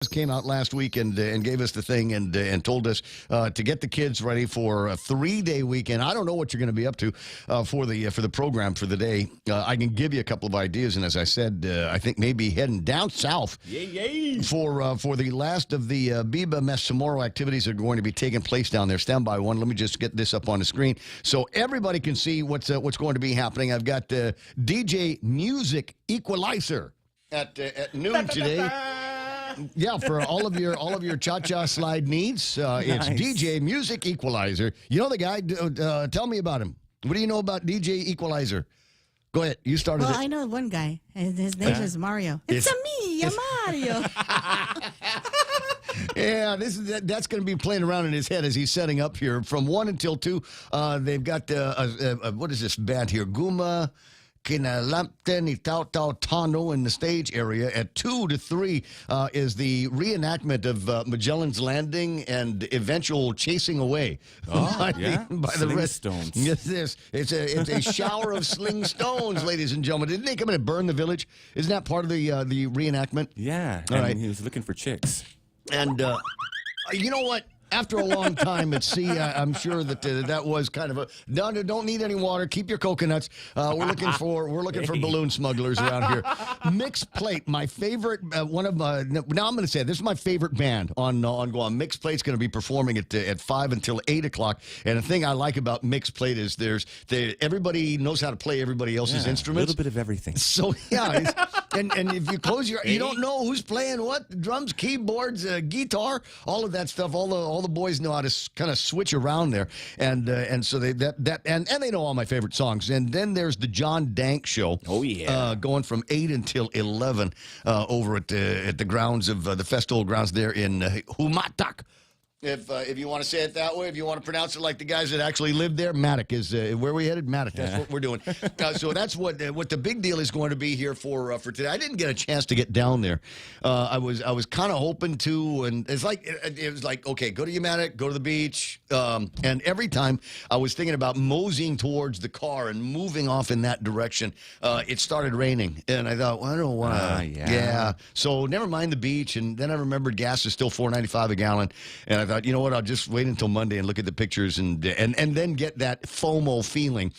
came out last week and gave us the thing and told us to get the kids ready for a 3-day weekend. I don't know what you're going to be up to for the program for the day. I can give you a couple of ideas, and as I said, I think maybe heading down south for the last of the Biba Mesamoro activities that are going to be taking place down there. Stand by one. Let me just get this up on the screen so everybody can see what's going to be happening. I've got DJ Music Equalizer at noon today. Yeah, for all of your cha-cha slide needs, it's DJ Music Equalizer. You know the guy? Tell me about him. What do you know about DJ Equalizer? Go ahead. You started it. I know one guy. His name is Mario. It's me, Mario. Yeah, that's going to be playing around in his head as he's setting up here from 1 until 2. They've got what is this band here? Guma. Kinalampten Tano in the stage area. At 2 to 3 is the reenactment of Magellan's Landing and eventual chasing away by the rest. Stones. Yes, it's a shower of sling stones, ladies and gentlemen. Didn't they come in and burn the village? Isn't that part of the reenactment? Yeah, all right. He was looking for chicks. And you know what? After a long time at sea, I'm sure that that was kind of a no. Don't need any water. Keep your coconuts. We're looking for balloon smugglers around here. Mixed Plate, my favorite. One of my now I'm going to say it, this is my favorite band on Guam. Mixed Plate's going to be performing at 5 until 8 o'clock. And the thing I like about Mixed Plate is everybody knows how to play everybody else's instruments. A little bit of everything. So yeah, and if you close your, you don't know who's playing what. Drums, keyboards, guitar, all of that stuff. All the boys know how to kind of switch around there, and so they they know all my favorite songs. And then there's the John Dank Show. Oh yeah, going from 8 until 11 over at the grounds of the festival grounds there in Humatak. If you want to say it that way, if you want to pronounce it like the guys that actually live there, Matic is where we headed. Matic, that's what we're doing. So that's what the big deal is going to be here for today. I didn't get a chance to get down there. I was kind of hoping to, and it was like okay, go to Matic, go to the beach, and every time I was thinking about moseying towards the car and moving off in that direction, it started raining, and I thought, well, I don't want to. Yeah. So never mind the beach, and then I remembered gas is still $4.95 a gallon, and I thought, you know what? I'll just wait until Monday and look at the pictures and then get that FOMO feeling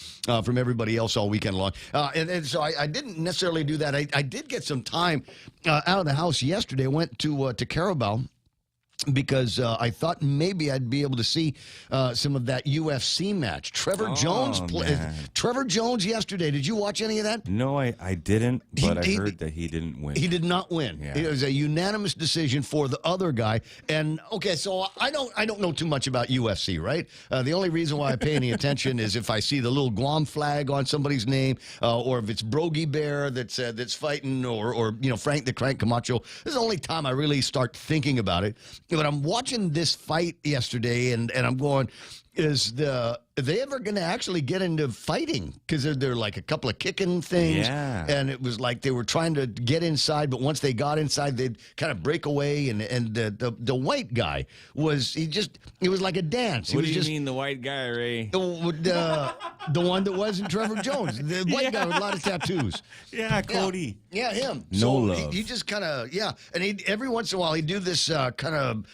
from everybody else all weekend long. And so I didn't necessarily do that. I did get some time out of the house yesterday. I went to Carabao because I thought maybe I'd be able to see some of that UFC match. Trevor Jones yesterday. Did you watch any of that? No, I didn't, but I heard that he didn't win. He did not win. Yeah. It was a unanimous decision for the other guy. And okay, so I don't know too much about UFC, right? The only reason why I pay any attention is if I see the little Guam flag on somebody's name, or if it's Brogy Bear that's fighting, or Frank the Crank Camacho. This is the only time I really start thinking about it. But I'm watching this fight yesterday, and I'm going, are they ever going to actually get into fighting? Because they're like a couple of kicking things. Yeah. And it was like they were trying to get inside, but once they got inside, they'd kind of break away. And the white guy it was like a dance. What do you mean the white guy, Ray? The one that wasn't Trevor Jones. The white guy with a lot of tattoos. Yeah, Cody. Yeah, him. No love. He just kind of, and every once in a while he'd do this kind of,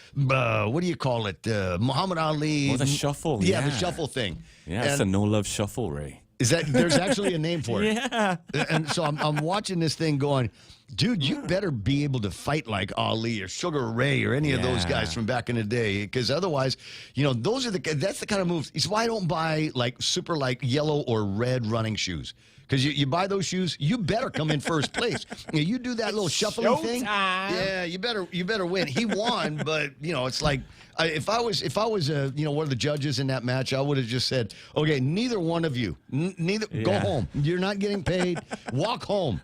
what do you call it? Muhammad Ali. Oh, the shuffle. Yeah, the shuffle thing. Yeah, it's a no-love shuffle, Ray. There's actually a name for it. Yeah. And so I'm watching this thing going, dude, you better be able to fight like Ali or Sugar Ray or any of those guys from back in the day, because otherwise, that's the kind of moves. It's why I don't buy super yellow or red running shoes. Because you buy those shoes, you better come in first place. You do that little shuffling thing. Yeah, you better win. He won, but it's like if I was one of the judges in that match, I would have just said, okay, neither one of you, go home. You're not getting paid. Walk home.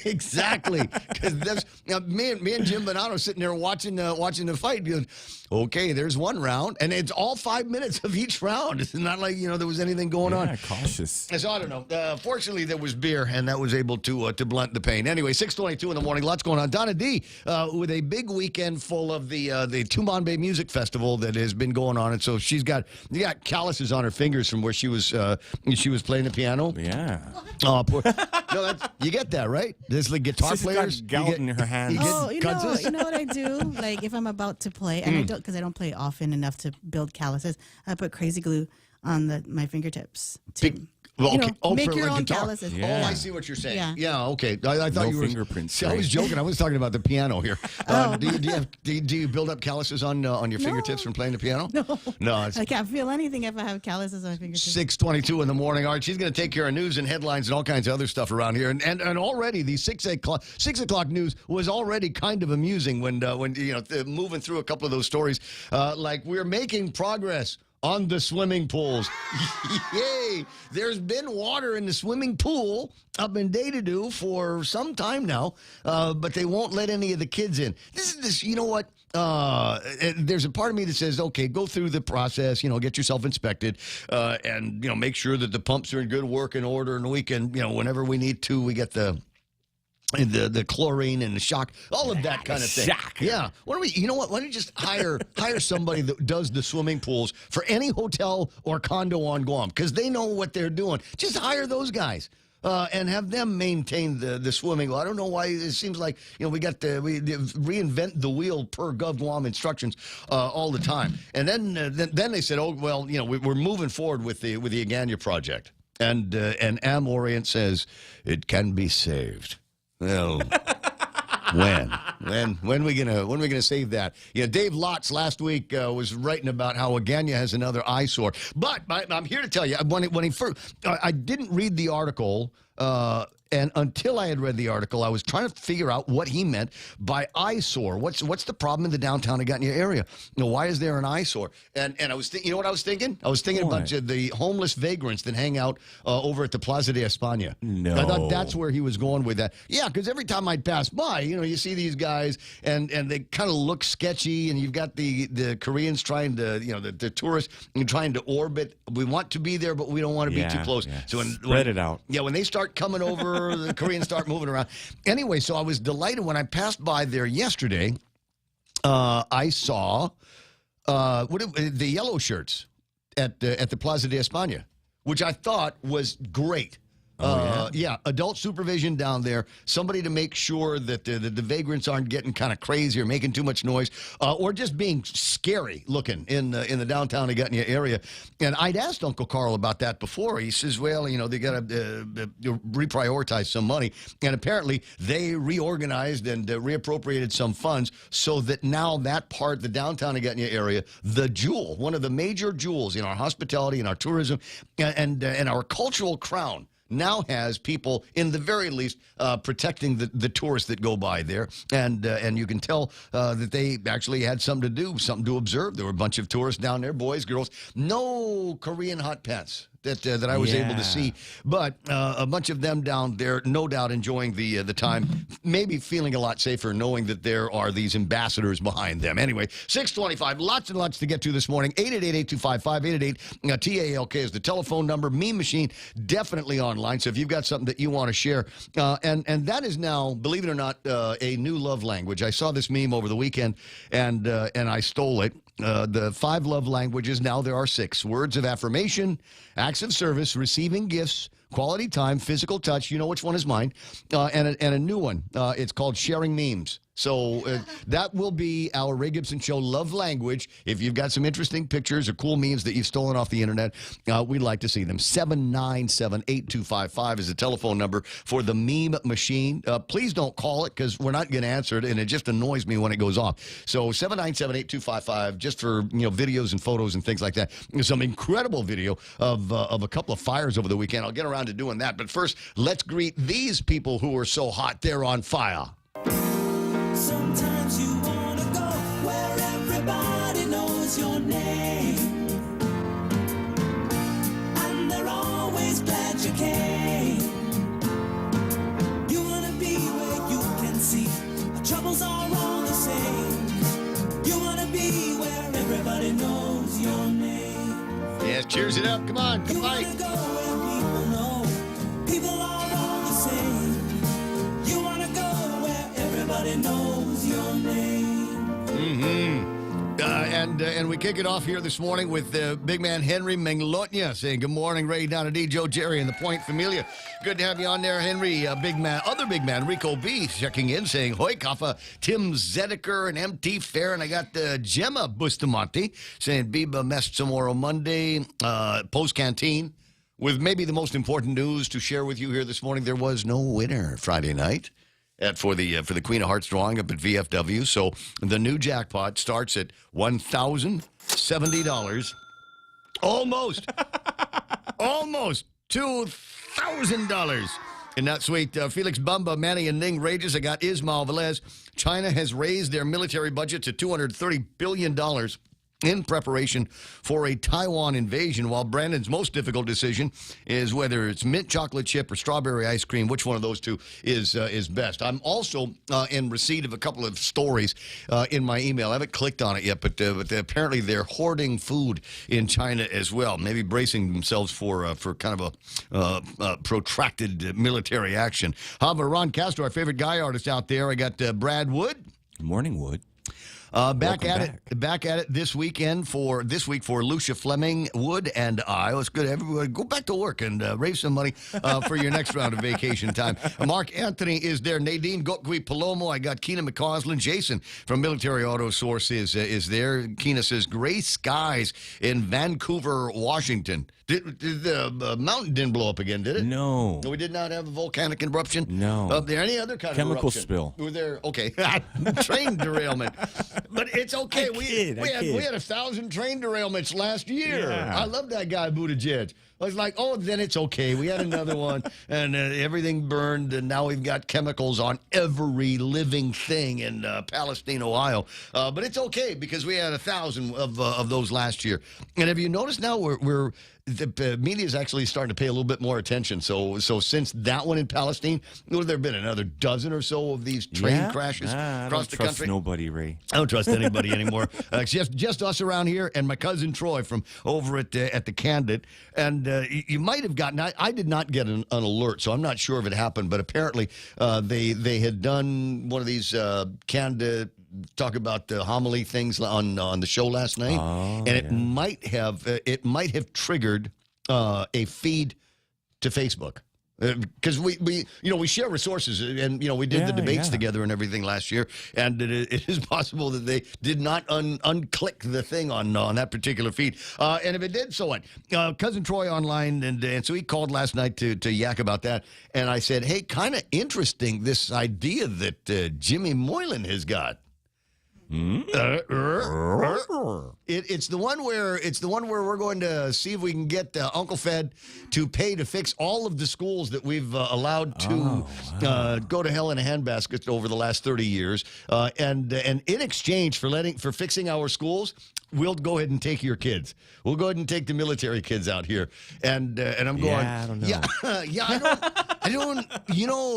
Exactly. Because me and Jim Bonanno sitting there watching the fight. Going, okay, there's one round, and it's all 5 minutes of each round. It's not like there was anything going on. Cautious. So I don't know. Fortunately, there was beer, and that was able to blunt the pain. Anyway, 6:22 in the morning. Lots going on. Donna D with a big weekend full of the Tumban Bay Music Festival that has been going on, and so you got calluses on her fingers from where she was playing the piano. Yeah. Oh, poor. No, you get that right. This the guitar She's got players. gout in her hand. Oh, you know Kansas? what I do? Like if I'm about to play, and I don't, because I don't play often enough to build calluses, I put crazy glue on my fingertips to make for your like own guitar. calluses. Yeah. Oh, I see what you're saying. Yeah. Okay. I thought No you were fingerprints, See, I was right? joking. I was talking about the piano here. Do you build up calluses on your fingertips from playing the piano? No. It's I can't feel anything if I have calluses on my fingertips. 6:22 in the morning. All right, she's going to take care of news and headlines and all kinds of other stuff around here. And already the 6 o'clock news was already kind of amusing when moving through a couple of those stories. Like we're making progress on the swimming pools. Yay! There's been water in the swimming pool up in Day-to-Do for some time now, but they won't let any of the kids in. You know what? There's a part of me that says, okay, go through the process, get yourself inspected, and, make sure that the pumps are in good working order, and we can, whenever we need to, we get the chlorine and the shock, all of that kind of thing. Shock. Yeah. Why don't you just hire somebody that does the swimming pools for any hotel or condo on Guam, because they know what they're doing. Just hire those guys. And have them maintain the swimming. Well, I don't know why it seems like we reinvent the wheel per Gov Guam instructions all the time. And then they said, oh well, we're moving forward with the Agana project. And Am Orient says it can be saved. Well, when we gonna save that? Dave Lotz last week was writing about how Agana has another eyesore. But I'm here to tell you, when he first, I didn't read the article. And until I had read the article, I was trying to figure out what he meant by eyesore. What's the problem in the downtown Agana area? Why is there an eyesore? And I was you know what I was thinking? I was thinking about the homeless vagrants that hang out over at the Plaza de España. No. I thought that's where he was going with that. Yeah, because every time I'd pass by, you see these guys and they kind of look sketchy, and you've got the Koreans trying to, the tourists trying to orbit. We want to be there, but we don't want to be too close. Yeah. So Spread it out. Yeah, when they start coming over, the Koreans start moving around. Anyway, so I was delighted when I passed by there yesterday. I saw the yellow shirts at the Plaza de España, which I thought was great. Yeah, adult supervision down there, somebody to make sure that the vagrants aren't getting kind of crazy or making too much noise, or just being scary looking in the downtown Agana area. And I'd asked Uncle Carl about that before. He says, well, they got to reprioritize some money, and apparently they reorganized and reappropriated some funds so that now that part, the downtown Agana area, the jewel, one of the major jewels in our hospitality and our tourism and our cultural crown, now has people, in the very least, protecting the tourists that go by there. And you can tell that they actually had something to do, something to observe. There were a bunch of tourists down there, boys, girls. No Korean hot pants that I was able to see. But a bunch of them down there, no doubt enjoying the time, maybe feeling a lot safer knowing that there are these ambassadors behind them. Anyway, 6:25, lots and lots to get to this morning. 888-8255, 888-TALK is the telephone number. Meme Machine, definitely online. So if you've got something that you want to share, and that is now, believe it or not, a new love language. I saw this meme over the weekend, and I stole it. The 5 love languages, now there are 6. Words of affirmation, acts of service, receiving gifts, quality time, physical touch. You know which one is mine. And a new one. It's called sharing memes. So that will be our Ray Gibson Show love language. If you've got some interesting pictures or cool memes that you've stolen off the internet, we'd like to see them. 797-8255 is the telephone number for the Meme Machine. Please don't call it because we're not going to answer it, and it just annoys me when it goes off. So 797-8255 just for videos and photos and things like that. There's some incredible video of a couple of fires over the weekend. I'll get around to doing that. But first, let's greet these people who are so hot they're on fire. Sometimes you wanna go where everybody knows your name, and they're always glad you came. You wanna be where you can see our troubles are all the same. You wanna be where everybody knows your name. Yes, cheers it up. Come on, come You fight. wanna go where people know people are all the same. You wanna go where everybody knows your name. And we kick it off here this morning with big man Henry Menglotnya saying, good morning, Ray, Donna D, Joe, Jerry, and the Point Familia. Good to have you on there, Henry. Other big man, Rico B, checking in, saying, hoi kaffa, Tim Zedeker and MT Fair. And I got Gemma Bustamante saying, Biba Mest tomorrow Monday, post canteen. With maybe the most important news to share with you here this morning, there was no winner Friday night for the Queen of Hearts drawing up at VFW. So the new jackpot starts at $1,070. Almost $2,000. In that suite, Felix Bumba, Manny and Ning Rages. I got Ismail Velez. China has raised their military budget to $230 billion. In preparation for a Taiwan invasion, while Brandon's most difficult decision is whether it's mint chocolate chip or strawberry ice cream, which one of those two is best. I'm also in receipt of a couple of stories in my email. I haven't clicked on it yet, but apparently they're hoarding food in China as well, maybe bracing themselves for kind of a protracted military action. However, Ron Castro, our favorite guy artist out there, I got Brad Wood. Good morning, Wood. Back at it this week for Lucia Fleming, Wood, and I. It's good. Everybody go back to work and raise some money for your next round of vacation time. Mark Anthony is there. Nadine Gokwe Palomo. I got Keena McCausland. Jason from Military Auto Source is there. Keena says gray skies in Vancouver, Washington. Did the mountain didn't blow up again, did it? No. We did not have a volcanic eruption? No. There any other kind Chemical of eruption? spill. Were there? Okay. Train derailment. But it's okay. We had 1,000 train derailments last year. Yeah. I love that guy, Buttigieg. I was like, oh, then it's okay. We had another one, and everything burned, and now we've got chemicals on every living thing in Palestine, Ohio. But it's okay because we had 1,000 of those last year. And have you noticed now the media is actually starting to pay a little bit more attention. So since that one in Palestine, would there have been another dozen or so of these train crashes across the country? I don't trust nobody, Ray. I don't trust anybody anymore. Just us around here and my cousin Troy from over at the Candid. And you might have gotten, I did not get an alert, so I'm not sure if it happened, but apparently they had done one of these Candid talk about the homily things on the show last night, and it might have triggered a feed to Facebook. Because we share resources, and we did the debates together and everything last year, and it is possible that they did not unclick the thing on that particular feed, and if it did, so what? Cousin Troy online, and so he called last night to yak about that, and I said, hey, kind of interesting this idea that Jimmy Moylan has got. It's the one where we're going to see if we can get Uncle Fed to pay to fix all of the schools that we've allowed to go to hell in a handbasket over the last 30 years, and in exchange for fixing our schools, we'll go ahead and take your kids. We'll go ahead and take the military kids out here, and I'm going. Yeah, I don't know. I don't.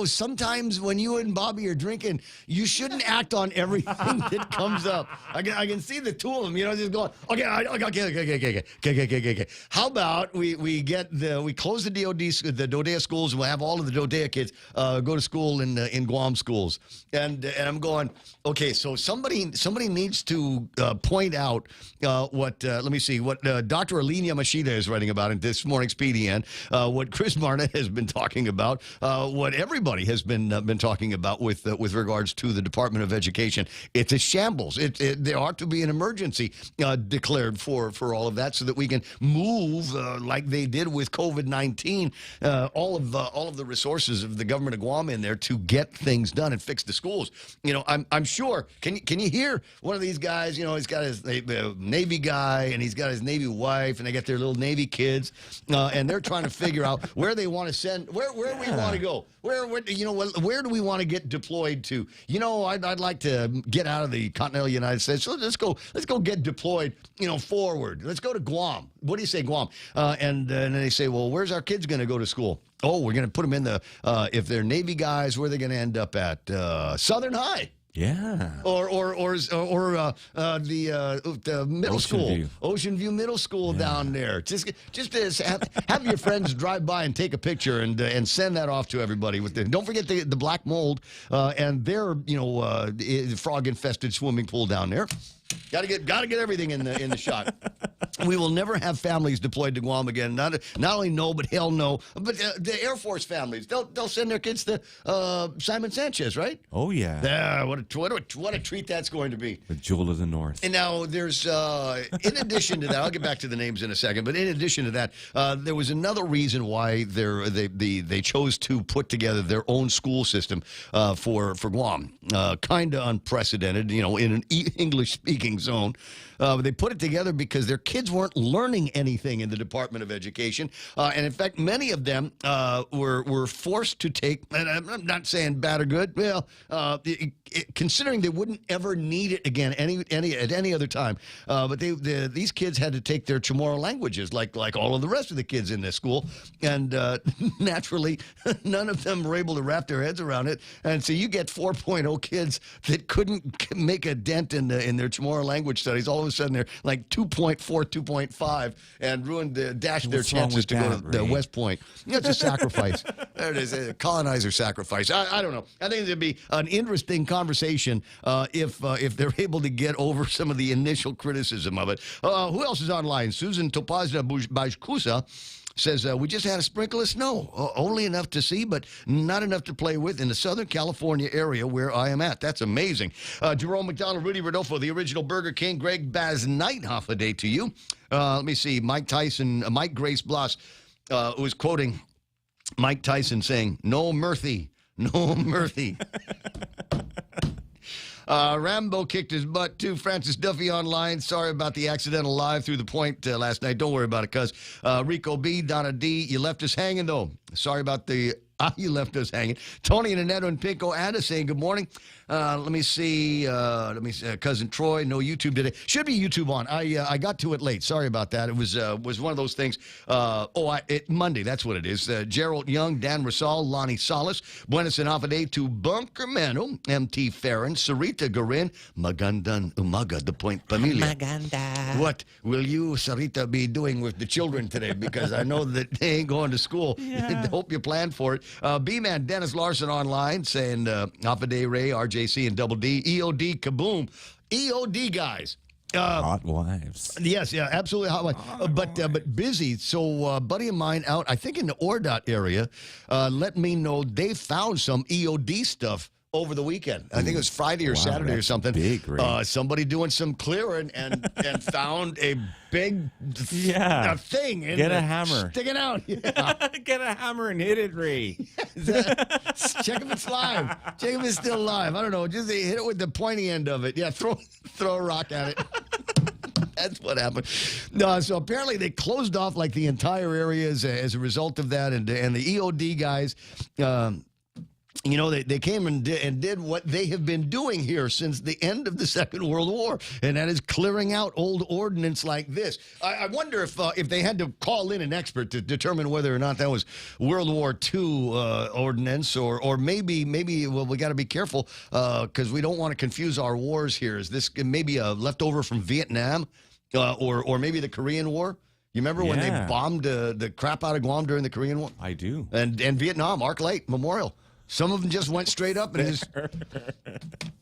Sometimes when you and Bobby are drinking, you shouldn't act on everything that comes up. I can see the two of them, just going, okay. How about we close the Dodea schools, and we'll have all of the Dodea kids go to school in Guam schools, and I'm going, okay, so somebody needs to point out what Dr. Alina Machida is writing about in this morning's PDN, what Chris Barnett has been talking about, what everybody has been talking about with regards to the Department of Education. It's a shambles. There ought to be an emergency declared for all of that, so that we can move like they did with COVID-19, all of the resources of the government of Guam in there to get things done and fix the schools. I'm sure. Can you hear one of these guys? He's got his Navy guy, and he's got his Navy wife, and they got their little Navy kids, and they're trying to figure out where they want to send, where we want to go, where do we want to get deployed to? I'd like to get out of the continental United States. So let's go get deployed, forward. Let's go to Guam. What do you say, Guam? And then they say, well, where's our kids going to go to school? Oh, we're going to put them in if they're Navy guys, where are they going to end up at? Southern High. Yeah. Or the middle school, Ocean View Middle School down there. Just have your friends drive by and take a picture and send that off to everybody. Don't forget the black mold and their frog infested swimming pool down there. Got to get everything in the shot. We will never have families deployed to Guam again. Not only no, but hell no. But the Air Force families, they'll send their kids to Simon Sanchez, right? Oh, yeah. Yeah, what a treat that's going to be. The Jewel of the North. And now there's, in addition to that, I'll get back to the names in a second. But in addition to that, there was another reason why they chose to put together their own school system for Guam. Kind of unprecedented, in an English-speaking zone. They put it together because their kids weren't learning anything in the Department of Education. And in fact, many of them were forced to take, and I'm not saying bad or good, well, considering they wouldn't ever need it again at any other time. But these kids had to take their Chamorro languages like all of the rest of the kids in this school. And naturally, none of them were able to wrap their heads around it. And so you get 4.0 kids that couldn't make a dent in their Chamorro language studies. All of a sudden, they're like 2.4, 2.5, and dashed their chances to go to the West Point. It's a sacrifice. There it is, a colonizer sacrifice. I don't know. I think it'd be an interesting conversation if they're able to get over some of the initial criticism of it. Who else is online? Susan Topazda Bajkusa says, we just had a sprinkle of snow, only enough to see, but not enough to play with in the Southern California area where I am at. That's amazing. Jerome McDonald, Rudy Rodolfo, the original Burger King, Greg Baz Knight, half a day to you. Let me see, Mike Grace Bloss was quoting Mike Tyson saying, no mercy, no mercy. Rambo kicked his butt, too. Francis Duffy online. Sorry about the accidental live through the point last night. Don't worry about it, cuz. Rico B, Donna D, you left us hanging, though. Sorry about the... you left us hanging. Tony and Annette and Pinko Anna saying good morning. Let me see. Cousin Troy, no YouTube today. Should be YouTube on. I got to it late. Sorry about that. It was one of those things. Monday. That's what it is. Gerald Young, Dan Rasal, Lonnie Salas, Buenos and Afade to Bunker Mano, MT Farron, Sarita Garin, Magandan Umaga, the Point Familia. Maganda. What will you, Sarita, be doing with the children today? Because I know that they ain't going to school. Yeah. Hope you planned for it. B-Man Dennis Larson online saying Afade Ray, RJC, and Double D. EOD Kaboom. EOD guys. Hot wives. Yes, yeah, absolutely hot wife. But busy. So a buddy of mine out, I think in the Ordot area, let me know they found some EOD stuff over the weekend. I think it was Friday or Saturday or something. Big, right? Somebody doing some clearing and found a big thing. Get a hammer. Stick it out. Yeah. Get a hammer and hit it, Ray. Check if it's live. Check if it's still live. I don't know. Just hit it with the pointy end of it. Yeah, throw a rock at it. That's what happened. No, so apparently they closed off like the entire area as a result of that, and the EOD guys. They came and did what they have been doing here since the end of the Second World War, and that is clearing out old ordnance like this. I wonder if they had to call in an expert to determine whether or not that was World War II ordnance, or maybe we got to be careful because we don't want to confuse our wars here. Is this maybe a leftover from Vietnam or maybe the Korean War? You remember when they bombed the crap out of Guam during the Korean War? I do. And Vietnam, Arc Light Memorial. Some of them just went straight up and just.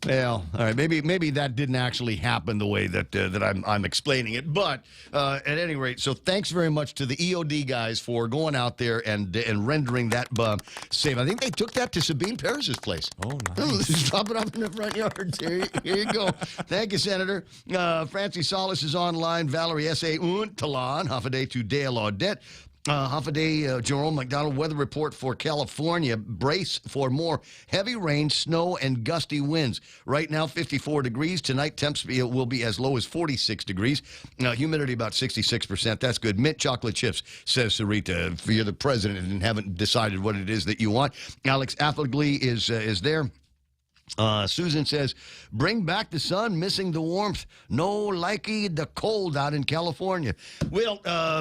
Well, all right. Maybe that didn't actually happen the way that I'm explaining it. But at any rate, so thanks very much to the EOD guys for going out there and rendering that safe. I think they took that to Sabine Paris's place. Oh, nice. Just drop it off in the front yard. Here you go. Thank you, Senator. Francie Solis is online. Valerie S.A. Talon. Half a day to Dale Audette. Half a day, Jerome McDonald weather report for California. Brace for more heavy rain, snow, and gusty winds. Right now, 54 degrees. Tonight, temps will be as low as 46 degrees. Humidity about 66%. That's good. Mint chocolate chips, says Sarita. If you're the president and haven't decided what it is that you want. Alex Afflegly is there. Susan says, bring back the sun, missing the warmth. No likey the cold out in California. Well,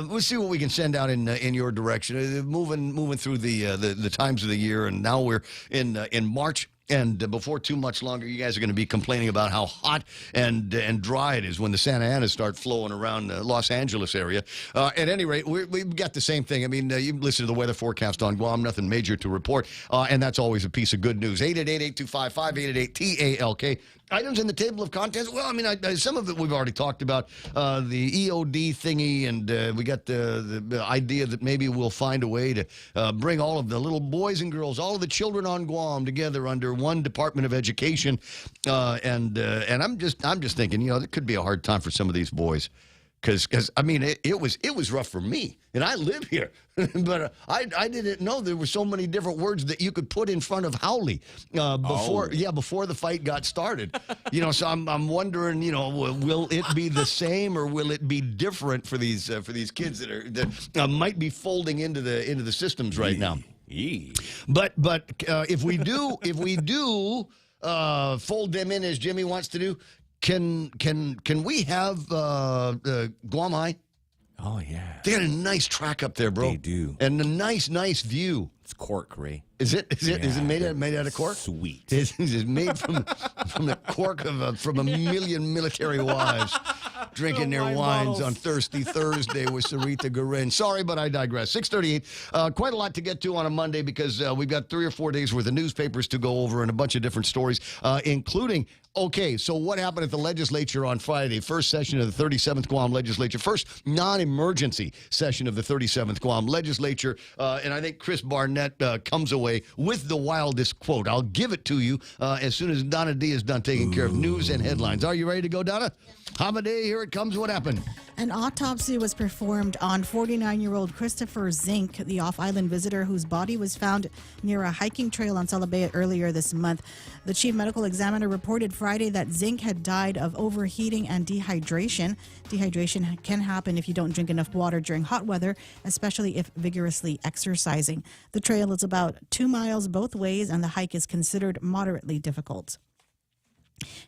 we'll see what we can send out in your direction. Moving through the times of the year, and now we're in March. And before too much longer, you guys are going to be complaining about how hot and dry it is when the Santa Anas start flowing around the Los Angeles area. At any rate, we've got the same thing. I mean, you listen to the weather forecast on Guam, nothing major to report. And that's always a piece of good news. 888-825-5888-TALK. items in the table of contents. Well, I mean, some of it we've already talked about. The EOD thingy, and we got the idea that maybe we'll find a way to bring all of the little boys and girls, all of the children on Guam together under one Department of Education. And I'm just thinking, it could be a hard time for some of these boys. Because I mean, it was rough for me, and I live here, but I didn't know there were so many different words that you could put in front of Howley before the fight got started. So I'm wondering, will it be the same or will it be different for these kids that might be folding into the systems right now? But if we do fold them in as Jimmy wants to do. Can we have Guam High? Oh, yeah. They got a nice track up there, bro. They do. And a nice view. It's cork, Ray. Is it made out of cork? Sweet. It's made from the cork from a million military wives drinking their wines on Thirsty Thursday with Sarita Garin. Sorry, but I digress. 6:38. Quite a lot to get to on a Monday because we've got 3 or 4 days worth of newspapers to go over and a bunch of different stories, including. Okay, so what happened at the legislature on Friday? First session of the 37th Guam legislature. First non-emergency session of the 37th Guam legislature. And I think Chris Barnett comes away with the wildest quote. I'll give it to you as soon as Donna D is done taking care of news and headlines. Are you ready to go, Donna? Holiday, here it comes. What happened? An autopsy was performed on 49-year-old Christopher Zink, the off-island visitor whose body was found near a hiking trail on Salabea earlier this month. The chief medical examiner reported Friday that Zink had died of overheating and dehydration. Dehydration can happen if you don't drink enough water during hot weather, especially if vigorously exercising. The trail is about 2 miles both ways, and the hike is considered moderately difficult.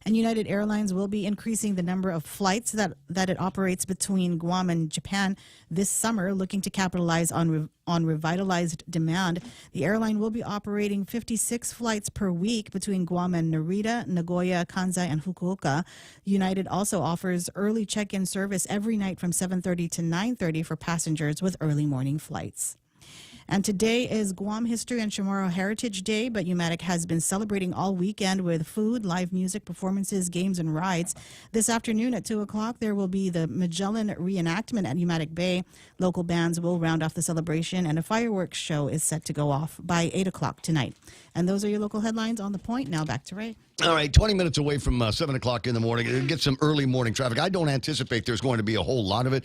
And United Airlines will be increasing the number of flights that it operates between Guam and Japan this summer, looking to capitalize on revitalized demand. The airline will be operating 56 flights per week between Guam and Narita, Nagoya, Kansai, and Fukuoka. United also offers early check-in service every night from 7:30 to 9:30 for passengers with early morning flights. And today is Guam History and Chamorro Heritage Day, but UMATIC has been celebrating all weekend with food, live music, performances, games, and rides. This afternoon at 2 o'clock, there will be the Magellan reenactment at UMATIC Bay. Local bands will round off the celebration, and a fireworks show is set to go off by 8 o'clock tonight. And those are your local headlines on The Point. Now back to Ray. All right, 20 minutes away from 7 o'clock in the morning. It'll get some early morning traffic. I don't anticipate there's going to be a whole lot of it.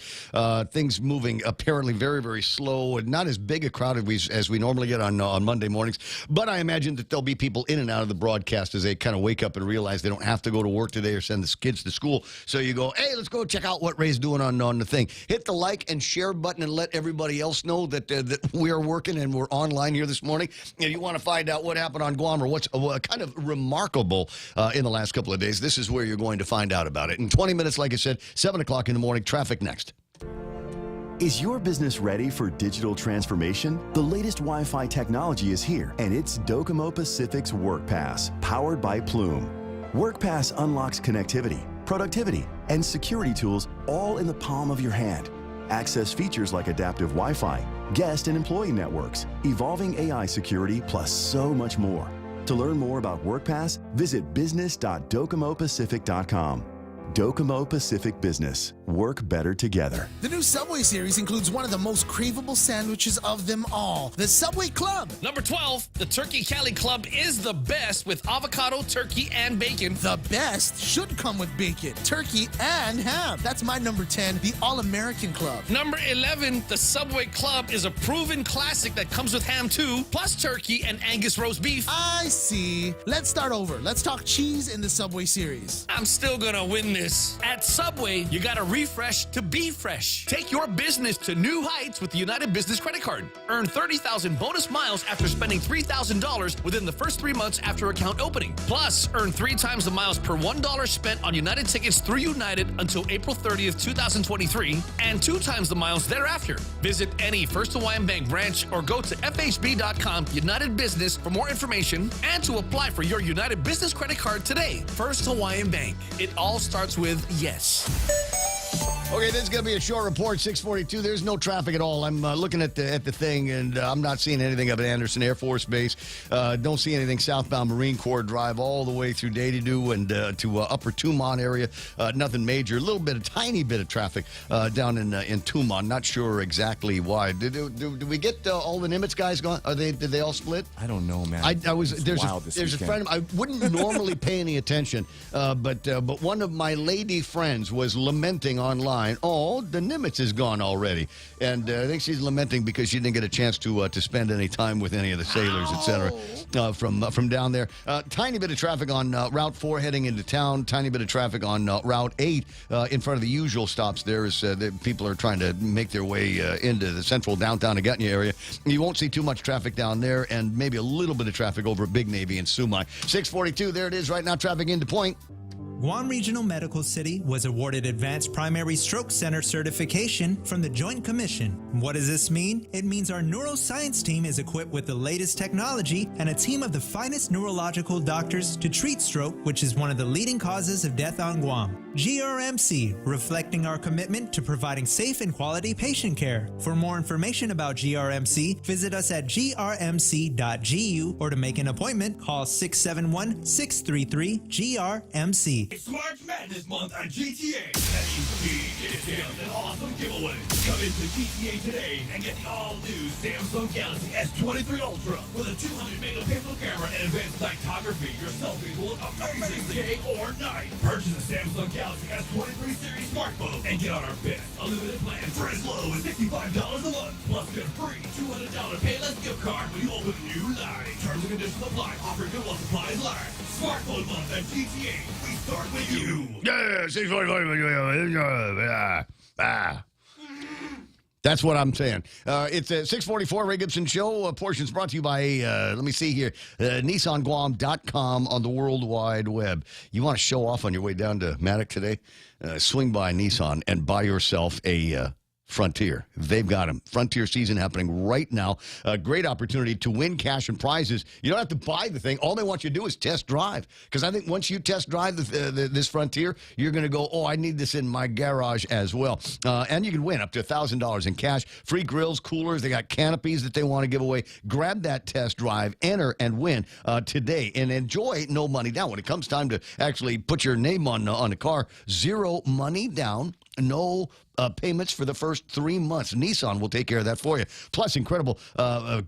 Things moving apparently very, very slow and not as big a crowd as we normally get on Monday mornings. But I imagine that there'll be people in and out of the broadcast as they kind of wake up and realize they don't have to go to work today or send the kids to school. So you go, hey, let's go check out what Ray's doing on the thing. Hit the like and share button and let everybody else know that we're working and we're online here this morning. If you want to find out what happened on Guam or what's kind of remarkable in the last couple of days, this is where you're going to find out about it. In 20 minutes, like I said, 7 o'clock in the morning, traffic next. Is your business ready for digital transformation? The latest Wi-Fi technology is here, and it's Docomo Pacific's WorkPass, powered by Plume. WorkPass unlocks connectivity, productivity, and security tools all in the palm of your hand. Access features like adaptive Wi-Fi, guest and employee networks, evolving AI security, plus so much more. To learn more about WorkPass, visit business.docomopacific.com. Docomo Pacific Business. Work better together. The new Subway series includes one of the most craveable sandwiches of them all, the Subway Club. Number 12, the Turkey Cali Club is the best with avocado, turkey, and bacon. The best should come with bacon, turkey, and ham. That's my number 10, the All-American Club. Number 11, the Subway Club is a proven classic that comes with ham too, plus turkey and Angus roast beef. I see. Let's start over. Let's talk cheese in the Subway series. I'm still gonna win this. At Subway, you gotta refresh to be fresh. Take your business to new heights with the United Business Credit Card. Earn 30,000 bonus miles after spending $3,000 within the first 3 months after account opening. Plus, earn 3 times the miles per $1 spent on United tickets through United until April 30th, 2023, and 2 times the miles thereafter. Visit any First Hawaiian Bank branch or go to fhb.com United Business for more information and to apply for your United Business Credit Card today. First Hawaiian Bank. It all starts with yes. Okay, this is going to be a short report, 642. There's no traffic at all. I'm looking at the thing, and I'm not seeing anything of an Anderson Air Force Base. Don't see anything southbound Marine Corps Drive all the way through Datadoo and to Upper Tumon area. Nothing major. A little bit, a tiny bit of traffic down in Tumon. Not sure exactly why. Do we get all the Nimitz guys gone? Did they all split? I don't know, man. There's a friend of mine. I wouldn't normally pay any attention, but one of my lady friends was lamenting online. Oh, the Nimitz is gone already, and I think she's lamenting because she didn't get a chance to spend any time with any of the sailors, etc. From down there. Tiny bit of traffic on Route 4 heading into town. Tiny bit of traffic on Route 8 in front of the usual stops. There is people are trying to make their way into the central downtown Agutnia area. You won't see too much traffic down there, and maybe a little bit of traffic over at Big Navy and Sumai. 642. There it is right now. Traffic into Point. Guam Regional Medical City was awarded Advanced Primary Stroke Center certification from the Joint Commission. What does this mean? It means our neuroscience team is equipped with the latest technology and a team of the finest neurological doctors to treat stroke, which is one of the leading causes of death on Guam. GRMC, reflecting our commitment to providing safe and quality patient care. For more information about GRMC, visit us at grmc.gu or to make an appointment, call 671-633-GRMC. It's March Madness month on GTA. That means big discounts and awesome giveaways. Come into GTA today and get the all-new Samsung Galaxy S23 Ultra with a 200-megapixel camera and advanced photography. Your selfies will look amazing day or night. Purchase a Samsung Galaxy S23 series smartphone and get on our best unlimited plan for as low as $65 a month. Plus get a free $200 Payless gift card when you open a new line. Terms and conditions apply. Offer good while supplies last. Smartphone month at GTA. We start with you. Yeah, 644. That's what I'm saying. It's a 644 Ray Gibson Show. Portions brought to you by, let me see here, NissanGuam.com on the World Wide Web. You want to show off on your way down to Maddock today? Swing by Nissan and buy yourself a Frontier. They've got them. Frontier season happening right now. A great opportunity to win cash and prizes. You don't have to buy the thing. All they want you to do is test drive. Because I think once you test drive this Frontier, you're going to go, oh, I need this in my garage as well. And you can win up to $1,000 in cash. Free grills, coolers. They got canopies that they want to give away. Grab that test drive, enter, and win today. And enjoy no money down. When it comes time to actually put your name on the car, zero money down. No payments for the first 3 months. Nissan will take care of that for you. Plus, incredible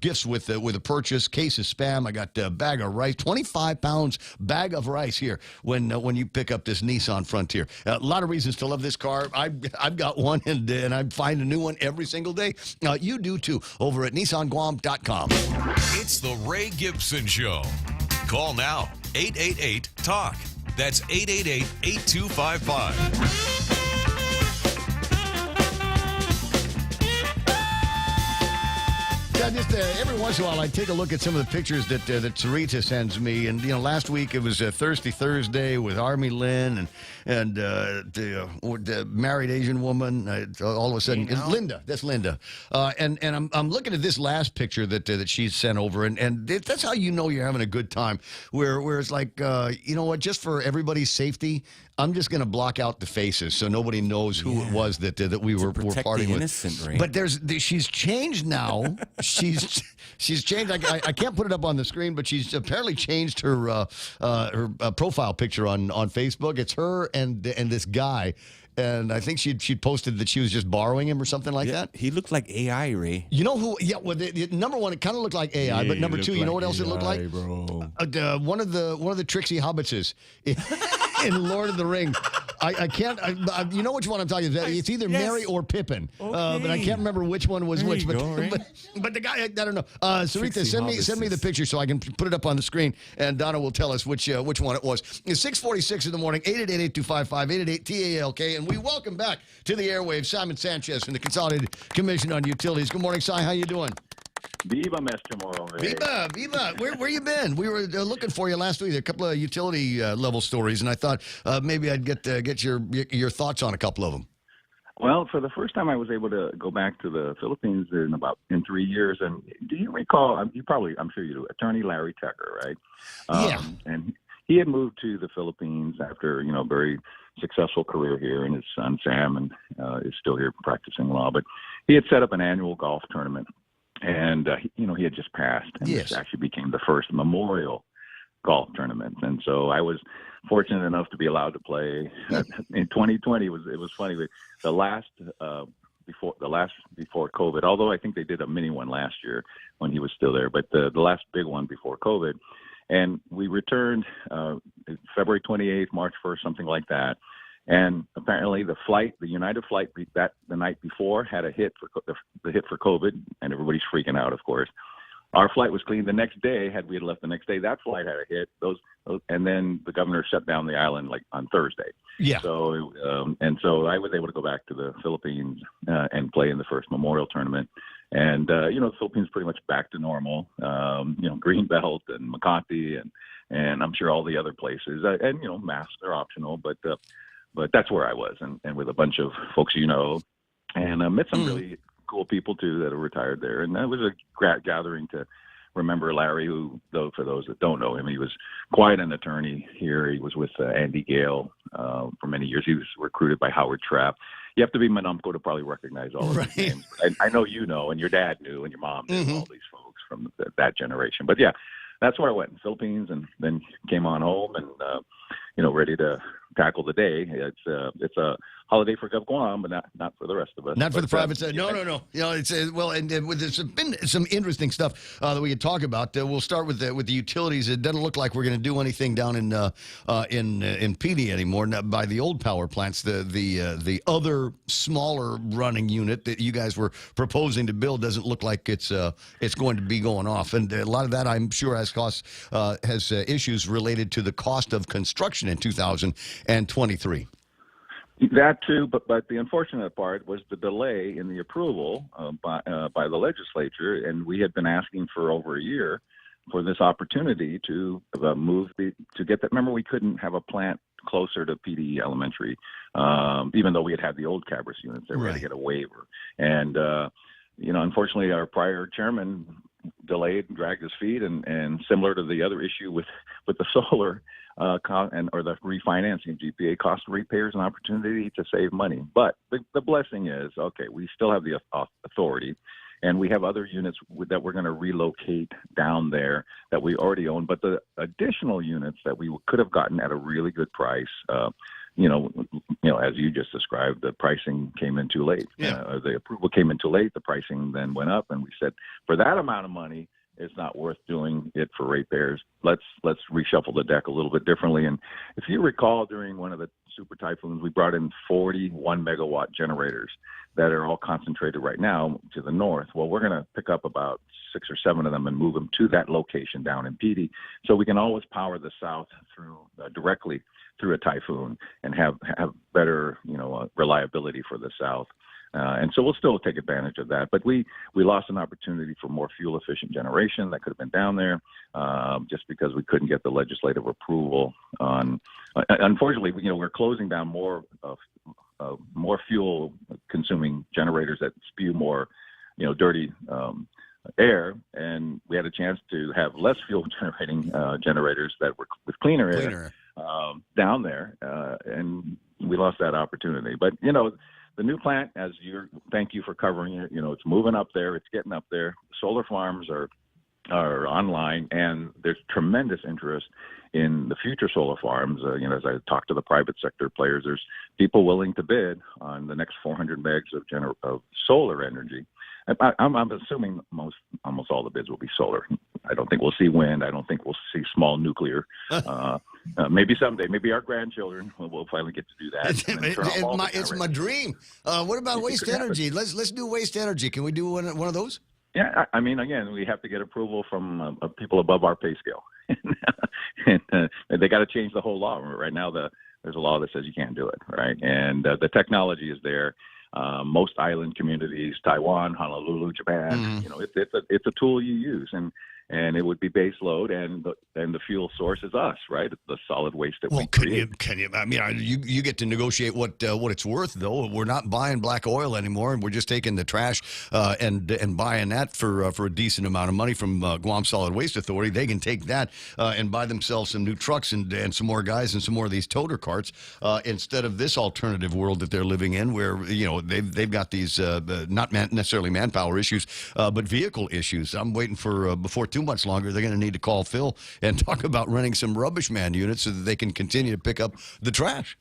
gifts with a purchase. Case of Spam. I got a bag of rice. 25 pounds bag of rice here when you pick up this Nissan Frontier. A lot of reasons to love this car. I've got one, and I find a new one every single day. You do too. Over at NissanGuam.com. It's the Ray Gibson Show. Call now. 888-TALK. That's 888-8255. Yeah, just every once in a while, I take a look at some of the pictures that Sarita sends me. And, last week it was Thirsty Thursday with Army Lynn and the married Asian woman. All of a sudden, it's Linda. That's Linda. And I'm looking at this last picture that she sent over. And that's how you know you're having a good time. Where it's like, you know what, just for everybody's safety, I'm just going to block out the faces so nobody knows who it was that we were partying with. Right? But she's changed now. She's changed. I can't put it up on the screen, but she's apparently changed her profile picture on Facebook. It's her and this guy. And I think she'd posted that she was just borrowing him or something like that. He looked like AI, Ray. You know who? Yeah, well, number one, it kind of looked like AI. But number two, you know what else it looked like? Bro. One of the Trixie Hobbitses in Lord of the Rings. I can't. You know which one I'm talking about? It's either Merry or Pippin, but I can't remember which one was which. But the guy, I don't know. Sarita, send me the picture so I can put it up on the screen, and Donna will tell us which one it was. It's 6:46 in the morning. 888-8255 888-TALK, and we welcome back to the airwaves Simon Sanchez from the Consolidated Commission on Utilities. Good morning, Si. How you doing? Viva, Mr. Morro. Viva. Where you been? We were looking for you last week. A couple of utility level stories, and I thought maybe I'd get your thoughts on a couple of them. Well, for the first time, I was able to go back to the Philippines in 3 years. And do you recall? I'm sure you do. Attorney Larry Tucker, right? Yeah. And he had moved to the Philippines after very successful career here, and his son Sam is still here practicing law. But he had set up an annual golf tournament, and he had just passed, and Yes. this actually became the first memorial golf tournament. And so I was fortunate enough to be allowed to play in 2020. It was funny. The last before COVID, although I think they did a mini one last year when he was still there, but the last big one before COVID. And we returned February 28th, March 1st, something like that. And apparently the United flight the night before had a hit the hit for COVID, and everybody's freaking out, of course. Our flight was clean the next day. Had we left the next day, that flight had a hit. And then the governor shut down the island like on Thursday. Yeah. So so I was able to go back to the Philippines and play in the first memorial tournament. And the Philippines pretty much back to normal. Greenbelt and Makati and I'm sure all the other places. And masks are optional, but that's where I was, and with a bunch of folks and met some really cool people too that are retired there. And that was a great gathering to remember Larry, who, though, for those that don't know him, he was quite an attorney here. He was with Andy Gale for many years. He was recruited by Howard Trapp. You have to be Manumco to probably recognize all of these names. I know and your dad knew, and your mom knew all these folks from that generation. But yeah, that's where I went in the Philippines, and then came on home and ready to tackle the day. It's a holiday for Guam, but not for the rest of us. Not for the private sector. No. It's there's been some interesting stuff that we could talk about. We'll start with the utilities. It doesn't look like we're going to do anything down in PD anymore. Now, by the old power plants, the other smaller running unit that you guys were proposing to build doesn't look like it's going to be going off, and a lot of that I'm sure has issues related to the cost of construction in 2023. That too, but the unfortunate part was the delay in the approval by the legislature, and we had been asking for over a year for this opportunity to to get that. Remember, we couldn't have a plant closer to PD Elementary, even though we had the old Cabris units. They were going to get a waiver, and unfortunately, our prior chairman delayed and dragged his feet, and similar to the other issue with the solar. Or the refinancing GPA cost ratepayers an opportunity to save money. But the blessing is, okay, we still have the authority, and we have other units that we're going to relocate down there that we already own. But the additional units that we could have gotten at a really good price, as you just described, the pricing came in too late. Yeah. The approval came in too late. The pricing then went up, and we said, for that amount of money, it's not worth doing it for ratepayers. Let's reshuffle the deck a little bit differently. And if you recall, during one of the super typhoons, we brought in 41 megawatt generators that are all concentrated right now to the north. Well, we're going to pick up about 6 or 7 of them and move them to that location down in PD, so we can always power the south through directly through a typhoon and have better reliability for the south. And so we'll still take advantage of that. But we lost an opportunity for more fuel-efficient generation that could have been down there just because we couldn't get the legislative approval on. Unfortunately, we're closing down more fuel-consuming generators that spew more, dirty air, and we had a chance to have less fuel-generating generators that were with cleaner air down there, and we lost that opportunity. But the new plant, thank you for covering it. It's moving up there. It's getting up there. Solar farms are online, and there's tremendous interest in the future solar farms. As I talk to the private sector players, there's people willing to bid on the next 400 megs of solar energy. I'm assuming almost all the bids will be solar. I don't think we'll see wind. I don't think we'll see small nuclear. Maybe someday. Maybe our grandchildren will finally get to do that. It's my dream. What about waste energy? Let's do waste energy. Can we do one of those? Yeah, I mean, again, we have to get approval from people above our pay scale, and they got to change the whole law. Right now, there's a law that says you can't do it, right? And the technology is there. Most island communities, Taiwan, Honolulu, Japan, it's a tool you use, and and it would be base load, and the fuel source is us, right? The solid waste that Well, we can create. you? I mean, you get to negotiate what it's worth, though. We're not buying black oil anymore, and we're just taking the trash and buying that for a decent amount of money from Guam Solid Waste Authority. They can take that and buy themselves some new trucks and some more guys and some more of these toter carts instead of this alternative world that they're living in, where they've got these not necessarily manpower issues, but vehicle issues. I'm waiting for before too much longer. They're going to need to call Phil and talk about running some rubbish man units so that they can continue to pick up the trash.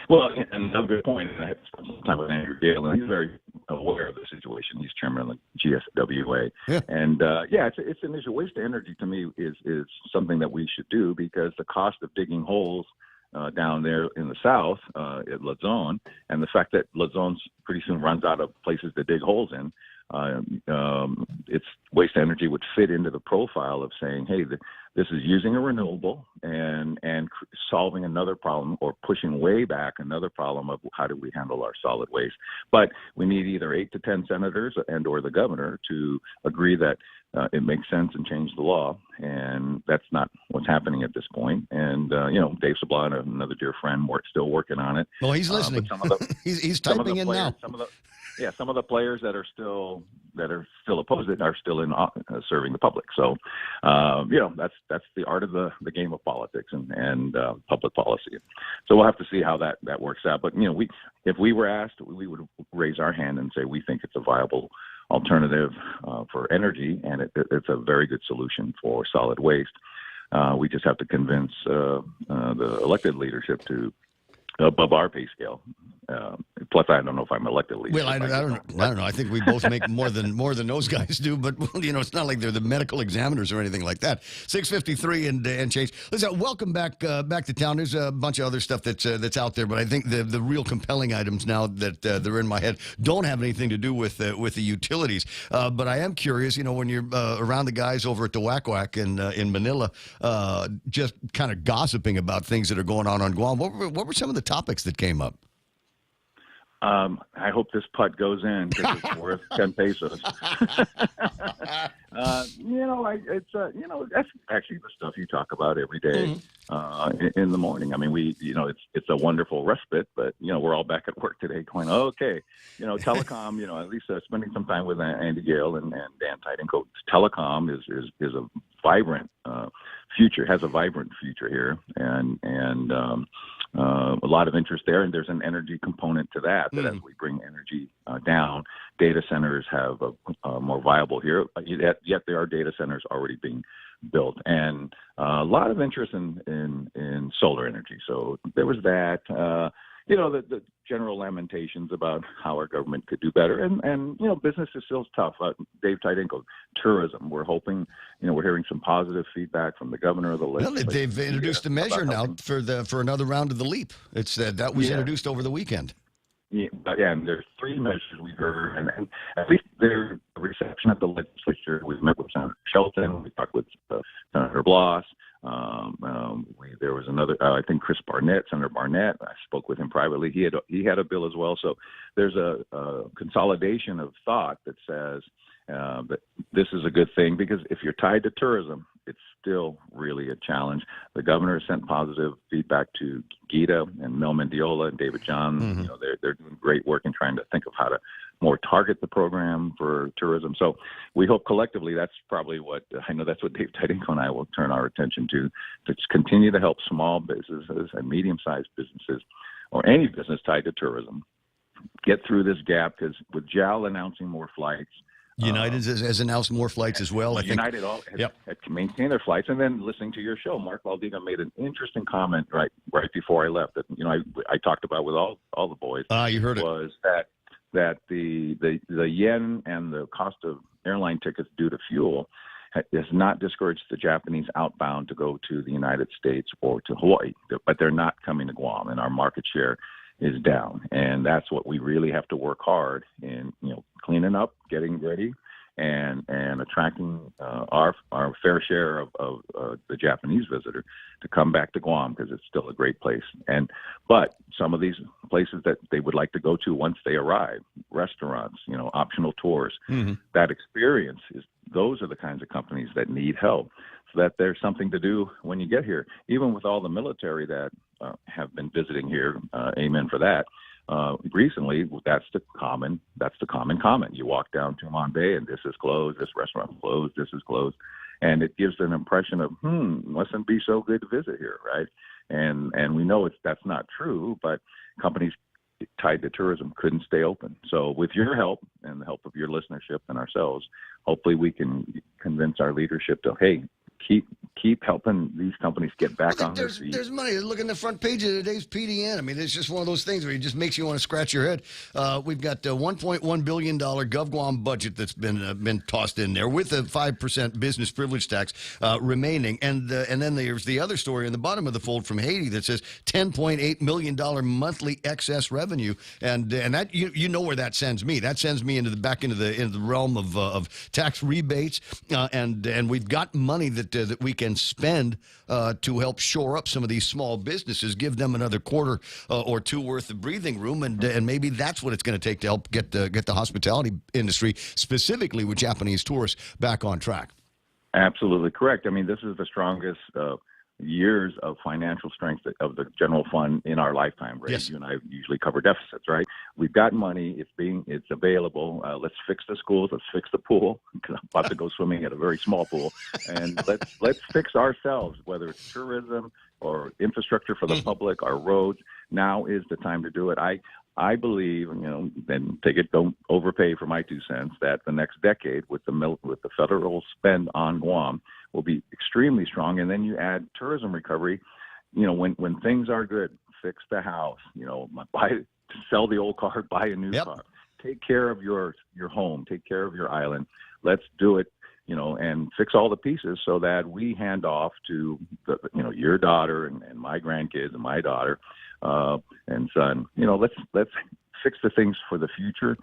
Well, and another good point, and I had spent some time with Andrew Gale, and he's very aware of the situation. He's chairman of the GSWA. Yeah. And, it's an issue. Waste to energy, to me, is something that we should do, because the cost of digging holes down there in the south at Luzon, and the fact that Luzon's pretty soon runs out of places to dig holes in, it's waste energy would fit into the profile of saying, hey, this is using a renewable and solving another problem, or pushing way back another problem of how do we handle our solid waste. But we need either 8 to 10 senators and or the governor to agree that it makes sense and change the law, and that's not what's happening at this point. And Dave Sabla, another dear friend, still working on it. Well, he's listening. But some of the, he's typing in now. Some of the players that are still opposed it are still in serving the public. So, that's the art of the game of politics and public policy. So we'll have to see how that works out. But if we were asked, we would raise our hand and say we think it's a viable alternative for energy, and it's a very good solution for solid waste. We just have to convince the elected leadership to above our pay scale. Plus, I don't know if I'm elected leader. Well, I don't know. I think we both make more than those guys do. But it's not like they're the medical examiners or anything like that. 6:53 and change. Listen, welcome back to town. There's a bunch of other stuff that's out there, but I think the real compelling items now that they're in my head don't have anything to do with the utilities. But I am curious. When you're around the guys over at the Whack Whack in Manila, just kind of gossiping about things that are going on Guam. What were some of the topics that came up? I hope this putt goes in, because it's worth 10 pesos. That's actually the stuff you talk about every day in the morning. I mean, it's a wonderful respite, but we're all back at work today going, okay, telecom. At least spending some time with Andy Gale and Dan Tidenko. Telecom is a vibrant future, has a vibrant future here, and a lot of interest there, and there's an energy component to that. That as we bring energy down, data centers have a more viable here. Yet there are data centers already being built, and a lot of interest in solar energy. So there was that. The general lamentations about how our government could do better, and business is still tough. Dave Tidenko, tourism. We're hoping, we're hearing some positive feedback from the governor of the legislature. Well, they've introduced a measure now for another round of the LEAP. It's that was introduced over the weekend. Yeah, and there's 3 measures we heard, and at least their reception at the legislature. We met with Senator Shelton. We talked with Senator Bloss. There was another, I think Senator Barnett. I spoke with him privately. He had a bill as well. So there's a consolidation of thought that says that this is a good thing, because if you're tied to tourism, it's still really a challenge. The governor sent positive feedback to Gita and Mel Mendiola and David John. They're doing great work in trying to think of how to more target the program for tourism. So we hope collectively that's probably what that's what Dave Tidenko and I will turn our attention to continue to help small businesses and medium-sized businesses, or any business tied to tourism, get through this gap. Because with JAL announcing more flights, United has announced more flights as well. I think United had maintained their flights, and then listening to your show, Mark Valdiga made an interesting comment right before I left that I talked about with all the boys. You heard was that the yen and the cost of airline tickets due to fuel has not discouraged the Japanese outbound to go to the United States or to Hawaii, but they're not coming to Guam, and our market share is down. And that's what we really have to work hard in, cleaning up, getting ready, and attracting our fair share of the Japanese visitor to come back to Guam, because it's still a great place. But some of these places that they would like to go to once they arrive, restaurants, optional tours, that experience those are the kinds of companies that need help, so that there's something to do when you get here. Even with all the military that have been visiting here, amen for that. Recently, that's the common comment. You walk down Tumon Bay and this is closed, this restaurant closed, this is closed, and it gives an impression of mustn't be so good to visit here, right? And we know that's not true, but companies tied to tourism couldn't stay open. So with your help and the help of your listenership and ourselves, hopefully we can convince our leadership to, hey, keep helping these companies get back on their feet. There's money. Look in the front page of today's PDN. I mean, it's just one of those things where it just makes you want to scratch your head. We've got a $1.1 billion GovGuam budget that's been tossed in there with a 5% business privilege tax remaining. And then there's the other story in the bottom of the fold from Haiti that says $10.8 million monthly excess revenue. And that you know where that sends me. That sends me into the realm of tax rebates. And we've got money that we can spend to help shore up some of these small businesses, give them another quarter or two worth of breathing room, and maybe that's what it's going to take to help get the hospitality industry, specifically with Japanese tourists, back on track. Absolutely correct. I mean, this is the strongest years of financial strength of the general fund in our lifetime, right? Yes. You and I usually cover deficits, right? We've got money. It's available. Let's fix the schools. Let's fix the pool, because I'm about to go swimming at a very small pool. And let's fix ourselves, whether it's tourism or infrastructure for the public, our roads. Now is the time to do it. I believe, and don't overpay for my 2 cents, that the next decade with the federal spend on Guam will be extremely strong. And then you add tourism recovery. When things are good, fix the house. Sell the old car, buy a new car. Take care of your home. Take care of your island. Let's do it. And fix all the pieces so that we hand off to your daughter and my grandkids and my daughter and son. Let's fix the things for the future.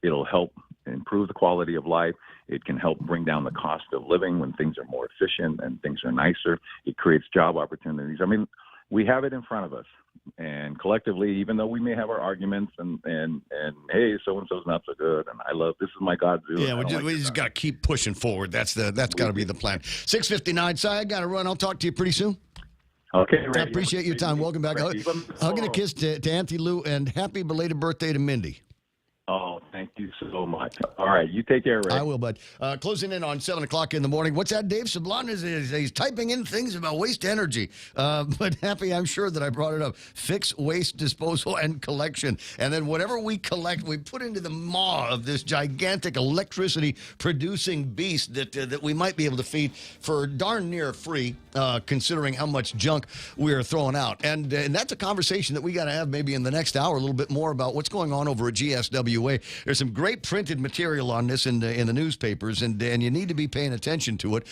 It'll help improve the quality of life. It can help bring down the cost of living when things are more efficient and things are nicer. It creates job opportunities. I mean, we have it in front of us. And collectively, even though we may have our arguments and hey, so-and-so's not so good, and I love, this is my God zoo. Yeah, we just got to keep pushing forward. That's got to be the plan. 6:59, Si, I got to run. I'll talk to you pretty soon. Okay, I appreciate your time. Welcome back. Hug and a kiss to Auntie Lou, and happy belated birthday to Mindy. Oh, thank you so much. All right, you take care, Ray. I will, bud. Closing in on 7 o'clock in the morning. What's that, Dave Sablon? He's typing in things about waste energy. But happy, I'm sure that I brought it up. Fix waste disposal and collection. And then whatever we collect, we put into the maw of this gigantic electricity-producing beast that we might be able to feed for darn near free, considering how much junk we're throwing out. And that's a conversation that we got to have maybe in the next hour, a little bit more about what's going on over at GSWA. There's some great printed material on this in the newspapers, and you need to be paying attention to it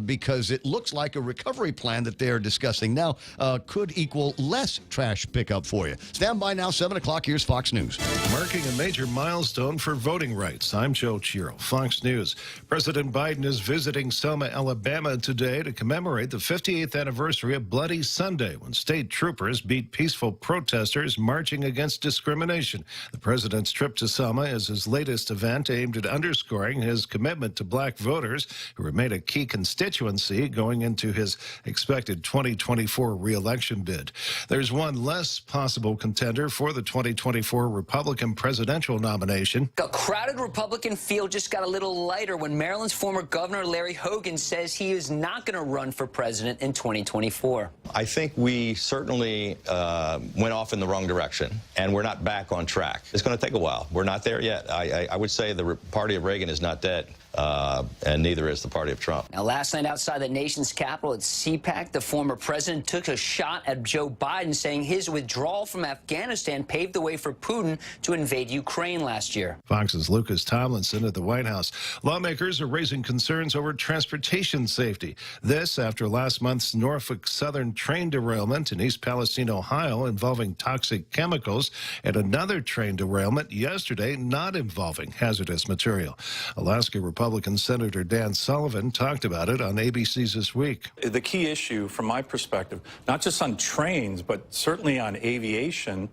because it looks like a recovery plan that they are discussing now could equal less trash pickup for you. Stand by now, 7 o'clock. Here's Fox News. Marking a major milestone for voting rights. I'm Joe Chiro, Fox News. President Biden is visiting Selma, Alabama today to commemorate the 58th anniversary of Bloody Sunday, when state troopers beat peaceful protesters marching against discrimination. The president's trip to Selma is his latest event aimed at underscoring his commitment to black voters, who remain a key constituency going into his expected 2024 re-election bid. There's one less possible contender for the 2024 Republican presidential nomination. A crowded Republican field just got a little lighter when Maryland's former governor Larry Hogan says he is not going to run for president in 2024. I think we certainly went off in the wrong direction, and we're not back on track. It's going to take a while. We're not there yet. I would say the party of Reagan is not dead, and neither is the party of Trump. Now, last night outside the nation's capital at CPAC, the former president took a shot at Joe Biden, saying his withdrawal from Afghanistan paved the way for Putin to invade Ukraine last year. Fox's Lucas Tomlinson at the White House. Lawmakers are raising concerns over transportation safety. This after last month's Norfolk Southern train derailment in East Palestine, Ohio, involving toxic chemicals, and another train derailment yesterday not involving hazardous material. Alaska Republican Senator Dan Sullivan talked about it on ABC's This Week. The key issue from my perspective, not just on trains, but certainly on aviation,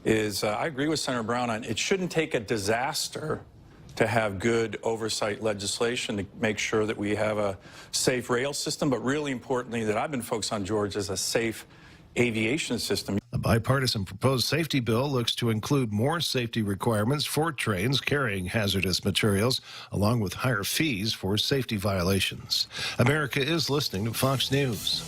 is I agree with Senator Brown on it shouldn't take a disaster to have good oversight legislation to make sure that we have a safe rail system, but really importantly that I've been focused on, George, is a safe aviation system. A bipartisan proposed safety bill looks to include more safety requirements for trains carrying hazardous materials, along with higher fees for safety violations. America is listening to Fox News.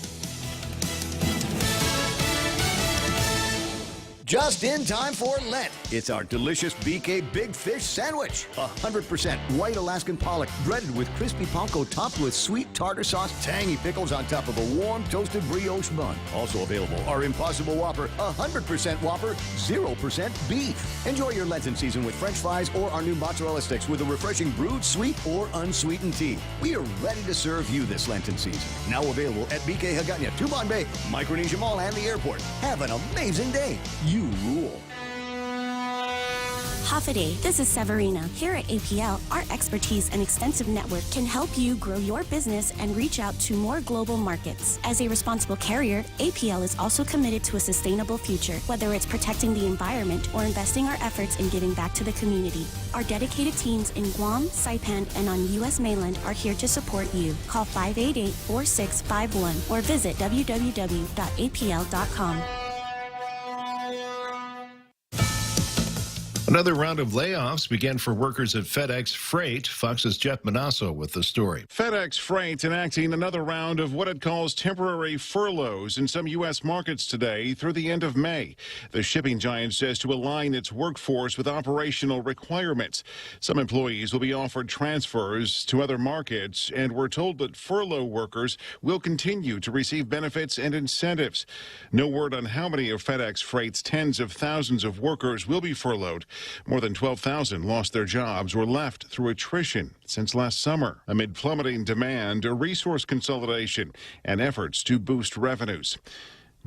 Just in time for Lent. It's our delicious BK Big Fish Sandwich. 100% white Alaskan pollock, breaded with crispy panko, topped with sweet tartar sauce, tangy pickles on top of a warm toasted brioche bun. Also available, our Impossible Whopper, 100% Whopper, 0% beef. Enjoy your Lenten season with French fries or our new mozzarella sticks with a refreshing brewed, sweet, or unsweetened tea. We are ready to serve you this Lenten season. Now available at BK Hagåtña, Tubon Bay, Micronesia Mall, and the airport. Have an amazing day. You rule. Hoffaday, this is Severina. Here at APL, our expertise and extensive network can help you grow your business and reach out to more global markets. As a responsible carrier, APL is also committed to a sustainable future, whether it's protecting the environment or investing our efforts in giving back to the community. Our dedicated teams in Guam, Saipan, and on U.S. mainland are here to support you. Call 588-4651 or visit www.apl.com. Another round of layoffs began for workers at FedEx Freight. Fox's Jeff Manasso with the story. FedEx Freight enacting another round of what it calls temporary furloughs in some U.S. markets today through the end of May. The shipping giant says to align its workforce with operational requirements. Some employees will be offered transfers to other markets, and we're told that furlough workers will continue to receive benefits and incentives. No word on how many of FedEx Freight's tens of thousands of workers will be furloughed. More than 12,000 lost their jobs or left through attrition since last summer, amid plummeting demand, a resource consolidation, and efforts to boost revenues.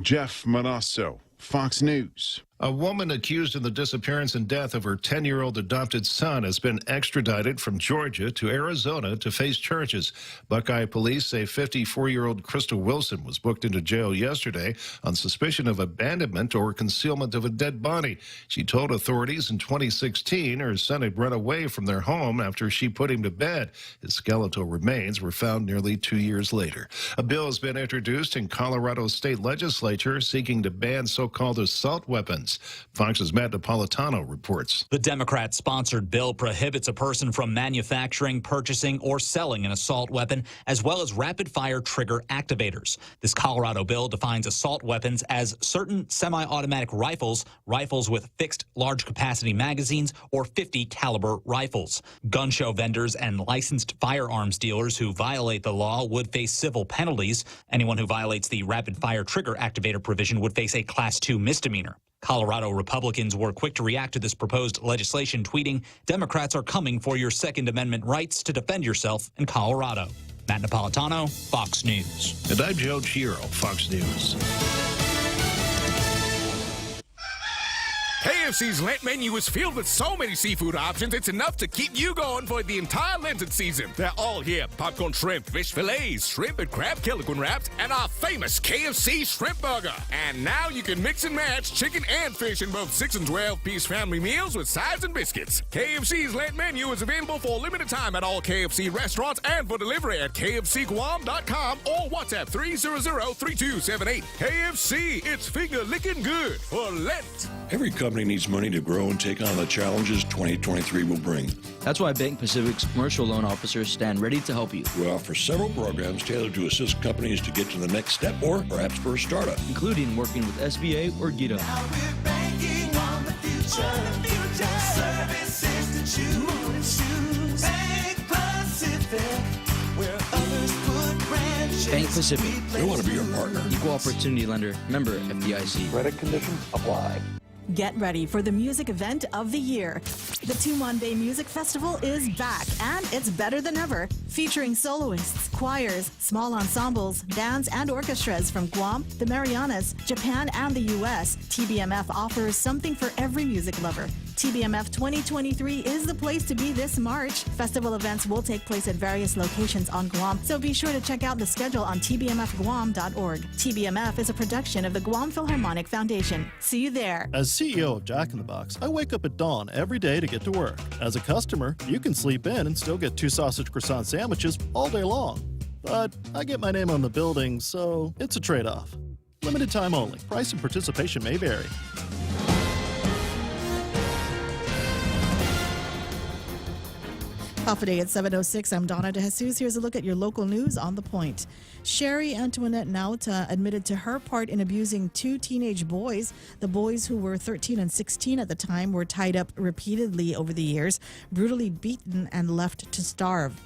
Jeff Manasso, Fox News. A woman accused of the disappearance and death of her 10-year-old adopted son has been extradited from Georgia to Arizona to face charges. Buckeye police say 54-year-old Crystal Wilson was booked into jail yesterday on suspicion of abandonment or concealment of a dead body. She told authorities in 2016 her son had run away from their home after she put him to bed. His skeletal remains were found nearly 2 years later. A bill has been introduced in Colorado's state legislature seeking to ban so-called assault weapons. Fox's Matt Napolitano reports. The Democrat-sponsored bill prohibits a person from manufacturing, purchasing, or selling an assault weapon, as well as rapid-fire trigger activators. This Colorado bill defines assault weapons as certain semi-automatic rifles, rifles with fixed large-capacity magazines, or 50-caliber rifles. Gun show vendors and licensed firearms dealers who violate the law would face civil penalties. Anyone who violates the rapid-fire trigger activator provision would face a Class 2 misdemeanor. Colorado Republicans were quick to react to this proposed legislation, tweeting, "Democrats are coming for your Second Amendment rights to defend yourself in Colorado." Matt Napolitano, Fox News. And I'm Joe Chiro, Fox News. KFC's Lent menu is filled with so many seafood options, it's enough to keep you going for the entire Lenten season. They're all here. Popcorn shrimp, fish fillets, shrimp and crab Killiquin wraps, and our famous KFC shrimp burger. And now you can mix and match chicken and fish in both 6 and 12-piece family meals with sides and biscuits. KFC's Lent menu is available for a limited time at all KFC restaurants and for delivery at kfcguam.com or WhatsApp 300-3278. KFC, it's finger-licking good for Lent. Every company needs money to grow and take on the challenges 2023 will bring. That's why Bank Pacific's commercial loan officers stand ready to help you. We offer several programs tailored to assist companies to get to the next step or perhaps for a startup, including working with SBA or GITA. Now we're banking on the future. Services to choose. Bank Pacific, where others put branches. Bank Pacific. We want to be your partner. Equal opportunity lender. Member FDIC. Credit conditions apply. Get ready for the music event of the year. The Tubon Bay Music Festival is back, and it's better than ever. Featuring soloists, choirs, small ensembles, bands, and orchestras from Guam, the Marianas, Japan, and the U.S., TBMF offers something for every music lover. TBMF 2023 is the place to be this March. Festival events will take place at various locations on Guam, so be sure to check out the schedule on tbmfguam.org. TBMF is a production of the Guam Philharmonic Foundation. See you there. As CEO of Jack in the Box, I wake up at dawn every day to get to work. As a customer, you can sleep in and still get 2 sausage croissant sandwiches all day long. But I get my name on the building, so it's a trade-off. Limited time only. Price and participation may vary. Off a day at 7:06. I'm Donna DeJesus. Here's a look at your local news on The Point. Sherry Antoinette Nauta admitted to her part in abusing 2 teenage boys. The boys, who were 13 and 16 at the time, were tied up repeatedly over the years, brutally beaten, and left to starve.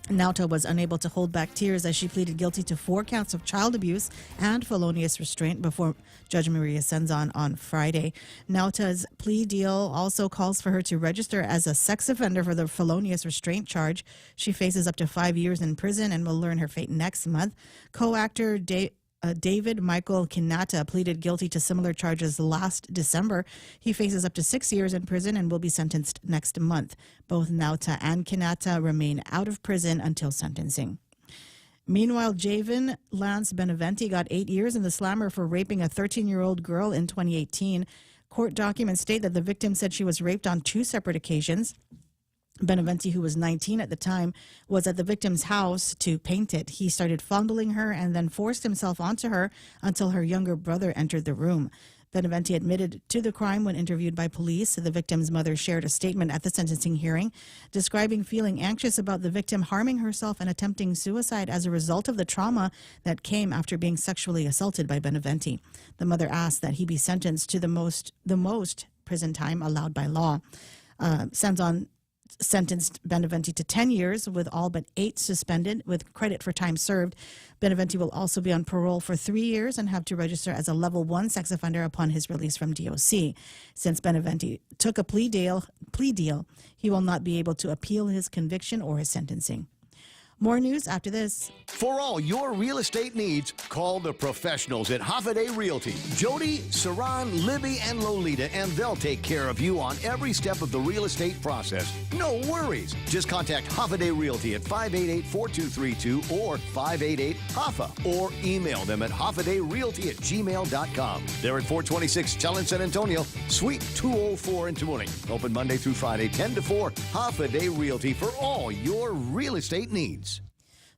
Nauta was unable to hold back tears as she pleaded guilty to 4 counts of child abuse and felonious restraint before Judge Maria Senzon on Friday. Nauta's plea deal also calls for her to register as a sex offender for the felonious restraint charge. She faces up to 5 years in prison and will learn her fate next month. Co-actor David Michael Kinata pleaded guilty to similar charges last December. He faces up to 6 years in prison and will be sentenced next month. Both Nauta and Kinata remain out of prison until sentencing. Meanwhile, Javen Lance Beneventi got 8 years in the slammer for raping a 13-year-old girl in 2018. Court documents state that the victim said she was raped on 2 separate occasions. Beneventi, who was 19 at the time, was at the victim's house to paint it. He started fondling her and then forced himself onto her until her younger brother entered the room. Beneventi admitted to the crime when interviewed by police. The victim's mother shared a statement at the sentencing hearing, describing feeling anxious about the victim harming herself and attempting suicide as a result of the trauma that came after being sexually assaulted by Beneventi. The mother asked that he be sentenced to the most prison time allowed by law. Senzon sentenced Beneventi to 10 years, with all but 8 suspended, with credit for time served. Beneventi will also be on parole for 3 years and have to register as a level 1 sex offender upon his release from DOC. Since Beneventi took a plea deal, he will not be able to appeal his conviction or his sentencing. More news after this. For all your real estate needs, call the professionals at Hoffaday Realty. Jody, Saran, Libby, and Lolita, and they'll take care of you on every step of the real estate process. No worries. Just contact Hoffaday Realty at 588-4232 or 588-HOFFA, or email them at hoffadayrealty@gmail.com. They're at 426 Chell in San Antonio, Suite 204 in Tamuning. Open Monday through Friday, 10 to 4. Hoffaday Realty for all your real estate needs.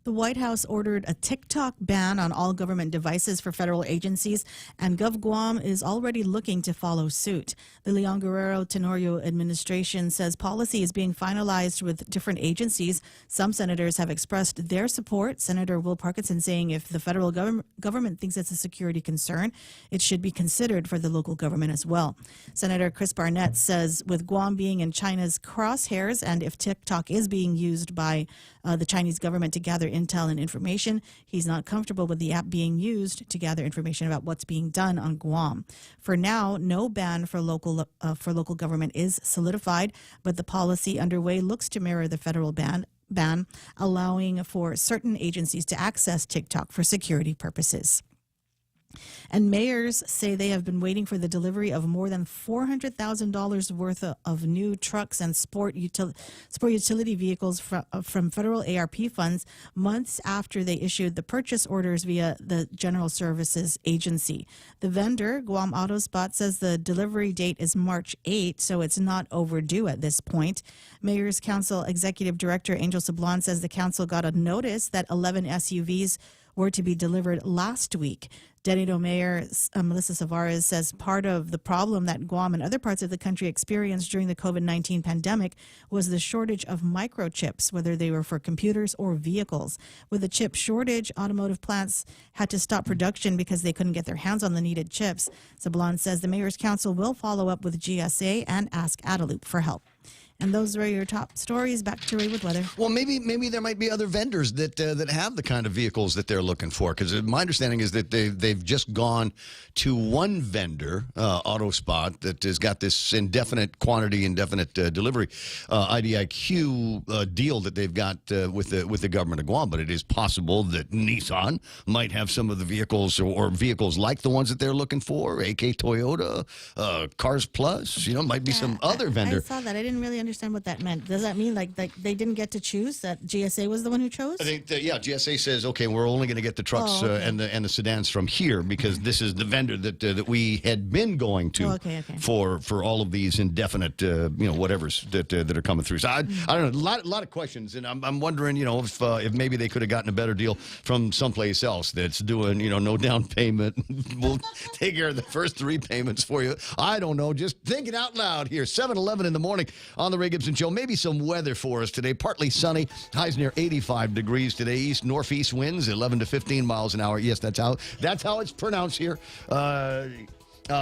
The White House ordered a TikTok ban on all government devices for federal agencies, and Gov Guam is already looking to follow suit. The Leon Guerrero Tenorio administration says policy is being finalized with different agencies. Some senators have expressed their support. Senator Will Parkinson saying if the federal government thinks it's a security concern, it should be considered for the local government as well. Senator Chris Barnett says with Guam being in China's crosshairs, and if TikTok is being used by the Chinese government to gather intel and information, he's not comfortable with the app being used to gather information about what's being done on Guam. For now, no ban for local government is solidified, but the policy underway looks to mirror the federal ban, allowing for certain agencies to access TikTok for security purposes. And mayors say they have been waiting for the delivery of more than $400,000 worth of new trucks and sport utility vehicles from federal ARP funds months after they issued the purchase orders via the General Services Agency. The vendor, Guam Auto Spot, says the delivery date is March 8, so it's not overdue at this point. Mayor's Council Executive Director Angel Sablon says the council got a notice that 11 SUVs were to be delivered last week. Denito Mayor Melissa Savares says part of the problem that Guam and other parts of the country experienced during the COVID-19 pandemic was the shortage of microchips, whether they were for computers or vehicles. With the chip shortage, automotive plants had to stop production because they couldn't get their hands on the needed chips. Sablon says the Mayor's Council will follow up with GSA and ask Adelup for help. And those were your top stories. Back to Ray with weather. Well, maybe there might be other vendors that have the kind of vehicles that they're looking for. Because my understanding is that they've just gone to one vendor, AutoSpot, that has got this indefinite quantity, indefinite delivery IDIQ deal that they've got with the government of Guam. But it is possible that Nissan might have some of the vehicles or vehicles like the ones that they're looking for. AK Toyota, Cars Plus, might be some other vendor. I saw that. I didn't really understand understand what that meant. Does that mean like they didn't get to choose? That GSA was the one who chose? I think that, yeah, GSA says, okay, we're only going to get the trucks and the sedans from here because this is the vendor that we had been going to for all of these indefinite whatevers that are coming through. So I don't know, a lot of questions, and I'm wondering if maybe they could have gotten a better deal from someplace else that's doing no down payment. We'll take care of the first 3 payments for you. I don't know, just thinking out loud here. 7:11 in the morning on the Ray Gibson Show. Maybe some weather for us today. Partly sunny. Highs near 85 degrees today. East northeast winds 11 to 15 miles an hour. Yes, that's how it's pronounced here.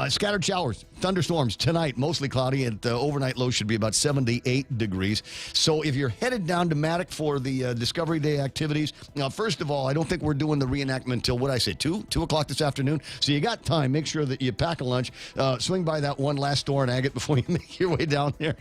Scattered showers, thunderstorms tonight, mostly cloudy, and overnight low should be about 78 degrees. So if you're headed down to Maddox for the Discovery Day activities, first of all, I don't think we're doing the reenactment until, 2 o'clock this afternoon. So you got time. Make sure that you pack a lunch. Swing by that one last store in Agate before you make your way down there.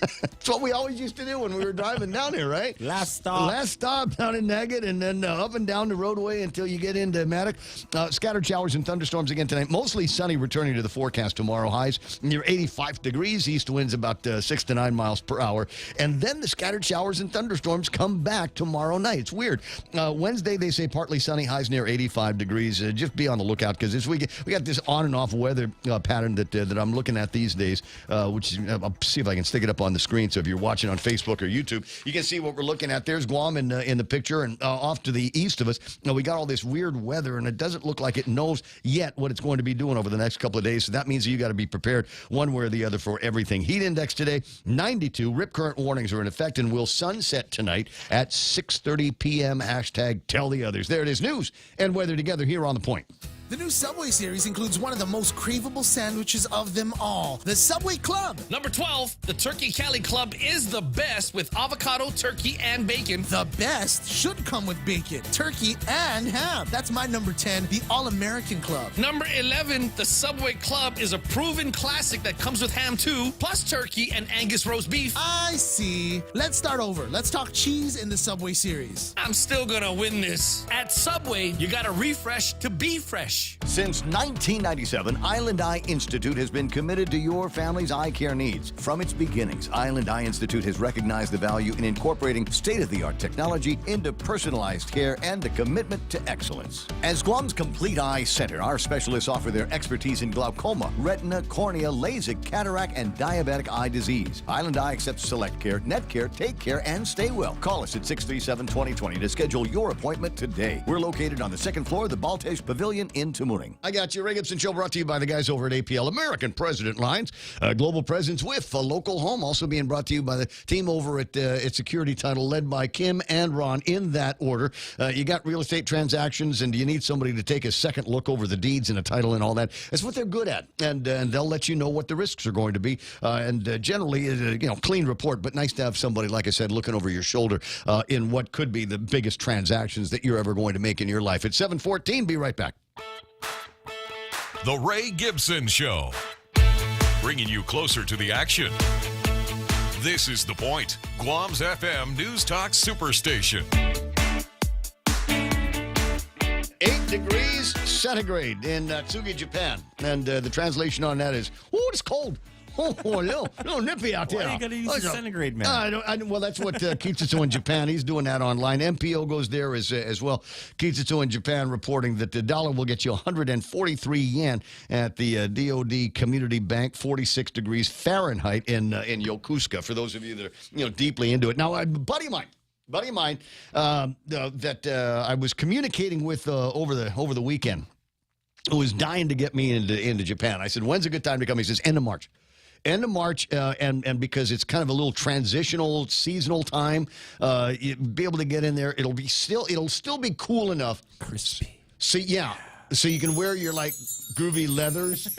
That's what we always used to do when we were driving down here, right? Last stop down in Agate, and then up and down the roadway until you get into Maddox. Scattered showers and thunderstorms again tonight. Mostly sunny, returning to the forecast tomorrow. Highs near 85 degrees. East winds about 6 to 9 miles per hour. And then the scattered showers and thunderstorms come back tomorrow night. It's weird. Wednesday, they say partly sunny. Highs near 85 degrees. Just be on the lookout because we got this on and off weather pattern that I'm looking at these days, which I'll see if I can stick it up on the screen. So if you're watching on Facebook or YouTube, you can see what we're looking at. There's Guam in the picture, and off to the east of us, we got all this weird weather, and it doesn't look like it knows yet what it's going to be doing over the next couple of days. So that means you got to be prepared one way or the other for everything. Heat index today, 92. Rip current warnings are in effect and will sunset tonight at 6:30 p.m. Hashtag tell the others. There it is. News and weather together here on The Point. The new Subway series includes one of the most craveable sandwiches of them all, the Subway Club. Number 12, the Turkey Cali Club is the best with avocado, turkey, and bacon. The best should come with bacon, turkey, and ham. That's my number 10, the All-American Club. Number 11, the Subway Club is a proven classic that comes with ham too, plus turkey and Angus roast beef. I see. Let's start over. Let's talk cheese in the Subway series. I'm still gonna win this. At Subway, you gotta refresh to be fresh. Since 1997, Island Eye Institute has been committed to your family's eye care needs. From its beginnings, Island Eye Institute has recognized the value in incorporating state-of-the-art technology into personalized care and a commitment to excellence. As Guam's complete eye center, our specialists offer their expertise in glaucoma, retina, cornea, LASIK, cataract, and diabetic eye disease. Island Eye accepts Select Care, Net Care, Take Care, and Stay Well. Call us at 637-2020 to schedule your appointment today. We're located on the second floor of the Baltej Pavilion in Toomuning. I got you. Ray Gibson Show brought to you by the guys over at APL, American President Lines, global presence with a local home. Also being brought to you by the team over at Security Title, led by Kim and Ron, in that order. You got real estate transactions, and you need somebody to take a second look over the deeds and the title and all that. That's what they're good at, and they'll let you know what the risks are going to be. And generally, clean report, but nice to have somebody, like I said, looking over your shoulder in what could be the biggest transactions that you're ever going to make in your life. It's 7:14. Be right back. The Ray Gibson Show, bringing you closer to the action. This is The Point, Guam's FM News Talk Superstation. 8 degrees centigrade in Tsugi, Japan. And the translation on that is, oh, it's cold. Oh, a little nippy out there. Why are you going to use the centigrade, man? Well, that's what Kitsutsu in Japan. He's doing that online. MPO goes there as well. Kitsutsu in Japan reporting that the dollar will get you 143 yen at the DOD Community Bank, 46 degrees Fahrenheit in Yokosuka, for those of you that are deeply into it. Now, a buddy of mine that I was communicating with over the weekend, who was dying to get me into Japan. I said, when's a good time to come? He says, end of March. End of March, and because it's kind of a little transitional, seasonal time, you'll be able to get in there. It'll still be cool enough. Crispy. So yeah. So you can wear your groovy leathers,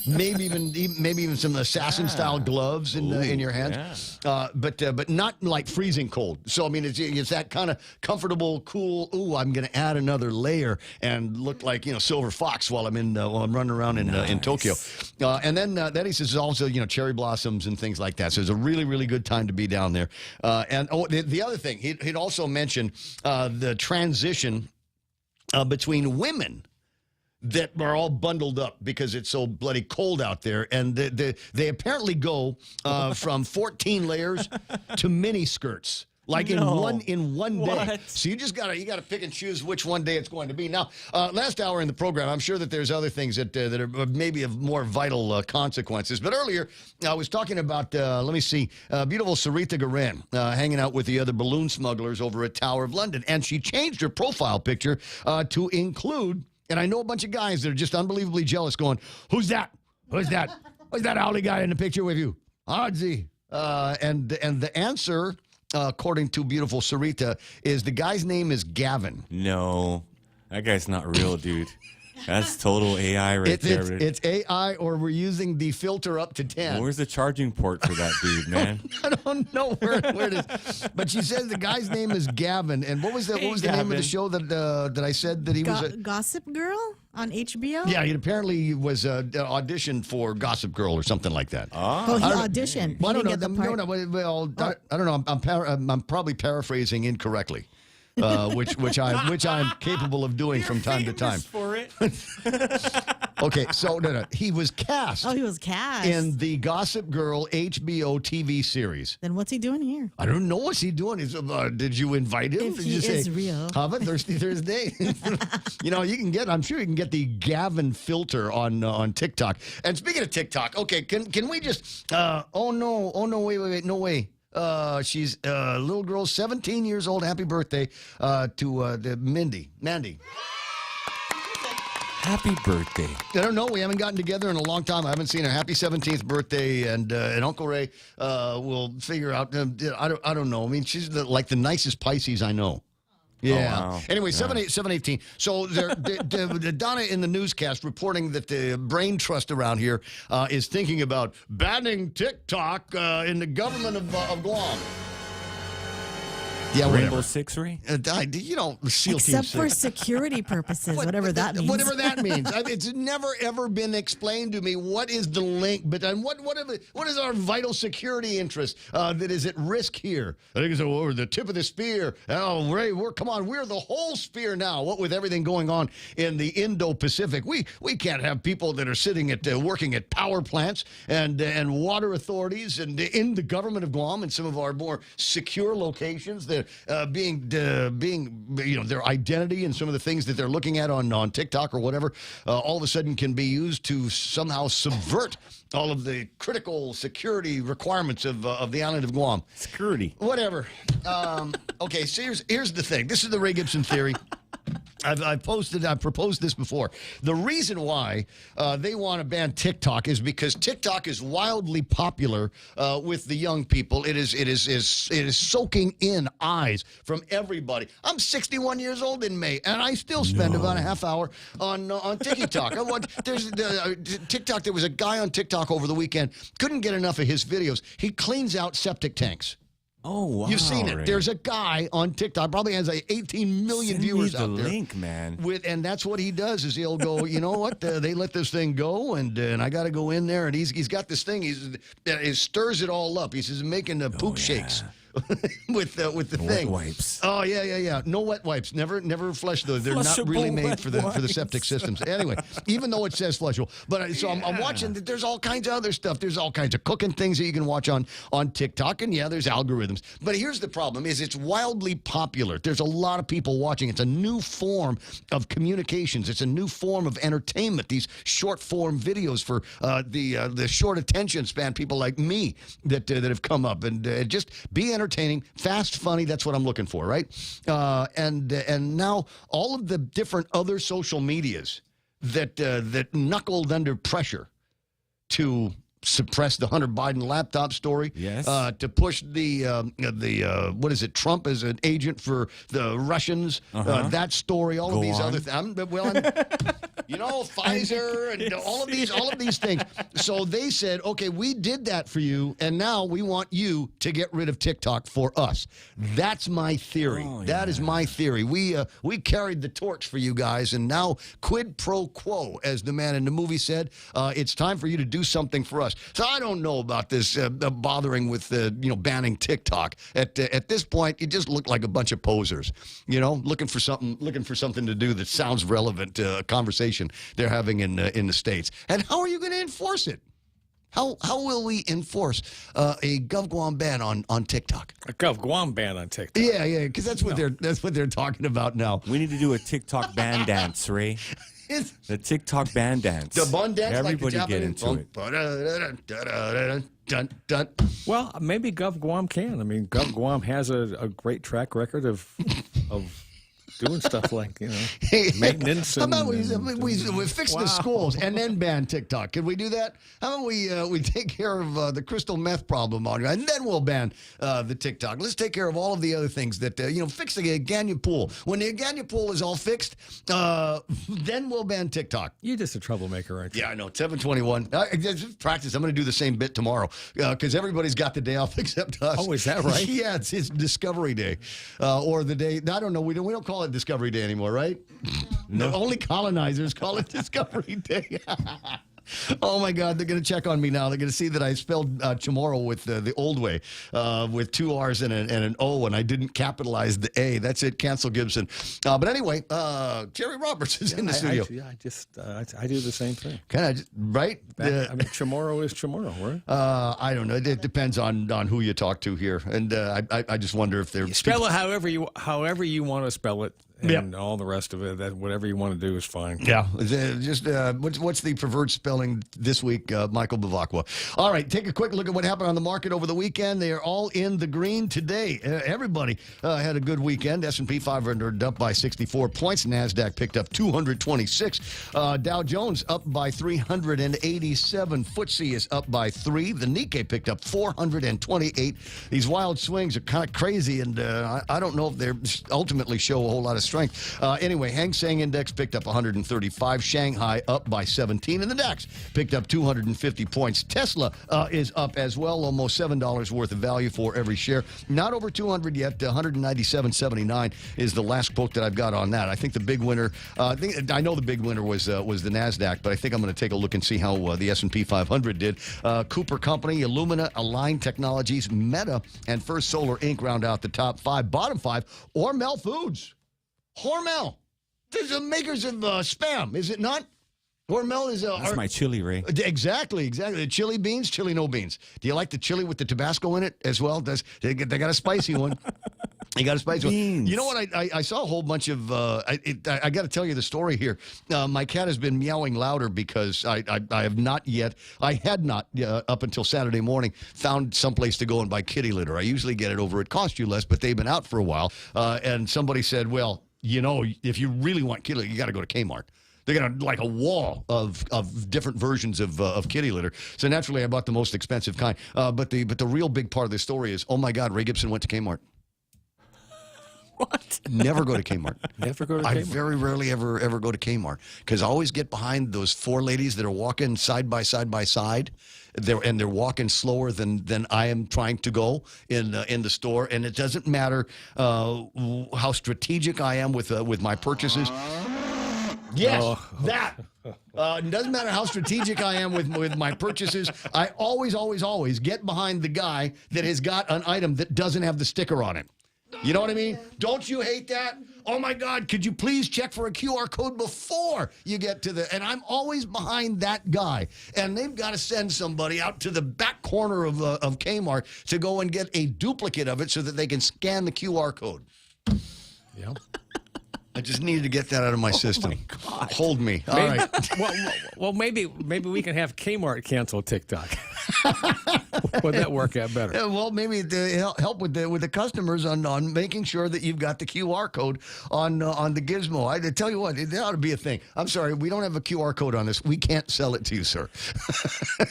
maybe even some assassin style gloves in your hands, but not like freezing cold. So I mean, it's that kind of comfortable, cool. Ooh, I'm going to add another layer and look like Silver Fox while I'm running around in Tokyo. And then he says also cherry blossoms and things like that. So it's a really, really good time to be down there. And the other thing he'd also mentioned the transition between women that are all bundled up because it's so bloody cold out there, and they apparently go from 14 layers to mini skirts. Like in one day. So you just gotta pick and choose which one day it's going to be. Now, last hour in the program, I'm sure that there's other things that are maybe of more vital consequences. But earlier, I was talking about, beautiful Sarita Garan hanging out with the other balloon smugglers over at Tower of London. And she changed her profile picture to include, and I know a bunch of guys that are just unbelievably jealous going, who's that? Who's that? Who's that owly guy in the picture with you? Oddsy. And the answer... according to beautiful Sarita, is the guy's name is Gavin. No, that guy's not real, dude. That's total AI right there. It's AI, or we're using the filter up to 10. Where's the charging port for that dude, man? I don't know where it is. But she says the guy's name is Gavin. And what was the name of the show that I said that he was? Gossip Girl on HBO? Yeah, he apparently was auditioned for Gossip Girl or something like that. Oh, he auditioned. Well, I don't know. He didn't get the part. I don't know. I'm probably paraphrasing incorrectly. Which I'm capable of doing from time to time. For it. Okay, so no, he was cast. Oh, he was cast in the Gossip Girl HBO TV series. Then what's he doing here? I don't know what's he doing. Did you invite him? If Did he you say, is real. Have a Thirsty Thursday? I'm sure you can get the Gavin filter on TikTok. And speaking of TikTok, okay, can we just? Oh no, wait, no way. She's a little girl, 17 years old. Happy birthday to Mandy. Happy birthday. I don't know. We haven't gotten together in a long time. I haven't seen her. Happy 17th birthday, and Uncle Ray will figure out. I don't know. I mean, she's like the nicest Pisces I know. Yeah. Oh, wow. Anyway, 718. So Donna in the newscast reporting that the brain trust around here is thinking about banning TikTok in the government of Guam. Yeah, Rainbow Six Ray? SEAL Except Team for 6. security purposes, whatever that means. Whatever that means. It's never, ever been explained to me what is the link, but what is our vital security interest that is at risk here? I think it's over the tip of the spear. Oh, Ray, we're the whole spear now. What with everything going on in the Indo-Pacific, we can't have people that are sitting at working at power plants and water authorities and in the government of Guam and some of our more secure locations that being their identity and some of the things that they're looking at on TikTok or whatever, all of a sudden can be used to somehow subvert all of the critical security requirements of the island of Guam. Security. Whatever. Okay, so here's the thing. This is the Ray Gibson theory. I've proposed this before. The reason why they want to ban TikTok is because TikTok is wildly popular with the young people. It is soaking in eyes from everybody. I'm 61 years old in May, and I still spend about a half hour on TikTok. There's TikTok. There was a guy on TikTok over the weekend. Couldn't get enough of his videos. He cleans out septic tanks. Oh, wow. You've seen it. Ray. There's a guy on TikTok, probably has 18 million viewers out there. Link, man. And that's what he does is he'll go, you know what, they let this thing go, and I got to go in there, and he's got this thing. He stirs it all up. He says making the poop shakes. with the thing. Wet wipes. Oh yeah. No wet wipes. Never flush those. They're not really made for the septic systems. Anyway, even though it says flushable. But so I'm watching. There's all kinds of other stuff. There's all kinds of cooking things that you can watch on TikTok, and yeah, there's algorithms. But here's the problem: is it's wildly popular. There's a lot of people watching. It's a new form of communications. It's a new form of entertainment. These short form videos for the short attention span people like me that have come up and just be entertaining, fast, funny. That's what I'm looking for, right? And now all of the different other social medias that knuckled under pressure to suppress the Hunter Biden laptop story. Yes. To push the what is it? Trump as an agent for the Russians. That story. All Go of these on. other things. Pfizer and all of these things. So they said, okay, we did that for you, and now we want you to get rid of TikTok for us. That's my theory. That is my theory. We carried the torch for you guys, and now quid pro quo, as the man in the movie said, it's time for you to do something for us. So I don't know about this bothering with banning TikTok. At this point, you just look like a bunch of posers, looking for something to do that sounds relevant to a conversation legislation they're having in the states. And how are you going to enforce it? How will we enforce a GovGuam ban on TikTok? A GovGuam ban on TikTok. Yeah, because that's what they're talking about now. We need to do a TikTok band dance, Ray. The TikTok band dance. The band dance, Everybody like get into it. Well, maybe GovGuam can. I mean, GovGuam has a great track record of doing stuff like, maintenance. How about we fix the schools and then ban TikTok? Can we do that? How about we take care of the crystal meth problem on here, and then we'll ban the TikTok. Let's take care of all of the other things that, fix the Agana pool. When the Agana pool is all fixed, then we'll ban TikTok. You're just a troublemaker, aren't you? Yeah, I know. 7:21. Practice. I'm going to do the same bit tomorrow because everybody's got the day off except us. Oh, is that right? Yeah, it's Discovery Day or the day. I don't know. We don't call it Discovery Day anymore, right? No. Only colonizers call it Discovery Day. Oh, my God. They're going to check on me now. They're going to see that I spelled tomorrow with the old way, with 2 R's and an O, and I didn't capitalize the A. That's it. Cancel Gibson. But anyway, Jerry Roberts is in the studio. I do the same thing. Right? Tomorrow is tomorrow, right? I don't know. It depends on who you talk to here. And I just wonder if they're... Spell it however you want to spell it. And all the rest of it, that whatever you want to do is fine. Yeah. Just what's the preferred spelling this week, Michael Bavacqua? All right, take a quick look at what happened on the market over the weekend. They are all in the green today. Everybody had a good weekend. S&P 500 up by 64 points. NASDAQ picked up 226. Dow Jones up by 387. FTSE is up by 3. The Nikkei picked up 428. These wild swings are kind of crazy, and I don't know if they ultimately show a whole lot of strength. Anyway, Hang Seng Index picked up 135. Shanghai up by 17. And the DAX picked up 250 points. Tesla is up as well, almost $7 worth of value for every share. Not over 200 yet. 197.79 is the last quote that I've got on that. I think the big winner, I know the big winner was the NASDAQ, but I think I'm going to take a look and see how the S&P 500 did. Cooper Company, Illumina, Align Technologies, Meta, and First Solar Inc. round out the top 5. Bottom 5, Hormel Foods. Hormel. They're the makers of Spam, is it not? Hormel is... That's my chili, Ray. Exactly. The chili beans, chili no beans. Do you like the chili with the Tabasco in it as well? They got a spicy one. You got a spicy one. You know what? I saw a whole bunch of... I got to tell you the story here. My cat has been meowing louder because I have not yet... I had not, up until Saturday morning, found someplace to go and buy kitty litter. I usually get it over at Cost You Less, but they've been out for a while. And somebody said, well... if you really want kitty litter, you got to go to Kmart. They got like a wall of different versions of kitty litter. So naturally, I bought the most expensive kind. But the real big part of the story is, oh my God, Ray Gibson went to Kmart. What? Never go to Kmart. Never go to Kmart. I very rarely ever go to Kmart because I always get behind those 4 ladies that are walking side by side. They're walking slower than I am trying to go in the store, and it doesn't matter how strategic I am with my purchases. Yes, that. It doesn't matter how strategic I am with my purchases. I always get behind the guy that has got an item that doesn't have the sticker on it. You know what I mean? Don't you hate that? Oh, my God, could you please check for a QR code before you get to the... And I'm always behind that guy. And they've got to send somebody out to the back corner of Kmart to go and get a duplicate of it so that they can scan the QR code. Yeah. I just needed to get that out of my system. My God. Hold me. All right. Well, maybe we can have Kmart cancel TikTok. Would that work out better? Yeah, well, maybe to help with the customers on making sure that you've got the QR code on the gizmo. I tell you what, it ought to be a thing. I'm sorry, we don't have a QR code on this. We can't sell it to you, sir.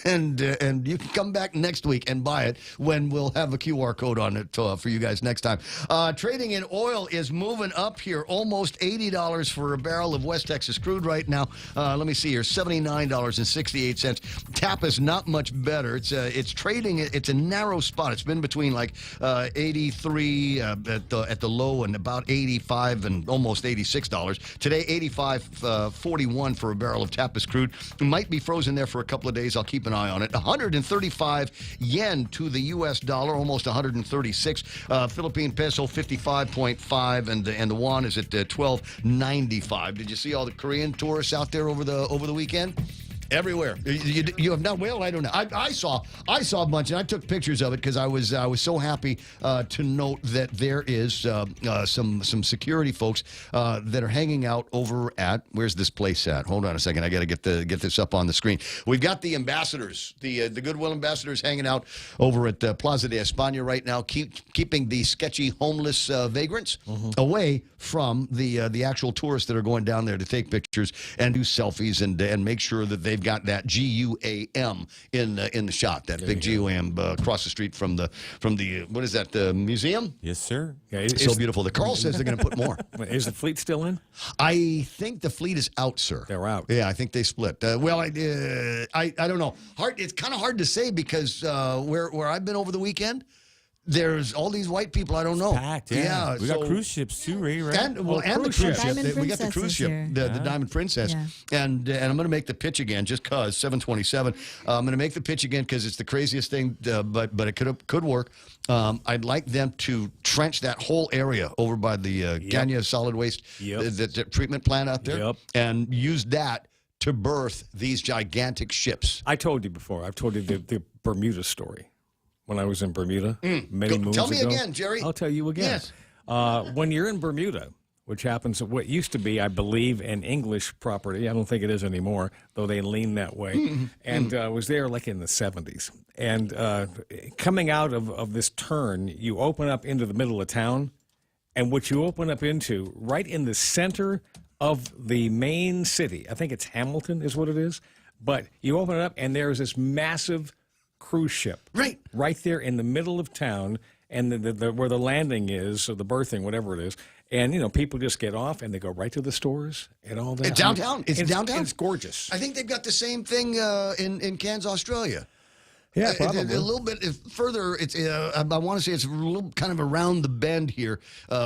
and you can come back next week and buy it when we'll have a QR code on it for you guys next time. Trading in oil is moving up here, almost $80 for a barrel of West Texas crude right now. Let me see here, $79.68. TAP is not much better. It's trading trading. It's a narrow spot. It's been between like 83 at the low and about 85 and almost $86. Today, 85.41 for a barrel of Tapis crude. It might be frozen there for a couple of days. I'll keep an eye on it. 135 yen to the U.S. dollar, almost 136. Philippine peso 55.5, and the won is at 12.95. Did you see all the Korean tourists out there over the weekend? Everywhere. You have not? Well, I don't know. I saw a bunch, and I took pictures of it because I was so happy to note that there is some security folks that are hanging out over at, where's this place at? Hold on a second. I got to get this up on the screen. We've got the ambassadors, the Goodwill ambassadors, hanging out over at Plaza de España right now, keeping the sketchy homeless vagrants away from the actual tourists that are going down there to take pictures and do selfies and make sure that they've got that GUAM in the shot, that big GUAM across the street from the what is that, the museum? Yes, sir. Yeah, so beautiful. The Carl says they're going to put more. Is the fleet still in? I think the fleet is out, sir. They're out. Yeah, I think they split. Well, I don't know. It's kind of hard to say because where I've been over the weekend, there's all these white people. I don't know. Packed, yeah. We got cruise ships too, Ray, right? And the cruise ship. We got the cruise ship, the Yeah. Diamond Princess. Yeah. And I'm going to make the pitch again just because, 727. I'm going to make the pitch again because it's the craziest thing, but it could work. I'd like them to trench that whole area over by the Ganya solid waste the treatment plant out there and use that to birth these gigantic ships. I told you before. I've told you the Bermuda story. When I was in Bermuda many moons ago. Tell me again, Jerry. I'll tell you again. Yes. When you're in Bermuda, which happens at what used to be, I believe, an English property. I don't think it is anymore, though they lean that way. And was there like in the 70s. And coming out of this turn, you open up into the middle of town. And what you open up into, right in the center of the main city, I think it's Hamilton is what it is. But you open it up, and there's this massive cruise ship right there in the middle of town, and where the landing is, or the berthing, whatever it is, and people just get off and they go right to the stores and all that. It's downtown. It's downtown. It's gorgeous. I think they've got the same thing in Cairns, Australia. Yeah, probably. A little bit further. It's I want to say it's a little kind of around the bend here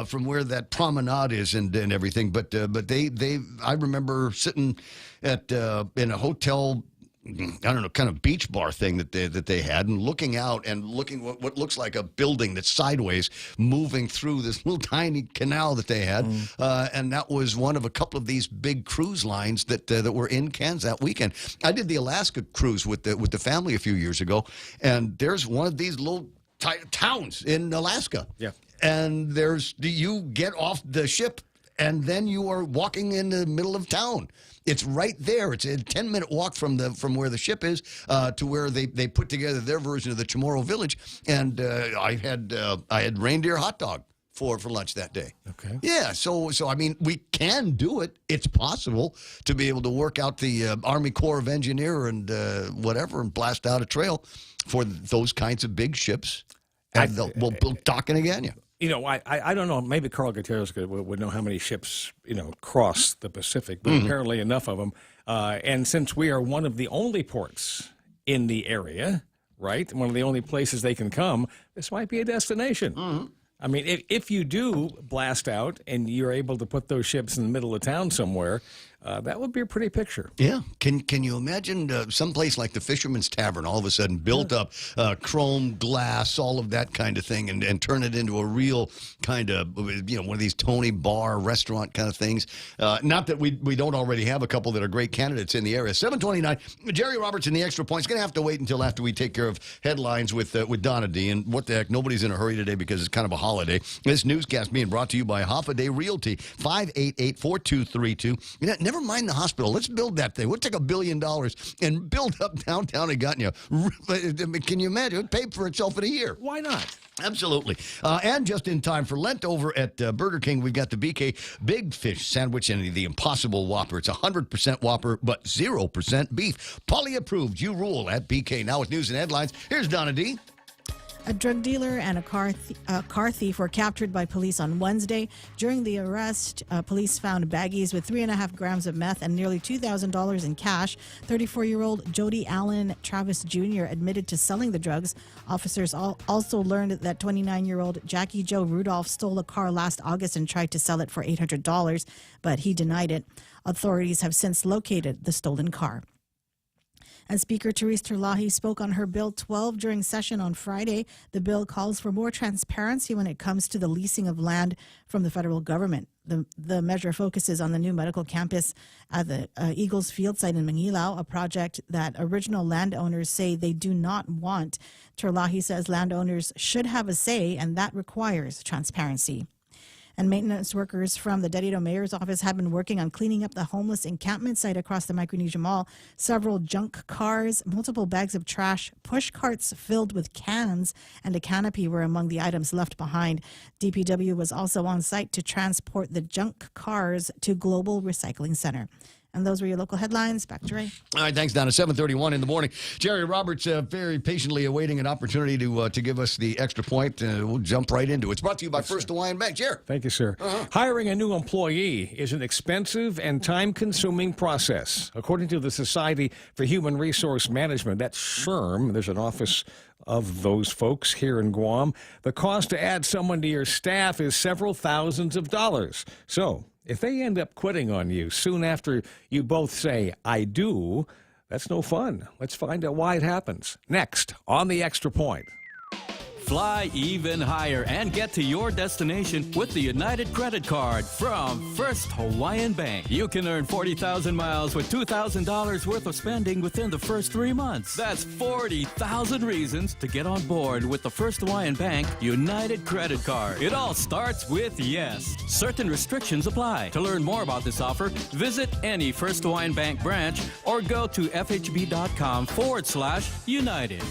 from where that promenade is and everything. But they I remember sitting at in a hotel, I don't know, kind of beach bar thing that they had, and looking out and looking what looks like a building that's sideways moving through this little tiny canal that they had, and that was one of a couple of these big cruise lines that were in Cairns that weekend. I did the Alaska cruise with the family a few years ago, and there's one of these little towns in Alaska. Yeah, and you get off the ship, and then you are walking in the middle of town. It's right there. It's a 10-minute walk from where the ship is to where they put together their version of the Chamorro Village. And I had reindeer hot dog for lunch that day. Okay. Yeah. So I mean, we can do it. It's possible to be able to work out the Army Corps of Engineer and whatever and blast out a trail for those kinds of big ships. And we'll build docking again. Yeah. I don't know. Maybe Carl Gutierrez would know how many ships, cross the Pacific, but apparently enough of them. And since we are one of the only ports in the area, right, one of the only places they can come, this might be a destination. I mean, if you do blast out and you're able to put those ships in the middle of town somewhere, that would be a pretty picture. Yeah. Can you imagine someplace like the Fisherman's Tavern all of a sudden built up chrome glass, all of that kind of thing, and turn it into a real kind of, one of these Tony bar restaurant kind of things? Not that we don't already have a couple that are great candidates in the area. 729, Jerry Roberts in the Extra Point is going to have to wait until after we take care of headlines with Donna D. And what the heck, nobody's in a hurry today because it's kind of a holiday. This newscast being brought to you by Half a Day Realty, 588-4232. Never mind the hospital. Let's build that thing. We'll take $1 billion and build up downtown Agutnia. Can you imagine? It would pay for itself in a year. Why not? Absolutely. And just in time for Lent over at Burger King, we've got the BK Big Fish Sandwich and the Impossible Whopper. It's 100% Whopper, but 0% beef. Polly approved. You rule at BK. Now with news and headlines, here's Donna D. A drug dealer and a car thief were captured by police on Wednesday. During the arrest, police found baggies with 3.5 grams of meth and nearly $2,000 in cash. 34-year-old Jody Allen Travis Jr. admitted to selling the drugs. Officers also learned that 29-year-old Jackie Joe Rudolph stole a car last August and tried to sell it for $800, but he denied it. Authorities have since located the stolen car. And Speaker Therese Terlahi spoke on her Bill 12 during session on Friday. The bill calls for more transparency when it comes to the leasing of land from the federal government. The measure focuses on the new medical campus at the Eagles Field site in Manilao, a project that original landowners say they do not want. Terlahi says landowners should have a say, and that requires transparency. And maintenance workers from the Dedido Mayor's office have been working on cleaning up the homeless encampment site across the Micronesia Mall. Several junk cars, multiple bags of trash, push carts filled with cans, and a canopy were among the items left behind. DPW was also on site to transport the junk cars to Global Recycling Center. And those were your local headlines. Back to Ray. All right, thanks, Donna. 7:31 in the morning. Jerry Roberts very patiently awaiting an opportunity to give us the extra point. We'll jump right into it. It's brought to you by First Hawaiian Bank. Jerry. Thank you, sir. Hiring a new employee is an expensive and time-consuming process. According to the Society for Human Resource Management, that's SHRM, there's an office of those folks here in Guam. The cost to add someone to your staff is several thousands of dollars. So, if they end up quitting on you soon after you both say, I do, that's no fun. Let's find out why it happens. Next, on the Extra Point. Fly even higher and get to your destination with the United Credit Card from First Hawaiian Bank. You can earn 40,000 miles with $2,000 worth of spending within the first 3 months. That's 40,000 reasons to get on board with the First Hawaiian Bank United Credit Card. It all starts with yes. Certain restrictions apply. To learn more about this offer, visit any First Hawaiian Bank branch or go to fhb.com/United.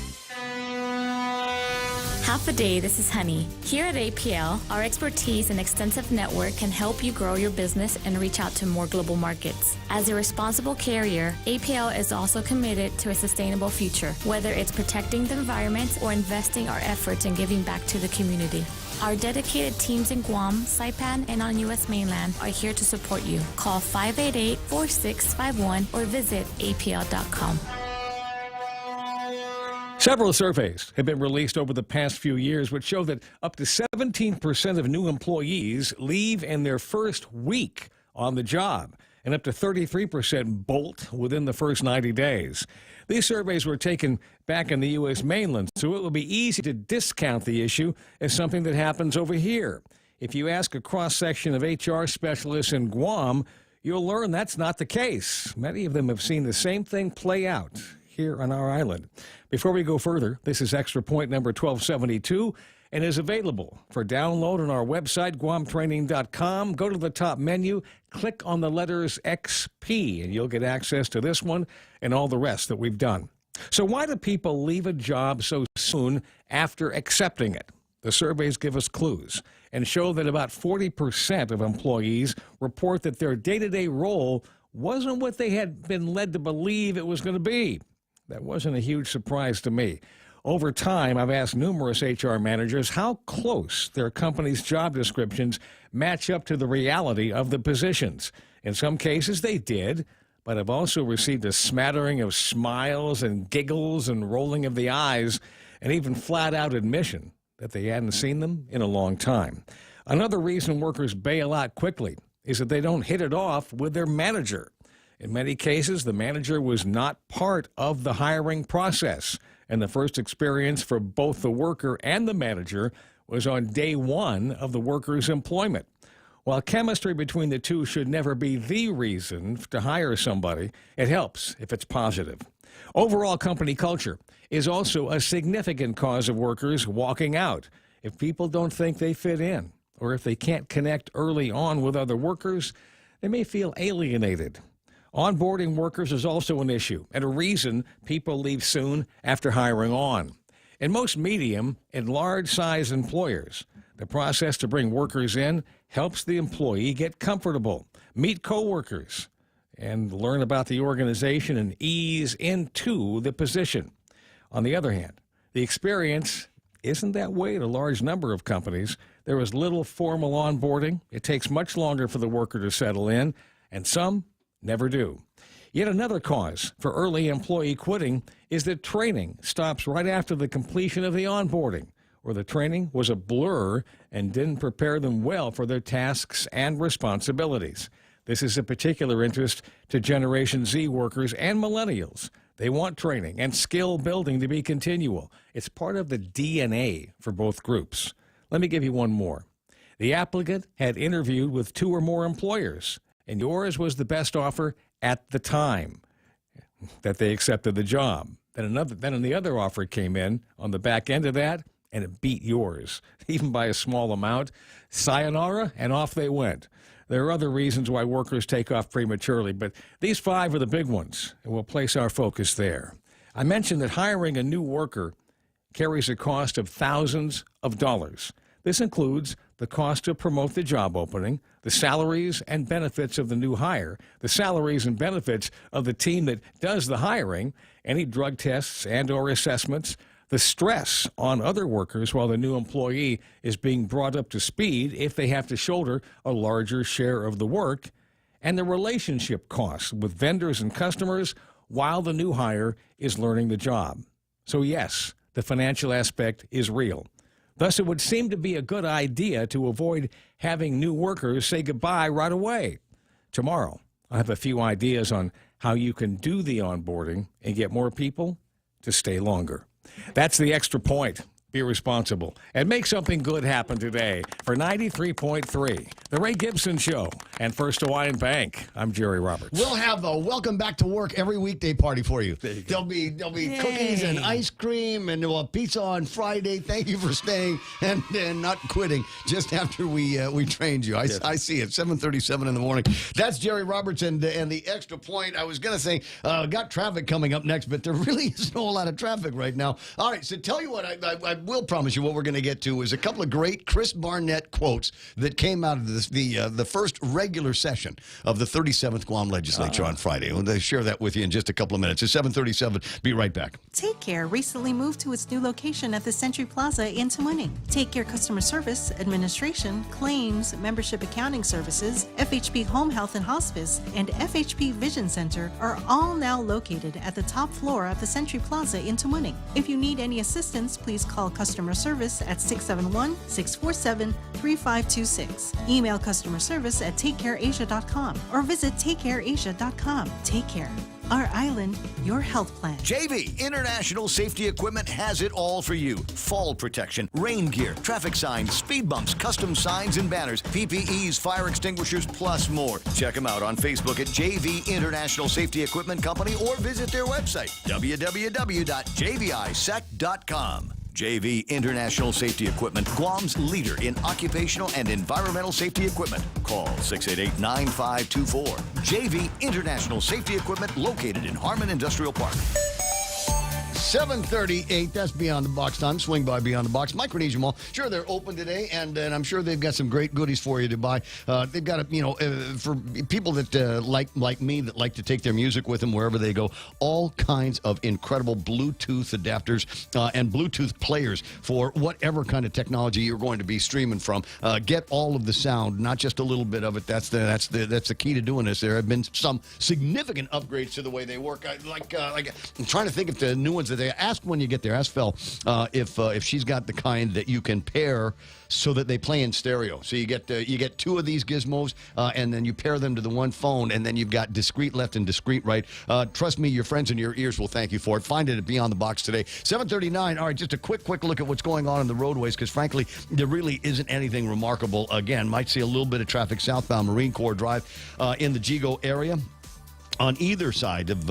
Half a day, this is Honey. Here at APL, our expertise and extensive network can help you grow your business and reach out to more global markets. As a responsible carrier, APL is also committed to a sustainable future, whether it's protecting the environment or investing our efforts in giving back to the community. Our dedicated teams in Guam, Saipan, and on U.S. mainland are here to support you. Call 588-4651 or visit apl.com. Several surveys have been released over the past few years which show that up to 17% of new employees leave in their first week on the job, and up to 33% bolt within the first 90 days. These surveys were taken back in the U.S. mainland, so it will be easy to discount the issue as something that happens over here. If you ask a cross-section of HR specialists in Guam, you'll learn that's not the case. Many of them have seen the same thing play out here on our island. Before we go further, this is Extra Point number 1272 and is available for download on our website, guamtraining.com. Go to the top menu, click on the letters XP, and you'll get access to this one and all the rest that we've done. So why do people leave a job so soon after accepting it? The surveys give us clues and show that about 40% of employees report that their day-to-day role wasn't what they had been led to believe it was going to be. That wasn't a huge surprise to me. Over time, I've asked numerous HR managers how close their company's job descriptions match up to the reality of the positions. In some cases, they did, but I've also received a smattering of smiles and giggles and rolling of the eyes, and even flat-out admission that they hadn't seen them in a long time. Another reason workers bail out quickly is that they don't hit it off with their manager. In many cases, the manager was not part of the hiring process, and the first experience for both the worker and the manager was on day one of the worker's employment. While chemistry between the two should never be the reason to hire somebody, it helps if it's positive. Overall company culture is also a significant cause of workers walking out. If people don't think they fit in, or if they can't connect early on with other workers, they may feel alienated. Onboarding workers is also an issue and a reason people leave soon after hiring on. In most medium and large-size employers, the process to bring workers in helps the employee get comfortable, meet coworkers, and learn about the organization and ease into the position. On the other hand, the experience isn't that way at a large number of companies. There is little formal onboarding. It takes much longer for the worker to settle in, and some never do. Yet another cause for early employee quitting is that training stops right after the completion of the onboarding, or the training was a blur and didn't prepare them well for their tasks and responsibilities. This is of particular interest to Generation Z workers and millennials. They want training and skill building to be continual. It's part of the DNA for both groups. Let me give you one more. The applicant had interviewed with 2 or more employers, and yours was the best offer at the time that they accepted the job. Then the other offer came in on the back end of that, and it beat yours, even by a small amount. Sayonara, and off they went. There are other reasons why workers take off prematurely, but these 5 are the big ones, and we'll place our focus there. I mentioned that hiring a new worker carries a cost of thousands of dollars. This includes the cost to promote the job opening, the salaries and benefits of the new hire, the salaries and benefits of the team that does the hiring, any drug tests and or assessments, the stress on other workers while the new employee is being brought up to speed if they have to shoulder a larger share of the work, and the relationship costs with vendors and customers while the new hire is learning the job. So yes, the financial aspect is real. Thus, it would seem to be a good idea to avoid having new workers say goodbye right away. Tomorrow, I have a few ideas on how you can do the onboarding and get more people to stay longer. That's the Extra Point. Be responsible and make something good happen today. For 93.3, The Ray Gibson Show and First Hawaiian Bank, I'm Jerry Roberts. We'll have a welcome back to work every weekday party for you. There'll be cookies and ice cream, and we'll have pizza on Friday. Thank you for staying and not quitting just after we trained you. I see it, 7:37 in the morning. That's Jerry Roberts and the Extra Point. I was going to say, got traffic coming up next, but there really isn't a whole lot of traffic right now. All right, so tell you what, I will promise you what we're going to get to is a couple of great Chris Barnett quotes that came out of the first regular session of the 37th Guam Legislature on Friday. We'll share that with you in just a couple of minutes. It's 7:37. Be right back. Take Care recently moved to its new location at the Century Plaza in Tamuning. Take Care customer service, administration, claims, membership accounting services, FHP Home Health and Hospice, and FHP Vision Center are all now located at the top floor of the Century Plaza in Tamuning. If you need any assistance, please call customer service at 671-647-3526. Email customer service at takecareasia.com or visit takecareasia.com. Take Care. Our island, your health plan. JV International Safety Equipment has it all for you. Fall protection, rain gear, traffic signs, speed bumps, custom signs and banners, PPEs, fire extinguishers, plus more. Check them out on Facebook at JV International Safety Equipment Company or visit their website, www.jvisec.com. JV International Safety Equipment, Guam's leader in occupational and environmental safety equipment. Call 688-9524. JV International Safety Equipment, located in Harmon Industrial Park. 7:38, that's Beyond the Box time. Swing by Beyond the Box. Micronesia Mall. Sure, they're open today, and I'm sure they've got some great goodies for you to buy. They've got, for people that like me, that like to take their music with them wherever they go, all kinds of incredible Bluetooth adapters and Bluetooth players for whatever kind of technology you're going to be streaming from. Get all of the sound, not just a little bit of it. That's the key to doing this. There have been some significant upgrades to the way they work. I'm trying to think of the new ones that they ask when you get there. Ask Phil if she's got the kind that you can pair so that they play in stereo. So you get 2 of these gizmos, and then you pair them to the one phone, and then you've got discrete left and discrete right. Trust me, your friends in your ears will thank you for it. Find it at Beyond the Box today. 7:39. All right, just a quick look at what's going on in the roadways, because frankly, there really isn't anything remarkable. Again, might see a little bit of traffic southbound Marine Corps Drive in the Jigo area on either side of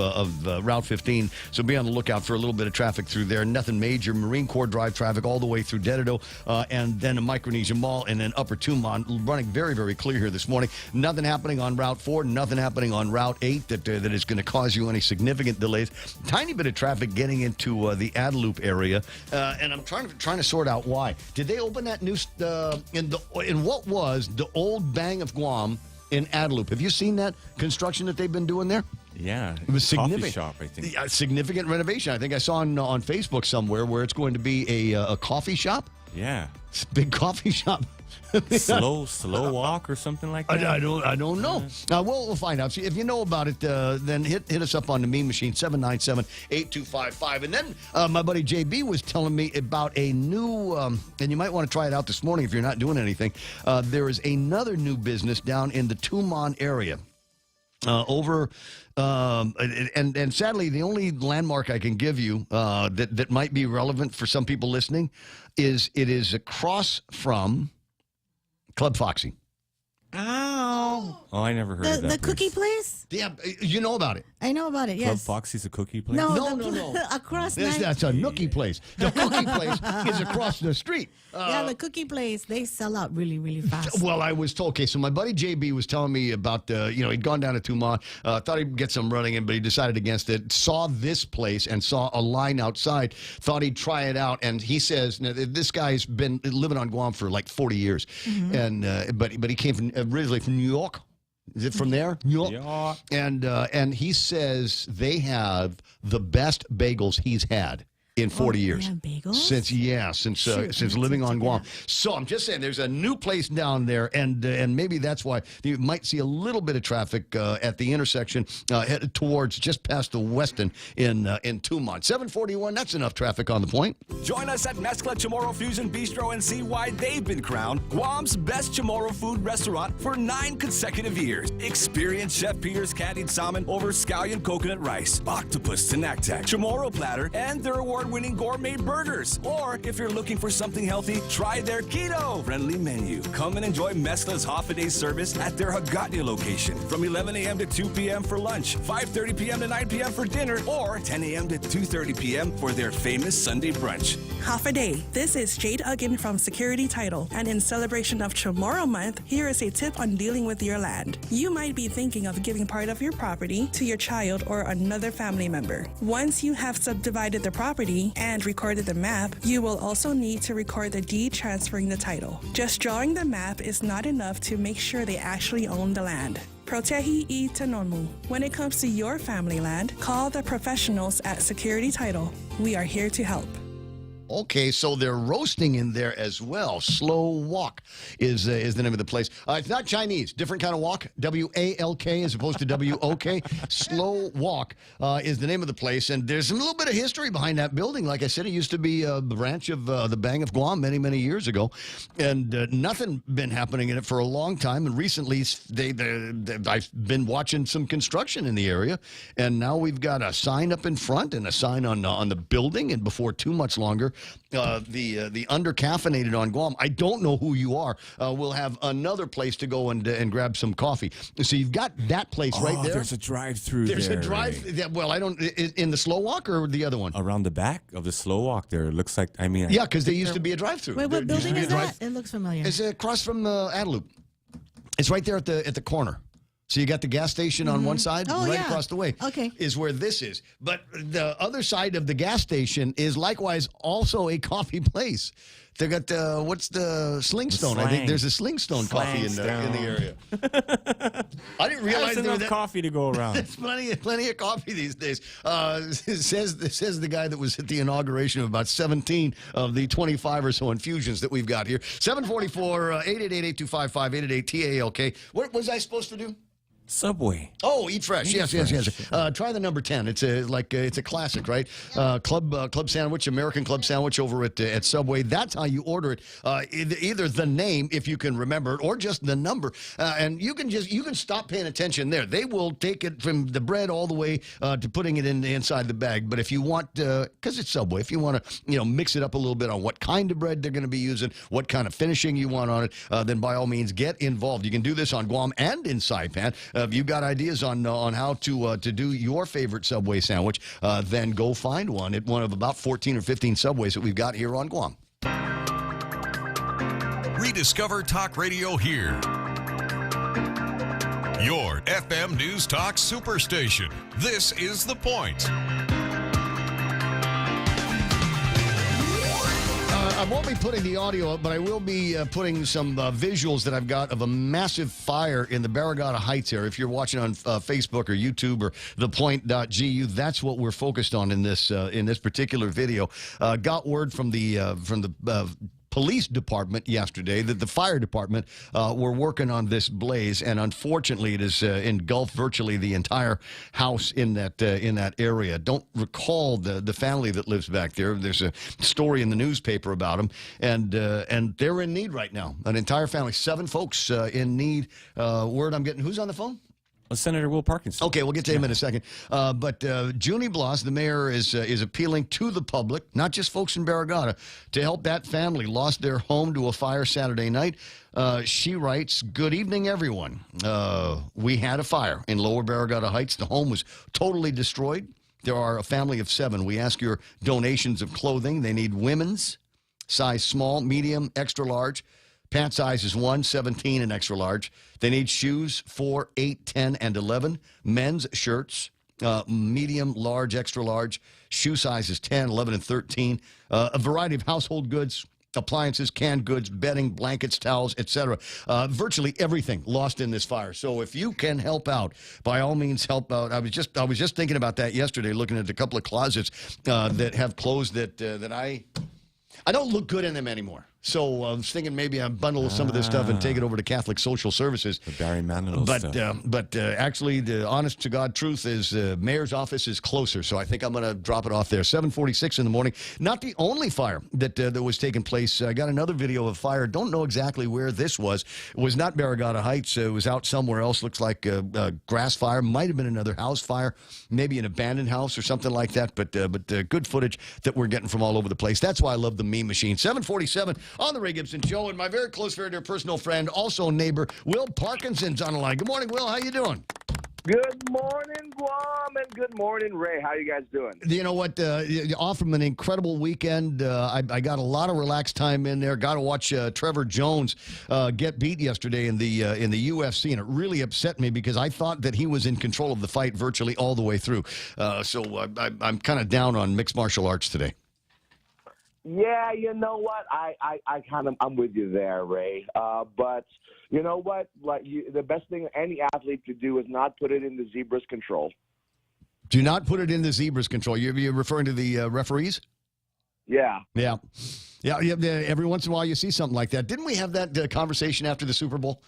Route 15, so be on the lookout for a little bit of traffic through there. Nothing major. Marine Corps Drive traffic all the way through Dededo, and then a Micronesia Mall, and then Upper Tumon running very, very clear here this morning. Nothing happening on Route 4, nothing happening on Route 8 that is going to cause you any significant delays. Tiny bit of traffic getting into the Adelup area, and I'm trying to sort out why. Did they open that new in what was the old Bang of Guam in Adelup? Have you seen that construction that they've been doing there? Yeah. It was significant. Coffee shop, I think. Yeah, significant renovation. I think I saw on Facebook somewhere where it's going to be a coffee shop. Yeah. It's a big coffee shop. slow walk or something like that. I don't know. We'll find out. See, if you know about it, then hit us up on the meme machine 797-8255. And then my buddy JB was telling me about a new, and you might want to try it out this morning if you're not doing anything. There is another new business down in the Tumon area. And sadly, the only landmark I can give you that might be relevant for some people listening is it is across from Club Foxy. Ow. Oh, I never heard of that. The cookie place? Yeah, you know about it. I know about it, Club yes. Foxy's a cookie place? No. Across That's a nookie place. The cookie place is across the street. yeah, the cookie place, they sell out really, really fast. Well, I was told, okay, so my buddy JB was telling me about, he'd gone down to Tumon, thought he'd get some running in, but he decided against it, saw this place and saw a line outside, thought he'd try it out. And he says, now, this guy's been living on Guam for like 40 years. And but he came from originally from New York. Is it from there? New York. Yeah. And he says they have the best bagels he's had in 40 years. Bagels? Since living on Guam. So I'm just saying there's a new place down there, and maybe that's why you might see a little bit of traffic at the intersection headed towards just past the Weston in Tumon. 741, that's enough traffic on the point. Join us at Mezcla Chamorro Fusion Bistro and see why they've been crowned Guam's best Chamorro food restaurant for 9 consecutive years. Experience Chef Peter's candied salmon over scallion coconut rice, octopus tinactac, Chamorro platter, and their award-winning gourmet burgers. Or if you're looking for something healthy, try their keto-friendly menu. Come and enjoy Mezcla's half-a-day service at their Hagåtña location from 11 a.m. to 2 p.m. for lunch, 5:30 p.m. to 9 p.m. for dinner, or 10 a.m. to 2:30 p.m. for their famous Sunday brunch. Half a day. This is Jade Uggan from Security Title, and in celebration of Chamorro Month, here is a tip on dealing with your land. You might be thinking of giving part of your property to your child or another family member. Once you have subdivided the property and recorded the map, you will also need to record the deed transferring the title. Just drawing the map is not enough to make sure they actually own the land. Protehi I Tanonmu. When it comes to your family land, call the professionals at Security Title. We are here to help. Okay, so they're roasting in there as well. Slow Walk is the name of the place. It's not Chinese, different kind of walk. W-A-L-K as opposed to W-O-K. Slow Walk is the name of the place, and there's a little bit of history behind that building. Like I said, it used to be a branch of the Bank of Guam many, many years ago, and nothing been happening in it for a long time. And recently, I've been watching some construction in the area, and now we've got a sign up in front and a sign on the building, and before too much longer, the under-caffeinated on Guam. I don't know who you are. We'll have another place to go and grab some coffee. So you've got that place right there. There's a drive-through There's there. a drive. Well, I don't. In the Slow Walk or the other one? Around the back of the Slow Walk there. It looks like, Yeah, because there used to be a drive-through. Wait, what building is that? It looks familiar. It's across from Adeloop. It's right there at the corner. So you got the gas station on one side, right across the way. Okay. Is where this is. But the other side of the gas station is likewise also a coffee place. They got what's the Slingstone? I think there's a Slingstone coffee in the area. I didn't realize There's there enough coffee to go around. There's plenty of coffee these days. Says the guy that was at the inauguration of about 17 of the 25 or so infusions that we've got here. 744-888-8255, 888-TALK. What was I supposed to do? Subway. Oh, Eat Fresh. Yes. Try the number 10. It's a classic, right? Club sandwich, American club sandwich over at Subway. That's how you order it. Either the name, if you can remember it, or just the number. And you can stop paying attention there. They will take it from the bread all the way to putting it inside the bag. But if you want, because it's Subway, if you want to mix it up a little bit on what kind of bread they're going to be using, what kind of finishing you want on it, then by all means get involved. You can do this on Guam and in Saipan. If you've got ideas on how to do your favorite Subway sandwich, then go find one at one of about 14 or 15 Subways that we've got here on Guam. Rediscover Talk Radio here. Your FM News Talk Superstation. This is The Point. won't be putting the audio up, but I will be putting some visuals that I've got of a massive fire in the Barragata Heights area. If you're watching on Facebook or YouTube or ThePOINT.gu, that's what we're focused on in this particular video. Got word from the police department yesterday that the fire department were working on this blaze, and unfortunately it has engulfed virtually the entire house in that area. Don't recall the family that lives back there. There's a story in the newspaper about them, and they're in need right now. An entire family, 7 folks in need. Word I'm getting. Who's on the phone? Senator Will Parkinson. Okay, we'll get to him in a second. But Junie Bloss, the mayor, is appealing to the public, not just folks in Barragata, to help that family. Lost their home to a fire Saturday night. She writes, "Good evening, everyone. We had a fire in Lower Barragata Heights. The home was totally destroyed. There are a family of 7. We ask your donations of clothing. They need women's, size small, medium, extra large. Pant size is 1, 17, and extra large. They need shoes 4, 8, 10, and 11. Men's shirts, medium, large, extra large. Shoe size is 10, 11, and 13. A variety of household goods, appliances, canned goods, bedding, blankets, towels, etc. Virtually everything lost in this fire. So if you can help out, by all means help out. I was just thinking about that yesterday, looking at a couple of closets that have clothes that I don't look good in them anymore. So I was thinking maybe I bundle some of this stuff and take it over to Catholic Social Services. The Barry Manilow stuff. But actually, the honest to God truth is mayor's office is closer. So I think I'm going to drop it off there. 7:46 in the morning. Not the only fire that was taking place. I got another video of fire. Don't know exactly where this was. It was not Barragata Heights. It was out somewhere else. Looks like a grass fire. Might have been another house fire. Maybe an abandoned house or something like that. But good footage that we're getting from all over the place. That's why I love the meme machine. 7:47 on the Ray Gibson Show, and my very close, very dear personal friend, also neighbor, Will Parkinson's on the line. Good morning, Will. How you doing? Good morning, Guam, and good morning, Ray. How you guys doing? You know what? Off from an incredible weekend. I got a lot of relaxed time in there. Got to watch Trevor Jones get beat yesterday in the UFC, and it really upset me because I thought that he was in control of the fight virtually all the way through. So I'm kind of down on mixed martial arts today. Yeah, you know what? I'm with you there, Ray. But you know what? The best thing any athlete could do is not put it in the zebra's control. Do not put it in the zebra's control. You're referring to the referees? Yeah. Yeah. Every once in a while you see something like that. Didn't we have that conversation after the Super Bowl?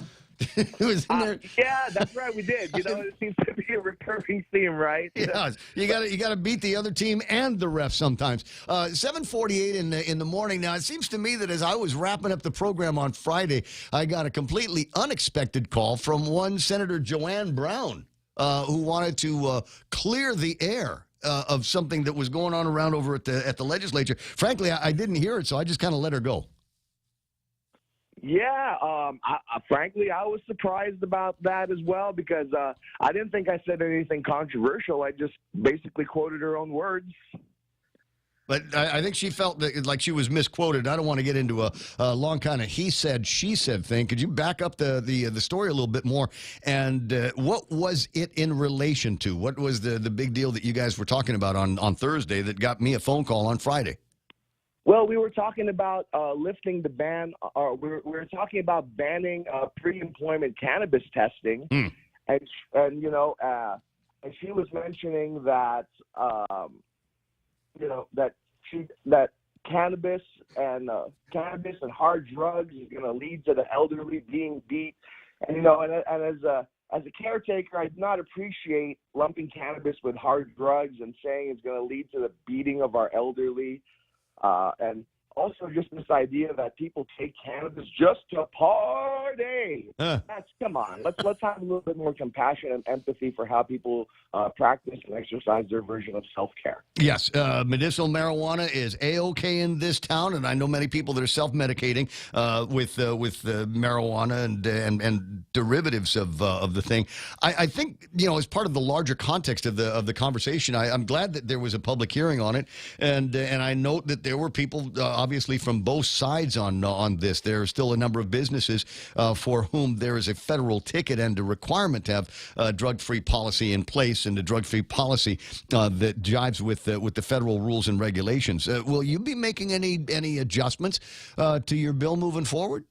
It was in there. Yeah, that's right. We did. You know, it seems to be a recurring theme, right? Yeah, you got to beat the other team and the ref sometimes. 7:48 in the morning. Now it seems to me that as I was wrapping up the program on Friday, I got a completely unexpected call from one Senator Joanne Brown, who wanted to clear the air of something that was going on around over at the legislature. Frankly, I didn't hear it, so I just kind of let her go. Yeah, frankly, I was surprised about that as well because I didn't think I said anything controversial. I just basically quoted her own words. But I think she felt that, like she was misquoted. I don't want to get into a long kind of he said, she said thing. Could you back up the story a little bit more? And what was it in relation to? What was the big deal that you guys were talking about on Thursday that got me a phone call on Friday? Well, we were talking about lifting the ban, or we were talking about banning pre-employment cannabis testing, and you know, and she was mentioning that you know that cannabis and hard drugs is going to lead to the elderly being beat, and you know, and as a caretaker, I do not appreciate lumping cannabis with hard drugs and saying it's going to lead to the beating of our elderly. And also just this idea that people take cannabis just to party. Come on. Let's have a little bit more compassion and empathy for how people practice and exercise their version of self-care. Yes, medicinal marijuana is A-OK in this town, and I know many people that are self-medicating with marijuana and derivatives of the thing. I think, you know, as part of the larger context of the conversation, I'm glad that there was a public hearing on it, and I note that there were people obviously from both sides on this. There are still a number of businesses for whom there is a federal ticket and a requirement to have drug-free policy in place, and a drug-free policy that jives with the federal rules and regulations. Will you be making any adjustments to your bill moving forward?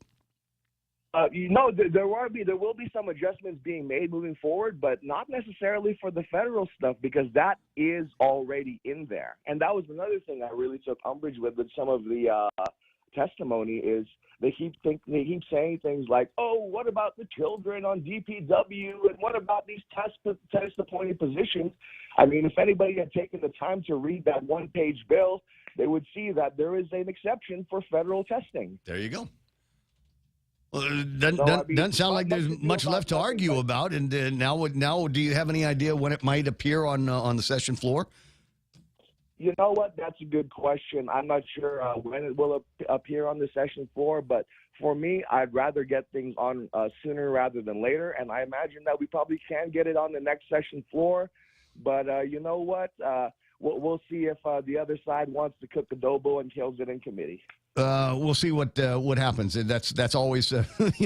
There will be some adjustments being made moving forward, but not necessarily for the federal stuff, because that is already in there. And that was another thing I really took umbrage with some of the testimony is they keep saying things like, "Oh, what about the children on DPW, and what about these test-appointed positions?" I mean, if anybody had taken the time to read that one-page bill, they would see that there is an exception for federal testing. There you go. Well, doesn't sound like there's much left to argue about. And now, do you have any idea when it might appear on the session floor? You know what? That's a good question. I'm not sure when it will appear on the session floor, but for me, I'd rather get things on sooner rather than later. And I imagine that we probably can get it on the next session floor. But you know what? We'll see if the other side wants to cook adobo and kills it in committee. We'll see what happens. And that's always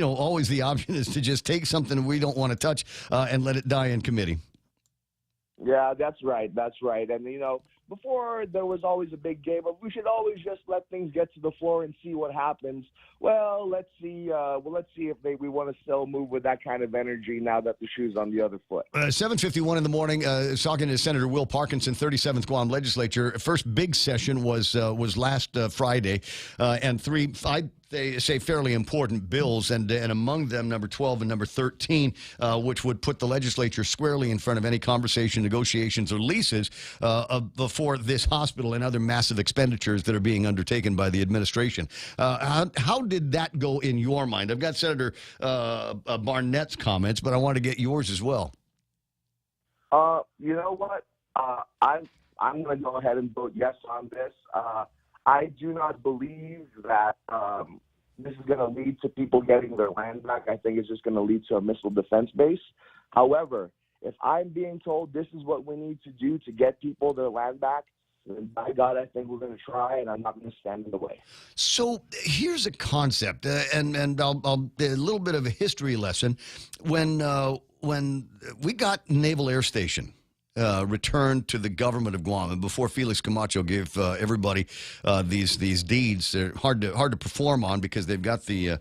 always the option is to just take something we don't want to touch and let it die in committee. Yeah, that's right. That's right. And before there was always a big game of we should always just let things get to the floor and see what happens. Well, let's see. Let's see if we want to still move with that kind of energy now that the shoe's on the other foot. 7:51 in the morning. Talking to Senator Will Parkinson, 37th Guam Legislature. First big session was last Friday, and they say fairly important bills, and among them number 12 and number 13, which would put the legislature squarely in front of any conversation, negotiations, or leases for this hospital and other massive expenditures that are being undertaken by the administration. How did that go in your mind? I've got Senator Barnett's comments, but I want to get yours as well. You know what? I'm going to go ahead and vote yes on this. I do not believe that this is going to lead to people getting their land back. I think it's just going to lead to a missile defense base. However, if I'm being told this is what we need to do to get people their land back, then by God, I think we're going to try, and I'm not going to stand in the way. So here's a concept, and I'll a little bit of a history lesson. When we got Naval Air Station returned to the government of Guam, and before Felix Camacho gave everybody these deeds, they're hard to perform on because they've got the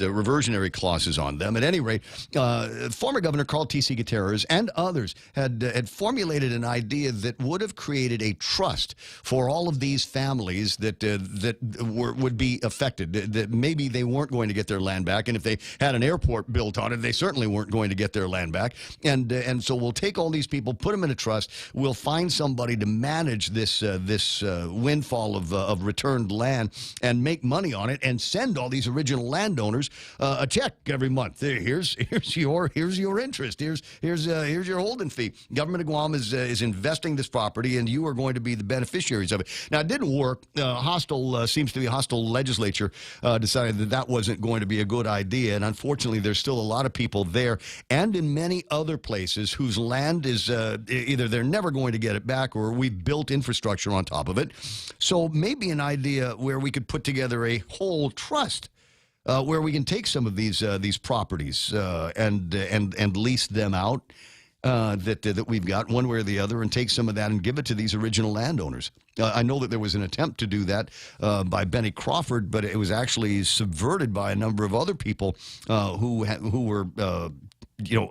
reversionary clauses on them. At any rate, former Governor Carl T.C. Gutierrez and others had formulated an idea that would have created a trust for all of these families that would be affected. That maybe they weren't going to get their land back, and if they had an airport built on it, they certainly weren't going to get their land back. And so we'll take all these people, put them in a trust. We'll find somebody to manage this windfall of returned land and make money on it, and send all these original landowners a check every month. Here's your interest. Here's your holding fee. Government of Guam is investing this property, and you are going to be the beneficiaries of it. Now, it didn't work. Seems to be a hostile legislature decided that wasn't going to be a good idea, and unfortunately, there's still a lot of people there and in many other places whose land is either they're never going to get it back, or we've built infrastructure on top of it. So maybe an idea where we could put together a whole trust where we can take some of these properties and lease them out that we've got one way or the other, and take some of that and give it to these original landowners. I know that there was an attempt to do that by Benny Crawford, but it was actually subverted by a number of other people who were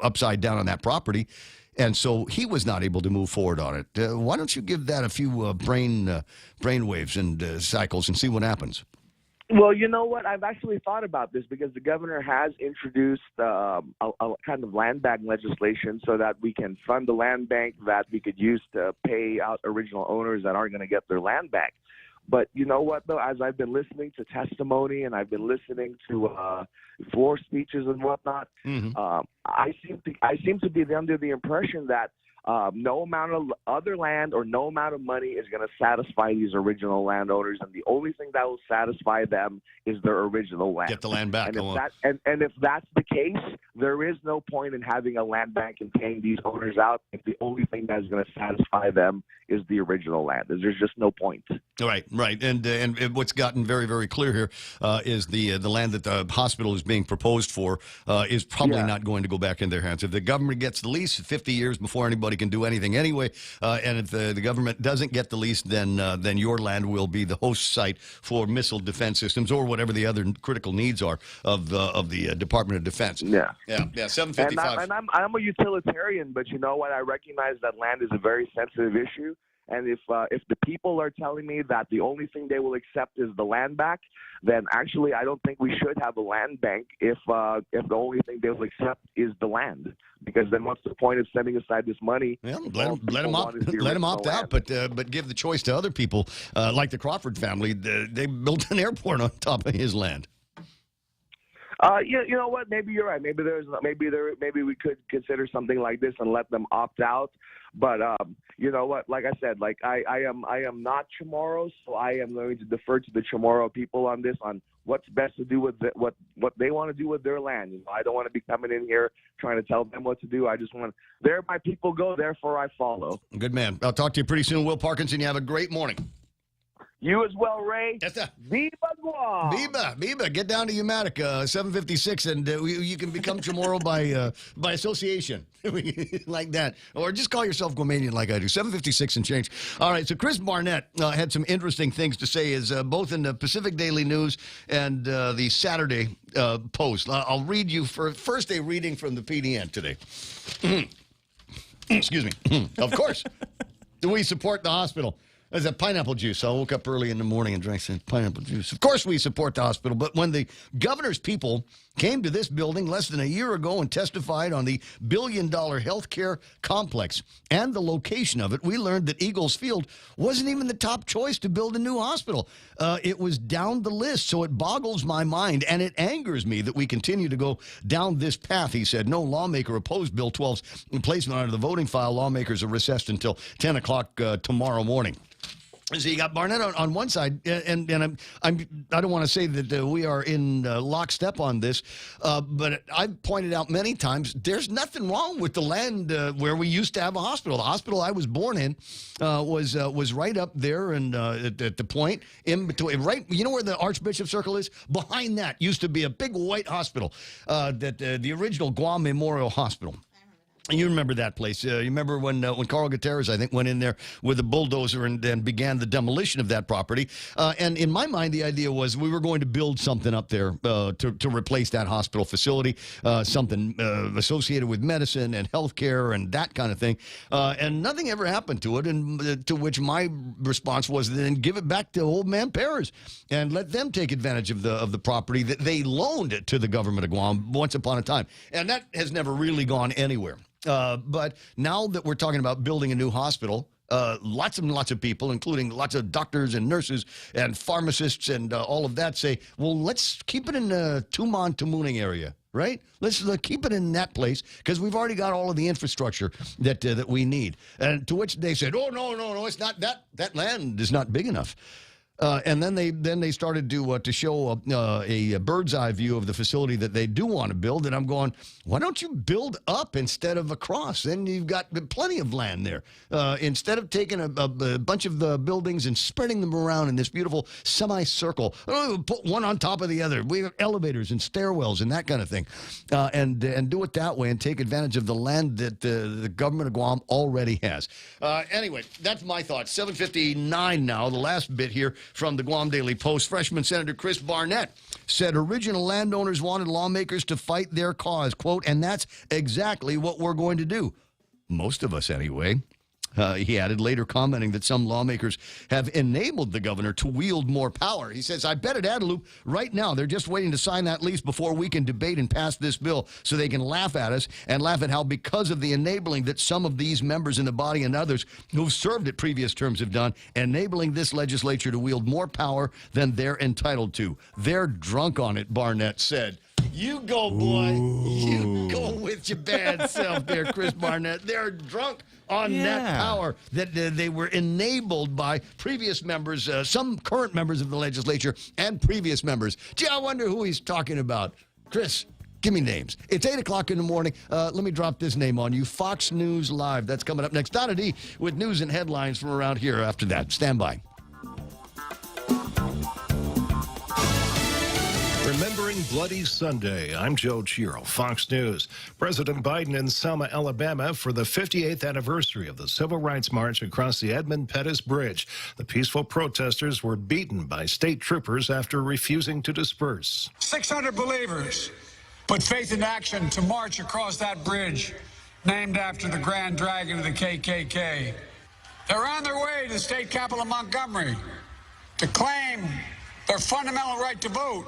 upside down on that property. And so he was not able to move forward on it. Why don't you give that a few brain waves and cycles and see what happens? Well, you know what? I've actually thought about this because the governor has introduced a kind of land bank legislation so that we can fund the land bank that we could use to pay out original owners that aren't going to get their land back. But you know what, though? As I've been listening to testimony and I've been listening to floor speeches and whatnot, I seem to be under the impression that No amount of other land or no amount of money is going to satisfy these original landowners, and the only thing that will satisfy them is their original land. Get the land back. And if that's the case, there is no point in having a land bank and paying these owners out if the only thing that is going to satisfy them is the original land. There's just no point. Right. And what's gotten very, very clear here is the land that the hospital is being proposed for is probably not going to go back in their hands. If the government gets the lease, 50 years before anybody can do anything anyway, and if the government doesn't get the lease, then your land will be the host site for missile defense systems or whatever the other critical needs are of the Department of Defense. Yeah. 755. And I'm a utilitarian, but you know what? I recognize that land is a very sensitive issue. And if the people are telling me that the only thing they will accept is the land back, then actually I don't think we should have a land bank if the only thing they will accept is the land. Because then what's the point of setting aside this money? Well, let them opt out, but give the choice to other people, like the Crawford family. They built an airport on top of his land. You know what? Maybe you're right. Maybe we could consider something like this and let them opt out. But you know what? Like I said, I am not Chamorro, so I am going to defer to the Chamorro people on this, on what's best to do with what they want to do with their land. You know, I don't want to be coming in here trying to tell them what to do. I just want there my people go, therefore I follow. Good man. I'll talk to you pretty soon, Will Parkinson. You have a great morning. You as well, Ray. Yes, sir. Viva Guam. Viva. Get down to Umatic, 756, and you can become Chamorro by association, like that. Or just call yourself Guamanian like I do. 756 and change. All right, so Chris Barnett had some interesting things to say, both in the Pacific Daily News and the Saturday Post. I'll read you first a reading from the PDN today. Excuse me. Of course, do we support the hospital? There's a pineapple juice. I woke up early in the morning and drank some pineapple juice. Of course we support the hospital, but when the governor's people came to this building less than a year ago and testified on the billion-dollar healthcare complex and the location of it, we learned that Eagles Field wasn't even the top choice to build a new hospital. It was down the list, so it boggles my mind, and it angers me that we continue to go down this path, he said. No lawmaker opposed Bill 12's placement onto the voting file. Lawmakers are recessed until 10 o'clock tomorrow morning. So you got Barnett on one side, and I don't want to say that we are in lockstep on this, but I've pointed out many times there's nothing wrong with the land where we used to have a hospital. The hospital I was born in was right up there and at the point in between, right. You know where the Archbishop Circle is? Behind that used to be a big white hospital, the original Guam Memorial Hospital. You remember that place. You remember when Carl Gutierrez, I think, went in there with a bulldozer and began the demolition of that property. And in my mind, the idea was we were going to build something up there to replace that hospital facility, something associated with medicine and healthcare and that kind of thing. And nothing ever happened to it, and to which my response was then give it back to old man Perez and let them take advantage of the property that they loaned to the government of Guam once upon a time. And that has never really gone anywhere. But now that we're talking about building a new hospital, lots and lots of people, including lots of doctors and nurses and pharmacists and all of that say, well, let's keep it in the Tumon Tamuning area, right? Let's keep it in that place because we've already got all of the infrastructure that we need. And to which they said, oh, no, it's not that land is not big enough. And then they started to show a bird's eye view of the facility that they do want to build. And I'm going, why don't you build up instead of across? Then you've got plenty of land there. Instead of taking a bunch of the buildings and spreading them around in this beautiful semicircle, put one on top of the other. We have elevators and stairwells and that kind of thing. And do it that way and take advantage of the land that the government of Guam already has. Anyway, that's my thoughts. 7:59 now, the last bit here. From the Guam Daily Post, freshman Senator Chris Barnett said original landowners wanted lawmakers to fight their cause, quote, and that's exactly what we're going to do. Most of us, anyway. He added, later commenting that some lawmakers have enabled the governor to wield more power. He says, I bet at Adelup right now they're just waiting to sign that lease before we can debate and pass this bill so they can laugh at us and laugh at how because of the enabling that some of these members in the body and others who've served at previous terms have done, enabling this legislature to wield more power than they're entitled to. They're drunk on it, Barnett said. You go, boy. You go with your bad self there, Chris Barnett. They're drunk on that power that they were enabled by previous members, some current members of the legislature and previous members. Gee, I wonder who he's talking about. Chris, give me names. It's 8 o'clock in the morning. Let me drop this name on you. Fox News Live. That's coming up next. Donna D with news and headlines from around here after that. Stand by. Remembering Bloody Sunday, I'm Joe Chiro, Fox News. President Biden in Selma, Alabama for the 58th anniversary of the Civil Rights March across the Edmund Pettus Bridge. The peaceful protesters were beaten by state troopers after refusing to disperse. 600 believers put faith in action to march across that bridge, named after the Grand Dragon of the KKK. They're on their way to the state capital of Montgomery to claim their fundamental right to vote,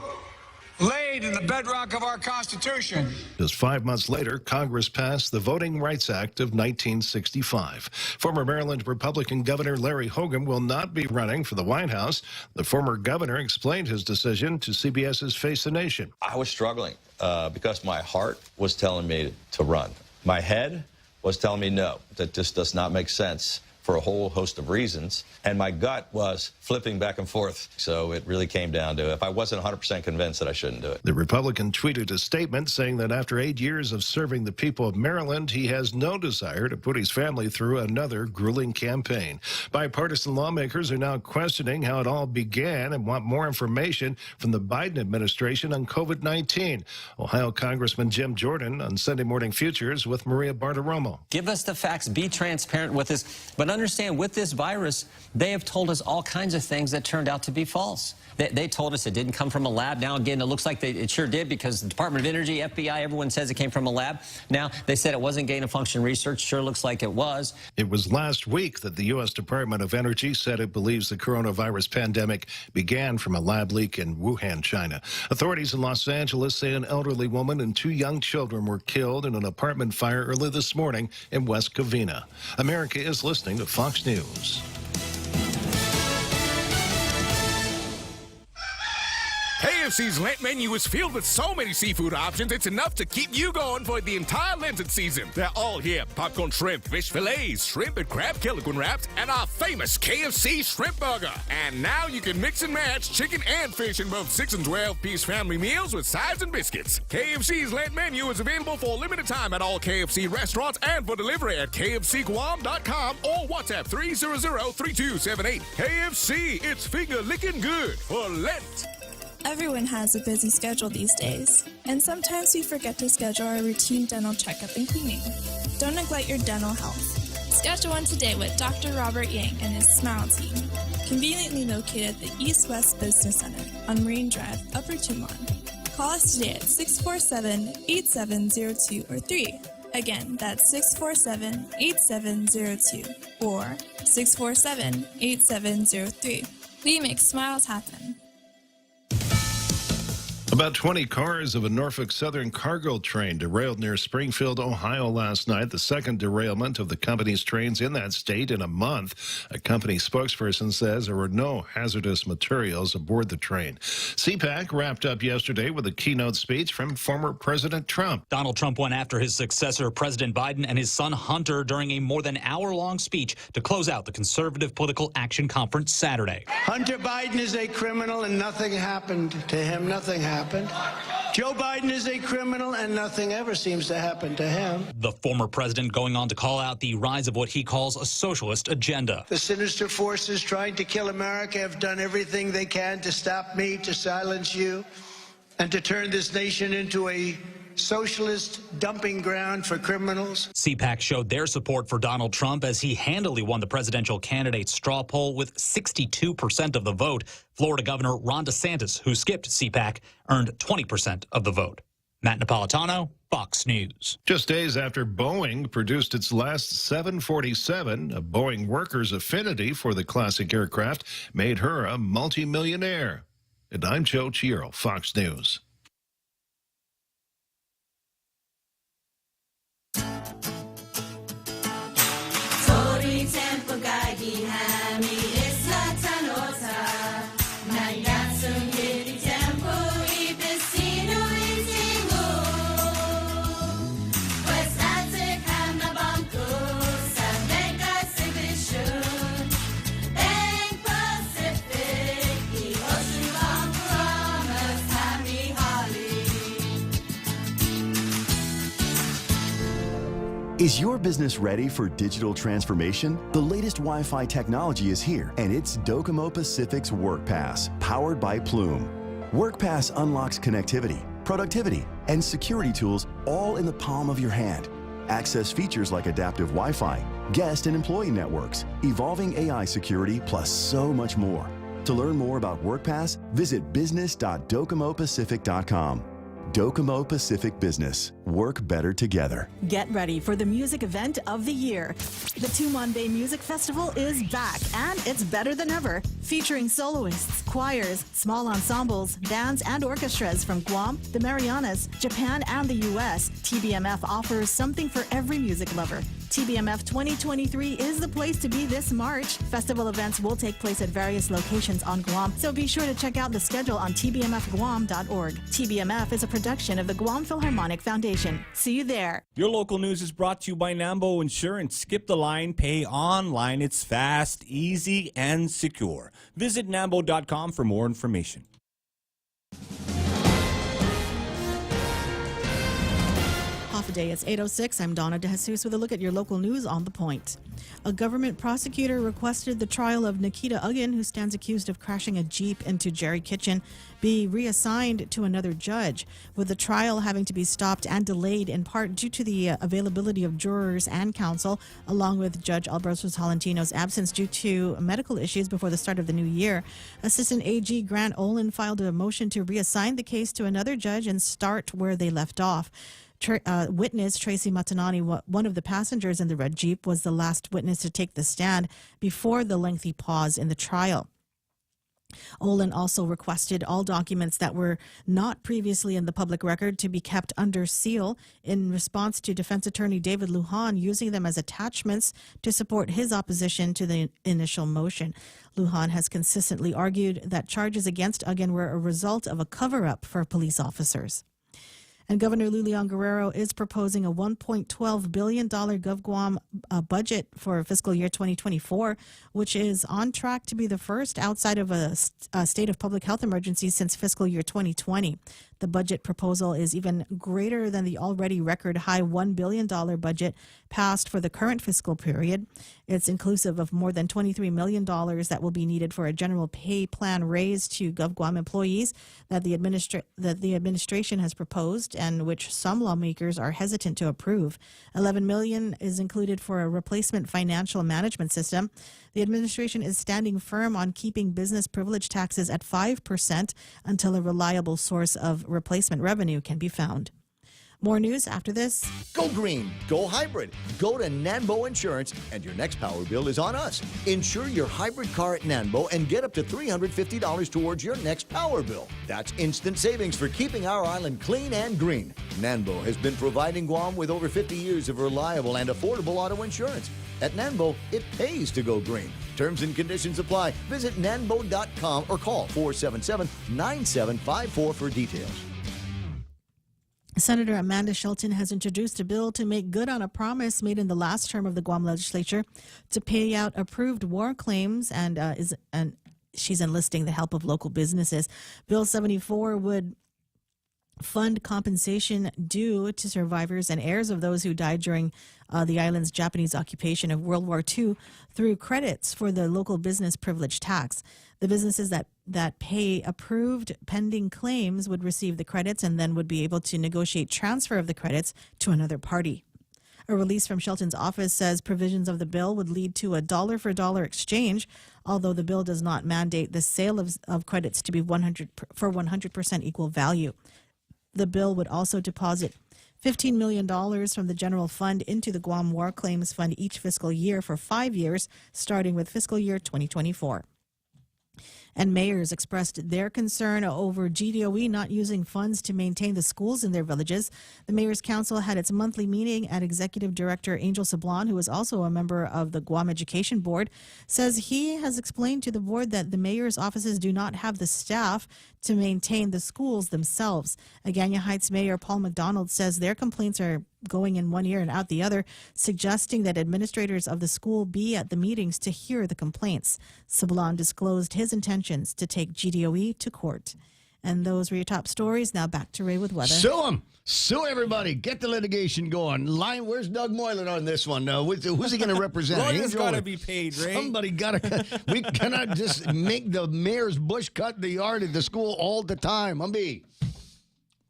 laid in the bedrock of our Constitution. Just 5 months later, Congress passed the Voting Rights Act of 1965. Former Maryland Republican Governor Larry Hogan will not be running for the White House. The former governor explained his decision to CBS's Face the Nation. I was struggling because my heart was telling me to run. My head was telling me no, that this does not make sense for a whole host of reasons. And my gut was flipping back and forth. So it really came down to if I wasn't 100% convinced that I shouldn't do it. The Republican tweeted a statement saying that after 8 years of serving the people of Maryland, he has no desire to put his family through another grueling campaign. Bipartisan lawmakers are now questioning how it all began and want more information from the Biden administration on COVID-19. Ohio Congressman Jim Jordan on Sunday Morning Futures with Maria Bartiromo. Give us the facts, be transparent with us, but understand with this virus, they have told us all kinds of things that turned out to be false. They told us it didn't come from a lab. Now, again, it looks like it sure did because the Department of Energy, FBI, everyone says it came from a lab. Now, they said it wasn't gain-of-function research. Sure looks like it was. It was last week that the U.S. Department of Energy said it believes the coronavirus pandemic began from a lab leak in Wuhan, China. Authorities in Los Angeles say an elderly woman and 2 young children were killed in an apartment fire early this morning in West Covina. America is listening to Fox News. KFC's Lent menu is filled with so many seafood options, it's enough to keep you going for the entire Lenten season. They're all here. Popcorn shrimp, fish fillets, shrimp and crab Killiquin wraps, and our famous KFC shrimp burger. And now you can mix and match chicken and fish in both 6 and 12-piece family meals with sides and biscuits. KFC's Lent menu is available for a limited time at all KFC restaurants and for delivery at KFCGuam.com or WhatsApp 300-3278. KFC, it's finger-licking good for Lent. Everyone has a busy schedule these days, and sometimes we forget to schedule our routine dental checkup and cleaning. Don't neglect your dental health. Schedule one today with Dr. Robert Yang and his Smile Team, conveniently located at the East West Business Center on Marine Drive, Upper Tucson. Call us today at 647-8702 or 3. Again, that's 647-8702 or 647-8703. We make smiles happen. About 20 cars of a Norfolk Southern cargo train derailed near Springfield, Ohio last night, the second derailment of the company's trains in that state in a month. A company spokesperson says there were no hazardous materials aboard the train. CPAC wrapped up yesterday with a keynote speech from former President Trump. Donald Trump went after his successor, President Biden, and his son Hunter during a more than hour-long speech to close out the Conservative Political Action Conference Saturday. Hunter Biden is a criminal and nothing happened to him. Nothing happened. Joe Biden is a criminal and nothing ever seems to happen to him. The former president going on to call out the rise of what he calls a socialist agenda. The sinister forces trying to kill America have done everything they can to stop me, to silence you, and to turn this nation into a socialist dumping ground for criminals. CPAC showed their support for Donald Trump as he handily won the presidential candidate's straw poll with 62% of the vote. Florida Governor Ron DeSantis, who skipped CPAC, earned 20% of the vote. Matt Napolitano, Fox News. Just days after Boeing produced its last 747, a Boeing workers' affinity for the classic aircraft made her a multimillionaire. And I'm Joe Chiro, Fox News. Is your business ready for digital transformation? The latest Wi-Fi technology is here, and it's Docomo Pacific's WorkPass, powered by Plume. WorkPass unlocks connectivity, productivity, and security tools all in the palm of your hand. Access features like adaptive Wi-Fi, guest and employee networks, evolving AI security, plus so much more. To learn more about WorkPass, visit business.docomopacific.com. Docomo Pacific Business. Work better together. Get ready for the music event of the year. The Tumon Bay Music Festival is back, and it's better than ever. Featuring soloists, choirs, small ensembles, bands, and orchestras from Guam, the Marianas, Japan, and the U.S., TBMF offers something for every music lover. TBMF 2023 is the place to be this March. Festival events will take place at various locations on Guam, so be sure to check out the schedule on tbmfguam.org. TBMF is a production of the Guam Philharmonic Foundation. See you there. Your local news is brought to you by Nambo Insurance. Skip the line, pay online. It's fast, easy, and secure. Visit nambo.com for more information. Half a day, it's 8:06. I'm Donna DeJesus with a look at your local news on The Point. A government prosecutor requested the trial of Nikita Ugin, who stands accused of crashing a Jeep into Jerry Kitchen, be reassigned to another judge, with the trial having to be stopped and delayed in part due to the availability of jurors and counsel, along with Judge Alberto Tolentino's absence due to medical issues before the start of the new year. Assistant AG Grant Olin filed a motion to reassign the case to another judge and start where they left off. Witness Tracy Matanani, one of the passengers in the red Jeep, was the last witness to take the stand before the lengthy pause in the trial. Olin also requested all documents that were not previously in the public record to be kept under seal in response to defense attorney David Lujan using them as attachments to support his opposition to the initial motion. Lujan has consistently argued that charges against Ugin were a result of a cover-up for police officers. And Governor Lulian Guerrero is proposing a $1.12 billion GovGuam budget for fiscal year 2024, which is on track to be the first outside of a state of public health emergency since fiscal year 2020. The budget proposal is even greater than the already record high $1 billion budget passed for the current fiscal period. It's inclusive of more than $23 million that will be needed for a general pay plan raise to GovGuam employees that the administration has proposed and which some lawmakers are hesitant to approve. $11 million is included for a replacement financial management system. The administration is standing firm on keeping business privilege taxes at 5% until a reliable source of replacement revenue can be found. More news after this. Go green, go hybrid. Go to Nanbo Insurance, and your next power bill is on us. Insure your hybrid car at Nanbo and get up to $350 towards your next power bill. That's instant savings for keeping our island clean and green. Nanbo has been providing Guam with over 50 years of reliable and affordable auto insurance. At Nanbo, it pays to go green. Terms and conditions apply. Visit nanbo.com or call 477-9754 for details. Senator Amanda Shelton has introduced a bill to make good on a promise made in the last term of the Guam legislature to pay out approved war claims, and she's enlisting the help of local businesses. Bill 74 would fund compensation due to survivors and heirs of those who died during the island's Japanese occupation of World War II through credits for the local business privilege tax. The businesses that pay approved pending claims would receive the credits and then would be able to negotiate transfer of the credits to another party. A release from Shelton's office says provisions of the bill would lead to a dollar-for-dollar exchange, although the bill does not mandate the sale of credits to be 100% equal value. The bill would also deposit $15 million from the general fund into the Guam War Claims Fund each fiscal year for 5 years, starting with fiscal year 2024. And mayors expressed their concern over GDOE not using funds to maintain the schools in their villages. The Mayor's Council had its monthly meeting, and Executive Director Angel Sablon, who is also a member of the Guam Education Board, says he has explained to the board that the mayor's offices do not have the staff to maintain the schools themselves. Agana Heights Mayor Paul McDonald says their complaints are going in one ear and out the other, suggesting that administrators of the school be at the meetings to hear the complaints. Sablon disclosed his intentions to take GDOE to court. And those were your top stories. Now back to Ray with weather. Sue him. Sue everybody. Get the litigation going. Where's Doug Moylan on this one? Who's he going to represent? Lawyers got to be paid, Ray. Somebody got to. We cannot just make the mayor's bush cut the yard at the school all the time.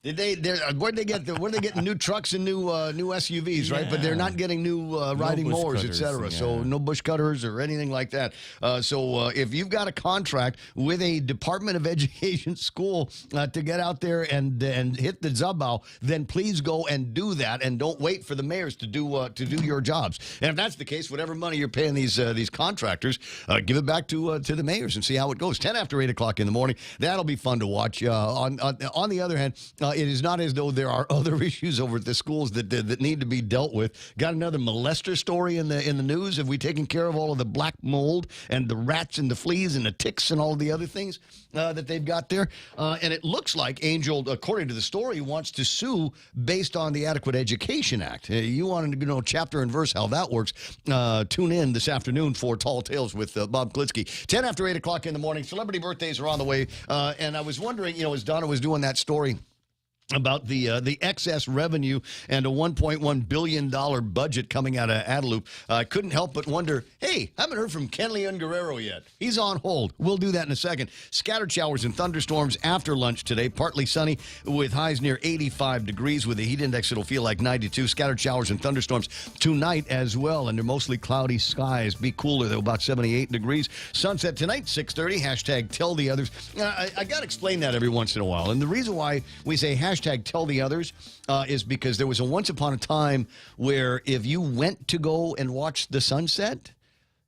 Where'd they get new trucks and new SUVs, right? But they're not getting new riding mowers, etc. So no bush cutters or anything like that. So if you've got a contract with a Department of Education school to get out there and hit the zabow, then please go and do that, and don't wait for the mayors to do your jobs. And if that's the case, whatever money you're paying these contractors, give it back to the mayors and see how it goes. 10 after 8 o'clock in the morning. That'll be fun to watch. On the other hand, it is not as though there are other issues over at the schools that need to be dealt with. Got another molester story in the news. Have we taken care of all of the black mold and the rats and the fleas and the ticks and all of the other things that they've got there? And it looks like Angel, according to the story, wants to sue based on the Adequate Education Act. You want to know chapter and verse how that works? Tune in this afternoon for Tall Tales with Bob Klitsky. 10 after 8 o'clock in the morning. Celebrity birthdays are on the way. And I was wondering, as Donna was doing that story about the excess revenue and a $1.1 billion budget coming out of Adelup, I couldn't help but wonder, hey, haven't heard from Ken Leon Guerrero yet. He's on hold. We'll do that in a second. Scattered showers and thunderstorms after lunch today. Partly sunny with highs near 85 degrees with a heat index that'll feel like 92. Scattered showers and thunderstorms tonight as well, and they're mostly cloudy skies. Be cooler, though, about 78 degrees. Sunset tonight, 6:30. Hashtag tell the others. I got to explain that every once in a while. And the reason why we say hashtag tell the others is because there was a once upon a time where if you went to go and watch the sunset,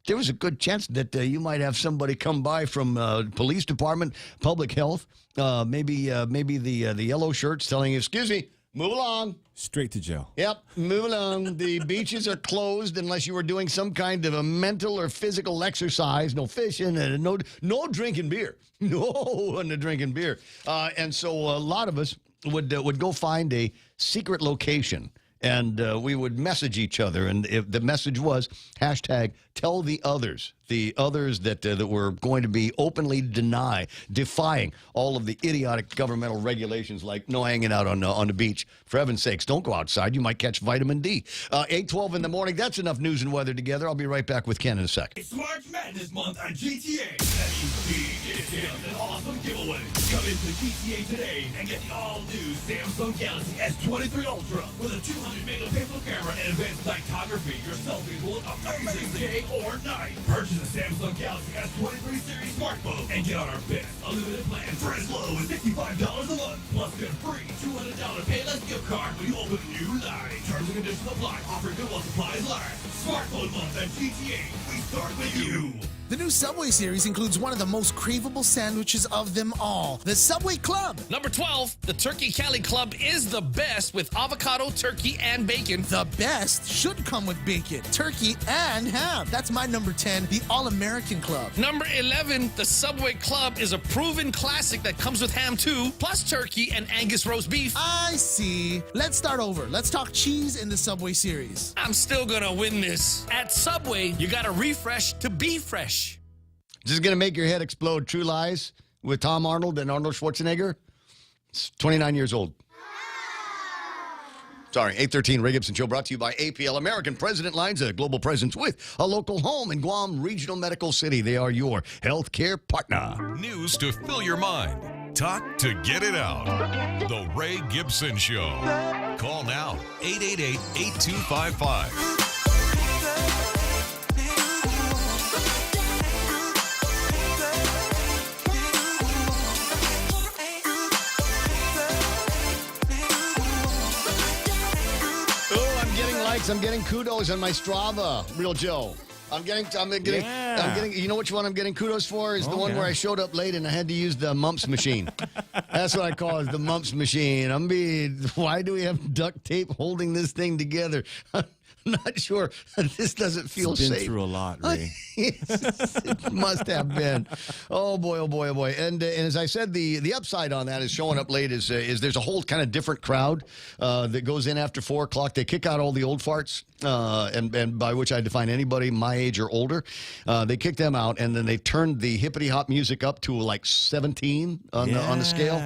there was a good chance that you might have somebody come by from police department, public health, maybe the yellow shirts telling you, excuse me, move along. Straight to jail. Yep, move along. The beaches are closed unless you were doing some kind of a mental or physical exercise. No fishing and no drinking beer. No drinking beer. And so a lot of us would go find a secret location, and we would message each other. And if the message was hashtag tell the others that were going to be openly defying all of the idiotic governmental regulations like no hanging out on the beach. For heaven's sakes, don't go outside. You might catch vitamin D. 8:12 in the morning. That's enough news and weather together. I'll be right back with Ken in a sec. It's March Madness month on GTA. That means big discounts and awesome giveaways. Come into GTA today and get the all-new Samsung Galaxy S23 Ultra with a 200-megapixel camera and advanced nighttography. Your selfies will look amazing day or night. Purchase a Samsung Galaxy S23 series smartphone and get on our best unlimited plan for as low as $65 a month. Plus get a free $200 Payless gift card when you open a new line. Terms and conditions apply. Offer good while supplies last. Smartphone month at GTA. We start with you. The new Subway series includes one of the most craveable sandwiches of them all, the Subway Club. Number 12, the Turkey Cali Club is the best with avocado, turkey, and bacon. The best should come with bacon, turkey, and ham. That's my number 10, the All-American Club. Number 11, the Subway Club is a proven classic that comes with ham too, plus turkey and Angus roast beef. I see. Let's start over. Let's talk cheese in the Subway series. I'm still gonna win this. At Subway, you gotta refresh to be fresh. This is going to make your head explode. True Lies with Tom Arnold and Arnold Schwarzenegger. It's 29 years old. Sorry, 8:13 Ray Gibson Show brought to you by APL. American President Lines, a global presence with a local home in Guam Regional Medical City. They are your healthcare partner. News to fill your mind. Talk to get it out. The Ray Gibson Show. Call now, 888-8255. I'm getting kudos on my Strava, Real Joe. I'm getting. You know which one I'm getting kudos for is the one where I showed up late and I had to use the mumps machine. That's what I call it, the mumps machine. Why do we have duct tape holding this thing together? not sure. This doesn't feel It's been safe. through a lot, Ray. It must have been. Oh boy, oh boy, oh boy. And as I said, the upside on that is showing up late is there's a whole kind of different crowd that goes in after 4 o'clock. They kick out all the old farts, and by which I define anybody my age or older. They kick them out, and then they turn the hippity hop music up to like 17 on the scale.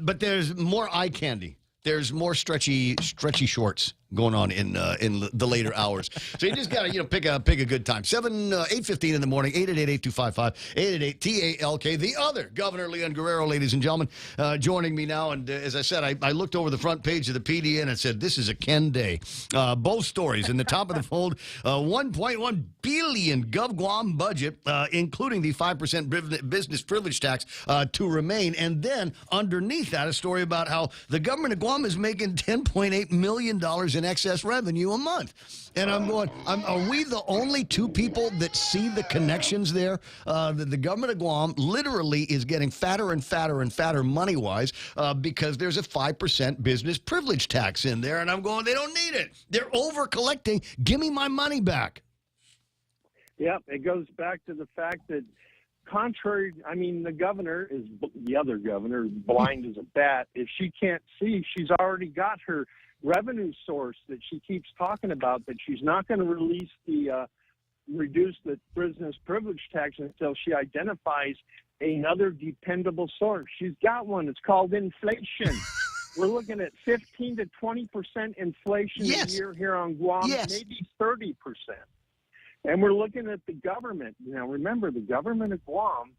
But there's more eye candy. There's more stretchy shorts going on in the later hours. So you just got to pick a good time. 8:15 in the morning, 888-8255, 888-TALK. The other Governor Leon Guerrero, ladies and gentlemen, joining me now. And as I said, I looked over the front page of the PDN and said, this is a Ken day. Both stories in the top of the fold, 1.1 billion Gov Guam budget, including the 5% business privilege tax to remain. And then underneath that, a story about how the government of Guam is making $10.8 million in excess revenue a month. And I'm going, are we the only two people that see the connections there? The government of Guam literally is getting fatter and fatter and fatter money-wise because there's a 5% business privilege tax in there. And I'm going, they don't need it. They're over-collecting. Give me my money back. Yep, it goes back to the fact that the governor is, the other governor, blind as a bat. If she can't see, she's already got her revenue source that she keeps talking about, that she's not going to reduce the business privilege tax until she identifies another dependable source. She's got one. It's called inflation. We're looking at 15 to 20% inflation a year here on Guam, maybe 30%. And we're looking at the government. Now, remember, the government of Guam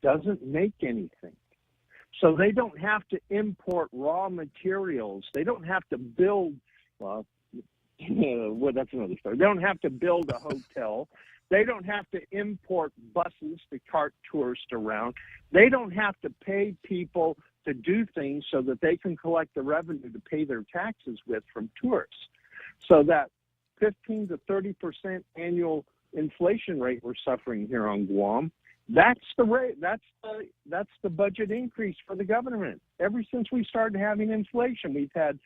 doesn't make anything. So they don't have to import raw materials. They don't have to build, well, that's another story. They don't have to build a hotel. They don't have to import buses to cart tourists around. They don't have to pay people to do things so that they can collect the revenue to pay their taxes with from tourists. So that 15 to 30% annual inflation rate we're suffering here on Guam, that's the rate. That's the budget increase for the government. Ever since we started having inflation, we've had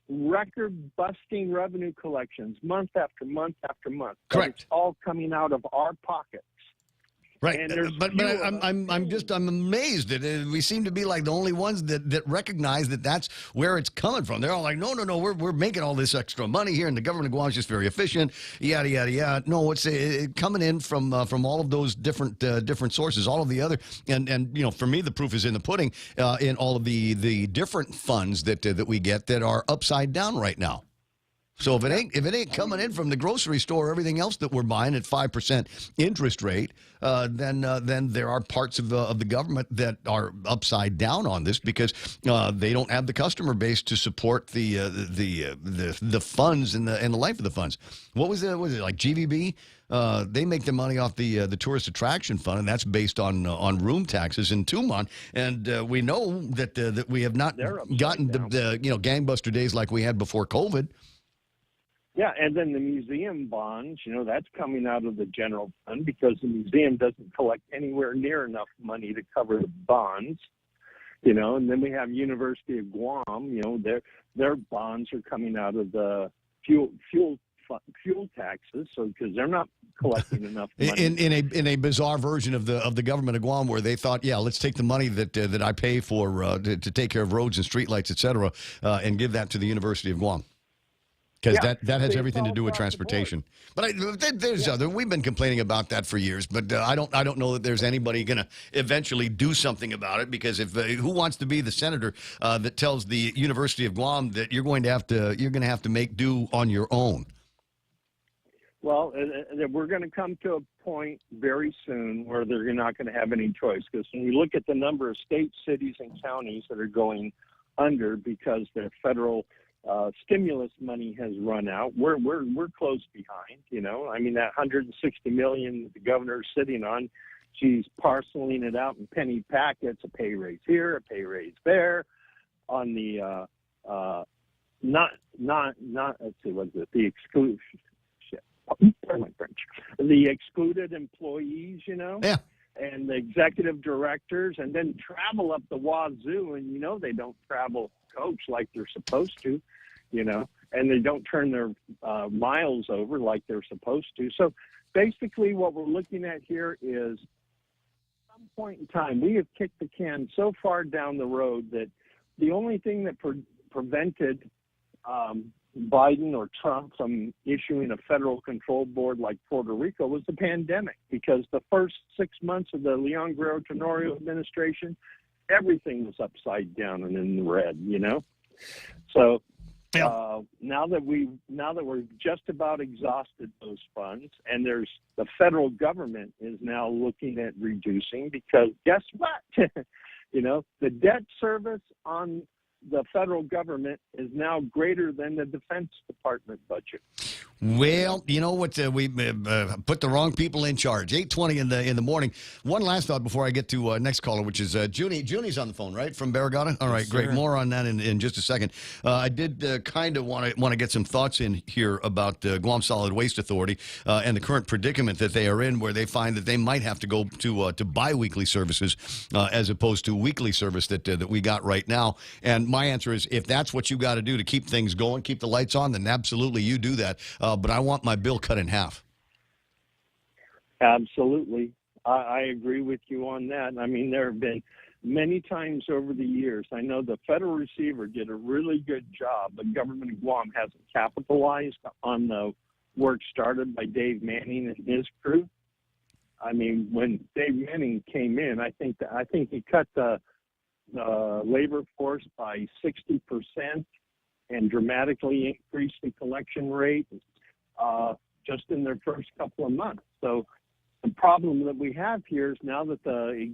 record-busting revenue collections month after month after month. Correct. It's all coming out of our pockets. Right, And but I'm amazed that we seem to be like the only ones that recognize that that's where it's coming from. They're all like, no, we're making all this extra money here, and the government of Guam is just very efficient, yada yada yada. No, it's coming in from all of those different sources, all of the other, and for me the proof is in the pudding, in all of the different funds that we get that are upside down right now. So if it ain't coming in from the grocery store, everything else that we're buying at 5% interest rate, then there are parts of the government that are upside down on this because they don't have the customer base to support the funds and the life of the funds. What was it like GVB? They make their money off the tourist attraction fund, and that's based on room taxes in Tumon. And we know that we have not gotten the gangbuster days like we had before COVID. Yeah, and then the museum bonds, that's coming out of the general fund because the museum doesn't collect anywhere near enough money to cover the bonds, and then we have University of Guam, their bonds are coming out of the fuel taxes, so because they're not collecting enough money. In a bizarre version of the government of Guam, where they thought, let's take the money that I pay for to take care of roads and streetlights, et cetera, and give that to the University of Guam. Because that has everything to do with transportation. But we've been complaining about that for years. But I don't know that there's anybody going to eventually do something about it. Because if who wants to be the senator that tells the University of Guam that you're going to have to make do on your own? Well, we're going to come to a point very soon where they're not going to have any choice. Because when you look at the number of states, cities, and counties that are going under because their federal stimulus money has run out. We're close behind, that $160 million the governor's sitting on, she's parceling it out in penny packets, a pay raise here, a pay raise there, on the let's see, what is it? The exclusion. Pardon my French. The excluded employees, Yeah. And the executive directors, and then travel up the wazoo, and they don't travel coach like they're supposed to, and they don't turn their miles over like they're supposed to. So basically what we're looking at here is at some point in time, we have kicked the can so far down the road that the only thing that prevented Biden or Trump from issuing a federal control board like Puerto Rico was the pandemic, because the first 6 months of the Leon Guerrero Tenorio administration, everything was upside down and in the red, So now that we're just about exhausted those funds, and the federal government is now looking at reducing, because guess what? The debt service on the federal government is now greater than the Defense Department budget. Well, you know what? We put the wrong people in charge. 8:20 in the morning. One last thought before I get to next caller, which is Junie. Junie's on the phone, right, from Barragata? All right, great. More on that in just a second. I did kind of want to get some thoughts in here about Guam Solid Waste Authority and the current predicament that they are in, where they find that they might have to go to biweekly services as opposed to weekly service that we got right now. And my answer is, if that's what you got to do to keep things going, keep the lights on, then absolutely you do that. But I want my bill cut in half. Absolutely. I agree with you on that. I mean, there have been many times over the years, I know the federal receiver did a really good job, but government of Guam hasn't capitalized on the work started by Dave Manning and his crew. I mean, when Dave Manning came in, I think he cut the labor force by 60% and dramatically increased the collection rate just in their first couple of months. So the problem that we have here is now that the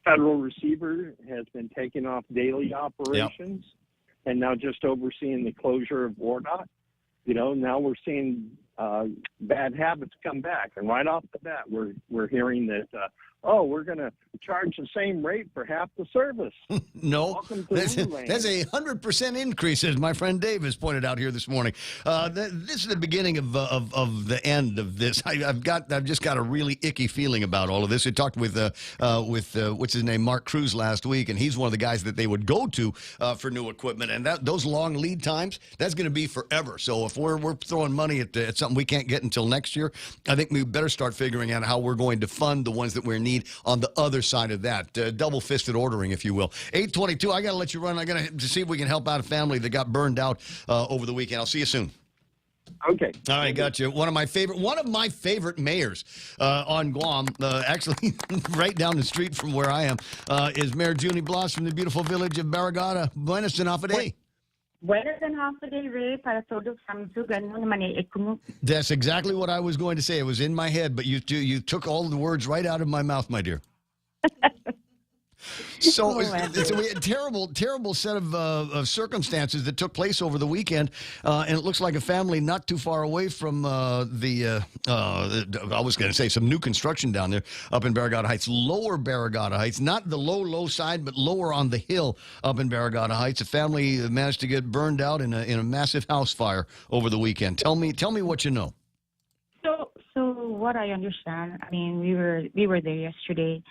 federal receiver has been taking off daily operations and now just overseeing the closure of WARDOT, now we're seeing bad habits come back. And right off the bat, we're hearing that, we're going to charge the same rate for half the service. No, that's a 100% increase, as my friend Dave has pointed out here this morning. This is the beginning of the end of this. I've just got a really icky feeling about all of this. I talked with what's his name, Mark Cruz, last week, and he's one of the guys that they would go to for new equipment. And those long lead times, that's going to be forever. So if we're throwing money at something we can't get until next year, I think we better start figuring out how we're going to fund the ones that we need on the other side of that. Double-fisted ordering, if you will. 8:22, I got to let you run. I got to see if we can help out a family that got burned out over the weekend. I'll see you soon. Okay. All right, got you. One of my favorite mayors on Guam, actually right down the street from where I am, is Mayor Junie Blas from the beautiful village of Barragata. Buenas and half a day. Buenas and half a day, Ray, para todos naman. That's exactly what I was going to say. It was in my head, but you took all the words right out of my mouth, my dear. So it's a terrible set of circumstances that took place over the weekend, and it looks like a family not too far away from I was going to say some new construction down there up in Barragata Heights, lower Barragata Heights, not the low side, but lower on the hill up in Barragata Heights. A family managed to get burned out in a massive house fire over the weekend. Tell me what you know. So what I understand, I mean, we were there yesterday.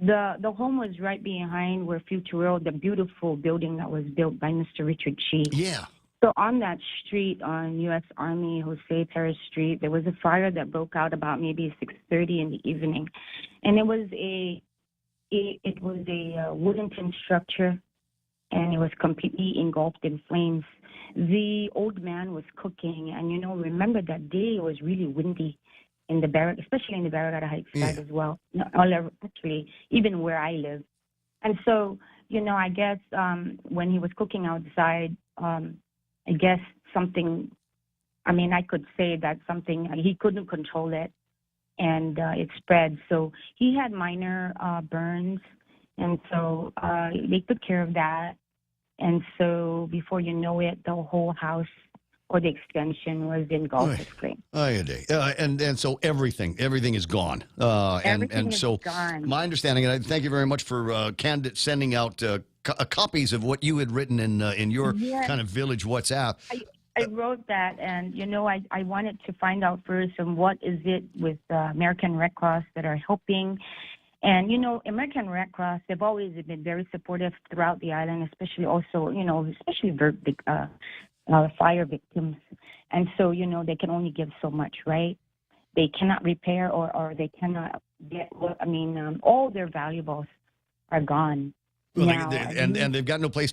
The home was right behind where Future World, the beautiful building that was built by Mr. Richard Chi. Yeah. So on that street, on U.S. Army Jose Perez Street, there was a fire that broke out about maybe 6:30 in the evening, and it was a wooden tin structure, and it was completely engulfed in flames. The old man was cooking, and remember that day it was really windy in the especially in the Barragata Heights side as well. Actually, even where I live. And so, I guess when he was cooking outside, I guess something, I could say that something, he couldn't control it, and it spread. So he had minor burns, and so they took care of that. And so before you know it, the whole house or the extension was engulfed with flame. And so everything is gone. Everything is so gone. My understanding, and I thank you very much for candid sending out copies of what you had written in your kind of village WhatsApp. I wrote that, and I wanted to find out first what is it with American Red Cross that are helping. And, you know, American Red Cross, they've always been very supportive throughout the island, especially also, you know, especially fire victims. And so, you know, they can only give so much, right? They cannot repair or they cannot get, all their valuables are gone. Well, now, and they've got no place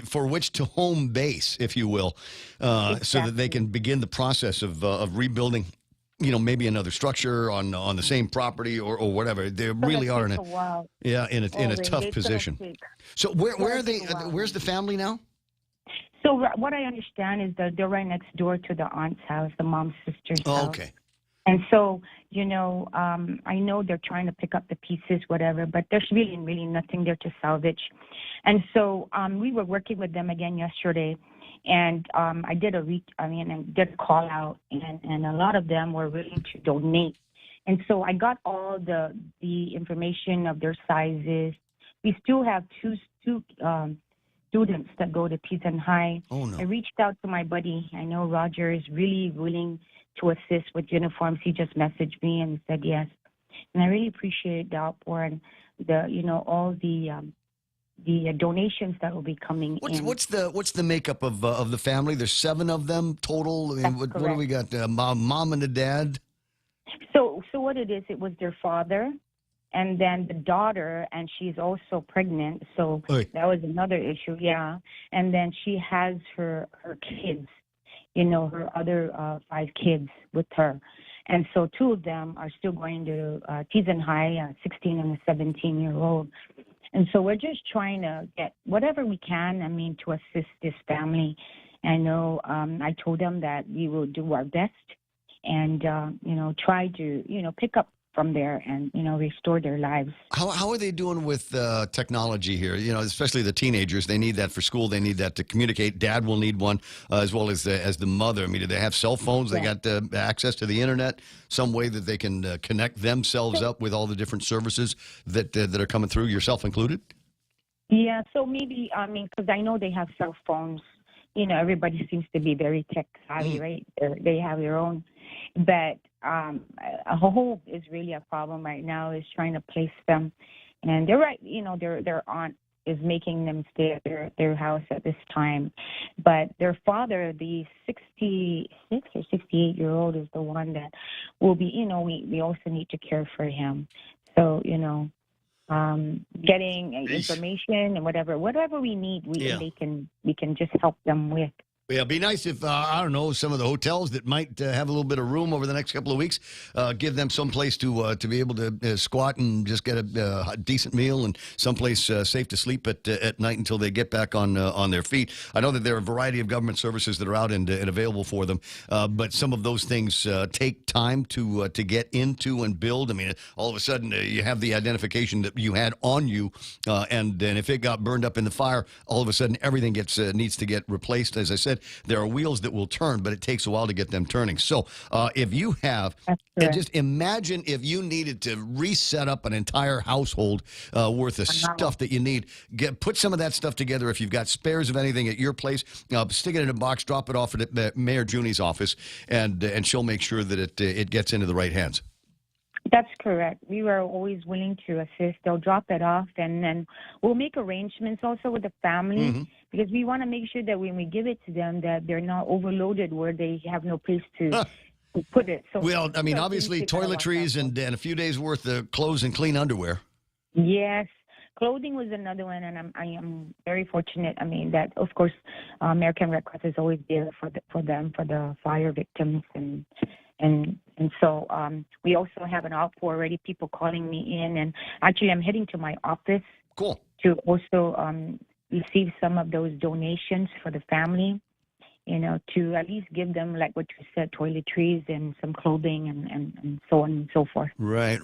for which to home base, if you will, so that they can begin the process of rebuilding. You know, maybe another structure on the same property or whatever. They really are in a tough position. So where are they? Where's the family now? So what I understand is that they're right next door to the aunt's house, the mom's sister's house. Okay. And so, you know, I know they're trying to pick up the pieces, whatever, but there's really nothing there to salvage. And so we were working with them again yesterday, and I did a call out, and a lot of them were willing to donate. And so I got all the information of their sizes. We still have two students that go to Teton High. Oh, no. I reached out to my buddy. I know Roger is really willing to assist with uniforms. He just messaged me and said yes. And I really appreciate the outpour and all the donations that will be coming in. What's the makeup of the family? There's 7 of them total. I mean, what do we got? Mom and the dad. So what it is? It was their father, and then the daughter, and she's also pregnant. So that was another issue. Yeah, and then she has her kids. You know, her other 5 kids with her. And so 2 of them are still going to Teton High, 16 and a 17-year-old. And so we're just trying to get whatever we can, to assist this family. I know I told them that we will do our best and, try to, pick up from there and, restore their lives. How are they doing with technology here? You know, especially the teenagers. They need that for school. They need that to communicate. Dad will need one as well as the mother. I mean, do they have cell phones? Yeah. They got access to the internet, some way that they can connect themselves up with all the different services that are coming through, yourself included? Yeah, so maybe, because I know they have cell phones. You know, everybody seems to be very tech savvy, right? They have their own. But a whole is really a problem right now is trying to place them. And they're right, their aunt is making them stay at their house at this time. But their father, the 66 or 68-year-old, is the one that will be, we also need to care for him. So, getting information and whatever we need, we can just help them with. Yeah, it'd be nice if, I don't know, some of the hotels that might have a little bit of room over the next couple of weeks, give them some place to be able to squat and just get a decent meal and someplace safe to sleep at night until they get back on their feet. I know that there are a variety of government services that are out and available for them, but some of those things take time to get into and build. I mean, all of a sudden you have the identification that you had on you, and then if it got burned up in the fire, all of a sudden everything needs to get replaced. As I said, there are wheels that will turn, but it takes a while to get them turning. So if you have, and just imagine if you needed to reset up an entire household worth of stuff that you need, put some of that stuff together. If you've got spares of anything at your place, stick it in a box, drop it off at Mayor Junie's office, and she'll make sure that it gets into the right hands. That's correct. We were always willing to assist. They'll drop it off, and then we'll make arrangements also with the family because we want to make sure that when we give it to them that they're not overloaded where they have no place to put it. So, well, I mean, obviously toiletries and a few days worth of clothes and clean underwear. Yes. Clothing was another one, and I am very fortunate. I mean, that, of course, American Red Cross is always there for the fire victims, and so we also have an outpour already, people calling me in. And actually, I'm heading to my office to also receive some of those donations for the family, to at least give them, like what you said, toiletries and some clothing and so on and so forth. Right.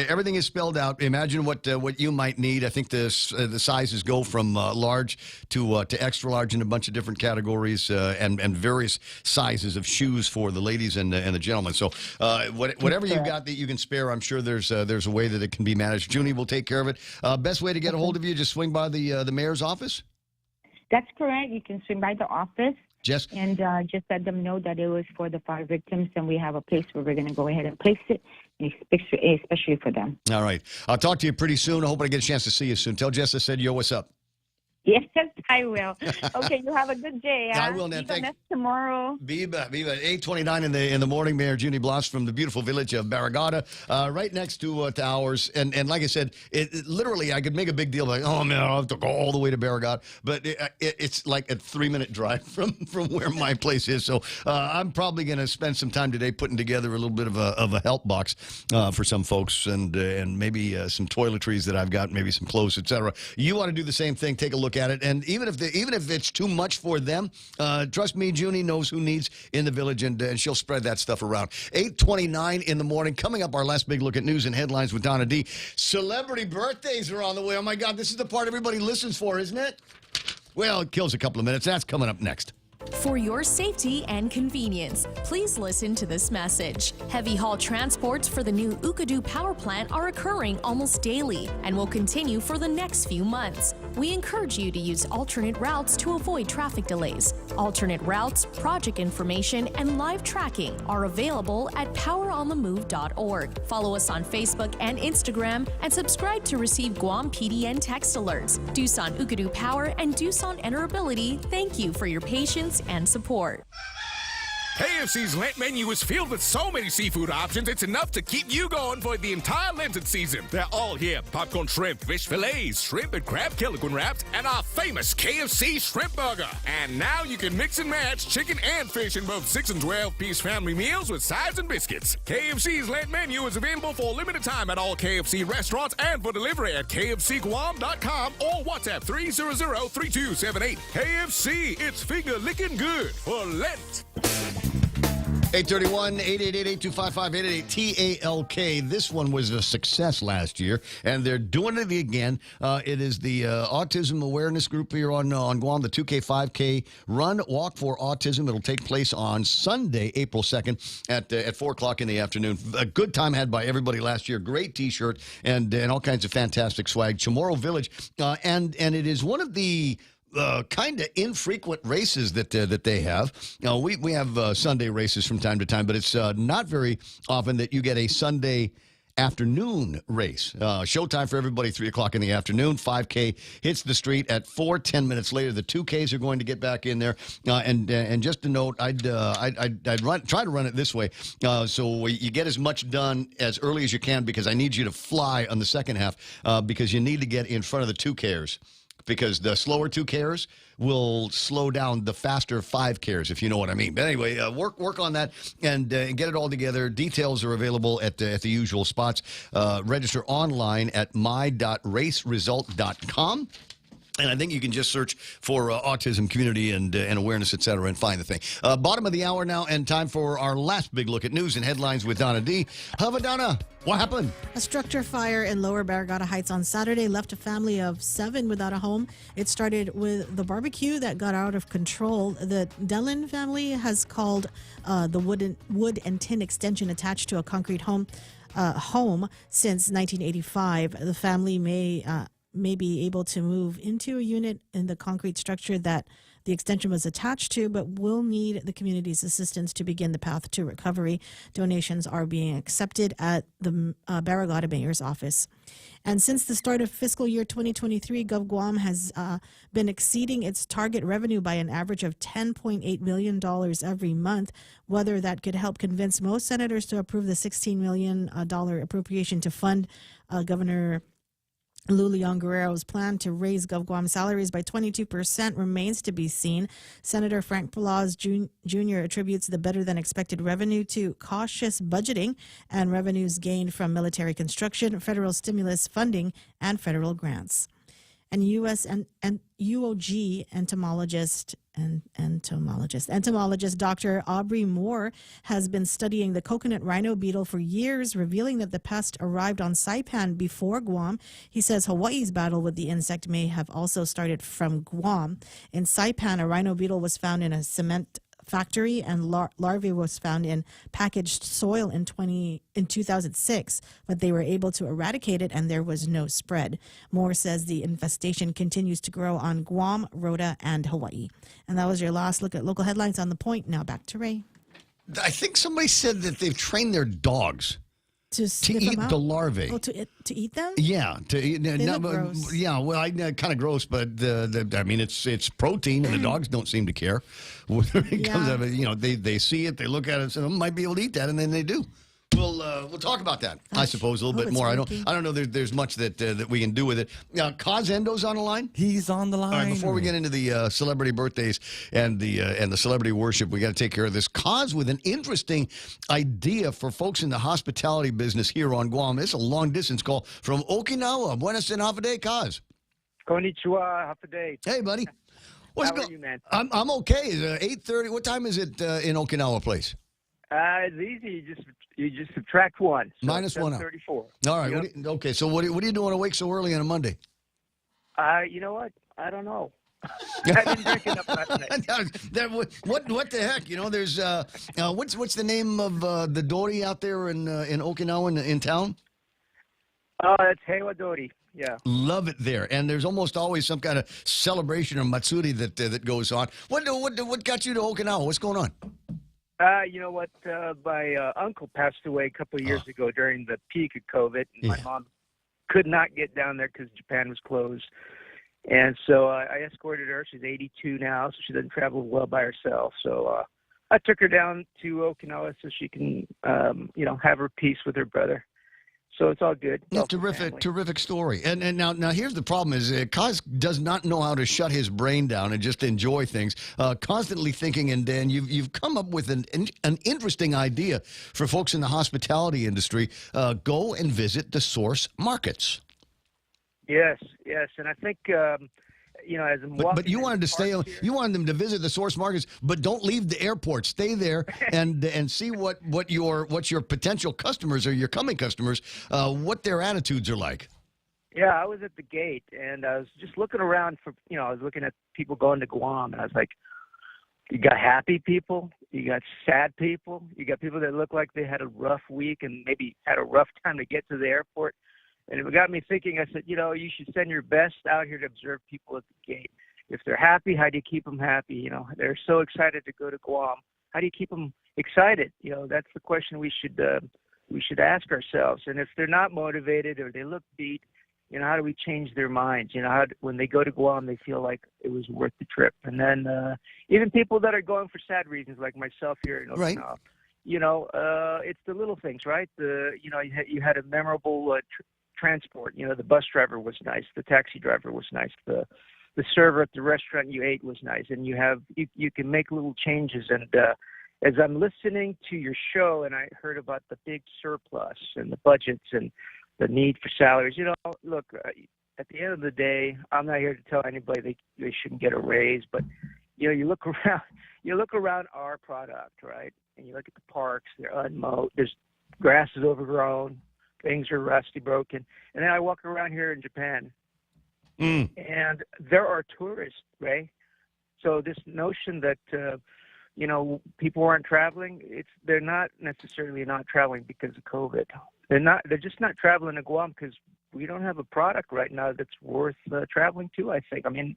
Everything is spelled out. Imagine what you might need. I think the sizes go from large to extra large in a bunch of different categories and various sizes of shoes for the ladies and the gentlemen. So whatever you've got that you can spare, I'm sure there's a way that it can be managed. Junie will take care of it. Best way to get a hold of you, just swing by the mayor's office? That's correct. You can swing by the office. Jess? And just let them know that it was for the 5 victims, and we have a place where we're going to go ahead and place it, especially for them. All right. I'll talk to you pretty soon. I hope I get a chance to see you soon. Tell Jess I said, yo, what's up? Yes, I will. Okay, you have a good day. I will, Nan. Thanks. Tomorrow. Viva. 8:29 in the morning. Mayor Junie Blas from the beautiful village of Barragata, right next to ours. And like I said, it literally, I could make a big deal like, oh man, I'll have to go all the way to Barragata, but it's like a 3-minute drive from where my place is. So I'm probably going to spend some time today putting together a little bit of a help box for some folks, and maybe some toiletries that I've got, maybe some clothes, etc. You want to do the same thing? Take a look at it, and even if it's too much for them, trust me, Junie knows who needs in the village, and she'll spread that stuff around. 8:29 in the morning. Coming up, our last big look at news and headlines with Donna D. Celebrity birthdays are on the way. Oh my God, this is the part everybody listens for, isn't it? Well, it kills a couple of minutes. That's coming up next. For your safety and convenience, please listen to this message. Heavy haul transports for the new Ukadu power plant are occurring almost daily and will continue for the next few months. We encourage you to use alternate routes to avoid traffic delays. Alternate routes, project information, and live tracking are available at poweronthemove.org. Follow us on Facebook and Instagram and subscribe to receive Guam PDN text alerts. Doosan Ukadu Power and Doosan Enerbility, thank you for your patience and support. KFC's Lent menu is filled with so many seafood options, it's enough to keep you going for the entire Lenten season. They're all here. Popcorn shrimp, fish fillets, shrimp and crab Kilikun wraps, and our famous KFC shrimp burger. And now you can mix and match chicken and fish in both 6 and 12-piece family meals with sides and biscuits. KFC's Lent menu is available for a limited time at all KFC restaurants and for delivery at kfcguam.com or WhatsApp 300-3278. KFC, it's finger-licking good for Lent. 831 888 TALK. This one was a success last year, and they're doing it again. It is the Autism Awareness Group here on Guam, the 2K, 5K Run Walk for Autism. It'll take place on Sunday, April 2nd at 4 o'clock in the afternoon. A good time had by everybody last year. Great T-shirt and all kinds of fantastic swag. Chamorro Village, and it is one of the kind of infrequent races that they have. We have Sunday races from time to time, but it's not very often that you get a Sunday afternoon race. Showtime for everybody, 3 o'clock in the afternoon. 5K hits the street at 4. 10 minutes later, the 2Ks are going to get back in there. And just a note, I'd try to run it this way, so you get as much done as early as you can, because I need you to fly on the second half, because you need to get in front of the 2Kers. Because the slower 2Kers will slow down the faster 5Kers, if you know what I mean. But anyway, work on that and get it all together. Details are available at the usual spots. Register online at my.raceresult.com. And I think you can just search for autism community and awareness, et cetera, and find the thing. Bottom of the hour now, and time for our last big look at news and headlines with Donna D. Donna, what happened? A structure fire in Lower Barragata Heights on Saturday left a family of 7 without a home. It started with the barbecue that got out of control. The Dellin family has called the wood and tin extension attached to a concrete home since 1985. The family may be able to move into a unit in the concrete structure that the extension was attached to, but will need the community's assistance to begin the path to recovery. Donations are being accepted at the Barragata Mayor's office. And since the start of fiscal year 2023, GovGuam has been exceeding its target revenue by an average of $10.8 million every month. Whether that could help convince most senators to approve the $16 million appropriation to fund Governor Lulian Guerrero's plan to raise GovGuam salaries by 22% remains to be seen. Senator Frank Pelas Jr. attributes the better-than-expected revenue to cautious budgeting and revenues gained from military construction, federal stimulus funding, and federal grants. And U.S. and UOG entomologist Dr. Aubrey Moore has been studying the coconut rhino beetle for years, revealing that the pest arrived on Saipan before Guam. He says Hawaii's battle with the insect may have also started from Guam. In Saipan, a rhino beetle was found in a cement factory, and larvae was found in packaged soil in 2006, but they were able to eradicate it and there was no spread. Moore says the infestation continues to grow on Guam, Rota, and Hawaii. And that was your last look at local headlines on The Point. Now back to Ray. I think somebody said that they've trained their dogs to eat the larvae. Oh, to eat them? Yeah, to eat. They look gross. Yeah, well, kind of gross, but I mean, it's protein, and the dogs don't seem to care. Whether it comes out of it, they see it, they look at it, and say, might be able to eat that, and then they do. We'll talk about that, I suppose, a little bit more. I don't know. There's much that we can do with it. Cos Endo's on the line. He's on the line. All right, before we get into the celebrity birthdays and the celebrity worship, we got to take care of this. Cos with an interesting idea for folks in the hospitality business here on Guam. It's a long distance call from Okinawa. Buenas and half a day, Cos. Konnichiwa, half a day. Hey, buddy. How are you, man? I'm okay. 8:30. What time is it in Okinawa place? It's easy. You just subtract one. So Minus 1 hour. 34. All right. Yep. Okay. So what are you doing awake so early on a Monday? You know what? I don't know. I didn't drink enough last night. What the heck? There's what's the name of the Dori out there in Okinawa in town? Oh, it's Heiwa Dori. Yeah. Love it there, and there's almost always some kind of celebration or matsuri that goes on. What got you to Okinawa? What's going on? You know what? My uncle passed away a couple of years ago during the peak of COVID. And my mom could not get down there because Japan was closed. And so I escorted her. She's 82 now, so she doesn't travel well by herself. So I took her down to Okinawa so she can, have her peace with her brother. So it's all good. Yeah, terrific story. And now here's the problem: is Kaz does not know how to shut his brain down and just enjoy things. Constantly thinking, and Dan, you've come up with an interesting idea for folks in the hospitality industry. Go and visit the source markets. Yes, and I think as I'm walking. But you wanted to stay. You wanted them to visit the source markets, but don't leave the airport. Stay there and see what your potential customers or your coming customers, what their attitudes are like. Yeah, I was at the gate and I was just looking around for. I was looking at people going to Guam, and I was like, you got happy people, you got sad people, you got people that look like they had a rough week and maybe had a rough time to get to the airport. And it got me thinking. I said, you should send your best out here to observe people at the gate. If they're happy, how do you keep them happy? They're so excited to go to Guam. How do you keep them excited? That's the question we should ask ourselves. And if they're not motivated or they look beat, how do we change their minds? When they go to Guam, they feel like it was worth the trip. And then even people that are going for sad reasons, like myself here in Okinawa. Right. It's the little things, right? You had a memorable transport. The bus driver was nice. The taxi driver was nice. The server at the restaurant you ate was nice. And you can make little changes. And as I'm listening to your show, and I heard about the big surplus and the budgets and the need for salaries. Look, at the end of the day, I'm not here to tell anybody they shouldn't get a raise. But you look around our product, right? And you look at the parks. They're unmowed. There's grass is overgrown. Things are rusty, broken. And then I walk around here in Japan, and there are tourists, Ray. So this notion that, people aren't traveling, they're not necessarily not traveling because of COVID. They're just not traveling to Guam because we don't have a product right now that's worth traveling to, I think. I mean,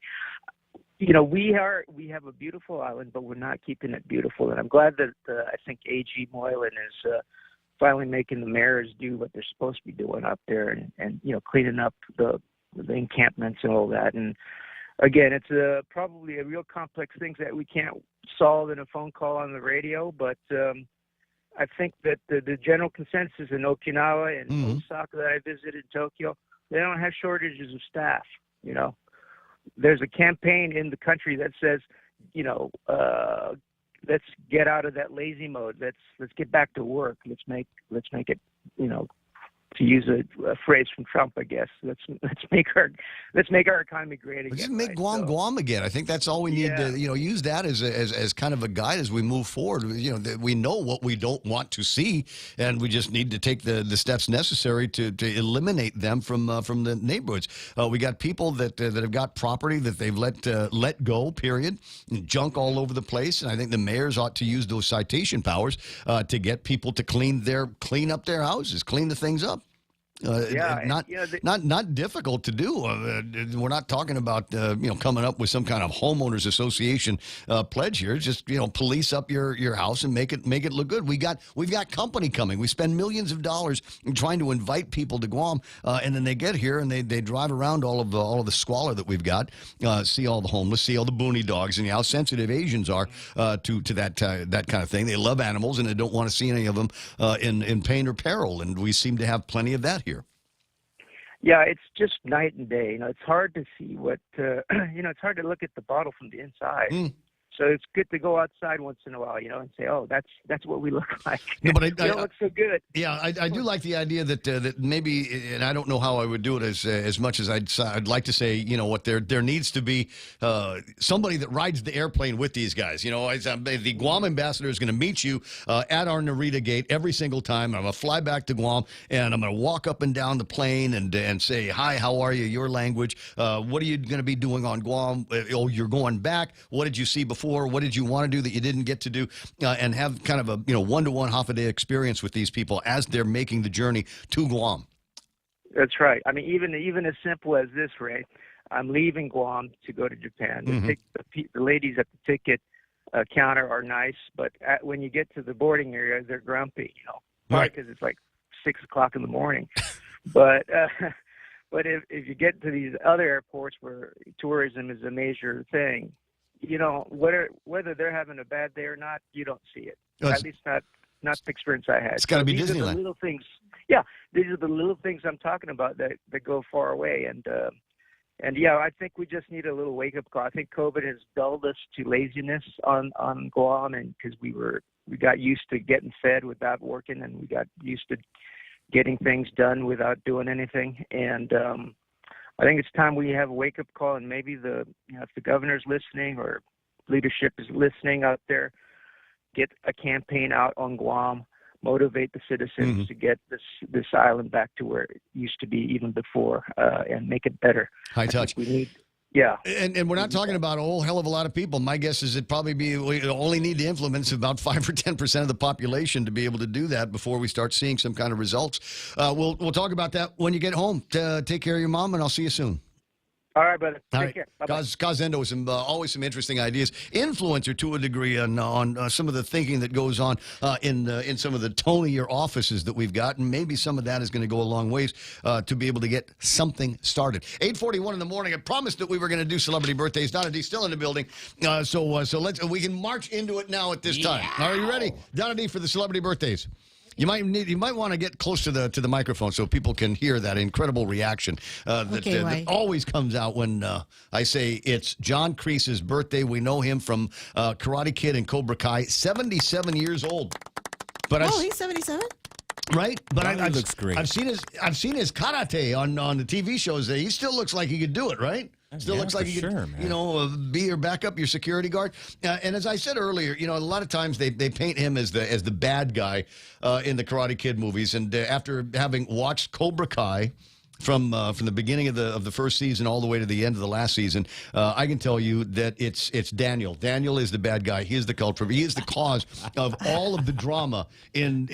we have a beautiful island, but we're not keeping it beautiful. And I'm glad that I think A.G. Moylan is finally making the mayors do what they're supposed to be doing up there and cleaning up the encampments and all that. And again, it's probably a real complex thing that we can't solve in a phone call on the radio, but I think that the general consensus in Okinawa and Osaka that I visited, in Tokyo, they don't have shortages of staff. There's a campaign in the country that says, let's get out of that lazy mode. Let's get back to work. Let's make it, to use a phrase from Trump, I guess. Let's make our economy great again. Just make right? Guam So- Guam again. I think that's all we need Yeah. to, use that as kind of a guide as we move forward. That we know what we don't want to see, and we just need to take the steps necessary to eliminate them from the neighborhoods. We got people that have got property that they've let go. Period. And junk all over the place, and I think the mayors ought to use those citation powers to get people to clean up their houses, clean the things up. Not difficult to do. We're not talking about coming up with some kind of homeowners association pledge here. It's just police up your house and make it look good. We've got company coming. We spend millions of dollars in trying to invite people to Guam, and then they get here and they drive around all of the squalor that we've got, see all the homeless, see all the boony dogs, and how sensitive Asians are to that kind of thing. They love animals and they don't want to see any of them in pain or peril, and we seem to have plenty of that here. Yeah, it's just night and day. It's hard to see what, it's hard to look at the bottle from the inside. So it's good to go outside once in a while, and say, "Oh, that's what we look like." No, but we don't look so good. Yeah, I do like the idea that maybe, and I don't know how I would do it as much as I'd like to say, what there needs to be somebody that rides the airplane with these guys. The Guam ambassador is going to meet you at our Narita gate every single time. I'm going to fly back to Guam, and I'm going to walk up and down the plane and say, "Hi, how are you? Your language. What are you going to be doing on Guam? Oh, you're going back. What did you see before? What did you want to do that you didn't get to do?" And have kind of a one-to-one half-a-day experience with these people as they're making the journey to Guam. That's right. I mean, even as simple as this, Ray. I'm leaving Guam to go to Japan. The ladies at the ticket counter are nice, but when you get to the boarding area, they're grumpy. Probably because it's like 6 o'clock in the morning. But if you get to these other airports where tourism is a major thing, whether they're having a bad day or not, you don't see it. At least not the experience I had. It's got to be these Disneyland. Are the little things. Yeah, these are the little things I'm talking about that go far away. And yeah, I think we just need a little wake up call. I think COVID has dulled us to laziness on Guam, and because we got used to getting fed without working, and we got used to getting things done without doing anything. And I think it's time we have a wake-up call, and maybe if the governor's listening or leadership is listening out there, get a campaign out on Guam, motivate the citizens to get this island back to where it used to be even before, and make it better. High touch. We need. Yeah. And we're not talking about a whole hell of a lot of people. My guess is we only need to influence about 5 or 10% of the population to be able to do that before we start seeing some kind of results. We'll talk about that when you get home. Take care of your mom, and I'll see you soon. All right, brother. All Take right. care. Bye-bye. Gazendo with always some interesting ideas. Influencer to a degree on some of the thinking that goes on in some of the tonier offices that we've got, and maybe some of that is going to go a long ways to be able to get something started. 8:41 in the morning. I promised that we were going to do celebrity birthdays. Donna D still in the building, so we can march into it now at this time. Are you ready, Donna D, for the celebrity birthdays? You might want to get close to the microphone so people can hear that incredible reaction that always comes out when I say it's John Kreese's birthday. We know him from Karate Kid and Cobra Kai. 77 years old. But he's 77. Right, but He looks great. I've seen his karate on the TV shows. He still looks like he could do it. Right. Still looks like he could, be your backup, your security guard. And as I said earlier, a lot of times they paint him as the bad guy in the Karate Kid movies. And after having watched Cobra Kai from the beginning of the first season all the way to the end of the last season, I can tell you that it's Daniel. Daniel is the bad guy. He is the culprit. He is the cause of all of the drama in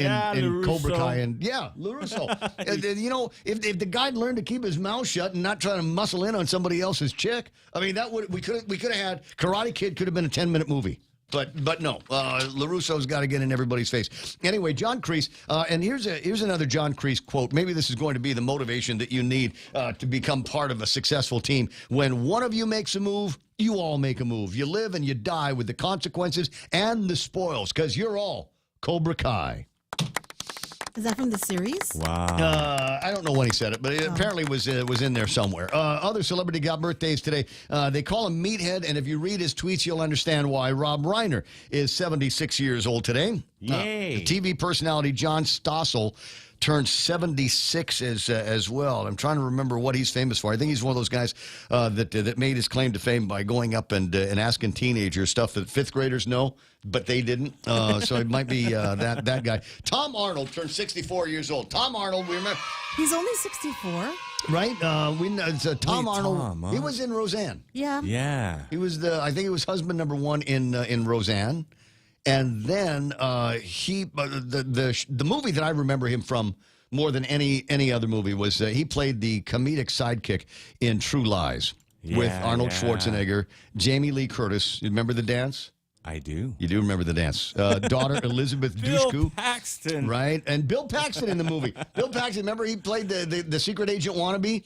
Cobra Kai. And LaRusso. If the guy learned to keep his mouth shut and not try to muscle in on somebody else's chick, I mean, we could have had Karate Kid could have been a 10-minute movie. But no, LaRusso's got to get in everybody's face. Anyway, John Kreese, and here's another John Kreese quote. Maybe this is going to be the motivation that you need to become part of a successful team. When one of you makes a move, you all make a move. You live and you die with the consequences and the spoils, because you're all Cobra Kai. Is that from the series? Wow. I don't know when he said it, but it apparently was in there somewhere. Other celebrity got birthdays today. They call him Meathead, and if you read his tweets, you'll understand why. Rob Reiner is 76 years old today. Yay. The TV personality John Stossel turned 76 as well. I'm trying to remember what he's famous for. I think he's one of those guys that made his claim to fame by going up and asking teenagers stuff that fifth graders know, but they didn't. So it might be that guy. Tom Arnold turned 64 years old. Tom Arnold, we remember. He's only 64. Right? Tom Arnold. Tom, huh? He was in Roseanne. Yeah. Yeah. He was I think he was husband number one in Roseanne. And then the movie that I remember him from more than any other movie was he played the comedic sidekick in True Lies with Arnold Schwarzenegger, Jamie Lee Curtis. You remember the dance? I do. You do remember the dance. Daughter Elizabeth Dushku. Bill Paxton. Right? And Bill Paxton in the movie. Bill Paxton, remember he played the secret agent wannabe?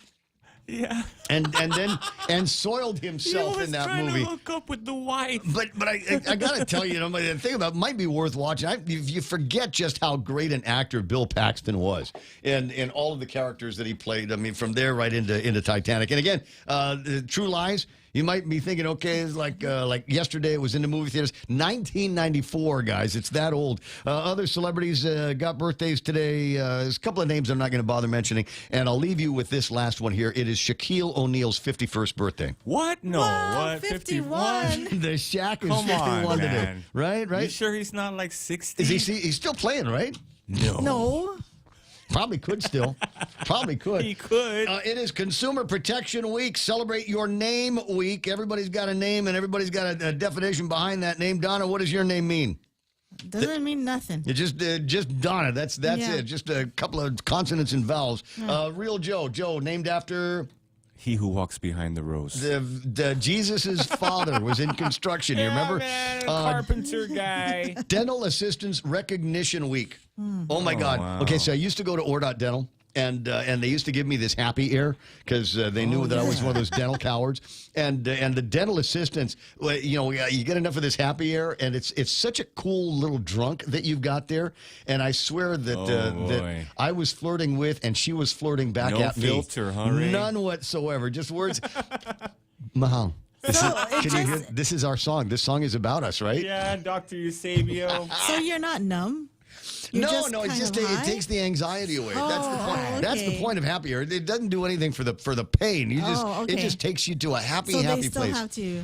Yeah. And soiled himself in that movie. He was trying to hook up with the wife. But I got to tell you, the thing about it might be worth watching. You forget just how great an actor Bill Paxton was in all of the characters that he played. I mean, from there right into Titanic. And again, True Lies. You might be thinking, okay, it's like yesterday it was in the movie theaters. 1994, guys. It's that old. Other celebrities got birthdays today. There's a couple of names I'm not going to bother mentioning. And I'll leave you with this last one here. It is Shaquille O'Neal's 51st birthday. What? No. Wow, what? 51. The Shaq is Come 51 on, today. man. Right? You sure he's not like 60? Is he's still playing, right? No. Probably could still. Probably could. He could. It is Consumer Protection Week. Celebrate Your Name Week. Everybody's got a name, and everybody's got a definition behind that name. Donna, what does your name mean? Doesn't mean nothing. It just Donna. That's Yeah. it. Just a couple of consonants and vowels. Yeah. Real Joe. Joe, named after... He who walks behind the rose. The Jesus's father was in construction. You remember? Man, carpenter guy. Dental Assistants Recognition Week. Oh my God. Wow. Okay, so I used to go to Ordot Dental. And they used to give me this happy ear because they knew that I was one of those dental cowards. And the dental assistants, you get enough of this happy ear, and it's such a cool little drunk that you've got there. And I swear that I was flirting with, and she was flirting back No at filter, me. huh, Ray? None whatsoever. Just words. Mahal. This is our song. This song is about us, right? Yeah, Dr. Eusebio. So you're not numb? You're No, it just it takes the anxiety away. That's the point. okay. That's the point of happy hour. It doesn't do anything for the pain. okay. It just takes you to a happy So they place. still have to.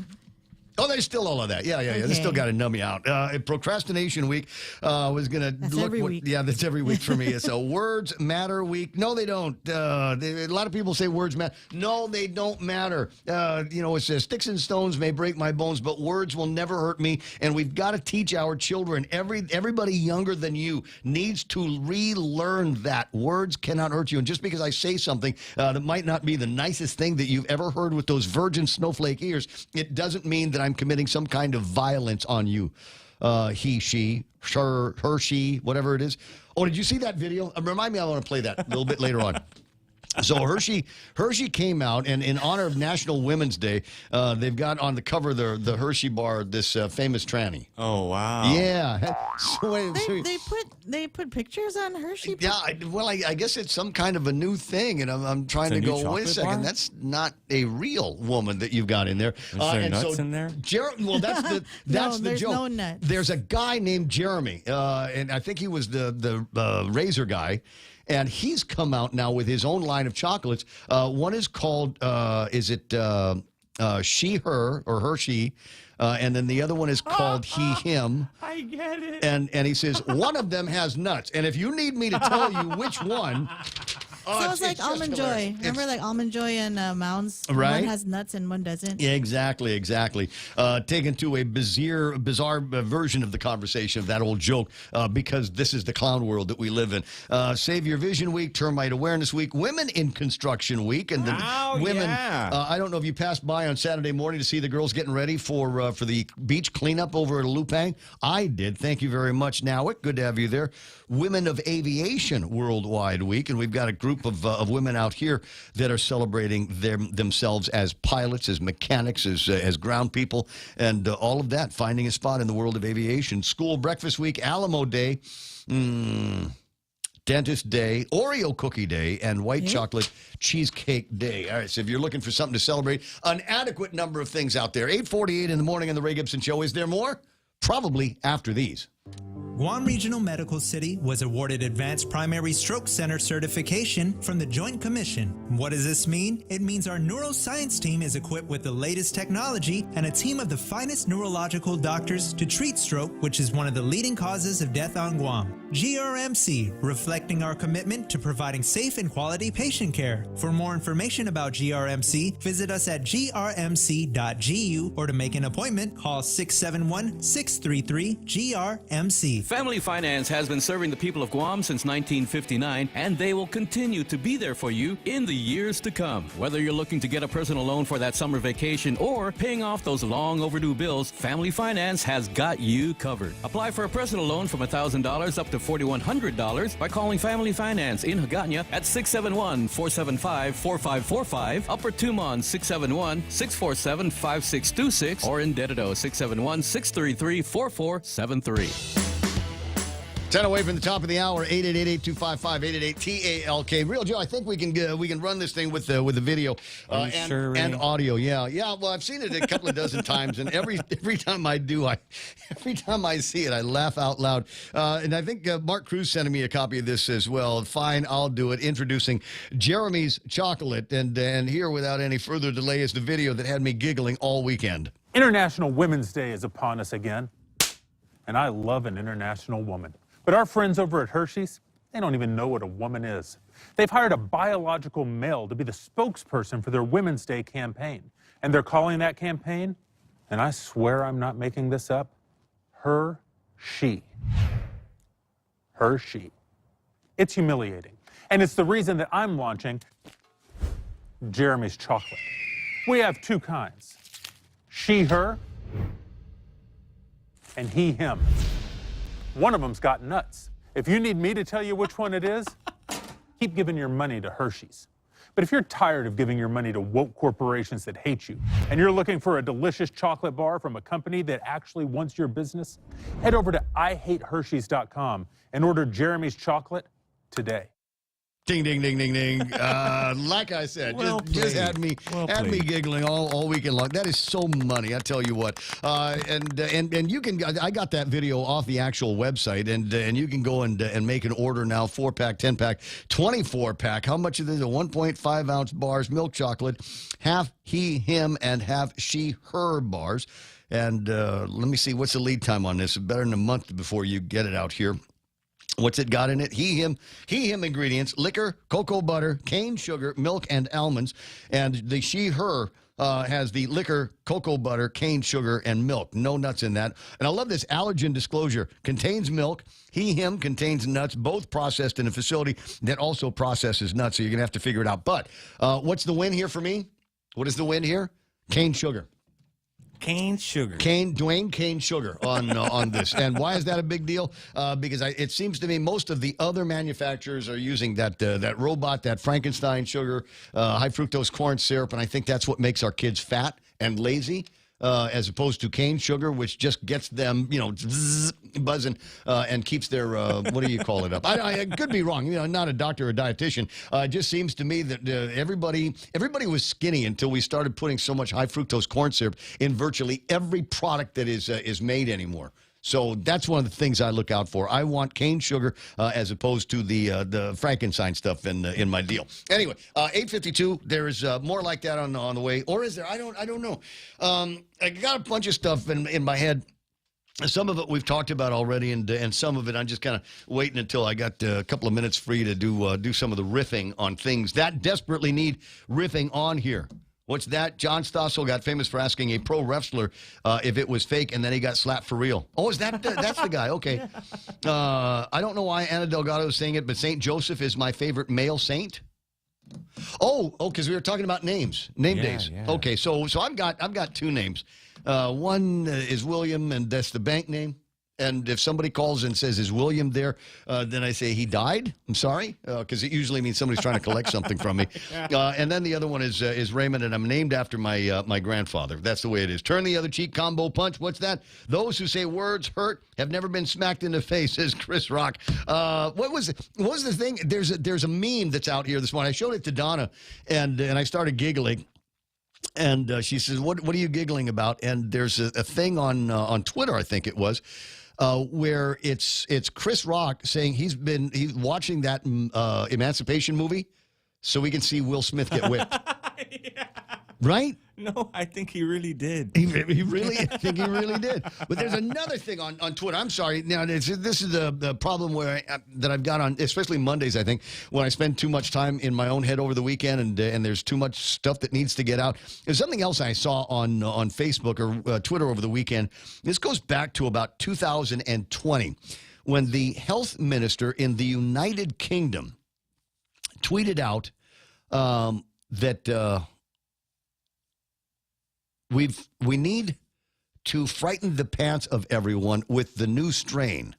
Oh, there's still all of that. Yeah. They Okay. still got to numb you out. Procrastination week was going to look. every week. Yeah, that's every week for me. It's a words matter week. No, they don't. A lot of people say words matter. No, they don't matter. It says sticks and stones may break my bones, but words will never hurt me. And we've got to teach our children. Everybody younger than you needs to relearn that words cannot hurt you. And just because I say something that might not be the nicest thing that you've ever heard with those virgin snowflake ears, it doesn't mean that I'm committing some kind of violence on you. He, she, her, she, whatever it is. Oh, did you see that video? Remind me, I want to play that a little bit later on. So Hershey came out, and in honor of National Women's Day, they've got on the cover of the Hershey bar this famous tranny. Oh, wow. Yeah. So, They put pictures on Hershey. yeah, I guess it's some kind of a new thing, and I'm trying to It's a new go, wait a chocolate second, bar? that's not a real woman that you've got in there. Is there nuts in there? That's the there's joke. no nuts. There's a guy named Jeremy, and I think he was the razor guy. And he's come out now with his own line of chocolates. One is called, She, Her, or Her, She. And then the other one is called He, Him. I get it. And he says, one of them has nuts. And if you need me to tell you which one... So it's like just Almond hilarious. Joy. Remember like Almond Joy and Mounds? Right. One has nuts and one doesn't. Yeah, exactly. Taken to a bizarre version of the conversation of that old joke because this is the clown world that we live in. Save Your Vision Week, Termite Awareness Week, Women in Construction Week, and the women. Yeah. I don't know if you passed by on Saturday morning to see the girls getting ready for the beach cleanup over at Lupang. I did. Thank you very much, Nowick. Good to have you there. Women of Aviation Worldwide Week, and we've got a group of women out here that are celebrating themselves as pilots, as mechanics, as ground people, and all of that, finding a spot in the world of aviation. School Breakfast Week, Alamo Day, Dentist Day, Oreo Cookie Day, and White Chocolate Cheesecake Day. All right, so if you're looking for something to celebrate, an adequate number of things out there. 8:48 in the morning on the Ray Gibson Show. Is there more? Probably after these. Guam Regional Medical City was awarded Advanced Primary Stroke Center certification from the Joint Commission. What does this mean? It means our neuroscience team is equipped with the latest technology and a team of the finest neurological doctors to treat stroke, which is one of the leading causes of death on Guam. GRMC, reflecting our commitment to providing safe and quality patient care. For more information about GRMC, visit us at grmc.gu or to make an appointment, call 671-633-GRMC. Family Finance has been serving the people of Guam since 1959, and they will continue to be there for you in the years to come. Whether you're looking to get a personal loan for that summer vacation or paying off those long overdue bills, Family Finance has got you covered. Apply for a personal loan from $1,000 up to $4,100 by calling Family Finance in Hagåtña at 671-475-4545, Upper Tumon 671-647-5626, or in Dededo 671-633-4473. 10 away from the top of the hour, 888-825-5888-TALK. Real Joe, I think we can run this thing with the video and audio. Yeah. Well, I've seen it a couple of dozen times, and every time I do, every time I see it, I laugh out loud. And I think Mark Cruz sent me a copy of this as well. Fine, I'll do it. Introducing Jeremy's Chocolate, and here, without any further delay, is the video that had me giggling all weekend. International Women's Day is upon us again, and I love an international woman. But our friends over at Hershey's, they don't even know what a woman is. They've hired a biological male to be the spokesperson for their Women's Day campaign. And they're calling that campaign, and I swear I'm not making this up, Her-She. Her-She. It's humiliating. And it's the reason that I'm launching Jeremy's Chocolate. We have two kinds, she-her and he-him. One of them's got nuts. If you need me to tell you which one it is, keep giving your money to Hershey's. But if you're tired of giving your money to woke corporations that hate you, and you're looking for a delicious chocolate bar from a company that actually wants your business, head over to IHateHersheys.com and order Jeremy's Chocolate today. Ding, ding, ding, ding, ding. Like I said, just had me giggling all weekend long. That is so money, I tell you what. And you can, I got that video off the actual website, and you can go and make an order now, 4-pack, 10-pack, 24-pack. How much of this? 1.5-ounce bars, milk chocolate, half he, him, and half she, her bars. And let me see, what's the lead time on this? Better than a month before you get it out here. What's it got in it? He, him ingredients: liquor, cocoa butter, cane sugar, milk, and almonds. And the she, her has the liquor, cocoa butter, cane sugar, and milk. No nuts in that. And I love this allergen disclosure. Contains milk. He, him contains nuts, both processed in a facility that also processes nuts. So you're going to have to figure it out. But what's the win here for me? What is the win here? Cane sugar. Cane sugar. Dwayne Cane sugar on this. And why is that a big deal? Because it seems to me most of the other manufacturers are using that robot, that Frankenstein sugar, high fructose corn syrup, and I think that's what makes our kids fat and lazy. As opposed to cane sugar, which just gets them, buzzing and keeps their, what do you call it up? I could be wrong. I'm not a doctor or a dietitian. It just seems to me that everybody was skinny until we started putting so much high fructose corn syrup in virtually every product that is made anymore. So that's one of the things I look out for. I want cane sugar as opposed to the Frankenstein stuff in my deal. Anyway, 8:52. There is more like that on the way, or is there? I don't know. I got a bunch of stuff in my head. Some of it we've talked about already, and some of it I'm just kind of waiting until I got a couple of minutes free to do some of the riffing on things that desperately need riffing on here. What's that? John Stossel got famous for asking a pro wrestler if it was fake, and then he got slapped for real. Oh, is that that's the guy? Okay. I don't know why Anna Delgado is saying it, but Saint Joseph is my favorite male saint. Oh, because we were talking about names, days. Yeah. Okay, so I've got two names. One is William, and that's the bank name. And if somebody calls and says, "Is William there?" Then I say, "He died." I'm sorry, because it usually means somebody's trying to collect something from me. And then the other one is Raymond, and I'm named after my grandfather. That's the way it is. Turn the other cheek, combo punch. What's that? Those who say words hurt have never been smacked in the face, says Chris Rock. What was the thing? There's a meme that's out here this morning. I showed it to Donna, and I started giggling. And she says, "What are you giggling about?" And there's a thing on Twitter, I think it was. where it's Chris Rock saying he's watching that Emancipation movie so we can see Will Smith get whipped. Right? No, I think he really did. He really, I think he really did. But there's another thing on Twitter. I'm sorry. Now, this is the problem that I've got on, especially Mondays, I think, when I spend too much time in my own head over the weekend and there's too much stuff that needs to get out. There's something else I saw on Facebook or Twitter over the weekend. This goes back to about 2020 when the health minister in the United Kingdom tweeted out that... We need to frighten the pants of everyone with the new strain.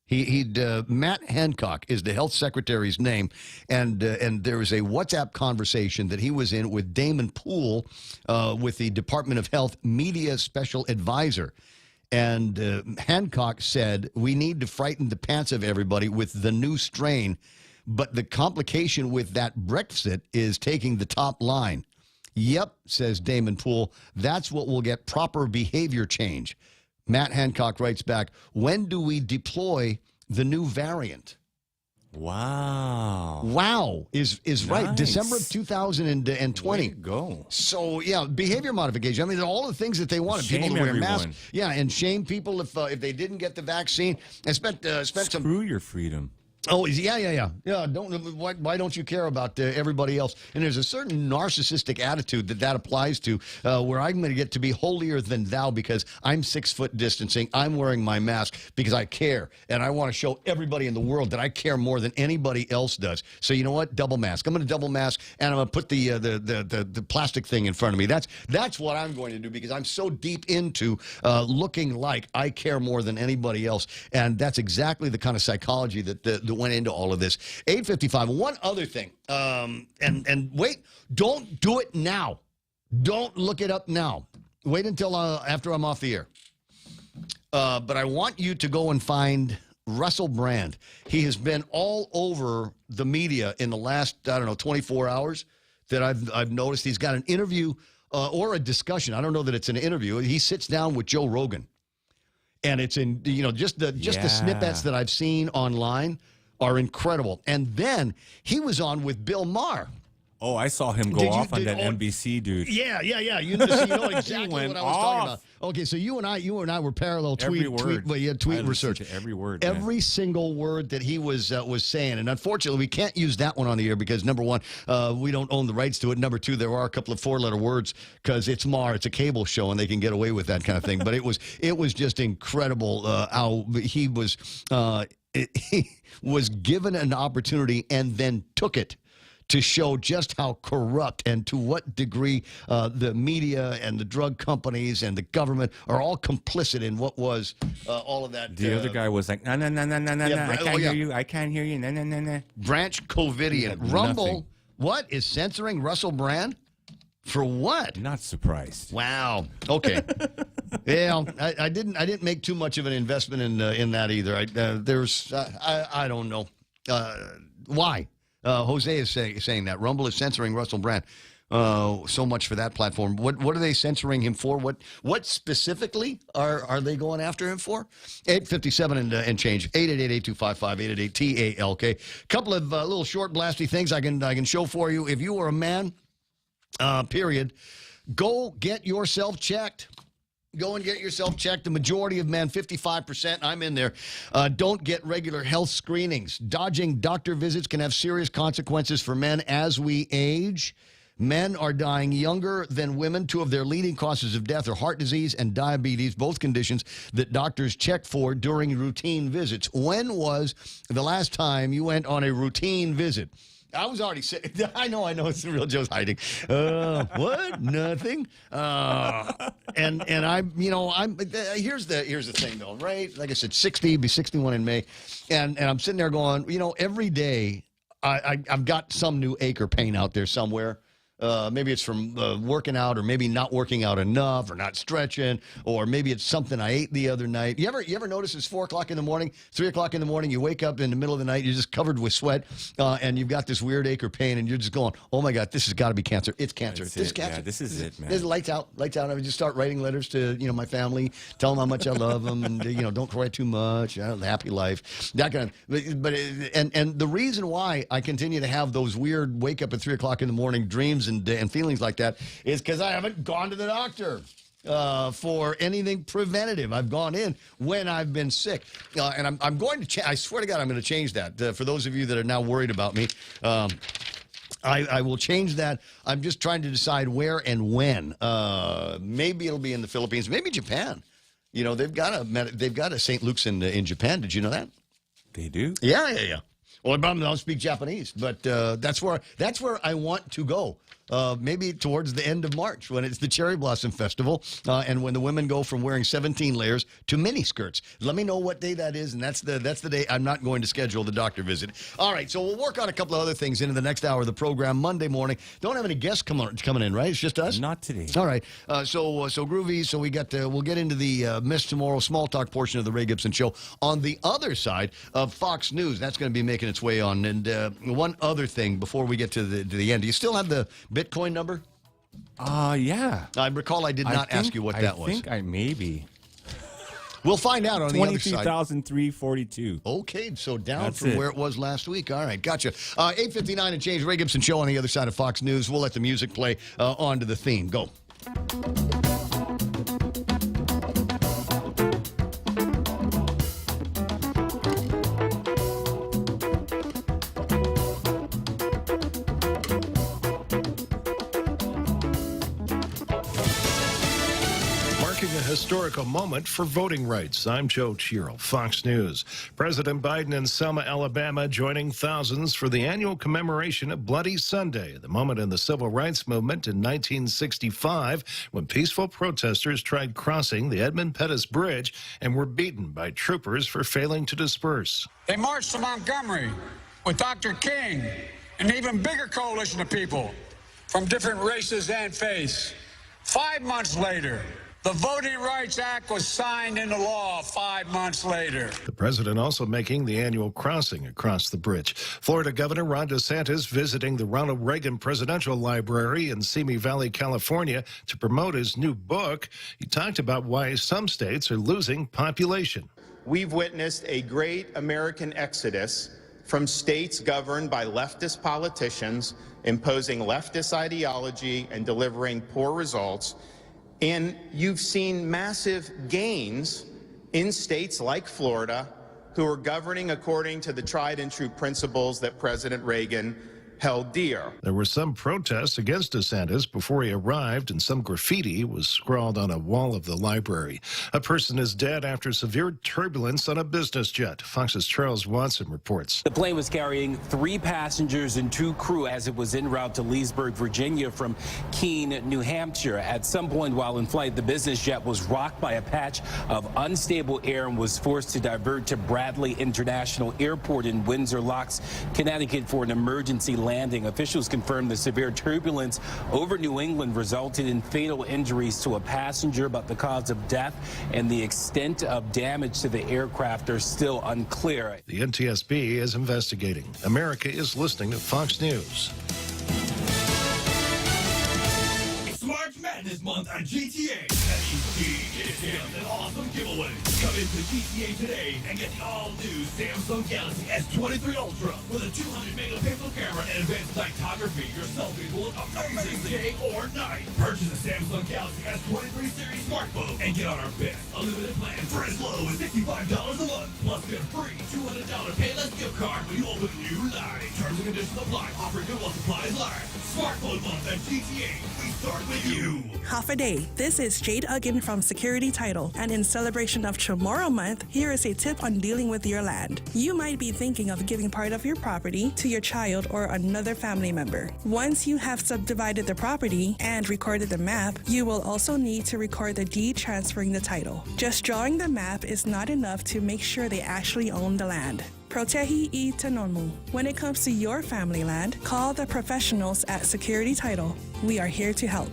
Matt Hancock is the health secretary's name, and there was a WhatsApp conversation that he was in with Damon Poole, with the Department of Health media special advisor. And Hancock said, we need to frighten the pants of everybody with the new strain, but the complication with that Brexit is taking the top line. Yep, says Damon Poole, that's what will get proper behavior change. Matt Hancock writes back, when do we deploy the new variant? Wow. Wow is right. Nice. December of 2020. Go. So, yeah, behavior modification. I mean, all the things that they wanted. Shame people to wear everyone. masks. Yeah, and shame people if they didn't get the vaccine. I spent some... Screw your freedom. Oh, yeah. Why don't you care about everybody else? And there's a certain narcissistic attitude that applies to, where I'm going to get to be holier than thou because I'm 6 foot distancing. I'm wearing my mask because I care, and I want to show everybody in the world that I care more than anybody else does. So you know what? Double mask. I'm going to double mask, and I'm going to put the plastic thing in front of me. That's what I'm going to do because I'm so deep into looking like I care more than anybody else, and that's exactly the kind of psychology that went into all of this. 8:55. One other thing, and wait, don't do it now. Don't look it up now. Wait until after I'm off the air. But I want you to go and find Russell Brand. He has been all over the media in the last, 24 hours that I've noticed. He's got an interview or a discussion. I don't know that it's an interview. He sits down with Joe Rogan. And it's in, just the snippets that I've seen online are incredible. And then he was on with Bill Maher. Oh, I saw him go off on that NBC dude. Yeah. You know exactly what I was talking about. Okay, so you and I were parallel tweet research. Every word. Every single word that he was saying. And unfortunately, we can't use that one on the air because, number one, we don't own the rights to it. Number two, there are a couple of 4-letter words because it's Maher, it's a cable show, and they can get away with that kind of thing. But it was just incredible how he was given an opportunity and then took it to show just how corrupt and to what degree the media and the drug companies and the government are all complicit in what was all of that. The other guy was like, no, I can't hear you. I can't hear you. No. Branch Covidian. Rumble, nothing. What, is censoring Russell Brand? For what? Not surprised. Wow. Okay. Yeah, I didn't make too much of an investment in that either. I don't know why. Jose is saying that Rumble is censoring Russell Brand. So much for that platform. What are they censoring him for? What specifically are they going after him for? 8:57 and change. 888-8255-888-TALK. Couple of little short blasty things I can show for you. If you are a man, period, go get yourself checked. Go and get yourself checked. The majority of men, 55%, I'm in there, don't get regular health screenings. Dodging doctor visits can have serious consequences for men as we age. Men are dying younger than women. Two of their leading causes of death are heart disease and diabetes, both conditions that doctors check for during routine visits. When was the last time you went on a routine visit? I was already saying, I know, it's the real Joe's hiding. What? Nothing. And I'm, here's the thing though, right? Like I said, 60, be 61 in May. And I'm sitting there going, every day I've got some new ache or pain out there somewhere. Maybe it's from working out, or maybe not working out enough, or not stretching, or maybe it's something I ate the other night. You ever notice it's 4 o'clock in the morning, 3 o'clock in the morning, you wake up in the middle of the night, you're just covered with sweat, and you've got this weird ache or pain, and you're just going, oh my God, this has got to be cancer. It's cancer. This This is is cancer. Yeah, this is it, man. This is lights out. I would just start writing letters to my family, tell them how much I love them, and don't cry too much. Happy life. That kind of. But the reason why I continue to have those weird wake up at 3 o'clock in the morning dreams and feelings like that is because I haven't gone to the doctor for anything preventative. I've gone in when I've been sick, and I'm going to. I swear to God, I'm going to change that. For those of you that are now worried about me. I will change that. I'm just trying to decide where and when. Maybe it'll be in the Philippines, maybe Japan. They've got a St. Luke's in Japan. Did you know that? They do? Yeah. Well, I don't speak Japanese, but that's where I want to go. Maybe towards the end of March when it's the Cherry Blossom Festival and when the women go from wearing 17 layers to mini skirts. Let me know what day that is, and that's the day I'm not going to schedule the doctor visit. All right, so we'll work on a couple of other things into the next hour of the program Monday morning. Don't have any guests coming in, right? It's just us? Not today. All right. So groovy. So we'll get into the Miss Tomorrow small talk portion of the Ray Gibson Show on the other side of Fox News. That's going to be making its way on. And one other thing before we get to the end. Do you still have the Bitcoin number? Yeah. I recall I did not ask you what that was. I think I maybe. We'll find out on the other side. 23,342. Okay, so down That's from it. where it was last week. All right, gotcha. 8:59 and change. Ray Gibson Show on the other side of Fox News. We'll let the music play on to the theme. Go. Historical moment for voting rights. I'm Joe Chiro, Fox News. President Biden in Selma, Alabama, joining thousands for the annual commemoration of Bloody Sunday, the moment in the civil rights movement in 1965 when peaceful protesters tried crossing the Edmund Pettus Bridge and were beaten by troopers for failing to disperse. They marched to Montgomery with Dr. King, an even bigger coalition of people from different races and faiths. 5 months later, the Voting Rights Act was signed into law 5 months later. The president also making the annual crossing across the bridge. Florida Governor Ron DeSantis visiting the Ronald Reagan Presidential Library in Simi Valley, California to promote his new book. He talked about why some states are losing population. We've witnessed a great American exodus from states governed by leftist politicians imposing leftist ideology and delivering poor results. And you've seen massive gains in states like Florida who are governing according to the tried and true principles that President Reagan held dear. There were some protests against DeSantis before he arrived, and some graffiti was scrawled on a wall of the library. A person is dead after severe turbulence on a business jet. Fox's Charles Watson reports. The plane was carrying 3 passengers and 2 crew as it was en route to Leesburg, Virginia from Keene, New Hampshire. At some point while in flight, the business jet was rocked by a patch of unstable air and was forced to divert to Bradley International Airport in Windsor Locks, Connecticut for an emergency landing. Officials confirmed the severe turbulence over New England resulted in fatal injuries to a passenger, but the cause of death and the extent of damage to the aircraft are still unclear. The NTSB is investigating. America is listening to Fox News. It's March Madness month on GTA. That means big discounts and awesome giveaways. Come into GTA today and get the all-new Samsung Galaxy S23 Ultra with a 200-megapixel camera and advanced photography. Your selfies will look amazing day or night. Purchase a Samsung Galaxy S23 series smartphone and get on our best unlimited plan for as low as $65 a month. Plus get a free $200 Payless gift card when you open a new line. Terms and conditions apply. Offer good while supplies last. Smartphone month at GTA. We start with you. Half a day. This is Jade Ugin from Security Title, and in celebration of Tomorrow Month, here is a tip on dealing with your land. You might be thinking of giving part of your property to your child or another family member. Once you have subdivided the property and recorded the map, you will also need to record the deed transferring the title. Just drawing the map is not enough to make sure they actually own the land. Protehi y Tanonmu. When it comes to your family land, call the professionals at Security Title. We are here to help.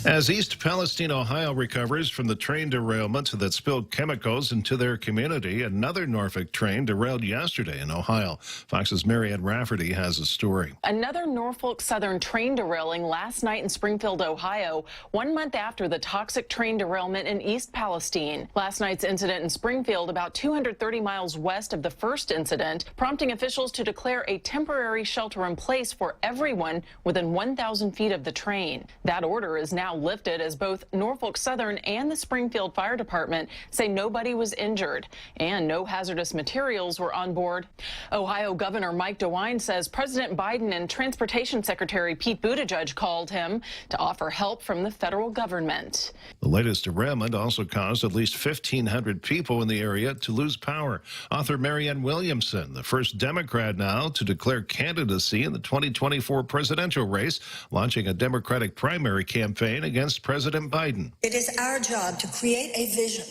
As East Palestine, Ohio recovers from the train derailment that spilled chemicals into their community, another Norfolk train derailed yesterday in Ohio. Fox's Mariette Rafferty has a story. Another Norfolk Southern train derailing last night in Springfield, Ohio, 1 month after the toxic train derailment in East Palestine. Last night's incident in Springfield, about 230 miles west of the first incident, prompting officials to declare a temporary shelter in place for everyone within 1,000 feet of the train. That order is now lifted as both Norfolk Southern and the Springfield Fire Department say nobody was injured and no hazardous materials were on board. Ohio Governor Mike DeWine says President Biden and Transportation Secretary Pete Buttigieg called him to offer help from the federal government. The latest derailment also caused at least 1,500 people in the area to lose power. Author Marianne Williamson, the first Democrat now to declare candidacy in the 2024 presidential race, launching a Democratic primary campaign against President Biden. It is our job to create a vision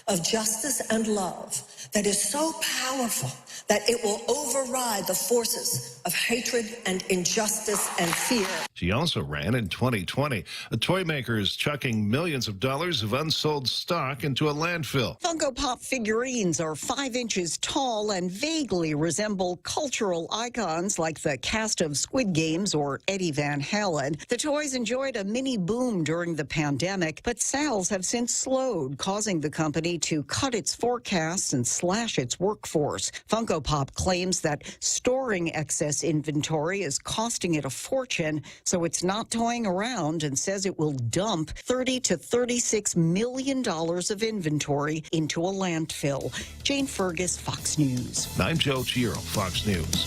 of justice and love that is so powerful that it will override the forces of hatred and injustice and fear. She also ran in 2020. A toy maker is chucking millions of dollars of unsold stock into a landfill. Funko Pop figurines are 5 inches tall and vaguely resemble cultural icons like the cast of Squid Games or Eddie Van Halen. The toys enjoyed a mini boom during the pandemic, but sales have since slowed, causing the company to cut its forecasts and slash its workforce. Funko Pop claims that storing excess inventory is costing it a fortune, so it's not toying around and says it will dump $30 to $36 million of inventory into a landfill. Jane Fergus, Fox News. I'm Joe Chiro, Fox News.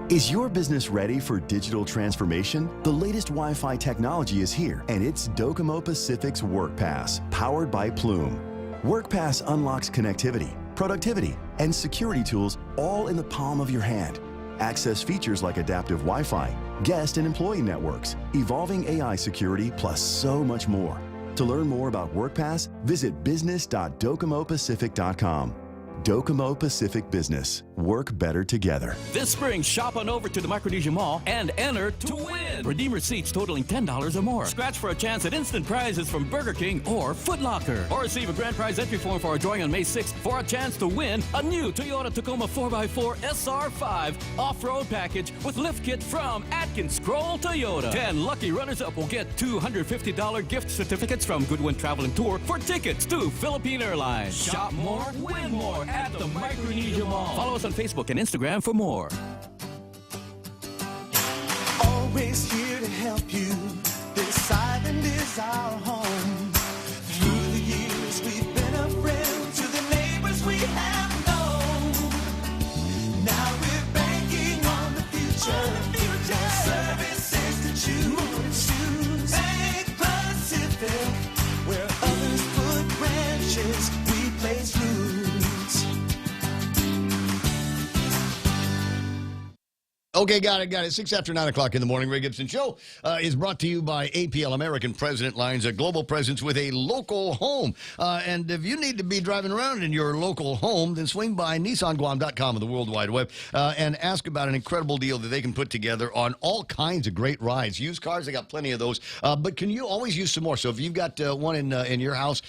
Is your business ready for digital transformation? The latest Wi-Fi technology is here, and it's Docomo Pacific's WorkPass, powered by Plume. WorkPass unlocks connectivity, productivity, and security tools all in the palm of your hand. Access features like adaptive Wi-Fi, guest and employee networks, evolving AI security, plus so much more. To learn more about WorkPass, visit business.docomopacific.com. Docomo Pacific Business. Work better together. This spring, shop on over to the Micronesia Mall and enter to win. Redeem receipts totaling $10 or more. Scratch for a chance at instant prizes from Burger King or Foot Locker. Or receive a grand prize entry form for our drawing on May 6th for a chance to win a new Toyota Tacoma 4x4 SR5 off-road package with lift kit from Atkins Scroll Toyota. 10 lucky runners-up will get $250 gift certificates from Goodwin Travel and Tour for tickets to Philippine Airlines. Shop more, win more at the Micronesia Mall. Follow us on Facebook and Instagram for more. Always here to help you. This island is our home. Through the years, we've been a friend to the neighbors we have known. Now we're banking on the future. More services to choose. Bank Pacific, where others put branches, we place roots. Okay, got it. 6 after 9 o'clock in the morning. Ray Gibson Show is brought to you by APL, American President Lines, a global presence with a local home. And if you need to be driving around in your local home, then swing by NissanGuam.com of the World Wide Web and ask about an incredible deal that they can put together on all kinds of great rides. Used cars, they got plenty of those. But can you always use some more? So if you've got one in your house,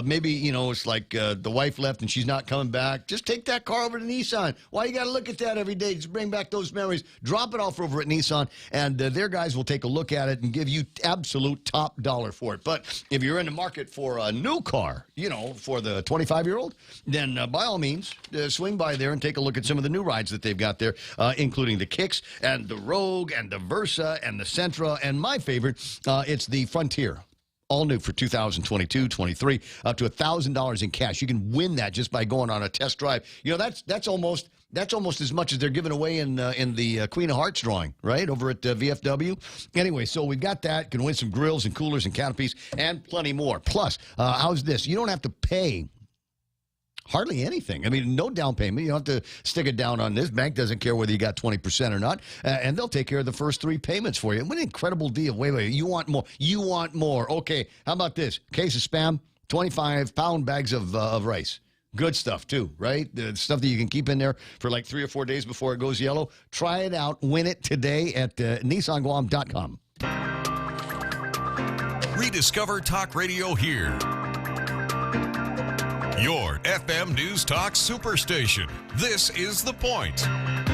maybe, you know, it's like the wife left and she's not coming back, just take that car over to Nissan. Why you got to look at that every day? Just bring back those memories. Drop it off over at Nissan, and their guys will take a look at it and give you absolute top dollar for it. But if you're in the market for a new car, you know, for the 25-year-old, then by all means, swing by there and take a look at some of the new rides that they've got there, including the Kicks and the Rogue and the Versa and the Sentra, and my favorite, it's the Frontier. All new for 2022-23, up to $1,000 in cash. You can win that just by going on a test drive. You know, that's almost as much as they're giving away in the Queen of Hearts drawing, right, over at VFW. Anyway, so we've got that. Can win some grills and coolers and canopies and plenty more. Plus, how's this? You don't have to pay hardly anything. I mean, no down payment. You don't have to stick it down on this. Bank doesn't care whether you got 20% or not, and they'll take care of the first 3 payments for you. What an incredible deal. Wait, you want more. You want more. Okay, how about this? Case of Spam? 25-pound bags of rice. Good stuff, too, right? The stuff that you can keep in there for like 3 or 4 days before it goes yellow. Try it out. Win it today at NissanGuam.com. Rediscover Talk Radio here. Your FM News Talk Superstation. This is The Point. Can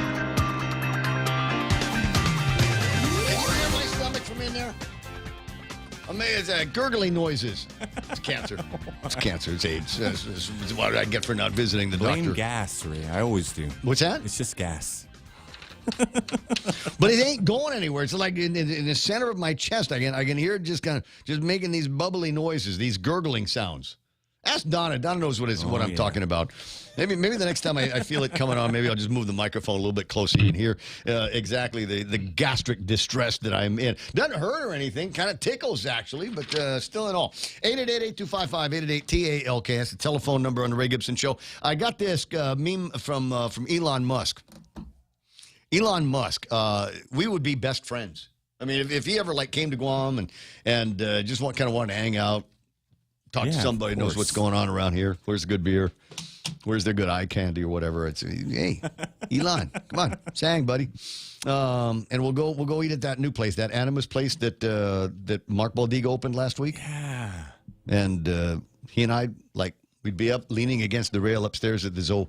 you hear my stomach from in there? I mean, it's gurgling noises. It's cancer. It's cancer. It's AIDS. It's what I get for not visiting the Blame doctor. gas, Ray. I always do. What's that? It's just gas. But it ain't going anywhere. It's like in the center of my chest. I can hear it just making these bubbly noises, these gurgling sounds. Ask Donna. Donna knows what I'm talking about. Maybe the next time I feel it coming on, maybe I'll just move the microphone a little bit closer. You can hear exactly the gastric distress that I'm in. Doesn't hurt or anything. Kind of tickles, actually, but still in all. 888-825-888-TALK. That's the telephone number on the Ray Gibson Show. I got this meme from Elon Musk. Elon Musk, we would be best friends. I mean, if he ever came to Guam and just wanted to hang out, talk to somebody who knows what's going on around here. Where's the good beer? Where's their good eye candy or whatever? It's hey, Elon, come on, sang, buddy. And we'll go eat at that new place, that Animus place that Mark Baldiga opened last week. Yeah. And he and I we'd be up leaning against the rail upstairs at the Zoe.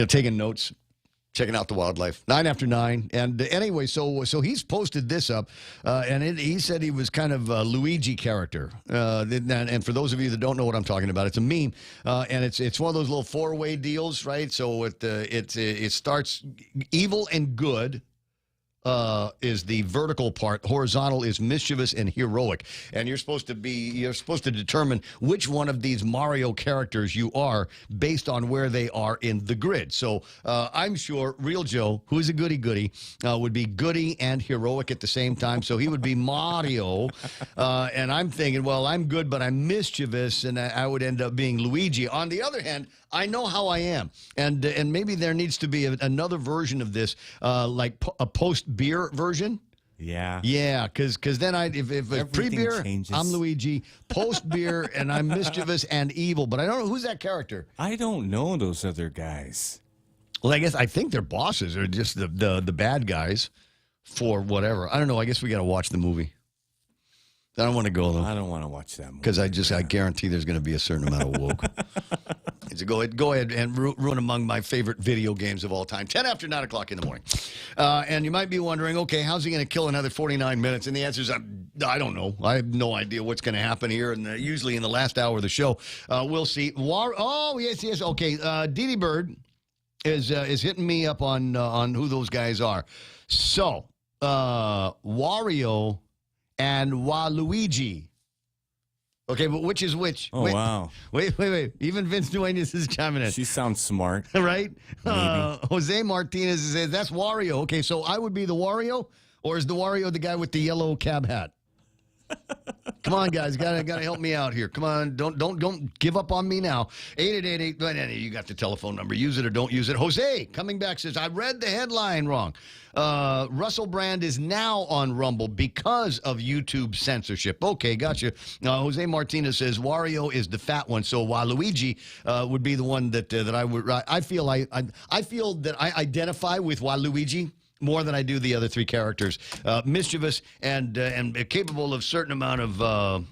Taking notes, checking out the wildlife. 9 after 9. And anyway, so he's posted this up, and he said he was kind of a Luigi character. And for those of you that don't know what I'm talking about, it's a meme, and it's one of those little 4-way deals, right? So it starts evil and good. Is the vertical part. Horizontal is mischievous and heroic. And you're supposed to determine which one of these Mario characters you are based on where they are in the grid. So I'm sure Real Joe, who is a goody-goody, would be goody and heroic at the same time. So he would be Mario. And I'm thinking, well, I'm good, but I'm mischievous, and I would end up being Luigi. On the other hand, I know how I am. And maybe there needs to be another version of this, like a post-beer version. Yeah. Yeah, because then if it's pre-beer, I'm Luigi. Post-beer, and I'm mischievous and evil. But I don't know. Who's that character? I don't know those other guys. Well, I think their bosses are just the bad guys for whatever. I don't know. I guess we got to watch the movie. I don't want to go, though. I don't want to watch that movie. Because I guarantee there's going to be a certain amount of woke. So go ahead and ruin among my favorite video games of all time. 10 after 9 o'clock in the morning. And you might be wondering, okay, how's he going to kill another 49 minutes? And the answer is, I don't know. I have no idea what's going to happen here. And usually in the last hour of the show, we'll see. Yes. Okay, Dee Bird is hitting me up on who those guys are. So, Wario and Waluigi. Okay, but which is which? Oh, wow. Wait. Even Vince Duenas is chiming in. She sounds smart. Right? Maybe. Jose Martinez says, that's Wario. Okay, so I would be the Wario, or is the Wario the guy with the yellow cab hat? Come on, guys, gotta help me out here. Come on, don't give up on me now. 888. You got the telephone number. Use it or don't use it. Jose coming back says, I read the headline wrong. Russell Brand is now on Rumble because of YouTube censorship. Okay, gotcha. Jose Martinez says Wario is the fat one, so Waluigi would be the one that I would. I feel that I identify with Waluigi more than I do the other three characters. Mischievous and capable of certain amount of I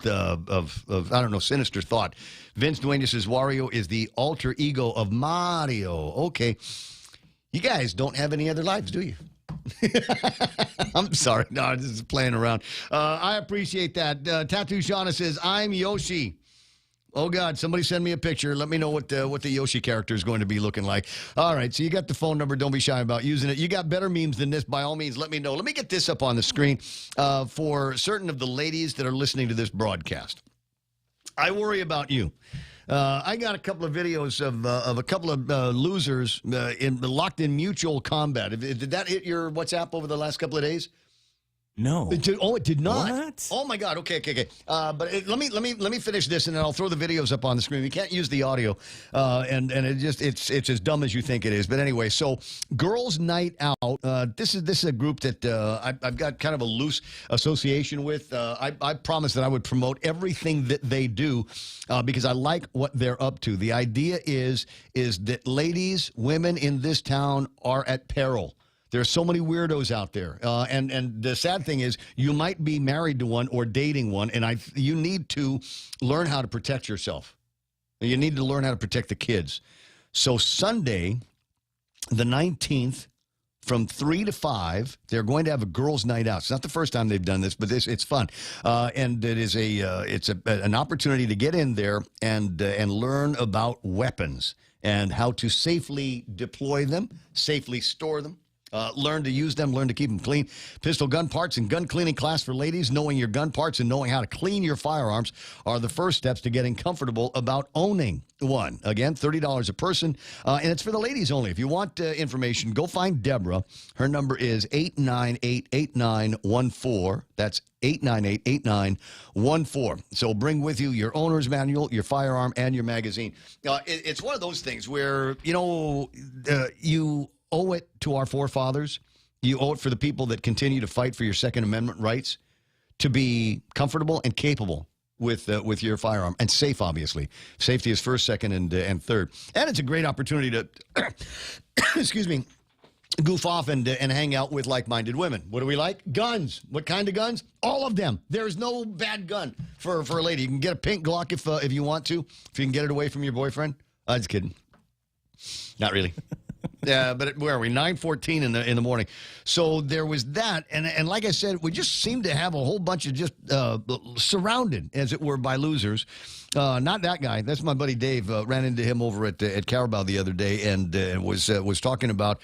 don't know, sinister thought. Vince Duenas says Wario is the alter ego of Mario. Okay. You guys don't have any other lives, do you? I'm sorry. No, I'm just playing around. I appreciate that. Tattoo Shauna says, I'm Yoshi. Oh, God, somebody send me a picture. Let me know what the Yoshi character is going to be looking like. All right, so you got the phone number. Don't be shy about using it. You got better memes than this. By all means, let me know. Let me get this up on the screen for certain of the ladies that are listening to this broadcast. I worry about you. I got a couple of videos of a couple of losers locked in mutual combat. Did that hit your WhatsApp over the last couple of days? No. It did not. What? Oh my God. Okay. But let me finich this, and then I'll throw the videos up on the screen. We can't use the audio, and it's as dumb as you think it is. But anyway, so Girls Night Out. This is a group that I've got kind of a loose association with. I promised that I would promote everything that they do because I like what they're up to. The idea is that ladies, women in this town are at peril. There are so many weirdos out there. And the sad thing is you might be married to one or dating one, and you need to learn how to protect yourself. You need to learn how to protect the kids. So Sunday, the 19th, from 3 to 5, they're going to have a girls' night out. It's not the first time they've done this, but it's fun. And it is an opportunity to get in there and learn about weapons and how to safely deploy them, safely store them. Learn to use them, learn to keep them clean. Pistol gun parts and gun cleaning class for ladies. Knowing your gun parts and knowing how to clean your firearms are the first steps to getting comfortable about owning one. Again, $30 a person, and it's for the ladies only. If you want information, go find Deborah. Her number is 898-8914. That's 898-8914. So bring with you your owner's manual, your firearm, and your magazine. It's one of those things where, you owe it to our forefathers. You owe it for the people that continue to fight for your Second Amendment rights to be comfortable and capable with your firearm, and safe, obviously. Safety is first, second, and third. And it's a great opportunity to, excuse me, goof off and hang out with like-minded women. What do we like? Guns. What kind of guns? All of them. There's no bad gun for a lady. You can get a pink Glock if you want to, if you can get it away from your boyfriend. I'm just kidding. Not really. Yeah, but where are we? 9:14 in the morning. So there was that, and like I said, we just seemed to have a whole bunch of just surrounded, as it were, by losers. Not that guy. That's my buddy Dave. Ran into him over at Carabao the other day, and was talking about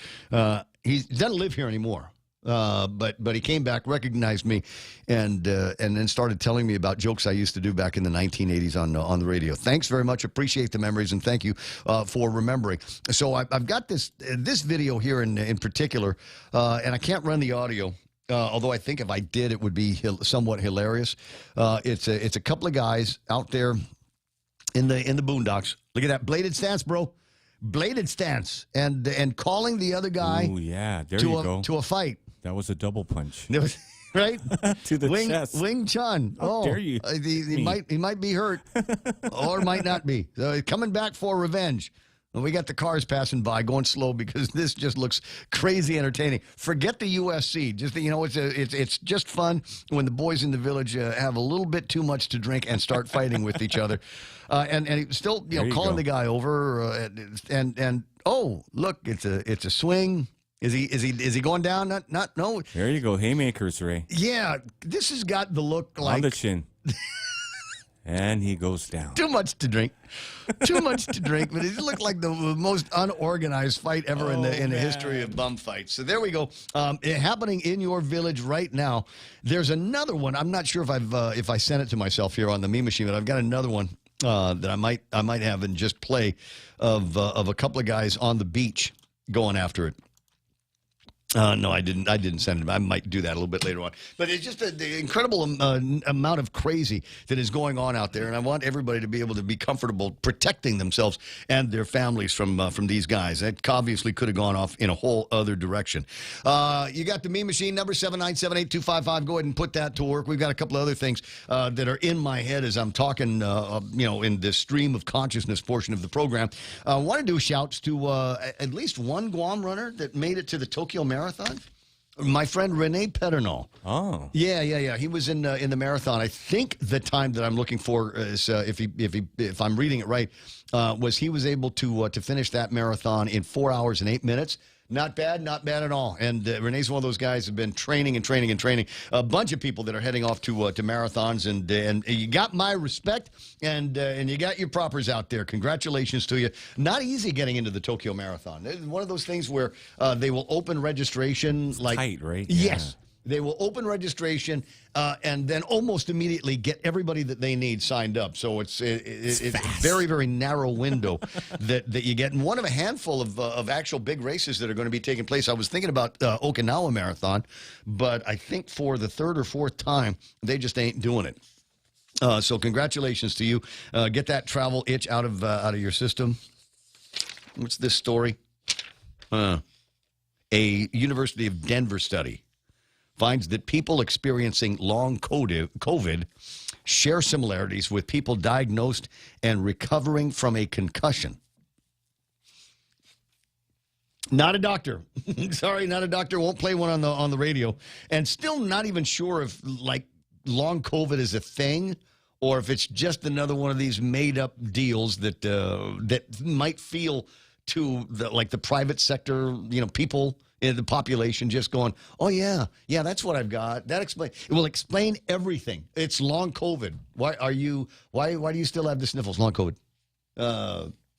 he doesn't live here anymore. But he came back, recognized me, and then started telling me about jokes I used to do back in the 1980s on the radio. Thanks very much. Appreciate the memories, and thank you for remembering. So I've got this video here in particular, and I can't run the audio. Although I think if I did, it would be somewhat hilarious. It's a couple of guys out there in the boondocks. Look at that bladed stance, bro. Bladed stance, and calling the other guy. Oh yeah, there you go. To a fight. That was a double punch. It was, right? To the chest. Wing Chun. How dare you? He might be hurt or might not be. So coming back for revenge. And we got the cars passing by, going slow because this just looks crazy entertaining. Forget the USC. Just it's just fun when the boys in the village have a little bit too much to drink and start fighting with each other. And he still calling the guy over and oh look, it's a swing. Is he going down? No. There you go, haymakers, Ray. Yeah, this has got the look like on the chin. And he goes down. Too much to drink. Too much to drink, but it looked like the most unorganized fight ever in the history of bum fights. So there we go. Happening in your village right now. There's another one. I'm not sure if I sent it to myself here on the meme machine, but I've got another one that I might have and just play of a couple of guys on the beach going after it. No, I didn't send it. I might do that a little bit later on. But it's just the incredible amount of crazy that is going on out there, and I want everybody to be able to be comfortable protecting themselves and their families from these guys. That obviously could have gone off in a whole other direction. You got the meme machine number 7978255. Go ahead and put that to work. We've got a couple of other things that are in my head as I'm talking. In the stream of consciousness portion of the program. I want to do shouts to at least one Guam runner that made it to the Tokyo Marathon. My friend Rene Pedernal. Oh, yeah. He was in the marathon. I think the time that I'm looking for is if I'm reading it right, he was able to finish that marathon in 4 hours and 8 minutes. Not bad at all. And Renee's one of those guys who've been training. A bunch of people that are heading off to marathons, and you got my respect, and you got your propers out there. Congratulations to you. Not easy getting into the Tokyo Marathon. It's one of those things where they will open registration it's like tight, right? Yes. They will open registration and then almost immediately get everybody that they need signed up. So it's a very, very narrow window that you get. And one of a handful of actual big races that are going to be taking place. I was thinking about Okinawa Marathon, but I think for the third or fourth time, they just ain't doing it. So congratulations to you. Get that travel itch out of your system. What's this story? A University of Denver study finds that people experiencing long COVID share similarities with people diagnosed and recovering from a concussion. Not a doctor. Sorry, not a doctor. Won't play one on the radio. And still not even sure if, like, long COVID is a thing or if it's just another one of these made-up deals that might feel to the private sector, people in the population just going, oh, yeah, that's what I've got. It will explain everything. It's long COVID. Why do you still have the sniffles? Long COVID.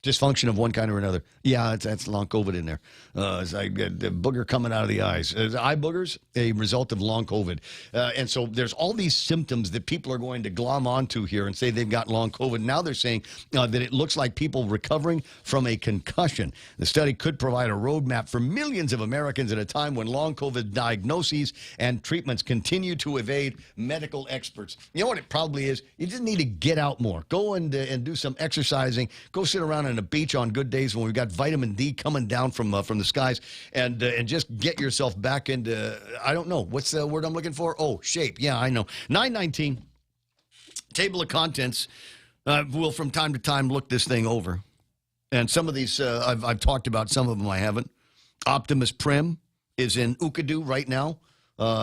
Dysfunction of one kind or another. Yeah, that's long COVID in there. It's like the booger coming out of the eyes. Eye boogers, a result of long COVID. And so there's all these symptoms that people are going to glom onto here and say they've got long COVID. Now they're saying that it looks like people recovering from a concussion. The study could provide a roadmap for millions of Americans at a time when long COVID diagnoses and treatments continue to evade medical experts. You know what it probably is? You just need to get out more. Go and do some exercising. Go sit around on a beach on good days when we've got vitamin D coming down from the skies, and just get yourself back into, I don't know, what's the word I'm looking for? Oh, shape. Yeah, I know. 919, table of contents. We'll from time to time look this thing over. And some of these I've talked about, some of them I haven't. Optimus Prim is in Ukadu right now.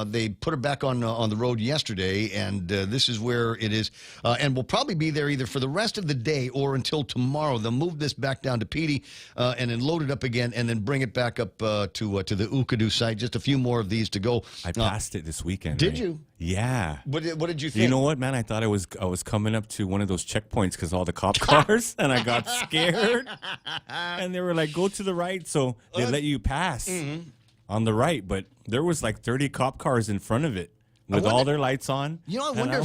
They put her back on the road yesterday, and this is where it is. And we'll probably be there either for the rest of the day or until tomorrow. They'll move this back down to Petey and then load it up again and then bring it back up to the Ukadu site. Just a few more of these to go. I passed it this weekend. Did you? Yeah. What did you think? You know what, man? I thought I was coming up to one of those checkpoints because all the cop cars, and I got scared. And they were like, go to the right, so they let you pass. Mm-hmm. On the right, but there was like 30 cop cars in front of it with all their lights on. You know, I wonder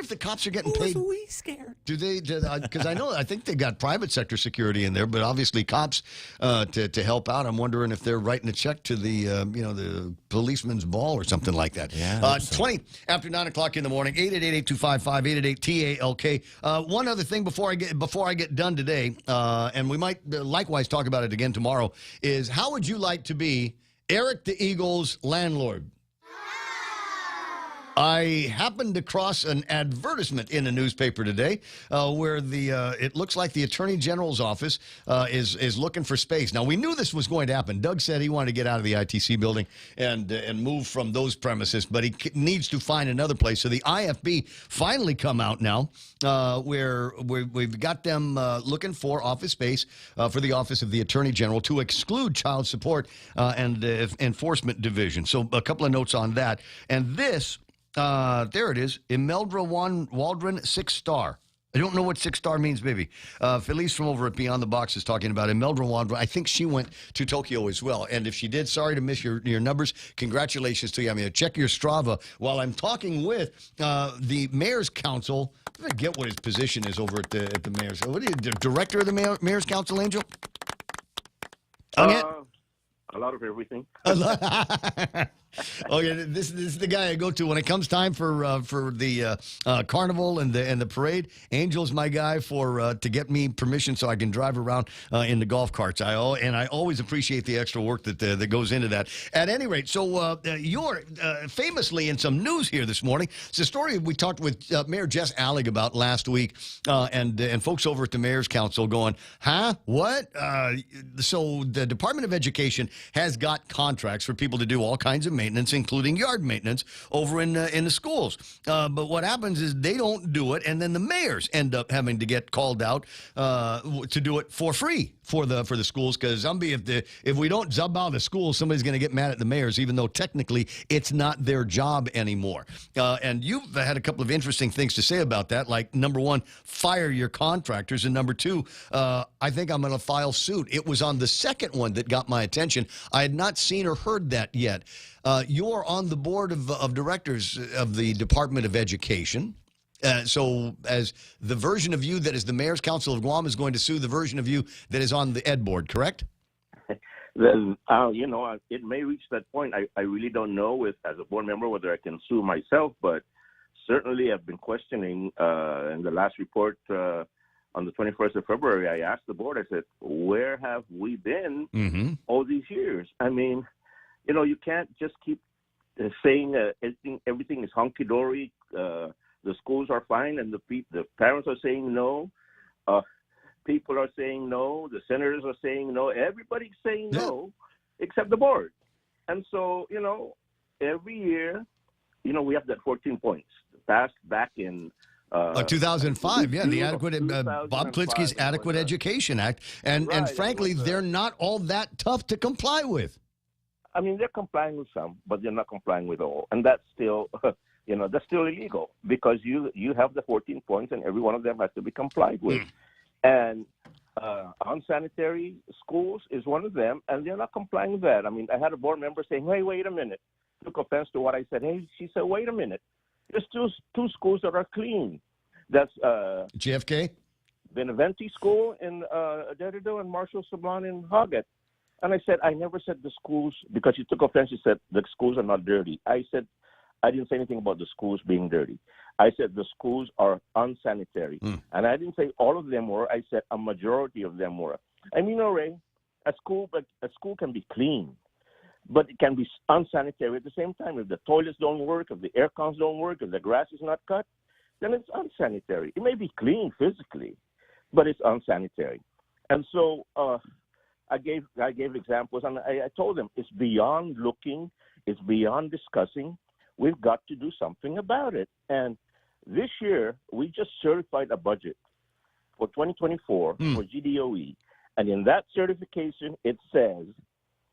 if the cops are getting paid. We scared. Do they? Because I think they got private sector security in there, but obviously cops to help out. I'm wondering if they're writing a check to the the policeman's ball or something like that. Yeah. 20 after 9 o'clock in the morning. 888-825-888-TALK. One other thing before I get done today, and we might likewise talk about it again tomorrow, is how would you like to be Eric the Eagle's landlord? I happened to cross an advertisement in a newspaper today where it looks like the Attorney General's office is looking for space. Now, we knew this was going to happen. Doug said he wanted to get out of the ITC building and move from those premises, but he needs to find another place. So the IFB finally come out now where we've got them looking for office space for the Office of the Attorney General to exclude Child Support and Enforcement Division. So a couple of notes on that. And this... there it is. Imelda Waldron, 6-star. I don't know what 6-star means, baby. Felice from over at Beyond the Box is talking about Imelda Waldron. I think she went to Tokyo as well. And if she did, sorry to miss your numbers. Congratulations to you. I mean, check your Strava. While I'm talking with the Mayor's Council, I forget what his position is over at the Mayor's. What are you, the director of the Mayor's Council, Angel? A lot of everything. Oh yeah, this is the guy I go to when it comes time for the carnival and the parade. Angel's my guy to get me permission so I can drive around in the golf carts. I always appreciate the extra work that goes into that. At any rate, so you're famously in some news here this morning. It's a story we talked with Mayor Jess Allig about last week, and folks over at the Mayor's Council going, huh? What? So the Department of Education has got contracts for people to do all kinds of maintenance, including yard maintenance, over in the schools. But what happens is they don't do it, and then the mayors end up having to get called out to do it for free for the schools. Because if we don't zub out the schools, somebody's going to get mad at the mayors, even though technically it's not their job anymore. And you've had a couple of interesting things to say about that, like number one, fire your contractors, and number two, I think I'm going to file suit. It was on the second one that got my attention education. I had not seen or heard that yet. You're on the board of directors of the Department of Education. So as the version of you that is the Mayor's Council of Guam is going to sue the version of you that is on the Ed Board, correct? Then, it may reach that point. I really don't know as a board member whether I can sue myself, but certainly I've been questioning in the last report on the 21st of February. I asked the board, I said, where have we been all these years? I mean, you can't just keep saying everything is hunky-dory, the schools are fine, and the parents are saying no. People are saying no. The senators are saying no. Everybody's saying no, except the board. And so, every year, we have that 14 points passed back in 2005, the adequate Bob Klitsky's Adequate Education Act, and frankly, they're not all that tough to comply with. I mean, they're complying with some, but they're not complying with all, and that's still, that's still illegal because you have the 14 points, and every one of them has to be complied with. And unsanitary schools is one of them, and they're not complying with that. I mean, I had a board member saying, hey, wait a minute. Took offense to what I said. Hey, she said, wait a minute. There's two schools that are clean. That's JFK? Beneventi School in Derrido and Marshall Sablon in Hoggett. And I said, I never said the schools, because she took offense. She said, the schools are not dirty. I said, I didn't say anything about the schools being dirty. I said the schools are unsanitary. And I didn't say all of them were. I said a majority of them were. I mean, Ray, a school can be clean, but it can be unsanitary at the same time. If the toilets don't work, if the air cons don't work, if the grass is not cut, then it's unsanitary. It may be clean physically, but it's unsanitary. And so I gave examples, and I told them it's beyond looking, it's beyond discussing. We've got to do something about it. And this year, we just certified a budget for 2024 for GDOE. And in that certification, it says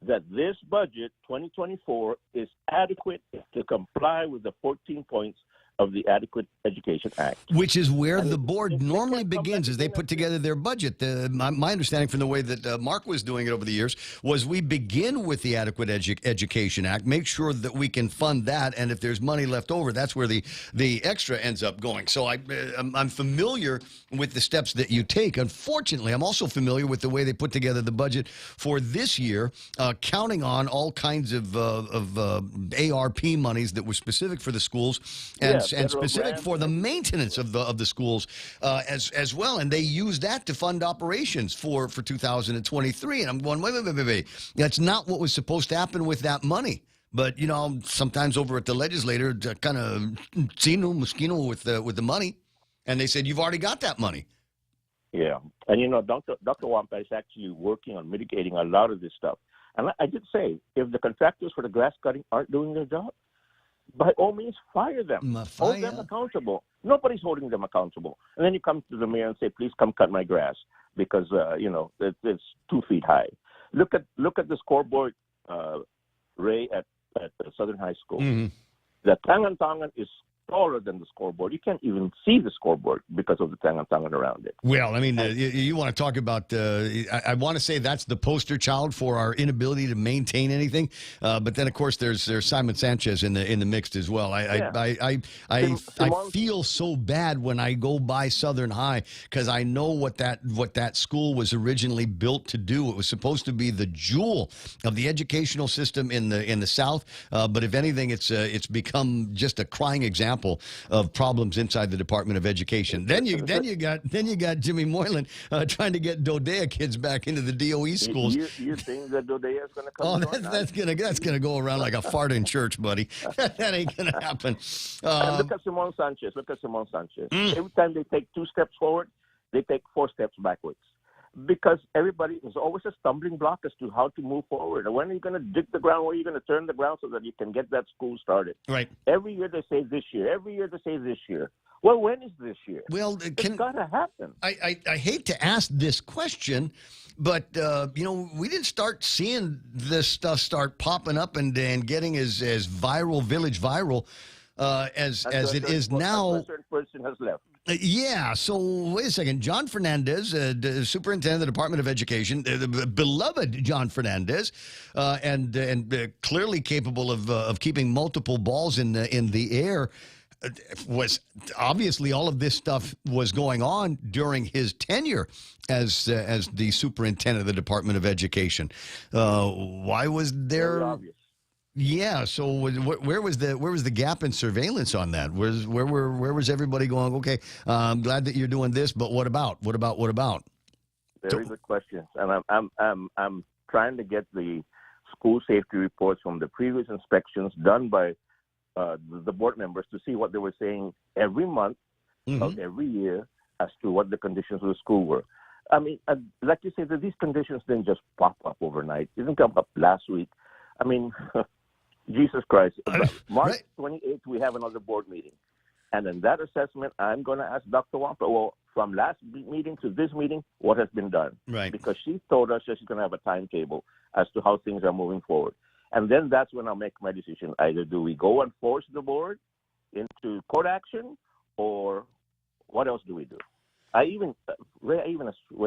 that this budget, 2024, is adequate to comply with the 14 points of the Adequate Education Act. Which is where the board normally begins as they put together their budget. My understanding from the way that Mark was doing it over the years was we begin with the Adequate Education Act, make sure that we can fund that, and if there's money left over, that's where the extra ends up going. So I'm familiar with the steps that you take. Unfortunately, I'm also familiar with the way they put together the budget for this year, counting on all kinds of ARP monies that were specific for the schools and specific for the maintenance of the schools as well, and they use that to fund operations for 2023. And I'm going, wait. That's not what was supposed to happen with that money. But sometimes over at the legislature, kind of moschino with the money, and they said you've already got that money. Yeah, and Dr. Wampa is actually working on mitigating a lot of this stuff. And I did say, if the contractors for the grass cutting aren't doing their job, by all means, fire them. Hold them accountable. Nobody's holding them accountable. And then you come to the mayor and say, please come cut my grass because, it's 2 feet high. Look at the scoreboard, Ray, at Southern High School. The Tangan is taller than the scoreboard. You can't even see the scoreboard because of the Tangan around it. Well, I mean, you want to talk about, I want to say that's the poster child for our inability to maintain anything. But then, of course, there's Simon Sanchez in the mix as well. I feel so bad when I go by Southern High because I know what that school was originally built to do. It was supposed to be the jewel of the educational system in the South. But if anything, it's become just a crying example of problems inside the Department of Education. Then you got Jimmy Moylan trying to get Dodea kids back into the DOE schools. You think that Dodea is going to come? Oh, that's gonna go around like a fart in church, buddy. That ain't gonna happen. Look at Simon Sanchez. Every time they take 2 steps forward, they take 4 steps backwards. Because everybody is always a stumbling block as to how to move forward. And when are you going to dig the ground? Where are you going to turn the ground so that you can get that school started? Right. Every year they say this year. Every year they say this year. Well, when is this year? Well, it's got to happen. I hate to ask this question, but we didn't start seeing this stuff start popping up and getting as viral, village viral as it is now. A certain person has left. Yeah. So wait a second. John Fernandez, superintendent of the Department of Education, the beloved John Fernandez, and clearly capable of keeping multiple balls in the air. Was obviously all of this stuff was going on during his tenure as the superintendent of the Department of Education. Why was there? Very obvious. Yeah. So where was the gap in surveillance on that? Where was everybody going? Okay, I'm glad that you're doing this, but what about? Very good questions, and I'm trying to get the school safety reports from the previous inspections done by the board members to see what they were saying every month of every year as to what the conditions of the school were. I mean, like you said, that these conditions didn't just pop up overnight. It didn't come up last week. I mean, Jesus Christ. March 28th, we have another board meeting. And in that assessment, I'm going to ask Dr. Wampa, well, from last meeting to this meeting, what has been done? Right. Because she told us that she's going to have a timetable as to how things are moving forward. And then that's when I'll make my decision. Either do we go and force the board into court action, or what else do we do? I even went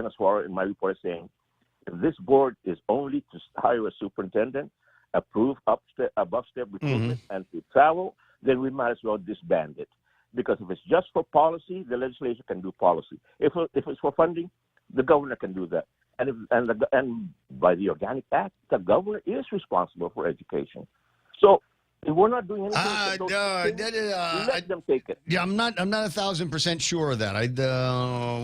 as far in my report saying, if this board is only to hire a superintendent, approve above-step recruitment, and to travel, then we might as well disband it. Because if it's just for policy, the legislature can do policy. If it's for funding, the governor can do that. And by the Organic Act, the governor is responsible for education. So if we're not doing anything, let them take it. Yeah, I'm not 1,000% sure of that. I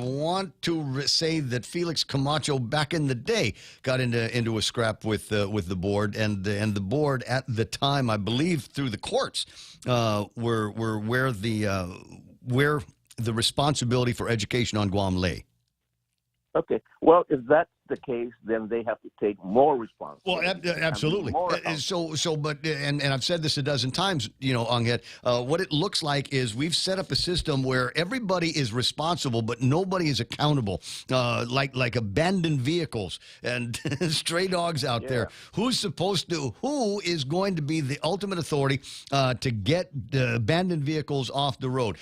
want to say that Felix Camacho back in the day got into a scrap with the board, and the board at the time, I believe, through the courts, were where the responsibility for education on Guam lay. Okay. Well, if that's the case, then they have to take more responsibility. Well, absolutely. And I've said this a dozen times, Anghet, what it looks like is we've set up a system where everybody is responsible, but nobody is accountable. Like abandoned vehicles and stray dogs out there. Who is going to be the ultimate authority to get the abandoned vehicles off the road?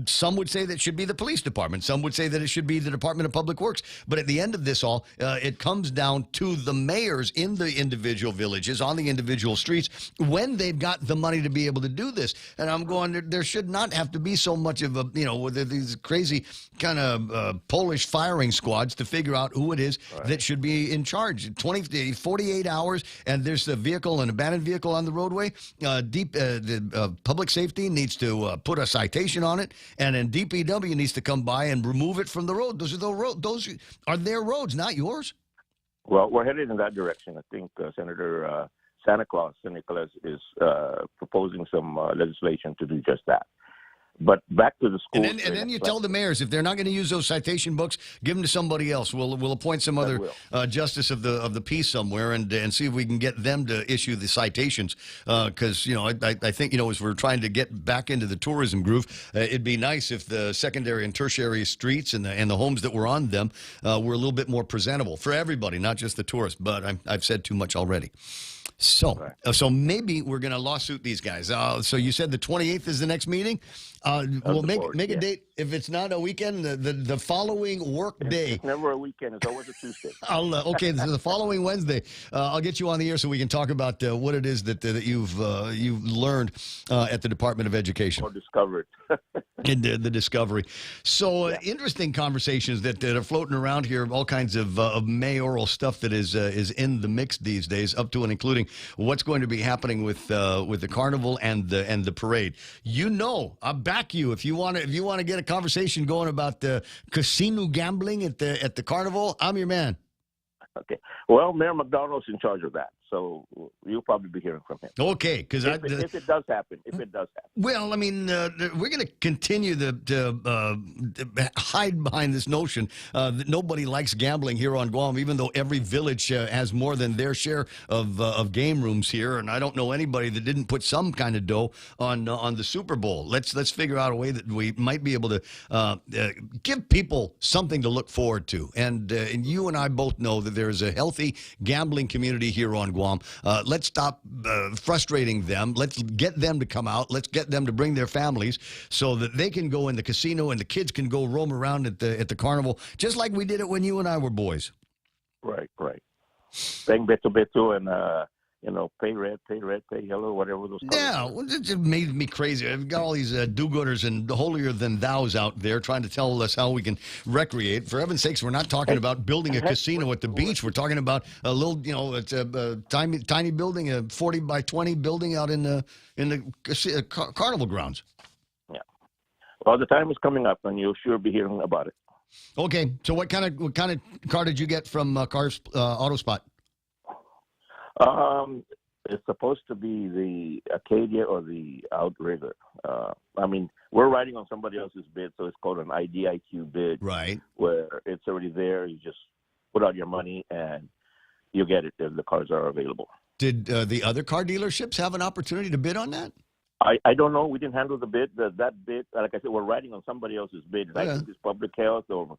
Some would say that it should be the police department. Some would say that it should be the Department of Public Works. But at the end of this all, it comes down to the mayors in the individual villages, on the individual streets, when they've got the money to be able to do this. And I'm going, there should not have to be so much of these crazy kind of Polish firing squads to figure out who it is that should be in charge. 48 hours, and there's a vehicle, an abandoned vehicle on the roadway. The public safety needs to put a citation on it, and then DPW needs to come by and remove it from the road. Those are their roads, not yours. Well, we're headed in that direction. I think Senator Santa Claus, Nicholas, is proposing some legislation to do just that. But back to the school. And then you tell the mayors, if they're not going to use those citation books, give them to somebody else. We'll appoint some other justice of the peace somewhere and see if we can get them to issue the citations. Because I think as we're trying to get back into the tourism groove, it'd be nice if the secondary and tertiary streets and the homes that were on them were a little bit more presentable for everybody, not just the tourists. But I've said too much already. So maybe we're going to lawsuit these guys. So you said the 28th is the next meeting. We'll make a date. If it's not a weekend, the following work day. It's never a weekend. It's always a Tuesday. Okay, so the following Wednesday, I'll get you on the air so we can talk about what it is that you've learned at the Department of Education. Or discovered. The discovery. So interesting conversations that are floating around here. All kinds of mayoral stuff that is in the mix these days, up to and including what's going to be happening with the carnival and the parade. I'll back you if you want to get a conversation going about the casino gambling at the carnival. I'm your man. Okay. Well, Mayor McDonald's in charge of that, so you'll probably be hearing from him. Okay, because if it does happen. Well, I mean, we're going to continue to hide behind this notion that nobody likes gambling here on Guam, even though every village has more than their share of game rooms here, and I don't know anybody that didn't put some kind of dough on the Super Bowl. Let's figure out a way that we might be able to give people something to look forward to, and you and I both know that there is a healthy gambling community here on Guam. Let's stop frustrating them. Let's get them to come out. Let's get them to bring their families so that they can go in the casino and the kids can go roam around at the carnival, just like we did it when you and I were boys. Right. Paying beto and pay red, pay yellow, whatever those. Yeah, well, it just made me crazy. I've got all these do-gooders and holier-than-thous out there trying to tell us how we can recreate. For heaven's sakes, we're not talking about building a casino at the beach. We're talking about a little, it's a tiny building, a 40 by 20 building out in the carnival grounds. Yeah. Well, the time is coming up, and you'll sure be hearing about it. Okay, so what kind of car did you get from Auto Spot? It's supposed to be the Acadia or the Outrigger. We're riding on somebody else's bid, so it's called an IDIQ bid. Right. Where it's already there. You just put out your money and you get it if the cars are available. Did the other car dealerships have an opportunity to bid on that? I don't know. We didn't handle the bid. That bid, like I said, we're riding on somebody else's bid. I think it's public health or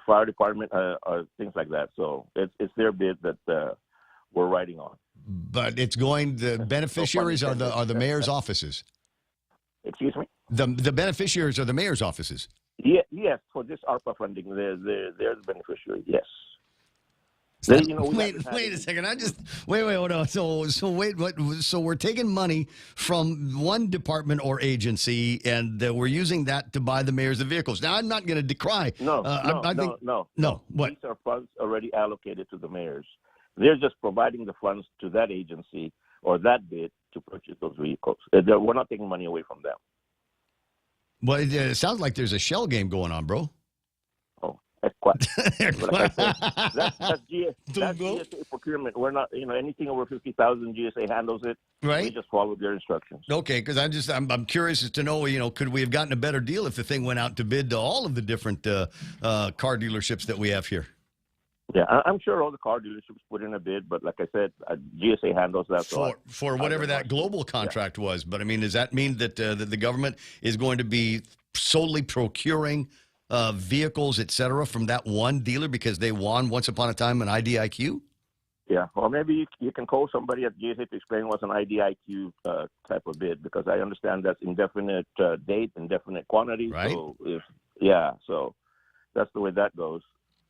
fire department or things like that. So it's their bid that we're riding on. But it's going. The beneficiaries are the mayor's offices. Excuse me. The beneficiaries are the mayor's offices. Yeah, yes, for this ARPA funding, they're the beneficiaries. Yes. They, wait a second. Wait, hold on. So wait, what? So we're taking money from one department or agency, and we're using that to buy the mayor's vehicles. Now, I'm not going to decry. No. What? These are funds already allocated to the mayors. They're just providing the funds to that agency or that bid to purchase those vehicles. We're not taking money away from them. Well, it sounds like there's a shell game going on, bro. That's GSA procurement. We're not, anything over 50,000, GSA handles it. Right. We just follow their instructions. Okay, because I'm curious as to know, could we have gotten a better deal if the thing went out to bid to all of the different car dealerships that we have here? Yeah, I'm sure all the car dealerships put in a bid, but like I said, GSA handles that. For whatever that global contract was. But, does that mean that the government is going to be solely procuring vehicles, et cetera, from that one dealer because they won once upon a time an IDIQ? Yeah, or maybe you can call somebody at GSA to explain what's an IDIQ type of bid, because I understand that's indefinite date, indefinite quantity. Right. So that's the way that goes,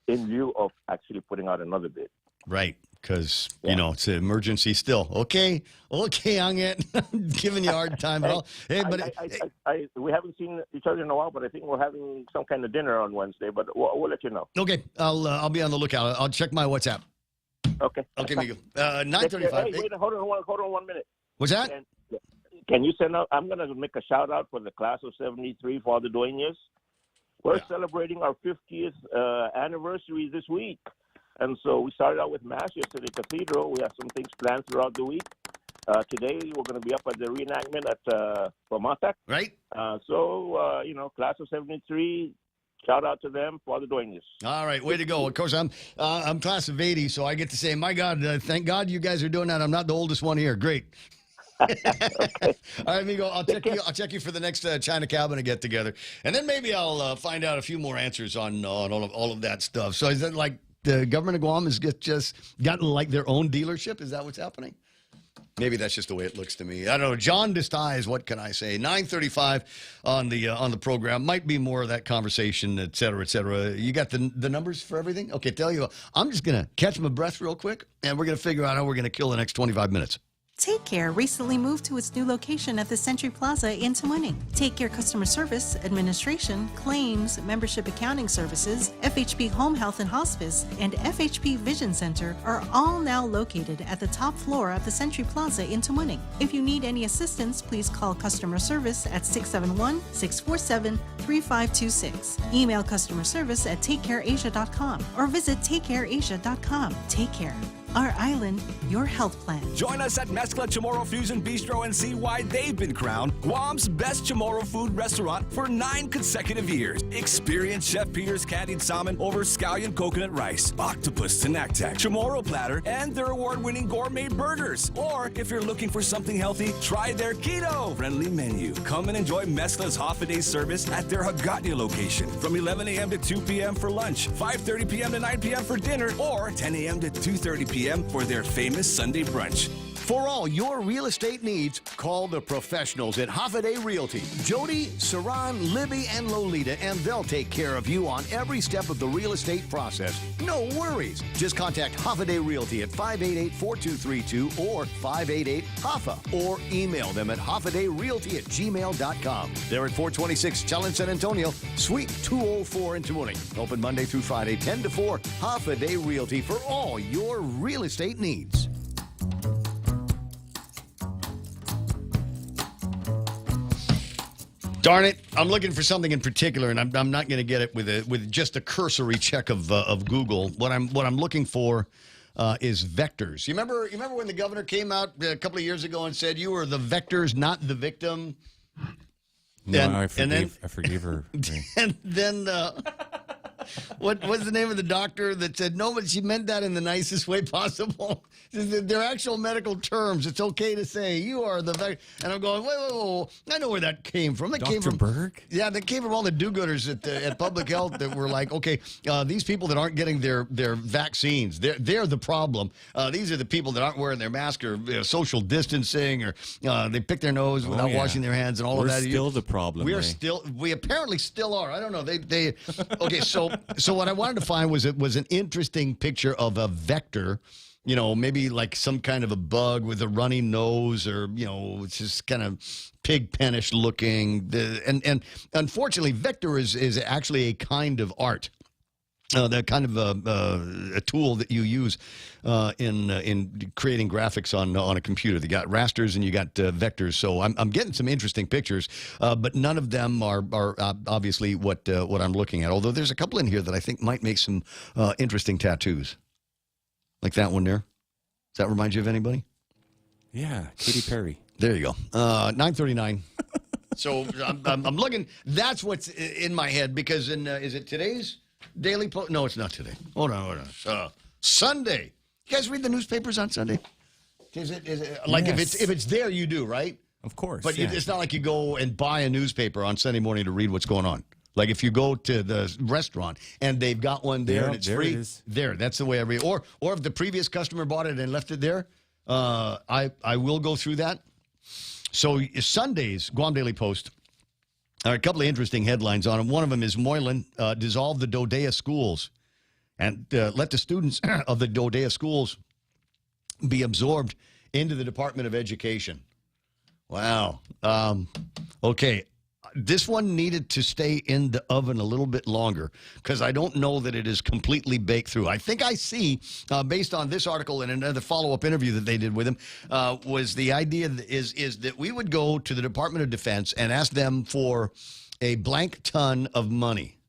in view of actually putting out another bid. Right, because, it's an emergency still. Okay, Angit, I'm giving you a hard time. But we haven't seen each other in a while, but I think we're having some kind of dinner on Wednesday, but we'll let you know. Okay, I'll be on the lookout. I'll check my WhatsApp. Okay, Miguel. 9:35. Hey, wait, hold on 1 minute. What's that? Can you send out? I'm going to make a shout out for the class of '73 for the Dueñas. We're celebrating our 50th anniversary this week. And so we started out with Mass yesterday at the Cathedral. We have some things planned throughout the week. Today we're going to be up at the reenactment at Pomatak. Right. Class of '73. Shout out to them, Father Dueñas. All right, way to go. Of course, I'm class of '80, so I get to say, my God, thank God you guys are doing that. I'm not the oldest one here. Great. Okay. All right, Migo, I'll check you for the next China Cabinet get together, and then maybe I'll find out a few more answers on all of that stuff. So is that like the government of Guam has just gotten like their own dealership? Is that what's happening? Maybe that's just the way it looks to me. I don't know. John Destais, what can I say? 9:35 on the program. Might be more of that conversation, et cetera, et cetera. You got the numbers for everything? Okay, tell you what, I'm just going to catch my breath real quick, and we're going to figure out how we're going to kill the next 25 minutes. Take Care recently moved to its new location at the Century Plaza in Tamuning. Take Care customer service, administration, claims, membership accounting services, FHP Home Health and Hospice, and FHP Vision Center are all now located at the top floor of the Century Plaza in Tamuning. If you need any assistance, please call customer service at 671-647-3526. Email customer service at takecareasia.com or visit takecareasia.com. Take Care. Our island, your health plan. Join us at Mezcla Chamorro Fusion Bistro and see why they've been crowned Guam's best Chamorro food restaurant for 9 consecutive years. Experience Chef Peter's candied salmon over scallion coconut rice, octopus tinactac, Chamorro platter, and their award-winning gourmet burgers. Or if you're looking for something healthy, try their keto-friendly menu. Come and enjoy Mezcla's half-a-day service at their Hagåtña location from 11 a.m. to 2 p.m. for lunch, 5:30 p.m. to 9 p.m. for dinner, or 10 a.m. to 2:30 p.m. p.m. for their famous Sunday brunch. For all your real estate needs, call the professionals at Hoffaday Realty. Jody, Saran, Libby, and Lolita, and they'll take care of you on every step of the real estate process. No worries. Just contact Hoffaday Realty at 588-4232 or 588-HOFFA or email them at hoffadayrealty@gmail.com. They're at 426 Challenge San Antonio, Suite 204 in Tamuning. Open Monday through Friday, 10 to 4. Hoffaday Realty for all your real estate needs. Darn it! I'm looking for something in particular, and I'm not going to get it with just a cursory check of Google. What I'm looking for is vectors. You remember when the governor came out a couple of years ago and said you were the vectors, not the victim. No, I forgave her. And then what's the name of the doctor that said no, but she meant that in the nicest way possible? They're actual medical terms. It's okay to say you are the vector. And I'm going, whoa. I know where that came from. That came from Berg? Yeah, that came from all the do-gooders at Public Health that were like, okay, these people that aren't getting their vaccines, they're the problem. These are the people that aren't wearing their mask or social distancing, or they pick their nose without washing their hands and all of that. We're still the problem. We apparently still are. I don't know. They okay. So what I wanted to find was an interesting picture of a vector. You know, maybe like some kind of a bug with a runny nose, or it's just kind of pig penish looking. And unfortunately, vector is actually a kind of art. That kind of a tool that you use in creating graphics on a computer. They got rasters and you got vectors. So I'm getting some interesting pictures, but none of them are obviously what I'm looking at. Although there's a couple in here that I think might make some interesting tattoos, like that one there. Does that remind you of anybody? Yeah, Katy Perry. There you go. 9:39. So I'm looking. That's what's in my head because is it today's Daily Post? No, it's not today. Hold on. Sunday. You guys read the newspapers on Sunday? Is it like Yes. if it's there, you do, right? Of course. But yeah. it's not like you go and buy a newspaper on Sunday morning to read what's going on. Like if you go to the restaurant and they've got one there and it's there free, it is. that's the way I read. Or if the previous customer bought it and left it there, I will go through that. So Sunday's Guam Daily Post. A couple of interesting headlines on them. One of them is Moylan dissolved the Dodea schools and let the students of the Dodea schools be absorbed into the Department of Education. Wow. Okay. This one needed to stay in the oven a little bit longer because I don't know that it is completely baked through. I think I see, based on this article and another follow-up interview that they did with him, was the idea is that we would go to the Department of Defense and ask them for a blank ton of money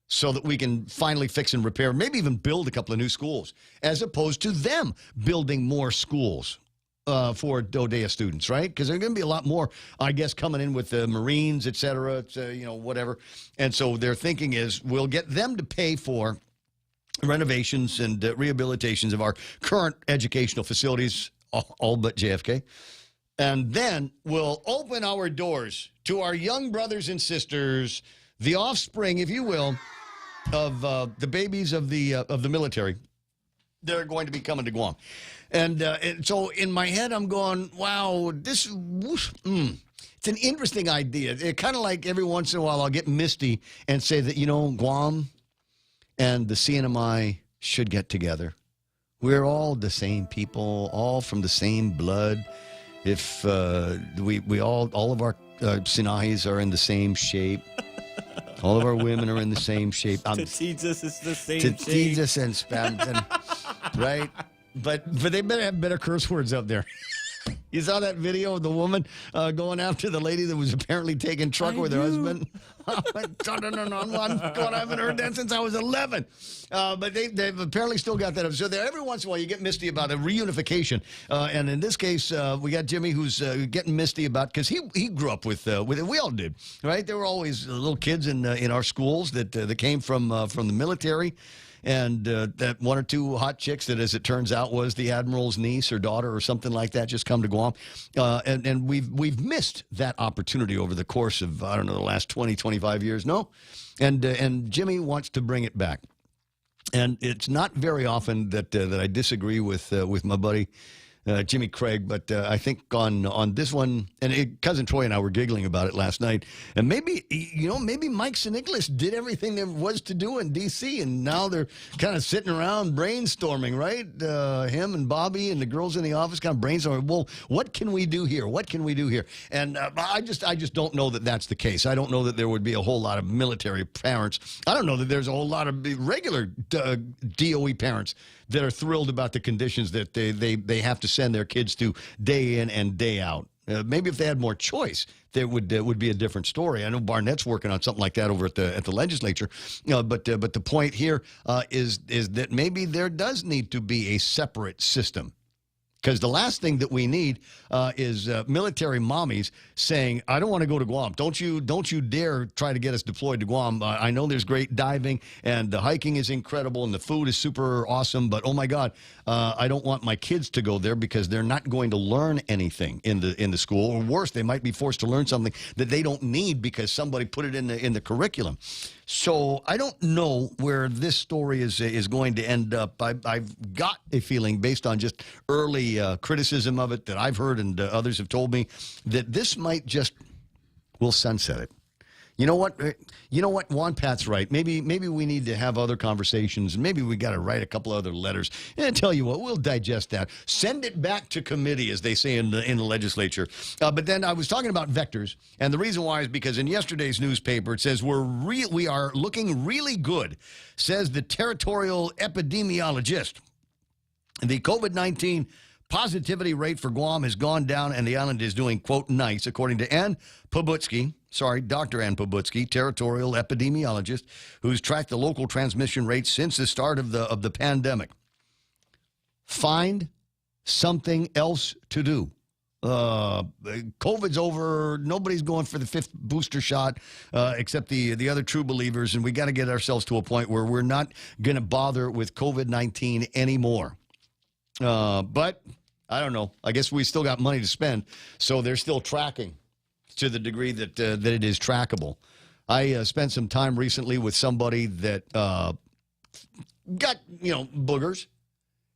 so that we can finally fix and repair, maybe even build a couple of new schools, as opposed to them building more schools. For Dodea students, right? Because there are going to be a lot more, I guess, coming in with the Marines, et cetera, whatever. And so their thinking is we'll get them to pay for renovations and rehabilitations of our current educational facilities, all but JFK. And then we'll open our doors to our young brothers and sisters, the offspring, if you will, of the babies of the military. They're going to be coming to Guam. And so in my head, I'm going, wow, it's an interesting idea. It kind of like every once in a while, I'll get misty and say that, Guam and the CNMI should get together. We're all the same people, all from the same blood. If we all of our Sinahis are in the same shape. All of our women are in the same shape. Jesus is the same shape. Jesus and Spam, right? But they better have better curse words up there. You saw that video of the woman going after the lady that was apparently taking truck with her husband? No, I haven't heard that since I was 11. But they've apparently still got that up. So there, every once in a while, you get misty about a reunification. And in this case, we got Jimmy who's getting misty about, because he grew up with it. We all did, right? There were always little kids in our schools that came from the military. And that one or two hot chicks that, as it turns out, was the admiral's niece or daughter or something like that, just come to Guam. And we've missed that opportunity over the course of, I don't know, the last 20, 25 years. No? And Jimmy wants to bring it back. And it's not very often that I disagree with my buddy Jimmy Craig, but I think on this one, and Cousin Troy and I were giggling about it last night, and maybe Mike St. Nicholas did everything there was to do in D.C., and now they're kind of sitting around brainstorming, right? Him and Bobby and the girls in the office kind of brainstorming. Well, what can we do here? What can we do here? And I just don't know that that's the case. I don't know that there would be a whole lot of military parents. I don't know that there's a whole lot of regular DOE parents that are thrilled about the conditions that they have to send their kids to day in and day out. Maybe if they had more choice, there would be a different story. I know Barnett's working on something like that over at the legislature. But the point here is that maybe there does need to be a separate system. Because the last thing that we need is military mommies saying, "I don't want to go to Guam. Don't you dare try to get us deployed to Guam. I know there's great diving and the hiking is incredible and the food is super awesome, but oh my God, I don't want my kids to go there because they're not going to learn anything in the school. Or worse, they might be forced to learn something that they don't need because somebody put it in the curriculum." So I don't know where this story is going to end up. I've got a feeling, based on just early criticism of it that I've heard and others have told me, that this might we'll sunset it. You know what? Juan Pat's right. Maybe we need to have other conversations. Maybe we got to write a couple other letters. And tell you what, we'll digest that. Send it back to committee, as they say in the legislature. But then I was talking about vectors, and the reason why is because in yesterday's newspaper it says we are looking really good, says the territorial epidemiologist. The COVID-19 positivity rate for Guam has gone down, and the island is doing, quote, nice, according to Dr. Ann Pobutsky, territorial epidemiologist, who's tracked the local transmission rates since the start of the pandemic. Find something else to do. COVID's over. Nobody's going for the 5th booster shot except the other true believers, and we got to get ourselves to a point where we're not going to bother with COVID-19 anymore. But I don't know. I guess we still got money to spend, so they're still tracking to the degree that it is trackable. I spent some time recently with somebody that got boogers,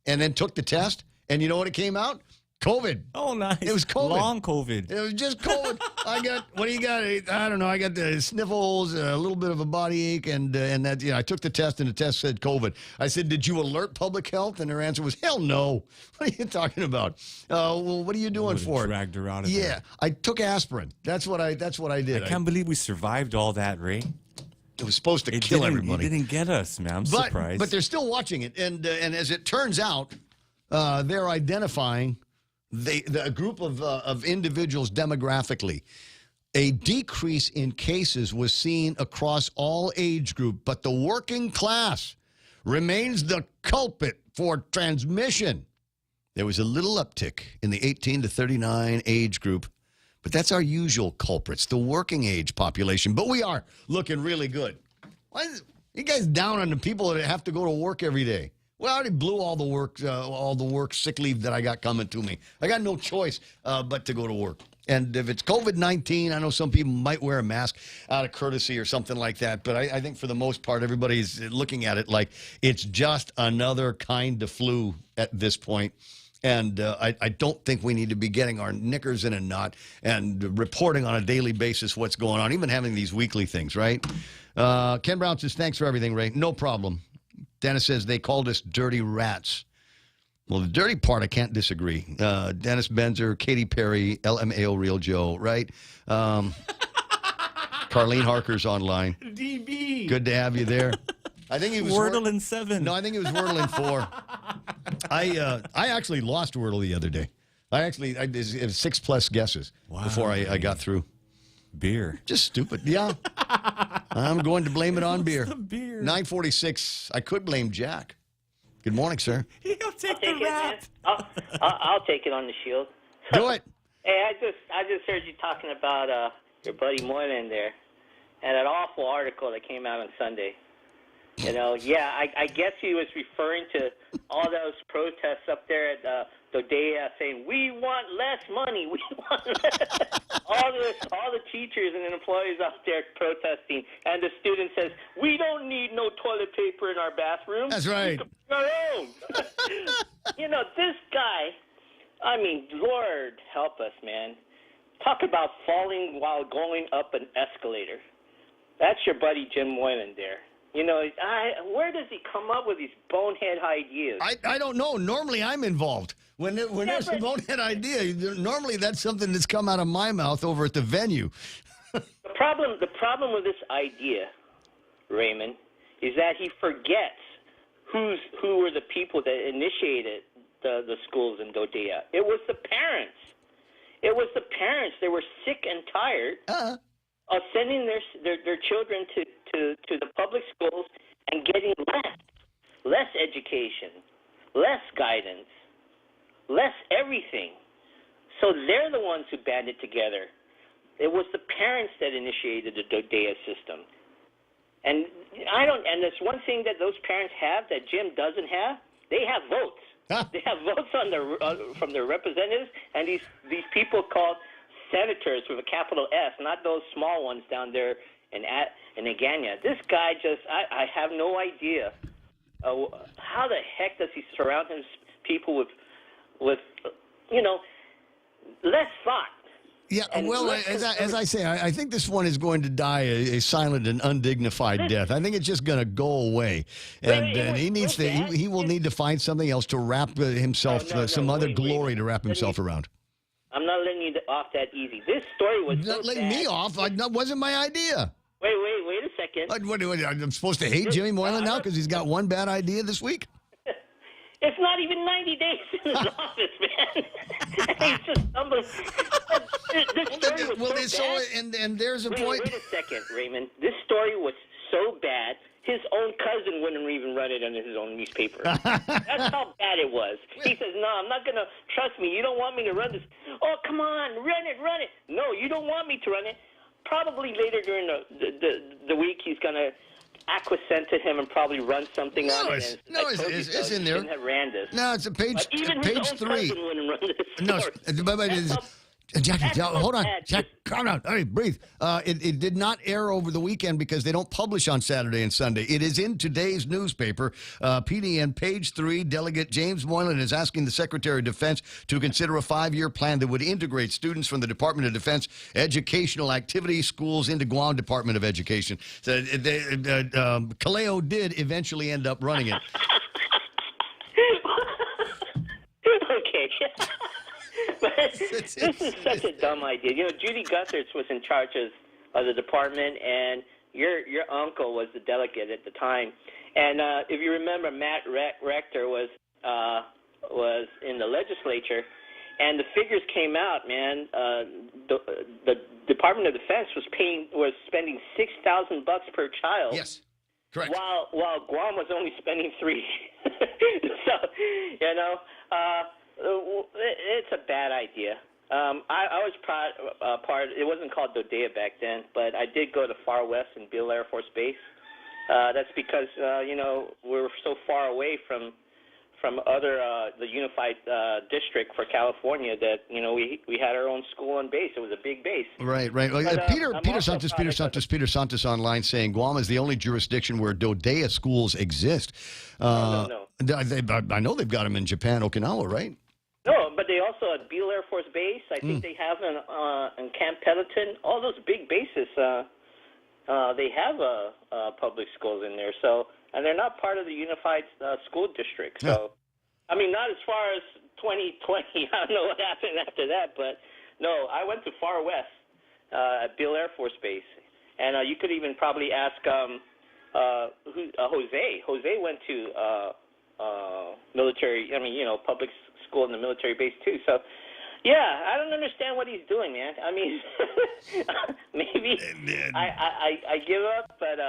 and then took the test, and you know what it came out? COVID. Oh, nice. It was COVID. Long COVID. It was just COVID. What do you got? I don't know. I got the sniffles, a little bit of a body ache, and that, I took the test, and the test said COVID. I said, "Did you alert public health?" And their answer was, "Hell no." What are you talking about? Well, what are you doing for it? Dragged her out of there. Yeah, I took aspirin. That's what I did. I can't believe we survived all that, Ray. It was supposed to kill everybody. It didn't get us, man. I'm surprised. But they're still watching it, and as it turns out, they're identifying a group of individuals demographically. A decrease in cases was seen across all age group, but the working class remains the culprit for transmission. There was a little uptick in the 18 to 39 age group, but that's our usual culprits, the working age population. But we are looking really good. Why is you guys down on the people that have to go to work every day? Well, I already blew all the work sick leave that I got coming to me. I got no choice but to go to work. And if it's COVID-19, I know some people might wear a mask out of courtesy or something like that. But I think for the most part, everybody's looking at it like it's just another kind of flu at this point. And I don't think we need to be getting our knickers in a knot and reporting on a daily basis what's going on, even having these weekly things, right? Ken Brown says, "Thanks for everything, Ray." No problem. Dennis says they called us dirty rats. Well, the dirty part, I can't disagree. Dennis Benzer, Katy Perry, LMAO Real Joe, right? Carlene Harker's online. DB. Good to have you there. I think he was Wordle in 7. No, I think it was Wordle in 4. I actually lost Wordle the other day. I did 6+ guesses before I got through. Beer. Just stupid. Yeah. I'm going to blame it on beer. Beer. 9:46. I could blame Jack. Good morning, sir. He'll take the rap. I'll take it on the shield. Do it. Hey, I just heard you talking about your buddy Moylan there, and that awful article that came out on Sunday. I guess he was referring to all those protests up there at Dodea saying, "We want less money. We want less." all the teachers and employees out there protesting, and the student says, "We don't need no toilet paper in our bathroom. That's right. We can bring our own." You know, this guy. I mean, Lord help us, man. Talk about falling while going up an escalator. That's your buddy Jim Moylan there. You know, where does he come up with these bonehead ideas? I don't know. Normally, I'm involved. When there's a bonehead idea, normally that's something that's come out of my mouth over at the venue. The problem with this idea, Raymond, is that he forgets who were the people that initiated the schools in Dodea. It was the parents. It was the parents. They were sick and tired of sending their children to the public schools and getting less education, less guidance, less everything. So they're the ones who banded together. It was the parents that initiated the Dodea system. And there's one thing that those parents have that Jim doesn't have. They have votes. They have votes from their representatives, and these people called senators with a capital S, not those small ones down there in Agana. This guy I have no idea how the heck does he surround his people with less thought. Yeah, well, as I say, I think this one is going to die a silent and undignified death. I think it's just going to go away, and he needs to. He will need to find something else to wrap himself, some other glory to wrap himself around. I'm not letting you off that easy. This story was not letting me off. That wasn't my idea. Wait a second. What, I'm supposed to hate Jimmy Moylan now because he's got one bad idea this week? It's not even 90 days in his office, man. He's just stumbling. This story was so bad. And there's a point. Wait a second, Raymond. This story was so bad, his own cousin wouldn't even run it under his own newspaper. That's how bad it was. He says, "No, I'm not going to trust me. You don't want me to run this." "Oh, come on, run it. No, you don't want me to run it." Probably later during the week, he's going to acquiescent to him and probably run something on it. It's in there. No, it's a page. Even page his own 3. cousin wouldn't run this No, Jackie, hold on. Jack, calm down. All right, breathe. It did not air over the weekend because they don't publish on Saturday and Sunday. It is in today's newspaper. PDN, page 3, Delegate James Moylan is asking the Secretary of Defense to consider a 5-year plan that would integrate students from the Department of Defense educational activity schools into Guam Department of Education. So, Kaleo did eventually end up running it. Okay. But this is such a dumb idea. You know, Judy Guthertz was in charge of the department, and your uncle was the delegate at the time. And if you remember, Matt Rector was in the legislature, and the figures came out. Man, the Department of Defense was spending $6,000 per child. Yes, correct. While Guam was only spending $3. So, you know. It's a bad idea. I was part. It wasn't called Dodea back then, but I did go to Far West and Beale Air Force Base. That's because we're so far away from the Unified District for California that we had our own school and base. It was a big base. Right. But, Peter Santos online saying Guam is the only jurisdiction where Dodea schools exist. No. I know they've got them in Japan, Okinawa, right? No, but they also at Beale Air Force Base. I think they have in Camp Pendleton. All those big bases, they have public schools in there. So, and they're not part of the Unified School District. So, I mean, not as far as 2020. I don't know what happened after that, but no, I went to Far West at Beale Air Force Base, and you could even probably ask Jose. Jose went to military. I mean, public school in the military base too. So, yeah, I don't understand what he's doing, man. I mean, maybe I give up, but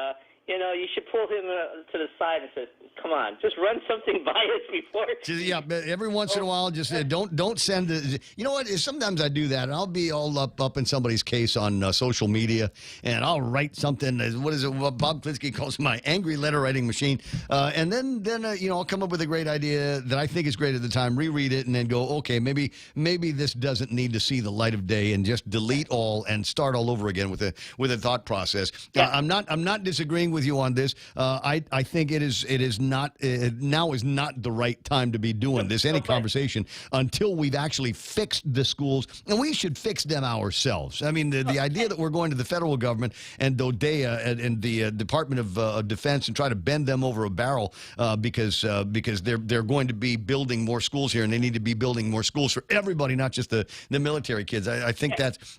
you should pull him to the side and say, "Come on, just run something by us before." Yeah, but every once in a while, just don't send. You know what? Sometimes I do that, and I'll be all up in somebody's case on social media, and I'll write something. What is it? What Bob Klinsky calls my angry letter writing machine, and then I'll come up with a great idea that I think is great at the time, reread it, and then go, okay, maybe this doesn't need to see the light of day, and just delete all and start all over again with a thought process. I'm not disagreeing with you on this. I think it is not now is not the right time to be doing this conversation until we've actually fixed the schools, and we should fix them ourselves. I mean, the idea that we're going to the federal government and DODEA and the Department of Defense and try to bend them over a barrel because they're going to be building more schools here, and they need to be building more schools for everybody, not just the military kids. I think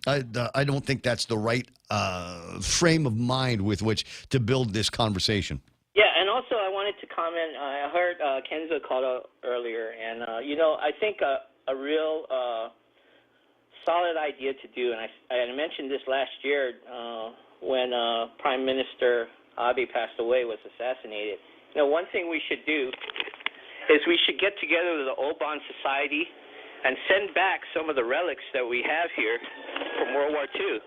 I don't think that's the right frame of mind with which to build this conversation. Yeah, and also I wanted to comment. I heard Kenzo called out earlier, and I think a real solid idea to do, and I mentioned this last year when Prime Minister Abe passed away, was assassinated. One thing we should do is we should get together with the Oban Society and send back some of the relics that we have here from World War II.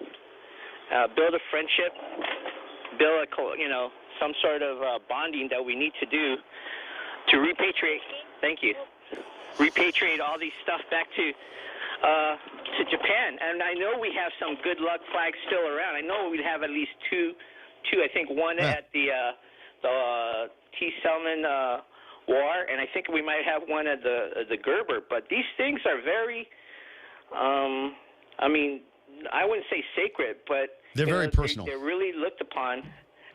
Build a friendship, build some sort of bonding that we need to do to repatriate. Thank you. Repatriate all these stuff back to Japan. And I know we have some good luck flags still around. I know we'd have at least two. I think one at the T. Selman War, and I think we might have one at the Gerber. But these things are very, I wouldn't say sacred, but they're very personal. They're really looked upon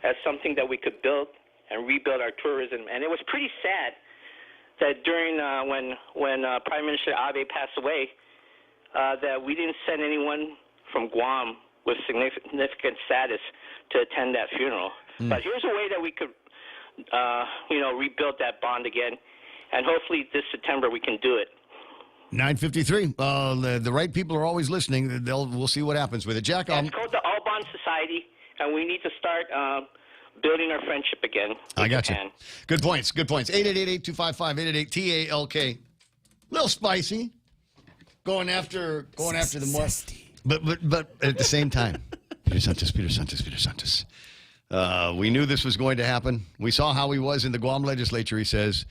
as something that we could build and rebuild our tourism. And it was pretty sad that during when Prime Minister Abe passed away, that we didn't send anyone from Guam with significant status to attend that funeral. But here's a way that we could, rebuild that bond again, and hopefully this September we can do it. 9:53. The right people are always listening. We'll see what happens with it. Jack, it's called the Alban Society, and we need to start building our friendship again. I got you. Good points. 888-825-5888-TALK. Little spicy. Going after the more. But at the same time, Peter Santos. We knew this was going to happen. We saw how he was in the Guam legislature. He says,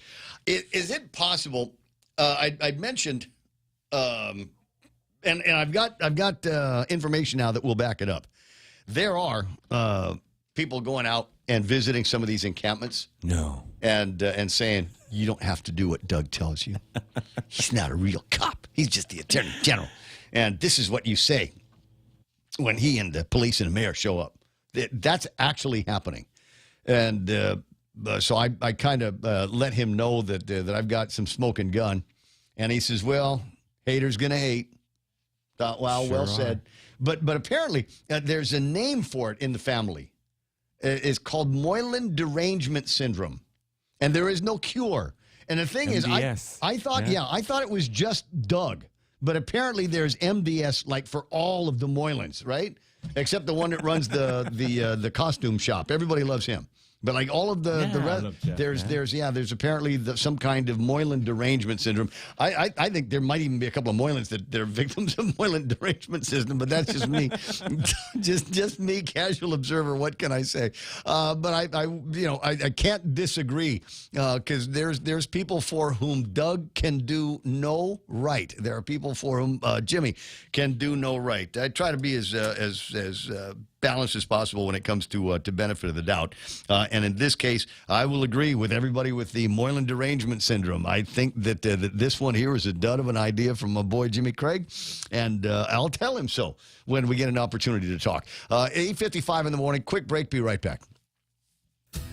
"Is it possible?" I mentioned, and I've got information now that will back it up. There are people going out and visiting some of these encampments. No. And saying, you don't have to do what Doug tells you. He's not a real cop. He's just the attorney general. And this is what you say when he and the police and the mayor show up. That's actually happening. And so I kind of let him know that I've got some smoking gun. And he says, well, haters going to hate. Thought, wow, sure well said. But apparently there's a name for it in the family. It's called Moylan derangement syndrome. And there is no cure. And the thing MDS. is, I thought it was just Doug. But apparently there's MDS like for all of the Moylans, right? Except the one that runs the costume shop. Everybody loves him. But like all of the rest, there's apparently some kind of Moylan derangement syndrome. I think there might even be a couple of Moylans that they're victims of Moylan derangement syndrome, but that's just me, just me, casual observer. What can I say? But I can't disagree because there's people for whom Doug can do no right. There are people for whom Jimmy can do no right. I try to be as balanced as possible when it comes to benefit of the doubt. And in this case, I will agree with everybody with the Moylan derangement syndrome. I think that this one here is a dud of an idea from my boy Jimmy Craig, and I'll tell him so when we get an opportunity to talk. 8:55 in the morning. Quick break. Be right back.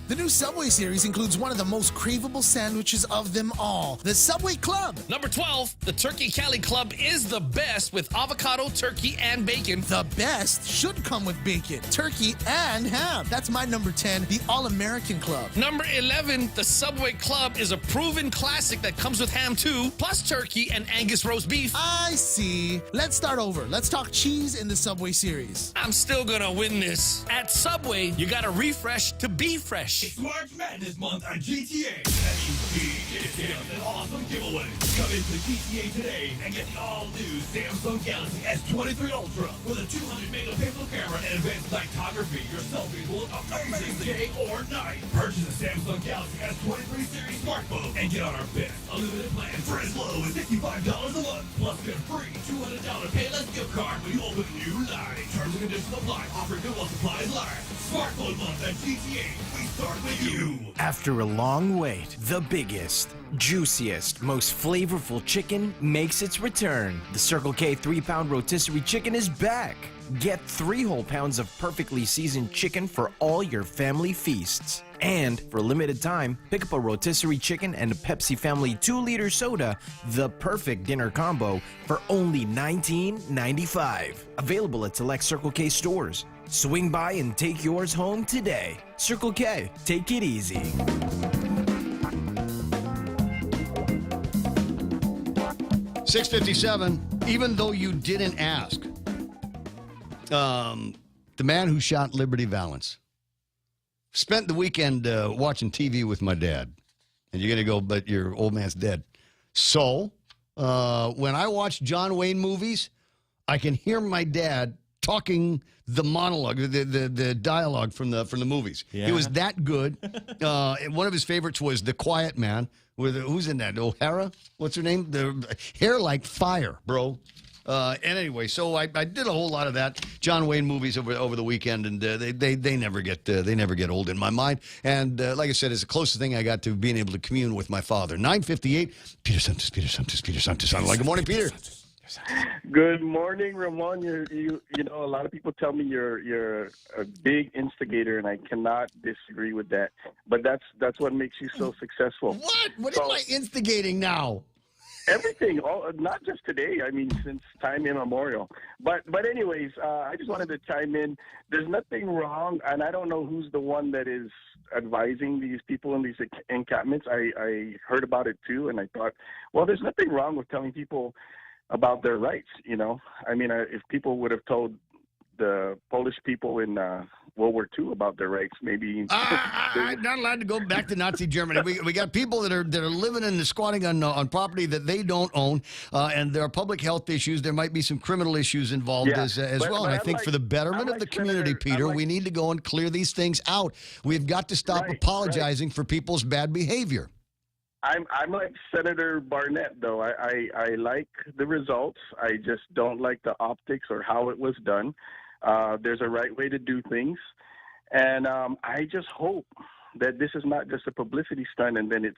The new Subway series includes one of the most craveable sandwiches of them all, the Subway Club. Number 12, the Turkey Cali Club is the best with avocado, turkey, and bacon. The best should come with bacon, turkey, and ham. That's my number 10, the All-American Club. Number 11, the Subway Club is a proven classic that comes with ham too, plus turkey and Angus roast beef. I see. Let's start over. Let's talk cheese in the Subway series. I'm still gonna win this. At Subway, you gotta refresh to be fresh. It's March Madness month on GTA. That means big discounts and awesome giveaways. Come into GTA today and get the all-new Samsung Galaxy S23 Ultra with a 200 megapixel camera and advanced photography. Your selfies will look amazing day or night. Purchase a Samsung Galaxy S23 series smartphone and get on our best unlimited plan for as low as $65 a month. Plus get a free $200 Payless gift card when you open a new line. Terms and conditions apply. Offer good while supplies last. Smartphone month at GTA. We start with you. After a long wait, the biggest, juiciest, most flavorful chicken makes its return. The Circle K 3-pound rotisserie chicken is back. Get 3 whole pounds of perfectly seasoned chicken for all your family feasts. And for a limited time, pick up a rotisserie chicken and a Pepsi Family 2-liter soda, the perfect dinner combo, for only $19.95. Available at select Circle K stores. Swing by and take yours home today. Circle K, take it easy. $6.57, even though you didn't ask. The man who shot Liberty Valance spent the weekend watching TV with my dad. And you're going to go, but your old man's dead. So, when I watch John Wayne movies, I can hear my dad talking the monologue, the dialogue from the movies. Yeah. It was that good. One of his favorites was The Quiet Man. Who's in that? O'Hara? What's her name? The hair like fire, bro. And anyway, so I did a whole lot of that John Wayne movies over the weekend, and they never get old in my mind. And like I said, it's the closest thing I got to being able to commune with my father. 9:58. Peter Santos. Good morning, Peter. Good morning, Ramon. You know, a lot of people tell me you're a big instigator, and I cannot disagree with that. But that's what makes you so successful. What am I instigating now? Everything, not just today. I mean, since time immemorial. But anyways, I just wanted to chime in. There's nothing wrong, and I don't know who's the one that is advising these people in these encampments. I heard about it too, and I thought, well, there's nothing wrong with telling people about their rights. You know, I mean, if people would have told the Polish people in World War II about their rights, maybe. I'm not allowed to go back to Nazi Germany. We got people that are living and squatting on property that they don't own, and there are public health issues. There might be some criminal issues involved as well. And I think for the betterment of the community, Peter, we need to go and clear these things out. We've got to stop apologizing for people's bad behavior. I'm like Senator Barnett, though. I like the results. I just don't like the optics or how it was done. There's a right way to do things, and I just hope that this is not just a publicity stunt, and then it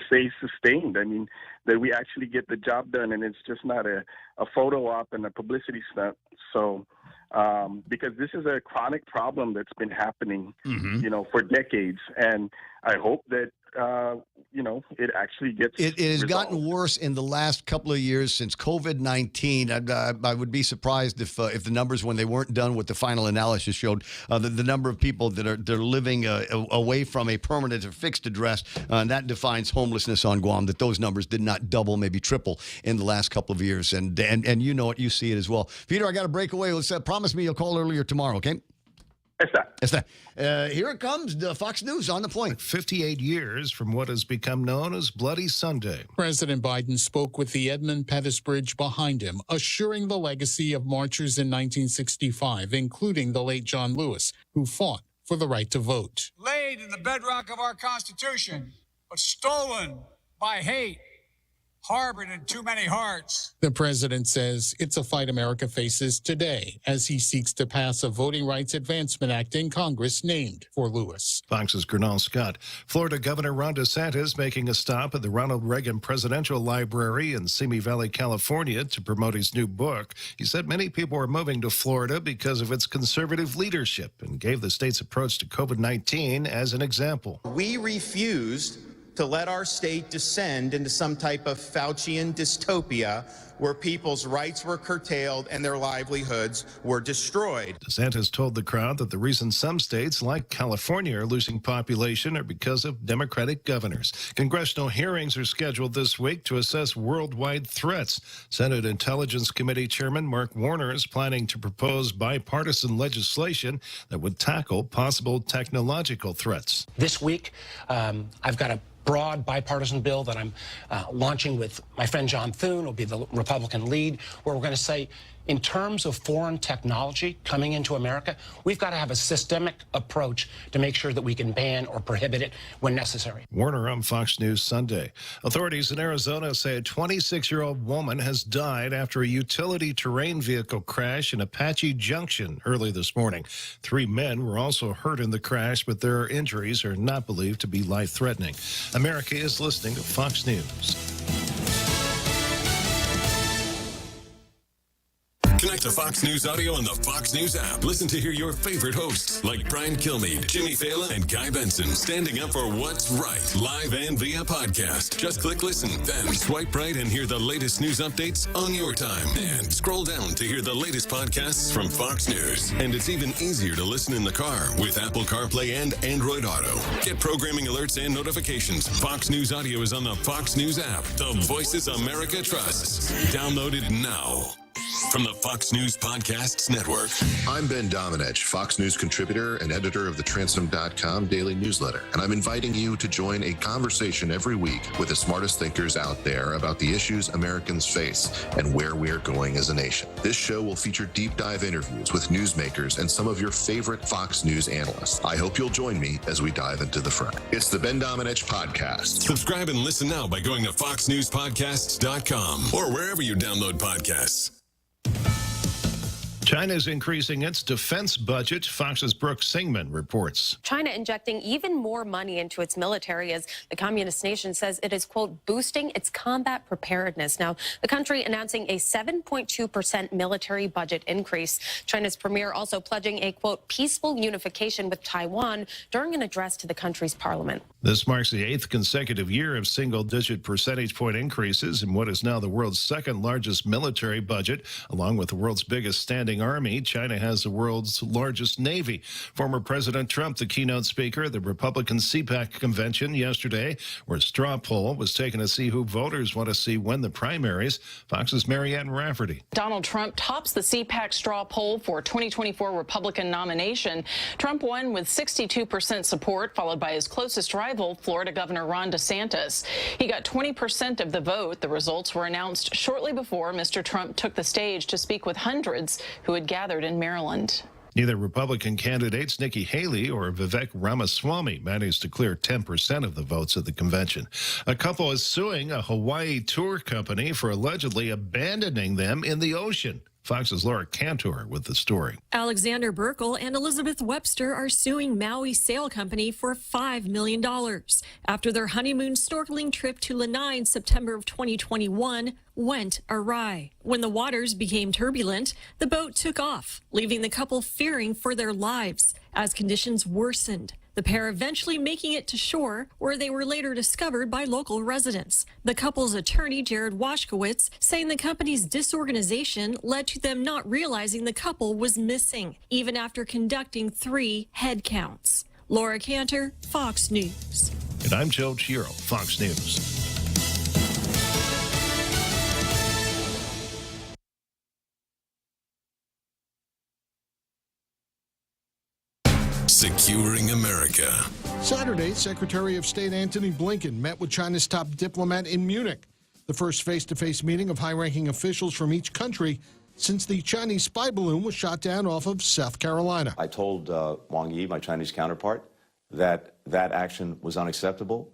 stays sustained. I mean, that we actually get the job done, and it's just not a photo op and a publicity stunt. So, because this is a chronic problem that's been happening, you know, for decades, and I hope that it actually gets. It has gotten worse in the last couple of years since COVID-19. I would be surprised if the numbers, when they weren't done with the final analysis, showed the number of people that are living away from a permanent or fixed address, and that defines homelessness on Guam. That those numbers did not double, maybe triple in the last couple of years, and you know it, you see it as well. Peter, I got to break away. Let's promise me you'll call earlier tomorrow, okay? Está. Here it comes, the Fox News on the point. 58 years from what has become known as Bloody Sunday. President Biden spoke with the Edmund Pettus Bridge behind him, assuring the legacy of marchers in 1965, including the late John Lewis, who fought for the right to vote. Laid in the bedrock of our Constitution, but stolen by hate harbored in too many hearts. The president says it's a fight America faces today as he seeks to pass a Voting Rights Advancement Act in Congress named for Lewis. Fox's Gernal Scott. Florida Governor Ron DeSantis making a stop at the Ronald Reagan Presidential Library in Simi Valley, California to promote his new book. He said many people are moving to Florida because of its conservative leadership and gave the state's approach to COVID-19 as an example. We refused to let our state descend into some type of Faucian dystopia where people's rights were curtailed and their livelihoods were destroyed. DeSantis told the crowd that the reason some states like California are losing population are because of Democratic governors. Congressional hearings are scheduled this week to assess worldwide threats. Senate Intelligence Committee Chairman Mark Warner is planning to propose bipartisan legislation that would tackle possible technological threats. This week, I've got a broad bipartisan bill that I'm launching with my friend John Thune, who'll be the Republican lead, where we're going to say, in terms of foreign technology coming into America, we've got to have a systemic approach to make sure that we can ban or prohibit it when necessary. Warner on Fox News Sunday. Authorities in Arizona say a 26-year-old woman has died after a utility terrain vehicle crash in Apache Junction early this morning. 3 men were also hurt in the crash, but their injuries are not believed to be life-threatening. America is listening to Fox News. Connect to Fox News Audio on the Fox News app. Listen to hear your favorite hosts like Brian Kilmeade, Jimmy Fallon, and Guy Benson standing up for what's right, live and via podcast. Just click listen, then swipe right and hear the latest news updates on your time. And scroll down to hear the latest podcasts from Fox News. And it's even easier to listen in the car with Apple CarPlay and Android Auto. Get programming alerts and notifications. Fox News Audio is on the Fox News app. The Voices America trusts. Download it now. From the Fox News Podcasts Network. I'm Ben Domenech, Fox News contributor and editor of the Transom.com daily newsletter, and I'm inviting you to join a conversation every week with the smartest thinkers out there about the issues Americans face and where we're going as a nation. This show will feature deep dive interviews with newsmakers and some of your favorite Fox News analysts. I hope you'll join me as we dive into the fray. It's the Ben Domenech Podcast. Subscribe and listen now by going to foxnewspodcasts.com or wherever you download podcasts. China's increasing its defense budget, Fox's Brooke Singman reports. China injecting even more money into its military as the communist nation says it is, quote, boosting its combat preparedness. Now, the country announcing a 7.2% military budget increase. China's premier also pledging a, quote, peaceful unification with Taiwan during an address to the country's parliament. This marks the 8th consecutive year of single-digit percentage point increases in what is now the world's second largest military budget. Along with the world's biggest standing army, China has the world's largest navy. Former President Trump, the keynote speaker at the Republican CPAC convention yesterday, where a straw poll was taken to see who voters want to see win the primaries. Fox's Marianne Rafferty. Donald Trump tops the CPAC straw poll for 2024 Republican nomination. Trump won with 62% support, followed by his closest rival, Florida Governor Ron DeSantis. He got 20% of the vote. The results were announced shortly before Mr. Trump took the stage to speak with hundreds who had gathered in Maryland. Neither Republican candidates Nikki Haley or Vivek Ramaswamy managed to clear 10% of the votes at the convention. A couple is suing a Hawaii tour company for allegedly abandoning them in the ocean. Fox's Laura Cantor with the story. Alexander Burkle and Elizabeth Webster are suing Maui Sail Company for $5 million after their honeymoon snorkeling trip to Lanai in September of 2021 went awry. When the waters became turbulent, the boat took off, leaving the couple fearing for their lives as conditions worsened. The pair eventually making it to shore, where they were later discovered by local residents. The couple's attorney, Jared Washkowitz, saying the company's disorganization led to them not realizing the couple was missing, even after conducting 3 head counts. Laura Cantor, Fox News. And I'm Joe Chiro, Fox News. Securing America. Saturday, Secretary of State Antony Blinken met with China's top diplomat in Munich, the first face-to-face meeting of high-ranking officials from each country since the Chinese spy balloon was shot down off of South Carolina. I told Wang Yi, my Chinese counterpart, that action was unacceptable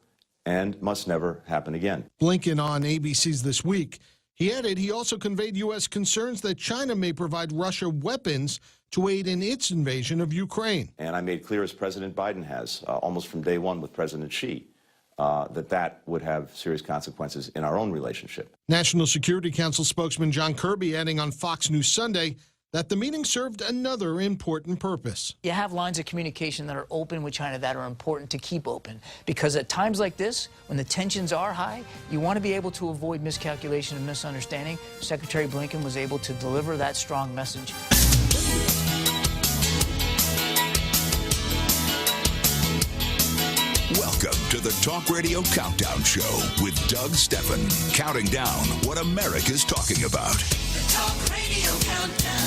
and must never happen again. Blinken on ABC's This Week. He added he also conveyed U.S. concerns that China may provide Russia weapons to aid in its invasion of Ukraine. And I made clear, as President Biden has, almost from day one with President Xi, that would have serious consequences in our own relationship. National Security Council spokesman John Kirby adding on Fox News Sunday that the meeting served another important purpose. You have lines of communication that are open with China that are important to keep open, because at times like this, when the tensions are high, you want to be able to avoid miscalculation and misunderstanding. Secretary Blinken was able to deliver that strong message. Welcome to the Talk Radio Countdown Show with Doug Steffen, counting down what America's talking about. The Talk Radio Countdown.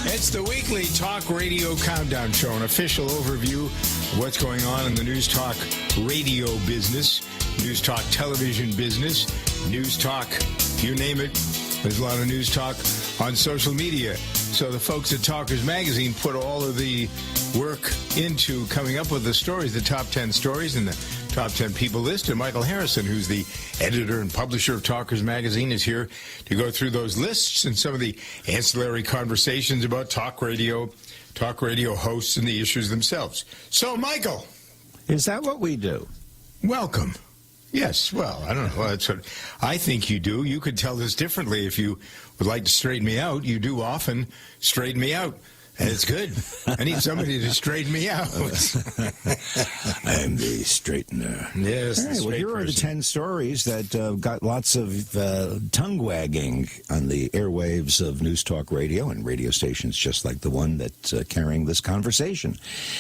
It's the weekly Talk Radio Countdown Show, an official overview of what's going on in the News Talk radio business, News Talk television business, News Talk, you name it. There's a lot of News Talk on social media. So the folks at Talkers Magazine put all of the work into coming up with the stories, the top 10 stories and the top 10 people listed. Michael Harrison, who's the editor and publisher of Talkers Magazine, is here to go through those lists and some of the ancillary conversations about talk radio hosts and the issues themselves. So, Michael. Is that what we do? Welcome. Yes, well, I don't know. Well, that's what I think you do. You could tell this differently if you would like to straighten me out. You do often straighten me out. And it's good. I need somebody to straighten me out. I'm the straightener. Yes. All right, well, here are the 10 stories that got lots of tongue wagging on the airwaves of News Talk Radio and radio stations just like the one that's carrying this conversation.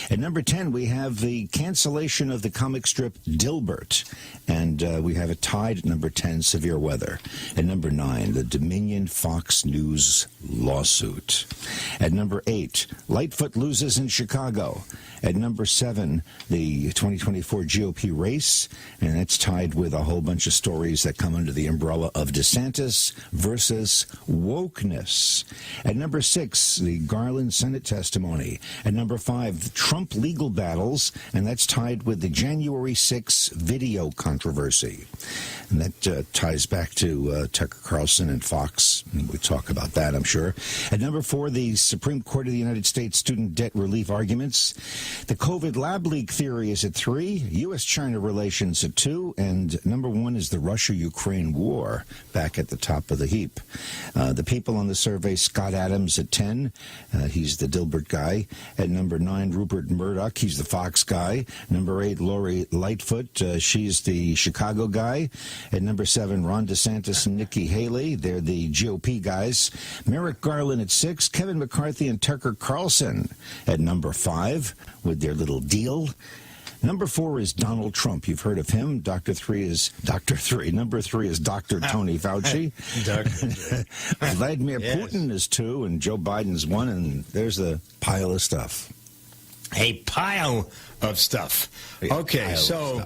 At number 10, we have the cancellation of the comic strip Dilbert. And we have it tied at number 10, severe weather. At number 9, the Dominion Fox News lawsuit. At number 8, Lightfoot loses in Chicago. At number 7, the 2024 GOP race, and that's tied with a whole bunch of stories that come under the umbrella of DeSantis versus wokeness. At number 6, the Garland Senate testimony. At number 5, the Trump legal battles, and that's tied with the January 6 video controversy. And that ties back to Tucker Carlson and Fox. And we'll talk about that, I'm sure. At number 4, the Supreme Court of the United States student debt relief arguments. The COVID lab leak theory is at 3, U.S.-China relations at 2, and number 1 is the Russia-Ukraine war, back at the top of the heap. The people on the survey, Scott Adams at 10, he's the Dilbert guy. At number 9, Rupert Murdoch, he's the Fox guy. Number 8, Lori Lightfoot, she's the Chicago guy. At number 7, Ron DeSantis and Nikki Haley, they're the GOP guys. Merrick Garland at 6, Kevin McCarthy and Tucker Carlson at number 5 with their little deal. Number 4 is Donald Trump. You've heard of him. Number 3 is Dr. Tony Fauci. Vladimir Putin is 2, and Joe Biden's 1, and there's a pile of stuff. A pile of stuff. Okay, so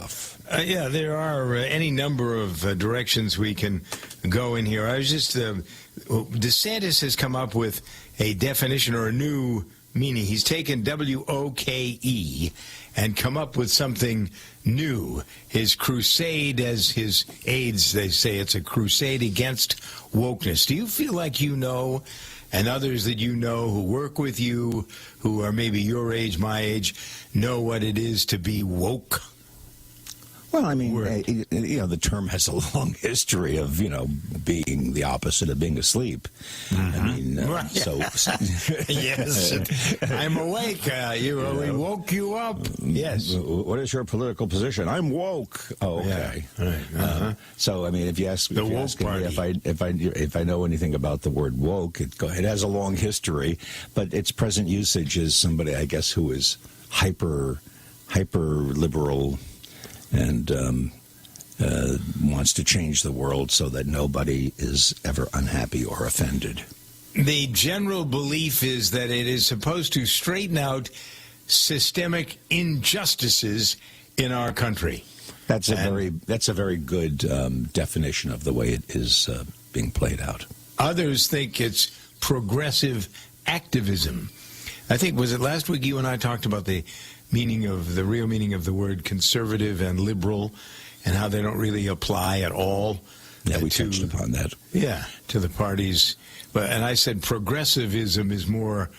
there are any number of directions we can go in here. I was just DeSantis has come up with a definition or a new meaning. He's taken WOKE and come up with something new. His crusade, as his aides, they say it's a crusade against wokeness. Do you feel like you know, and others that you know who work with you, who are maybe your age, my age, know what it is to be woke? Well, I mean, the term has a long history of, being the opposite of being asleep. Mm-hmm. I mean, so... Yes, I'm awake. We woke you up. Yes. What is your political position? I'm woke. Oh, okay. Yeah. Right. So, I mean, if you ask me if I know anything about the word woke, it has a long history, but its present usage is somebody, I guess, who is hyper liberal and wants to change the world so that nobody is ever unhappy or offended. The general belief is that it is supposed to straighten out systemic injustices in our country. That's a very good definition of the way it is being played out. Others think it's progressive activism. I think, was it last week you and I talked about the real meaning of the word conservative and liberal, and how they don't really apply at all. Yeah, we touched upon that. Yeah, to the parties. But and I said progressivism is more,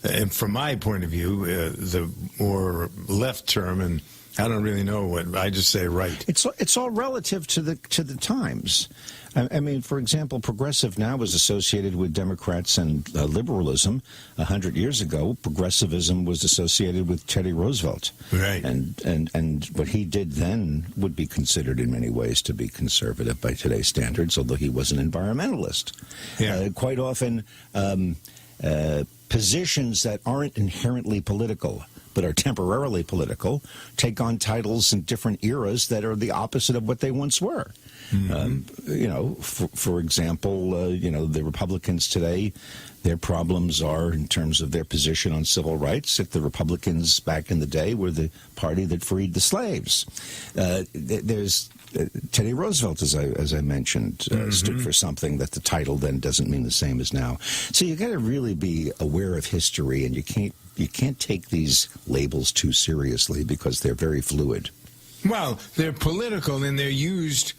and from my point of view, the more left term, and I don't really know what I just say right. It's all relative to the times. I mean, for example, progressive now is associated with Democrats and liberalism. 100 years ago, progressivism was associated with Teddy Roosevelt. Right. And what he did then would be considered in many ways to be conservative by today's standards, although he was an environmentalist. Yeah. Quite often, positions that aren't inherently political but are temporarily political take on titles in different eras that are the opposite of what they once were. For example, the Republicans today, their problems are in terms of their position on civil rights. If the Republicans back in the day were the party that freed the slaves, there's Teddy Roosevelt, as I mentioned, stood for something that the title then doesn't mean the same as now. So you got to really be aware of history, and you can't take these labels too seriously because they're very fluid. Well, they're political and they're used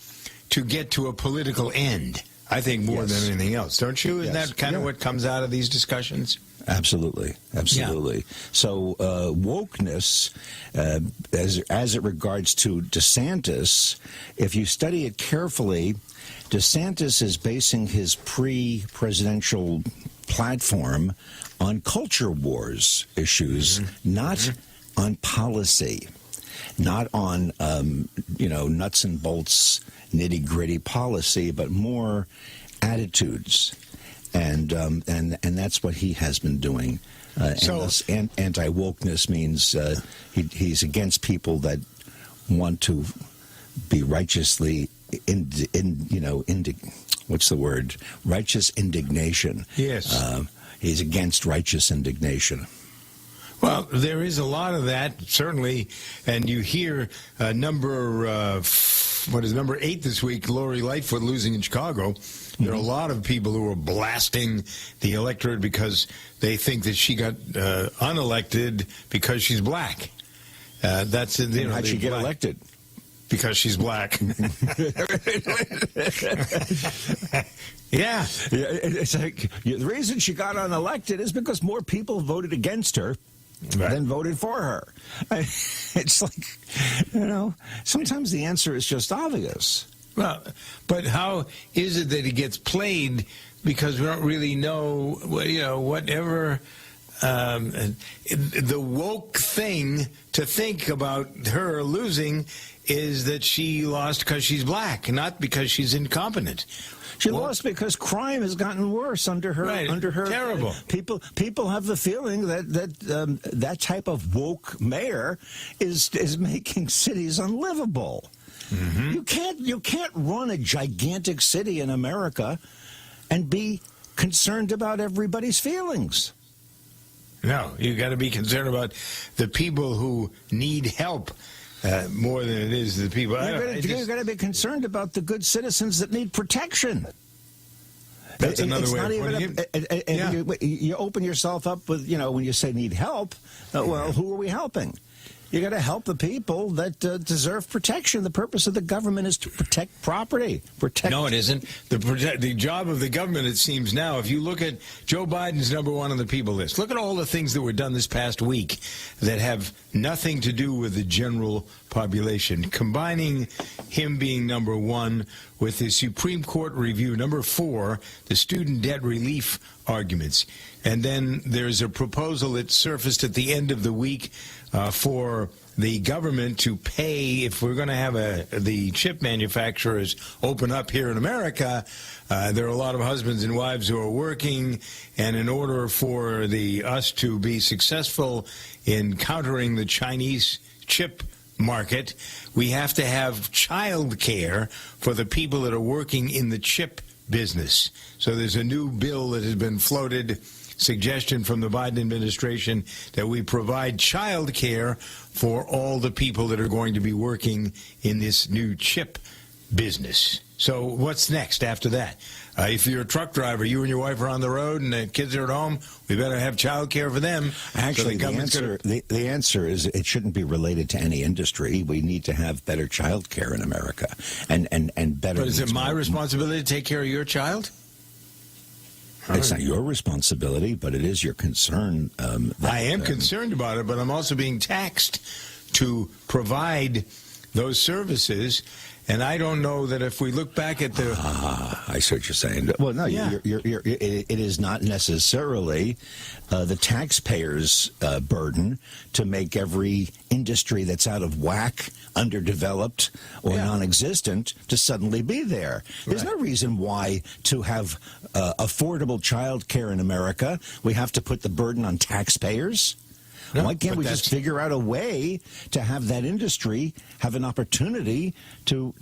to get to a political end, I think, more than anything else. Don't you? Isn't that kind of what comes out of these discussions? Absolutely. Yeah. So wokeness, as it regards to DeSantis, if you study it carefully, DeSantis is basing his pre-presidential platform on culture wars issues, not on policy, not on nuts and bolts, nitty-gritty policy, but more attitudes. And that's what he has been doing. And anti-wokeness means he's against people that want to be righteously righteous indignation. Yes. He's against righteous indignation. Well, there is a lot of that, certainly, and you hear number 8 this week, Lori Lightfoot losing in Chicago. There are a lot of people who are blasting the electorate because they think that she got unelected because she's black. That's it. How'd she get elected? Because she's black. Yeah. It's like the reason she got unelected is because more people voted against her than voted for her. It's like, sometimes the answer is just obvious. Well, but how is it that it gets played? Because we don't really know, whatever the woke thing to think about her losing is that she lost because she's black, not because she's incompetent. She lost because crime has gotten worse under her. Right. Under her, terrible. People have the feeling that type of woke mayor is making cities unlivable. Mm-hmm. You can't run a gigantic city in America and be concerned about everybody's feelings. No, you got to be concerned about the people who need help more than it is the people. You've got to be concerned about the good citizens that need protection. That's another way of putting it. You open yourself up with, when you say need help, well, who are we helping? You got to help the people that deserve protection. The purpose of the government is to protect property. No, it isn't. The job of the government, it seems now, if you look at Joe Biden's #1 on the people list, look at all the things that were done this past week that have nothing to do with the general population. Combining him being #1 with the Supreme Court review, #4, the student debt relief arguments. And then there's a proposal that surfaced at the end of the week for the government to pay, if we're going to have the chip manufacturers open up here in America, there are a lot of husbands and wives who are working, and in order for us to be successful in countering the Chinese chip market, we have to have child care for the people that are working in the chip business. So there's a new bill that has been floated, suggestion from the Biden administration, that we provide child care for all the people that are going to be working in this new chip business. So what's next after that? If you're a truck driver, you and your wife are on the road and the kids are at home, we better have child care for them. Actually, So the answer is it shouldn't be related to any industry. We need to have better child care in America and better. But is it my responsibility to take care of your child? It's not your responsibility, but it is your concern. I am concerned about it, but I'm also being taxed to provide those services. And I don't know that if we look back at the... I see what you're saying. Well, no, it is not necessarily the taxpayer's burden to make every industry that's out of whack, underdeveloped, or non-existent to suddenly be there. There's no reason why to have affordable child care in America, we have to put the burden on taxpayers. No, why can't we just figure out a way to have that industry have an opportunity to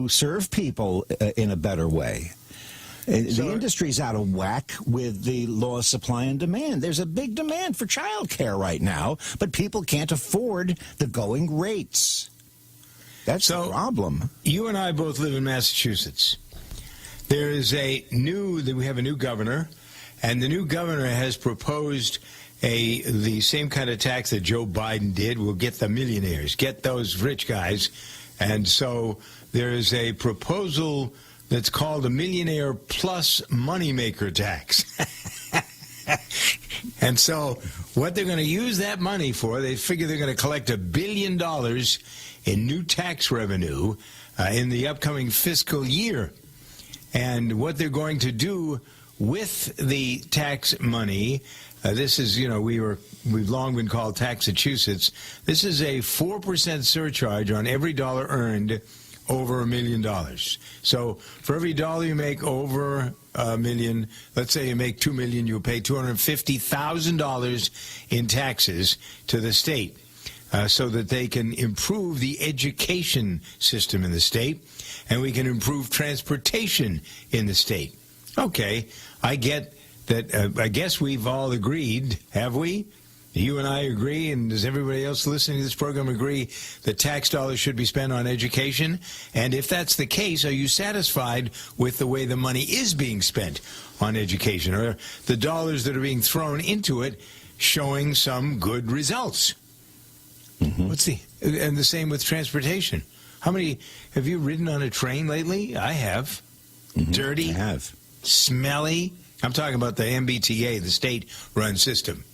serve people in a better way? The industry's out of whack with the law of supply and demand. There's a big demand for child care right now, but people can't afford the going rates. That's the problem. You and I both live in Massachusetts. There is we have a new governor, and the new governor has proposed the same kind of tax that Joe Biden did. Will get the millionaires, get those rich guys. And so there is a proposal that's called a Millionaire Plus Moneymaker Tax. And so what they're going to use that money for, they figure they're going to collect $1 billion in new tax revenue in the upcoming fiscal year. And what they're going to do with the tax money, this is, we've long been called Taxachusetts. This is a 4% surcharge on every dollar earned over $1 million. So for every dollar you make over $1 million, let's say you make $2 million, you pay $250,000 in taxes to the state so that they can improve the education system in the state and we can improve transportation in the state. Okay, I get that. I guess we've all agreed, have we? You and I agree, and does everybody else listening to this program agree that tax dollars should be spent on education? And if that's the case, are you satisfied with the way the money is being spent on education? Or the dollars that are being thrown into it showing some good results? And the same with transportation. How many, have you ridden on a train lately? I have. Dirty? I have. Smelly? I'm talking about the MBTA, the state-run system.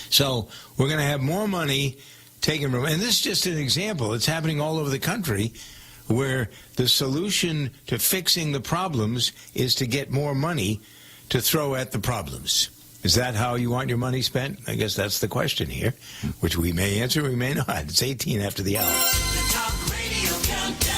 So we're going to have more money taken from, and this is just an example. It's happening all over the country where the solution to fixing the problems is to get more money to throw at the problems. Is that how you want your money spent? I guess that's the question here, which we may answer, we may not. It's 18 after the hour. The Talk Radio Countdown.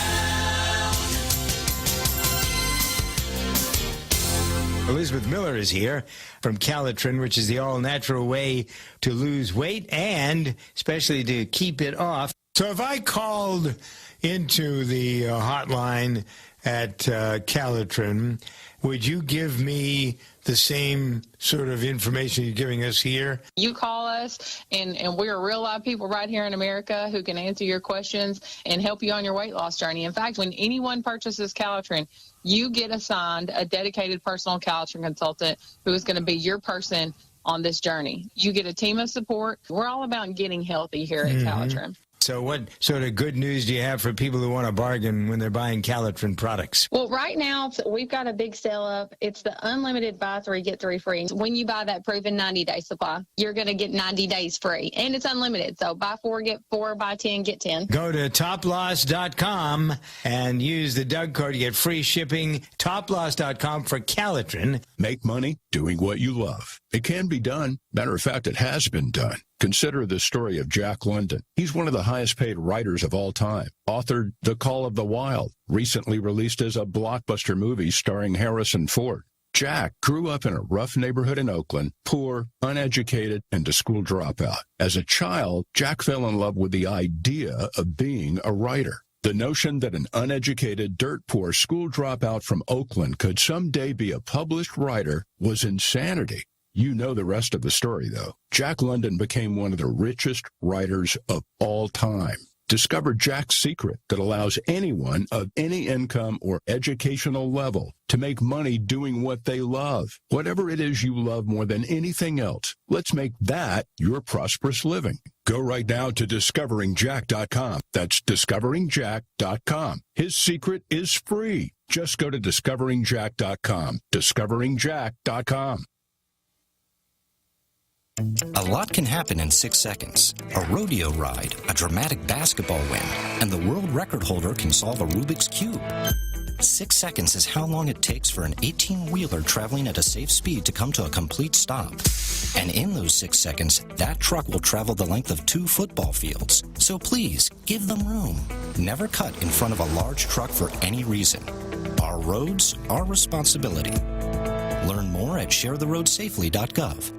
Elizabeth Miller is here from Calitrin, which is the all-natural way to lose weight and especially to keep it off. So if I called into the hotline at Calitrin, would you give me the same sort of information you're giving us here? You call us, and we're real live people right here in America who can answer your questions and help you on your weight loss journey. In fact, when anyone purchases Calitrin, you get assigned a dedicated personal Calitrin consultant who is going to be your person on this journey. You get a team of support. We're all about getting healthy here at Calitrin. So what sort of good news do you have for people who want to bargain when they're buying Calitrin products? Well, right now, we've got a big sale up. It's the unlimited buy 3, get 3 free. When you buy that proven 90-day supply, you're going to get 90 days free. And it's unlimited. So buy 4, get 4, buy 10, get 10. Go to toploss.com and use the Doug code to get free shipping. Toploss.com for Calitrin. Make money doing what you love. It can be done. Matter of fact, it has been done. Consider the story of Jack London. He's one of the highest paid writers of all time. Authored The Call of the Wild, recently released as a blockbuster movie starring Harrison Ford. Jack grew up in a rough neighborhood in Oakland, poor, uneducated, and a school dropout. As a child, Jack fell in love with the idea of being a writer. The notion that an uneducated, dirt-poor school dropout from Oakland could someday be a published writer was insanity. You know the rest of the story, though. Jack London became one of the richest writers of all time. Discover Jack's secret that allows anyone of any income or educational level to make money doing what they love. Whatever it is you love more than anything else, let's make that your prosperous living. Go right now to discoveringjack.com. That's discoveringjack.com. His secret is free. Just go to discoveringjack.com. discoveringjack.com. A lot can happen in 6 seconds. A rodeo ride, a dramatic basketball win, and the world record holder can solve a Rubik's Cube. 6 seconds is how long it takes for an 18-wheeler traveling at a safe speed to come to a complete stop. And in those 6 seconds, that truck will travel the length of 2 football fields. So please, give them room. Never cut in front of a large truck for any reason. Our roads, our responsibility. Learn more at sharetheroadsafely.gov.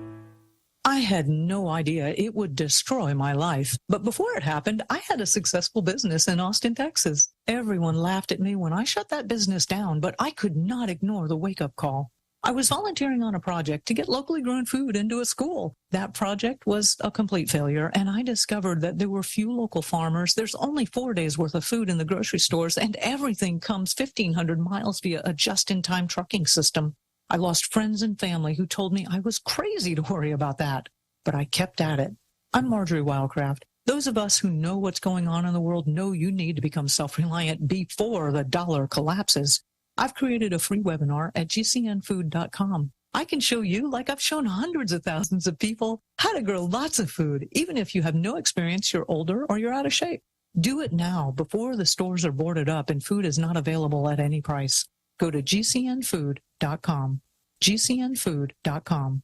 I had no idea it would destroy my life. But before it happened, I had a successful business in Austin, Texas. Everyone laughed at me when I shut that business down, but I could not ignore the wake-up call. I was volunteering on a project to get locally grown food into a school. That project was a complete failure, and I discovered that there were few local farmers. There's only 4 days worth of food in the grocery stores, and everything comes 1,500 miles via a just-in-time trucking system. I lost friends and family who told me I was crazy to worry about that, but I kept at it. I'm Marjorie Wildcraft. Those of us who know what's going on in the world know you need to become self-reliant before the dollar collapses. I've created a free webinar at gcnfood.com. I can show you, like I've shown hundreds of thousands of people, how to grow lots of food, even if you have no experience, you're older, or you're out of shape. Do it now before the stores are boarded up and food is not available at any price. Go to gcnfood.com. gcnfood.com.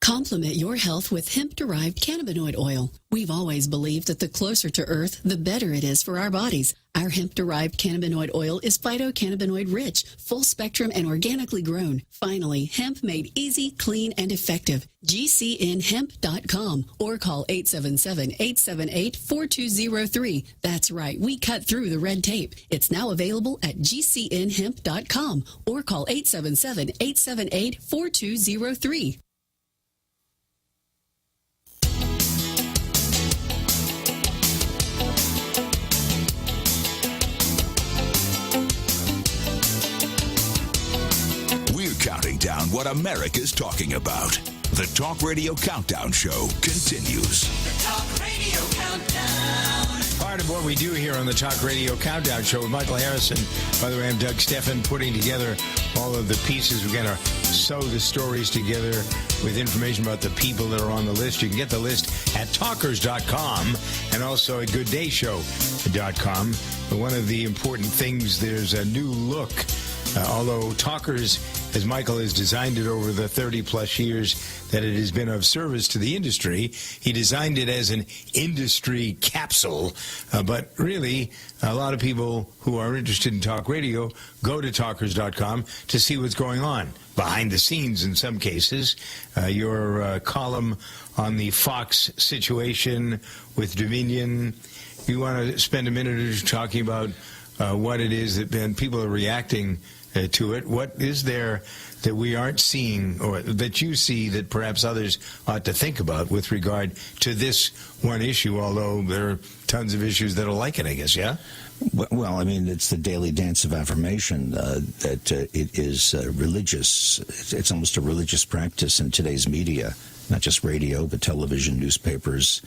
Complement your health with hemp-derived cannabinoid oil. We've always believed that the closer to Earth, the better it is for our bodies. Our hemp-derived cannabinoid oil is phytocannabinoid-rich, full-spectrum, and organically grown. Finally, hemp made easy, clean, and effective. GCNhemp.com or call 877-878-4203. That's right, we cut through the red tape. It's now available at GCNhemp.com or call 877-878-4203. Counting down what America's talking about. The Talk Radio Countdown Show continues. The Talk Radio Countdown. Part of what we do here on the Talk Radio Countdown Show with Michael Harrison. By the way, I'm Doug Steffen, putting together all of the pieces. We're going to sew the stories together with information about the people that are on the list. You can get the list at talkers.com and also at gooddayshow.com. But one of the important things, there's a new look. Although Talkers, as Michael has designed it over the 30-plus years that it has been of service to the industry, he designed it as an industry capsule. But really, a lot of people who are interested in talk radio go to talkers.com to see what's going on. Behind the scenes, in some cases, your column on the Fox situation with Dominion. You want to spend a minute or two talking about what it is that people are reacting to it. What is there that we aren't seeing, or that you see that perhaps others ought to think about with regard to this one issue, although there are tons of issues that are like it, I guess, yeah? Well, I mean, it's the daily dance of affirmation that it is religious. It's almost a religious practice in today's media, not just radio, but television, newspapers,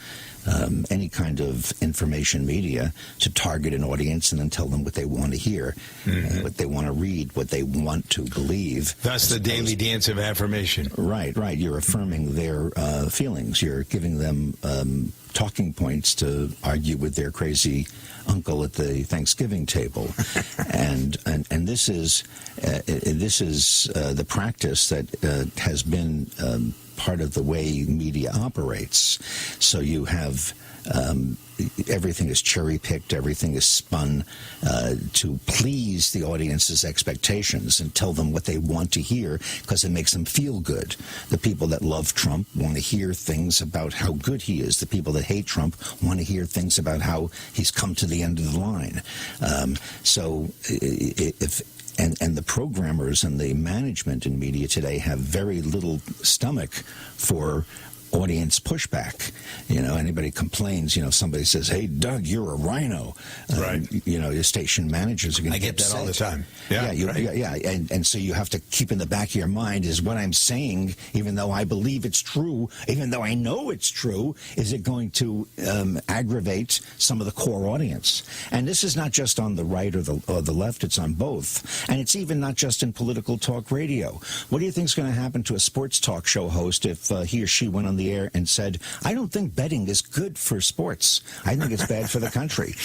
any kind of information media, to target an audience and then tell them what they want to hear, what they want to read, what they want to believe. That's the daily dance of affirmation. Right. You're affirming their feelings. You're giving them talking points to argue with their crazy uncle at the Thanksgiving table, and this is the practice that has been part of the way media operates. So you have everything is cherry-picked, everything is spun to please the audience's expectations and tell them what they want to hear because it makes them feel good. The people that love Trump want to hear things about how good he is. The people that hate Trump want to hear things about how he's come to the end of the line. And the programmers and the management in media today have very little stomach for audience pushback. Anybody complains, somebody says, "Hey, Doug, you're a rhino." Right. Your station managers are going to get that all the time. Yeah, yeah. And so you have to keep in the back of your mind, is what I'm saying, even though I believe it's true, even though I know it's true, is it going to aggravate some of the core audience? And this is not just on the right or the left, it's on both. And it's even not just in political talk radio. What do you think is going to happen to a sports talk show host if he or she went on the air and said, "I don't think betting is good for sports. I think it's bad for the country"?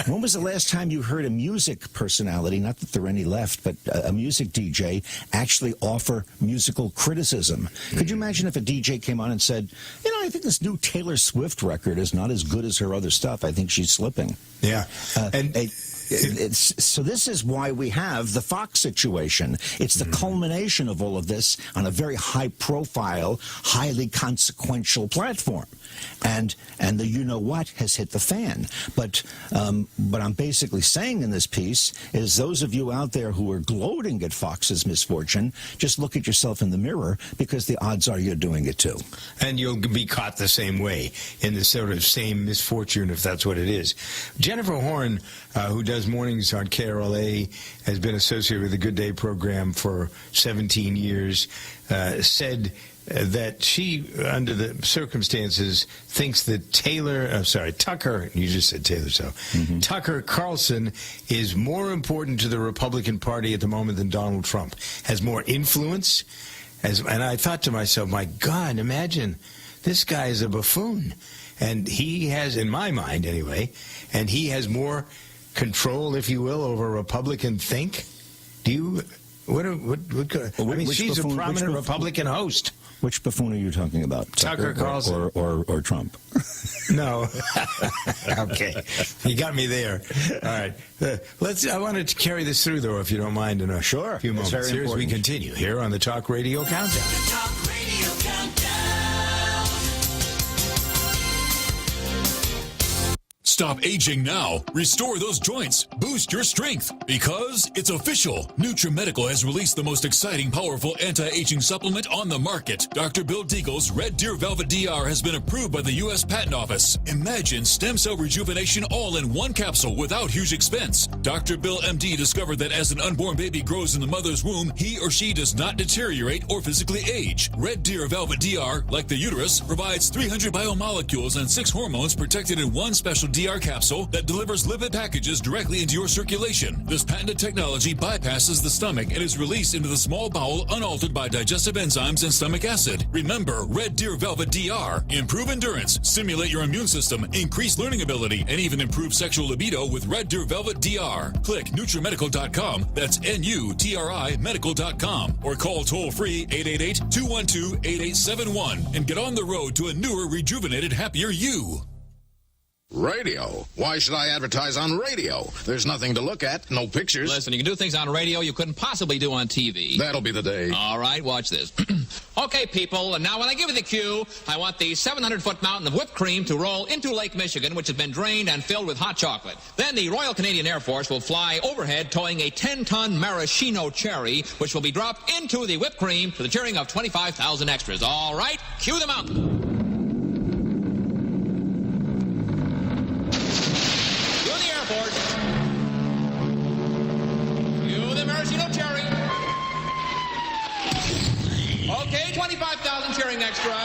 When was the last time you heard a music personality, not that there are any left, but a music DJ actually offer musical criticism? Could you imagine if a DJ came on and said, "I think this new Taylor Swift record is not as good as her other stuff. I think she's slipping"? Yeah. So this is why we have the Fox situation. It's the culmination of all of this on a very high-profile, highly consequential platform. And the you-know-what has hit the fan. But I'm basically saying in this piece is those of you out there who are gloating at Fox's misfortune, just look at yourself in the mirror, because the odds are you're doing it too. And you'll be caught the same way, in the sort of same misfortune, if that's what it is. Jennifer Horn, who does mornings on KRLA, has been associated with the Good Day program for 17 years, said that she, under the circumstances, thinks that Tucker, you just said Taylor, so Tucker Carlson is more important to the Republican Party at the moment than Donald Trump, has more influence. And I thought to myself, my God, imagine, this guy is a buffoon. And he has, in my mind anyway, and he has more control, if you will, over Republican think. Do you, she's a prominent Republican host. Which buffoon are you talking about? Tucker Carlson. Or Trump? No. Okay. You got me there. All right. I wanted to carry this through, though, if you don't mind, in a few moments. Here as we continue here on the Talk Radio Countdown. The Talk Radio Countdown. Stop aging now. Restore those joints. Boost your strength. Because it's official. NutriMedical has released the most exciting, powerful anti-aging supplement on the market. Dr. Bill Deagle's Red Deer Velvet DR has been approved by the U.S. Patent Office. Imagine stem cell rejuvenation all in one capsule without huge expense. Dr. Bill MD discovered that as an unborn baby grows in the mother's womb, he or she does not deteriorate or physically age. Red Deer Velvet DR, like the uterus, provides 300 biomolecules and 6 hormones protected in one special DR capsule that delivers lipid packages directly into your circulation. This patented technology bypasses the stomach and is released into the small bowel unaltered by digestive enzymes and stomach acid. Remember, Red Deer Velvet DR. Improve endurance, stimulate your immune system, increase learning ability, and even improve sexual libido with Red Deer Velvet DR. Click NutriMedical.com, that's NUTRI medical.com, or call toll-free 888-212-8871 and get on the road to a newer, rejuvenated, happier you. Radio? Why should I advertise on radio? There's nothing to look at, no pictures. Listen, you can do things on radio you couldn't possibly do on TV. That'll be the day. All right, watch this. Okay, people, and now when I give you the cue, I want the 700-foot mountain of whipped cream to roll into Lake Michigan, which has been drained and filled with hot chocolate. Then the Royal Canadian Air Force will fly overhead towing a 10-ton maraschino cherry, which will be dropped into the whipped cream to the cheering of 25,000 extras. All right, cue the mountain. You the maraschino cherry. Okay, 25,000 cheering extras.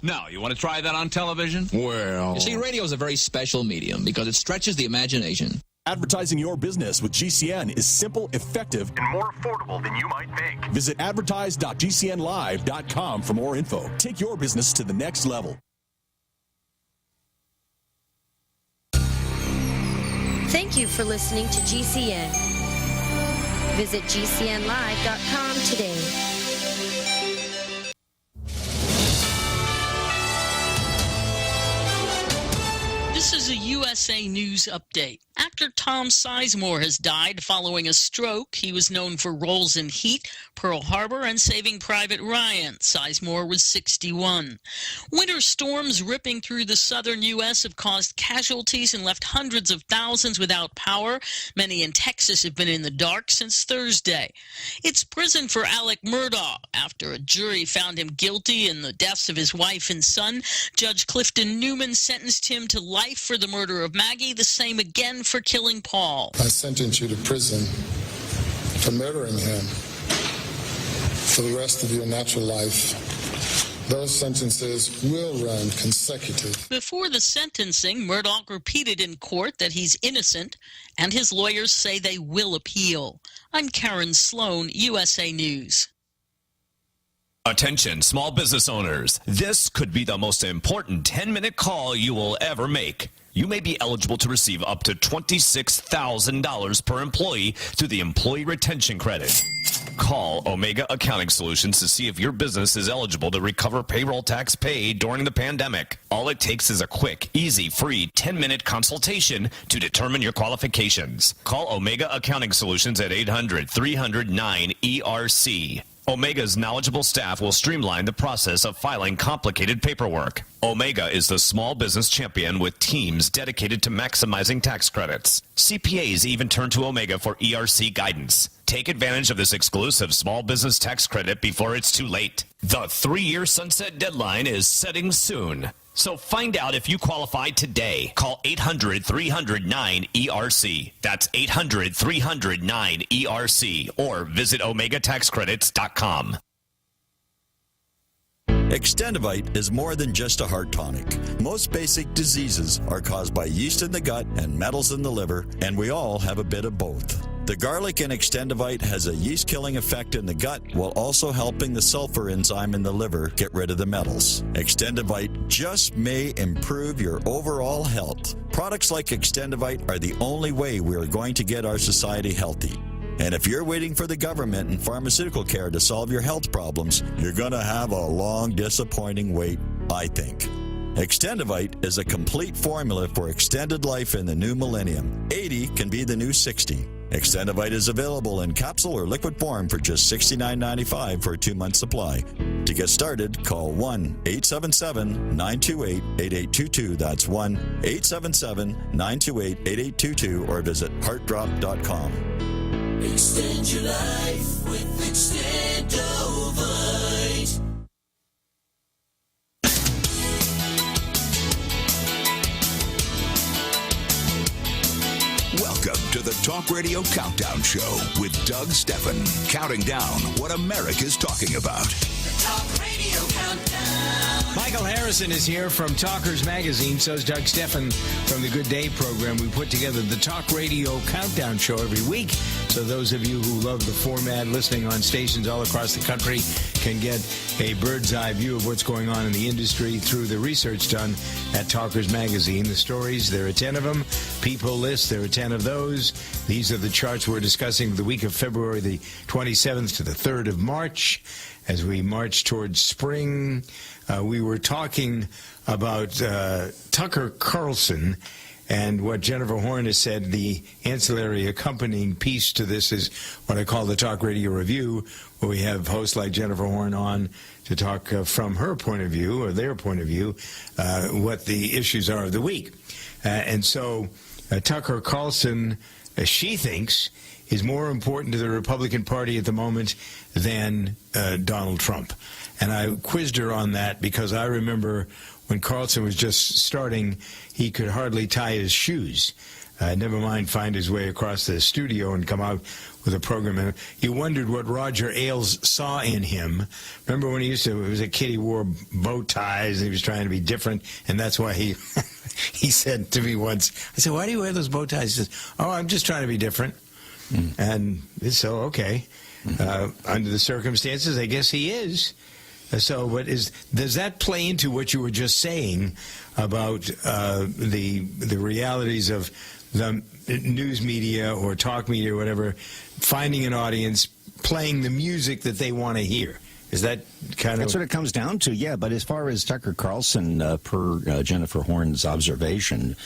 Now, you want to try that on television? Well... You see, radio is a very special medium because it stretches the imagination. Advertising your business with GCN is simple, effective, and more affordable than you might think. Visit advertise.gcnlive.com for more info. Take your business to the next level. Thank you for listening to GCN. Visit GCNlive.com today. This is a U.S. USA News Update. Actor Tom Sizemore has died following a stroke. He was known for roles in Heat, Pearl Harbor, and Saving Private Ryan. Sizemore was 61. Winter storms ripping through the southern U.S. have caused casualties and left hundreds of thousands without power. Many in Texas have been in the dark since Thursday. It's prison for Alec Murdaugh after a jury found him guilty in the deaths of his wife and son. Judge Clifton Newman sentenced him to life for the murder of Maggie, the same again for killing Paul. I sentence you to prison for murdering him for the rest of your natural life. Those sentences will run consecutive. Before the sentencing, Murdaugh repeated in court that he's innocent, and his lawyers say they will appeal. I'm Karen Sloan, USA News. Attention, small business owners. This could be the most important 10-minute call you will ever make. You may be eligible to receive up to $26,000 per employee through the Employee Retention Credit. Call Omega Accounting Solutions to see if your business is eligible to recover payroll tax paid during the pandemic. All it takes is a quick, easy, free 10-minute consultation to determine your qualifications. Call Omega Accounting Solutions at 800-300-9ERC. Omega's knowledgeable staff will streamline the process of filing complicated paperwork. Omega is the small business champion with teams dedicated to maximizing tax credits. CPAs even turn to Omega for ERC guidance. Take advantage of this exclusive small business tax credit before it's too late. The 3-year sunset deadline is setting soon. So find out if you qualify today. Call 800-300-9ERC. That's 800-300-9ERC. Or visit OmegaTaxCredits.com. Extendivite is more than just a heart tonic. Most basic diseases are caused by yeast in the gut and metals in the liver, and we all have a bit of both. The garlic in Extendivite has a yeast-killing effect in the gut while also helping the sulfur enzyme in the liver get rid of the metals. Extendivite just may improve your overall health. Products like Extendivite are the only way we are going to get our society healthy. And if you're waiting for the government and pharmaceutical care to solve your health problems, you're going to have a long, disappointing wait, I think. Extendivite is a complete formula for extended life in the new millennium. 80 can be the new 60. Extendivite is available in capsule or liquid form for just $69.95 for a 2-month supply. To get started, call 1-877-928-8822. That's 1-877-928-8822 or visit heartdrop.com. Extend your life with Extendovite. Welcome to the Talk Radio Countdown Show with Doug Steffen, counting down what America's talking about. The Talk Radio Countdown. Michael Harrison is here from Talkers Magazine. So is Doug Steffen from the Good Day program. We put together the Talk Radio Countdown Show every week. So those of you who love the format, listening on stations all across the country, can get a bird's eye view of what's going on in the industry through the research done at Talkers Magazine. The stories, there are 10 of them. People list, there are 10 of those. These are the charts we're discussing the week of February the 27th to the 3rd of March. As we march towards spring, we were talking about Tucker Carlson and what Jennifer Horn has said. The ancillary accompanying piece to this is what I call the Talk Radio Review, where we have hosts like Jennifer Horn on to talk from her point of view, or their point of view, what the issues are of the week. And so Tucker Carlson, she thinks, is more important to the Republican Party at the moment than Donald Trump. And I quizzed her on that because I remember when Carlson was just starting, he could hardly tie his shoes. Never mind find his way across the studio and come out with a program. And you wondered what Roger Ailes saw in him. Remember when he used to, it was a kid, he wore bow ties and he was trying to be different. And that's why he he said to me once, I said, why do you wear those bow ties? He says, oh, I'm just trying to be different. And so, okay, under the circumstances, I guess he is. So, but does that play into what you were just saying about the realities of the news media or talk media or whatever, finding an audience, playing the music that they want to hear? Is that kind of... That's what it comes down to, yeah. But as far as Tucker Carlson, per Jennifer Horn's observation,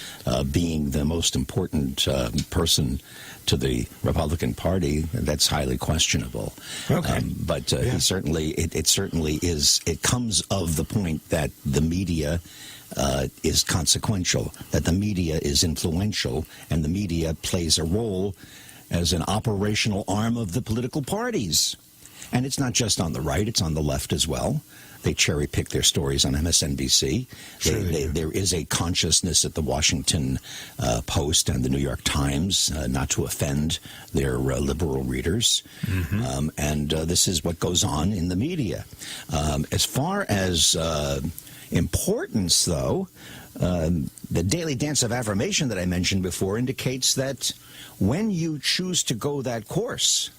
being the most important person to the Republican Party, that's highly questionable. Okay. But he certainly, it certainly is, it comes of the point that the media is consequential, that the media is influential, and the media plays a role as an operational arm of the political parties. And it's not just on the right, it's on the left as well. They cherry-pick their stories on MSNBC. There is a consciousness at the Washington Post and the New York Times not to offend their liberal readers. And this is what goes on in the media. As far as importance, though, the daily dance of affirmation that I mentioned before indicates that when you choose to go that course,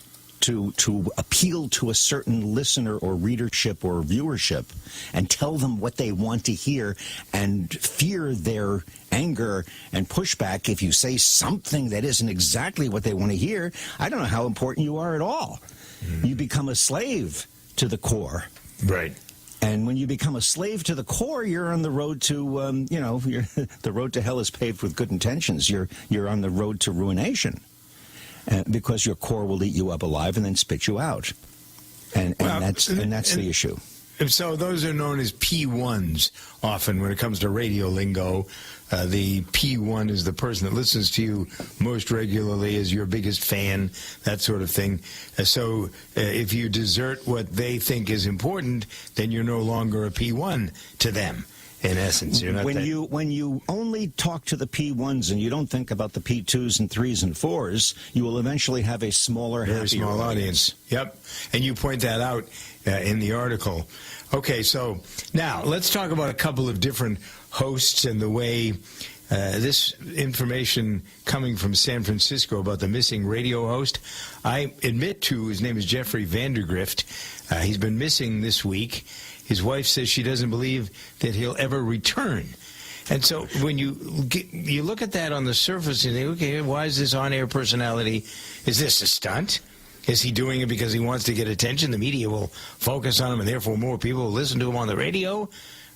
to appeal to a certain listener or readership or viewership and tell them what they want to hear and fear their anger and pushback if you say something that isn't exactly what they want to hear, I don't know how important you are at all. You become a slave to the core. Right. And when you become a slave to the core, you're on the road to, the road to hell is paved with good intentions. You're on the road to ruination. Because your core will eat you up alive and then spit you out, and that's the issue. So those are known as P1s often when it comes to radio lingo. The P1 is the person that listens to you most regularly, is your biggest fan, that sort of thing. So if you desert what they think is important, then you're no longer a P1 to them. In essence, you're not when you only talk to the P1s and you don't think about the P2s and 3s and 4s, you will eventually have a smaller, very small audience. Yep, and you point that out in the article. Okay, so now let's talk about a couple of different hosts and the way this information coming from San Francisco about the missing radio host. I admit to, his name is Jeffrey Vandergrift. He's been missing this week. His wife says she doesn't believe that he'll ever return. And so when you look at that on the surface and think, okay, why is this on-air personality? Is this a stunt? Is he doing it because he wants to get attention? The media will focus on him and therefore more people will listen to him on the radio?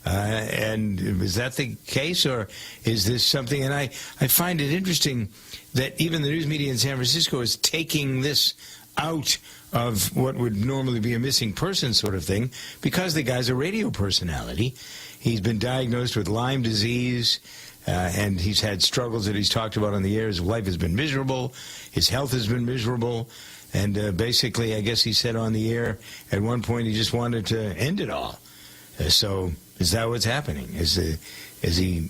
And is that the case, or is this something? And I find it interesting that even the news media in San Francisco is taking this out of what would normally be a missing person sort of thing, because the guy's a radio personality. He's been diagnosed with Lyme disease, and he's had struggles that he's talked about on the air. His life has been miserable. His health has been miserable. And basically, I guess he said on the air at one point he just wanted to end it all. So is that what's happening? Is he,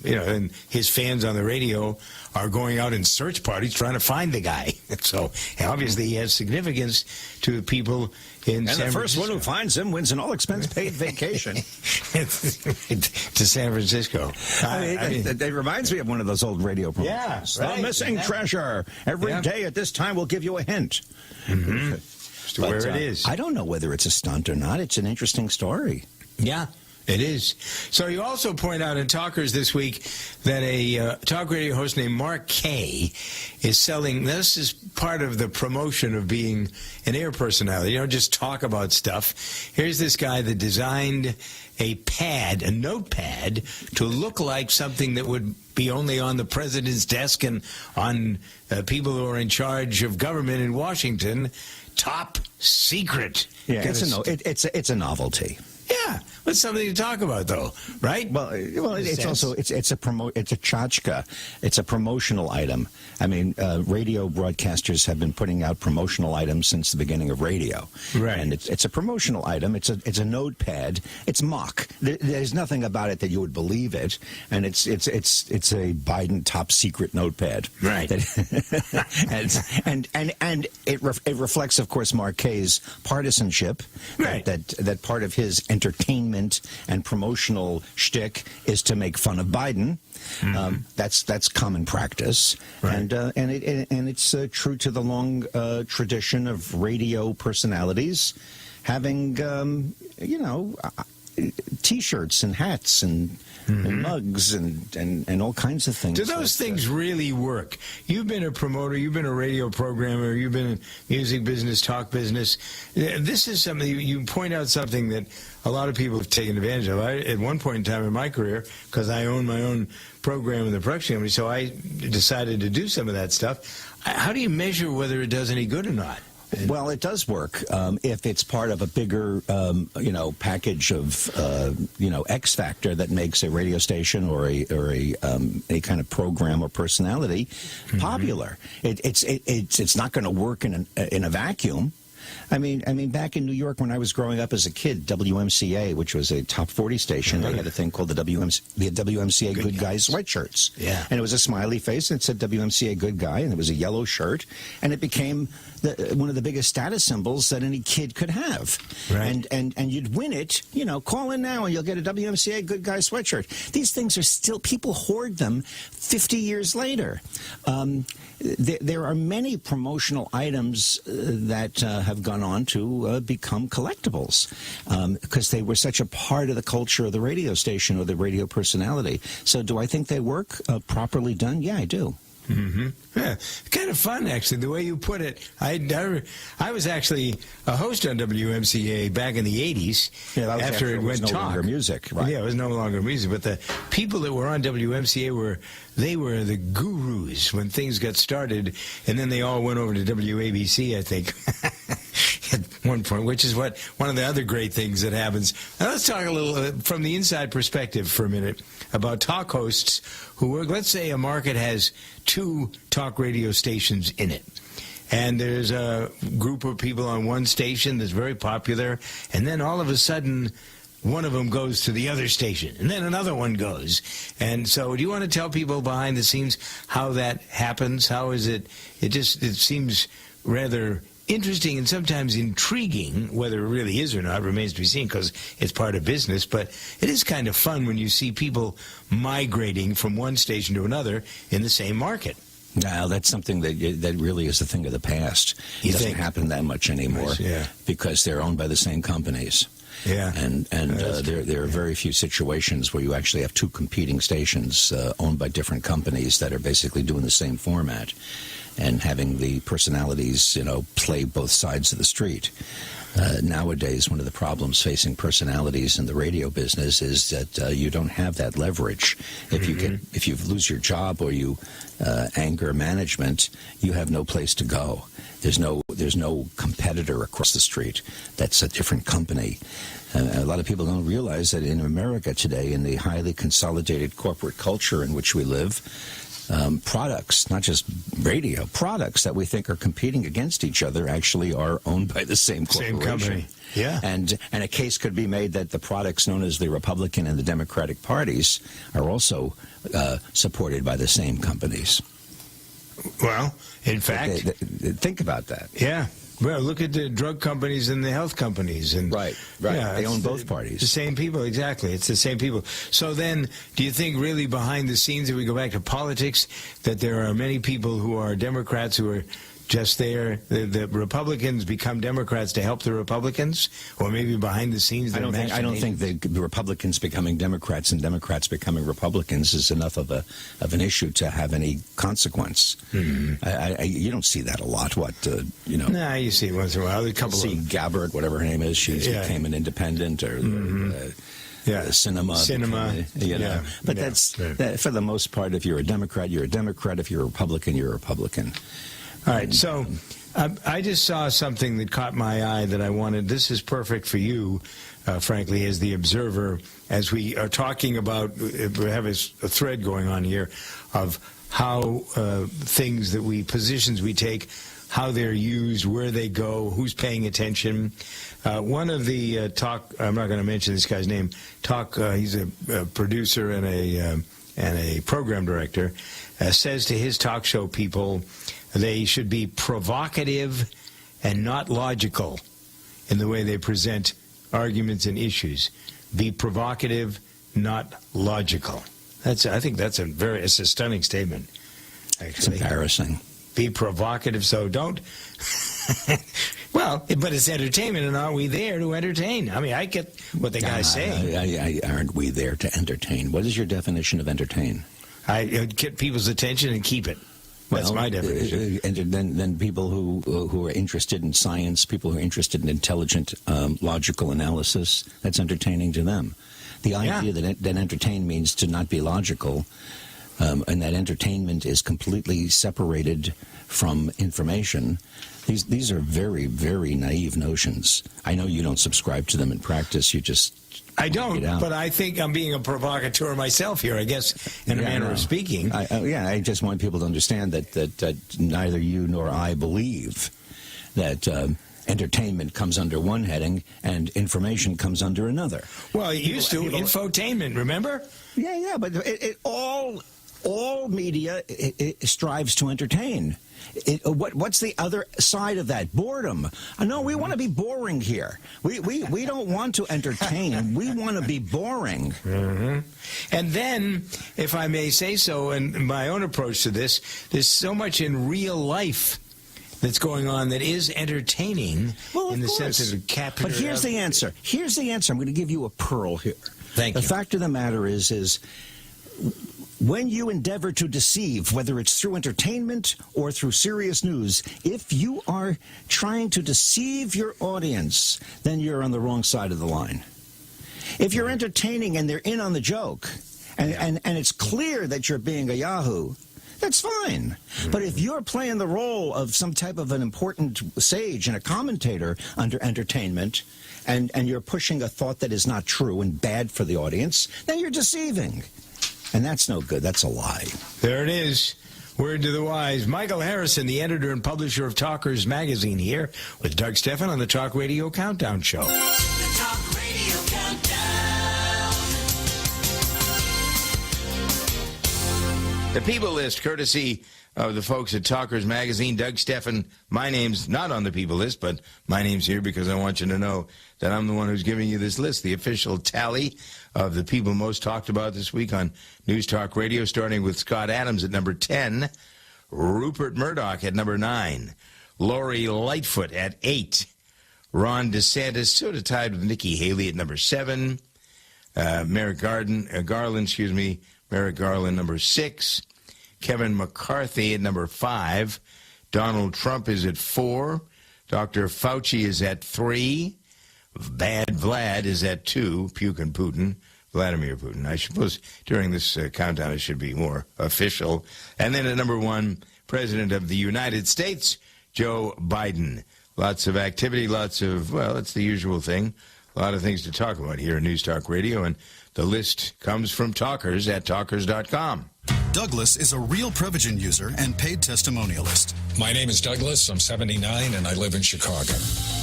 and his fans on the radio are going out in search parties trying to find the guy. So obviously he has significance to people in San Francisco. And the first one who finds him wins an all-expense-paid vacation to San Francisco. It reminds me of one of those old radio programs. Yeah, right. The missing treasure. Every day at this time we'll give you a hint. As to where it is. I don't know whether it's a stunt or not. It's an interesting story. Yeah. It is. So you also point out in Talkers this week that a talk radio host named Mark Kay is selling, this is part of the promotion of being an air personality. You don't just talk about stuff. Here's this guy that designed a notepad, to look like something that would be only on the president's desk and on people who are in charge of government in Washington. Top secret. Yeah, it's a novelty. Yeah, it's something to talk about, though, right? Well, it's also it's a tchotchke. It's a promotional item. I mean, radio broadcasters have been putting out promotional items since the beginning of radio, right? And it's a promotional item. It's a notepad. It's mock. There's nothing about it that you would believe it, and it's a Biden top secret notepad, right? and it reflects, of course, Mark Kay's partisanship. Right. That part of his entertainment and promotional shtick is to make fun of Biden. That's common practice, right. and it's true to the long tradition of radio personalities having T-shirts and hats and mugs and all kinds of things. Do those things really work? You've been a promoter, you've been a radio programmer, you've been in music business, talk business. This is something, you point out something that a lot of people have taken advantage of. At one point in time in my career, because I own my own program in the production company, so I decided to do some of that stuff. How do you measure whether it does any good or not? Well, it does work if it's part of a bigger, package of, X factor that makes a radio station or a kind of program or personality popular. It's not going to work in a vacuum. I mean, back in New York when I was growing up as a kid, WMCA, which was a top 40 station, they had a thing called the WMCA Good Guy sweatshirts. Yeah. And it was a smiley face, and it said WMCA Good Guy, and it was a yellow shirt, and it became one of the biggest status symbols that any kid could have. Right. And you'd win it, call in now and you'll get a WMCA Good Guy sweatshirt. These things are still, people hoard them 50 years later. There are many promotional items that have gone on to become collectibles because they were such a part of the culture of the radio station or the radio personality. So do I think they work properly done? Yeah, I do. Mm-hmm. Yeah, kind of fun, actually, the way you put it. I was actually a host on WMCA back in the 80s. Yeah, that was after it went no talk. longer music. Right. Yeah, it was no longer music. But the people that were on WMCA were the gurus when things got started, and then they all went over to WABC, I think, at one point, which is one of the other great things that happens. Now, let's talk a little from the inside perspective for a minute about talk hosts who work. Let's say a market has 2 talk radio stations in it. And there's a group of people on one station that's very popular, and then all of a sudden one of them goes to the other station, and then another one goes. And so do you want to tell people behind the scenes how that happens? How is it? It seems rather interesting and sometimes intriguing. Whether it really is or not remains to be seen because it's part of business, but it is kind of fun when you see people migrating from one station to another in the same market. Now, that's something that really is a thing of the past. It doesn't happen that much anymore because they're owned by the same companies. Yeah. And there are very few situations where you actually have 2 competing stations owned by different companies that are basically doing the same format and having the personalities, play both sides of the street. Nowadays, one of the problems facing personalities in the radio business is that you don't have that leverage. If you lose your job or you anger management, you have no place to go. There's no competitor across the street that's a different company. A lot of people don't realize that in America today, in the highly consolidated corporate culture in which we live, products, not just radio, products that we think are competing against each other actually are owned by the same corporation. Same company. Yeah. And a case could be made that the products known as the Republican and the Democratic parties are also supported by the same companies. Well, in fact, think about that. Yeah. Well, look at the drug companies and the health companies. And right. Yeah, they own both parties. The same people, exactly. It's the same people. So then, do you think really behind the scenes, if we go back to politics, that there are many people who are Democrats who are just there, the Republicans become Democrats to help the Republicans? Or maybe behind the scenes I don't think the Republicans becoming Democrats and Democrats becoming Republicans is enough of an issue to have any consequence. Mm-hmm. You don't see that a lot. Nah, you see it once in a while. A couple see Gabbard, whatever her name is, she became an independent or cinema. But that's for the most part, if you're a Democrat, you're a Democrat. If you're a Republican, you're a Republican. All right, so I just saw something that caught my eye that I wanted. This is perfect for you, frankly, as the observer, as we are talking about, we have a thread going on here of how positions we take, how they're used, where they go, who's paying attention. One of the talk, I'm not going to mention this guy's name, he's a producer and a program director, says to his talk show people, they should be provocative and not logical in the way they present arguments and issues. Be provocative, not logical. I think that's it's a stunning statement. Actually, it's embarrassing. Be provocative, so don't. Well, but it's entertainment, and are we there to entertain? I mean, I get what the guy's saying. Aren't we there to entertain? What is your definition of entertain? I get people's attention and keep it. That's my definition. And then people who are interested in science, people who are interested in intelligent, logical analysis, that's entertaining to them. The idea that entertain means to not be logical, and that entertainment is completely separated from information, these are very, very naive notions. I know you don't subscribe to them in practice. You just... I don't, but I think I'm being a provocateur myself here, I guess, in a manner of speaking. I just want people to understand that neither you nor I believe that entertainment comes under one heading and information comes under another. Well, it used to. Infotainment, remember? Yeah, but all media strives to entertain. What's the other side of that? Boredom. No, we want to be boring here. We don't want to entertain. We want to be boring. Mm-hmm. And then, if I may say so, in my own approach to this, there's so much in real life that's going on that is entertaining in the sense of it capturing. But here's the answer. Here's the answer. I'm going to give you a pearl here. Thank you. The fact of the matter is when you endeavor to deceive, whether it's through entertainment or through serious news, if you are trying to deceive your audience, then you're on the wrong side of the line. If you're entertaining and they're in on the joke, and it's clear that you're being a yahoo, that's fine. But if you're playing the role of some type of an important sage and a commentator under entertainment, and you're pushing a thought that is not true and bad for the audience, then you're deceiving. And that's no good. That's a lie. There it is. Word to the wise. Michael Harrison, the editor and publisher of Talkers Magazine, here with Doug Stephan on the Talk Radio Countdown Show. The Talk Radio Countdown. The People List, courtesy of the folks at Talkers Magazine. Doug Stephan, my name's not on the People List, but my name's here because I want you to know that I'm the one who's giving you this list, the official tally of the people most talked about this week on News Talk Radio, starting with Scott Adams at number 10, Rupert Murdoch at number 9, Lori Lightfoot at 8, Ron DeSantis sort of tied with Nikki Haley at number 7, Merrick Garland, number 6, Kevin McCarthy at number 5, Donald Trump is at 4, Dr. Fauci is at 3, Bad Vlad is at 2, Putin Putin, Vladimir Putin. I suppose during this countdown it should be more official. And then at number 1, President of the United States, Joe Biden. Lots of activity, lots of, well, it's the usual thing. A lot of things to talk about here at News Talk Radio, and the list comes from Talkers at Talkers.com. Douglas is a real Prevagen user and paid testimonialist. My name is Douglas. I'm 79 and I live in Chicago.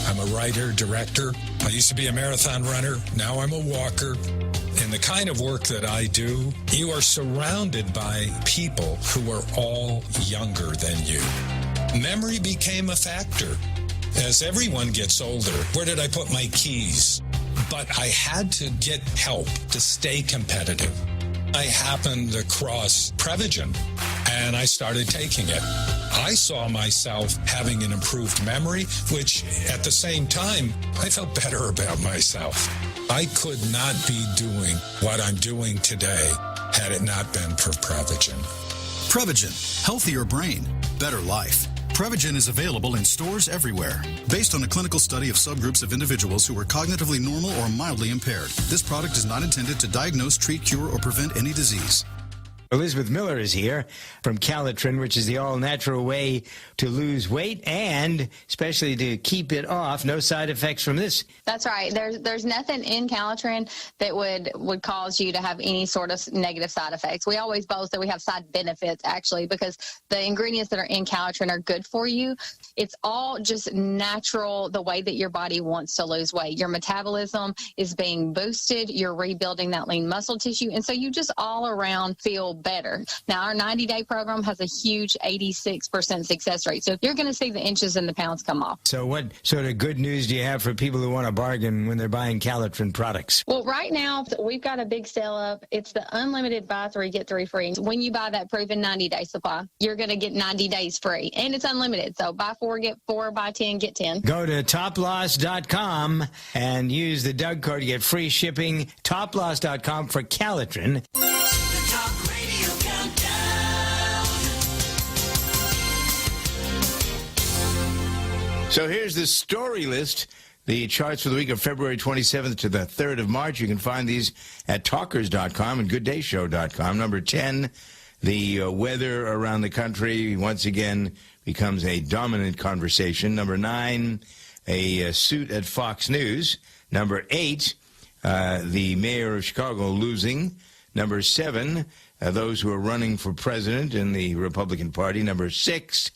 I'm a writer, director. I used to be a marathon runner. Now I'm a walker. In the kind of work that I do, you are surrounded by people who are all younger than you. Memory became a factor. As everyone gets older, where did I put my keys? But I had to get help to stay competitive. I happened across Prevagen, and I started taking it. I saw myself having an improved memory, which at the same time, I felt better about myself. I could not be doing what I'm doing today had it not been for Prevagen. Prevagen, healthier brain, better life. Prevagen is available in stores everywhere. Based on a clinical study of subgroups of individuals who are cognitively normal or mildly impaired, this product is not intended to diagnose, treat, cure, or prevent any disease. Elizabeth Miller is here from Calitrin, which is the all-natural way to lose weight and especially to keep it off. No side effects from this. That's right. There's nothing in Calitrin that would cause you to have any sort of negative side effects. We always boast that we have side benefits, actually, because the ingredients that are in Calitrin are good for you. It's all just natural, the way that your body wants to lose weight. Your metabolism is being boosted. You're rebuilding that lean muscle tissue. And so you just all around feel better. Now, our 90-day program has a huge 86% success rate. So you're going to see the inches and the pounds come off. So what sort of good news do you have for people who want to bargain when they're buying Calitrin products? Well, right now, we've got a big sale up. It's the unlimited buy 3, get 3 free. When you buy that proven 90-day supply, you're going to get 90 days free. And it's unlimited. So buy 4, get 4, buy 10, get 10. Go to toploss.com and use the Doug code to get free shipping. Toploss.com for Calitrin. The Talk Radio Countdown. So here's the story list. The charts for the week of February 27th to the 3rd of March. You can find these at talkers.com and gooddayshow.com. Number 10, the weather around the country once again becomes a dominant conversation. Number 9, a suit at Fox News. Number 8, the mayor of Chicago losing. Number 7, those who are running for president in the Republican Party. Number 6,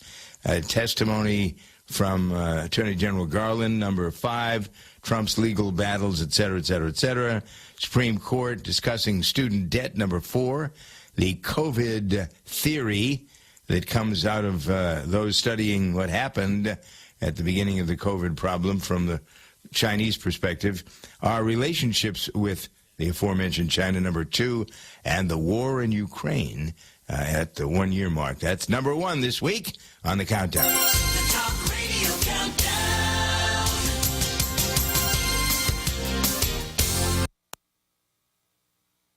testimony from Attorney General Garland. Number 5, Trump's legal battles, et cetera, et cetera, et cetera. Supreme Court discussing student debt. Number 4, the COVID theory that comes out of those studying what happened at the beginning of the COVID problem from the Chinese perspective. Our relationships with the aforementioned China, number 2, and the war in Ukraine at the 1-year mark. That's number 1 this week on the Countdown. The Talk Radio Countdown.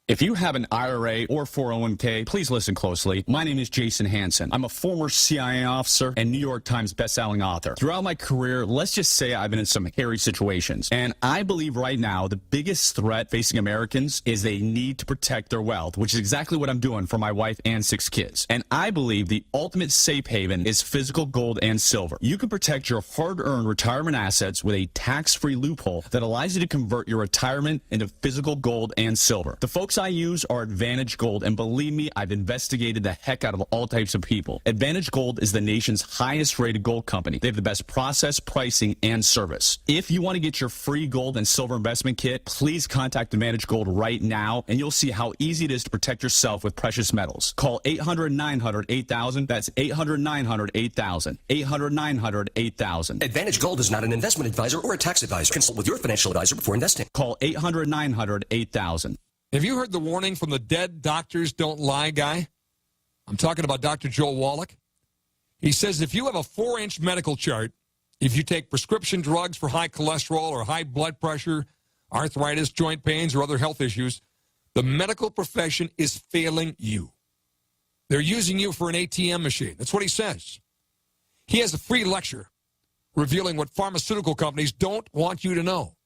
If you have an IRA or 401k, please listen closely. My name is Jason Hansen. I'm a former CIA officer and New York Times bestselling author. Throughout my career, let's just say I've been in some hairy situations. And I believe right now the biggest threat facing Americans is they need to protect their wealth, which is exactly what I'm doing for my wife and 6 kids. And I believe the ultimate safe haven is physical gold and silver. You can protect your hard-earned retirement assets with a tax-free loophole that allows you to convert your retirement into physical gold and silver. The folks I use are Advantage Gold, and believe me, I've investigated the heck out of all types of people. Advantage Gold is the nation's highest rated gold company. They have the best process, pricing, and service. If you want to get your free gold and silver investment kit, please contact Advantage Gold right now, and you'll see how easy it is to protect yourself with precious metals. Call 800-900-8000. That's 800-900-8000. 800-900-8000. Advantage Gold is not an investment advisor or a tax advisor. Consult with your financial advisor before investing. Call 800-900-8000. Have you heard the warning from the dead doctors don't lie guy? I'm talking about Dr. Joel Wallach. He says if you have a 4-inch medical chart, if you take prescription drugs for high cholesterol or high blood pressure, arthritis, joint pains, or other health issues, the medical profession is failing you. They're using you for an ATM machine. That's what he says. He has a free lecture revealing what pharmaceutical companies don't want you to know.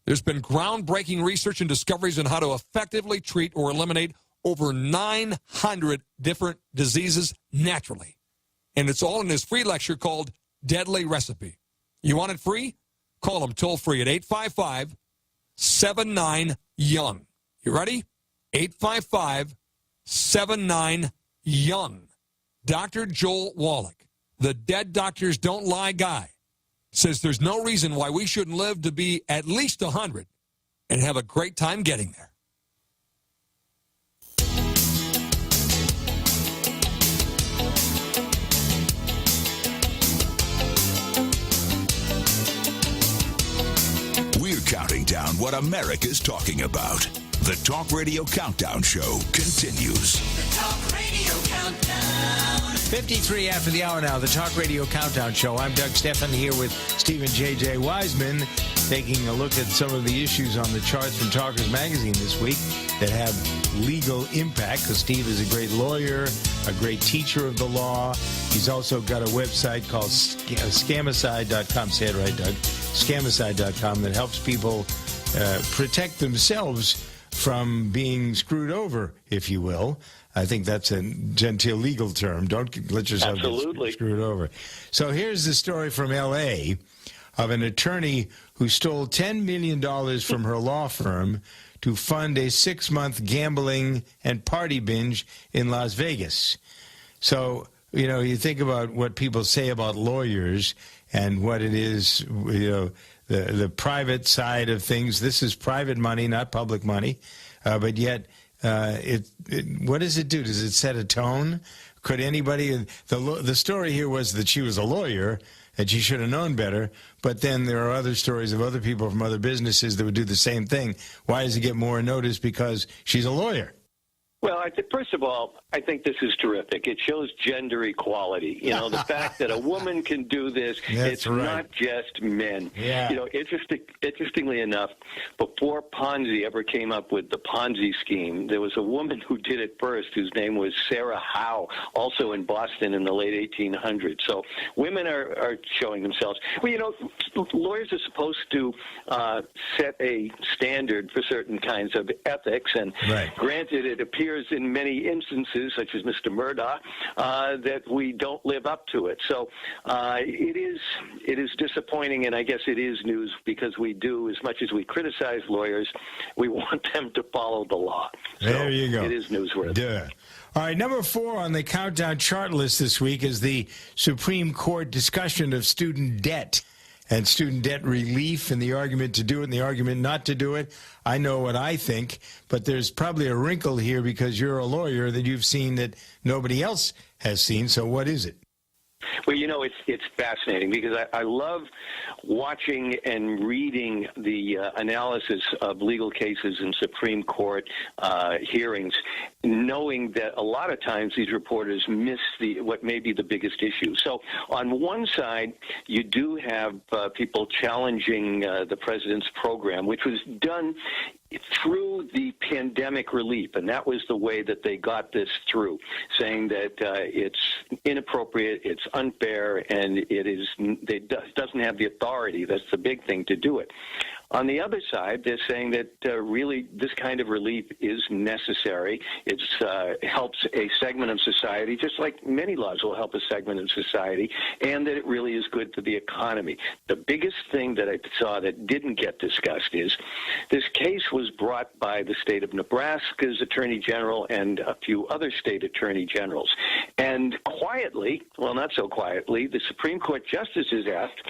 There's been groundbreaking research and discoveries on how to effectively treat or eliminate over 900 different diseases naturally. And it's all in his free lecture called Deadly Recipe. You want it free? Call him toll free at 855-79-YOUNG. You ready? 855-79-YOUNG. Dr. Joel Wallach, the dead doctors don't lie guy, says there's no reason why we shouldn't live to be at least 100 and have a great time getting there. We're counting down what America's talking about. The Talk Radio Countdown Show continues. The Talk Radio Countdown. 53 after the hour now, the Talk Radio Countdown Show. I'm Doug Stephan here with Stephen J.J. Wiseman, taking a look at some of the issues on the charts from Talkers Magazine this week that have legal impact, because Steve is a great lawyer, a great teacher of the law. He's also got a website called scamicide.com. Say it right, Doug. Scamicide.com, that helps people protect themselves from being screwed over, if you will. I think that's a genteel legal term. Don't let yourself get screwed over. So here's the story from L.A. of an attorney who stole $10 million from her law firm to fund a 6-month gambling and party binge in Las Vegas. So, you know, you think about what people say about lawyers and what it is, you know, the private side of things. This is private money, not public money, but yet what does it do? Does it set a tone? Could anybody? The story here was that she was a lawyer and she should have known better. But then there are other stories of other people from other businesses that would do the same thing. Why does it get more notice? Because she's a lawyer. Well, first of all, I think this is terrific. It shows gender equality. You know, the fact that a woman can do this, it's not just men. Yeah. You know, interestingly enough, before Ponzi ever came up with the Ponzi scheme, there was a woman who did it first whose name was Sarah Howe, also in Boston in the late 1800s. So women are showing themselves. Well, you know, lawyers are supposed to set a standard for certain kinds of ethics, and granted, it appears in many instances, such as Mr. Murdoch, that we don't live up to it. So it is disappointing, and I guess it is news because we do, as much as we criticize lawyers, we want them to follow the law. There you go. It is newsworthy. Duh. All right, number 4 on the countdown chart list this week is the Supreme Court discussion of student debt and student debt relief, and the argument to do it and the argument not to do it. I know what I think, but there's probably a wrinkle here because you're a lawyer that you've seen that nobody else has seen. So what is it? Well, you know, it's fascinating because I love watching and reading the analysis of legal cases in Supreme Court hearings, knowing that a lot of times these reporters miss what may be the biggest issue. So on one side, you do have people challenging the president's program, which was done through the pandemic relief, and that was the way that they got this through, saying that it's inappropriate, it's unfair, and it doesn't have the authority. That's the big thing to do it. On the other side, they're saying that really this kind of relief is necessary. It helps a segment of society, just like many laws will help a segment of society, and that it really is good for the economy. The biggest thing that I saw that didn't get discussed is this case was brought by the state of Nebraska's attorney general and a few other state attorney generals. And quietly, well, not so quietly, the Supreme Court justices asked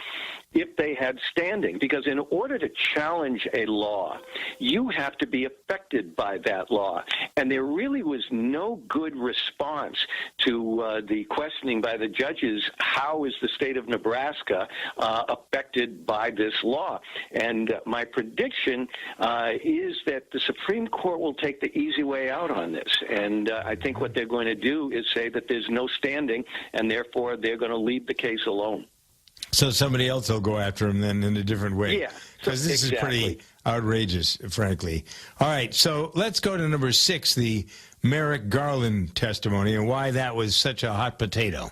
if they had standing, because in order to challenge a law, you have to be affected by that law. And there really was no good response to the questioning by the judges, how is the state of Nebraska affected by this law? And my prediction is that the Supreme Court will take the easy way out on this. And I think what they're going to do is say that there's no standing, and therefore they're going to leave the case alone. So somebody else will go after him then in a different way. Yeah. Because this is pretty outrageous, frankly. All right, so let's go to number 6, the Merrick Garland testimony, and why that was such a hot potato.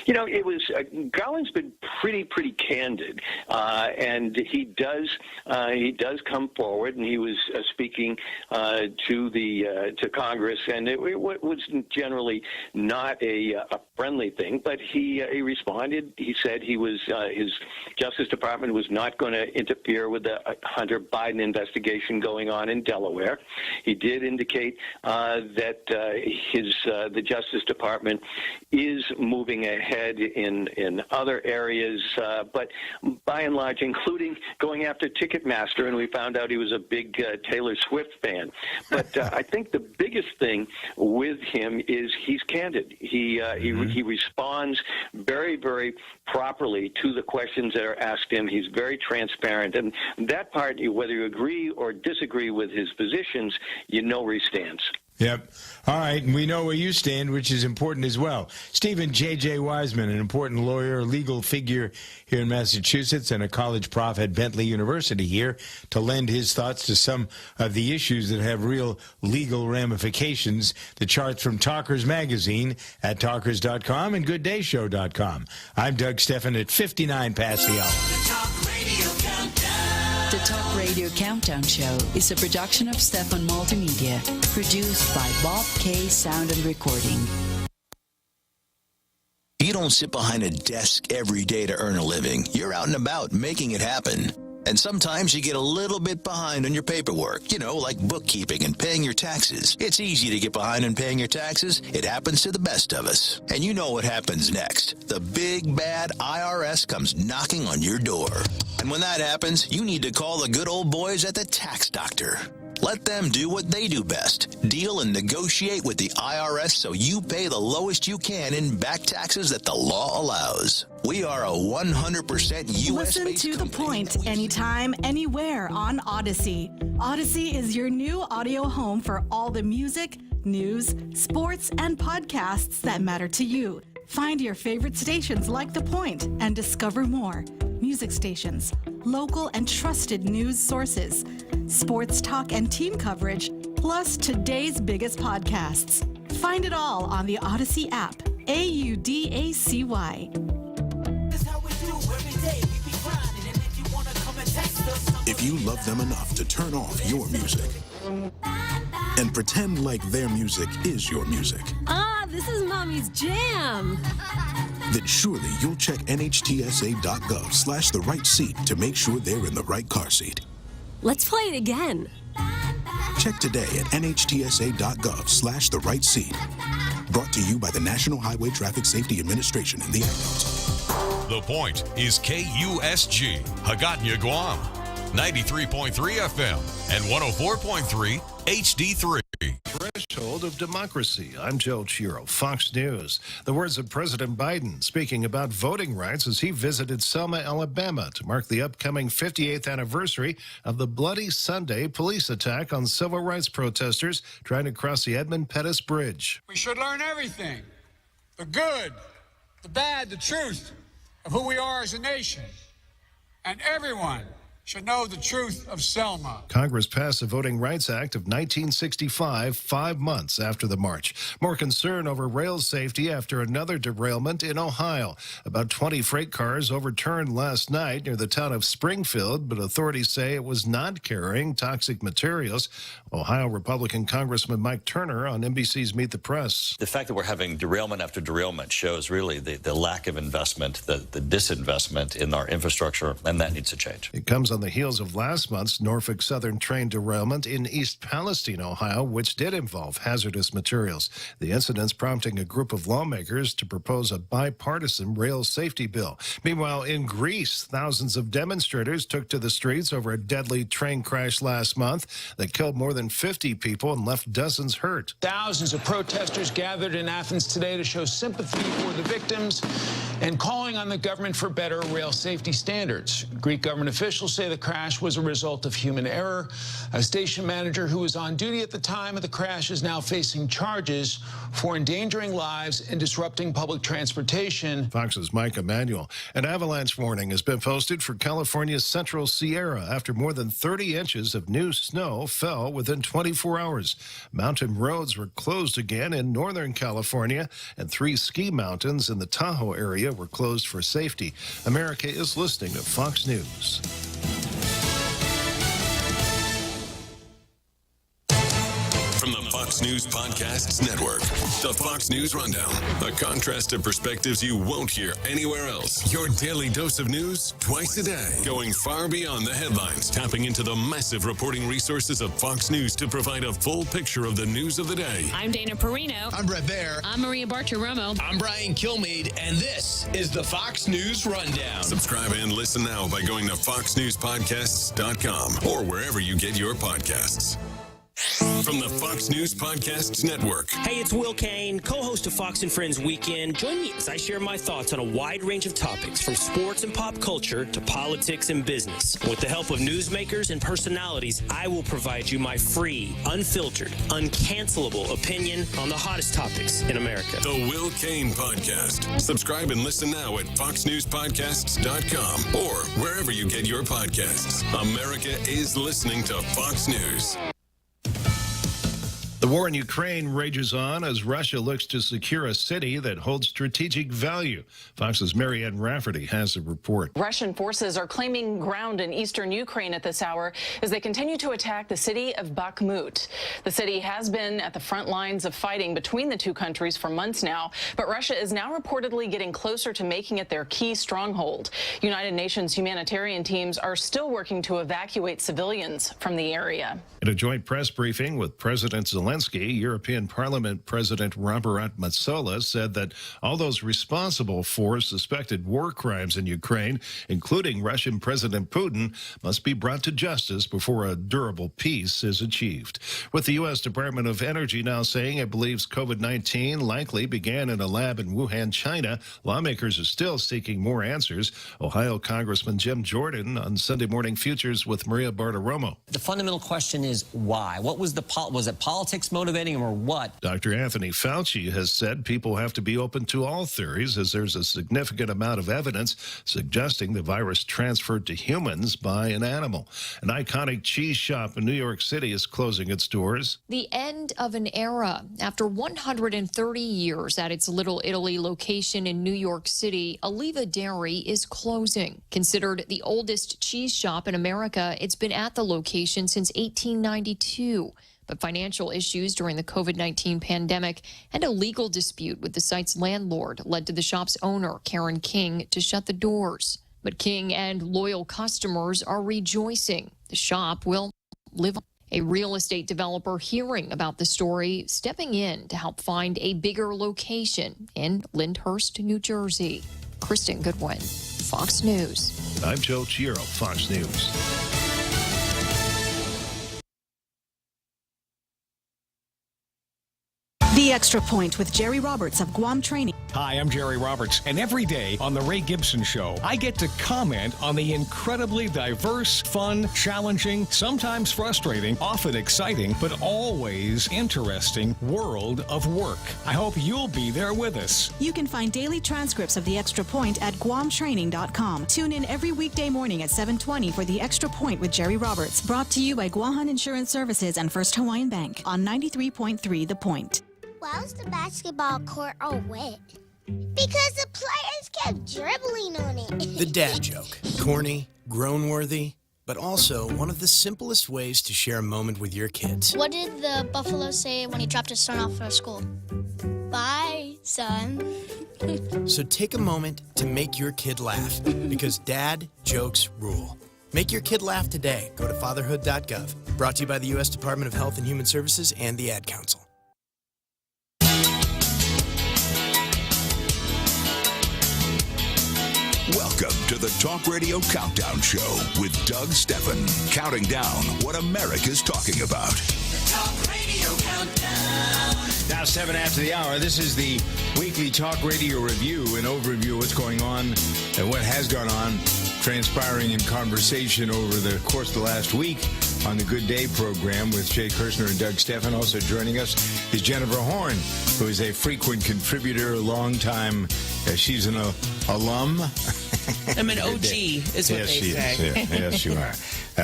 You know, it was Garland's been pretty candid, and he does come forward, and he was speaking to Congress, and it was generally not a friendly thing, but he responded. He said his Justice Department was not going to interfere with the Hunter Biden investigation going on in Delaware. He did indicate that the Justice Department is moving ahead in other areas, but by and large, including going after Ticketmaster, and we found out he was a big Taylor Swift fan. But I think the biggest thing with him is he's candid. He responds very properly to the questions that are asked him. He's very transparent, and that part, whether you agree or disagree with his positions, you know where he stands. Yep. All right, and we know where you stand, which is important as well. Stephen J.J. Wiseman, an important lawyer, legal figure here in Massachusetts, and a college prof at Bentley University here, to lend his thoughts to some of the issues that have real legal ramifications. The charts from Talkers Magazine at talkers.com and gooddayshow.com. I'm Doug Steffen at 59 past the hour. The Talk Radio Countdown Show is a production of Stefan Multimedia, produced by Bob K. Sound and Recording. You don't sit behind a desk every day to earn a living. You're out and about making it happen. And sometimes you get a little bit behind on your paperwork, like bookkeeping and paying your taxes. It's easy to get behind on paying your taxes. It happens to the best of us. And you know what happens next. The big, bad IRS comes knocking on your door. And when that happens, you need to call the good old boys at the Tax Doctor. Let them do what they do best. Deal and negotiate with the IRS so you pay the lowest you can in back taxes that the law allows. We are a 100% U.S. Listen to The Point anytime, anywhere on Odyssey. Odyssey is your new audio home for all the music, news, sports, and podcasts that matter to you. Find your favorite stations like The Point and discover more. Music stations, local and trusted news sources, sports talk and team coverage, plus today's biggest podcasts. Find it all on the Odyssey app. AUDACY. If you love them enough to turn off your music and pretend like their music is your music, This is Mommy's jam. then surely you'll check nhtsa.gov/the right seat to make sure they're in the right car seat. Let's play it again. Check today at nhtsa.gov/the right seat. Brought to you by the National Highway Traffic Safety Administration and the Ad Council. The Point is KUSG, Hagåtña, Guam, 93.3 FM and 104.3 HD3. Threshold of democracy. I'm Joe Chiro, Fox News. The words of President Biden speaking about voting rights as he visited Selma, Alabama to mark the upcoming 58th anniversary of the Bloody Sunday police attack on civil rights protesters trying to cross the Edmund Pettus Bridge. We should learn everything, the good, the bad, the truth of who we are as a nation. And everyone should know the truth of Selma. Congress passed the Voting Rights Act of 1965, 5 months after the march. More concern over rail safety after another derailment in Ohio. About 20 freight cars overturned last night near the town of Springfield, but authorities say it was not carrying toxic materials. Ohio Republican Congressman Mike Turner on NBC's Meet the Press. The fact that we're having derailment after derailment shows really the lack of investment, the disinvestment in our infrastructure, and that needs to change. It comes on the heels of last month's Norfolk Southern train derailment in East Palestine, Ohio, which did involve hazardous materials. The incidents prompting a group of lawmakers to propose a bipartisan rail safety bill. Meanwhile, in Greece, thousands of demonstrators took to the streets over a deadly train crash last month that killed more than 50 people and left dozens hurt. Thousands of protesters gathered in Athens today to show sympathy for the victims and calling on the government for better rail safety standards. Greek government officials say the crash was a result of human error. A station manager who was on duty at the time of the crash is now facing charges for endangering lives and disrupting public transportation. Fox's Mike Emanuel. An avalanche warning has been posted for California's Central Sierra after more than 30 inches of new snow fell within 24 hours. Mountain roads were closed again in Northern California, and 3 ski mountains in the Tahoe area were closed for safety. America is listening to Fox News. From the Fox News Podcasts Network, the Fox News Rundown, a contrast of perspectives you won't hear anywhere else. Your daily dose of news twice a day, going far beyond the headlines, tapping into the massive reporting resources of Fox News to provide a full picture of the news of the day. I'm Dana Perino. I'm Brett Baer. I'm Maria Bartiromo. I'm Brian Kilmeade, and this is the Fox News Rundown. Subscribe and listen now by going to foxnewspodcasts.com or wherever you get your podcasts. From the Fox News Podcasts Network. Hey, it's Will Kane, co-host of Fox and Friends Weekend. Join me as I share my thoughts on a wide range of topics, from sports and pop culture to politics and business. With the help of newsmakers and personalities, I will provide you my free, unfiltered, uncancelable opinion on the hottest topics in America. The Will Kane Podcast. Subscribe and listen now at foxnewspodcasts.com or wherever you get your podcasts. America is listening to Fox News. The war in Ukraine rages on as Russia looks to secure a city that holds strategic value. Fox's Marianne Rafferty has a report. Russian forces are claiming ground in eastern Ukraine at this hour as they continue to attack the city of Bakhmut. The city has been at the front lines of fighting between the two countries for months now, but Russia is now reportedly getting closer to making it their key stronghold. United Nations humanitarian teams are still working to evacuate civilians from the area. In a joint press briefing with President Zelensky Zelensky, European Parliament President Robert Metsola said that all those responsible for suspected war crimes in Ukraine, including Russian President Putin, must be brought to justice before a durable peace is achieved. With the U.S. Department of Energy now saying it believes COVID-19 likely began in a lab in Wuhan, China, lawmakers are still seeking more answers. Ohio Congressman Jim Jordan on Sunday Morning Futures with Maria Bartiromo. The fundamental question is why? What was was it politics motivating him or what? Dr. Anthony Fauci has said people have to be open to all theories as there's a significant amount of evidence suggesting the virus transferred to humans by an animal. An iconic cheese shop in New York City is closing its doors. The end of an era. After 130 years at its Little Italy location in New York City, Oliva Dairy is closing. Considered the oldest cheese shop in America, it's been at the location since 1892. But financial issues during the COVID-19 pandemic and a legal dispute with the site's landlord led to the shop's owner, Karen King, to shut the doors. But King and loyal customers are rejoicing. The shop will live on. A real estate developer hearing about the story, stepping in to help find a bigger location in Lyndhurst, New Jersey. Kristen Goodwin, Fox News. I'm Joe Chiaro, Fox News. The Extra Point with Jerry Roberts of Guam Training. Hi, I'm Jerry Roberts, and every day on The Ray Gibson Show, I get to comment on the incredibly diverse, fun, challenging, sometimes frustrating, often exciting, but always interesting world of work. I hope you'll be there with us. You can find daily transcripts of The Extra Point at guamtraining.com. Tune in every weekday morning at 7:20 for The Extra Point with Jerry Roberts, brought to you by Guahan Insurance Services and First Hawaiian Bank on 93.3 The Point. Why was the basketball court all wet? Because the players kept dribbling on it. The dad joke. Corny, groan-worthy, but also one of the simplest ways to share a moment with your kids. What did the buffalo say when he dropped his son off at school? Bye, son. So take a moment to make your kid laugh, because dad jokes rule. Make your kid laugh today. Go to fatherhood.gov. Brought to you by the U.S. Department of Health and Human Services and the Ad Council. Welcome to the Talk Radio Countdown Show with Doug Steffen, counting down what America's talking about. The Talk Radio Countdown. Now 7 after the hour. This is the weekly Talk Radio review, an overview of what's going on and what has gone on, transpiring in conversation over the course of the last week on the Good Day program with Jay Kirshner and Doug Steffen. Also joining us is Jennifer Horn, who is a frequent contributor, a long time. She's an alum. I'm an OG, is what yes, they she say. Is. Yeah. Yes, you are.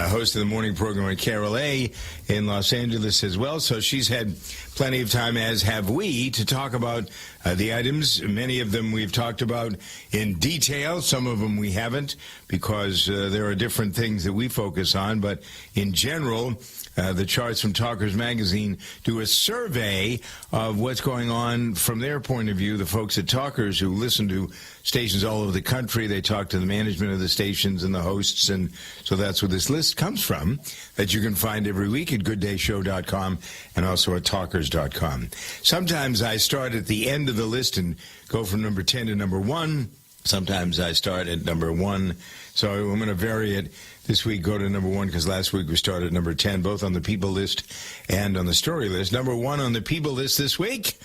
Host of the morning program at KRLA in Los Angeles as well. So she's had plenty of time, as have we, to talk about the items. Many of them we've talked about in detail. Some of them we haven't, because there are different things that we focus on. But in general, the charts from Talkers Magazine do a survey of what's going on from their point of view. The folks at Talkers who listen to stations all over the country, they talk to the management of the stations and the hosts, and so that's where this list comes from, that you can find every week at gooddayshow.com and also at talkers.com. Sometimes I start at the end of the list and go from number 10 to number 1. Sometimes I start at number 1. So I'm going to vary it. This week, go to number 1, because last week we started at number 10, both on the people list and on the story list. Number 1 on the people list this week,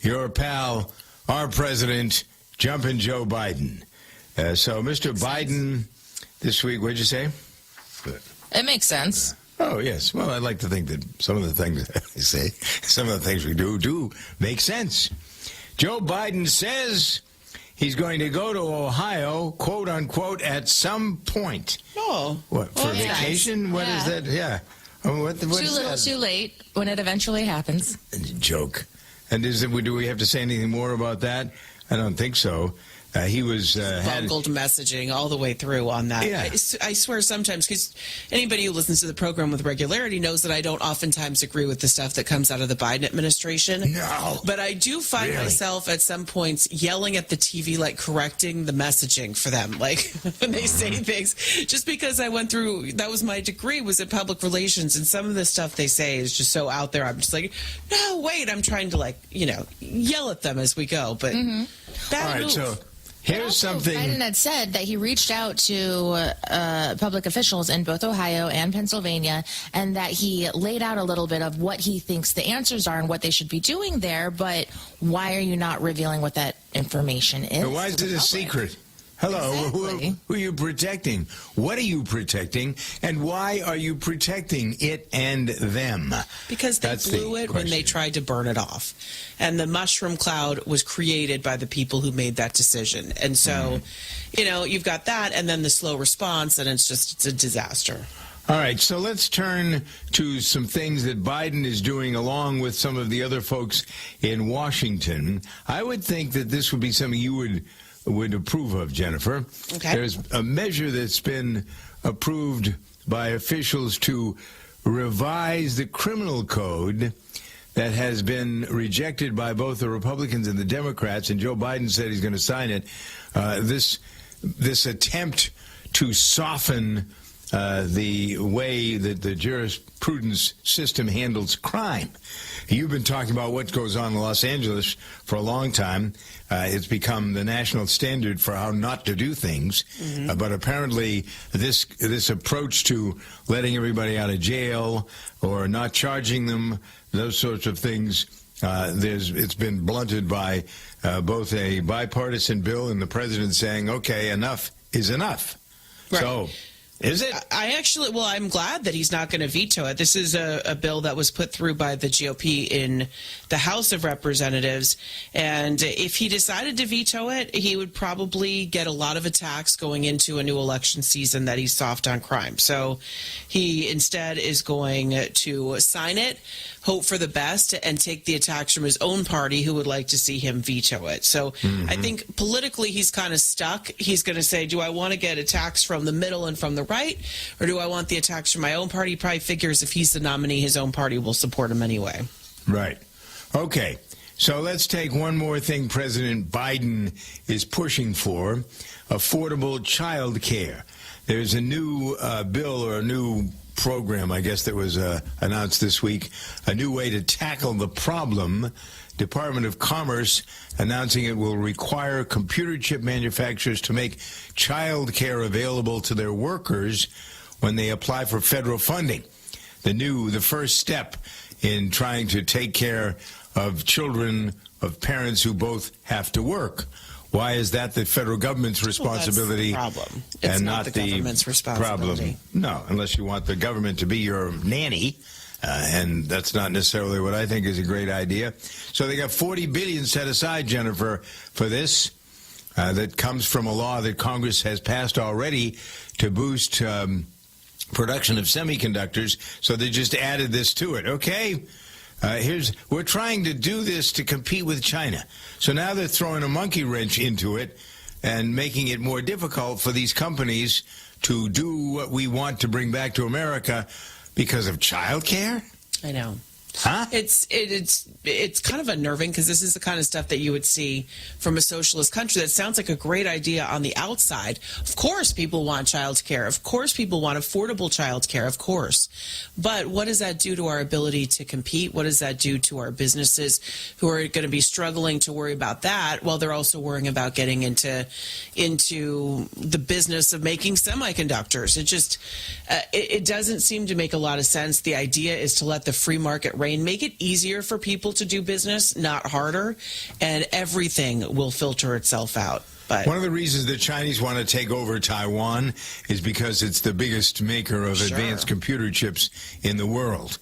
your pal, our president, Jumpin' Joe Biden. So Mr. Biden this week, what'd you say? It makes sense. Oh, yes. Well, I'd like to think that some of the things I say, some of the things we do make sense. Joe Biden says he's going to go to Ohio, quote unquote, at some point. Oh. What, for vacation? Nice. What is that? Yeah. What Too little, too late, when it eventually happens. Joke. And do we have to say anything more about that? I don't think so. He was bungled messaging all the way through on that. Yeah. I swear sometimes, because anybody who listens to the program with regularity knows that I don't oftentimes agree with the stuff that comes out of the Biden administration. No. But I do find myself at some points yelling at the TV, like correcting the messaging for them, like when they say things. Just because I went through, that was my degree, was in public relations, and some of the stuff they say is just so out there. I'm just like, no, wait, I'm trying to yell at them as we go. But bad move. So here's something. Biden had said that he reached out to public officials in both Ohio and Pennsylvania, and that he laid out a little bit of what he thinks the answers are and what they should be doing there. But why are you not revealing what that information is? Why is it a secret? Hello, Exactly. who are you protecting? What are you protecting? And why are you protecting it and them? Because they blew it when they tried to burn it off. And the mushroom cloud was created by the people who made that decision. And so, you've got that, and then the slow response, and it's a disaster. All right, so let's turn to some things that Biden is doing along with some of the other folks in Washington. I would think that this would be something you would approve of, Jennifer. Okay. There's a measure that's been approved by officials to revise the criminal code that has been rejected by both the Republicans and the Democrats, and Joe Biden said he's going to sign it. This attempt to soften the way that the jurisprudence system handles crime. You've been talking about what goes on in Los Angeles for a long time. It's become the national standard for how not to do things. But apparently this approach to letting everybody out of jail or not charging them, those sorts of things, it's been blunted by both a bipartisan bill and the president saying, okay, enough is enough. Right. So, is it? I'm glad that he's not going to veto it. This is a bill that was put through by the GOP in the House of Representatives. And if he decided to veto it, he would probably get a lot of attacks going into a new election season that he's soft on crime. So he instead is going to sign it, hope for the best, and take the attacks from his own party who would like to see him veto it. So I think politically he's kind of stuck. He's going to say, do I want to get attacks from the middle and from the right, or do I want the attacks from my own party? He probably figures if he's the nominee, his own party will support him anyway. Right. Okay. So let's take one more thing President Biden is pushing for, affordable child care. There's a new bill or a new program, I guess, that was announced this week, a new way to tackle the problem. Department of Commerce announcing it will require computer chip manufacturers to make child care available to their workers when they apply for federal funding. The first step in trying to take care of children of parents who both have to work. Why is that the federal government's responsibility? Well, that's the problem. It's and not the government's responsibility. Problem? No, unless you want the government to be your nanny. And that's not necessarily what I think is a great idea. So they got $40 billion set aside, Jennifer, for this. That comes from a law that Congress has passed already to boost production of semiconductors. So they just added this to it. Okay, we're trying to do this to compete with China. So now they're throwing a monkey wrench into it and making it more difficult for these companies to do what we want to bring back to America because of child care? I know. Huh? It's kind of unnerving because this is the kind of stuff that you would see from a socialist country. That sounds like a great idea on the outside. Of course people want child care. Of course people want affordable child care. Of course. But what does that do to our ability to compete? What does that do to our businesses who are going to be struggling to worry about that while they're also worrying about getting into the business of making semiconductors? It just it doesn't seem to make a lot of sense. The idea is to let the free market reign, make it easier for people to do business, not harder, and everything will filter itself out. But one of the reasons the Chinese want to take over Taiwan is because it's the biggest maker of advanced computer chips in the world.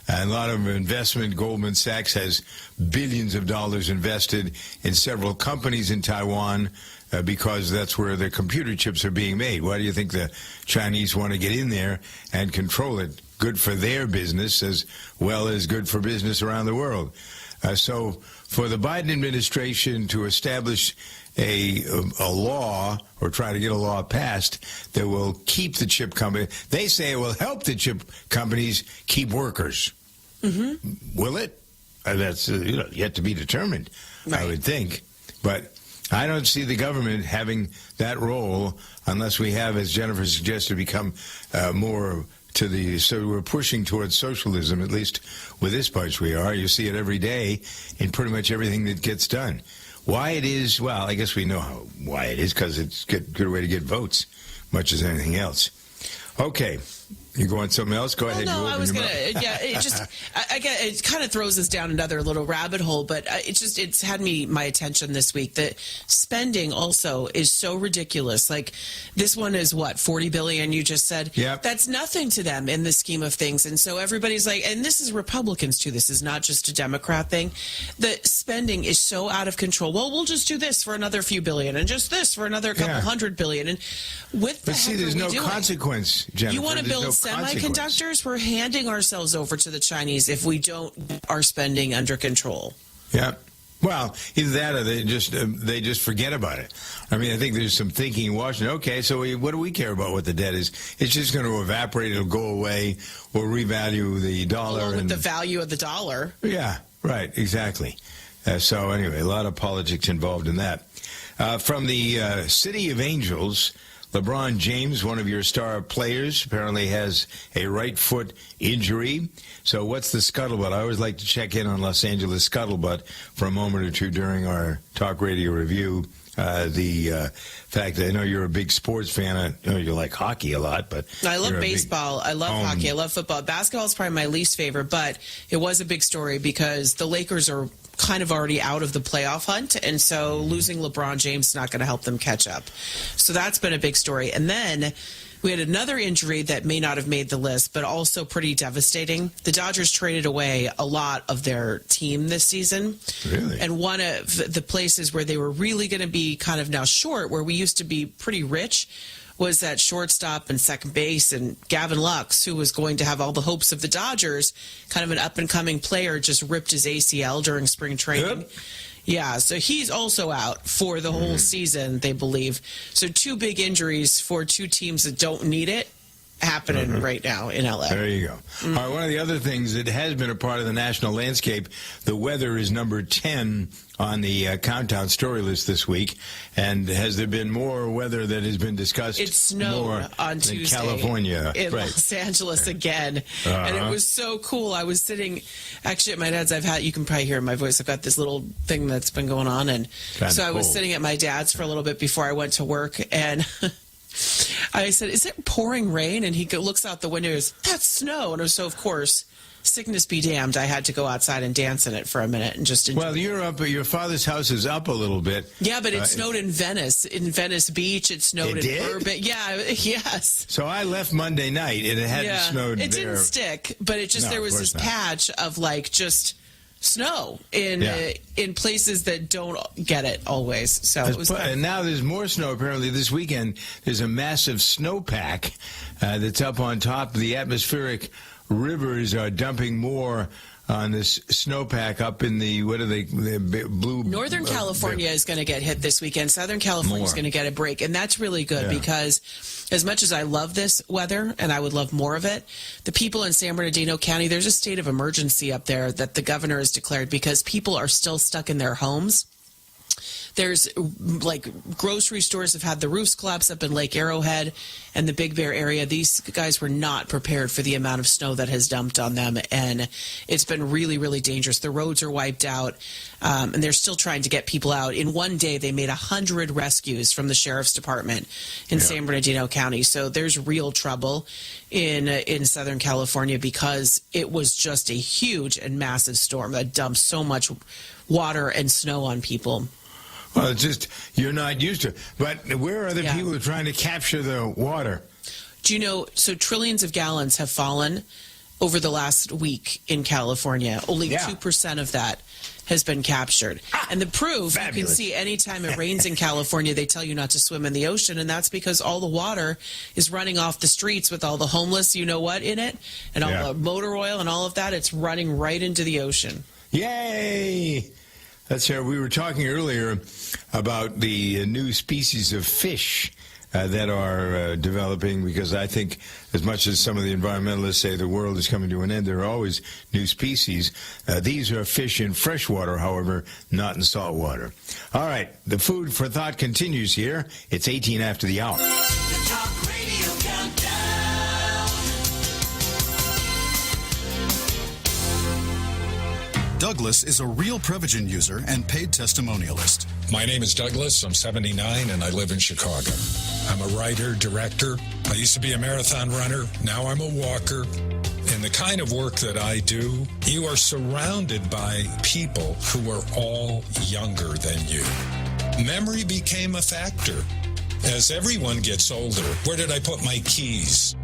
A lot of investment. Goldman Sachs has billions of dollars invested in several companies in Taiwan because that's where the computer chips are being made. Why do you think the Chinese want to get in there and control it? Good for their business as well as good for business around the world. So for the Biden administration to establish a law or try to get a law passed that will keep the chip company. They say it will help the chip companies keep workers. Mm-hmm. Will it? That's yet to be determined, right. I would think. But I don't see the government having that role unless we have, as Jennifer suggested, become more to the. So we're pushing towards socialism, at least with this bunch we are. You see it every day in pretty much everything that gets done. Why it is, well, I guess we know why it is, because it's a good way to get votes, much as anything else. Okay. You go on something else? Go ahead. No, I was going to, yeah, it just, it kind of throws us down another little rabbit hole, but it's had my attention this week that spending also is so ridiculous. Like, this one is what, $40 billion, you just said? Yep. That's nothing to them in the scheme of things. And so everybody's like, and this is Republicans too, this is not just a Democrat thing. The spending is so out of control. Well, we'll just do this for another few billion and just this for another couple $100 billion. And with but see, there's no consequence, Jennifer. You want to build semiconductors? We're handing ourselves over to the Chinese if we don't get our spending under control. Yeah. Well, either that or they just forget about it. I mean, I think there's some thinking in Washington. Okay, so what do we care about what the debt is? It's just going to evaporate. It'll go away. We'll revalue the dollar. Along with the value of the dollar. Yeah, right, exactly. So anyway, a lot of politics involved in that. From the City of Angels, LeBron James, one of your star players, apparently has a right foot injury. So what's the scuttlebutt? I always like to check in on Los Angeles scuttlebutt for a moment or two during our talk radio review. The fact that I know you're a big sports fan. I know you like hockey a lot, but I love baseball. I love hockey. I love football. Basketball is probably my least favorite, but it was a big story because the Lakers are kind of already out of the playoff hunt, and so losing LeBron James is not going to help them catch up. So that's been a big story. And then we had another injury that may not have made the list, but also pretty devastating. The Dodgers traded away a lot of their team this season. Really? And one of the places where they were really going to be kind of now short, where we used to be pretty rich, was that shortstop and second base, and Gavin Lux, who was going to have all the hopes of the Dodgers, kind of an up-and-coming player, just ripped his ACL during spring training. Yep. Yeah, so he's also out for the whole season, they believe. So two big injuries for two teams that don't need it happening right now in LA. There you go. All right, one of the other things that has been a part of the national landscape, the weather is number 10 on the countdown story list this week. And has there been more weather that has been discussed? It snowed on Tuesday California in Los Angeles again. And it was so cool. I was sitting actually at my dad's. You can probably hear my voice. I've got this little thing that's been going on, and so I was sitting at my dad's for a little bit before I went to work, and I said, "Is it pouring rain?" And he looks out the window and goes, "That's snow." And so, of course, sickness be damned, I had to go outside and dance in it for a minute and just enjoy. Well, you're up, your father's house is up a little bit. Yeah, but it snowed in Venice Beach. It snowed in Burbank. Yeah, yes. So I left Monday night, and it hadn't snowed It didn't stick, but it just, there was this patch of like just snow in places that don't get it always. So it was and now there's more snow apparently this weekend. There's a massive snowpack that's up on top. The atmospheric rivers are dumping more on this snowpack up in the blue. Northern California is going to get hit this weekend. Southern California is going to get a break, and that's really good because as much as I love this weather and I would love more of it, the people in San Bernardino County, there's a state of emergency up there that the governor has declared because people are still stuck in their homes. There's like grocery stores have had the roofs collapse up in Lake Arrowhead and the Big Bear area. These guys were not prepared for the amount of snow that has dumped on them, and it's been really, really dangerous. The roads are wiped out, and they're still trying to get people out. In one day, they made 100 rescues from the sheriff's department in San Bernardino County. So there's real trouble in Southern California because it was just a huge and massive storm that dumped so much water and snow on people. Well, it's just, you're not used to it. But where are other people trying to capture the water? Do you know, so trillions of gallons have fallen over the last week in California. Only 2% of that has been captured. And the proof, you can see anytime it rains in California, they tell you not to swim in the ocean, and that's because all the water is running off the streets with all the homeless, you know what, in it, and all the motor oil and all of that. It's running right into the ocean. Yay! Let's hear. We were talking earlier about the new species of fish that are developing, because I think as much as some of the environmentalists say the world is coming to an end, there are always new species. These are fish in freshwater, however, not in saltwater. All right, the food for thought continues here. It's 18 after the hour. The Talk Radio Countdown. Douglas is a real Prevagen user and paid testimonialist. My name is Douglas. I'm 79 and I live in Chicago. I'm a writer, director. I used to be a marathon runner. Now I'm a walker. In the kind of work that I do, you are surrounded by people who are all younger than you. Memory became a factor. As everyone gets older, where did I put my keys?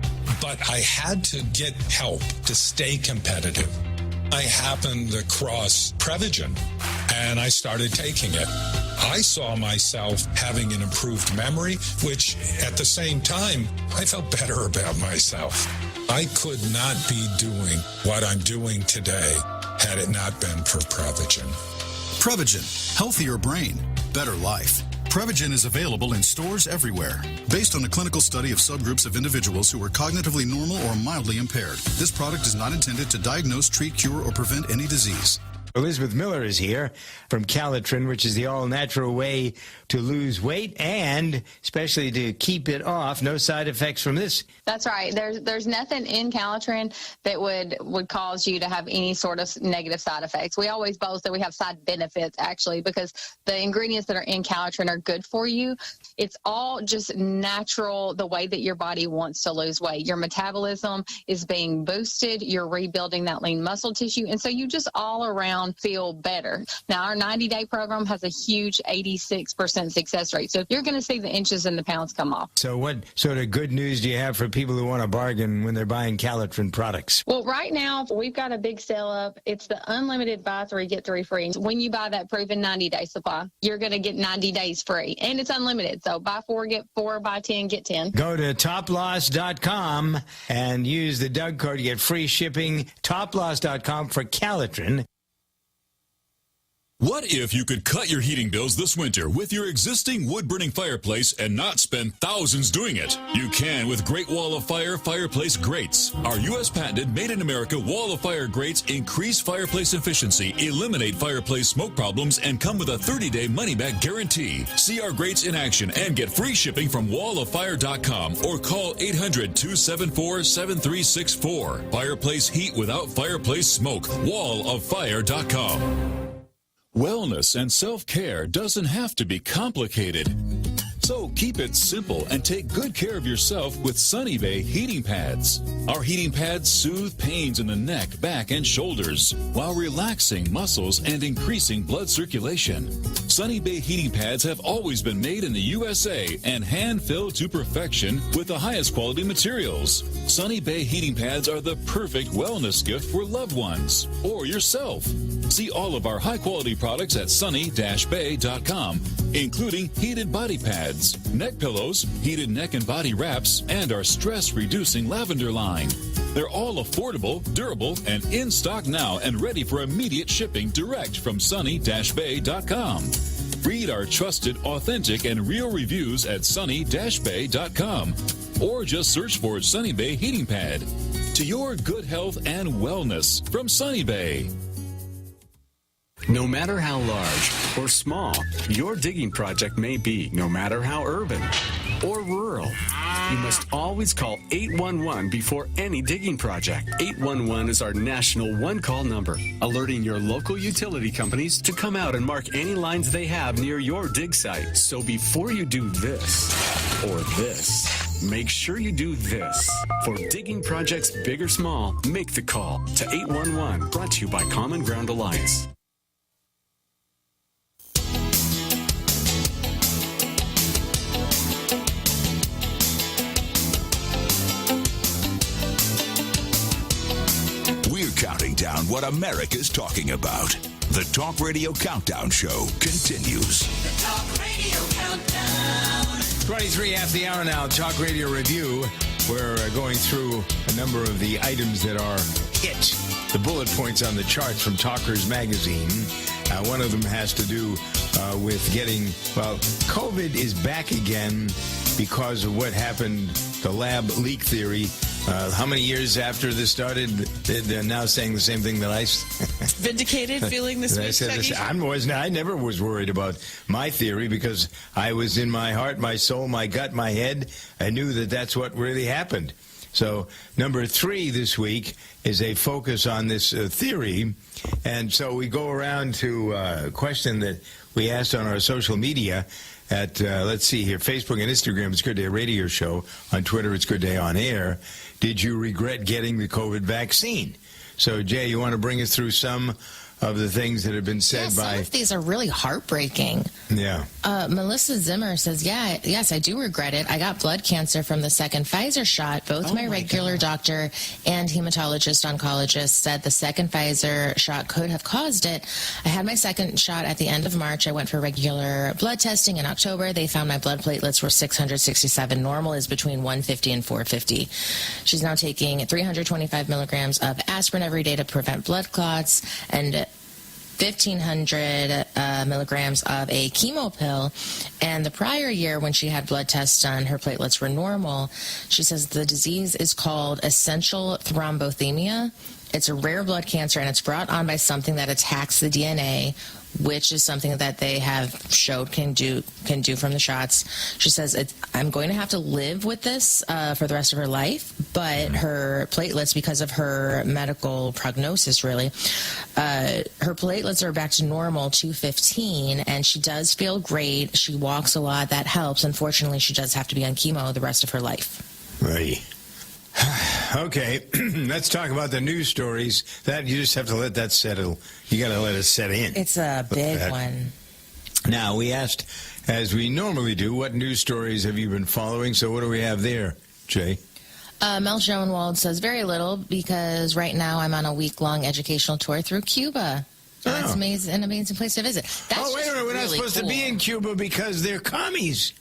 But I had to get help to stay competitive. I happened across Prevagen, and I started taking it. I saw myself having an improved memory, which at the same time, I felt better about myself. I could not be doing what I'm doing today had it not been for Prevagen. Prevagen, healthier brain, better life. Prevagen is available in stores everywhere. Based on a clinical study of subgroups of individuals who were cognitively normal or mildly impaired, this product is not intended to diagnose, treat, cure, or prevent any disease. Elizabeth Miller is here from Calitrin, which is the all-natural way to lose weight and especially to keep it off. No side effects from this. That's right. There's nothing in Calitrin that would cause you to have any sort of negative side effects. We always boast that we have side benefits, actually, because the ingredients that are in Calitrin are good for you. It's all just natural, the way that your body wants to lose weight. Your metabolism is being boosted. You're rebuilding that lean muscle tissue. And so you just all around feel better. Now, our 90-day program has a huge 86% success rate. So you're going to see the inches and the pounds come off. So what sort of good news do you have for people who want to bargain when they're buying Calitrin products? Well, right now, we've got a big sale up. It's the unlimited buy 3, get 3 free. When you buy that proven 90-day supply, you're going to get 90 days free. And it's unlimited. So buy 4, get 4, buy 10, get 10. Go to toploss.com and use the Doug code to get free shipping. Toploss.com for Calitrin. What if you could cut your heating bills this winter with your existing wood-burning fireplace and not spend thousands doing it? You can with Great Wall of Fire fireplace grates. Our U.S. patented made-in-America Wall of Fire grates increase fireplace efficiency, eliminate fireplace smoke problems, and come with a 30-day money-back guarantee. See our grates in action and get free shipping from walloffire.com or call 800-274-7364. Fireplace heat without fireplace smoke. walloffire.com. Wellness and self-care doesn't have to be complicated. So keep it simple and take good care of yourself with Sunny Bay heating pads. Our heating pads soothe pains in the neck, back, and shoulders while relaxing muscles and increasing blood circulation. Sunny Bay heating pads have always been made in the USA and hand-filled to perfection with the highest quality materials. Sunny Bay heating pads are the perfect wellness gift for loved ones or yourself. See all of our high-quality products at sunny-bay.com, including heated body pads, neck pillows, heated neck and body wraps, and our stress-reducing lavender line. They're all affordable, durable, and in stock now and ready for immediate shipping direct from sunny-bay.com. Read our trusted, authentic, and real reviews at sunny-bay.com or just search for Sunny Bay Heating Pad. To your good health and wellness from Sunny Bay. No matter how large or small your digging project may be, no matter how urban or rural, you must always call 811 before any digging project. 811 is our national one-call number, alerting your local utility companies to come out and mark any lines they have near your dig site. So before you do this or this, make sure you do this. For digging projects big or small, make the call to 811, brought to you by Common Ground Alliance. Counting down what America's talking about. The Talk Radio Countdown Show continues. The Talk Radio Countdown. 23 after the hour now, Talk Radio Review. We're going through a number of the items that are hit the bullet points on the charts from Talkers Magazine. One of them has to do with getting, COVID is back again because of what happened, the lab leak theory. How many years after this started, they're now saying the same thing that I... Vindicated, feeling this way, I never was worried about my theory because I was in my heart, my soul, my gut, my head. I knew that that's what really happened. So number 3 this week is a focus on this theory. And so we go around to a question that we asked on our social media at, let's see here, Facebook and Instagram, It's Good Day Radio Show. On Twitter, It's Good Day On Air. Did you regret getting the COVID vaccine? So, Jay, you want to bring us through some of the things that have been said by... Some of these are really heartbreaking. Yeah. Melissa Zimmer says, yes, I do regret it. I got blood cancer from the second Pfizer shot. Both my regular doctor and hematologist-oncologist said the second Pfizer shot could have caused it. I had my second shot at the end of March. I went for regular blood testing in October. They found my blood platelets were 667. Normal is between 150 and 450. She's now taking 325 milligrams of aspirin every day to prevent blood clots and 1,500 milligrams of a chemo pill. And the prior year when she had blood tests done, her platelets were normal. She says the disease is called essential thrombothemia. It's a rare blood cancer, and it's brought on by something that attacks the DNA, which is something that they have showed can do from the shots. She says, I'm going to have to live with this for the rest of her life, but her platelets, because of her medical prognosis, really, her platelets are back to normal, 215, and she does feel great. She walks a lot. That helps. Unfortunately, she does have to be on chemo the rest of her life. Right. Okay, let's talk about the news stories. That you just have to let that settle. You got to let it set in. It's a big one. Now, we asked, as we normally do, what news stories have you been following? So what do we have there, Jay? Mel Schoenwald says very little because right now I'm on a week-long educational tour through Cuba. That's an amazing place to visit. That's wait a minute. We're not supposed to be in Cuba because they're commies.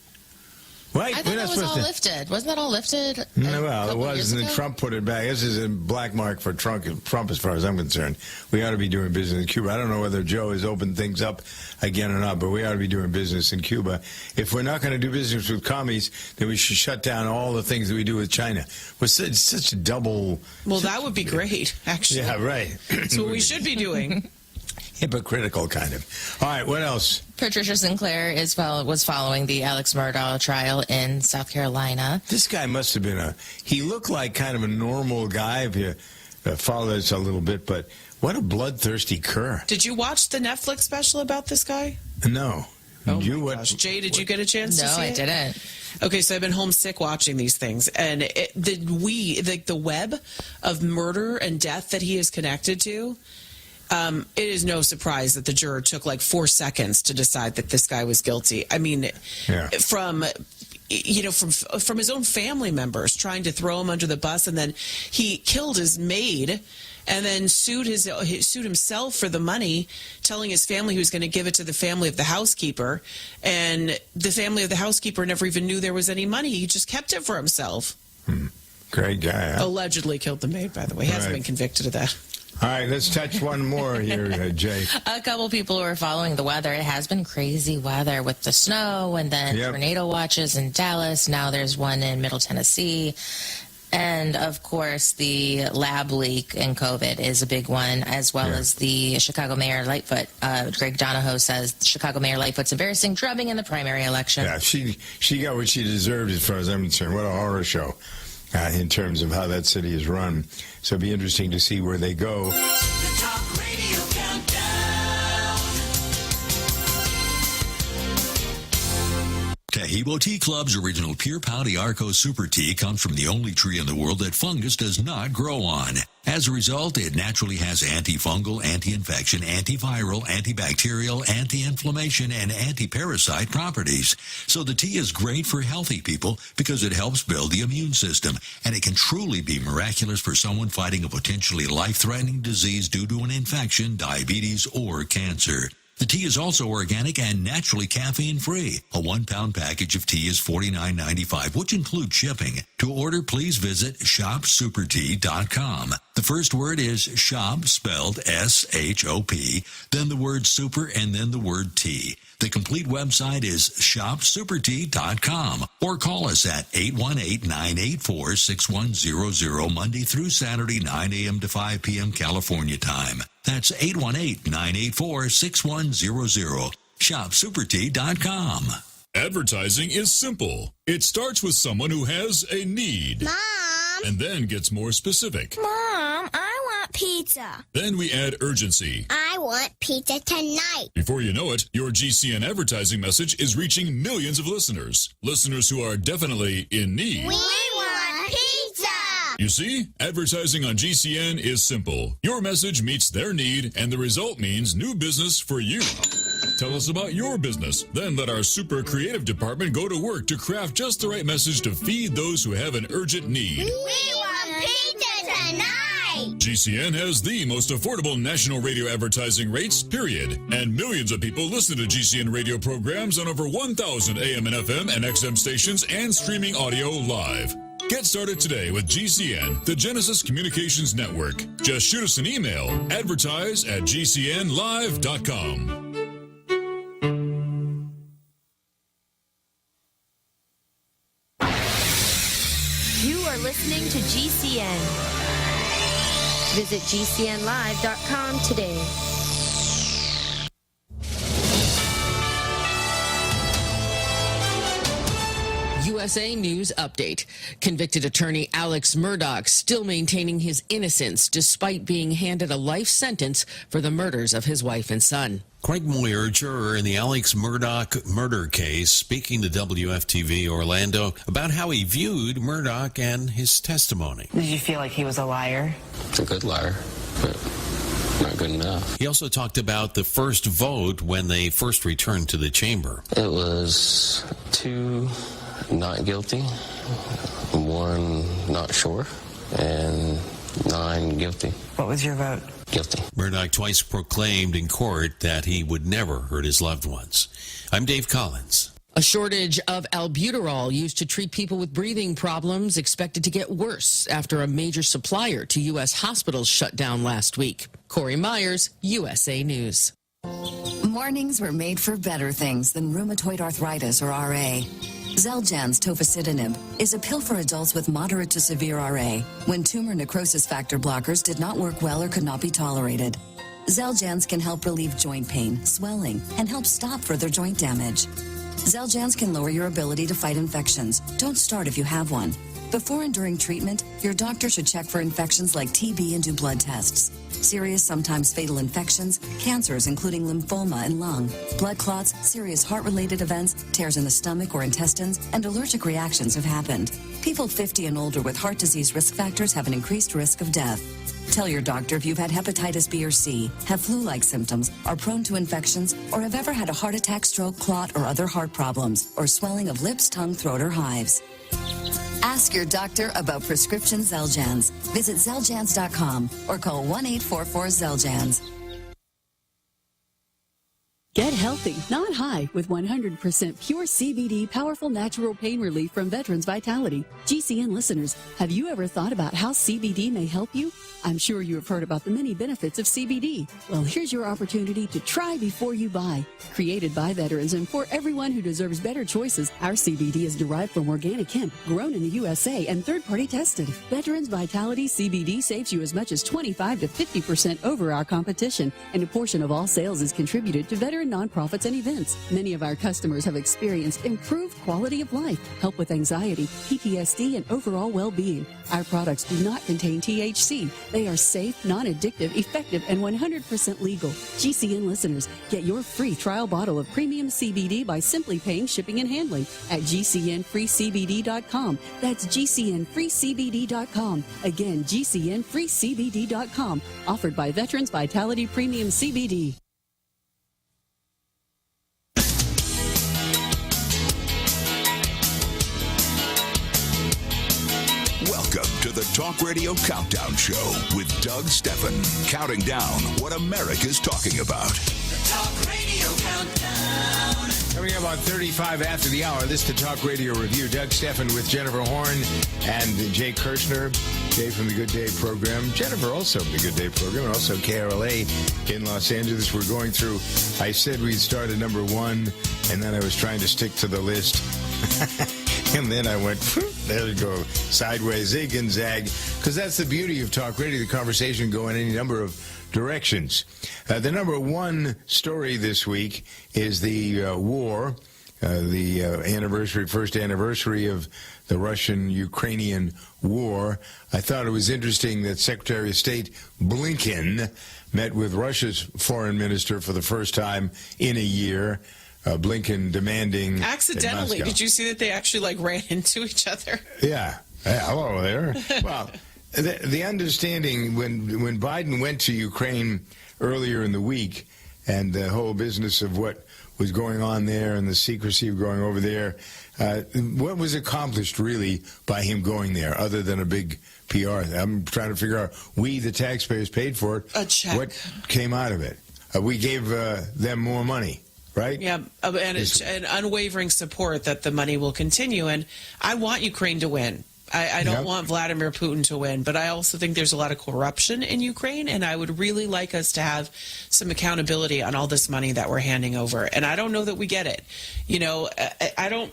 Right? I thought that was all lifted. Wasn't that all lifted? Well, it was, and then Trump put it back. This is a black mark for Trump as far as I'm concerned. We ought to be doing business in Cuba. I don't know whether Joe has opened things up again or not, but we ought to be doing business in Cuba. If we're not going to do business with commies, then we should shut down all the things that we do with China. We're such a double... Well, that would be great, actually. Yeah, right. That's what we should be doing. Hypocritical, kind of. All right, what else? Patricia Sinclair was following the Alex Murdaugh trial in South Carolina. This guy must have been he looked like kind of a normal guy if you follow this a little bit, but what a bloodthirsty cur. Did you watch the Netflix special about this guy? No. Oh my gosh. Jay, did you get a chance to see it? No, I didn't. Okay, so I've been homesick watching these things, and the web of murder and death that he is connected to, it is no surprise that the juror took like 4 seconds to decide that this guy was guilty. I mean, from his own family members trying to throw him under the bus, and then he killed his maid and then sued himself for the money, telling his family he was going to give it to the family of the housekeeper, and the family of the housekeeper never even knew there was any money. He just kept it for himself. Great guy, huh? Allegedly killed the maid, by the way. He hasn't been convicted of that. All right, let's touch one more here, Jay. A couple people who are following the weather. It has been crazy weather with the snow and then tornado watches in Dallas. Now there's one in Middle Tennessee. And, of course, the lab leak in COVID is a big one, as well as the Chicago Mayor Lightfoot. Greg Donahoe says Chicago Mayor Lightfoot's embarrassing drubbing in the primary election. Yeah, she got what she deserved as far as I'm concerned. What a horror show in terms of how that city is run. So it'll be interesting to see where they go. The Talk Radio Countdown. Tahibo Tea Club's original Pure Pouty Arco Super Tea comes from the only tree in the world that fungus does not grow on. As a result, it naturally has antifungal, anti-infection, antiviral, antibacterial, anti-inflammation, and anti-parasite properties. So the tea is great for healthy people because it helps build the immune system, and it can truly be miraculous for someone fighting a potentially life-threatening disease due to an infection, diabetes, or cancer. The tea is also organic and naturally caffeine-free. A 1-pound package of tea is $49.95, which includes shipping. To order, please visit shopsupertea.com. The first word is shop, spelled S-H-O-P, then the word super, and then the word tea. The complete website is shopsupertea.com or call us at 818-984-6100 Monday through Saturday, 9 a.m. to 5 p.m. California time. That's 818-984-6100. Shopsupertea.com. Advertising is simple. It starts with someone who has a need. Mom! And then gets more specific. Mom, I want pizza. Then we add urgency. I want pizza tonight. Before you know it, your GCN advertising message is reaching millions of listeners. Listeners who are definitely in need. We want pizza! You see, advertising on GCN is simple. Your message meets their need, and the result means new business for you. Tell us about your business. Then let our super creative department go to work to craft just the right message to feed those who have an urgent need. We want pizza tonight! GCN has the most affordable national radio advertising rates, period. And millions of people listen to GCN radio programs on over 1,000 AM and FM and XM stations and streaming audio live. Get started today with GCN, the Genesis Communications Network. Just shoot us an email, advertise@gcnlive.com. You are listening to GCN. Visit GCNlive.com today. USA News Update. Convicted attorney Alex Murdaugh still maintaining his innocence despite being handed a life sentence for the murders of his wife and son. Craig Moyer, juror in the Alex Murdaugh murder case, speaking to WFTV Orlando about how he viewed Murdaugh and his testimony. Did you feel like he was a liar? He's a good liar, but not good enough. He also talked about the first vote when they first returned to the chamber. It was 2 not guilty, 1 not sure, and 9 guilty. What was your vote? Guilty. Murdaugh twice proclaimed in court that he would never hurt his loved ones. I'm Dave Collins. A shortage of albuterol used to treat people with breathing problems expected to get worse after a major supplier to U.S. hospitals shut down last week. Corey Myers, USA News. Mornings were made for better things than rheumatoid arthritis or RA. Xeljanz tofacitinib is a pill for adults with moderate to severe RA when tumor necrosis factor blockers did not work well or could not be tolerated. Xeljanz can help relieve joint pain, swelling, and help stop further joint damage. Xeljanz can lower your ability to fight infections. Don't start if you have one. Before and during treatment, your doctor should check for infections like TB and do blood tests. Serious, sometimes fatal infections, cancers including lymphoma and lung, blood clots, serious heart-related events, tears in the stomach or intestines, and allergic reactions have happened. People 50 and older with heart disease risk factors have an increased risk of death. Tell your doctor if you've had hepatitis B or C, have flu-like symptoms, are prone to infections, or have ever had a heart attack, stroke, clot, or other heart problems, or swelling of lips, tongue, throat, or hives. Ask your doctor about prescription Xeljanz. Visit Xeljanz.com or call 1-844-XELJANZ. Get healthy, not high, with 100% pure CBD powerful natural pain relief from Veterans Vitality. GCN listeners, have you ever thought about how CBD may help you? I'm sure you have heard about the many benefits of CBD. Well, here's your opportunity to try before you buy. Created by veterans and for everyone who deserves better choices, our CBD is derived from organic hemp, grown in the USA and third-party tested. Veterans Vitality CBD saves you as much as 25 to 50% over our competition, and a portion of all sales is contributed to veteran nonprofits and events. Many of our customers have experienced improved quality of life, help with anxiety, PTSD, and overall well-being. Our products do not contain THC. They are safe, non-addictive, effective, and 100% legal. GCN listeners, get your free trial bottle of premium CBD by simply paying shipping and handling at GCNFreeCBD.com. That's GCNFreeCBD.com. Again, GCNFreeCBD.com. Offered by Veterans Vitality Premium CBD. Welcome to the Talk Radio Countdown Show with Doug Steffen, counting down what America's talking about. The Talk Radio Countdown. Coming up on 35 after the hour, this is the Talk Radio Review. Doug Steffen with Jennifer Horn and Jay Kirshner. Jay from the Good Day program. Jennifer also from the Good Day program, and also KRLA in Los Angeles. We're going through, I said we'd start at number 1, and then I was trying to stick to the list. And then I went, there you go, sideways, zig and zag. Because that's the beauty of talk radio. The conversation go in any number of directions. The number 1 story this week is the war, the first anniversary of the Russian-Ukrainian war. I thought it was interesting that Secretary of State Blinken met with Russia's foreign minister for the first time in a year. Blinken demanding... Accidentally. Did you see that they actually ran into each other? Yeah. Hey, hello there. Well, the understanding when Biden went to Ukraine earlier in the week, and the whole business of what was going on there and the secrecy of going over there, what was accomplished really by him going there other than a big PR? I'm trying to figure out, we, the taxpayers, paid for it. A check. What came out of it? We gave them more money. Right? Yeah, and it's an unwavering support that the money will continue. And I want Ukraine to win. I don't want Vladimir Putin to win, but I also think there's a lot of corruption in Ukraine, and I would really like us to have some accountability on all this money that we're handing over. And I don't know that we get it. You know, I don't...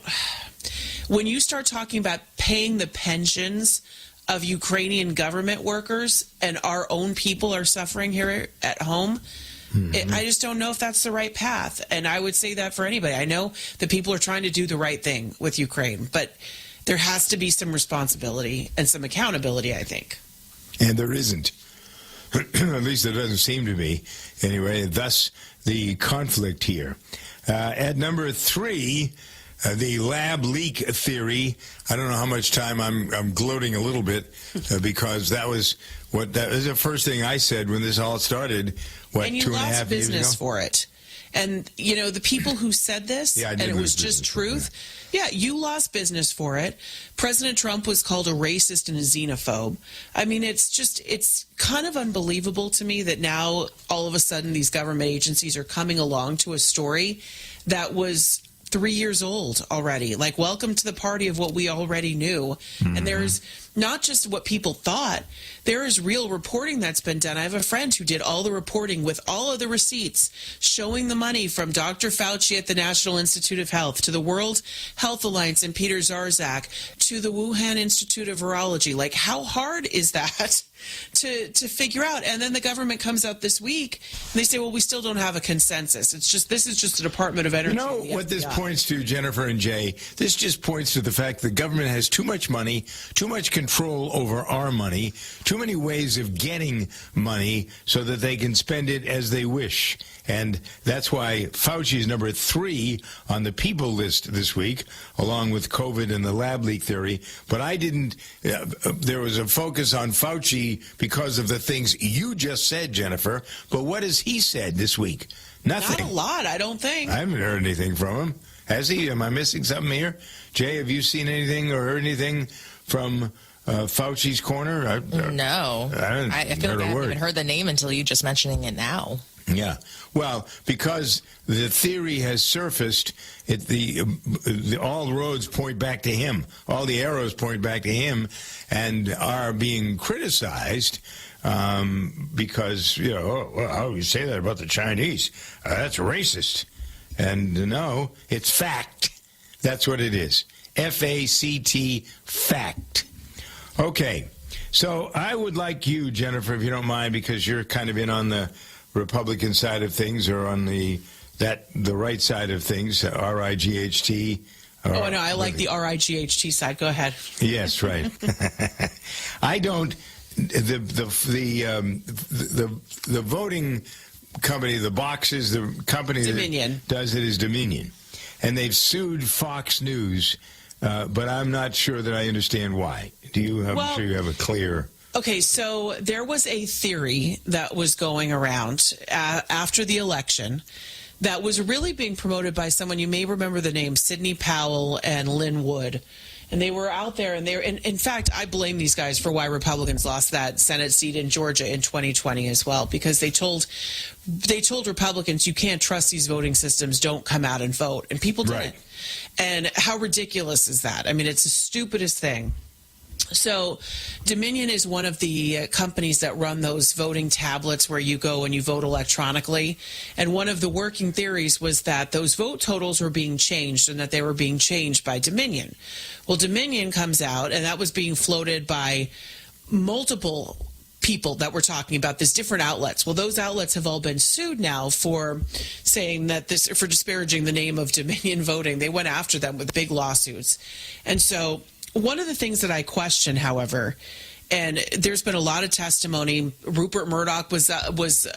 When you start talking about paying the pensions of Ukrainian government workers and our own people are suffering here at home... I just don't know if that's the right path. And I would say that for anybody. I know that people are trying to do the right thing with Ukraine, but there has to be some responsibility and some accountability, I think. And there isn't. At least there doesn't seem to be. Anyway, thus the conflict here. At number 3, the lab leak theory. I don't know how much time I'm gloating a little bit because that was the first thing I said when this all started. What, and you 2.5 lost years ago? business for it. And, you know, the people who said this, and it was just truth, you lost business for it. President Trump was called a racist and a xenophobe. I mean, it's kind of unbelievable to me that now all of a sudden these government agencies are coming along to a story that was 3 years old already. Like, welcome to the party of what we already knew. Mm-hmm. And there's not just what people thought. There is real reporting that's been done. I have a friend who did all the reporting with all of the receipts showing the money from Dr. Fauci at the National Institute of Health to the World Health Alliance and Peter Zarzak to the Wuhan Institute of Virology. Like, how hard is that to figure out? And then the government comes out this week and they say, well, we still don't have a consensus. This is just the Department of Energy. You know what this points to, Jennifer and Jay? This just points to the fact the government has too much money, too much control over our money, too many ways of getting money so that they can spend it as they wish. And that's why Fauci is number 3 on the people list this week, along with COVID and the lab leak theory. But I didn't, there was a focus on Fauci because of the things you just said, Jennifer. But what has he said this week? Nothing. Not a lot, I don't think. I haven't heard anything from him. Has he? Am I missing something here? Jay, have you seen anything or heard anything from Fauci's corner? No. I feel like I haven't even heard the name until you just mentioning it now. Yeah. Well, because the theory has surfaced, all roads point back to him. All the arrows point back to him and are being criticized because, you know, how do you say that about the Chinese? That's racist. And no, it's fact. That's what it is. F-A-C-T, fact. Okay. So I would like you, Jennifer, if you don't mind, because you're kind of in on the Republican side of things or on the right side of things, R-I-G-H-T. Oh, no, I like the R-I-G-H-T side. Go ahead. Yes, right. I don't. The voting company, the boxes, the company Dominion. that does it is Dominion, and they've sued Fox News, but I'm not sure that I understand why. Do you have? I'm sure you have a clear. Okay, so there was a theory that was going around after the election that was really being promoted by someone, you may remember the name, Sidney Powell and Lynn Wood. And they were out there, and in fact, I blame these guys for why Republicans lost that Senate seat in Georgia in 2020 as well, because they told Republicans, you can't trust these voting systems, don't come out and vote. And people didn't. And how ridiculous is that? I mean, it's the stupidest thing. So Dominion is one of the companies that run those voting tablets where you go and you vote electronically. And one of the working theories was that those vote totals were being changed and that they were being changed by Dominion. Well, Dominion comes out, and that was being floated by multiple people that we're talking about, these different outlets. Well, those outlets have all been sued now for saying that for disparaging the name of Dominion voting. They went after them with big lawsuits. And so one of the things that I question, however, and there's been a lot of testimony. Rupert Murdoch was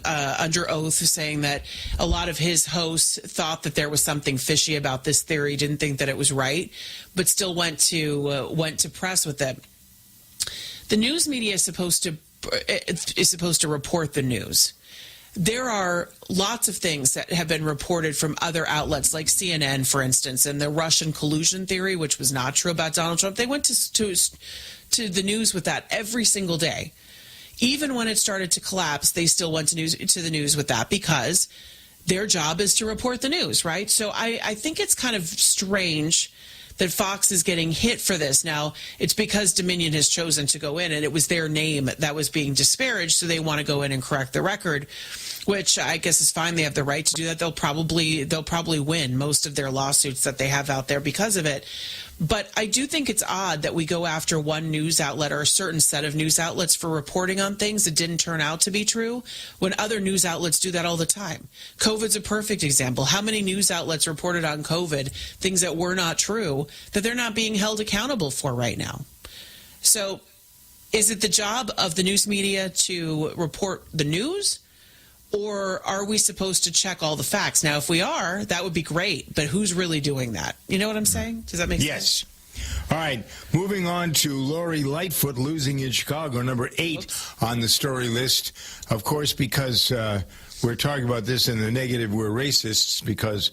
under oath saying that a lot of his hosts thought that there was something fishy about this theory, didn't think that it was right, but still went to press with it. The news media is supposed to report the news. There are lots of things that have been reported from other outlets, like CNN, for instance, and the Russian collusion theory, which was not true about Donald Trump. They went to the news with that every single day. Even when it started to collapse, they still went to the news with that because their job is to report the news, right? So I think it's kind of strange that Fox is getting hit for this. Now, it's because Dominion has chosen to go in, and it was their name that was being disparaged, so they want to go in and correct the record, which I guess is fine. They have the right to do that. They'll probably win most of their lawsuits that they have out there because of it. But I do think it's odd that we go after one news outlet or a certain set of news outlets for reporting on things that didn't turn out to be true when other news outlets do that all the time. COVID's a perfect example. How many news outlets reported on COVID, things that were not true, that they're not being held accountable for right now? So is it the job of the news media to report the news? Or are we supposed to check all the facts? Now, if we are, that would be great. But who's really doing that? You know what I'm saying? Does that make sense? Yes. All right. Moving on to Lori Lightfoot losing in Chicago, number 8 on the story list. Of course, because we're talking about this in the negative, we're racists, because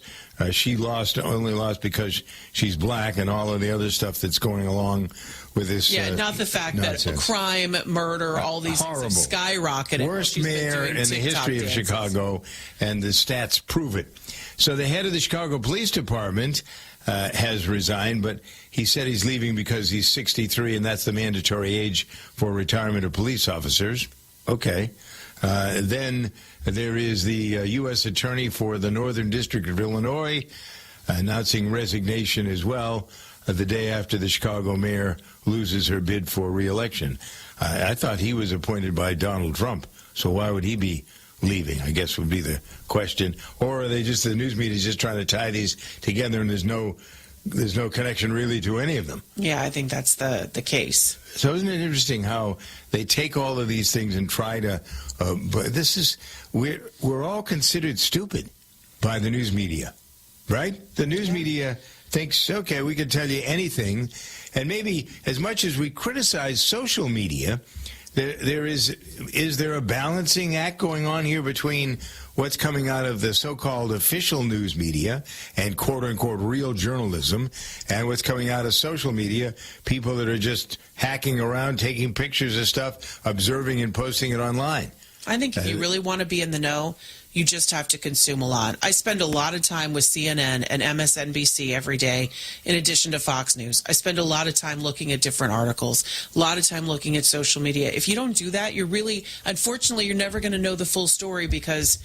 she only lost because she's black and all of the other stuff that's going along with this. Yeah, not the fact nonsense. That crime, murder, all these horrible. things have skyrocketed. Worst mayor in the history of Chicago, and the stats prove it. So the head of the Chicago Police Department has resigned, but he said he's leaving because he's 63, and that's the mandatory age for retirement of police officers. Okay. Then there is the U.S. Attorney for the Northern District of Illinois announcing resignation as well the day after the Chicago mayor loses her bid for re-election. I thought he was appointed by Donald Trump, so why would he be leaving, I guess would be the question. Or are they just, the news media is just trying to tie these together and there's no connection really to any of them? Yeah, I think that's the case. So isn't it interesting how they take all of these things and try to, but this is, we're all considered stupid by the news media, right? The news media thinks, okay, we can tell you anything. And maybe as much as we criticize social media, is there a balancing act going on here between what's coming out of the so-called official news media and quote-unquote real journalism and what's coming out of social media, people that are just hacking around, taking pictures of stuff, observing and posting it online? I think if you really want to be in the know, you just have to consume a lot. I spend a lot of time with CNN and MSNBC every day, in addition to Fox News. I spend a lot of time looking at different articles, a lot of time looking at social media. If you don't do that, unfortunately, you're never going to know the full story because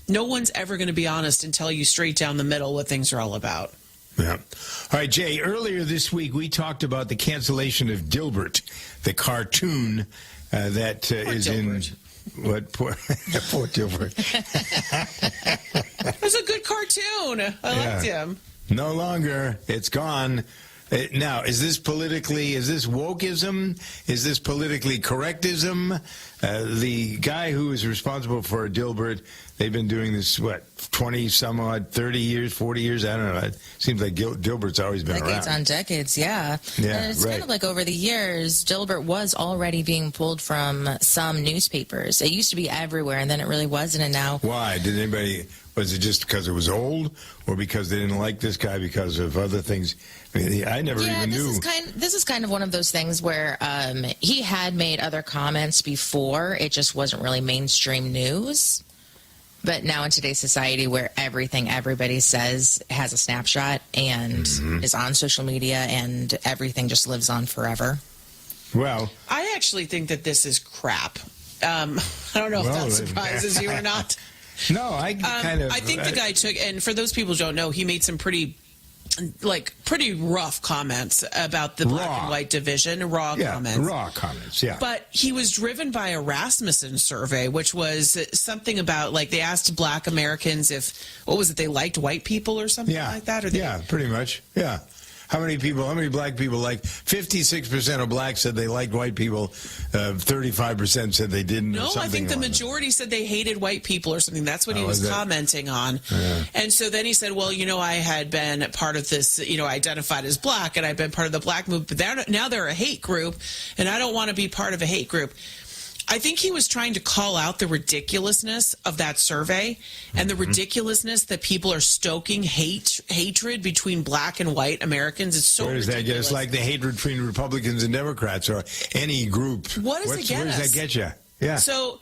no one's ever going to be honest and tell you straight down the middle what things are all about. Yeah. All right, Jay, earlier this week, we talked about the cancellation of Dilbert, the cartoon that is Dilbert. In... What? Poor Dilbert. It was a good cartoon. I liked him. No longer. It's gone. Now, is this wokeism? Is this politically correctism? The guy who is responsible for Dilbert, they've been doing this, 20 some odd, 30 years, 40 years? I don't know. It seems like Dilbert's always been decades around. on decades, yeah. And it's kind of like over the years, Dilbert was already being pulled from some newspapers. It used to be everywhere, and then it really wasn't, and now... Why? Was it just because it was old, or because they didn't like this guy because of other things? I never even knew. This is kind of one of those things where he had made other comments before. It just wasn't really mainstream news. But now in today's society where everything everybody says has a snapshot and is on social media and everything just lives on forever. Well, I actually think that this is crap. I don't know if that surprises you or not. No, I think the guy took, and for those people who don't know, he made some pretty rough comments about the black and white division, raw comments. Yeah. But he was driven by a Rasmussen survey, which was something about, like, they asked black Americans they liked white people or something like that? Or pretty much. Yeah. How many black people 56% of blacks said they liked white people, 35% said they didn't. No, I think the majority said they hated white people or something. That's what he was commenting on. Yeah. And so then he said, well, I had been part of this, identified as black, and I've been part of the black movement, but now they're a hate group, and I don't want to be part of a hate group. I think he was trying to call out the ridiculousness of that survey and the ridiculousness that people are stoking hatred between black and white Americans. It's so ridiculous. Where does that get us? Like the hatred between Republicans and Democrats or any group. What does it get us? Where does that get you? Yeah. So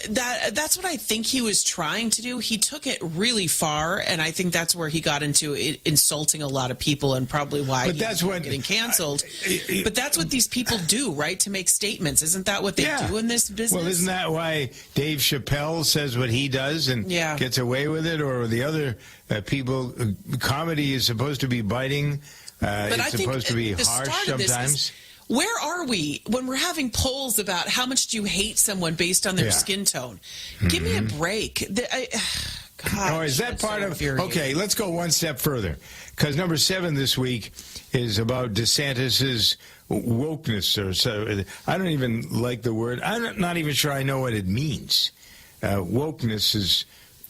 that's what I think he was trying to do. He took it really far, and I think that's where he got into insulting a lot of people, and probably why he's getting canceled. But that's what these people do, right? To make statements. Isn't that what they do in this business? Well, isn't that why Dave Chappelle says what he does and gets away with it, or the other people? Comedy is supposed to be biting. It's supposed to be harsh sometimes. Where are we when we're having polls about how much do you hate someone based on their skin tone? Give me a break. God, is that part of... Okay, let's go one step further. Because number 7 this week is about DeSantis's wokeness. I don't even like the word. I'm not even sure I know what it means. Wokeness is...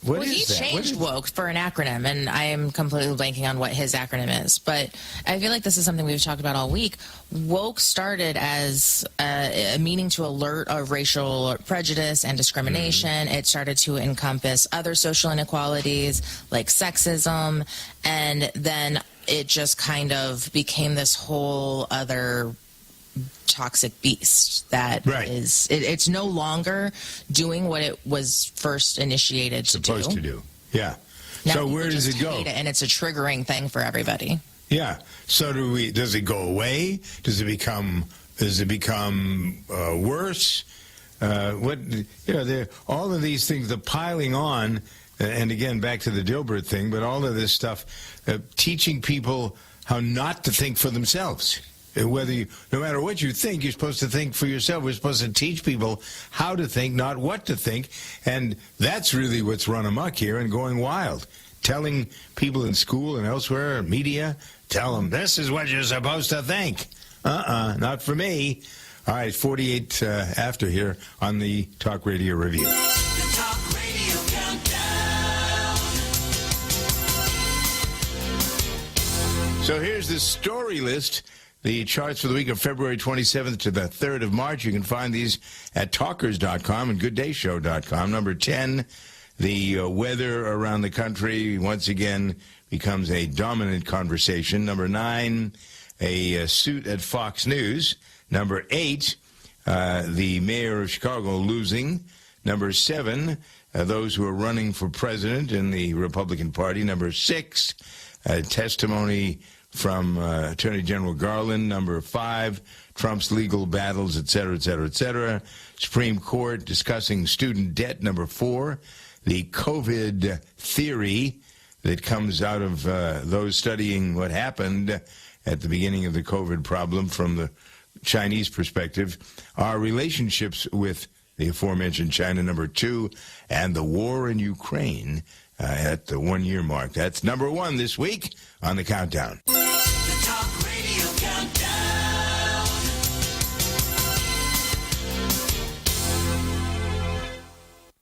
He changed woke for an acronym, and I am completely blanking on what his acronym is. But I feel like this is something we've talked about all week. Woke started as a meaning to alert of racial prejudice and discrimination. It started to encompass other social inequalities like sexism, and then it just kind of became this whole other toxic beast that is it's no longer doing what it was first initiated supposed to do. Yeah. Now so where does it go? And it's a triggering thing for everybody. Yeah. So does it go away? Does it become worse? All of these things, the piling on, and again back to the Dilbert thing, but all of this stuff, teaching people how not to think for themselves. No matter what you think, you're supposed to think for yourself. We're supposed to teach people how to think, not what to think. And that's really what's run amok here and going wild. Telling people in school and elsewhere, media, tell them, this is what you're supposed to think. Not for me. All right, 48 after here on the Talk Radio Review. The Talk Radio Countdown. So here's the story list. The charts for the week of February 27th to the 3rd of March. You can find these at talkers.com and gooddayshow.com. Number 10, the weather around the country once again becomes a dominant conversation. Number 9, a suit at Fox News. Number 8, the mayor of Chicago losing. Number 7, those who are running for president in the Republican Party. Number 6, testimony from Attorney General Garland. Number 5, Trump's legal battles, et cetera, et cetera, et cetera. Supreme Court discussing student debt. Number 4, the COVID theory that comes out of those studying what happened at the beginning of the COVID problem from the Chinese perspective. Our relationships with the aforementioned China. Number 2, and the war in Ukraine at the 1-year mark. That's number 1 this week on the Countdown. The Talk Radio Countdown.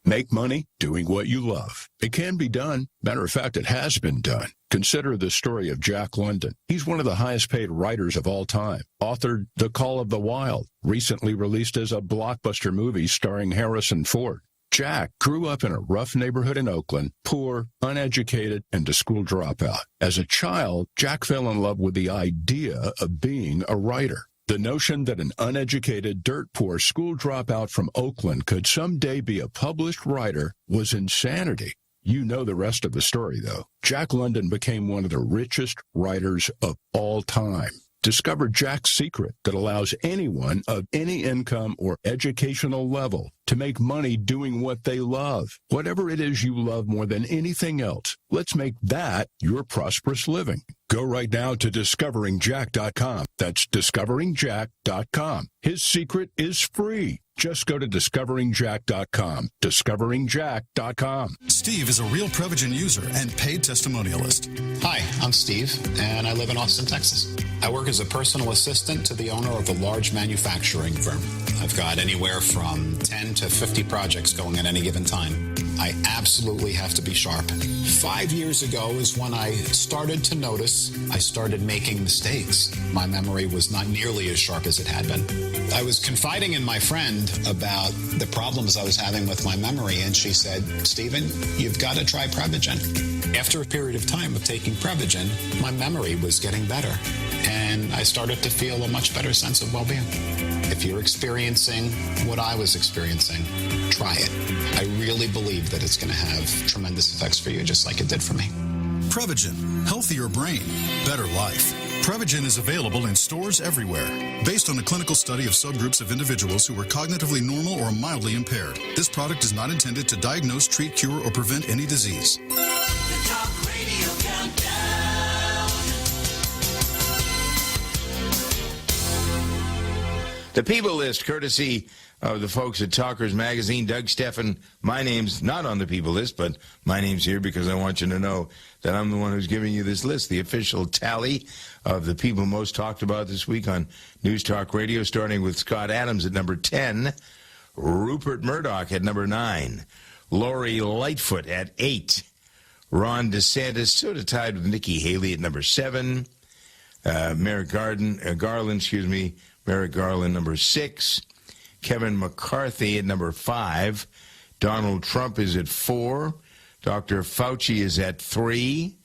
Make money doing what you love. It can be done. Matter of fact, it has been done. Consider the story of Jack London. He's one of the highest paid writers of all time. Authored The Call of the Wild, recently released as a blockbuster movie starring Harrison Ford. Jack grew up in a rough neighborhood in Oakland, poor, uneducated, and a school dropout. As a child, Jack fell in love with the idea of being a writer. The notion that an uneducated, dirt-poor school dropout from Oakland could someday be a published writer was insanity. You know the rest of the story, though. Jack London became one of the richest writers of all time. Discover Jack's secret that allows anyone of any income or educational level to make money doing what they love. Whatever it is you love more than anything else, let's make that your prosperous living. Go right now to discoveringjack.com. That's discoveringjack.com. His secret is free. Just go to discoveringjack.com. Discoveringjack.com. Steve is a real Prevagen user and paid testimonialist. Hi, I'm Steve, and I live in Austin, Texas. I work as a personal assistant to the owner of a large manufacturing firm. I've got anywhere from 10 to 50 projects going at any given time. I absolutely have to be sharp. 5 years ago is when I started to notice I started making mistakes. My memory was not nearly as sharp as it had been. I was confiding in my friend about the problems I was having with my memory, and she said, Stephen, you've got to try Prevagen. After a period of time of taking Prevagen, my memory was getting better, and I started to feel a much better sense of well-being. If you're experiencing what I was experiencing, try it. I really believe that it's going to have tremendous effects for you, just like it did for me. Prevagen, healthier brain, better life. Prevagen is available in stores everywhere. Based on a clinical study of subgroups of individuals who were cognitively normal or mildly impaired, this product is not intended to diagnose, treat, cure, or prevent any disease. The Talk Radio Countdown. The People List, courtesy of the folks at Talkers Magazine. Doug Steffen, my name's not on the People List, but my name's here because I want you to know that I'm the one who's giving you this list, the official tally of the people most talked about this week on News Talk Radio, starting with Scott Adams at number 10, Rupert Murdoch at number 9, Lori Lightfoot at 8, Ron DeSantis sort of tied with Nikki Haley at number 7, Merrick Garland, number 6, Kevin McCarthy at number 5, Donald Trump is at 4, Dr. Fauci is at 3,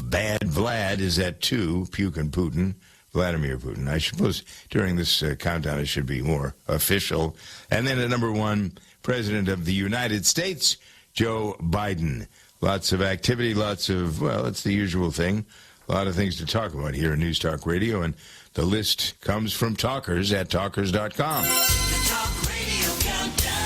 Bad Vlad is at 2, Putin Putin, Vladimir Putin. I suppose during this countdown it should be more official. And then at number 1, President of the United States, Joe Biden. Lots of activity, it's the usual thing. A lot of things to talk about here in News Talk Radio, and the list comes from Talkers at Talkers.com. The Talk Radio Countdown.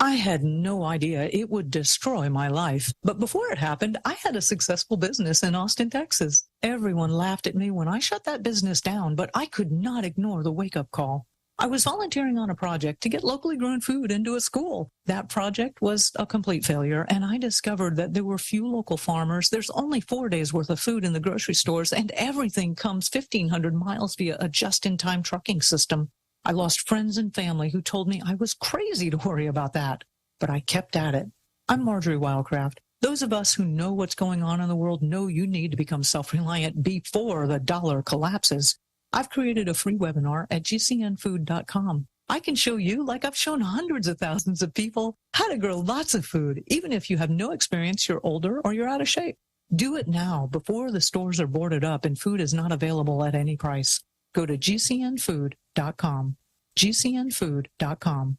I had no idea it would destroy my life. But before it happened, I had a successful business in Austin, Texas. Everyone laughed at me when I shut that business down, but I could not ignore the wake-up call. I was volunteering on a project to get locally grown food into a school. That project was a complete failure, and I discovered that there were few local farmers. There's only 4 days worth of food in the grocery stores, and everything comes 1,500 miles via a just-in-time trucking system. I lost friends and family who told me I was crazy to worry about that, but I kept at it. I'm Marjorie Wildcraft. Those of us who know what's going on in the world know you need to become self-reliant before the dollar collapses. I've created a free webinar at gcnfood.com. I can show you, like I've shown hundreds of thousands of people, how to grow lots of food, even if you have no experience, you're older, or you're out of shape. Do it now before the stores are boarded up and food is not available at any price. Go to gcnfood.com. gcnfood.com.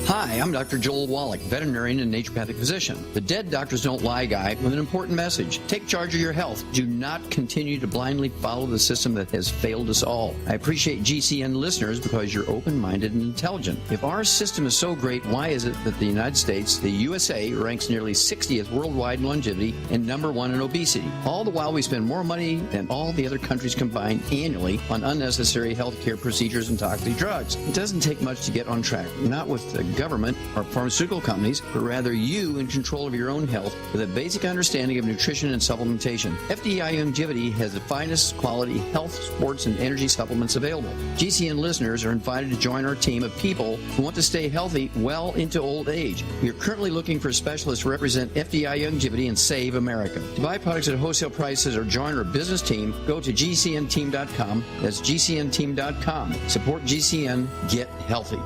Hi, I'm Dr. Joel Wallach, veterinarian and naturopathic physician. The Dead Doctors Don't Lie guy with an important message. Take charge of your health. Do not continue to blindly follow the system that has failed us all. I appreciate GCN listeners because you're open-minded and intelligent. If our system is so great, why is it that the United States, the USA, ranks nearly 60th worldwide in longevity and number 1 in obesity? All the while we spend more money than all the other countries combined annually on unnecessary health care procedures and toxic drugs. It doesn't take much to get on track, not with the government or pharmaceutical companies, but rather you in control of your own health with a basic understanding of nutrition and supplementation. FDI Longevity has the finest quality health, sports, and energy supplements available. GCN listeners are invited to join our team of people who want to stay healthy well into old age. We are currently looking for specialists to represent FDI Longevity and Save America. To buy products at wholesale prices or join our business team, go to gcnteam.com. That's gcnteam.com. Support GCN. Get healthy.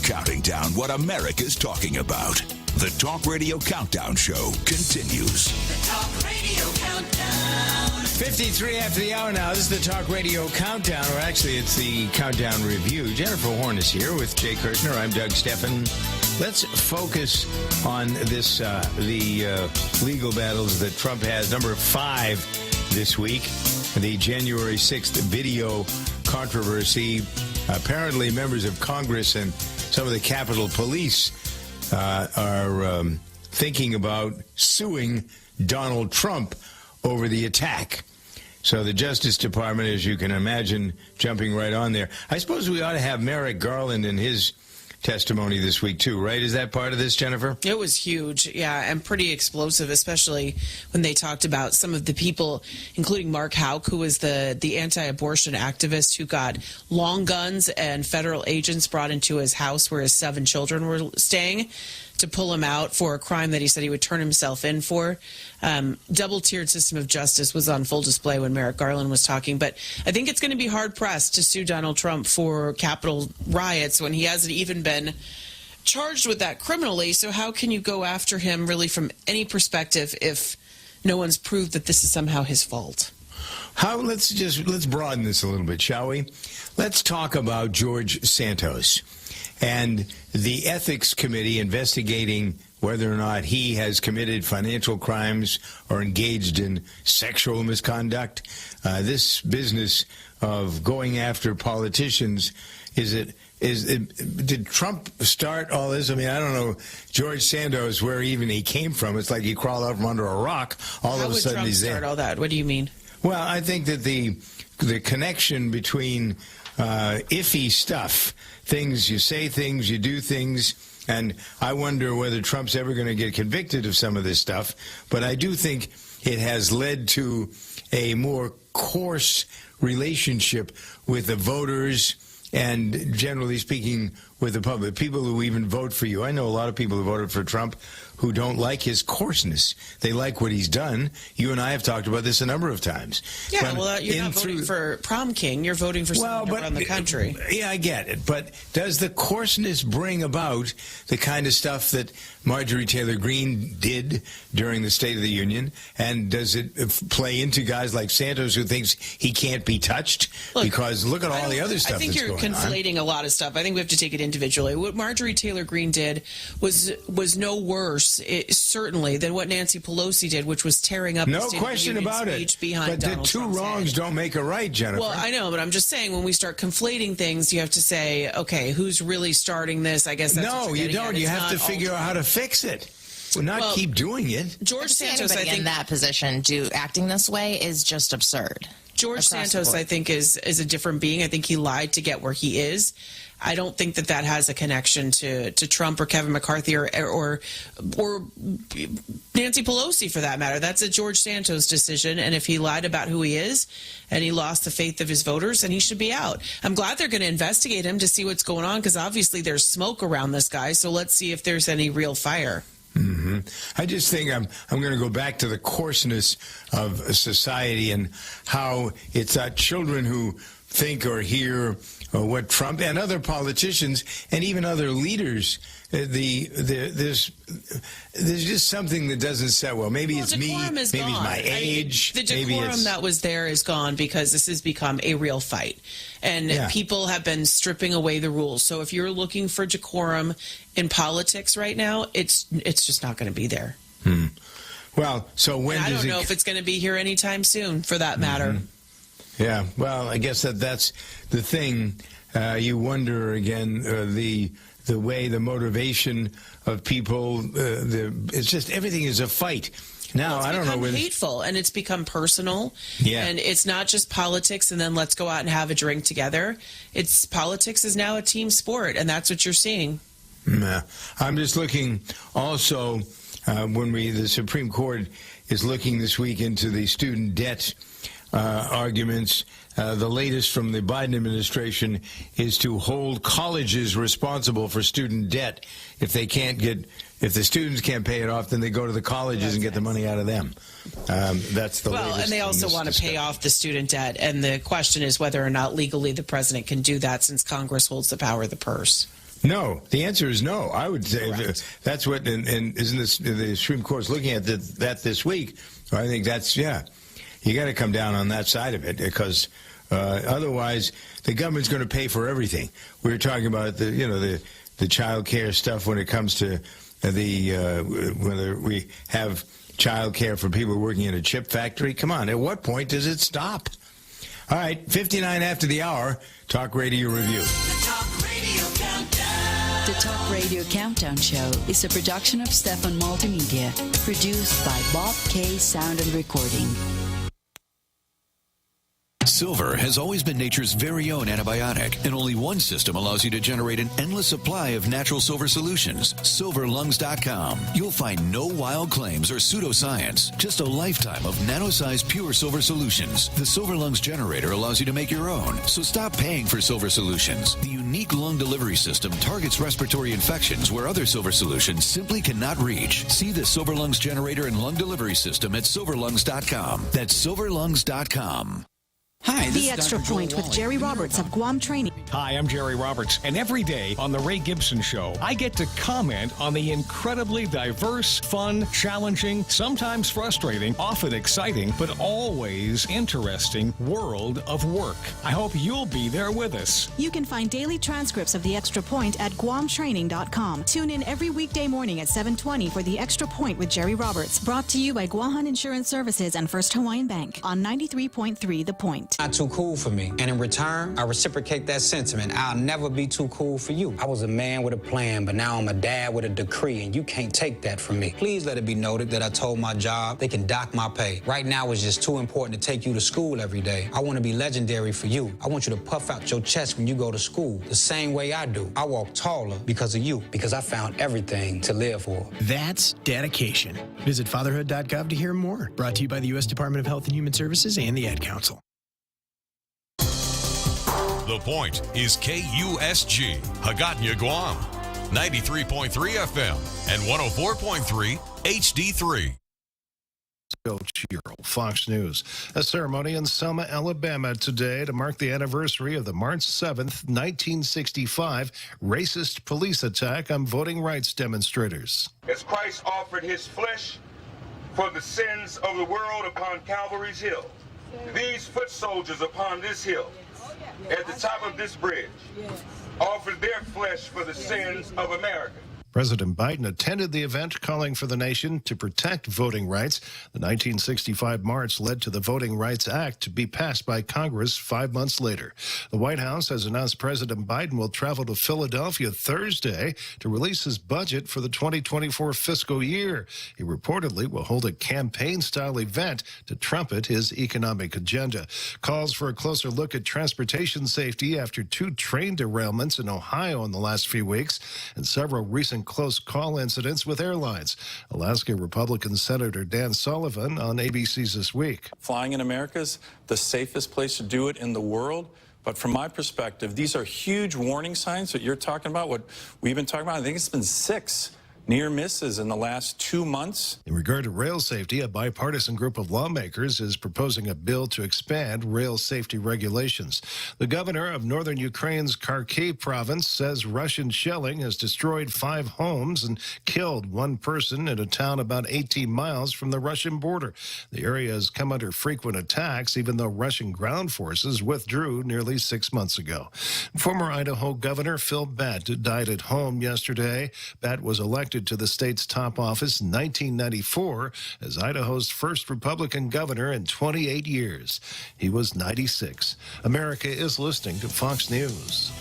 Counting down what America's talking about. The Talk Radio Countdown Show continues. The Talk Radio Countdown. 53 after the hour now. This is the Talk Radio Countdown, or actually it's the Countdown Review. Jennifer Horn is here with Jay Kirshner. I'm Doug Steffen. Let's focus on this, the legal battles that Trump has. Number 5 this week, the January 6th video controversy. Apparently members of Congress and some of the Capitol Police are thinking about suing Donald Trump over the attack. So the Justice Department, as you can imagine, jumping right on there. I suppose we ought to have Merrick Garland in his testimony this week, too, right? Is that part of this, Jennifer? It was huge, yeah, and pretty explosive, especially when they talked about some of the people, including Mark Houck, who was the anti-abortion activist who got long guns and federal agents brought into his house where his 7 children were staying to pull him out for a crime that he said he would turn himself in for. Double-tiered system of justice was on full display when Merrick Garland was talking. But I think it's going to be hard-pressed to sue Donald Trump for Capitol riots when he hasn't even been charged with that criminally. So how can you go after him really from any perspective if no one's proved that this is somehow his fault? Let's broaden this a little bit, shall we? Let's talk about George Santos and the Ethics Committee investigating whether or not he has committed financial crimes or engaged in sexual misconduct. This business of going after politicians, did Trump start all this? I mean, I don't know, George Santos, where even he came from. It's like he crawled out from under a rock. All of a sudden he's there. How would Trump start all that? What do you mean? Well, I think that the connection between iffy stuff, things, you say things, you do things, and I wonder whether Trump's ever going to get convicted of some of this stuff. But I do think it has led to a more coarse relationship with the voters and, generally speaking, with the public, people who even vote for you. I know a lot of people who voted for Trump who don't like his coarseness. They like what he's done. You and I have talked about this a number of times. Yeah, well, you're not voting for prom king. You're voting for someone to run the country. Yeah, I get it. But does the coarseness bring about the kind of stuff that Marjorie Taylor Greene did during the State of the Union? And does it play into guys like Santos who thinks he can't be touched? Because look at all the other stuff that's going on. I think you're conflating a lot of stuff. I think we have to take it individually. What Marjorie Taylor Greene did was no worse, certainly, than what Nancy Pelosi did, which was tearing up the State of the Union speech behind Donald Trump's head. But the two wrongs don't make a right, Jennifer. Well, I know, but I'm just saying when we start conflating things, you have to say, okay, who's really starting this? I guess that's what you're you don't. You have to figure out how to fix it. Well, keep doing it. George Santos, I think, in that position, acting this way is just absurd. George Santos, I think, is a different being. I think he lied to get where he is. I don't think that has a connection to Trump or Kevin McCarthy or Nancy Pelosi, for that matter. That's a George Santos decision, and if he lied about who he is and he lost the faith of his voters, then he should be out. I'm glad they're going to investigate him to see what's going on, because obviously there's smoke around this guy, so let's see if there's any real fire. Mm-hmm. I just think I'm going to go back to the coarseness of society and how it's children who think or hear what Trump and other politicians and even other leaders, there's just something that doesn't set well. Maybe it's me, maybe it's my age. The decorum that was there is gone because this has become a real fight. And people have been stripping away the rules. So if you're looking for decorum in politics right now, it's just not going to be there. Well, so when I don't know if it's going to be here anytime soon, for that matter. Yeah, well, I guess that's the thing. You wonder again the way, the motivation of people. It's just everything is a fight. Now, I don't know whether it's hateful, and it's become personal. Yeah. And it's not just politics and then let's go out and have a drink together. It's politics is now a team sport, and that's what you're seeing. Nah. I'm just looking also when the Supreme Court is looking this week into the student debt arguments. The latest from the Biden administration is to hold colleges responsible for student debt. If the students can't pay it off, then they go to the colleges and get the money out of them. That's the latest. And they also want to pay off the student debt. And the question is whether or not legally the president can do that, since Congress holds the power of the purse. No, the answer is no. I would say that's what, and isn't this the Supreme Court's looking at that this week? I think that's, yeah, you got to come down on that side of it, because otherwise the government's going to pay for everything. We were talking about the child care stuff when it comes to whether we have child care for people working in a chip factory. Come on, at what point does it stop? All right, 59 after the hour, Talk Radio Review. The Talk Radio Countdown Show is a production of Stefan Multimedia, produced by Bob K. Sound and Recording. Silver has always been nature's very own antibiotic, and only one system allows you to generate an endless supply of natural silver solutions. SilverLungs.com. You'll find no wild claims or pseudoscience, just a lifetime of nano-sized pure silver solutions. The Silver Lungs generator allows you to make your own, so stop paying for silver solutions. The unique lung delivery system targets respiratory infections where other silver solutions simply cannot reach. See the Silver Lungs generator and lung delivery system at SilverLungs.com. That's SilverLungs.com. Hi, The Extra Point with Jerry Roberts of Guam Training. Hi, I'm Jerry Roberts, and every day on The Ray Gibson Show, I get to comment on the incredibly diverse, fun, challenging, sometimes frustrating, often exciting, but always interesting world of work. I hope you'll be there with us. You can find daily transcripts of The Extra Point at guamtraining.com. Tune in every weekday morning at 7:20 for The Extra Point with Jerry Roberts, brought to you by Guahan Insurance Services and First Hawaiian Bank on 93.3 The Point. Not too cool for me. And in return, I reciprocate that sentiment. I'll never be too cool for you. I was a man with a plan, but now I'm a dad with a decree, and you can't take that from me. Please let it be noted that I told my job they can dock my pay. Right now, it's just too important to take you to school every day. I want to be legendary for you. I want you to puff out your chest when you go to school, the same way I do. I walk taller because of you, because I found everything to live for. That's dedication. Visit fatherhood.gov to hear more. Brought to you by the U.S. Department of Health and Human Services and the Ad Council. The Point is KUSG, Hagåtña, Guam, 93.3 FM and 104.3 HD3. Bill Chiro, Fox News. A ceremony in Selma, Alabama today to mark the anniversary of the March 7th, 1965 racist police attack on voting rights demonstrators. As Christ offered his flesh for the sins of the world upon Calvary's hill, these foot soldiers upon this hill, at the top of this bridge, offered their flesh for the sins of America. President Biden attended the event, calling for the nation to protect voting rights. The 1965 march led to the Voting Rights Act to be passed by Congress 5 months later. The White House has announced President Biden will travel to Philadelphia Thursday to release his budget for the 2024 fiscal year. He reportedly will hold a campaign-style event to trumpet his economic agenda. Calls for a closer look at transportation safety after 2 train derailments in Ohio in the last few weeks and several recent close call incidents with airlines. Alaska Republican Senator Dan Sullivan on ABC's This Week. Flying in America is the safest place to do it in the world. But from my perspective, these are huge warning signs that you're talking about, what we've been talking about. I think it's been 6 near misses in the last 2 months. In regard to rail safety, a bipartisan group of lawmakers is proposing a bill to expand rail safety regulations. The governor of northern Ukraine's Kharkiv province says Russian shelling has destroyed 5 homes and killed 1 person in a town about 18 miles from the Russian border. The area has come under frequent attacks, even though Russian ground forces withdrew nearly 6 months ago. Former Idaho Governor Phil Batt died at home yesterday. Batt was elected to the state's top office in 1994 as Idaho's first Republican governor in 28 years. He was 96. America is listening to Fox News.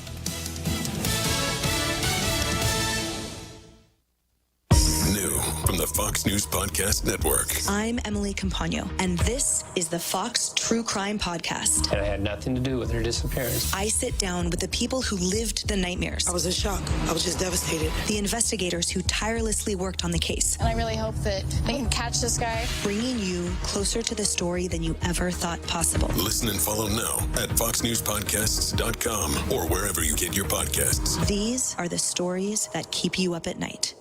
New from the Fox News Podcast Network. I'm Emily Campagno, and this is the Fox True Crime Podcast. And I had nothing to do with her disappearance. I sit down with the people who lived the nightmares. I was in shock. I was just devastated. The investigators who tirelessly worked on the case. And I really hope that they can catch this guy. Bringing you closer to the story than you ever thought possible. Listen and follow now at foxnewspodcasts.com or wherever you get your podcasts. These are the stories that keep you up at night.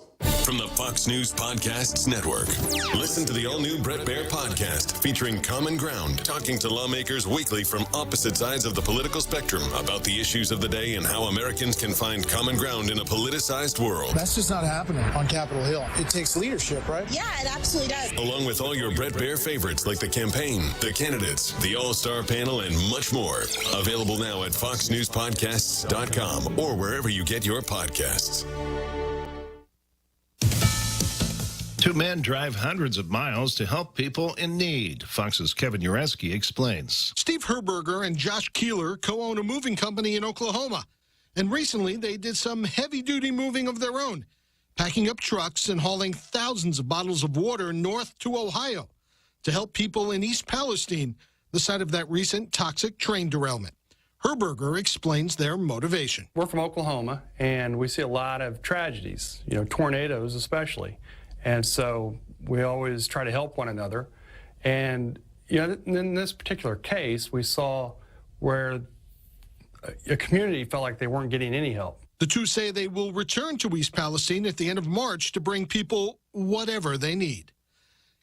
from the Fox News Podcasts Network. Listen to the all-new Brett Baier podcast featuring Common Ground, talking to lawmakers weekly from opposite sides of the political spectrum about the issues of the day and how Americans can find common ground in a politicized world. That's just not happening on Capitol Hill. It takes leadership, right? Yeah, it absolutely does. Along with all your Brett Baier favorites like the campaign, the candidates, the all-star panel, and much more. Available now at foxnewspodcasts.com or wherever you get your podcasts. Two men drive hundreds of miles to help people in need. Fox's Kevin Ureski explains. Steve Herberger and Josh Keeler co-own a moving company in Oklahoma. And recently, they did some heavy-duty moving of their own, packing up trucks and hauling thousands of bottles of water north to Ohio to help people in East Palestine, the site of that recent toxic train derailment. Herberger explains their motivation. We're from Oklahoma, and we see a lot of tragedies, tornadoes especially. And so we always try to help one another. And in this particular case, we saw where a community felt like they weren't getting any help. The two say they will return to East Palestine at the end of March to bring people whatever they need.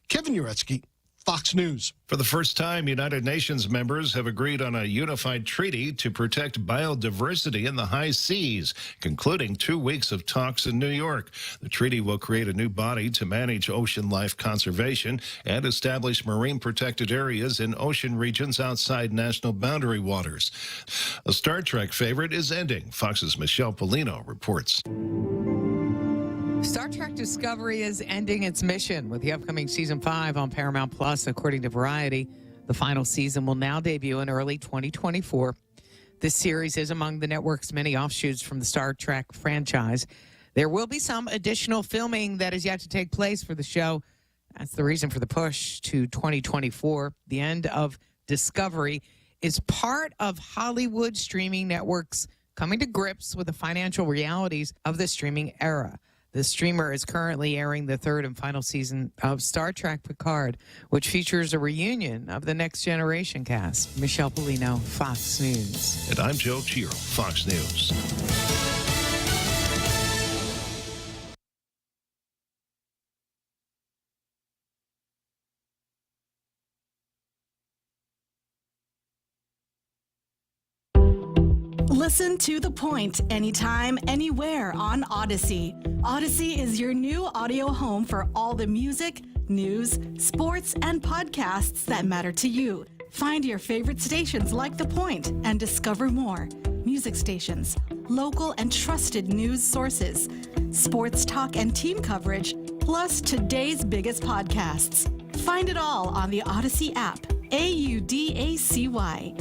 Kevin Ureski, Fox News. For the first time, United Nations members have agreed on a unified treaty to protect biodiversity in the high seas, concluding 2 weeks of talks in New York. The treaty will create a new body to manage ocean life conservation and establish marine protected areas in ocean regions outside national boundary waters. A Star Trek favorite is ending. Fox's Michelle Polino reports. Star Trek Discovery is ending its mission with the upcoming Season 5 on Paramount Plus, according to Variety. The final season will now debut in early 2024. This series is among the network's many offshoots from the Star Trek franchise. There will be some additional filming that is yet to take place for the show. That's the reason for the push to 2024. The end of Discovery is part of Hollywood streaming networks coming to grips with the financial realities of the streaming era. The streamer is currently airing the third and final season of Star Trek Picard, which features a reunion of the Next Generation cast. Michelle Polino, Fox News. And I'm Joe Chiro, Fox News. Listen to The Point anytime, anywhere on Odyssey. Odyssey is your new audio home for all the music, news, sports, and podcasts that matter to you. Find your favorite stations like The Point and discover more. Music stations, local and trusted news sources, sports talk and team coverage, plus today's biggest podcasts. Find it all on the Odyssey app. AUDACY.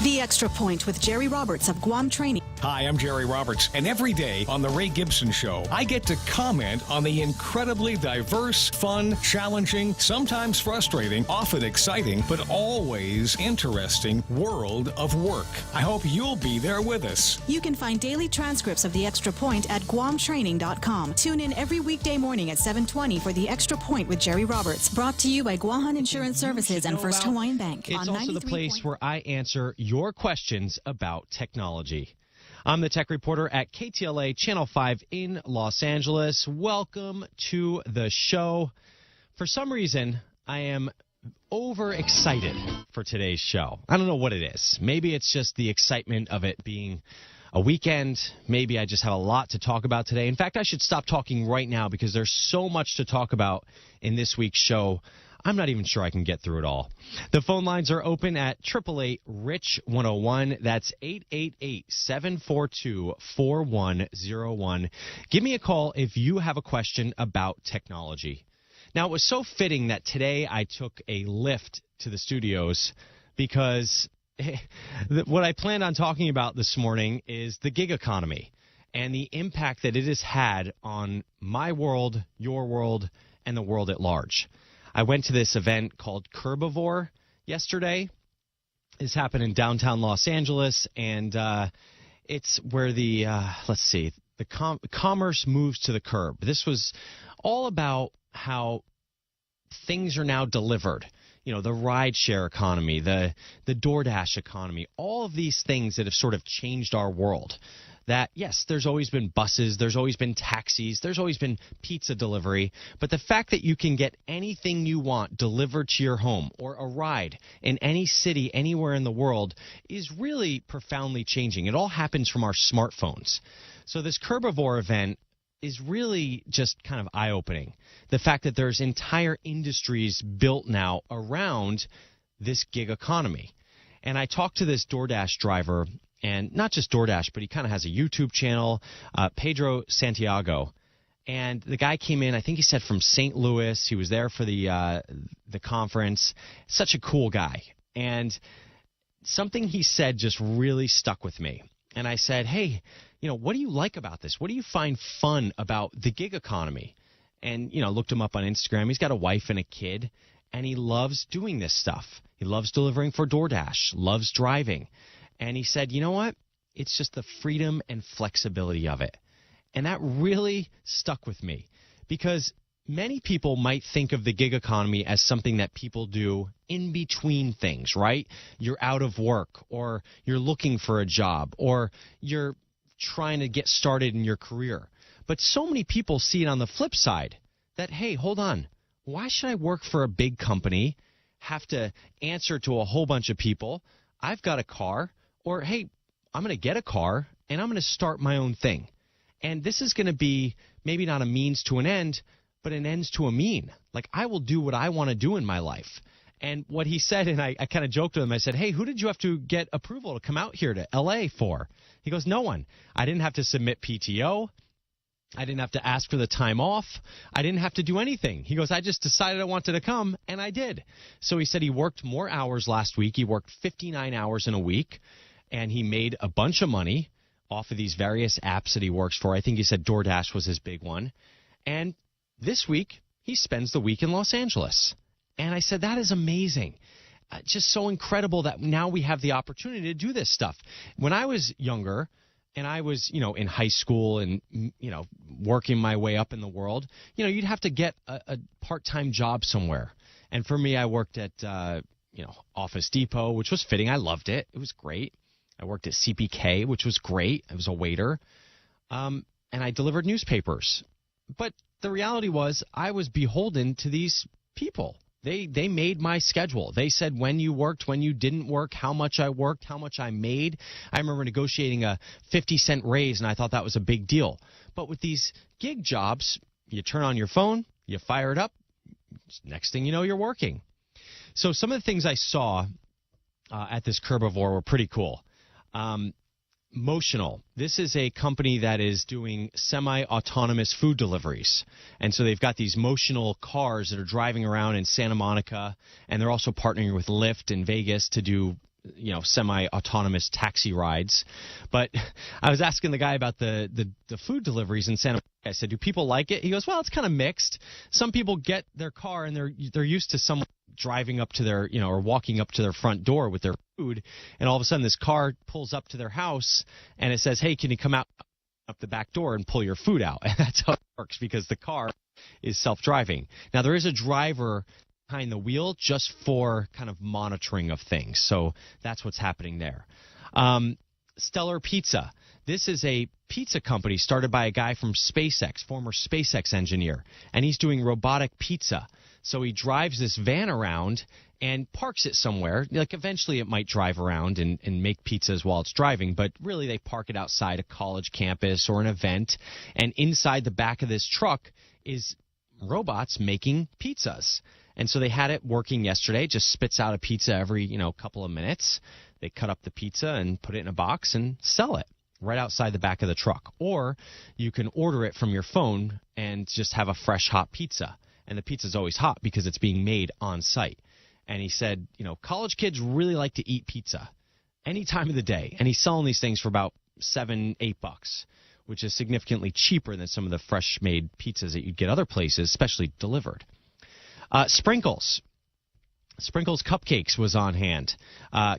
The Extra Point with Jerry Roberts of Guam Training. Hi, I'm Jerry Roberts, and every day on The Ray Gibson Show, I get to comment on the incredibly diverse, fun, challenging, sometimes frustrating, often exciting, but always interesting world of work. I hope you'll be there with us. You can find daily transcripts of The Extra Point at GuamTraining.com. Tune in every weekday morning at 7:20 for The Extra Point with Jerry Roberts. Brought to you by Guahan Insurance Services and First Hawaiian Bank. It's also the place where I answer your questions about technology. I'm the tech reporter at KTLA Channel 5 in Los Angeles. Welcome to the show. For some reason, I am overexcited for today's show. I don't know what it is. Maybe it's just the excitement of it being a weekend. Maybe I just have a lot to talk about today. In fact, I should stop talking right now because there's so much to talk about in this week's show. I'm not even sure I can get through it all. The phone lines are open at 888-RICH-101. That's 888-742-4101. Give me a call if you have a question about technology. Now, it was so fitting that today I took a lift to the studios because what I planned on talking about this morning is the gig economy and the impact that it has had on my world, your world, and the world at large. I went to this event called Curbivore yesterday. This happened in downtown Los Angeles, and it's where the commerce moves to the curb. This was all about how things are now delivered. the rideshare economy, the DoorDash economy, all of these things that have sort of changed our world. That, yes, there's always been buses, there's always been taxis, there's always been pizza delivery, but the fact that you can get anything you want delivered to your home or a ride in any city anywhere in the world is really profoundly changing. It all happens from our smartphones. So this Herbivore event is really just kind of eye-opening. The fact that there's entire industries built now around this gig economy. And I talked to this DoorDash driver, and not just DoorDash, but he kind of has a YouTube channel, Pedro Santiago. And the guy came in, I think he said from St. Louis. He was there for the conference. Such a cool guy. And something he said just really stuck with me. And I said, hey, what do you like about this? What do you find fun about the gig economy? And, looked him up on Instagram. He's got a wife and a kid, and he loves doing this stuff. He loves delivering for DoorDash, loves driving. And he said, you know what? It's just the freedom and flexibility of it. And that really stuck with me because many people might think of the gig economy as something that people do in between things, right? You're out of work, or you're looking for a job, or you're trying to get started in your career. But so many people see it on the flip side that, hey, hold on. Why should I work for a big company, have to answer to a whole bunch of people? I've got a car. Or, hey, I'm going to get a car, and I'm going to start my own thing. And this is going to be maybe not a means to an end, but an ends to a mean. Like, I will do what I want to do in my life. And what he said, and I kind of joked with him, I said, hey, who did you have to get approval to come out here to L.A. for? He goes, no one. I didn't have to submit PTO. I didn't have to ask for the time off. I didn't have to do anything. He goes, I just decided I wanted to come, and I did. So he said he worked more hours last week. He worked 59 hours in a week. And he made a bunch of money off of these various apps that he works for. I think he said DoorDash was his big one. And this week, he spends the week in Los Angeles. And I said, that is amazing. Just so incredible that now we have the opportunity to do this stuff. When I was younger and I was, in high school and, working my way up in the world, you'd have to get a part-time job somewhere. And for me, I worked at, Office Depot, which was fitting. I loved it. It was great. I worked at CPK, which was great. I was a waiter, and I delivered newspapers. But the reality was I was beholden to these people. They made my schedule. They said when you worked, when you didn't work, how much I worked, how much I made. I remember negotiating a 50-cent raise, and I thought that was a big deal. But with these gig jobs, you turn on your phone, you fire it up, next thing you know, you're working. So some of the things I saw at this Herbivore were pretty cool. Motional. This is a company that is doing semi-autonomous food deliveries. And so they've got these Motional cars that are driving around in Santa Monica, and they're also partnering with Lyft in Vegas to do, semi-autonomous taxi rides. But I was asking the guy about the food deliveries in Santa Monica. I said, do people like it? He goes, well, it's kind of mixed. Some people get their car and they're used to someone driving up to their, or walking up to their front door with their food, and all of a sudden this car pulls up to their house and it says, hey, can you come out up the back door and pull your food out? And that's how it works because the car is self-driving. Now, there is a driver behind the wheel just for kind of monitoring of things. So that's what's happening there. Stellar Pizza. This is a pizza company started by a guy from SpaceX, former SpaceX engineer, and he's doing robotic pizza. So he drives this van around and parks it somewhere. Like eventually it might drive around and make pizzas while it's driving, but really they park it outside a college campus or an event. And inside the back of this truck is robots making pizzas. And so they had it working yesterday. It just spits out a pizza every, couple of minutes. They cut up the pizza and put it in a box and sell it right outside the back of the truck. Or you can order it from your phone and just have a fresh hot pizza. And the pizza's always hot because it's being made on site. And he said, college kids really like to eat pizza any time of the day. And he's selling these things for about $7-8, which is significantly cheaper than some of the fresh-made pizzas that you'd get other places, especially delivered. Sprinkles. Sprinkles Cupcakes was on hand.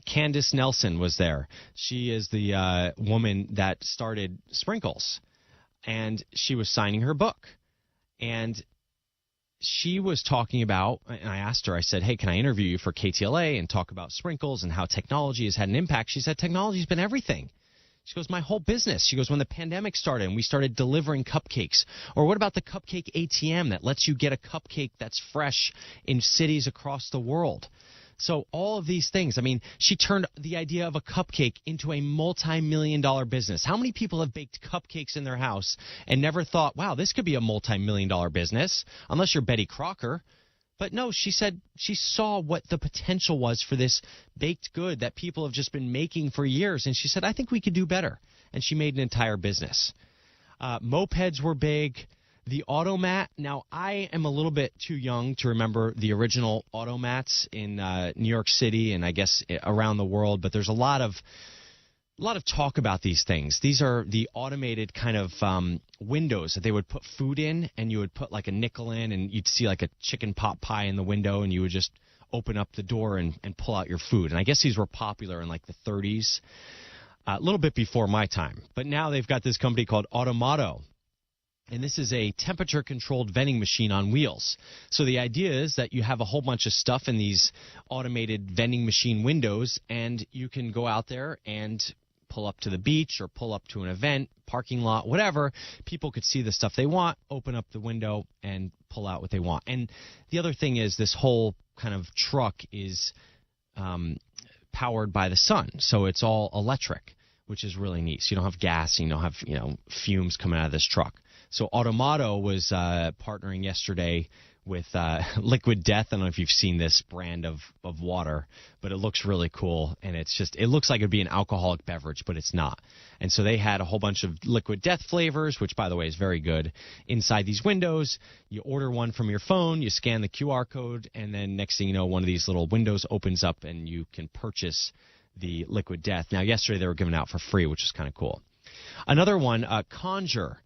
Candace Nelson was there. She is the woman that started Sprinkles. And she was signing her book. And she was talking about, and I asked her, I said, hey, can I interview you for KTLA and talk about sprinkles and how technology has had an impact? She said, technology's been everything. She goes, my whole business. She goes, when the pandemic started and we started delivering cupcakes, or what about the cupcake ATM that lets you get a cupcake that's fresh in cities across the world? So all of these things, I mean, she turned the idea of a cupcake into a multi-million-dollar business. How many people have baked cupcakes in their house and never thought, wow, this could be a multi-million-dollar business, unless you're Betty Crocker? But no, she said she saw what the potential was for this baked good that people have just been making for years. And she said, I think we could do better. And she made an entire business. Mopeds were big. The Automat. Now, I am a little bit too young to remember the original Automats in New York City and I guess around the world, but there's a lot of talk about these things. These are the automated kind of windows that they would put food in, and you would put like a nickel in, and you'd see like a chicken pot pie in the window, and you would just open up the door and pull out your food. And I guess these were popular in like the 30s, a little bit before my time. But now they've got this company called Automato. And this is a temperature-controlled vending machine on wheels. So the idea is that you have a whole bunch of stuff in these automated vending machine windows, and you can go out there and pull up to the beach or pull up to an event, parking lot, whatever. People could see the stuff they want, open up the window, and pull out what they want. And the other thing is this whole kind of truck is powered by the sun, so it's all electric, which is really neat. So you don't have gas, and you don't have fumes coming out of this truck. So Automato was partnering yesterday with Liquid Death. I don't know if you've seen this brand of water, but it looks really cool. And it looks like it'd be an alcoholic beverage, but it's not. And so they had a whole bunch of Liquid Death flavors, which, by the way, is very good, inside these windows. You order one from your phone, you scan the QR code, and then next thing you know, one of these little windows opens up and you can purchase the Liquid Death. Now, yesterday they were giving out for free, which is kind of cool. Another one, Conjure.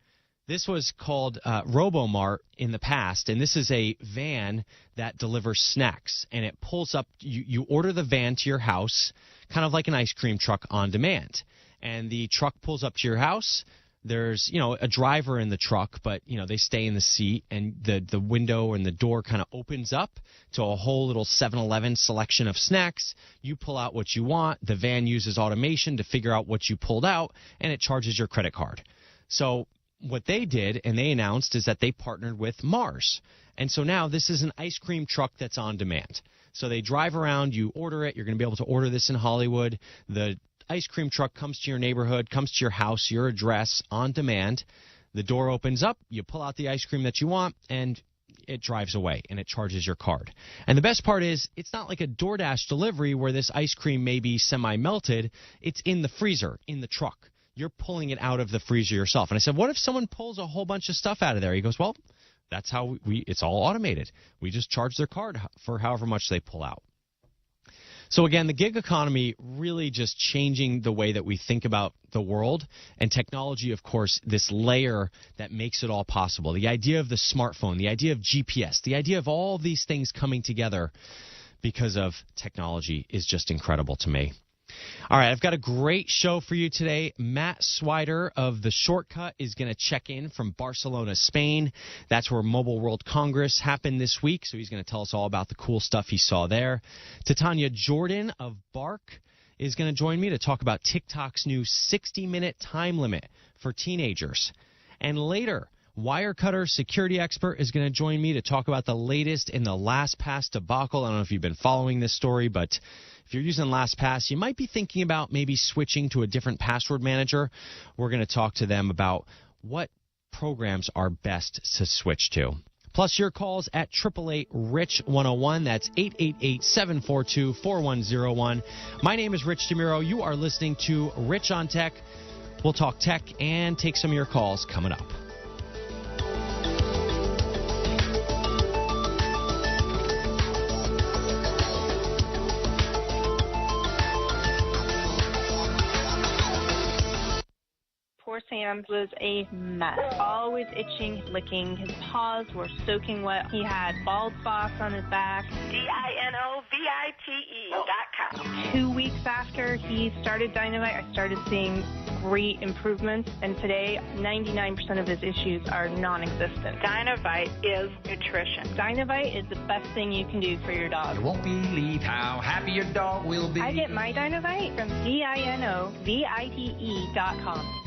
This was called RoboMart in the past, and this is a van that delivers snacks, and it pulls up. You order the van to your house, kind of like an ice cream truck on demand, and the truck pulls up to your house. There's a driver in the truck, but they stay in the seat, and the window and the door kind of opens up to a whole little 7-Eleven selection of snacks. You pull out what you want. The van uses automation to figure out what you pulled out, and it charges your credit card. So what they did, and they announced, is that they partnered with Mars. And so now this is an ice cream truck that's on demand. So they drive around, you order it. You're going to be able to order this in Hollywood. The ice cream truck comes to your neighborhood, comes to your house, your address, on demand. The door opens up, you pull out the ice cream that you want, and it drives away, and it charges your card. And the best part is, it's not like a DoorDash delivery where this ice cream may be semi-melted. It's in the freezer, in the truck. You're pulling it out of the freezer yourself. And I said, what if someone pulls a whole bunch of stuff out of there? He goes, well, that's how it's all automated. We just charge their card for however much they pull out. So again, the gig economy really just changing the way that we think about the world, and technology, of course, this layer that makes it all possible. The idea of the smartphone, the idea of GPS, the idea of all these things coming together because of technology is just incredible to me. All right, I've got a great show for you today. Matt Swider of The Shortcut is going to check in from Barcelona, Spain. That's where Mobile World Congress happened this week, so he's going to tell us all about the cool stuff he saw there. Titania Jordan of Bark is going to join me to talk about TikTok's new 60-minute time limit for teenagers. And later, Wirecutter security expert is going to join me to talk about the latest in the LastPass debacle. I don't know if you've been following this story, but if you're using LastPass, you might be thinking about maybe switching to a different password manager. We're going to talk to them about what programs are best to switch to. Plus your calls at 888-RICH-101. That's 888-742-4101. My name is Rich DeMuro. You are listening to Rich on Tech. We'll talk tech and take some of your calls coming up. Poor Sam was a mess. Always itching, licking. His paws were soaking wet. He had bald spots on his back. DINOVITE.com. 2 weeks after he started Dynamite, I started seeing great improvements, and today 99% of his issues are non-existent. Dynamite is nutrition. Dynamite is the best thing you can do for your dog. You won't believe how happy your dog will be. I get my Dynamite from DINOVITE.com.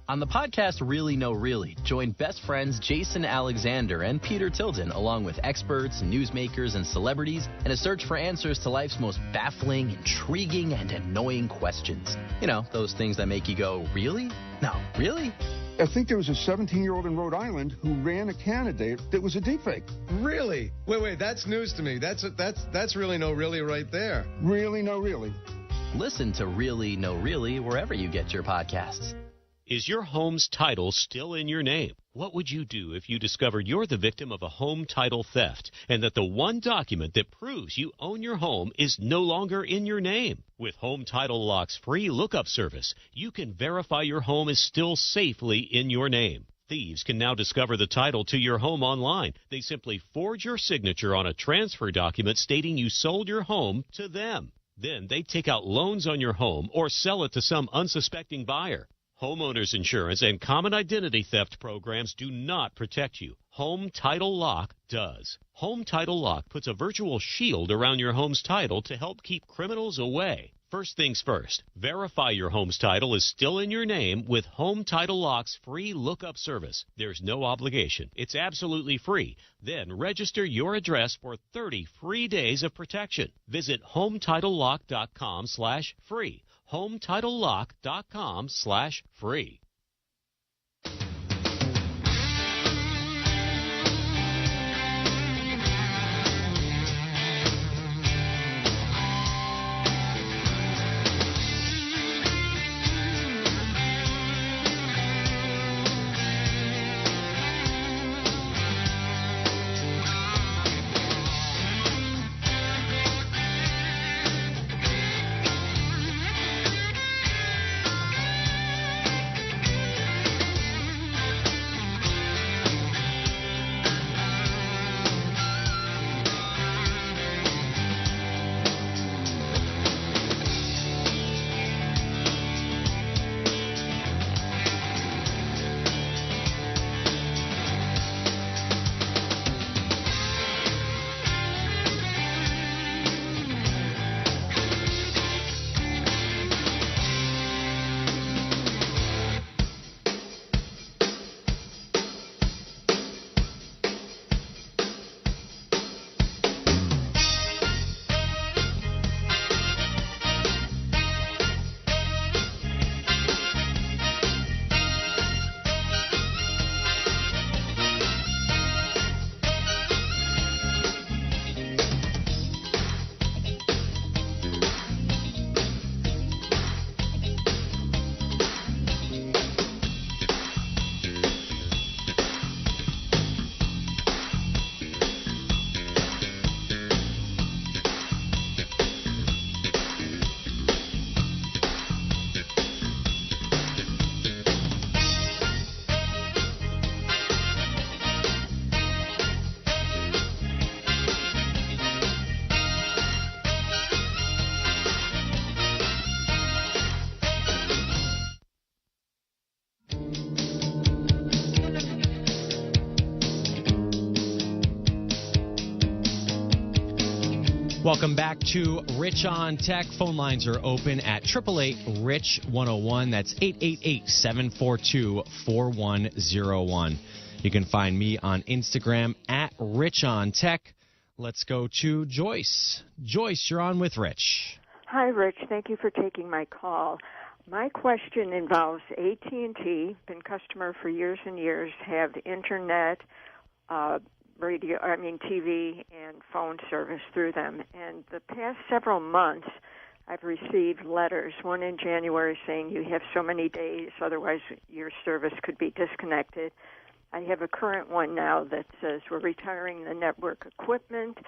On the podcast Really Know Really, join best friends Jason Alexander and Peter Tilden, along with experts, newsmakers, and celebrities, in a search for answers to life's most baffling, intriguing, and annoying questions. You know, those things that make you go, really? No, really? I think there was a 17-year-old in Rhode Island who ran a candidate that was a deepfake. Really? Wait, that's news to me. That's Really Know Really right there. Really Know Really. Listen to Really Know Really wherever you get your podcasts. Is your home's title still in your name? What would you do if you discovered you're the victim of a home title theft and that the one document that proves you own your home is no longer in your name? With Home Title Lock's free lookup service, you can verify your home is still safely in your name. Thieves can now discover the title to your home online. They simply forge your signature on a transfer document stating you sold your home to them. Then they take out loans on your home or sell it to some unsuspecting buyer. Homeowners insurance and common identity theft programs do not protect you. Home Title Lock does. Home Title Lock puts a virtual shield around your home's title to help keep criminals away. First things first, verify your home's title is still in your name with Home Title Lock's free lookup service. There's no obligation. It's absolutely free. Then register your address for 30 free days of protection. Visit HometitleLock.com/free. HometitleLock.com/free. Welcome back to Rich on Tech. Phone lines are open at 888-RICH-101. That's 888-742-4101. You can find me on Instagram at Rich on Tech. Let's go to Joyce. Joyce, you're on with Rich. Hi, Rich. Thank you for taking my call. My question involves AT&T, been customer for years and years, have internet, TV and phone service through them. And the past several months, I've received letters, one in January saying you have so many days, otherwise your service could be disconnected. I have a current one now that says we're retiring the network equipment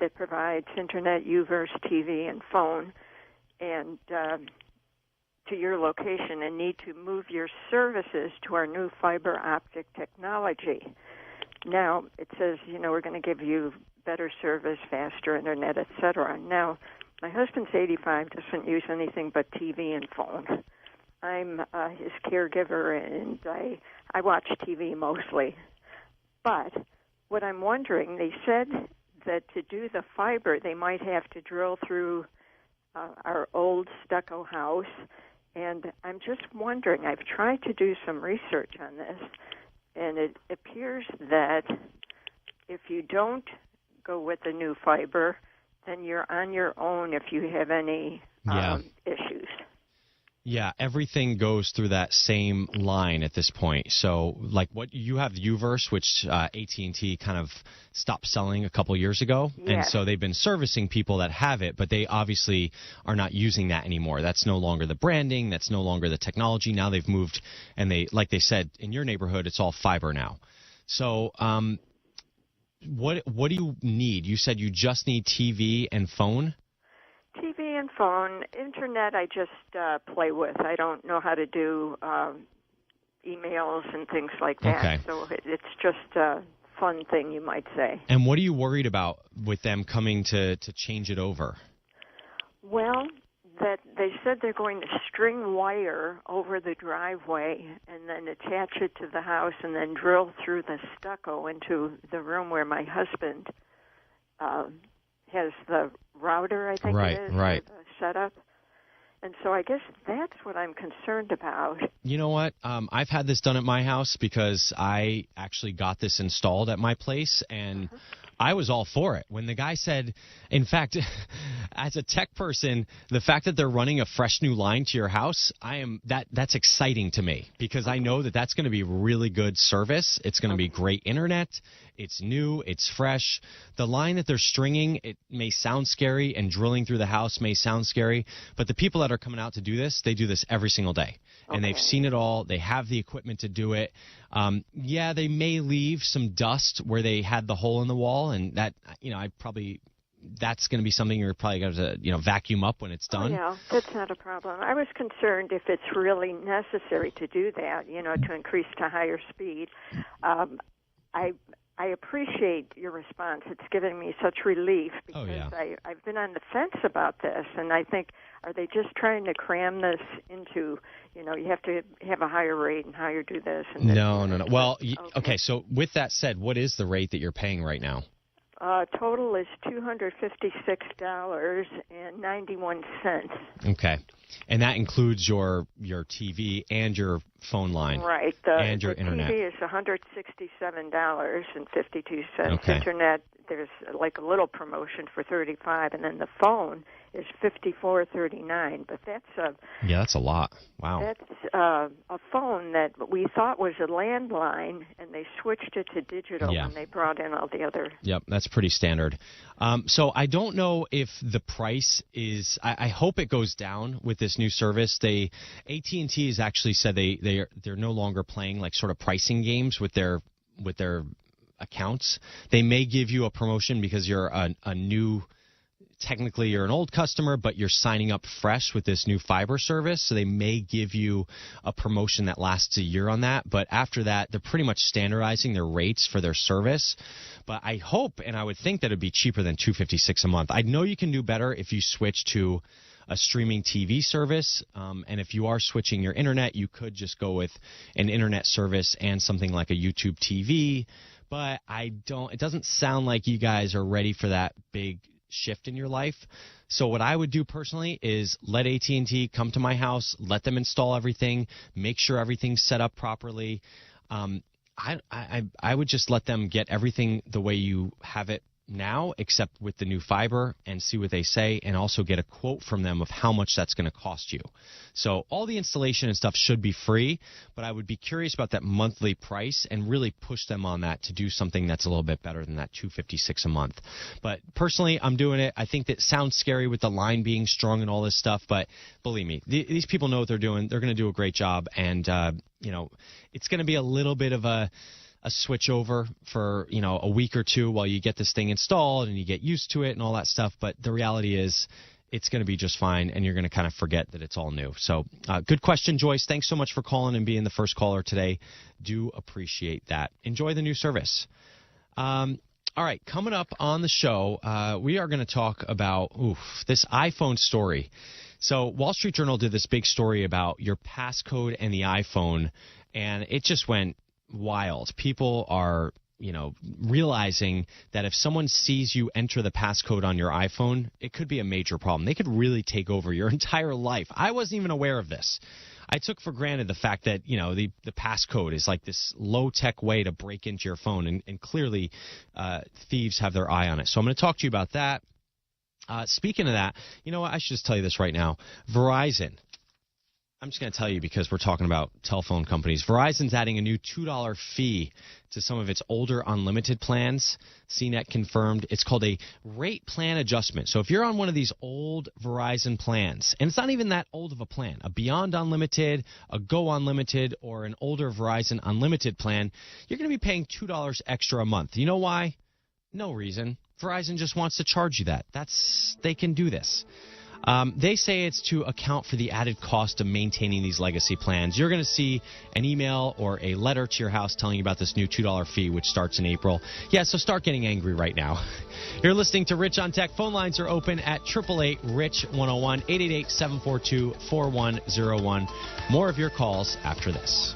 that provides internet, UVerse, TV, and phone, and to your location, and need to move your services to our new fiber optic technology. Now, it says, we're going to give you better service, faster internet, etc. Now, My husband's 85, doesn't use anything but TV and phone. I'm his caregiver, and I watch TV mostly. But what I'm wondering, they said that to do the fiber, they might have to drill through our old stucco house. And I'm just wondering, I've tried to do some research on this, and it appears that if you don't go with the new fiber, then you're on your own if you have any issues. Yeah, everything goes through that same line at this point. So, like, what you have, the UVerse, which AT&T kind of stopped selling a couple years ago, and so they've been servicing people that have it, but they obviously are not using that anymore. That's no longer the branding. That's no longer the technology. Now they've moved, and like they said, in your neighborhood, it's all fiber now. So, what do you need? You said you just need TV and phone? TV and phone. Internet I just play with. I don't know how to do emails and things like that. Okay. So it's just a fun thing, you might say. And what are you worried about with them coming to change it over? Well, that they said they're going to string wire over the driveway and then attach it to the house and then drill through the stucco into the room where my husband has the router, I think it is, right. set up. And so I guess that's what I'm concerned about. You know what? I've had this done at my house because I actually got this installed at my place, and I was all for it. When the guy said, in fact, as a tech person, the fact that they're running a fresh new line to your house, that's exciting to me because I know that that's going to be really good service. It's going to be great internet. It's new. It's fresh. The line that they're stringing, it may sound scary, and drilling through the house may sound scary, but the people that are coming out to do this, they do this every single day. And they've seen it all. They have the equipment to do it. They may leave some dust where they had the hole in the wall, and that, that's going to be something you're probably going to, vacuum up when it's done. Oh, yeah, that's not a problem. I was concerned if it's really necessary to do that, to increase to higher speed. I appreciate your response. It's giving me such relief because I've been on the fence about this, and I think, are they just trying to cram this into, you have to have a higher rate and higher do this? And No. Well, okay, so with that said, what is the rate that you're paying right now? Total is $256.91. Okay. And that includes your TV and your phone line. Right. And your internet. TV is $167.52. Okay. Internet, there's like a little promotion for $35, and then the phone is $54.39. But that's that's a lot. Wow. That's a phone that we thought was a landline, and they switched it to digital when they brought in all the other. Yep, that's pretty standard. So I don't know if the price is. I hope it goes down with this new service. AT&T has actually said they're no longer playing like sort of pricing games with their accounts. They may give you a promotion because you're a new. Technically, you're an old customer, but you're signing up fresh with this new fiber service, so they may give you a promotion that lasts a year on that. But after that, they're pretty much standardizing their rates for their service. But I hope, and I would think that it would be cheaper than $256 a month. I know you can do better if you switch to a streaming TV service, and if you are switching your internet, you could just go with an internet service and something like a YouTube TV. But it doesn't sound like you guys are ready for that big shift in your life. So what I would do personally is let AT&T come to my house, let them install everything, make sure everything's set up properly. I would just let them get everything the way you have it now, except with the new fiber, and see what they say, and also get a quote from them of how much that's going to cost you. So all the installation and stuff should be free, but I would be curious about that monthly price and really push them on that to do something that's a little bit better than that $256 a month. But personally, I'm doing it. I think that sounds scary with the line being strung and all this stuff, but believe me, these people know what they're doing. They're going to do a great job, and it's going to be a little bit of a switch over for a week or two while you get this thing installed and you get used to it and all that stuff. But the reality is it's going to be just fine, and you're going to kind of forget that it's all new. So good question, Joyce. Thanks so much for calling and being the first caller today. Do appreciate that. Enjoy the new service. All right, coming up on the show, we are going to talk about this iPhone story. So Wall Street Journal did this big story about your passcode and the iPhone, and it just went wild. People are, realizing that if someone sees you enter the passcode on your iPhone, it could be a major problem. They could really take over your entire life. I wasn't even aware of this. I took for granted the fact that, the passcode is like this low-tech way to break into your phone, and clearly thieves have their eye on it. So I'm going to talk to you about that. Speaking of that, you know what? I should just tell you this right now. Verizon. I'm just going to tell you because we're talking about telephone companies. Verizon's adding a new $2 fee to some of its older unlimited plans. CNET confirmed. It's called a rate plan adjustment. So if you're on one of these old Verizon plans, and it's not even that old of a plan, a Beyond Unlimited, a Go Unlimited, or an older Verizon Unlimited plan, you're going to be paying $2 extra a month. You know why? No reason. Verizon just wants to charge you that. They can do this. They say it's to account for the added cost of maintaining these legacy plans. You're going to see an email or a letter to your house telling you about this new $2 fee, which starts in April. Yeah, so start getting angry right now. You're listening to Rich on Tech. Phone lines are open at 888-RICH-101, 888-742-4101. More of your calls after this.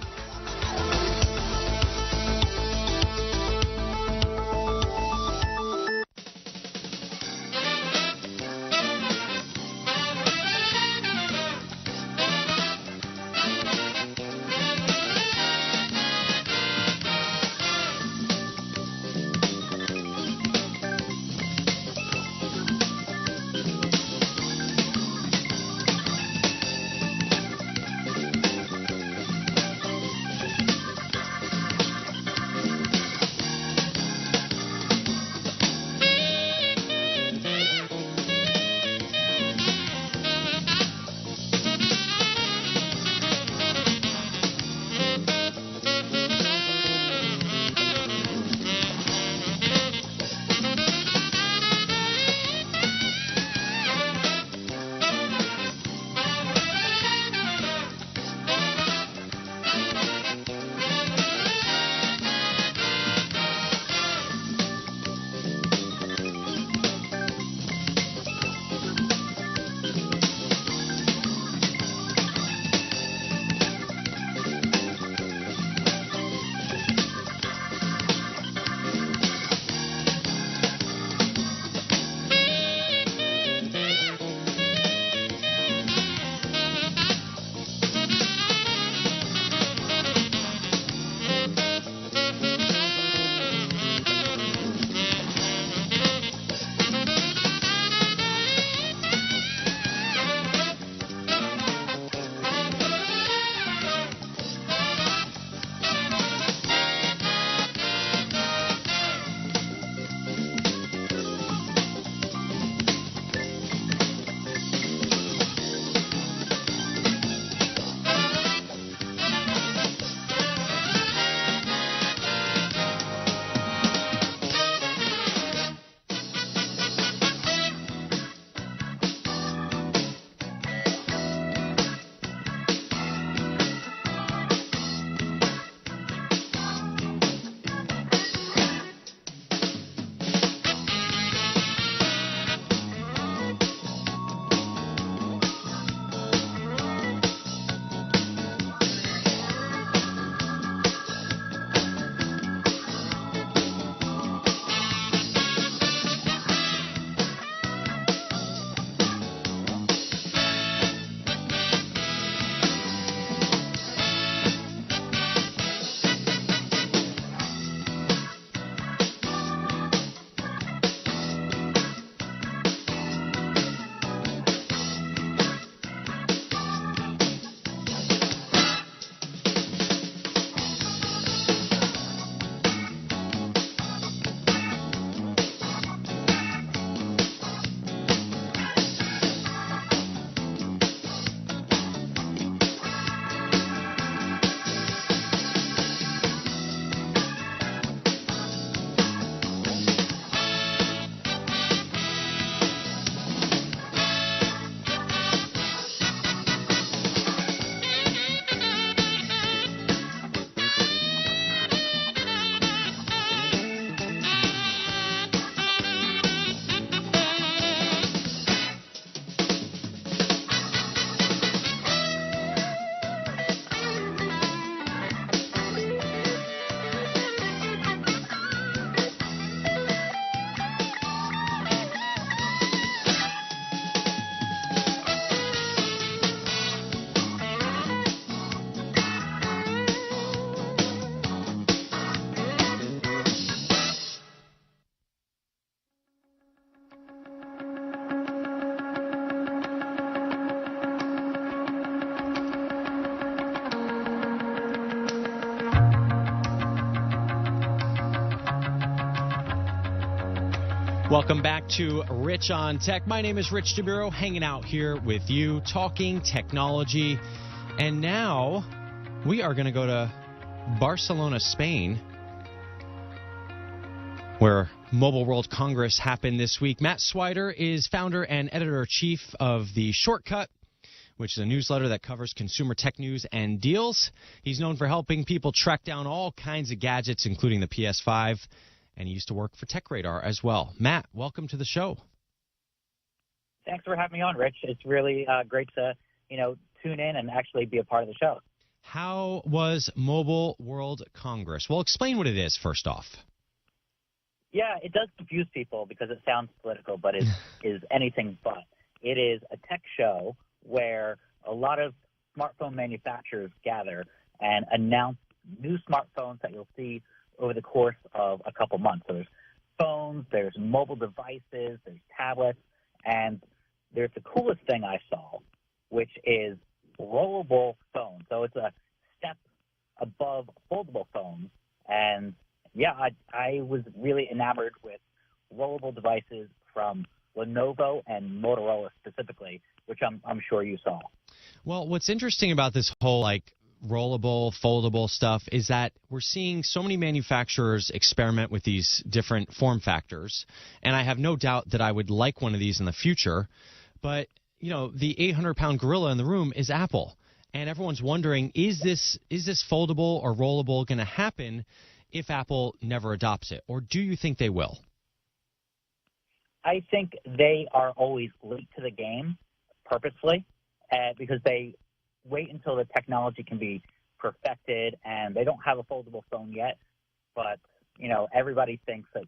Welcome back to Rich on Tech. My name is Rich DeBuro, hanging out here with you, talking technology. And now we are going to go to Barcelona, Spain, where Mobile World Congress happened this week. Matt Swider is founder and editor-chief of The Shortcut, which is a newsletter that covers consumer tech news and deals. He's known for helping people track down all kinds of gadgets, including the PS5, and he used to work for Tech Radar as well. Matt, welcome to the show. Thanks for having me on, Rich. It's really great to, tune in and actually be a part of the show. How was Mobile World Congress? Well, explain what it is first off. Yeah, it does confuse people because it sounds political, but it is anything but. It is a tech show where a lot of smartphone manufacturers gather and announce new smartphones that you'll see over the course of a couple months. So there's phones, there's mobile devices, there's tablets, and there's the coolest thing I saw, which is rollable phones. So it's a step above foldable phones. And yeah, I was really enamored with rollable devices from Lenovo and Motorola specifically, which I'm sure you saw. Well, what's interesting about this whole rollable, foldable stuff is that we're seeing so many manufacturers experiment with these different form factors, and I have no doubt that I would like one of these in the future. But, the 800-pound gorilla in the room is Apple, and everyone's wondering, is this foldable or rollable going to happen if Apple never adopts it, or do you think they will? I think they are always late to the game purposely because they wait until the technology can be perfected, and they don't have a foldable phone yet. But, everybody thinks that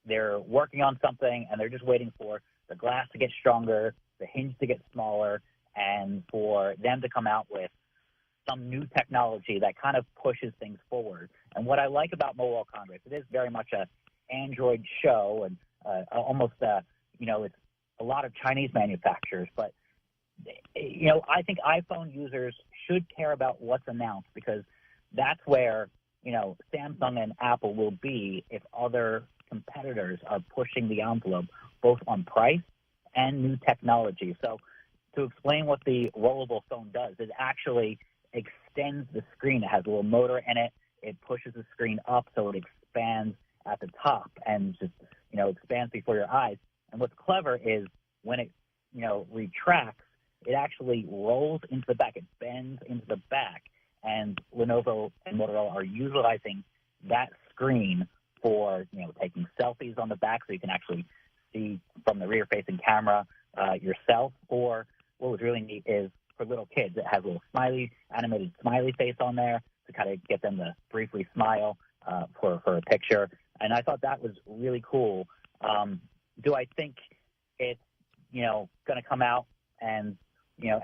they're working on something, and they're just waiting for the glass to get stronger, the hinge to get smaller, and for them to come out with some new technology that kind of pushes things forward. And what I like about Mobile World Congress, it is very much a Android show, and almost, it's a lot of Chinese manufacturers, but I think iPhone users should care about what's announced because that's where, Samsung and Apple will be if other competitors are pushing the envelope both on price and new technology. So to explain what the rollable phone does, it actually extends the screen. It has a little motor in it. It pushes the screen up so it expands at the top and just, expands before your eyes. And what's clever is when it, retracts, it actually rolls into the back. It bends into the back. And Lenovo and Motorola are utilizing that screen for, taking selfies on the back so you can actually see from the rear-facing camera yourself. Or what was really neat is for little kids, it has a little animated smiley face on there to kind of get them to briefly smile for a picture. And I thought that was really cool. Do I think it's, going to come out and,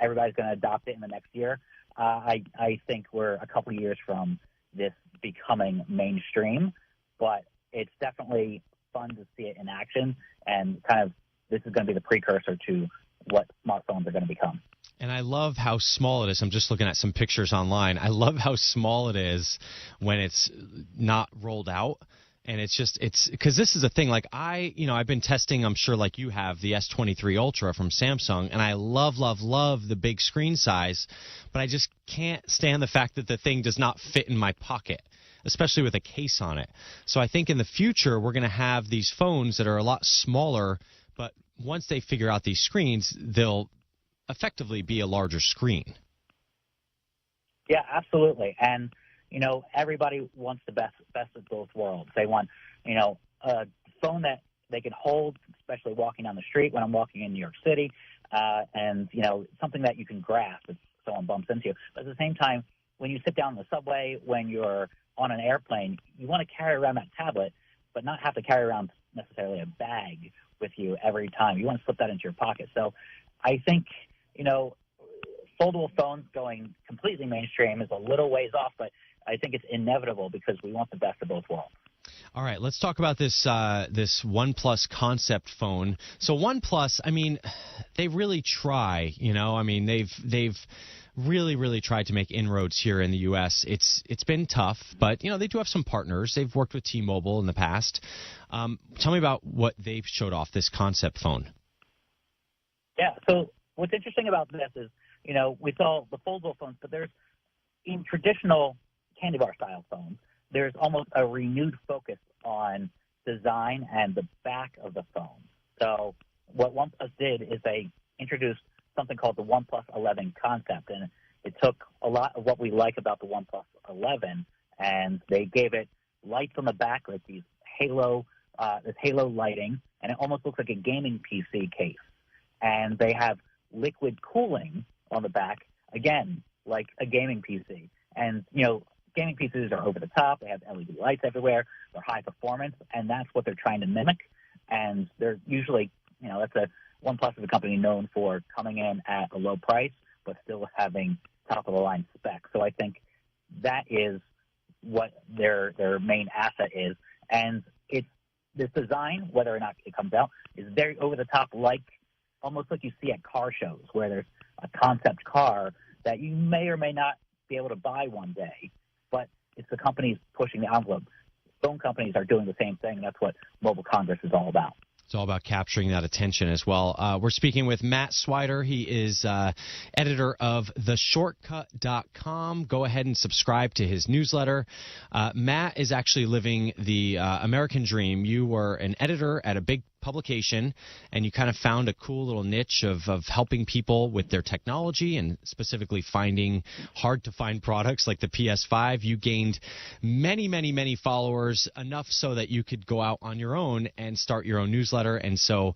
everybody's going to adopt it in the next year? I think we're a couple of years from this becoming mainstream, but it's definitely fun to see it in action, and kind of this is going to be the precursor to what smartphones are going to become. And I love how small it is. I'm just looking at some pictures online. I love how small it is when it's not rolled out. And it's because this is a thing, I've been testing, I'm sure like you have, the S23 Ultra from Samsung, and I love the big screen size, but I just can't stand the fact that the thing does not fit in my pocket, especially with a case on it. So I think in the future, we're going to have these phones that are a lot smaller, but once they figure out these screens, they'll effectively be a larger screen. Yeah, absolutely. And everybody wants the best of both worlds. They want, a phone that they can hold, especially walking down the street when I'm walking in New York City, and, something that you can grasp if someone bumps into you. But at the same time, when you sit down in the subway, when you're on an airplane, you want to carry around that tablet, but not have to carry around necessarily a bag with you every time. You want to slip that into your pocket. So I think, foldable phones going completely mainstream is a little ways off, but I think it's inevitable because we want the best of both worlds. All right, let's talk about this OnePlus concept phone. So OnePlus, they really try. They've really tried to make inroads here in the U.S. It's been tough, but they do have some partners. They've worked with T-Mobile in the past. Tell me about what they've showed off, this concept phone. Yeah, so what's interesting about this is, we saw the foldable phones, but in traditional candy bar style phones, there's almost a renewed focus on design and the back of the phone. So what OnePlus did is they introduced something called the OnePlus 11 concept, and it took a lot of what we like about the OnePlus 11, and they gave it lights on the back, like these this halo lighting, and it almost looks like a gaming PC case. And they have liquid cooling on the back, again, like a gaming PC. And, gaming PCs are over the top. They have LED lights everywhere. They're high performance, and that's what they're trying to mimic. And they're usually, OnePlus is a company known for coming in at a low price, but still having top-of-the-line specs. So I think that is what their main asset is. And this design, whether or not it comes out, is very over-the-top, almost like you see at car shows, where there's a concept car that you may or may not be able to buy one day, but it's the companies pushing the envelope. Phone companies are doing the same thing, and that's what Mobile Congress is all about. It's all about capturing that attention as well. We're speaking with Matt Swider. He is editor of theshortcut.com. Go ahead and subscribe to his newsletter. Matt is actually living the American dream. You were an editor at a big publication, and you kind of found a cool little niche of helping people with their technology and specifically finding hard-to-find products like the PS5. You gained many followers, enough so that you could go out on your own and start your own newsletter, and so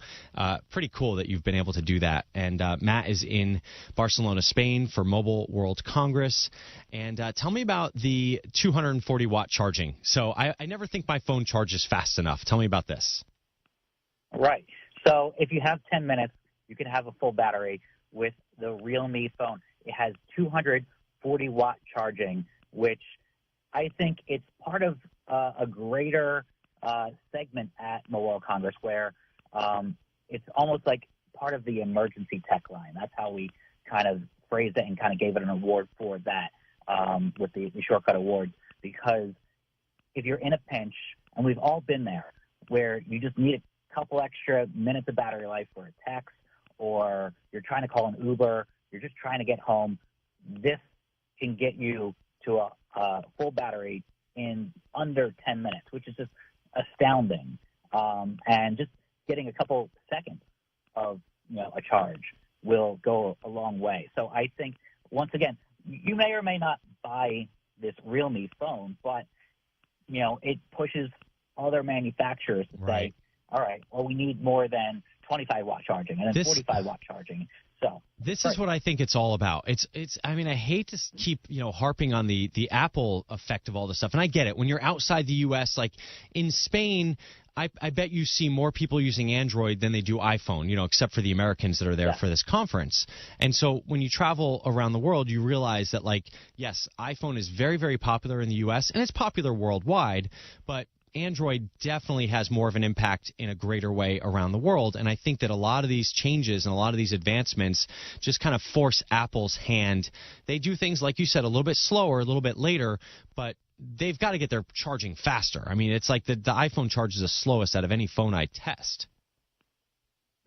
pretty cool that you've been able to do that. And Matt is in Barcelona, Spain for Mobile World Congress. And tell me about the 240-watt charging. So I never think my phone charges fast enough. Tell me about this. Right. So if you have 10 minutes, you can have a full battery with the Realme phone. It has 240-watt charging, which I think it's part of a greater segment at Mobile Congress where it's almost like part of the emergency tech line. That's how we kind of phrased it and kind of gave it an award for that with the Shortcut Awards, because if you're in a pinch, and we've all been there, where you just need a couple extra minutes of battery life for a text, or you're trying to call an Uber, you're just trying to get home, this can get you to a full battery in under 10 minutes, which is just astounding. And just getting a couple seconds of a charge will go a long way. So I think, once again, you may or may not buy this Realme phone, but it pushes other manufacturers to say, all right, well, we need more than 25-watt charging and then 45-watt charging. So this is what I think it's all about. I mean, I hate to keep, harping on the Apple effect of all this stuff. And I get it. When you're outside the U.S., like in Spain, I bet you see more people using Android than they do iPhone, except for the Americans that are there for this conference. And so when you travel around the world, you realize that, yes, iPhone is very, very popular in the U.S., and it's popular worldwide, but Android definitely has more of an impact in a greater way around the world. And I think that a lot of these changes and a lot of these advancements just kind of force Apple's hand. They do things, like you said, a little bit slower, a little bit later, but they've got to get their charging faster. I mean, it's like the iPhone charges the slowest out of any phone I test.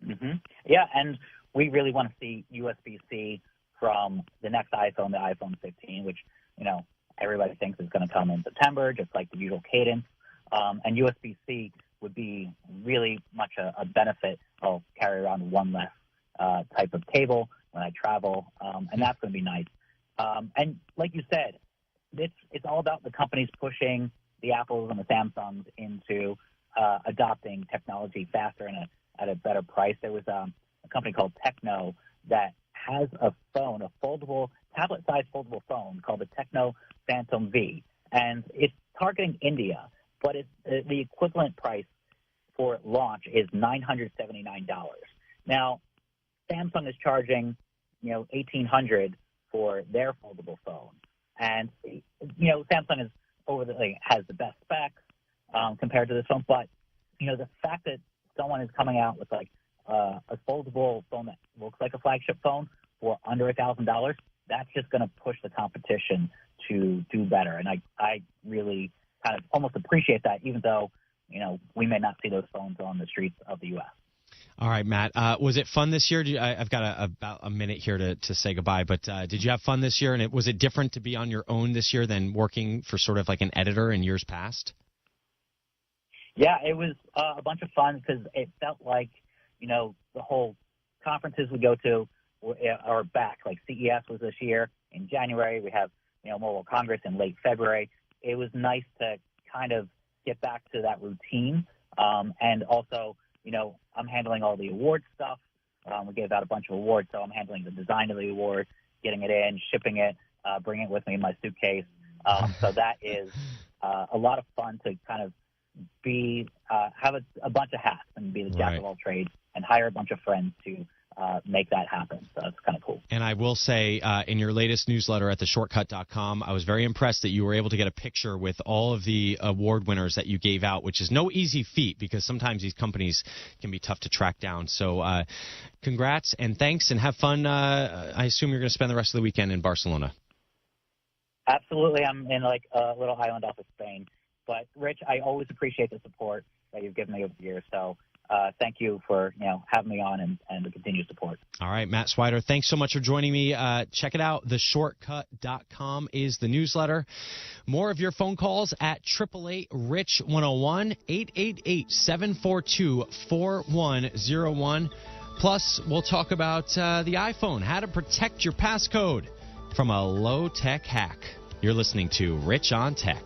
Mm-hmm. Yeah, and we really want to see USB-C from the next iPhone, the iPhone 15, which, everybody thinks is going to come in September, just like the usual cadence. And USB-C would be really much a benefit. I'll carry around one less type of cable when I travel, and that's going to be nice. And like you said, it's all about the companies pushing the Apples and the Samsungs into adopting technology faster and at a better price. There was a company called Techno that has a phone, a foldable, tablet-sized foldable phone called the Techno Phantom V, and it's targeting India. But the equivalent price for launch is $979. Now, Samsung is charging, $1,800 for their foldable phone, and Samsung has the best specs compared to this phone. But the fact that someone is coming out with a foldable phone that looks like a flagship phone for under $1,000, that's just going to push the competition to do better. And I really kind of almost appreciate that, even though, we may not see those phones on the streets of the U.S. All right, Matt. Was it fun this year? I've got about a minute here to say goodbye, but did you have fun this year? And was it different to be on your own this year than working for sort of like an editor in years past? Yeah, it was a bunch of fun because it felt like, the whole conferences we go to are back. Like CES was this year in January. We have, Mobile World Congress in late February. It was nice to kind of get back to that routine. And also, I'm handling all the award stuff. We gave out a bunch of awards, so I'm handling the design of the award, getting it in, shipping it, bringing it with me in my suitcase. So that is a lot of fun to kind of have a bunch of hats and be the jack of all trades and hire a bunch of friends to make that happen. So it's kind of cool. And I will say, in your latest newsletter at theshortcut.com, I was very impressed that you were able to get a picture with all of the award winners that you gave out, which is no easy feat because sometimes these companies can be tough to track down. So congrats and thanks and have fun. I assume you're going to spend the rest of the weekend in Barcelona. Absolutely. I'm in like a little island off of Spain. But, Rich, I always appreciate the support that you've given me over the years. So thank you for, having me on and the continued support. All right, Matt Swider, thanks so much for joining me. Check it out. TheShortcut.com is the newsletter. More of your phone calls at 888-RICH-101, 888-742-4101. Plus, we'll talk about the iPhone, how to protect your passcode from a low-tech hack. You're listening to Rich on Tech.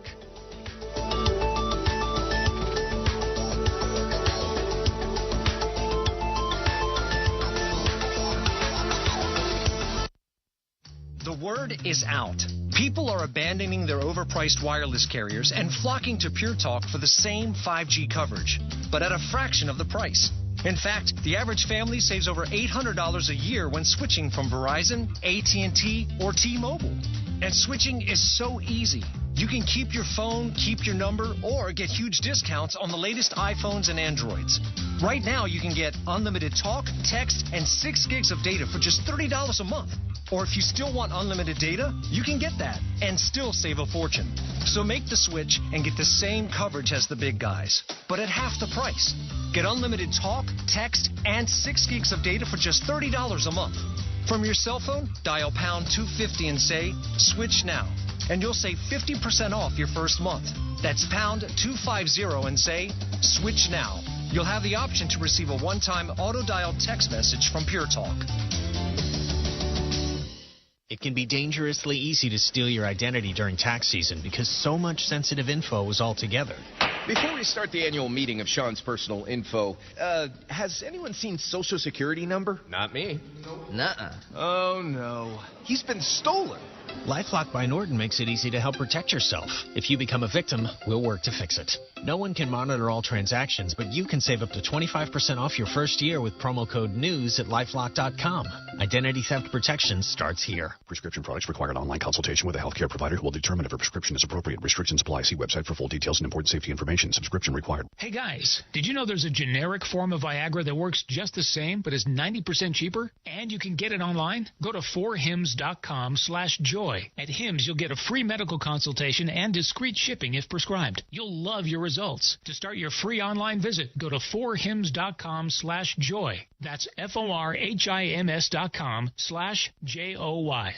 The word is out. People are abandoning their overpriced wireless carriers and flocking to Pure Talk for the same 5G coverage, but at a fraction of the price. In fact, the average family saves over $800 a year when switching from Verizon, AT&T, or T-Mobile. And switching is so easy. You can keep your phone, keep your number, or get huge discounts on the latest iPhones and Androids. Right now, you can get unlimited talk, text, and 6 gigs of data for just $30 a month. Or if you still want unlimited data, you can get that and still save a fortune. So make the switch and get the same coverage as the big guys, but at half the price. Get unlimited talk, text, and 6 gigs of data for just $30 a month. From your cell phone, dial pound 250 and say, switch now. And you'll save 50% off your first month. That's pound 250 and say, switch now. You'll have the option to receive a one-time auto-dial text message from Pure Talk. It can be dangerously easy to steal your identity during tax season because so much sensitive info is all together. Before we start the annual meeting of Sean's personal info, has anyone seen Social Security number? Not me. Nuh-uh. Oh, no. He's been stolen. LifeLock by Norton makes it easy to help protect yourself. If you become a victim, we'll work to fix it. No one can monitor all transactions, but you can save up to 25% off your first year with promo code NEWS at LifeLock.com. Identity theft protection starts here. Prescription products require an online consultation with a healthcare provider who will determine if a prescription is appropriate. Restrictions apply. See website for full details and important safety information. Subscription required. Hey guys, did you know there's a generic form of Viagra that works just the same but is 90% cheaper? And you can get it online? Go to 4hims.com/joy. At Hims, you'll get a free medical consultation and discreet shipping if prescribed. You'll love your results. To start your free online visit, go to 4hims.com/joy. That's FORHIMS.com/JOY.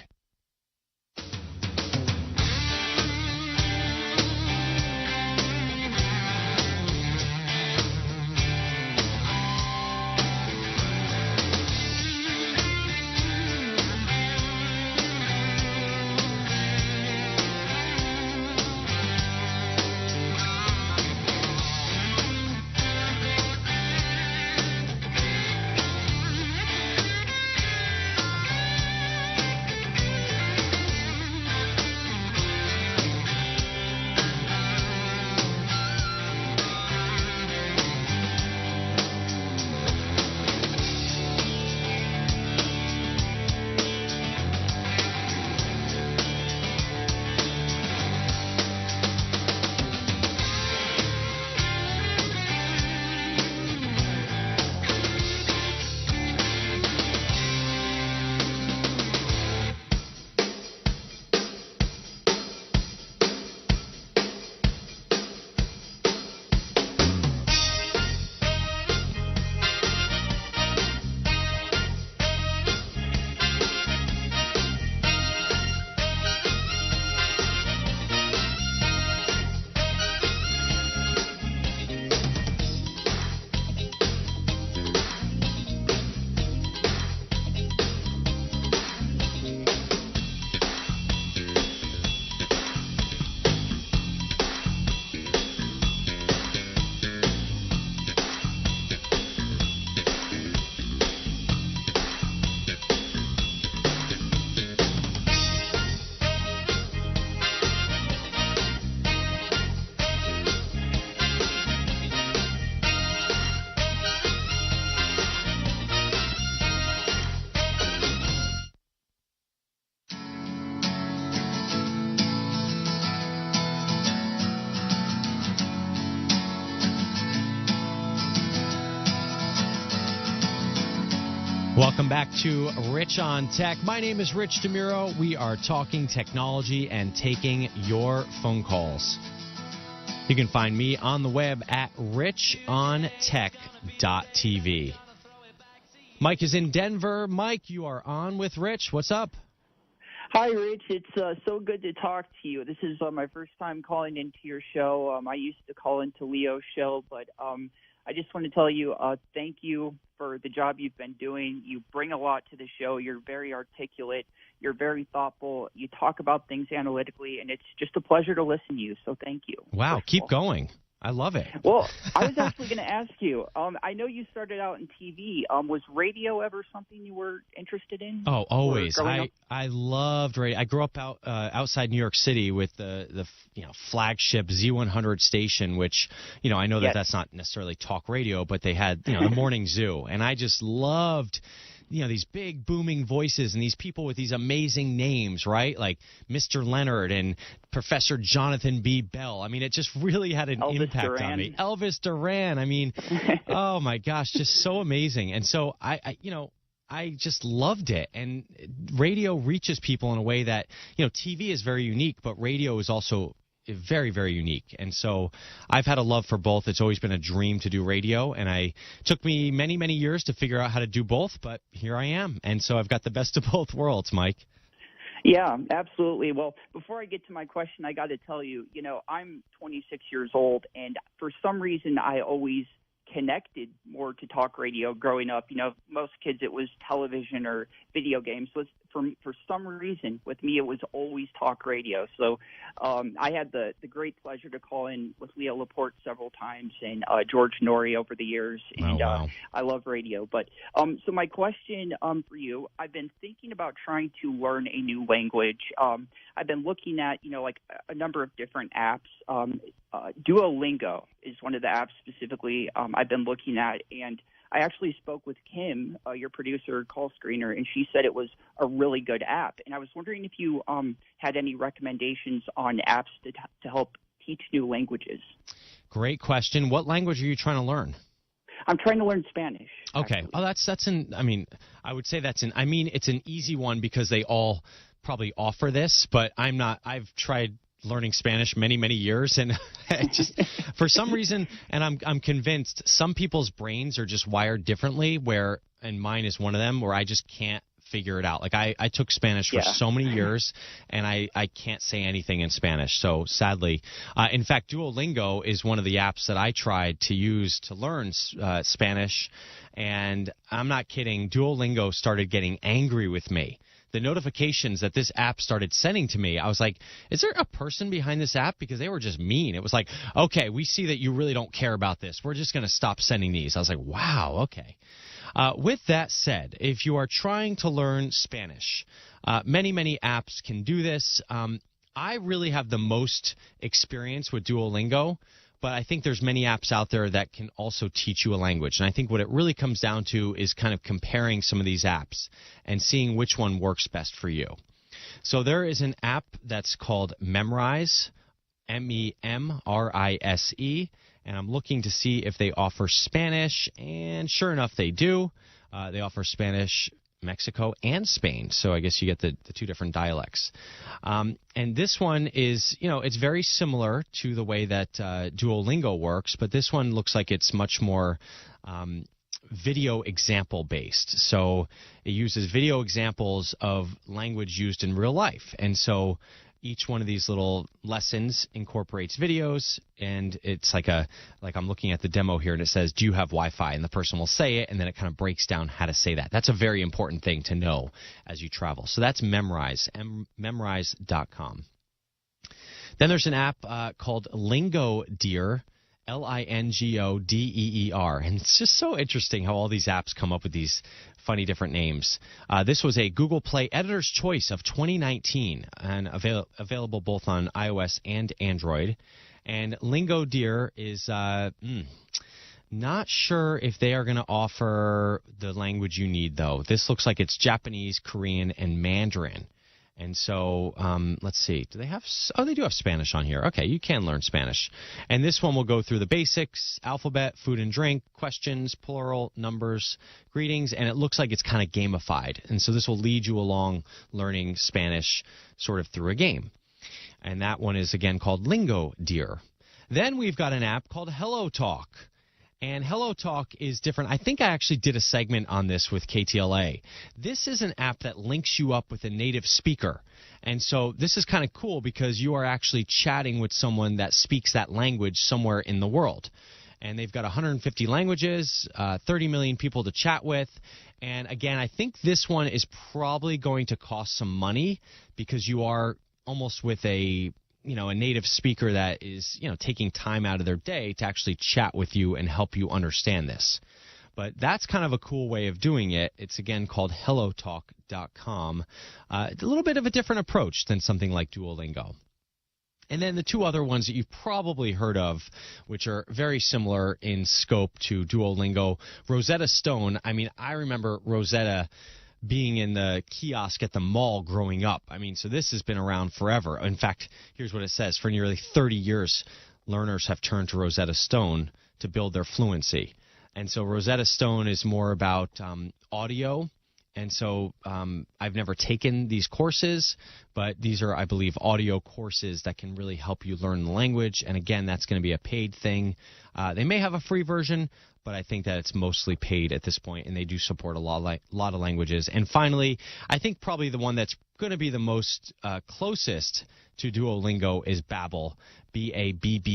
Welcome back to Rich on Tech. My name is Rich DeMuro. We are talking technology and taking your phone calls. You can find me on the web at richontech.tv. Mike is in Denver. Mike, you are on with Rich. What's up? Hi, Rich. It's so good to talk to you. This is my first time calling into your show. I used to call into Leo's show, but I just want to tell you thank you for the job you've been doing. You bring a lot to the show. You're very articulate. You're very thoughtful. You talk about things analytically, and it's just a pleasure to listen to you. So thank you. Wow, keep going. I love it. Well, I was actually going to ask you, I know you started out in TV. Was radio ever something you were interested in? Oh, always. I loved radio. I grew up outside New York City with the flagship Z100 station, which, I know that that's not necessarily talk radio, but they had, the morning zoo. And I just loved these big booming voices and these people with these amazing names, right? Like Mr. Leonard and Professor Jonathan B. Bell. I mean, it just really had an impact on me. Elvis Duran. I mean, oh my gosh, just so amazing. And so I just loved it. And radio reaches people in a way that, TV is very unique, but radio is also very, very unique. And so I've had a love for both. It's always been a dream to do radio, and it took me many, many years to figure out how to do both, but here I am. And so I've got the best of both worlds, Mike. Yeah, absolutely. Well, before I get to my question, I got to tell you, I'm 26 years old, and for some reason I always connected more to talk radio growing up. Most kids, it was television or video games. So for some reason, with me, it was always talk radio. So I had the great pleasure to call in with Leo Laporte several times and George Norrie over the years. And I love radio. But so my question for you, I've been thinking about trying to learn a new language. I've been looking at, like a number of different apps. Duolingo is one of the apps specifically I've been looking at, and I actually spoke with Kim, your producer, call screener, and she said it was a really good app. And I was wondering if you had any recommendations on apps to help teach new languages. Great question. What language are you trying to learn? I'm trying to learn Spanish. Okay. Actually. Oh, I would say it's an easy one because they all probably offer this, but I've tried learning Spanish many, many years, and just for some reason, and I'm convinced some people's brains are just wired differently, and mine is one of them, where I just can't figure it out. Like I took Spanish for so many years, and I can't say anything in Spanish. So sadly, in fact, Duolingo is one of the apps that I tried to use to learn Spanish, and I'm not kidding. Duolingo started getting angry with me. The notifications that this app started sending to me, I was like, is there a person behind this app? Because they were just mean. It was like, okay, we see that you really don't care about this. We're just going to stop sending these. I was like, wow, okay. With that said, if you are trying to learn Spanish, many, many apps can do this. I really have the most experience with Duolingo, but I think there's many apps out there that can also teach you a language. And I think what it really comes down to is kind of comparing some of these apps and seeing which one works best for you. So there is an app that's called Memrise, Memrise, and I'm looking to see if they offer Spanish, and sure enough, they do. They offer Spanish, Mexico, and Spain. So I guess you get the two different dialects. And this one is, it's very similar to the way that Duolingo works, but this one looks like it's much more video example based. So it uses video examples of language used in real life. And so each one of these little lessons incorporates videos, and it's like I'm looking at the demo here, and it says, do you have Wi-Fi? And the person will say it, and then it kind of breaks down how to say that. That's a very important thing to know as you travel. So that's Memrise, memrise.com. Then there's an app called Lingo Deer, Lingodeer, and it's just so interesting how all these apps come up with these funny different names. This was a Google Play Editor's Choice of 2019 and available both on iOS and Android. And Lingo Deer is not sure if they are going to offer the language you need, though. This looks like it's Japanese, Korean, and Mandarin. And so, let's see. Do they have? Oh, they do have Spanish on here. Okay, you can learn Spanish. And this one will go through the basics, alphabet, food and drink, questions, plural, numbers, greetings, and it looks like it's kind of gamified. And so this will lead you along learning Spanish sort of through a game. And that one is, again, called Lingo Deer. Then we've got an app called Hello Talk. And Hello Talk is different. I think I actually did a segment on this with KTLA. This is an app that links you up with a native speaker. And so this is kind of cool because you are actually chatting with someone that speaks that language somewhere in the world. And they've got 150 languages, 30 million people to chat with. And again, I think this one is probably going to cost some money because you are almost with a native speaker that is, taking time out of their day to actually chat with you and help you understand this. But that's kind of a cool way of doing it. It's, again, called HelloTalk.com. A little bit of a different approach than something like Duolingo. And then the two other ones that you've probably heard of, which are very similar in scope to Duolingo, Rosetta Stone. I mean, I remember Rosetta being in the kiosk at the mall growing up. I mean, so this has been around forever. In fact, here's what it says. For nearly 30 years, learners have turned to Rosetta Stone to build their fluency. And so Rosetta Stone is more about audio. And so I've never taken these courses, but these are, I believe, audio courses that can really help you learn the language. And again, that's going to be a paid thing. They may have a free version, but I think that it's mostly paid at this point, and they do support a lot of languages. And finally, I think probably the one that's going to be the most closest to Duolingo is Babbel, Babbel.com,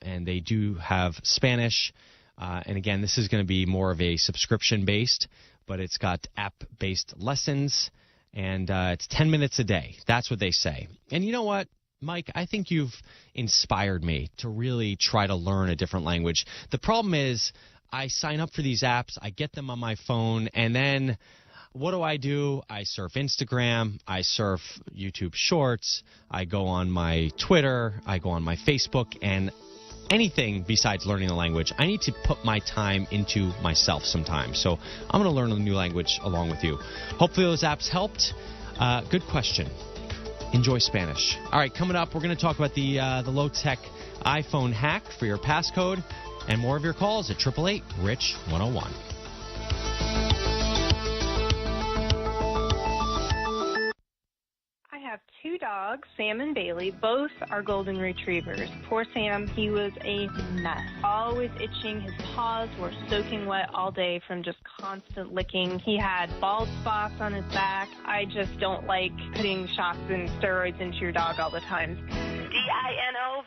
and they do have Spanish. And again, this is going to be more of a subscription-based, but it's got app-based lessons, and it's 10 minutes a day. That's what they say. And you know what, Mike, I think you've inspired me to really try to learn a different language. The problem is I sign up for these apps, I get them on my phone, and then what do? I surf Instagram, I surf YouTube Shorts, I go on my Twitter, I go on my Facebook, and anything besides learning the language, I need to put my time into myself sometimes. So I'm going to learn a new language along with you. Hopefully those apps helped. Good question. Enjoy Spanish. All right, coming up, we're going to talk about the low-tech iPhone hack for your passcode and more of your calls at 888-RICH-101. I have two dogs, Sam and Bailey. Both are golden retrievers. Poor Sam, he was a mess. Always itching. His paws were soaking wet all day from just constant licking. He had bald spots on his back. I just don't like putting shots and steroids into your dog all the time. DINOVITE.com.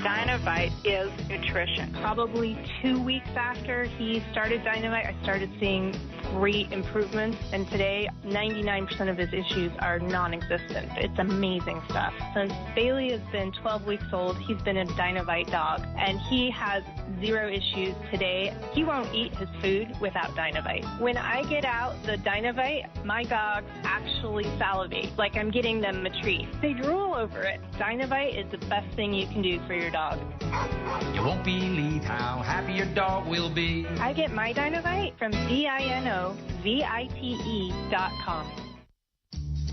Dinovite is nutrition. Probably 2 weeks after he started Dinovite, I started seeing great improvements. And today, 99% of his issues are non-existent. It's amazing stuff. Since Bailey has been 12 weeks old, he's been a Dinovite dog, and he has 0 issues today. He won't eat his food without Dinovite. When I get out the Dinovite, my dogs actually salivate, like I'm getting them a treat. They drool over it. Dinovite is the best thing you can do for your dog. You won't believe how happy your dog will be. I get my Dinovite from DINOVITE.com.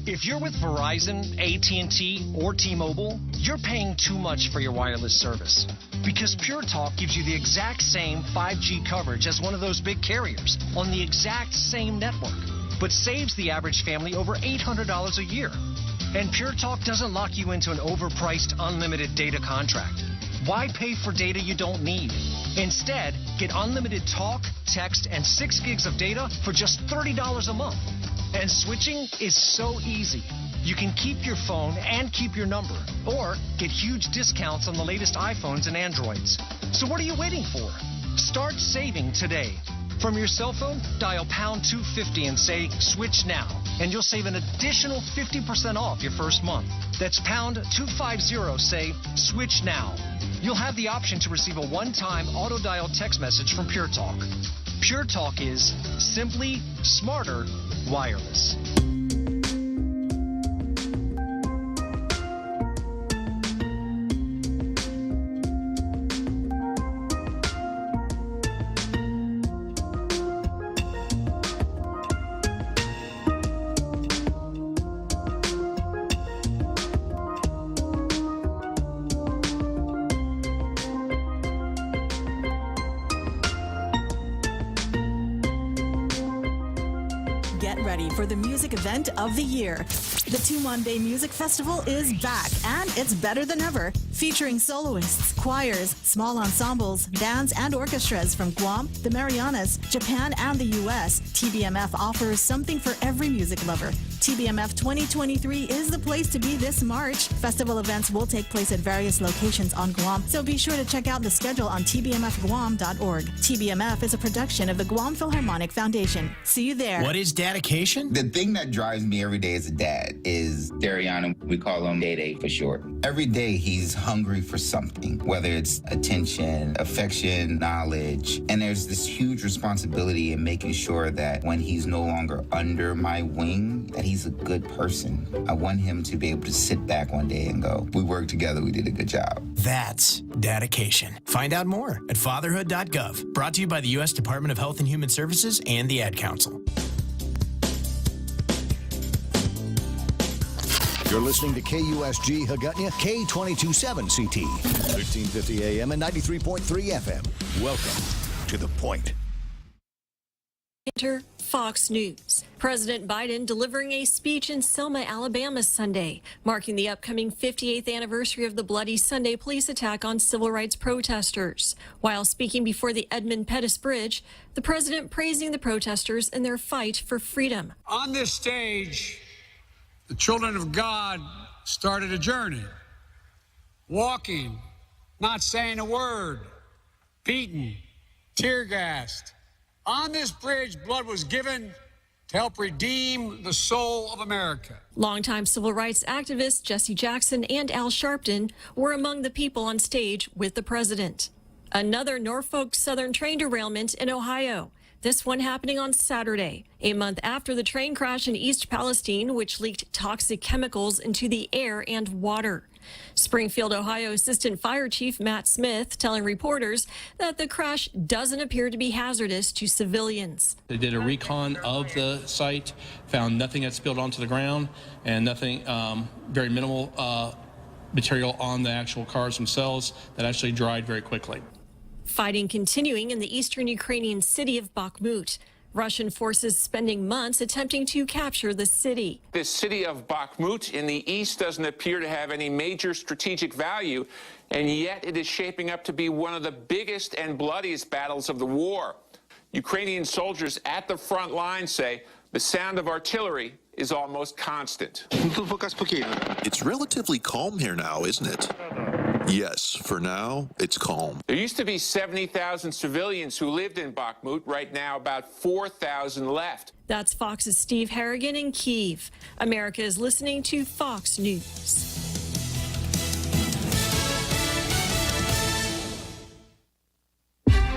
If you're with Verizon, AT&T, or T-Mobile, you're paying too much for your wireless service. Because Pure Talk gives you the exact same 5G coverage as one of those big carriers on the exact same network, but saves the average family over $800 a year. And Pure Talk doesn't lock you into an overpriced unlimited data contract. Why pay for data you don't need? Instead, get unlimited talk, text, and 6 gigs of data for just $30 a month. And switching is so easy. You can keep your phone and keep your number, or get huge discounts on the latest iPhones and Androids. So what are you waiting for? Start saving today. From your cell phone, dial pound 250 and say, switch now. And you'll save an additional 50% off your first month. That's pound 250, say, switch now. You'll have the option to receive a one-time auto-dial text message from Pure Talk. Pure Talk is simply smarter wireless. ready for the music event of the year. The Tumon Bay Music Festival is back, and it's better than ever. Featuring soloists, choirs, small ensembles, bands, and orchestras from Guam, the Marianas, Japan, and the U.S., TBMF offers something for every music lover. TBMF 2023 is the place to be this March. Festival events will take place at various locations on Guam, so be sure to check out the schedule on tbmfguam.org. TBMF is a production of the Guam Philharmonic Foundation. See you there. What is dedication? The thing that drives me every day as a dad is Dariana. We call him Day Day for short. Every day he's hungry for something, whether it's attention, affection, knowledge. And there's this huge responsibility in making sure that when he's no longer under my wing, that he's a good person. I want him to be able to sit back one day and go, we worked together, we did a good job. That's dedication. Find out more at fatherhood.gov. Brought to you by the U.S. Department of Health and Human Services and the Ad Council. You're listening to KUSG Hagutnia, K227CT, 1350 AM and 93.3 FM. Welcome to The Point. Enter Fox News. President Biden delivering a speech in Selma, Alabama Sunday, marking the upcoming 58th anniversary of the bloody Sunday police attack on civil rights protesters. While speaking before the Edmund Pettus Bridge, the president praising the protesters in their fight for freedom. On this stage, the children of God started a journey, walking, not saying a word, beaten, tear-gassed. On this bridge, blood was given to help redeem the soul of America. Longtime civil rights activists Jesse Jackson and Al Sharpton were among the people on stage with the president. Another Norfolk Southern train derailment in Ohio. This one happening on Saturday, a month after the train crash in East Palestine, which leaked toxic chemicals into the air and water. Springfield, Ohio Assistant Fire Chief Matt Smith telling reporters that the crash doesn't appear to be hazardous to civilians. They did a recon of the site, found nothing that spilled onto the ground and nothing, very minimal material on the actual cars themselves that actually dried very quickly. Fighting continuing in the eastern Ukrainian city of Bakhmut. Russian forces spending months attempting to capture the city. This city of Bakhmut in the east doesn't appear to have any major strategic value, and yet it is shaping up to be one of the biggest and bloodiest battles of the war. Ukrainian soldiers at the front line say the sound of artillery is almost constant. It's relatively calm here now, isn't it? Yes, for now, it's calm. There used to be 70,000 civilians who lived in Bakhmut. Right now, about 4,000 left. That's Fox's Steve Harrigan in Kyiv. America is listening to Fox News.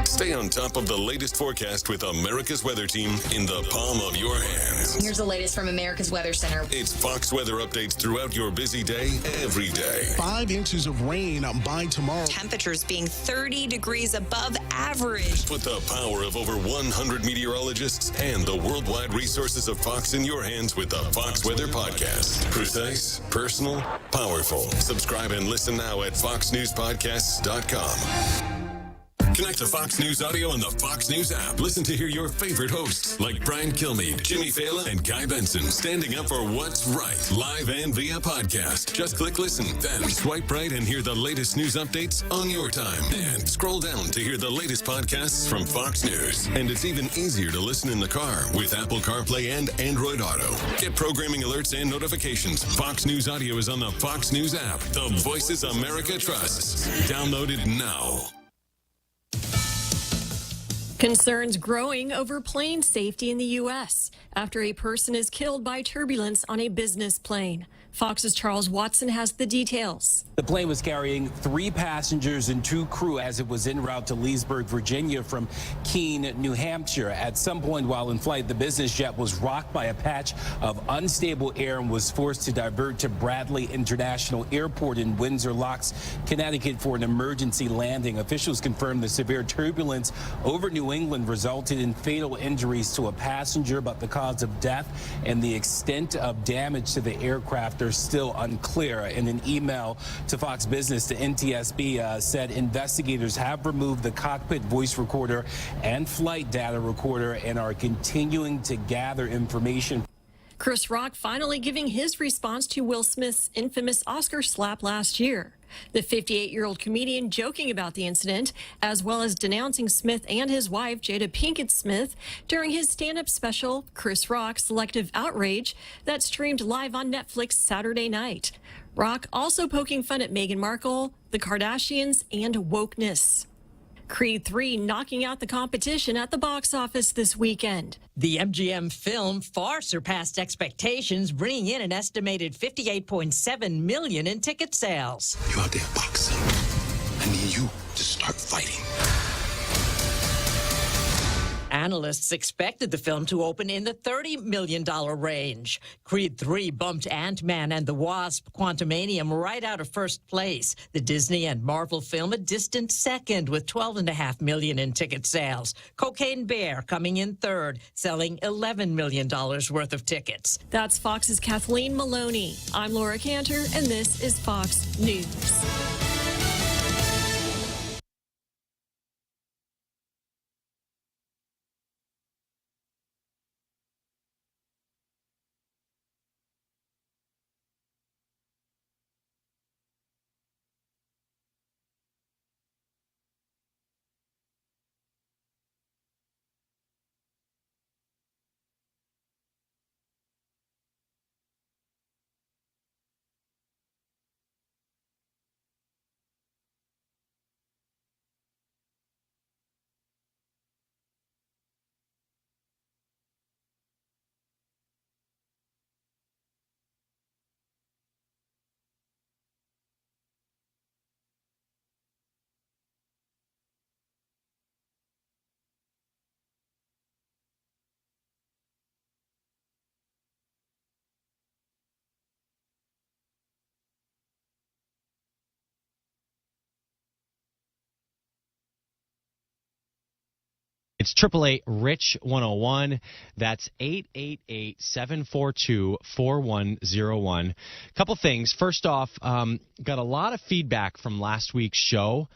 Stay on top of the latest forecast with America's Weather Team in the palm of your hands. Here's the latest from America's Weather Center. It's Fox weather updates throughout your busy day, every day. 5 inches of rain by tomorrow. Temperatures being 30 degrees above average. Put the power of over 100 meteorologists and the worldwide resources of Fox in your hands with the Fox Weather Podcast. Precise, personal, powerful. Subscribe and listen now at foxnewspodcasts.com. Connect to Fox News Audio on the Fox News app. Listen to hear your favorite hosts like Brian Kilmeade, Jimmy Fallon, and Guy Benson standing up for what's right, live and via podcast. Just click listen, then swipe right and hear the latest news updates on your time. And scroll down to hear the latest podcasts from Fox News. And it's even easier to listen in the car with Apple CarPlay and Android Auto. Get programming alerts and notifications. Fox News Audio is on the Fox News app. The voices America trusts. Download it now. Concerns growing over plane safety in the U.S. after a person is killed by turbulence on a business plane. Fox's Charles Watson has the details. The plane was carrying 3 passengers and 2 crew as it was en route to Leesburg, Virginia from Keene, New Hampshire. At some point while in flight, the business jet was rocked by a patch of unstable air and was forced to divert to Bradley International Airport in Windsor Locks, Connecticut for an emergency landing. Officials confirmed the severe turbulence over New New England resulted in fatal injuries to a passenger, but the cause of death and the extent of damage to the aircraft are still unclear. In an email to Fox Business, the NTSB said investigators have removed the cockpit voice recorder and flight data recorder and are continuing to gather information. Chris Rock finally giving his response to Will Smith's infamous Oscar slap last year. The 58-year-old comedian joking about the incident, as well as denouncing Smith and his wife, Jada Pinkett Smith, during his stand-up special, Chris Rock Selective Outrage, that streamed live on Netflix Saturday night. Rock also poking fun at Meghan Markle, the Kardashians, and wokeness. Creed 3 knocking out the competition at the box office this weekend. The MGM film far surpassed expectations, bringing in an estimated $58.7 million in ticket sales. You out there boxing. I need you to start fighting. Analysts expected the film to open in the $30 million range. Creed 3 bumped Ant-Man and the Wasp: Quantumanium right out of first place. The Disney and Marvel film a distant second with $12.5 million in ticket sales. Cocaine Bear coming in third, selling $11 million worth of tickets. That's Fox's Kathleen Maloney. I'm Laura Cantor, and this is Fox News. It's 888-RICH-101. That's 888-742-4101. Couple things. First off, got a lot of feedback from last week's show.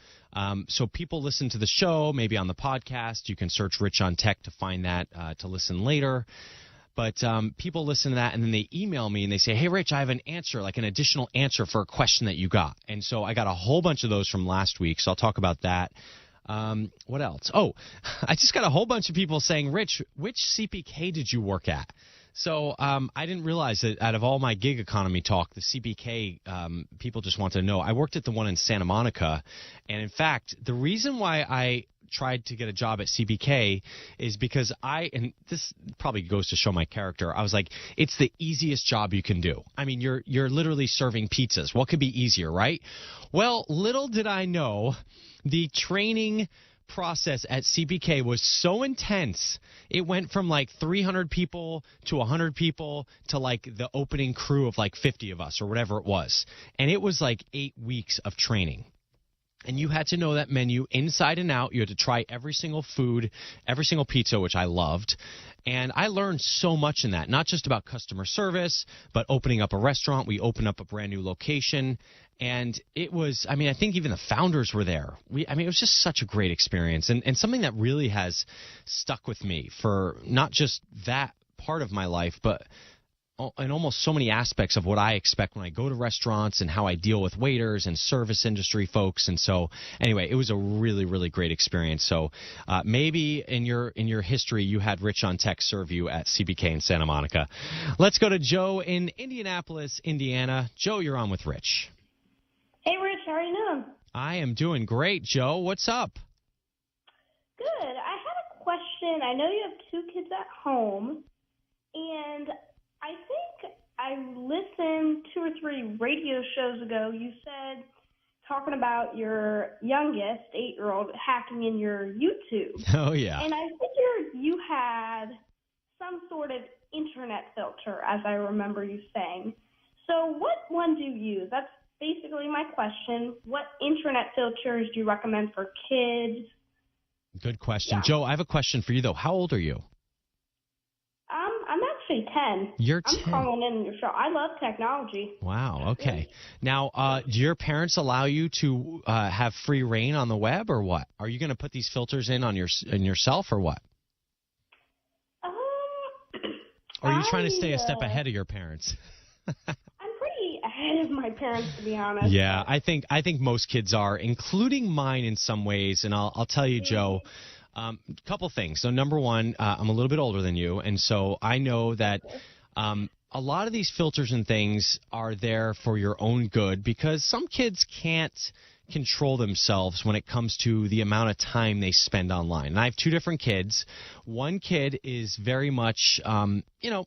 So people listen to the show, maybe on the podcast. You can search Rich on Tech to find that to listen later. But people listen to that, and then they email me, and they say, hey, Rich, I have an answer, like an additional answer for a question that you got. And so I got a whole bunch of those from last week, so I'll talk about that. What else? Oh, I just got a whole bunch of people saying, Rich, which CPK did you work at? So I didn't realize that out of all my gig economy talk, the CPK, people just want to know. I worked at the one in Santa Monica, and in fact, the reason why I tried to get a job at CPK is because and this probably goes to show my character, I was like, it's the easiest job you can do. I mean, you're literally serving pizzas. What could be easier, right? Well, little did I know the training process at CPK was so intense. It went from like 300 people to 100 people to like the opening crew of like 50 of us or whatever it was. And it was like 8 weeks of training. And you had to know that menu inside and out. You had to try every single food, every single pizza, which I loved. And I learned so much in that, not just about customer service, but opening up a restaurant. We opened up a brand new location. And it was, I mean, I think even the founders were there. It was just such a great experience and something that really has stuck with me for not just that part of my life, but in almost so many aspects of what I expect when I go to restaurants and how I deal with waiters and service industry folks. And so anyway, it was a really, really great experience. So maybe in your history, you had Rich on Tech serve you at CPK in Santa Monica. Let's go to Joe in Indianapolis, Indiana. Joe, you're on with Rich. Hey, Rich, how are you doing? I am doing great, Joe. What's up? Good. I had a question. I know you have 2 kids at home, and I think I listened 2 or 3 radio shows ago. You said, talking about your youngest, 8-year-old, hacking in your YouTube. Oh, yeah. And I figured you had some sort of internet filter, as I remember you saying. So what one do you use? That's basically my question. What internet filters do you recommend for kids? Good question. Joe, I have a question for you, though. How old are you? I'm actually 10. You're I'm 10. calling in your show. I love technology. Wow. Okay. Now, do your parents allow you to have free reign on the web, or what? Are you going to put these filters in on yourself, or what? Or are you trying to stay a step ahead of your parents? I'm pretty ahead of my parents, to be honest. Yeah, I think most kids are, including mine in some ways. And I'll tell you, Joe, a couple things. So number one, I'm a little bit older than you, and so I know that a lot of these filters and things are there for your own good, because some kids can't control themselves when it comes to the amount of time they spend online. And I have two different kids. One kid is very much,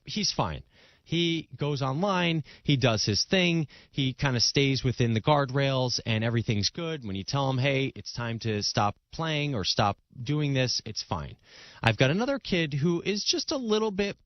he's fine. He goes online, he does his thing, he kind of stays within the guardrails, and everything's good. When you tell him, hey, it's time to stop playing or stop doing this, it's fine. I've got another kid who is just a little bit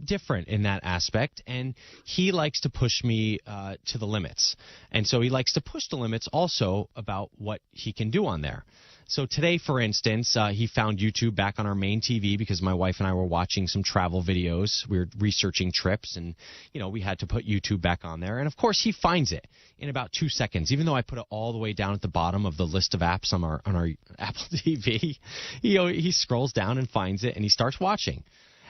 different in that aspect, and he likes to push me to the limits. And so he likes to push the limits also about what he can do on there. So today, for instance, he found YouTube back on our main TV because my wife and I were watching some travel videos. We were researching trips, and, we had to put YouTube back on there. And, of course, he finds it in about 2 seconds. Even though I put it all the way down at the bottom of the list of apps on our Apple TV, he scrolls down and finds it, and he starts watching.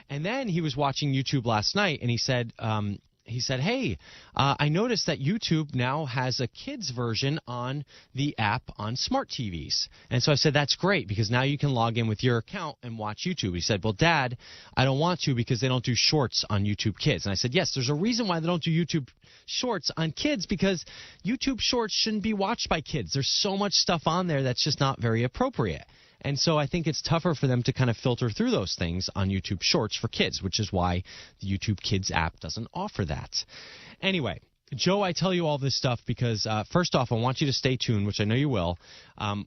And then he was watching YouTube last night, and he said, hey, I noticed that YouTube now has a kids version on the app on smart TVs. And so I said, that's great, because now you can log in with your account and watch YouTube. He said, well, Dad, I don't want to because they don't do shorts on YouTube Kids. And I said, yes, there's a reason why they don't do YouTube Shorts on kids, because YouTube Shorts shouldn't be watched by kids. There's so much stuff on there that's just not very appropriate. And so I think it's tougher for them to kind of filter through those things on YouTube Shorts for kids, which is why the YouTube Kids app doesn't offer that. Anyway, Joe, I tell you all this stuff because, first off, I want you to stay tuned, which I know you will.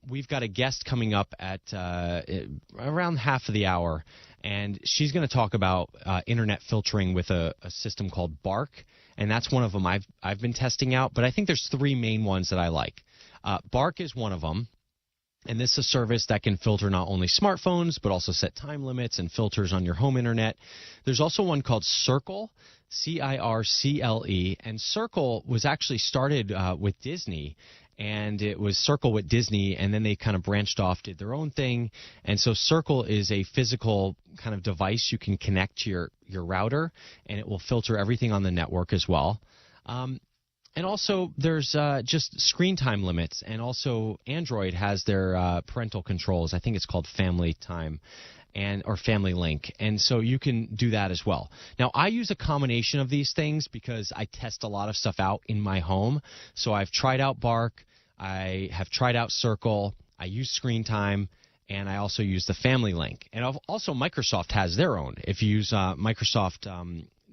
We've got a guest coming up at around half of the hour, and she's going to talk about internet filtering with a system called Bark, and that's one of them I've been testing out. But I think there's three main ones that I like. Bark is one of them. And this is a service that can filter not only smartphones, but also set time limits and filters on your home internet. There's also one called Circle, Circle. And Circle was actually started with Disney. And it was Circle with Disney, and then they kind of branched off, did their own thing. And so Circle is a physical kind of device you can connect to your router, and it will filter everything on the network as well. And also, there's just screen time limits, and also Android has their parental controls. I think it's called Family Time or Family Link, and so you can do that as well. Now, I use a combination of these things because I test a lot of stuff out in my home. So I've tried out Bark, I have tried out Circle, I use Screen Time, and I also use the Family Link. And also, Microsoft has their own. If you use Microsoft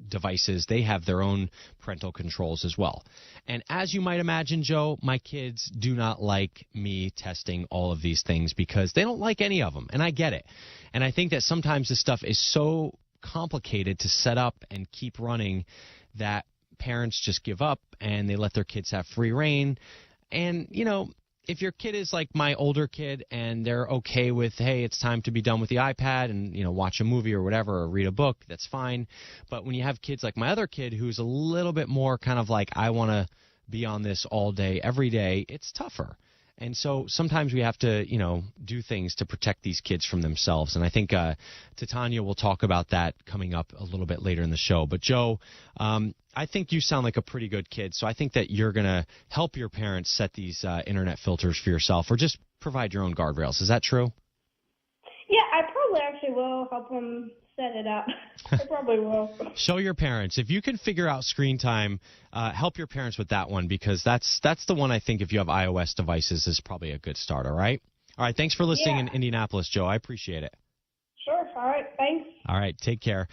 devices, they have their own parental controls as well. And as you might imagine, Joe, my kids do not like me testing all of these things because they don't like any of them, and I get it. And I think that sometimes this stuff is so complicated to set up and keep running that parents just give up and they let their kids have free reign. And, if your kid is like my older kid and they're okay with, hey, it's time to be done with the iPad and, watch a movie or whatever or read a book, that's fine. But when you have kids like my other kid who's a little bit more kind of like, I want to be on this all day, every day, it's tougher. And so sometimes we have to, do things to protect these kids from themselves. And I think Titania will talk about that coming up a little bit later in the show. But, Joe, I think you sound like a pretty good kid, so I think that you're going to help your parents set these internet filters for yourself, or just provide your own guardrails. Is that true? Yeah, I probably actually will help them set it up. I probably will. Show your parents. If you can figure out Screen Time, help your parents with that one, because that's the one I think if you have iOS devices is probably a good start, all right? All right, thanks for listening in Indianapolis, Joe. I appreciate it. Sure. All right, thanks. All right, take care.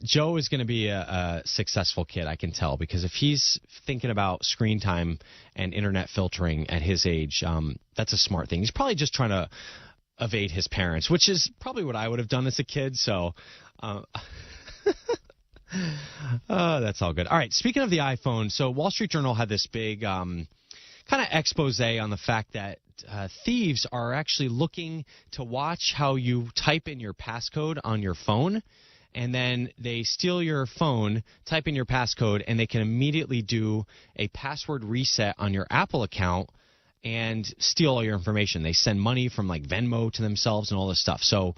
Joe is going to be a successful kid, I can tell, because if he's thinking about Screen Time and internet filtering at his age, that's a smart thing. He's probably just trying to evade his parents, which is probably what I would have done as a kid. So that's all good. All right, speaking of the iPhone, so Wall Street Journal had this big kind of expose on the fact that thieves are actually looking to watch how you type in your passcode on your phone, and then they steal your phone, type in your passcode, and they can immediately do a password reset on your Apple account and steal all your information. They send money from like Venmo to themselves and all this stuff. So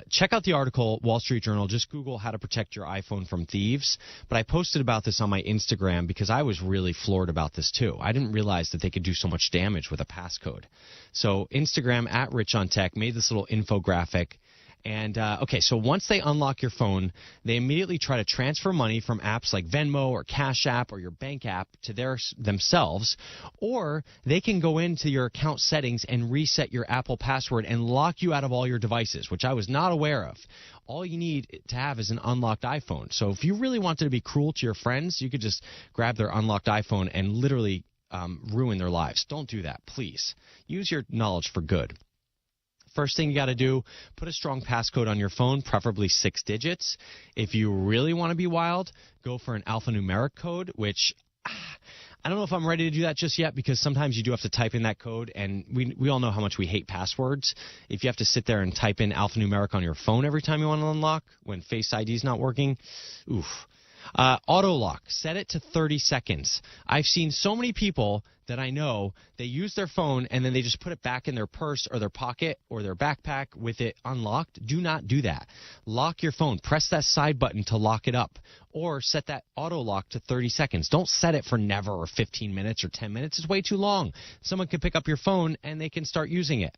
check out the article, Wall Street Journal. Just Google how to protect your iPhone from thieves. But I posted about this on my Instagram because I was really floored about this too. I didn't realize that they could do so much damage with a passcode. So Instagram at Rich on Tech made this little infographic. And, okay, so once they unlock your phone, they immediately try to transfer money from apps like Venmo or Cash App or your bank app to themselves, or they can go into your account settings and reset your Apple password and lock you out of all your devices, which I was not aware of. All you need to have is an unlocked iPhone. So if you really wanted to be cruel to your friends, you could just grab their unlocked iPhone and literally ruin their lives. Don't do that, please. Use your knowledge for good. First thing you got to do, put a strong passcode on your phone, preferably 6 digits. If you really want to be wild, go for an alphanumeric code, which I don't know if I'm ready to do that just yet because sometimes you do have to type in that code, and we all know how much we hate passwords. If you have to sit there and type in alphanumeric on your phone every time you want to unlock when Face ID is not working, oof. Auto lock, set it to 30 seconds. I've seen so many people that I know, they use their phone and then they just put it back in their purse or their pocket or their backpack with it unlocked. Do not do that. Lock your phone. Press that side button to lock it up, or set that auto lock to 30 seconds. Don't set it for never or 15 minutes or 10 minutes. It's way too long. Someone can pick up your phone and they can start using it.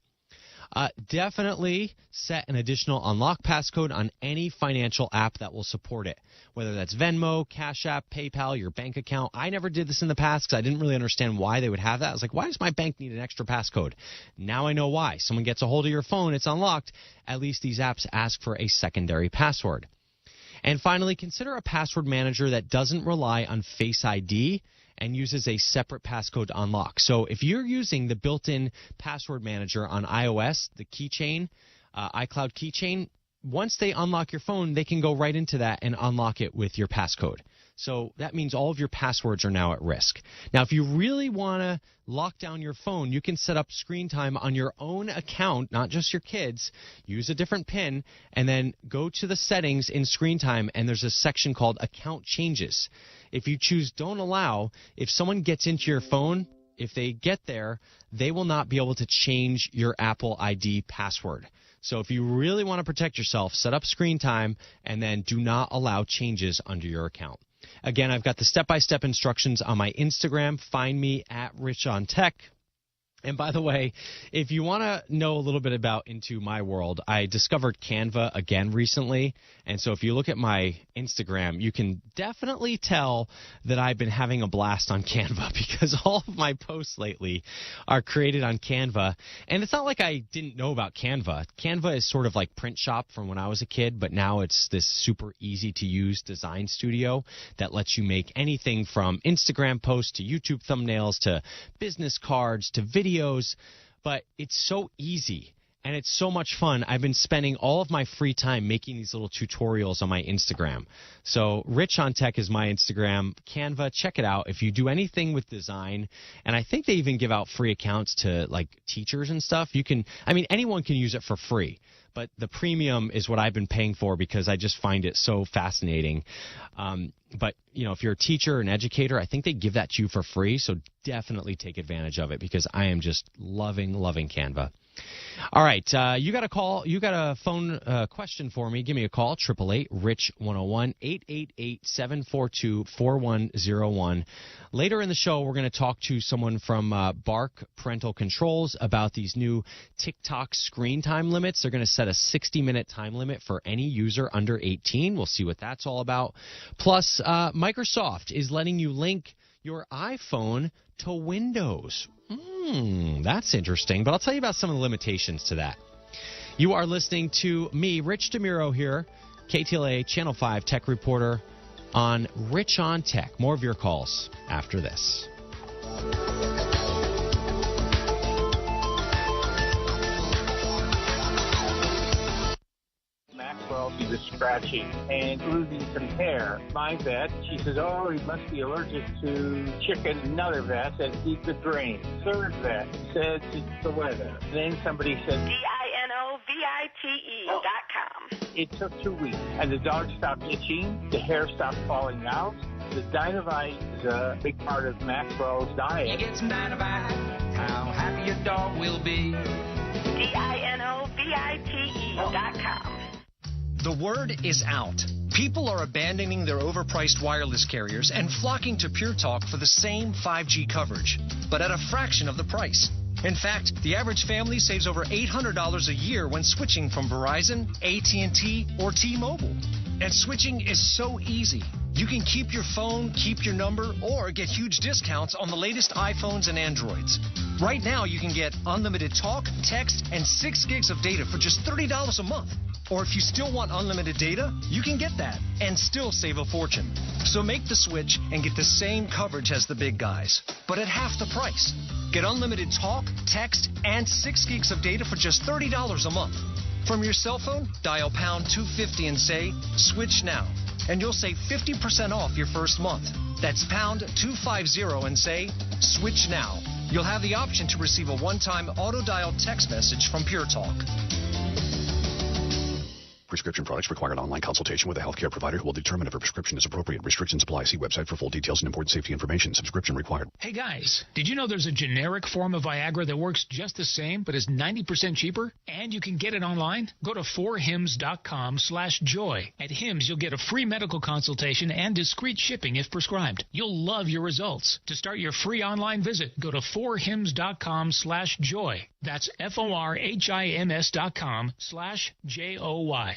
Definitely set an additional unlock passcode on any financial app that will support it, whether that's Venmo, Cash App, PayPal, your bank account. I never did this in the past because I didn't really understand why they would have that. I was like, why does my bank need an extra passcode? Now I know why. Someone gets a hold of your phone, it's unlocked. At least these apps ask for a secondary password. And finally, consider a password manager that doesn't rely on Face ID and uses a separate passcode to unlock. So if you're using the built-in password manager on iOS, the keychain, iCloud keychain, once they unlock your phone, they can go right into that and unlock it with your passcode. So that means all of your passwords are now at risk. Now, if you really want to lock down your phone, you can set up screen time on your own account, not just your kids. Use a different PIN, and then go to the settings in screen time, and there's a section called Account Changes. If you choose Don't Allow, if someone gets into your phone, if they get there, they will not be able to change your Apple ID password. So if you really want to protect yourself, set up screen time, and then do not allow changes under your account. Again, I've got the step-by-step instructions on my Instagram. Find me at Rich on Tech. And by the way, if you want to know a little bit about into my world, I discovered Canva again recently. And so if you look at my Instagram, you can definitely tell that I've been having a blast on Canva because all of my posts lately are created on Canva. And it's not like I didn't know about Canva. Canva is sort of like Print Shop from when I was a kid, but now it's this super easy to use design studio that lets you make anything from Instagram posts to YouTube thumbnails to business cards to videos. But it's so easy and it's so much fun. I've been spending all of my free time making these little tutorials on my Instagram. So Rich on Tech is my Instagram. Canva, check it out if you do anything with design. And I think they even give out free accounts to like teachers and stuff. You can, I mean, anyone can use it for free. But the premium is what I've been paying for because I just find it so fascinating. But, you know, if you're a teacher, an educator, I think they give that to you for free. So definitely take advantage of it because I am just loving Canva. All right. You got a call. You got a phone question for me. Give me a call. 888-RICH-101, 888-742-4101. Later in the show, we're going to talk to someone from Bark Parental Controls about these new TikTok screen time limits. They're going to set a 60-minute time limit for any user under 18. We'll see what that's all about. Plus, Microsoft is letting you link your iPhone to Windows. That's interesting, but I'll tell you about some of the limitations to that. You are listening to me, Rich DeMuro here, KTLA Channel 5 Tech Reporter on Rich on Tech. More of your calls after this. Maxwell, he's the scratching and losing some hair. My vet, she says, oh, he must be allergic to chicken. Another vet said he's the drain. Third vet says it's the weather. Then somebody said DINOVITE.com. it took 2 weeks, and the dog stopped itching, the hair stopped falling out. The Dynovite is a big part of Maxwell's diet. You get some Dynovite, how happy your dog will be. DINOVITE.com. The word is out. People are abandoning their overpriced wireless carriers and flocking to Pure Talk for the same 5G coverage, but at a fraction of the price. In fact, the average family saves over $800 a year when switching from Verizon, AT&T, or T-Mobile. And switching is so easy. You can keep your phone, keep your number, or get huge discounts on the latest iPhones and Androids. Right now, you can get unlimited talk, text, and 6 gigs of data for just $30 a month. Or if you still want unlimited data, you can get that and still save a fortune. So make the switch and get the same coverage as the big guys, but at half the price. Get unlimited talk, text, and 6 gigs of data for just $30 a month. From your cell phone, dial pound 250 and say, switch now. And you'll save 50% off your first month. That's pound 250 and say, switch now. You'll have the option to receive a one-time auto-dialed text message from Pure Talk. Prescription products require an online consultation with a healthcare provider who will determine if a prescription is appropriate. Restrictions apply. See website for full details and important safety information. Subscription required. Hey guys, did you know there's a generic form of Viagra that works just the same but is 90% cheaper? And you can get it online? Go to 4hims.com/joy. At Hims, you'll get a free medical consultation and discreet shipping if prescribed. You'll love your results. To start your free online visit, go to 4hims.com/joy. That's FORHIMS.com/JOY.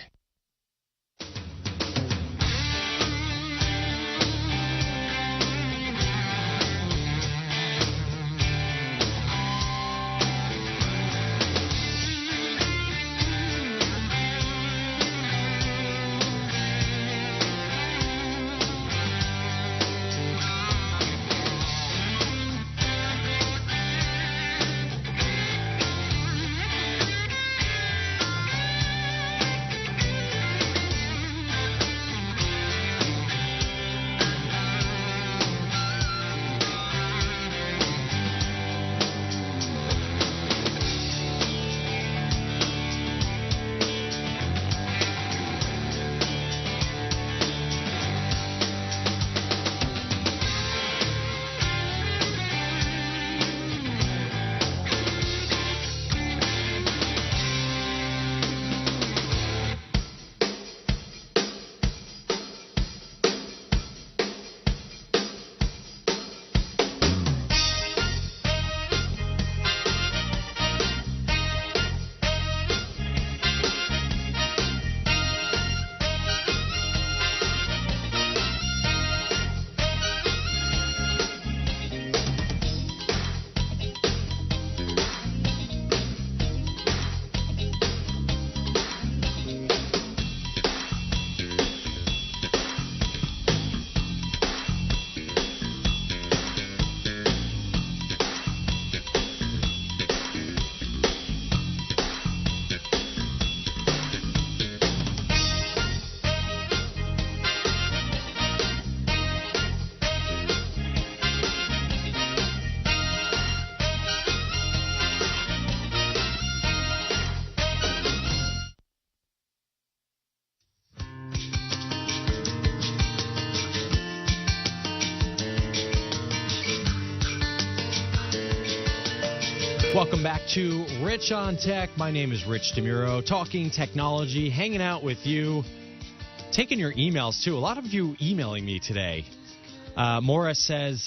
Welcome back to Rich on Tech. My name is Rich DeMuro, talking technology, hanging out with you, taking your emails too. A lot of you emailing me today. Maura says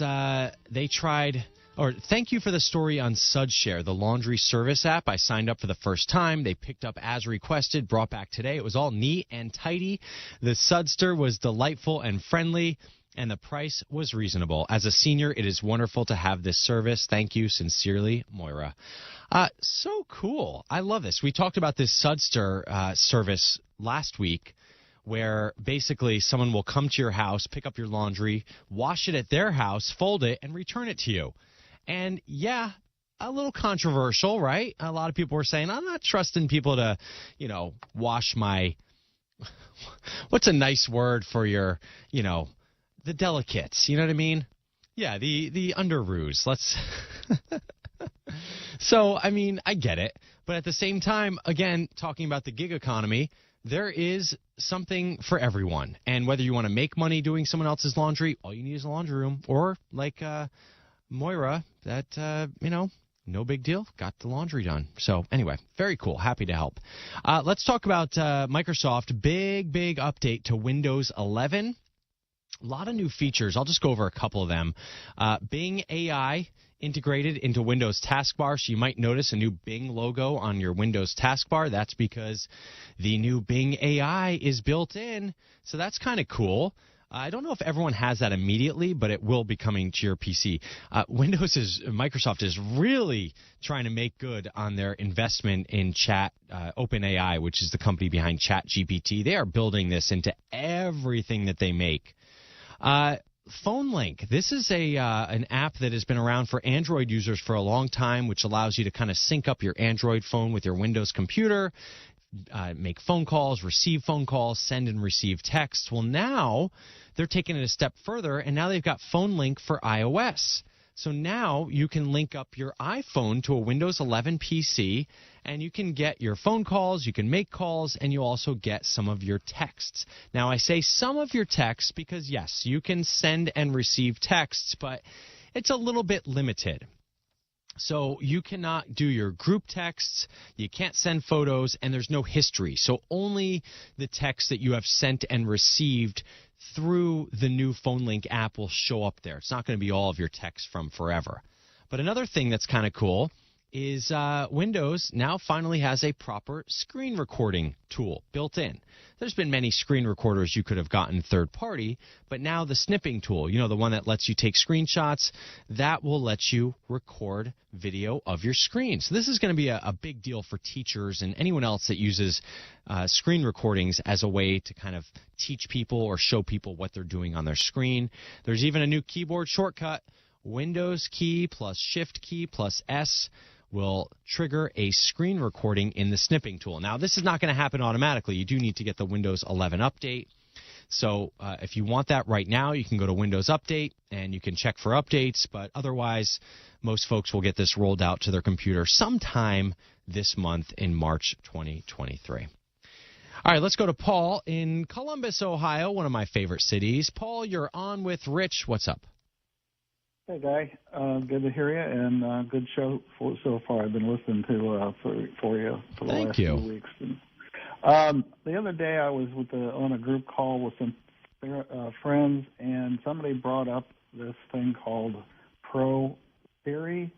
they tried, or thank you for the story on SudShare, the laundry service app. I signed up for the first time. They picked up as requested, brought back today. It was all neat and tidy. The Sudster was delightful and friendly, and the price was reasonable. As a senior, it is wonderful to have this service. Thank you. Sincerely, Moira. So cool. I love this. We talked about this Sudster service last week, where basically someone will come to your house, pick up your laundry, wash it at their house, fold it, and return it to you. And yeah, a little controversial, right? A lot of people were saying, I'm not trusting people to, wash my what's a nice word for your, the delicates, you know what I mean? Yeah, the underoos. Let's. So, I mean, I get it. But at the same time, again, talking about the gig economy, there is something for everyone. And whether you want to make money doing someone else's laundry, all you need is a laundry room. Or like Moira, that, no big deal, got the laundry done. So anyway, very cool. Happy to help. Let's talk about Microsoft. Big update to Windows 11. A lot of new features. I'll just go over a couple of them. Bing AI integrated into Windows taskbar, so you might notice a new Bing logo on your Windows taskbar. That's because the new Bing AI is built in, so that's kind of cool. I don't know if everyone has that immediately, but it will be coming to your PC. Microsoft is really trying to make good on their investment in OpenAI, which is the company behind ChatGPT. They are building this into everything that they make. Phone Link. This is an app that has been around for Android users for a long time, which allows you to kind of sync up your Android phone with your Windows computer, make phone calls, receive phone calls, send and receive texts. Well, now they're taking it a step further, and now they've got Phone Link for iOS. So now you can link up your iPhone to a Windows 11 PC, and you can get your phone calls, you can make calls, and you also get some of your texts. Now, I say some of your texts because, yes, you can send and receive texts, but it's a little bit limited. So you cannot do your group texts, you can't send photos, and there's no history. So only the text that you have sent and received through the new Phone Link app will show up there. It's not going to be all of your texts from forever. But another thing that's kind of cool is Windows now finally has a proper screen recording tool built in. There's been many screen recorders you could have gotten third party, but now the snipping tool, the one that lets you take screenshots, that will let you record video of your screen. So this is going to be a big deal for teachers and anyone else that uses screen recordings as a way to kind of teach people or show people what they're doing on their screen. There's even a new keyboard shortcut. Windows key plus Shift key plus S will trigger a screen recording in the snipping tool. Now, this is not going to happen automatically. You do need to get the Windows 11 update. So if you want that right now, you can go to Windows Update and you can check for updates. But otherwise, most folks will get this rolled out to their computer sometime this month in March 2023. All right, let's go to Paul in Columbus, Ohio, one of my favorite cities. Paul, you're on with Rich. What's up? Hey, Guy. Good to hear you, and good show so far. I've been listening to for you for the last few weeks. And, the other day I was on a group call with some friends, and somebody brought up this thing called Pro Theory,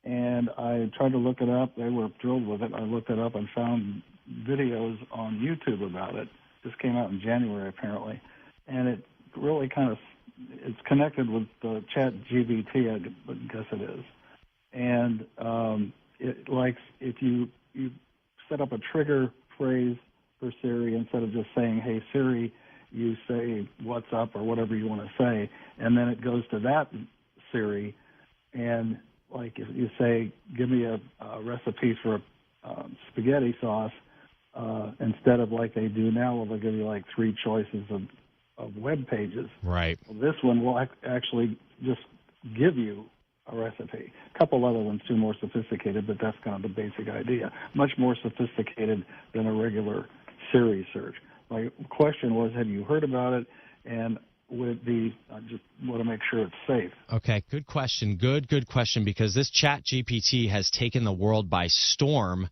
and I tried to look it up. They were thrilled with it. I looked it up and found videos on YouTube about it. Just came out in January, apparently, and it really it's connected with ChatGPT, I guess it is. And it likes if you set up a trigger phrase for Siri, instead of just saying, hey, Siri, you say what's up or whatever you want to say, and then it goes to that Siri, and like if you say, give me a recipe for spaghetti sauce, instead of like they do now, where they'll give you like 3 choices of web pages. Right. Well, this one will actually just give you a recipe. A couple other ones too more sophisticated, but that's kind of the basic idea. Much more sophisticated than a regular Siri search. My question was, have you heard about it? And would it be? I just want to make sure it's safe. Okay, good question. Good question, because this ChatGPT has taken the world by storm.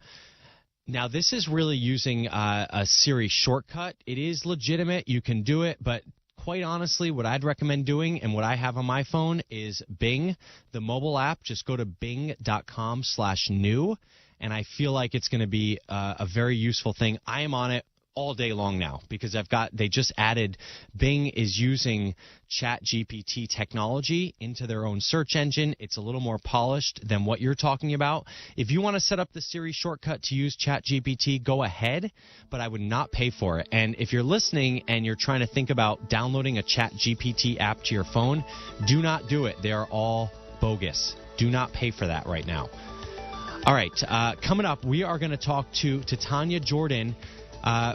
Now, this is really using a Siri shortcut. It is legitimate. You can do it. But quite honestly, what I'd recommend doing and what I have on my phone is Bing, the mobile app. Just go to bing.com/new. And I feel like it's going to be a very useful thing. I am on it all day long now because they just added, Bing is using ChatGPT technology into their own search engine. It's a little more polished than what you're talking about. If you want to set up the Siri shortcut to use ChatGPT, go ahead, but I would not pay for it. And if you're listening and you're trying to think about downloading a ChatGPT app to your phone, do not do it. They are all bogus. Do not pay for that right now. All right, coming up, we are going to talk to Tanya Jordan.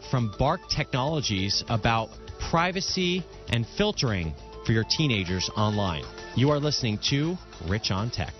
from Bark Technologies about privacy and filtering for your teenagers online. You are listening to Rich on Tech.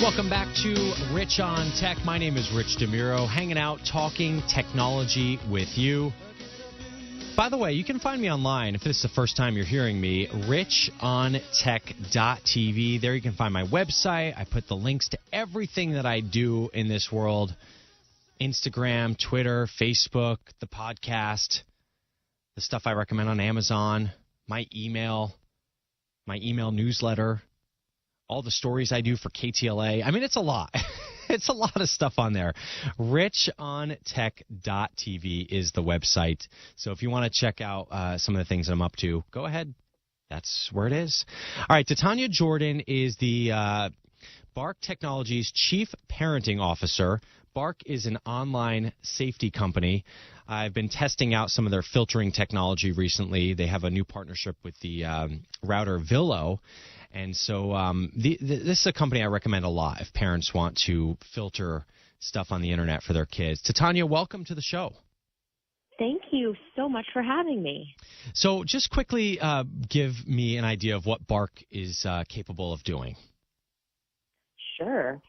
Welcome back to Rich on Tech. My name is Rich DeMuro, hanging out, talking technology with you. By the way, you can find me online if this is the first time you're hearing me, richontech.tv. There you can find my website. I put the links to everything that I do in this world. Instagram, Twitter, Facebook, the podcast, the stuff I recommend on Amazon, my email newsletter, all the stories I do for KTLA. I mean, it's a lot. It's a lot of stuff on there. richontech.tv is the website. So if you want to check out some of the things I'm up to, go ahead, That's where it is. All right, Titania Jordan is the Bark Technologies Chief Parenting Officer. Bark is an online safety company. I've been testing out some of their filtering technology recently. They have a new partnership with the router Villo. And so this is a company I recommend a lot if parents want to filter stuff on the internet for their kids. Titania, welcome to the show. Thank you so much for having me. So just quickly give me an idea of what Bark is capable of doing. Sure.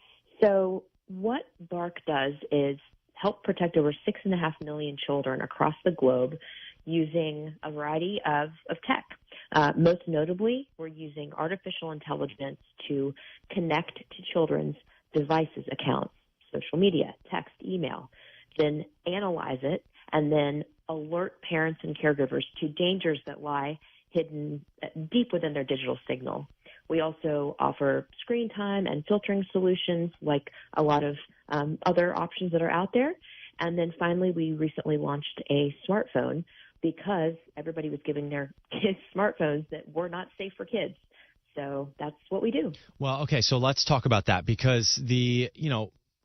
So what Bark does is help protect over 6.5 million children across the globe using a variety of tech. Most notably, we're using artificial intelligence to connect to children's devices, accounts, social media, text, email, then analyze it, and then alert parents and caregivers to dangers that lie hidden deep within their digital signal. We also offer screen time and filtering solutions like a lot of other options that are out there. And then finally, we recently launched a smartphone because everybody was giving their kids smartphones that were not safe for kids. So that's what we do. Well, okay, so let's talk about that because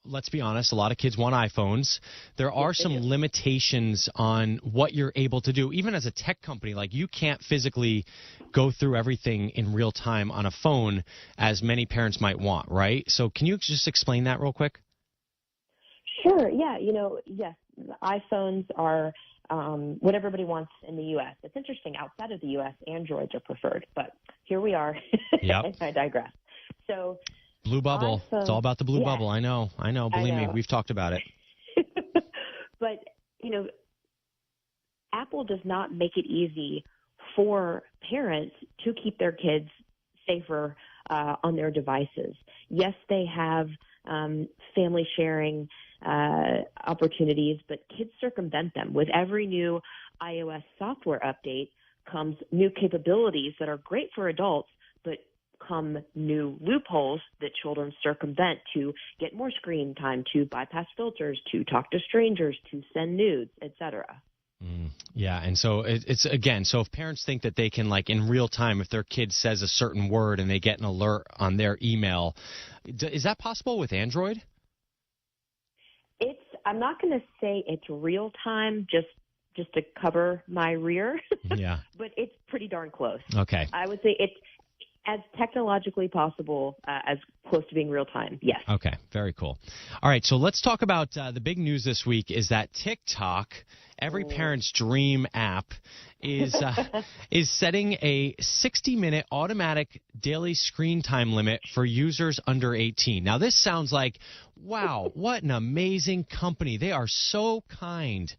let's be honest, a lot of kids want iPhones. There are some limitations on what you're able to do. Even as a tech company, like you can't physically go through everything in real time on a phone as many parents might want, right? So can you just explain that real quick? Sure. Yeah. Yes, iPhones are what everybody wants in the U.S. It's interesting. Outside of the U.S., Androids are preferred. But here we are. Yep. I digress. So Blue bubble. It's all about the blue bubble. I know. Believe me, we've talked about it. But, Apple does not make it easy for parents to keep their kids safer on their devices. Yes, they have family sharing opportunities, but kids circumvent them. With every new iOS software update comes new capabilities that are great for adults, but come new loopholes that children circumvent to get more screen time, to bypass filters, to talk to strangers, to send nudes, etc. Yeah, and so it's again, so if parents think that they can, like in real time, if their kid says a certain word and they get an alert on their email, is that possible with Android? I'm not going to say it's real time, just to cover my rear. Yeah. But it's pretty darn close. Okay. I would say it's as technologically possible, as close to being real time. Yes. Okay. Very cool. All right. So let's talk about the big news this week is that TikTok, every parent's dream app, is setting a 60-minute automatic daily screen time limit for users under 18. Now, this sounds like, wow, what an amazing company. They are so kind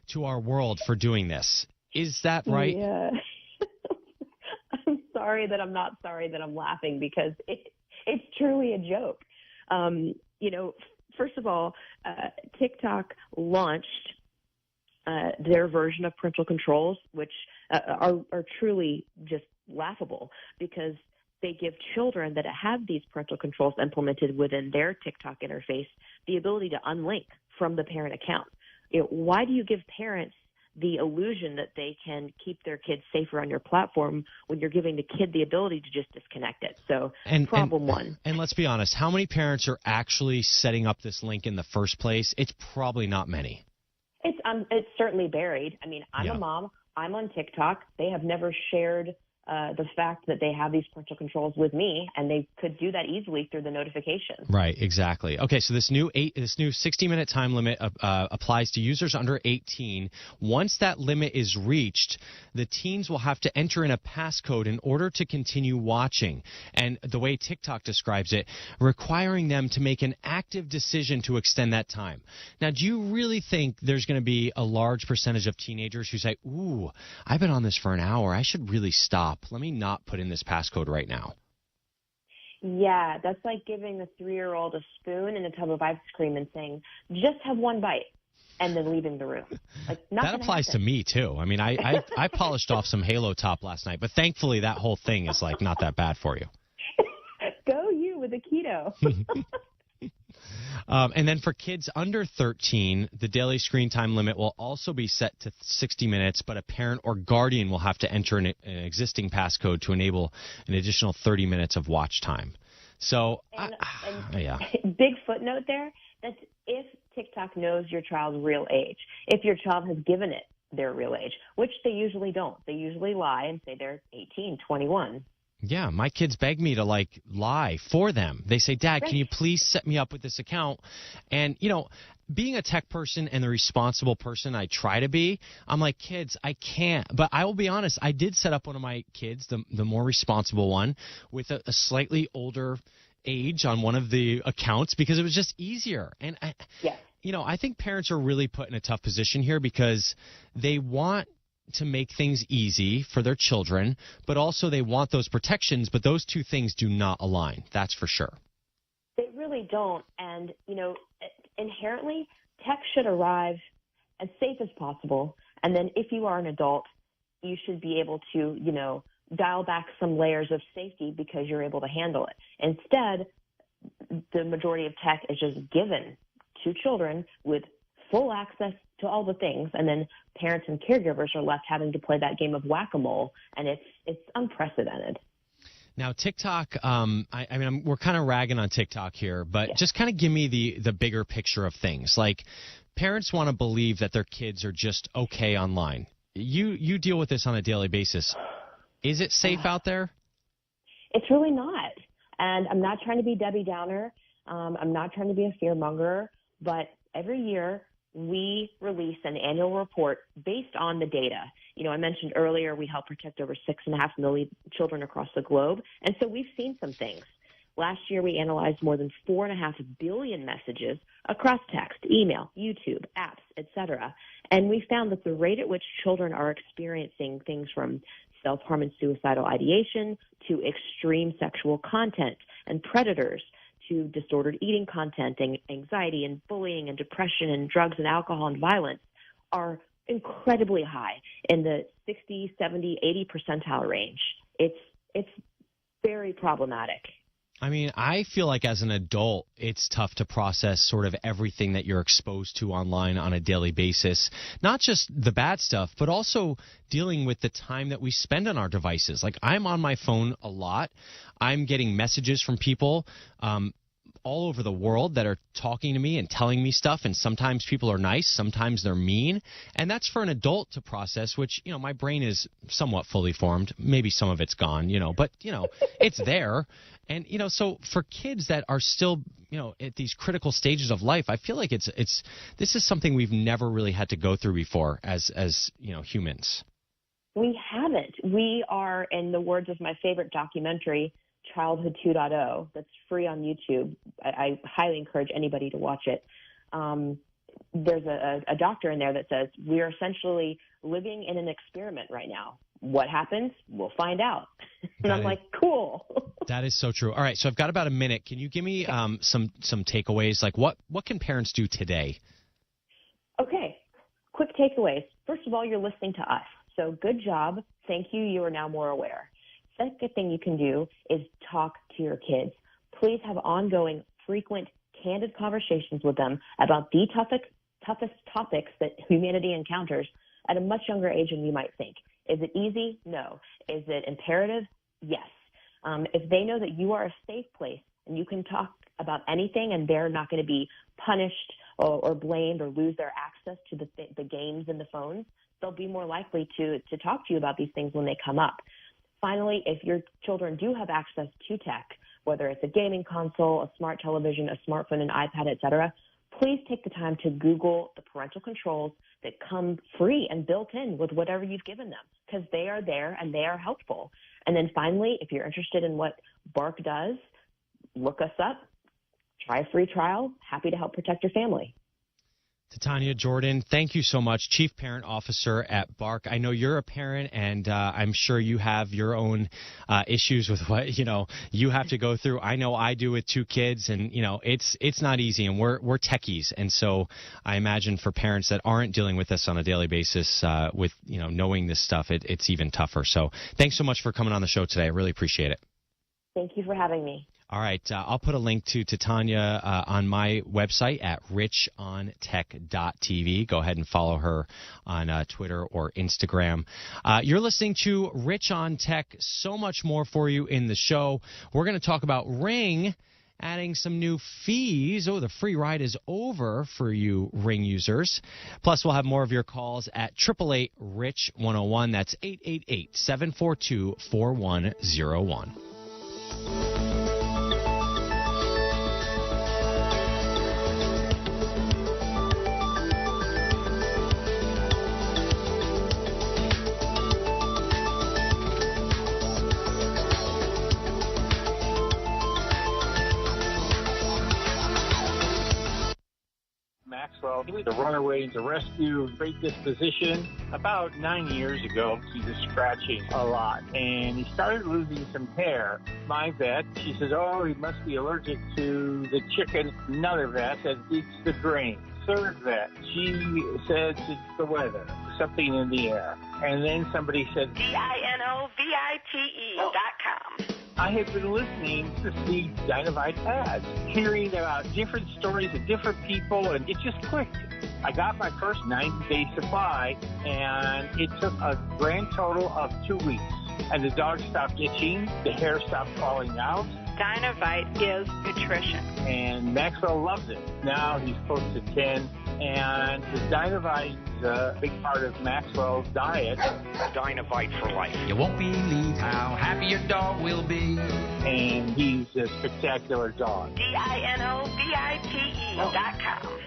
to our world for doing this. Is that right? Yeah. I'm sorry that I'm not sorry that I'm laughing because it's truly a joke. First of all, TikTok launched their version of parental controls, which are truly just laughable because they give children that have these parental controls implemented within their TikTok interface the ability to unlink from the parent account. Why do you give parents the illusion that they can keep their kids safer on your platform when you're giving the kid the ability to just disconnect it? So problem one. And let's be honest, how many parents are actually setting up this link in the first place? It's probably not many. It's certainly buried. I mean, I'm a mom. I'm on TikTok. They have never shared the fact that they have these parental controls with me, and they could do that easily through the notification. Right, exactly. Okay, so this new 60-minute time limit applies to users under 18. Once that limit is reached, the teens will have to enter in a passcode in order to continue watching. And the way TikTok describes it, requiring them to make an active decision to extend that time. Now, do you really think there's going to be a large percentage of teenagers who say, ooh, I've been on this for an hour, I should really stop. Let me not put in this passcode right now. Yeah, that's like giving a 3-year-old a spoon and a tub of ice cream and saying, just have one bite, and then leaving the room. That applies to me, too. I mean, I polished off some Halo Top last night, but thankfully that whole thing is not that bad for you. Go you with a keto. And then for kids under 13, the daily screen time limit will also be set to 60 minutes, but a parent or guardian will have to enter an existing passcode to enable an additional 30 minutes of watch time. So, yeah. Big footnote there, that's if TikTok knows your child's real age. If your child has given it their real age, which they usually don't. They usually lie and say they're 18, 21. Yeah, my kids beg me to, lie for them. They say, Dad, can you please set me up with this account? And, being a tech person and the responsible person I try to be, I'm like, kids, I can't. But I will be honest, I did set up one of my kids, the more responsible one, with a slightly older age on one of the accounts because it was just easier. And, I think parents are really put in a tough position here because they want to make things easy for their children, but also they want those protections, but those two things do not align. That's for sure. They really don't. And, inherently, tech should arrive as safe as possible. And then if you are an adult, you should be able to, dial back some layers of safety because you're able to handle it. Instead, the majority of tech is just given to children with full access to all the things, and then parents and caregivers are left having to play that game of whack-a-mole, and it's unprecedented. Now, TikTok, we're kind of ragging on TikTok here, but just kind of give me the bigger picture of things. Like, parents want to believe that their kids are just okay online. You deal with this on a daily basis. Is it safe out there? It's really not. And I'm not trying to be Debbie Downer. I'm not trying to be a fearmonger, but every year we release an annual report based on the data. I mentioned earlier we help protect over 6.5 million children across the globe, and so we've seen some things. Last year we analyzed more than 4.5 billion messages across text, email, YouTube, apps, etc., and we found that the rate at which children are experiencing things from self-harm and suicidal ideation to extreme sexual content and predators to disordered eating content and anxiety and bullying and depression and drugs and alcohol and violence are incredibly high in the 60, 70, 80 percentile range. It's very problematic. I mean, I feel like as an adult, it's tough to process sort of everything that you're exposed to online on a daily basis. Not just the bad stuff, but also dealing with the time that we spend on our devices. Like, I'm on my phone a lot. I'm getting messages from people all over the world that are talking to me and telling me stuff, and sometimes people are nice, sometimes they're mean, and that's for an adult to process, which, my brain is somewhat fully formed. Maybe some of it's gone, but, it's there. And, so for kids that are still, at these critical stages of life, I feel like this is something we've never really had to go through before as humans. We haven't. We are, in the words of my favorite documentary, Childhood 2.0, that's free on YouTube. I highly encourage anybody to watch it. There's a doctor in there that says we're essentially living in an experiment right now. What happens? We'll find out. And I'm like, cool. That is so true. All right, so I've got about a minute. Can you give me some takeaways? Like, what can parents do today? Okay, quick takeaways. First of all, you're listening to us. So good job. Thank you. You are now more aware. Second thing you can do is talk to your kids. Please have ongoing, frequent, candid conversations with them about the toughest topics that humanity encounters at a much younger age than you might think. Is it easy? No. Is it imperative? Yes. If they know that you are a safe place and you can talk about anything and they're not going to be punished or blamed or lose their access to the games and the phones, they'll be more likely to talk to you about these things when they come up. Finally, if your children do have access to tech, whether it's a gaming console, a smart television, a smartphone, an iPad, etc., please take the time to Google the parental controls that come free and built in with whatever you've given them, because they are there and they are helpful. And then finally, if you're interested in what Bark does, look us up, try a free trial. Happy to help protect your family. Titania Jordan, thank you so much, Chief Parent Officer at Bark. I know you're a parent, and I'm sure you have your own issues with what you have to go through. I know I do with 2 kids, and it's not easy, and we're techies, and so I imagine for parents that aren't dealing with this on a daily basis, with knowing this stuff, it's even tougher. So thanks so much for coming on the show today. I really appreciate it. Thank you for having me. All right, I'll put a link to Tanya on my website at richontech.tv. Go ahead and follow her on Twitter or Instagram. You're listening to Rich on Tech. So much more for you in the show. We're going to talk about Ring adding some new fees. Oh, the free ride is over for you Ring users. Plus, we'll have more of your calls at 888-RICH-101. That's 888-742-4101. Maxwell, he was a runaway to rescue, great disposition. About 9 years ago, he was scratching a lot, and he started losing some hair. My vet, she says, oh, he must be allergic to the chicken. Another vet said, it's the drain. Third vet, she says it's the weather, something in the air. And then somebody said, DINOVITE.com. I had been listening to the Dynavite ads, hearing about different stories of different people, and it just clicked. I got my first 90-day supply, and it took a grand total of 2 weeks. And the dog stopped itching, the hair stopped falling out. Dynavite is nutrition. And Maxwell loves it. Now he's close to 10, and the Dynavite is a big part of Maxwell's diet. Dynavite for life. You won't believe how happy your dog will be. And he's a spectacular dog. DINOVITE.com.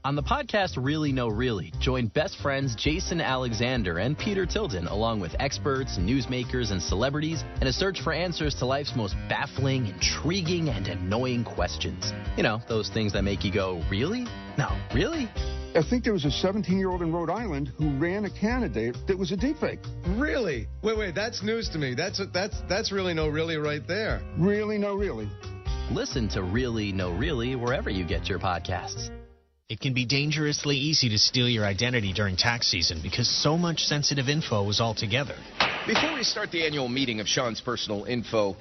On the podcast Really Know Really, join best friends Jason Alexander and Peter Tilden, along with experts, newsmakers, and celebrities, in a search for answers to life's most baffling, intriguing, and annoying questions. You know, those things that make you go, really? No, really? I think there was a 17-year-old in Rhode Island who ran a candidate that was a deepfake. Really? Wait, that's news to me. That's Really Know Really right there. Really Know Really. Listen to Really Know Really wherever you get your podcasts. It can be dangerously easy to steal your identity during tax season because so much sensitive info is all together. Before we start the annual meeting of Sean's personal info,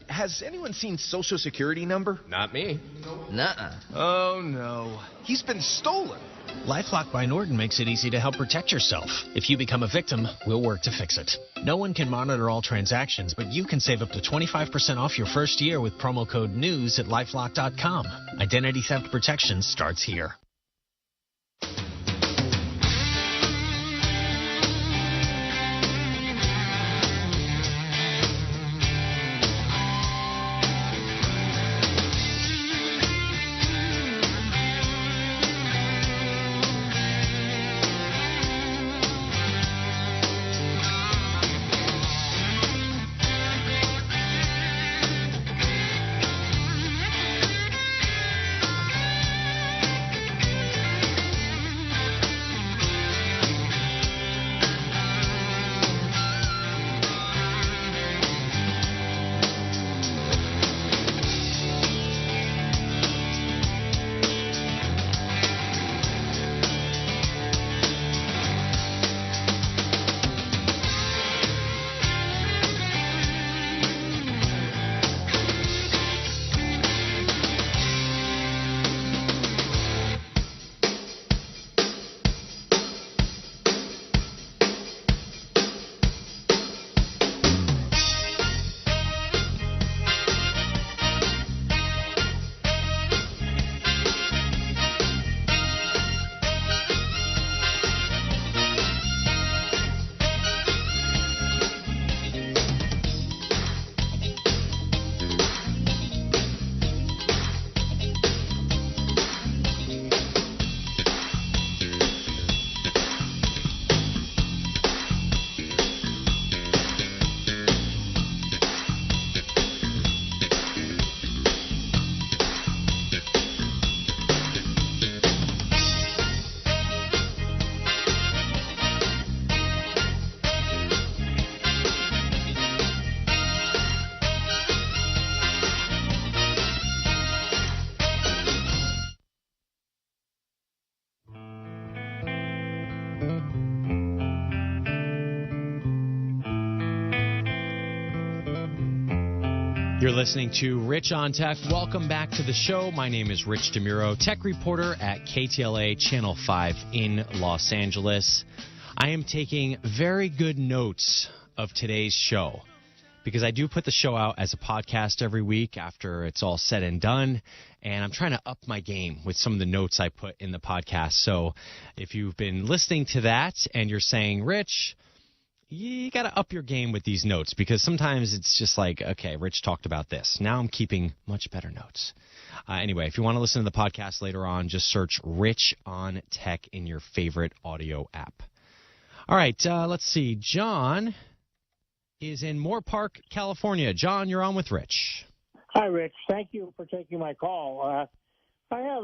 has anyone seen Social Security number? Not me. Nuh-uh. Oh, no. He's been stolen. LifeLock by Norton makes it easy to help protect yourself. If you become a victim, we'll work to fix it. No one can monitor all transactions, but you can save up to 25% off your first year with promo code NEWS at LifeLock.com. Identity theft protection starts here. You're listening to Rich on Tech. Welcome back to the show. My name is Rich DeMuro, tech reporter at KTLA Channel 5 in Los Angeles. I am taking very good notes of today's show because I do put the show out as a podcast every week after it's all said and done, and I'm trying to up my game with some of the notes I put in the podcast. So if you've been listening to that and you're saying, Rich, you got to up your game with these notes because sometimes it's just like, okay, Rich talked about this. Now I'm keeping much better notes. Anyway, if you want to listen to the podcast later on, just search Rich on Tech in your favorite audio app. All right, let's see. John is in Moore Park, California. John, you're on with Rich. Hi, Rich. Thank you for taking my call. I have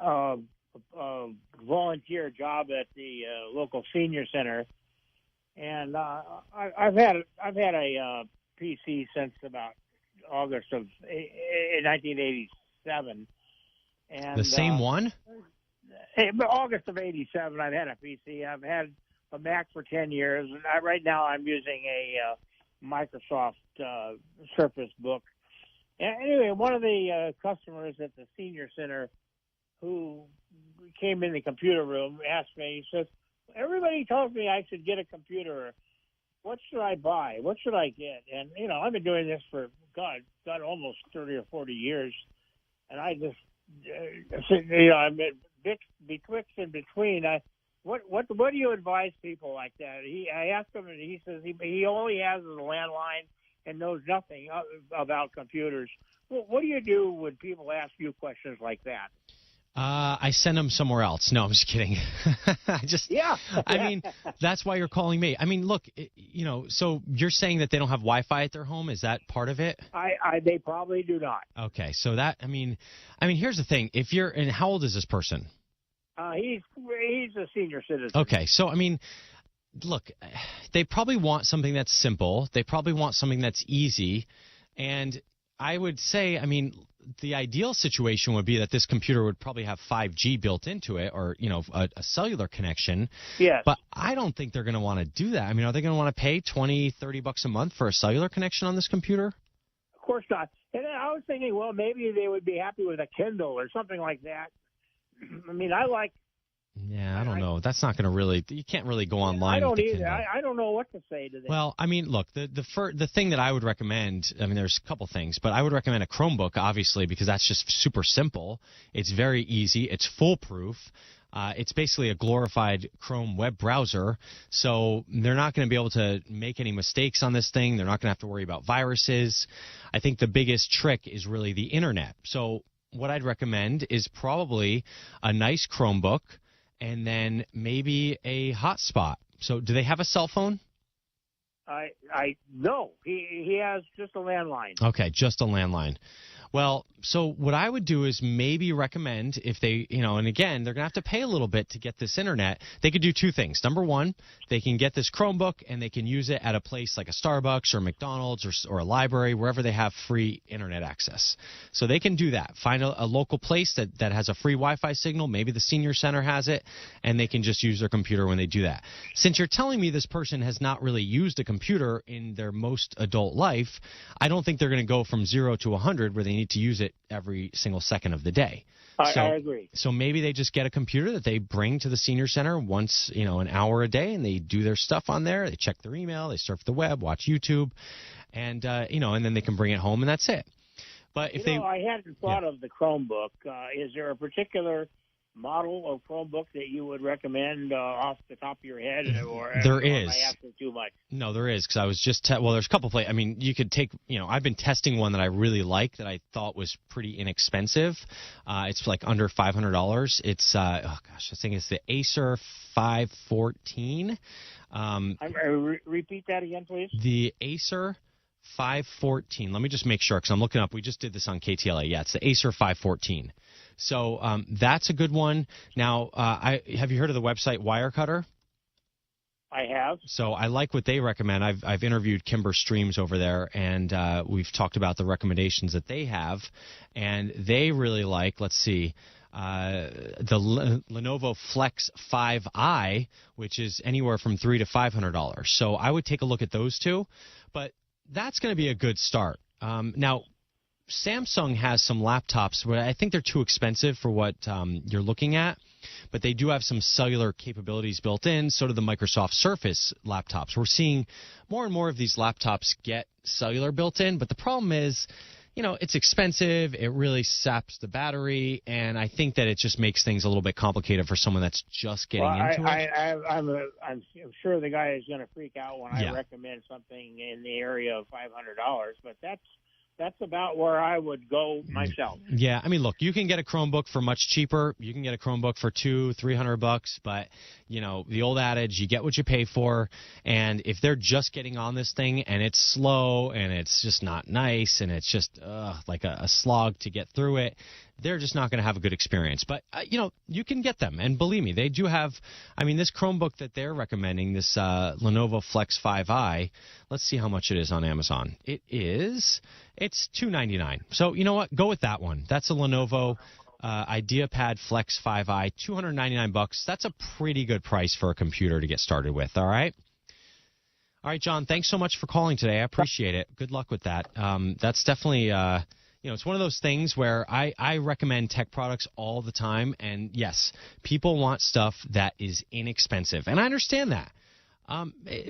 a volunteer job at the local senior center. And I've had a PC since about August of 1987. And the same one? August of 87, I've had a PC. I've had a Mac for 10 years. And right now I'm using a Microsoft Surface Book. And anyway, one of the customers at the senior center who came in the computer room asked me, he says, everybody told me I should get a computer. What should I buy? What should I get? And, I've been doing this for, God, almost 30 or 40 years. And I just, I'm betwixt and between. What do you advise people like that? I asked him, and he says he only has a landline and knows nothing about computers. What do you do when people ask you questions like that? I send them somewhere else. No, I'm just kidding. I mean, that's why you're calling me. I mean, look, so you're saying that they don't have Wi-Fi at their home. Is that part of it? They probably do not. Okay. So that, I mean, here's the thing. And how old is this person? He's a senior citizen. Okay. So, I mean, look, they probably want something that's simple. They probably want something that's easy. And I would say, I mean, the ideal situation would be that this computer would probably have 5G built into it or, a cellular connection. Yes. But I don't think they're going to want to do that. I mean, are they going to want to pay $20-$30 a month for a cellular connection on this computer? Of course not. And I was thinking, well, maybe they would be happy with a Kindle or something like that. I mean, Yeah, I don't know. That's not going to really – you can't really go online. I don't with the either. Kindle. I don't know what to say to them. Well, I mean, look, the thing that I would recommend – I mean, there's a couple things, but I would recommend a Chromebook, obviously, because that's just super simple. It's very easy. It's foolproof. It's basically a glorified Chrome web browser, so they're not going to be able to make any mistakes on this thing. They're not going to have to worry about viruses. I think the biggest trick is really the Internet. So what I'd recommend is probably a nice Chromebook – and then maybe a hotspot. So do they have a cell phone? No. He has just a landline. Okay, just a landline. Well, so what I would do is maybe recommend if they, and again, they're going to have to pay a little bit to get this internet. They could do two things. Number one, they can get this Chromebook and they can use it at a place like a Starbucks or McDonald's or a library, wherever they have free internet access. So they can do that. Find a local place that has a free Wi-Fi signal. Maybe the senior center has it, and they can just use their computer when they do that. Since you're telling me this person has not really used a computer in their most adult life, I don't think they're going to go from 0 to 100 where they need to use it every single second of the day. I agree. So maybe they just get a computer that they bring to the senior center once, an hour a day, and they do their stuff on there. They check their email, they surf the web, watch YouTube, and and then they can bring it home, and that's it. But if I hadn't thought of the Chromebook. Is there a particular model of Chromebook that you would recommend off the top of your head? Or there is. Am I asking too much? No, there is, because I was just there's a couple of I mean, you could take, I've been testing one that I really like that I thought was pretty inexpensive. It's like under $500. It's I think it's the Acer 514. Repeat that again, please. The Acer 514. Let me just make sure, because I'm looking up. We just did this on KTLA. Yeah, it's the Acer 514. So that's a good one. Now, have you heard of the website Wirecutter? I have. So I like what they recommend. I've interviewed Kimber Streams over there, and we've talked about the recommendations that they have, and they really like, let's see, the Lenovo Flex 5i, which is anywhere from $300 to $500. So I would take a look at those two, but that's going to be a good start. Now, Samsung has some laptops where I think they're too expensive for what you're looking at, but they do have some cellular capabilities built in. So do the Microsoft Surface laptops. We're seeing more and more of these laptops get cellular built in, but the problem is, it's expensive. It really saps the battery, and I think that it just makes things a little bit complicated for someone that's just getting into it. I'm sure the guy is going to freak out when I recommend something in the area of $500, but that's about where I would go myself. Yeah, I mean, look, you can get a Chromebook for much cheaper. You can get a Chromebook for $200-$300, but the old adage, you get what you pay for. And if they're just getting on this thing and it's slow and it's just not nice and it's just like a slog to get through it, they're just not going to have a good experience. But, you can get them. And believe me, they do have, this Chromebook that they're recommending, this Lenovo Flex 5i, let's see how much it is on Amazon. It's $299. So, you know what? Go with that one. That's a Lenovo IdeaPad Flex 5i, $299. That's a pretty good price for a computer to get started with, all right? All right, John, thanks so much for calling today. I appreciate it. Good luck with that. That's definitely... it's one of those things where I recommend tech products all the time. And, yes, people want stuff that is inexpensive. And I understand that.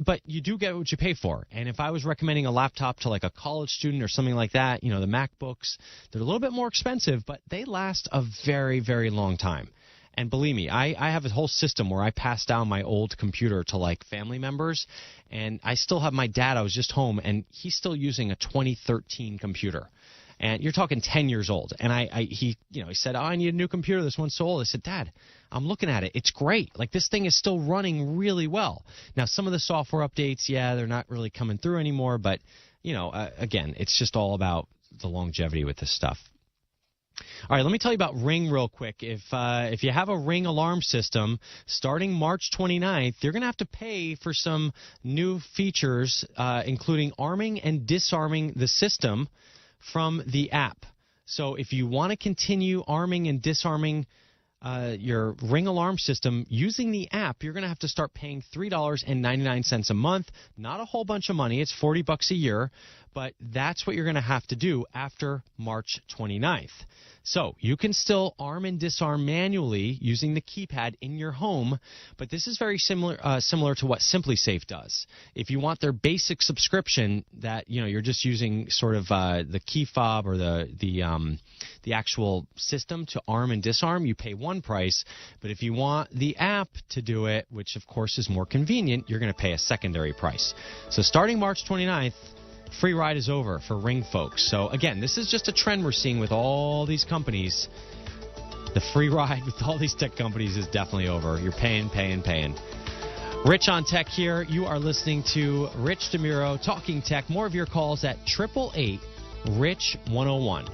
But you do get what you pay for. And if I was recommending a laptop to, like, a college student or something like that, the MacBooks, they're a little bit more expensive, but they last a very, very long time. And believe me, I have a whole system where I pass down my old computer to, like, family members. And I still have my dad. I was just home, and he's still using a 2013 computer. And you're talking 10 years old. And he said, I need a new computer. This one's so old. I said, Dad, I'm looking at it. It's great. Like, this thing is still running really well. Now, some of the software updates, they're not really coming through anymore. But, again, it's just all about the longevity with this stuff. All right, let me tell you about Ring real quick. If you have a Ring alarm system, starting March 29th, you're going to have to pay for some new features, including arming and disarming the system from the app. So if you want to continue arming and disarming your Ring alarm system using the app, you're going to have to start paying $3.99 a month. Not a whole bunch of money. It's $40 a year, but that's what you're going to have to do after March 29th. So you can still arm and disarm manually using the keypad in your home, but this is very similar to what SimpliSafe does. If you want their basic subscription that you're just using sort of the key fob or the actual system to arm and disarm, you pay one price. But if you want the app to do it, which of course is more convenient, you're going to pay a secondary price. So starting March 29th, free ride is over for Ring folks. So, again, this is just a trend we're seeing with all these companies. The free ride with all these tech companies is definitely over. You're paying. Rich on Tech here. You are listening to Rich DeMuro Talking Tech. More of your calls at 888-RICH-101,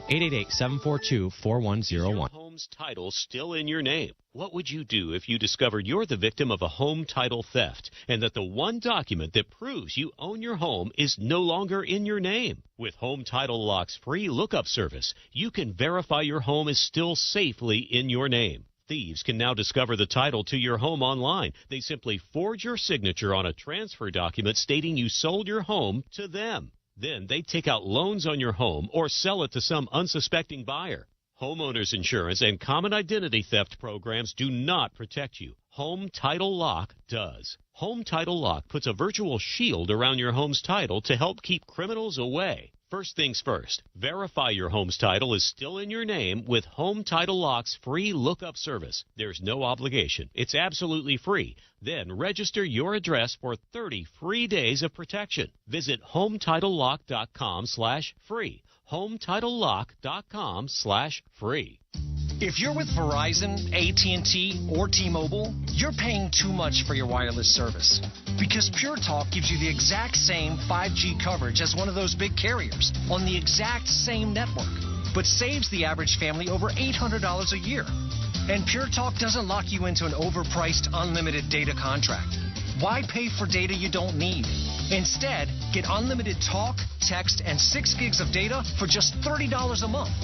888-742-4101. Home's title still in your name. What would you do if you discovered you're the victim of a home title theft and that the one document that proves you own your home is no longer in your name? With Home Title Lock's free lookup service, you can verify your home is still safely in your name. Thieves can now discover the title to your home online. They simply forge your signature on a transfer document stating you sold your home to them. Then they take out loans on your home or sell it to some unsuspecting buyer. Homeowners insurance and common identity theft programs do not protect you. Home Title Lock does. Home Title Lock puts a virtual shield around your home's title to help keep criminals away. First things first, verify your home's title is still in your name with Home Title Lock's free lookup service. There's no obligation. It's absolutely free. Then register your address for 30 free days of protection. Visit HomeTitleLock.com/free. HomeTitleLock.com/free. If you're with Verizon, AT&T, or T-Mobile, you're paying too much for your wireless service. Because Pure Talk gives you the exact same 5G coverage as one of those big carriers on the exact same network, but saves the average family over $800 a year. And Pure Talk doesn't lock you into an overpriced unlimited data contract. Why pay for data you don't need? Instead, get unlimited talk, text, and 6 gigs of data for just $30 a month.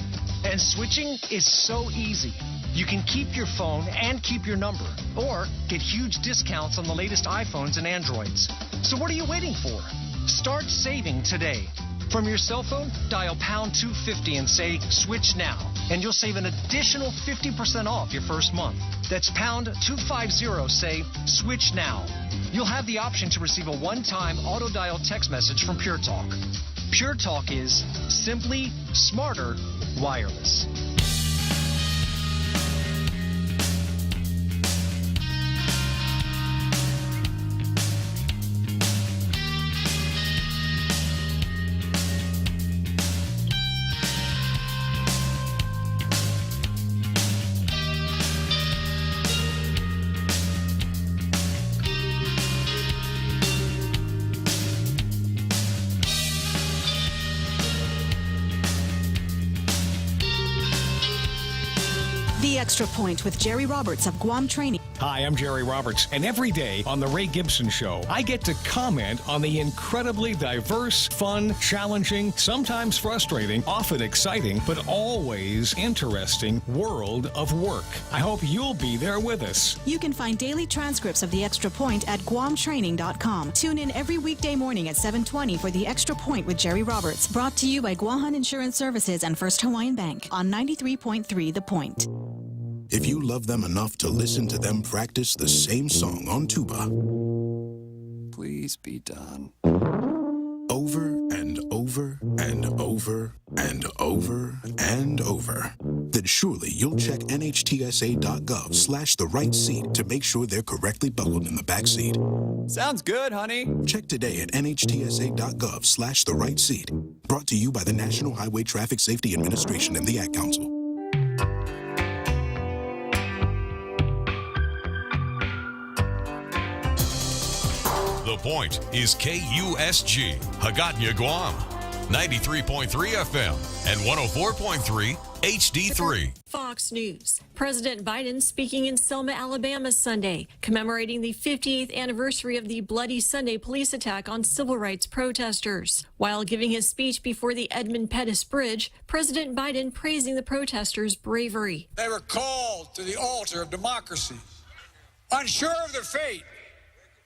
And switching is so easy. You can keep your phone and keep your number, or get huge discounts on the latest iPhones and Androids. So what are you waiting for? Start saving today. From your cell phone, dial pound 250 and say switch now, and you'll save an additional 50% off your first month. That's pound 250, say switch now. You'll have the option to receive a one-time auto dial text message from Pure Talk. Pure Talk is simply smarter wireless. The Extra Point with Jerry Roberts of Guam Training. Hi, I'm Jerry Roberts, and every day on The Ray Gibson Show, I get to comment on the incredibly diverse, fun, challenging, sometimes frustrating, often exciting, but always interesting world of work. I hope you'll be there with us. You can find daily transcripts of The Extra Point at guamtraining.com. Tune in every weekday morning at 7:20 for The Extra Point with Jerry Roberts, brought to you by Guahan Insurance Services and First Hawaiian Bank on 93.3 The Point. If you love them enough to listen to them practice the same song on tuba, please be done. Over and over and over and over and over, then surely you'll check NHTSA.gov/the right seat to make sure they're correctly buckled in the back seat. Sounds good, honey. Check today at NHTSA.gov/the right seat. Brought to you by the National Highway Traffic Safety Administration and the Ad Council. The Point is KUSG, Hagåtña, Guam, 93.3 FM and 104.3 HD3. Fox News. President Biden speaking in Selma, Alabama Sunday, commemorating the 58th anniversary of the Bloody Sunday police attack on civil rights protesters. While giving his speech before the Edmund Pettus Bridge, President Biden praising the protesters' bravery. They were called to the altar of democracy, unsure of their fate,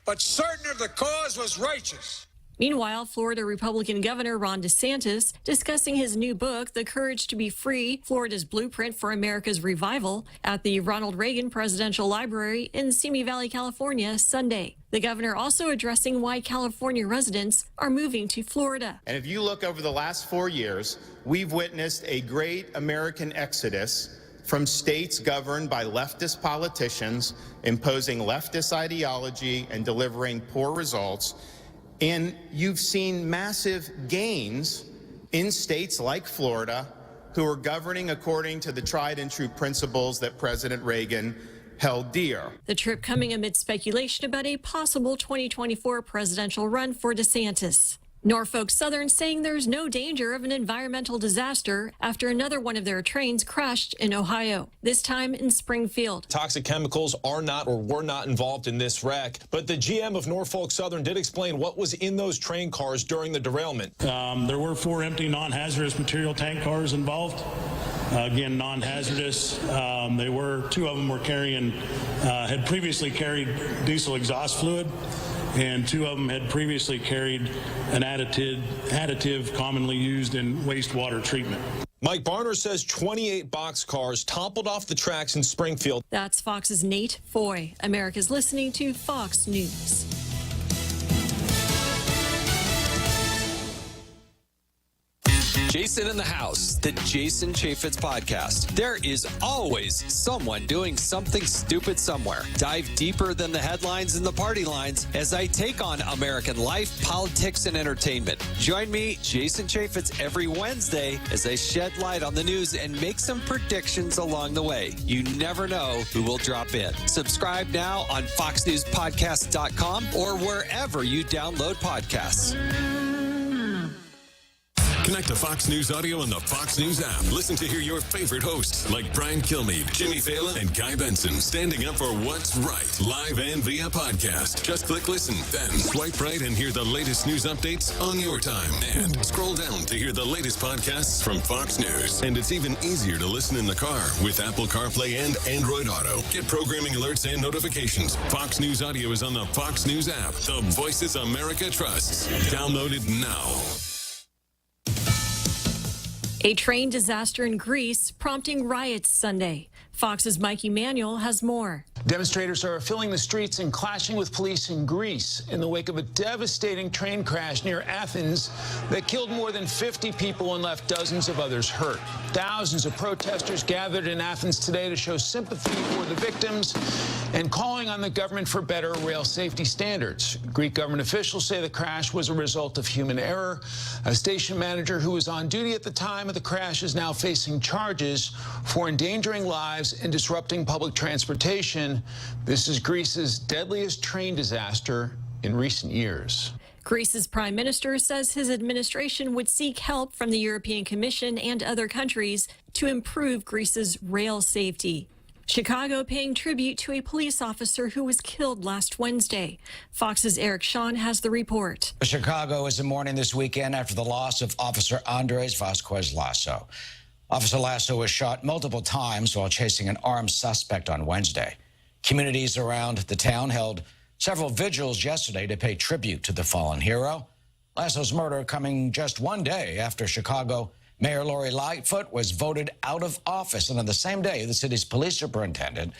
but certain of the cause was righteous. Meanwhile, Florida Republican Governor Ron DeSantis discussing his new book, The Courage to Be Free, Florida's Blueprint for America's Revival, at the Ronald Reagan Presidential Library in Simi Valley, California, Sunday. The governor also addressing why California residents are moving to Florida. And if you look over the last 4 years, we've witnessed a great American exodus from states governed by leftist politicians, imposing leftist ideology and delivering poor results. And you've seen massive gains in states like Florida, who are governing according to the tried and true principles that President Reagan held dear. The trip coming amid speculation about a possible 2024 presidential run for DeSantis. Norfolk Southern saying there's no danger of an environmental disaster after another one of their trains crashed in Ohio, this time in Springfield. Toxic chemicals are not or were not involved in this wreck, but the GM of Norfolk Southern did explain what was in those train cars during the derailment. There were 4 empty non-hazardous material tank cars involved. Again, non-hazardous. 2 of them were had previously carried diesel exhaust fluid, and 2 of them had previously carried an additive commonly used in wastewater treatment. Mike Barner says 28 boxcars toppled off the tracks in Springfield. That's Fox's Nate Foy. America's listening to Fox News. Jason in the House, the Jason Chaffetz podcast. There is always someone doing something stupid somewhere. Dive deeper than the headlines and the party lines as I take on American life, politics, and entertainment. Join me, Jason Chaffetz, every Wednesday as I shed light on the news and make some predictions along the way. You never know who will drop in. Subscribe now on FoxNewsPodcast.com or wherever you download podcasts. Connect to Fox News Audio and the Fox News app. Listen to hear your favorite hosts like Brian Kilmeade, Jimmy Fallon, and Guy Benson standing up for what's right, live and via podcast. Just click listen, then swipe right and hear the latest news updates on your time. And scroll down to hear the latest podcasts from Fox News. And it's even easier to listen in the car with Apple CarPlay and Android Auto. Get programming alerts and notifications. Fox News Audio is on the Fox News app. The voices America trusts. Download it now. A train disaster in Greece prompting riots Sunday. Fox's Mike Emanuel has more. Demonstrators are filling the streets and clashing with police in Greece in the wake of a devastating train crash near Athens that killed more than 50 people and left dozens of others hurt. Thousands of protesters gathered in Athens today to show sympathy for the victims and calling on the government for better rail safety standards. Greek government officials say the crash was a result of human error. A station manager who was on duty at the time of the crash is now facing charges for endangering lives and disrupting public transportation. This is Greece's deadliest train disaster in recent years. Greece's prime minister says his administration would seek help from the European Commission and other countries to improve Greece's rail safety. Chicago paying tribute to a police officer who was killed last Wednesday. Fox's Eric Shawn has the report. Chicago is in mourning this weekend after the loss of Officer Andres Vasquez Lasso. Officer Lasso was shot multiple times while chasing an armed suspect on Wednesday. Communities around the town held several vigils yesterday to pay tribute to the fallen hero. Lasso's murder coming just one day after Chicago Mayor Lori Lightfoot was voted out of office, and on the same day, the city's police superintendent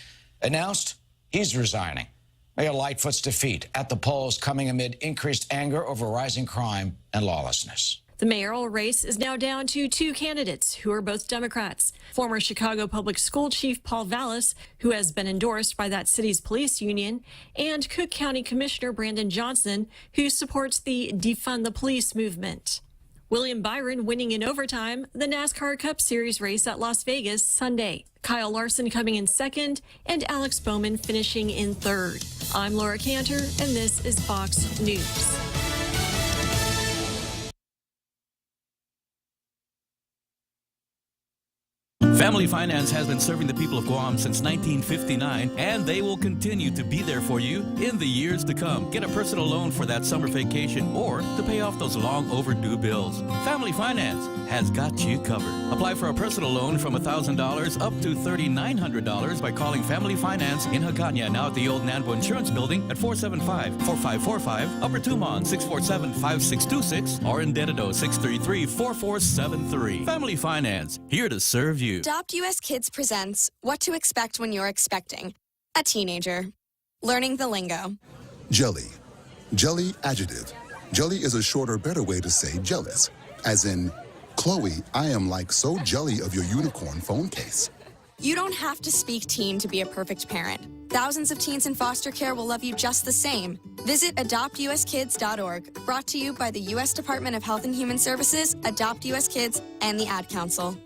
announced he's resigning. Mayor Lightfoot's defeat at the polls coming amid increased anger over rising crime and lawlessness. The mayoral race is now down to two candidates who are both Democrats. Former Chicago Public School Chief Paul Vallis, who has been endorsed by that city's police union, and Cook County Commissioner Brandon Johnson, who supports the Defund the Police movement. William Byron winning in overtime the NASCAR Cup Series race at Las Vegas Sunday. Kyle Larson coming in second and Alex Bowman finishing in third. I'm Laura Cantor, and this is Fox News. Family Finance has been serving the people of Guam since 1959, and they will continue to be there for you in the years to come. Get a personal loan for that summer vacation or to pay off those long overdue bills. Family Finance has got you covered. Apply for a personal loan from $1,000 up to $3,900 by calling Family Finance in Hagåtña, now at the old Nanbo Insurance Building at 475-4545, Upper Tumon 647-5626, or in Dededo 633-4473. Family Finance, here to serve you. Adopt US Kids presents What to Expect When You're Expecting a Teenager. Learning the lingo. Jelly. Jelly adjective. Jelly is a shorter, better way to say jealous. As in, Chloe, I am like so jelly of your unicorn phone case. You don't have to speak teen to be a perfect parent. Thousands of teens in foster care will love you just the same. Visit adoptuskids.org. Brought to you by the U.S. Department of Health and Human Services, Adopt US Kids, and the Ad Council.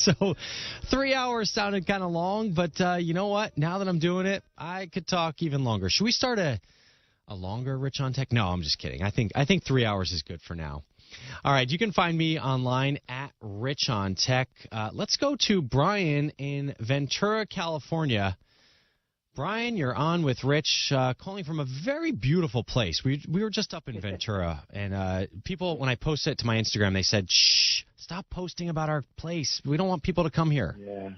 So 3 hours sounded kind of long, but you know what? Now that I'm doing it, I could talk even longer. Should we start a longer Rich on Tech? No, I'm just kidding. I think 3 hours is good for now. All right, you can find me online at Rich on Tech. Let's go to Brian in Ventura, California. Brian, you're on with Rich, calling from a very beautiful place. We were just up in Ventura, and people, when I posted it to my Instagram, they said, shh, stop posting about our place. We don't want people to come here. Yeah,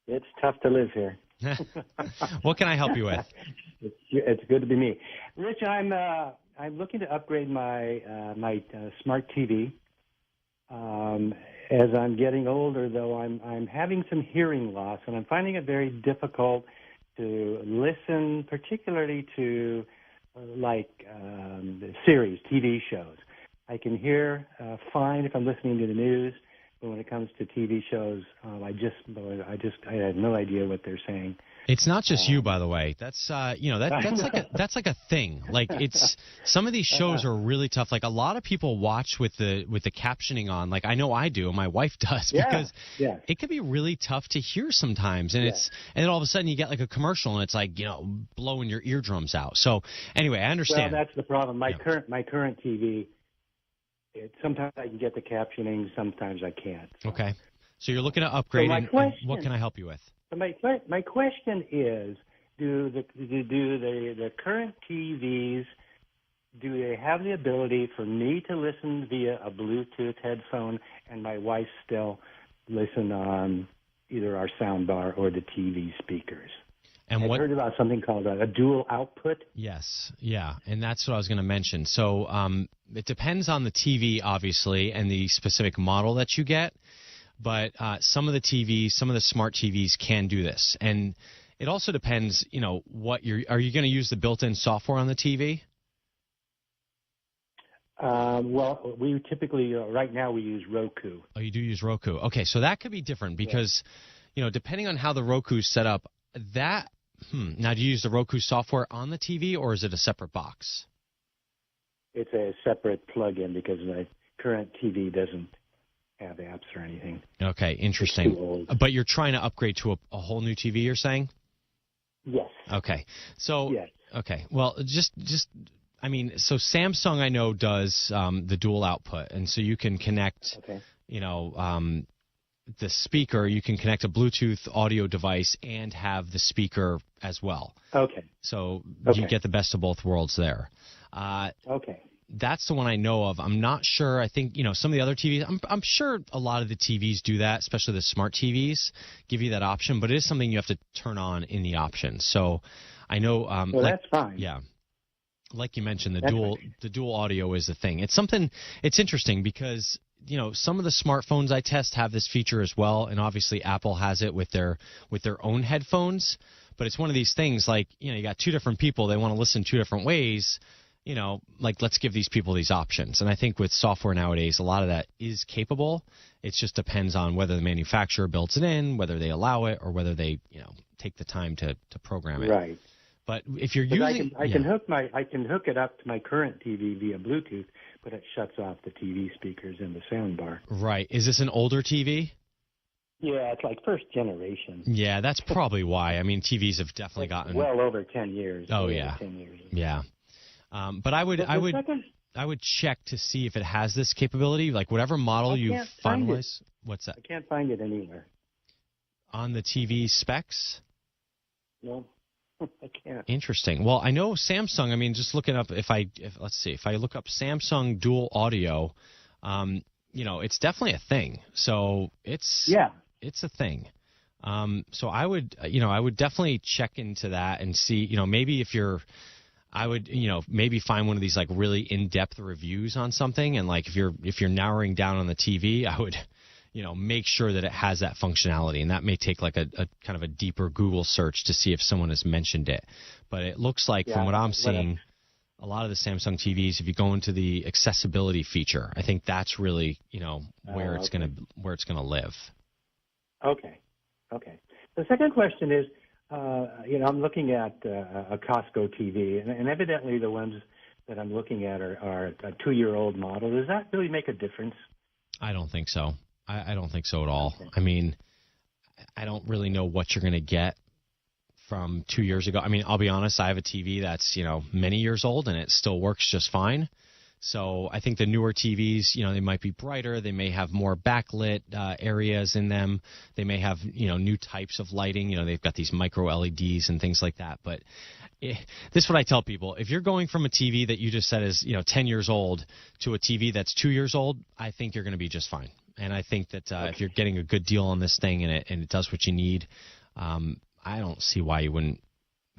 it's tough to live here. What can I help you with? It's good to be me. Rich, I'm looking to upgrade my smart TV. As I'm getting older, though, I'm having some hearing loss, and I'm finding it very difficult to listen, particularly to series, TV shows. I can hear fine if I'm listening to the news, but when it comes to TV shows, I have no idea what they're saying. It's not just you, by the way. That's that's like a thing. Like, it's some of these shows are really tough. Like, a lot of people watch with the captioning on. Like, I know I do, and my wife does, because it can be really tough to hear sometimes. And and then all of a sudden you get like a commercial, and it's like, blowing your eardrums out. So anyway, I understand. Well, that's the problem. My current TV, sometimes I can get the captioning, sometimes I can't. Okay, so you're looking to upgrade. What can I help you with? My question is, do the current TVs, do they have the ability for me to listen via a Bluetooth headphone and my wife still listen on either our sound bar or the TV speakers? And I've heard about something called a dual output. Yes, yeah, and that's what I was going to mention. So it depends on the TV, obviously, and the specific model that you get. But some of the smart TVs can do this, and it also depends. Are you going to use the built-in software on the TV? Well, we typically right now we use Roku. Oh, you do use Roku. Okay, so that could be different because, depending on how the Roku's set up, that. Now, do you use the Roku software on the TV, or is it a separate box? It's a separate plug-in because my current TV doesn't have apps or anything. Okay, interesting. It's too old. But you're trying to upgrade to a whole new TV, you're saying? Yes. Okay. So, yes. Okay. Well, so Samsung, I know, does the dual output, and so you can connect, the speaker, you can connect a Bluetooth audio device and have the speaker as well. Okay. So you get the best of both worlds there. Okay. That's the one I know of. I'm not sure. I think, some of the other TVs, I'm sure a lot of the TVs do that, especially the smart TVs, give you that option, but it is something you have to turn on in the options. So I know. Well, that's fine. Yeah. Like you mentioned, the dual audio is the thing. It's interesting because, some of the smartphones I test have this feature as well, and obviously Apple has it with their own headphones. But it's one of these things like, you got two different people, they want to listen two different ways. Let's give these people these options. And I think with software nowadays, a lot of that is capable. It just depends on whether the manufacturer builds it in, whether they allow it, or whether they, take the time to program it. Right. But if you're using, I can hook it up to my current TV via Bluetooth, but it shuts off the TV speakers and the sound bar. Right. Is this an older TV? Yeah, it's like first generation. Yeah, that's probably why. I mean, TVs have definitely gotten well over 10 years. Oh yeah. 10 years. Yeah. But I would check to see if it has this capability, like whatever model you finalize. What's that? I can't find it anywhere. On the TV specs? No. I can't. Interesting. Well, I know Samsung. I mean, just looking up, if I look up Samsung dual audio, it's definitely a thing. So it's a thing. So I would definitely check into that and see, maybe I would maybe find one of these like really in-depth reviews on something, and like if you're narrowing down on the TV, I would make sure that it has that functionality, and that may take like a kind of a deeper Google search to see if someone has mentioned it. But it looks like from what I'm seeing, a lot of the Samsung TVs, if you go into the accessibility feature, I think that's really where it's gonna live. Okay. The second question is, I'm looking at a Costco TV, and evidently the ones that I'm looking at are a 2-year-old model. Does that really make a difference? I don't think so. I don't think so at all. Okay. I mean, I don't really know what you're going to get from 2 years ago. I mean, I'll be honest, I have a TV that's, many years old, and it still works just fine. So I think the newer TVs, they might be brighter. They may have more backlit areas in them. They may have, new types of lighting. They've got these micro LEDs and things like that. But this is what I tell people. If you're going from a TV that you just said is, 10 years old to a TV that's 2 years old, I think you're going to be just fine. And I think that if you're getting a good deal on this thing and it does what you need, I don't see why you wouldn't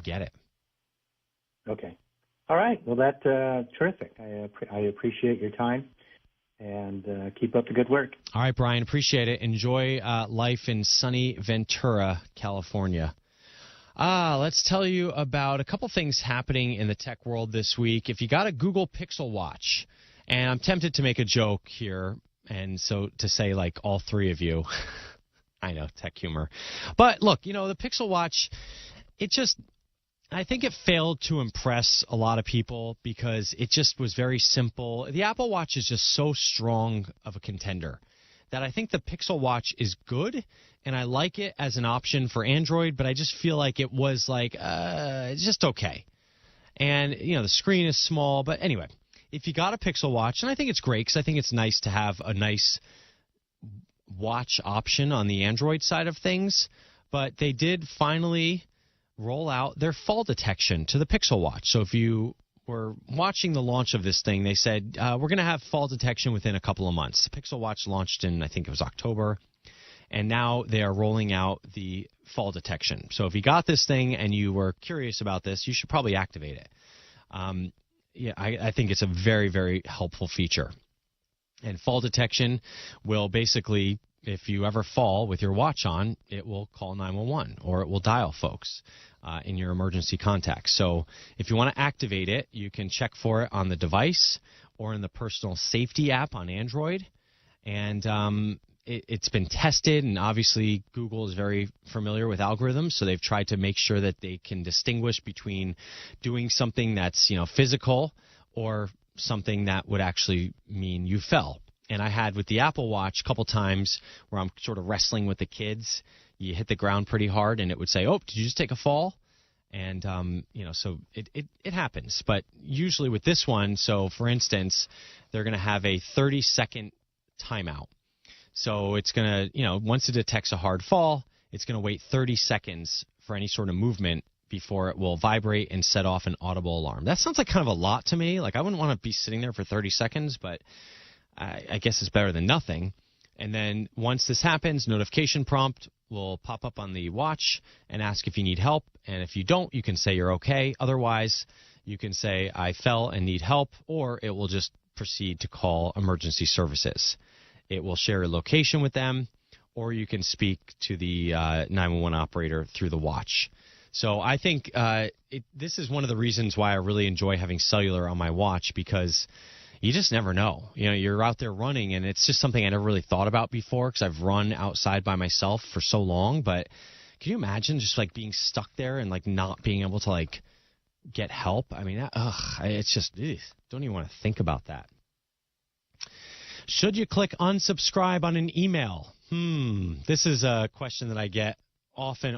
get it. Okay. All right. Well, that's terrific. I appreciate your time, and keep up the good work. All right, Brian. Appreciate it. Enjoy life in sunny Ventura, California. Let's tell you about a couple things happening in the tech world this week. If you got a Google Pixel Watch, and I'm tempted to make a joke here, and so to say like all three of you, I know, tech humor. But look, the Pixel Watch, I think it failed to impress a lot of people because it just was very simple. The Apple Watch is just so strong of a contender that I think the Pixel Watch is good, and I like it as an option for Android, but I just feel like it was like, it's just okay. And, the screen is small, but anyway, if you got a Pixel Watch, and I think it's great because I think it's nice to have a nice watch option on the Android side of things, but they did finally roll out their fall detection to the Pixel Watch. So if you were watching the launch of this thing, they said, we're going to have fall detection within a couple of months. The Pixel Watch launched in, I think it was October, and now they are rolling out the fall detection. So if you got this thing and you were curious about this, you should probably activate it. I think it's a very, very helpful feature. And fall detection will basically, if you ever fall with your watch on, it will call 911 or it will dial folks in your emergency contacts. So if you want to activate it, you can check for it on the device or in the personal safety app on Android. And it's been tested, and obviously Google is very familiar with algorithms, so they've tried to make sure that they can distinguish between doing something that's, physical or something that would actually mean you fell. And I had with the Apple Watch a couple times where I'm sort of wrestling with the kids. You hit the ground pretty hard, and it would say, "Oh, did you just take a fall?" And, so it happens. But usually with this one, so for instance, they're going to have a 30-second timeout. So it's going to, once it detects a hard fall, it's going to wait 30 seconds for any sort of movement before it will vibrate and set off an audible alarm. That sounds like kind of a lot to me. Like, I wouldn't want to be sitting there for 30 seconds, but I guess it's better than nothing. And then once this happens, notification prompt will pop up on the watch and ask if you need help. And if you don't, you can say you're okay. Otherwise, you can say I fell and need help, or it will just proceed to call emergency services. It will share a location with them, or you can speak to the 911 operator through the watch. So I think this is one of the reasons why I really enjoy having cellular on my watch, because you just never know. You're out there running, and it's just something I never really thought about before because I've run outside by myself for so long. But can you imagine just like being stuck there and like not being able to like get help? I mean, it's just don't even want to think about that. Should you click unsubscribe on an email? This is a question that I get often.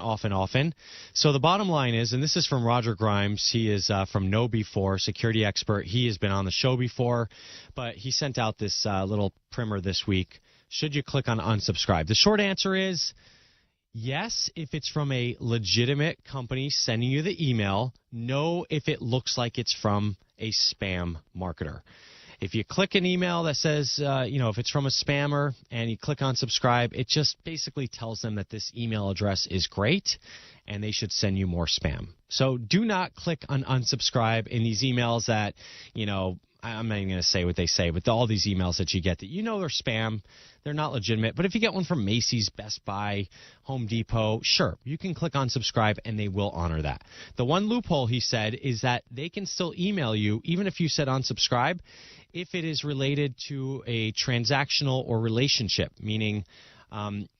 So the bottom line is, and this is from Roger Grimes. He is from KnowBe4, security expert. He has been on the show before, but he sent out this little primer this week. Should you click on unsubscribe? The short answer is yes, if it's from a legitimate company sending you the email. No, if it looks like it's from a spam marketer. If you click an email that says, if it's from a spammer and you click on subscribe, it just basically tells them that this email address is great and they should send you more spam. So do not click on unsubscribe in these emails that, I'm not even going to say what they say, but all these emails that you get that they're spam, they're not legitimate. But if you get one from Macy's, Best Buy, Home Depot, sure, you can click on subscribe and they will honor that. The one loophole, he said, is that they can still email you even if you said unsubscribe if it is related to a transactional or relationship, meaning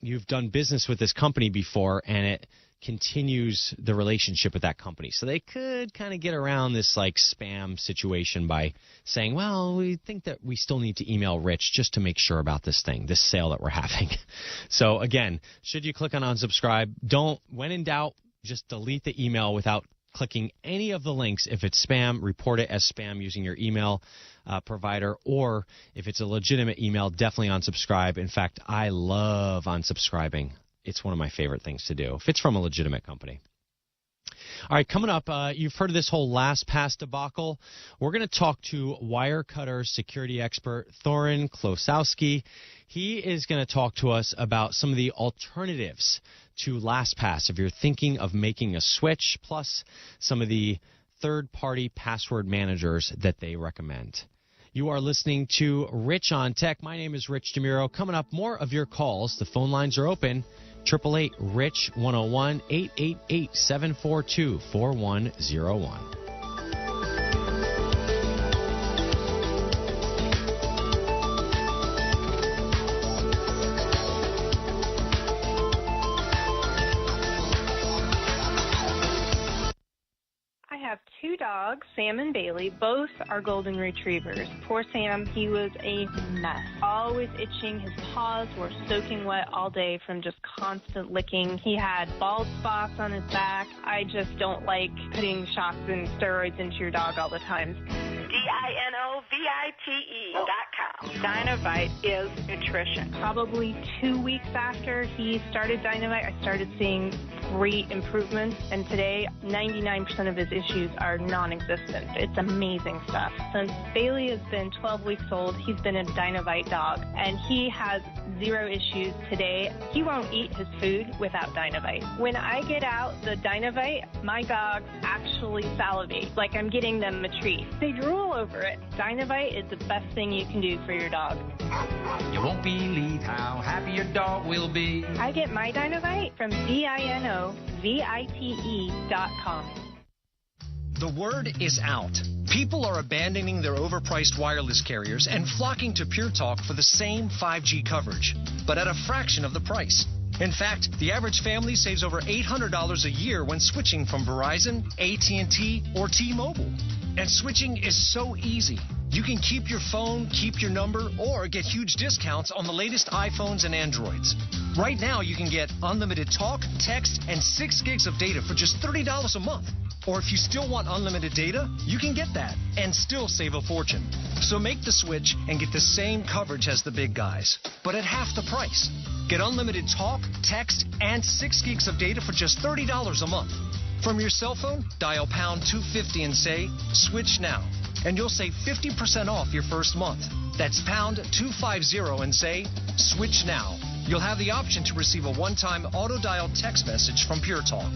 you've done business with this company before and it continues the relationship with that company. So they could kind of get around this like spam situation by saying, well, we think that we still need to email Rich just to make sure about this sale that we're having. So again, should you click on unsubscribe, when in doubt, just delete the email without clicking any of the links. If it's spam, report it as spam using your email provider, or if it's a legitimate email, definitely unsubscribe. In fact, I love unsubscribing. It's one of my favorite things to do if it's from a legitimate company. All right, coming up, you've heard of this whole LastPass debacle. We're going to talk to Wirecutter security expert Thorin Klosowski. He is going to talk to us about some of the alternatives to LastPass if you're thinking of making a switch, plus some of the third-party password managers that they recommend. You are listening to Rich on Tech. My name is Rich DeMuro. Coming up, more of your calls. The phone lines are open. 888-RICH-101, 888-742-4101. I have two dogs, Sam and Bailey. Both are golden retrievers. Poor Sam, he was a mess. Always itching. His paws were soaking wet all day from just constant licking. He had bald spots on his back. I just don't like putting shots and steroids into your dog all the time. DINOVITE.com. Dynovite is nutrition. Probably 2 weeks after he started Dynovite, I started seeing great improvements, and today 99% of his issues are non-existent. It's amazing stuff. Since Bailey has been 12 weeks old, he's been a Dynovite dog, and he has 0 issues today. He won't eat his food without Dynovite. When I get out the Dynovite, my dogs actually salivate, like I'm getting them a treat. They drool over it. Dynovite is the best thing you can do for your dog. You won't believe how happy your dog will be. I get my Dynovite from DINOVITE.com. The word is out. People are abandoning their overpriced wireless carriers and flocking to Pure Talk for the same 5G coverage, but at a fraction of the price. In fact, the average family saves over $800 a year when switching from Verizon, AT&T, or T-Mobile. And switching is so easy. You can keep your phone, keep your number, or get huge discounts on the latest iPhones and Androids. Right now, you can get unlimited talk, text, and 6 gigs of data for just $30 a month. Or if you still want unlimited data, you can get that and still save a fortune. So make the switch and get the same coverage as the big guys, but at half the price. Get unlimited talk, text, and 6 gigs of data for just $30 a month. From your cell phone, dial pound 250 and say, switch now. And you'll save 50% off your first month. That's pound 250 and say, switch now. You'll have the option to receive a one-time auto-dialed text message from Pure Talk.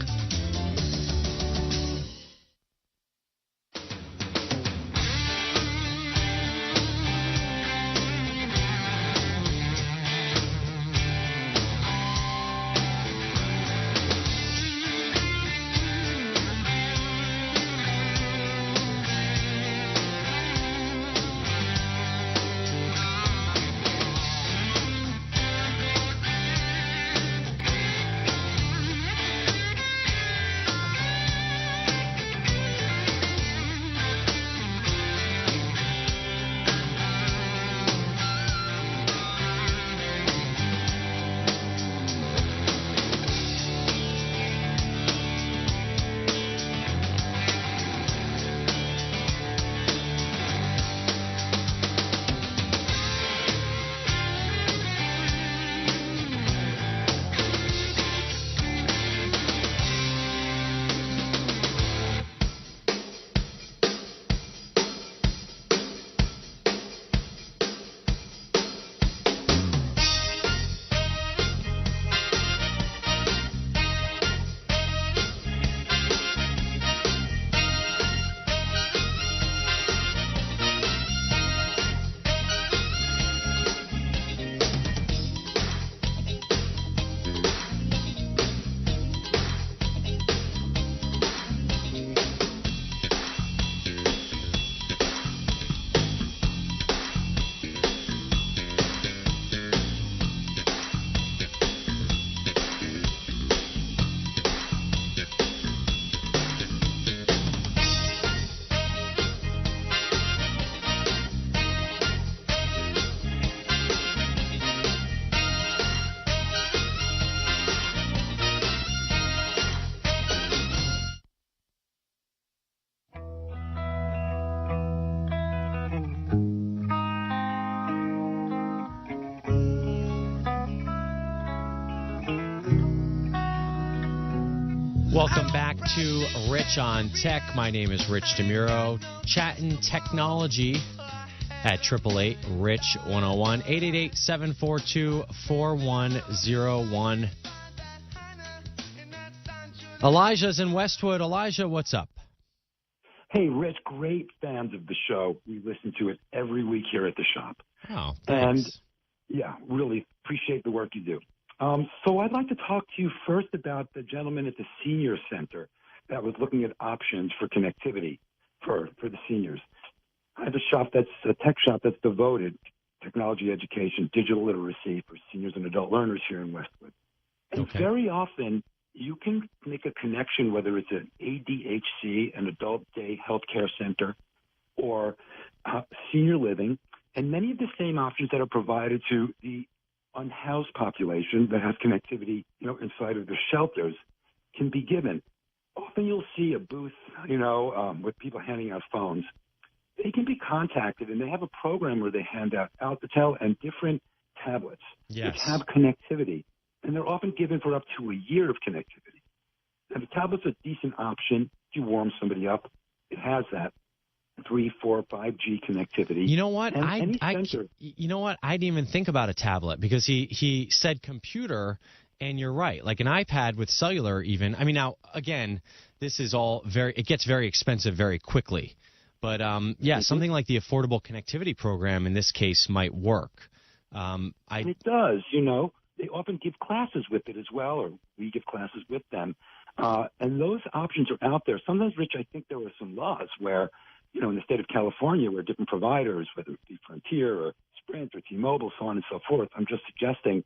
Welcome back to Rich on Tech. My name is Rich DeMuro. Chatting technology at 888-RICH-101, 888-742-4101. Elijah's in Westwood. Elijah, what's up? Hey, Rich, great fans of the show. We listen to it every week here at the shop. Oh, thanks. And, yeah, really appreciate the work you do. So I'd like to talk to you first about the gentleman at the senior center that was looking at options for connectivity for the seniors. I have a tech shop that's devoted to technology education, digital literacy for seniors and adult learners here in Westwood. And very often you can make a connection, whether it's an ADHC, an adult day healthcare center, or senior living, and many of the same options that are provided to the unhoused population that has connectivity, inside of the shelters can be given. Often you'll see a booth, with people handing out phones. They can be contacted, and they have a program where they hand out Alcatel and different tablets which have connectivity, and they're often given for up to a year of connectivity. And the tablet's a decent option if you warm somebody up. It has that 3, 4, 5G connectivity. You know what? And I didn't even think about a tablet because he said computer, and you're right. Like an iPad with cellular even. I mean, now, again, this is all it gets very expensive very quickly. But, something like the Affordable Connectivity Program in this case might work. And it does, you know. They often give classes with it as well, or we give classes with them. And those options are out there. Sometimes, Rich, I think there were some laws where, you know, in the state of California, where different providers, whether it be Frontier or Sprint or T-Mobile, so on and so forth, I'm just suggesting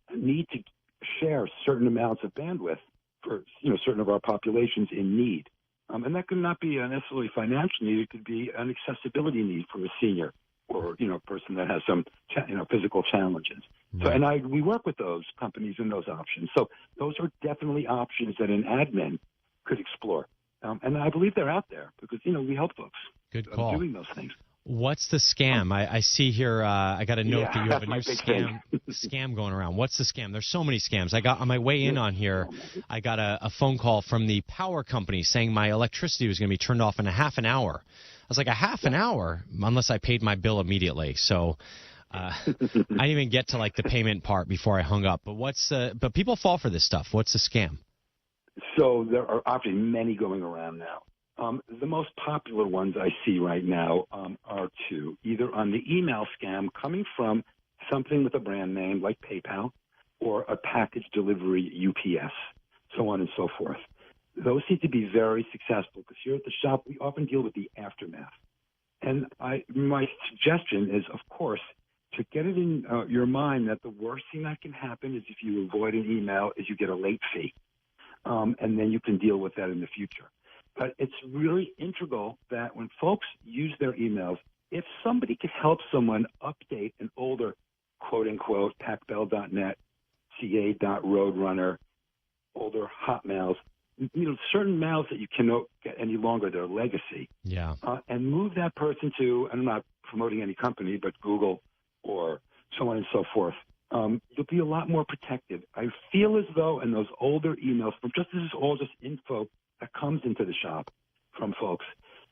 a need to share certain amounts of bandwidth for, you know, certain of our populations in need. And that could not be a necessarily financial need. It could be an accessibility need for a senior or, you know, a person that has some, physical challenges. So, and we work with those companies and those options. So those are definitely options that an admin could explore. And I believe they're out there because, you know, we help folks doing those things. What's the scam? I see here, I got a note that you have a new scam going around. What's the scam? There's so many scams. I got on my way in on here, I got a phone call from the power company saying my electricity was going to be turned off in a half an hour. I was like, a half an hour? Unless I paid my bill immediately. So I didn't even get to like the payment part before I hung up. But people fall for this stuff. What's the scam? So there are obviously many going around now. The most popular ones I see right now are two, either on the email scam coming from something with a brand name like PayPal or a package delivery UPS, so on and so forth. Those seem to be very successful because here at the shop we often deal with the aftermath. And my suggestion is, of course, to get it in your mind that the worst thing that can happen is if you avoid an email is you get a late fee. And then you can deal with that in the future. But it's really integral that when folks use their emails, if somebody could help someone update an older, quote-unquote, pacbell.net, ca.roadrunner, older Hotmails, you know, certain mails that you cannot get any longer, they're legacy. Yeah. And move that person to, and I'm not promoting any company, but Google or so on and so forth. You'll be a lot more protected. I feel as though in those older emails, from this is all just info that comes into the shop from folks,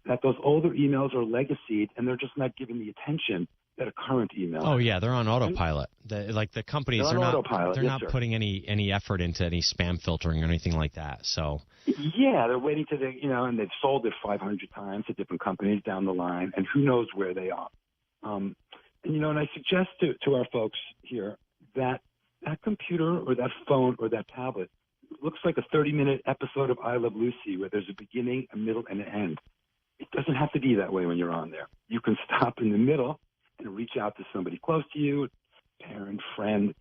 that those older emails are legacied and they're just not given the attention that a current email. Oh yeah, they're on autopilot. The companies they're not sir. putting any effort into any spam filtering or anything like that. So yeah, they're waiting to and they've sold it 500 times to different companies down the line, and who knows where they are. And I suggest to our folks here that computer or that phone or that tablet looks like a 30-minute episode of I Love Lucy where there's a beginning, a middle, and an end. It doesn't have to be that way when you're on there. You can stop in the middle and reach out to somebody close to you, parent, friend,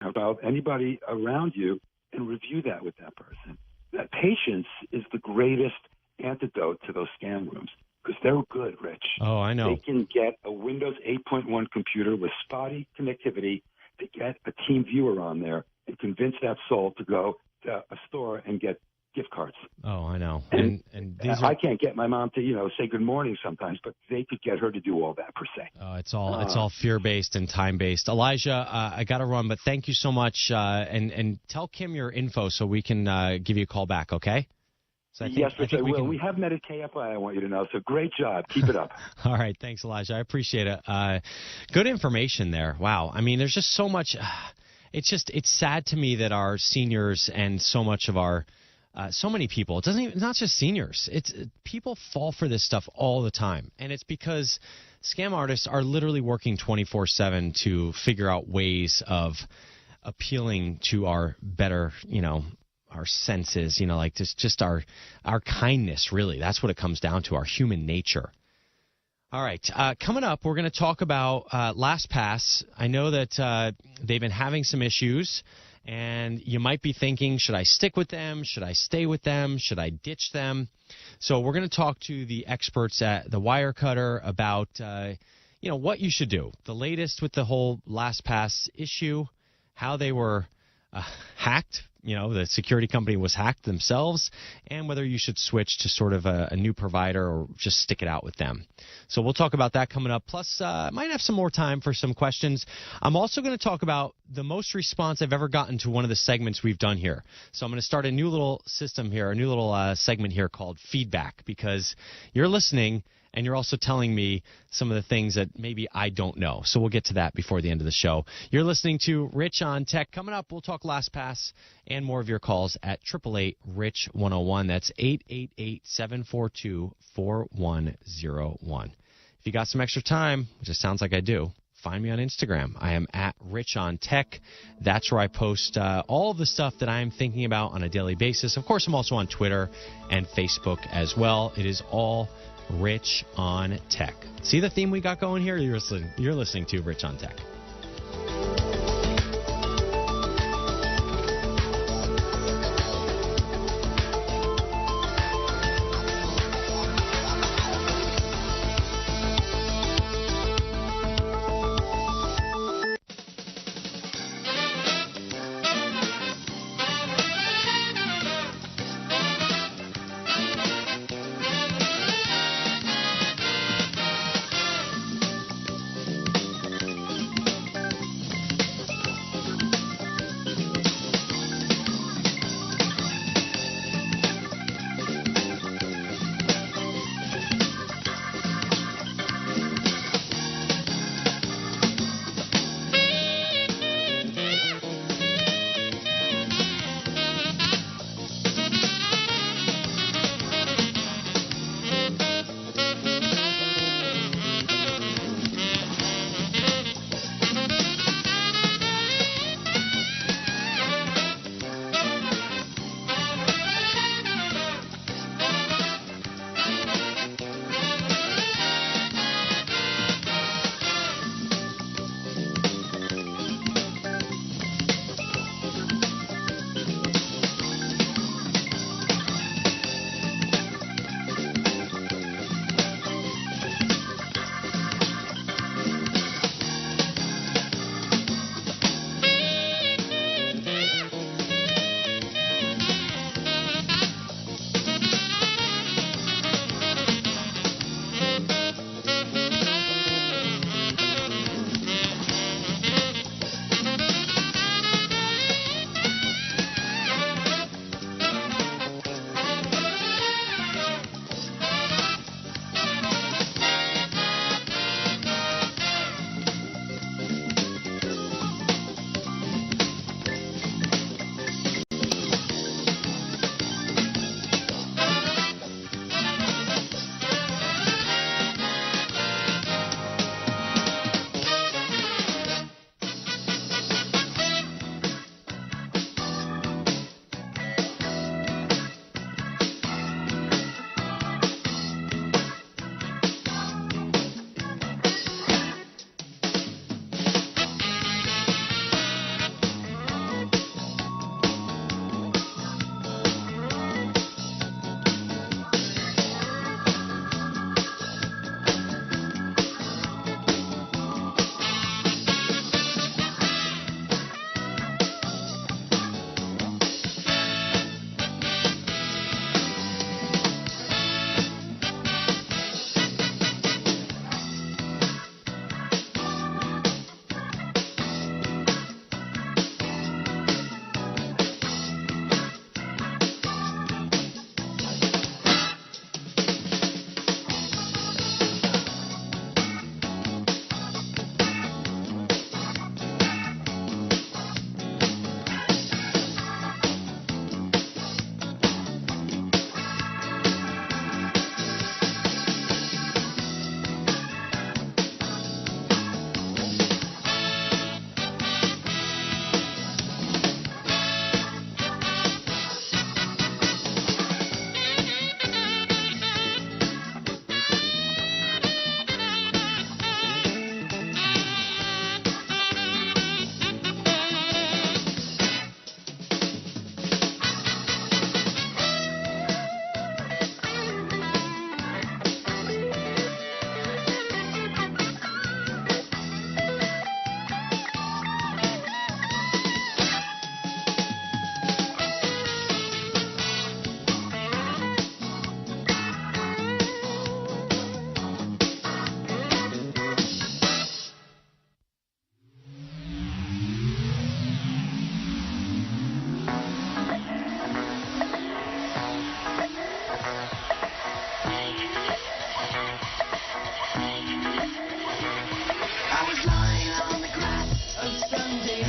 about anybody around you, and review that with that person. That patience is the greatest antidote to those scam rooms because they're good, Rich. Oh, I know. They can get a Windows 8.1 computer with spotty connectivity to get a team viewer on there and convince that soul to go to a store and get gift cards. Oh, I know. And these I can't get my mom to, say good morning sometimes, but they could get her to do all that per se. It's all fear-based and time-based. Elijah, I got to run, but thank you so much. And tell Kim your info so we can give you a call back, okay? So Yes, Rich, I will. We have Medi KFI, I want you to know, so great job. Keep it up. All right. Thanks, Elijah. I appreciate it. Good information there. Wow. I mean, there's just so much. It's sad to me that our seniors and so much of our so many people, it's not just seniors. It's people fall for this stuff all the time. And it's because scam artists are literally working 24/7 to figure out ways of appealing to our better, our senses, like just our kindness, really. That's what it comes down to, our human nature. All right. Coming up, we're going to talk about LastPass. I know that they've been having some issues, and you might be thinking, should I stick with them? Should I stay with them? Should I ditch them? So we're going to talk to the experts at the Wirecutter about, what you should do. The latest with the whole LastPass issue, how they were hacked, the security company was hacked themselves, and whether you should switch to sort of a new provider or just stick it out with them. So we'll talk about that coming up. Plus, I might have some more time for some questions. I'm also going to talk about the most response I've ever gotten to one of the segments we've done here. So I'm going to start a new little system here, a new little segment here called Feedback, because you're listening and you're also telling me some of the things that maybe I don't know. So we'll get to that before the end of the show. You're listening to Rich on Tech. Coming up, we'll talk LastPass and more of your calls at 888-RICH-101. That's 888-742-4101. If you got some extra time, which it sounds like I do, find me on Instagram. I am at Rich on Tech. That's where I post all of the stuff that I'm thinking about on a daily basis. Of course, I'm also on Twitter and Facebook as well. It is all Rich on Tech. See the theme we got going here? You're listening to Rich on Tech.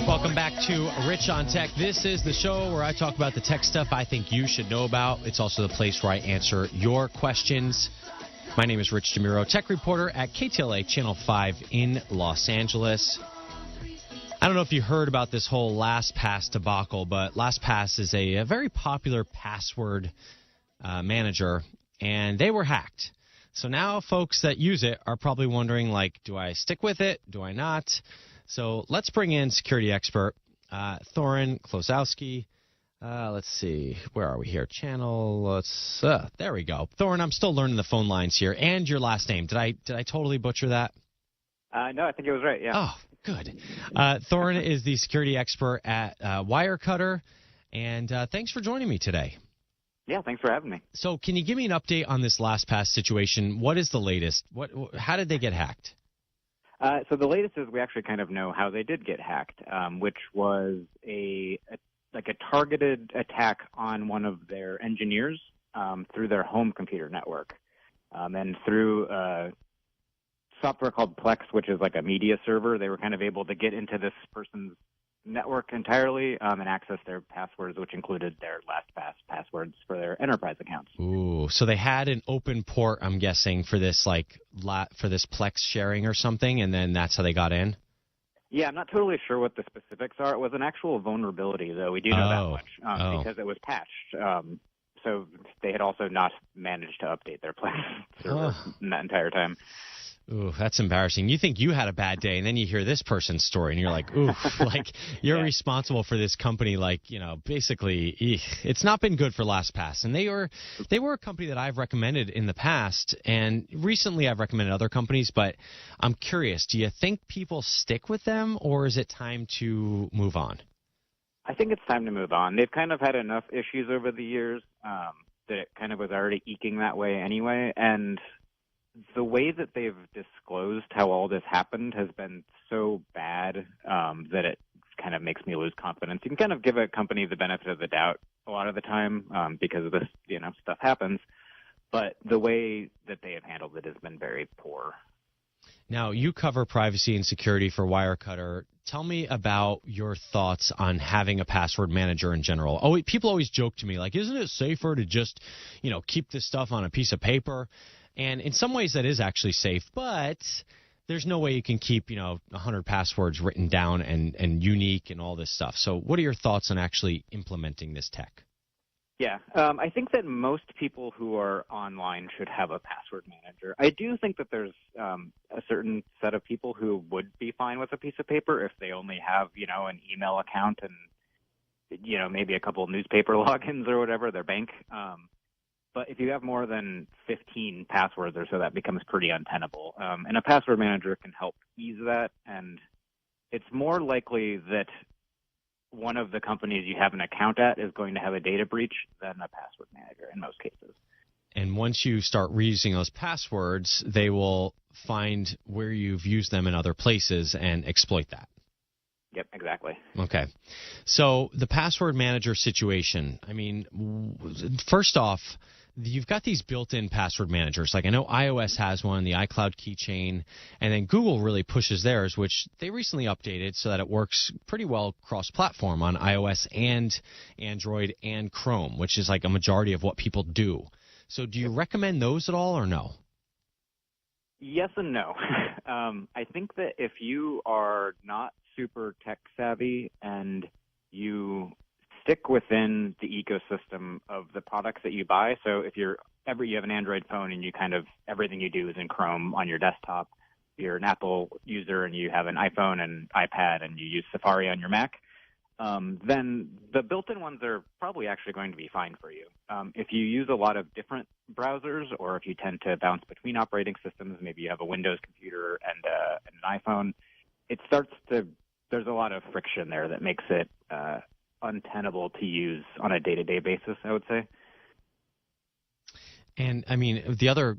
Welcome back to Rich on Tech. This is the show where I talk about the tech stuff I think you should know about. It's also the place where I answer your questions. My name is Rich DeMuro, tech reporter at KTLA Channel 5 in Los Angeles. I don't know if you heard about this whole LastPass debacle, but LastPass is a very popular password manager, and they were hacked. So now folks that use it are probably wondering, like, do I stick with it? Do I not? So let's bring in security expert Thorin Klosowski. Let's see. Where are we here? Channel. There we go. Thorin, I'm still learning the phone lines here. And your last name. Did I totally butcher that? No, I think it was right, yeah. Oh, good. Thorin is the security expert at Wirecutter. And thanks for joining me today. Yeah, thanks for having me. So can you give me an update on this LastPass situation? What is the latest? How did they get hacked? So the latest is we actually kind of know how they did get hacked, which was a targeted attack on one of their engineers through their home computer network, and through software called Plex, which is like a media server. They were kind of able to get into this person's network entirely and access their passwords, which included their LastPass passwords for their enterprise accounts. Ooh, so they had an open port, I'm guessing, for this for this Plex sharing or something, and then that's how they got in? Yeah, I'm not totally sure what the specifics are. It was an actual vulnerability, though. We do know that much because it was patched. So they had also not managed to update their Plex server in that entire time. Ooh, that's embarrassing. You think you had a bad day, and then you hear this person's story, and you're like, ooh, like you're responsible for this company. Like, basically, it's not been good for LastPass. And they were a company that I've recommended in the past, and recently I've recommended other companies. But I'm curious, do you think people stick with them, or is it time to move on? I think it's time to move on. They've kind of had enough issues over the years that it kind of was already eking that way anyway, and the way that they've disclosed how all this happened has been so bad that it kind of makes me lose confidence. You can kind of give a company the benefit of the doubt a lot of the time because of this, stuff happens. But the way that they have handled it has been very poor. Now, you cover privacy and security for Wirecutter. Tell me about your thoughts on having a password manager in general. Oh, people always joke to me, like, isn't it safer to just, keep this stuff on a piece of paper? And in some ways that is actually safe, but there's no way you can keep, 100 passwords written down and unique and all this stuff. So what are your thoughts on actually implementing this tech? Yeah, I think that most people who are online should have a password manager. I do think that there's a certain set of people who would be fine with a piece of paper if they only have, an email account and, maybe a couple of newspaper logins or whatever, their bank. But if you have more than 15 passwords or so, that becomes pretty untenable. And a password manager can help ease that. And it's more likely that one of the companies you have an account at is going to have a data breach than a password manager in most cases. And once you start reusing those passwords, they will find where you've used them in other places and exploit that. Yep, exactly. Okay. So the password manager situation, first off, you've got these built-in password managers. Like I know iOS has one, the iCloud keychain, and then Google really pushes theirs, which they recently updated so that it works pretty well cross-platform on iOS and Android and Chrome, which is like a majority of what people do. So do you recommend those at all or no? Yes and no. I think that if you are not super tech savvy and you stick within the ecosystem of the products that you buy. So if you have an Android phone and you everything you do is in Chrome on your desktop, you're an Apple user and you have an iPhone and iPad and you use Safari on your Mac, then the built-in ones are probably actually going to be fine for you. If you use a lot of different browsers or if you tend to bounce between operating systems, maybe you have a Windows computer and an iPhone, there's a lot of friction there that makes it untenable to use on a day-to-day basis, I would say. And, the other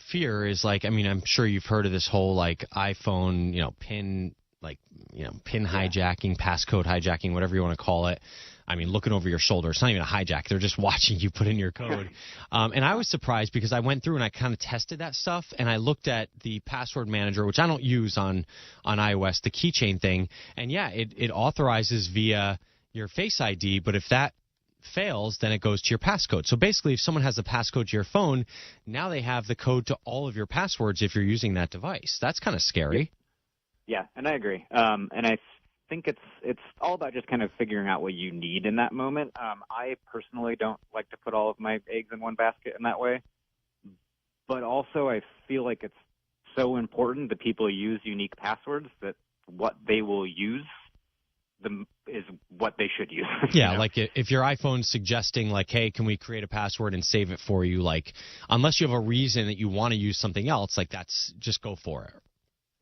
fear is I'm sure you've heard of this whole, iPhone, PIN, like, pin hijacking, passcode hijacking, whatever you want to call it. I mean, looking over your shoulder. It's not even a hijack. They're just watching you put in your code. And I was surprised because I went through and I kind of tested that stuff, and I looked at the password manager, which I don't use on iOS, the keychain thing. And, yeah, it authorizes via your Face ID, but if that fails, then it goes to your passcode. So basically, if someone has the passcode to your phone, now they have the code to all of your passwords if you're using that device. That's kind of scary. Yeah, and I agree. And I think it's all about just kind of figuring out what you need in that moment. I personally don't like to put all of my eggs in one basket in that way, but also I feel like it's so important that people use unique passwords that what they will use is what they should use. Yeah, like if your iPhone's suggesting like, hey, can we create a password and save it for you? Like, unless you have a reason that you want to use something else, like that's just go for it.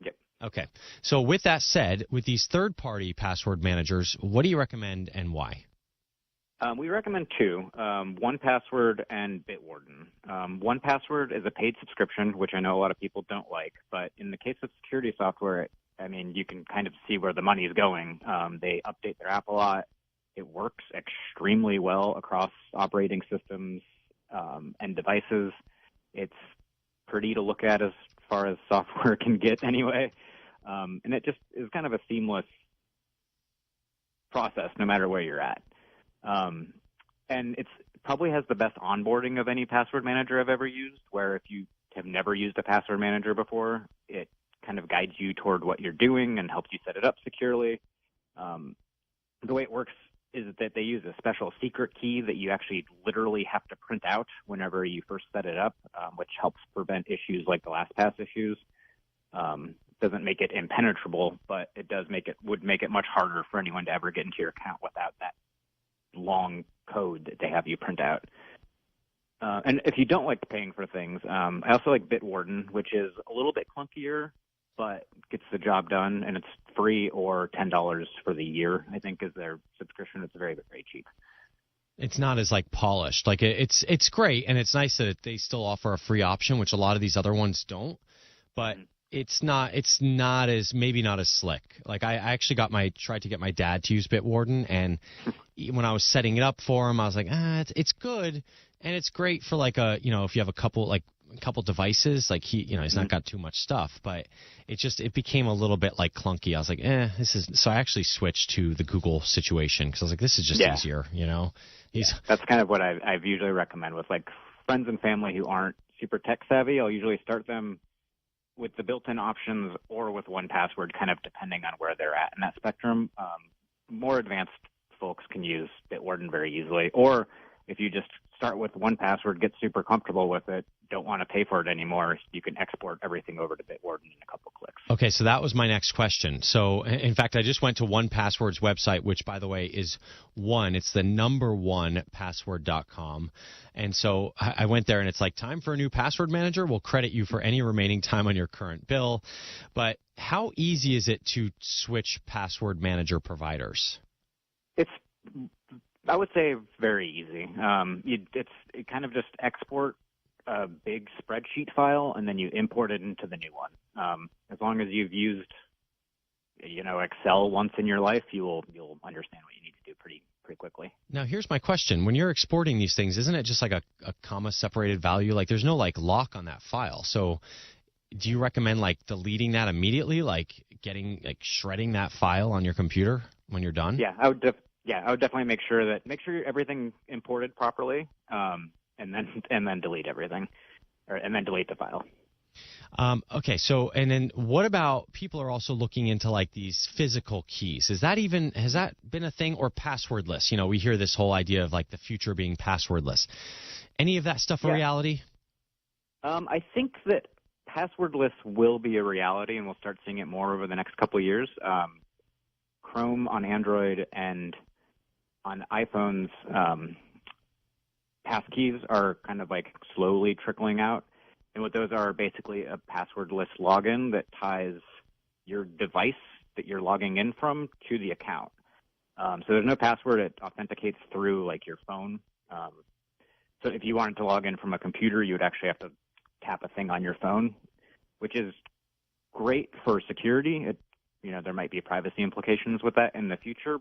Yep. Okay. So with that said, with these third-party password managers, what do you recommend and why? We recommend two, 1Password and Bitwarden. 1Password is a paid subscription, which I know a lot of people don't like, but in the case of security software, I mean, you can kind of see where the money is going. They update their app a lot. It works extremely well across operating systems and devices. It's pretty to look at as far as software can get anyway. And it just is kind of a seamless process no matter where you're at. And it probably has the best onboarding of any password manager I've ever used, where if you have never used a password manager before, it kind of guides you toward what you're doing and helps you set it up securely. The way it works is that they use a special secret key that you actually literally have to print out whenever you first set it up, which helps prevent issues like the LastPass issues. Doesn't make it impenetrable, but it would make it much harder for anyone to ever get into your account without that long code that they have you print out. And if you don't like paying for things, I also like Bitwarden, which is a little bit clunkier, but gets the job done, and it's free or $10 for the year, I think, is their subscription. It's very, very cheap. It's not as like polished. Like it's great, and it's nice that they still offer a free option, which a lot of these other ones don't. But it's not as maybe not as slick. Like I actually tried to get my dad to use Bitwarden, and when I was setting it up for him, I was like, it's good, and it's great for like if you have a couple devices, like he's not got too much stuff, but it became a little bit like clunky. I was like, this is, so I actually switched to the Google situation because I was like, this is just easier, That's kind of what I've usually recommend with like friends and family who aren't super tech savvy. I'll usually start them with the built-in options or with 1Password, kind of depending on where they're at in that spectrum. More advanced folks can use Bitwarden very easily, or if you just start with 1Password, get super comfortable with it, don't want to pay for it anymore, you can export everything over to Bitwarden in a couple clicks. Okay, so that was my next question. So, in fact, I just went to 1Password's website, which, by the way, is it's the number 1password.com. And so I went there, and it's like, time for a new password manager? We'll credit you for any remaining time on your current bill. But how easy is it to switch password manager providers? I would say very easy. It kind of just export a big spreadsheet file, and then you import it into the new one. As long as you've used, Excel once in your life, you'll understand what you need to do pretty quickly. Now, here's my question. When you're exporting these things, isn't it just like a comma-separated value? Like, there's no, like, lock on that file. So do you recommend, like, deleting that immediately, like shredding that file on your computer when you're done? Yeah, I would definitely make sure everything imported properly, and then delete everything, and then delete the file. Okay, so and then what about people are also looking into like these physical keys? Has that been a thing, or passwordless? We hear this whole idea of like the future being passwordless. Any of that stuff a reality? I think that passwordless will be a reality, and we'll start seeing it more over the next couple of years. Chrome on Android on iPhones, passkeys are kind of like slowly trickling out. And what those are basically a passwordless login that ties your device that you're logging in from to the account. So there's no password. It authenticates through like your phone. So if you wanted to log in from a computer, you would actually have to tap a thing on your phone, which is great for security. It there might be privacy implications with that in the future.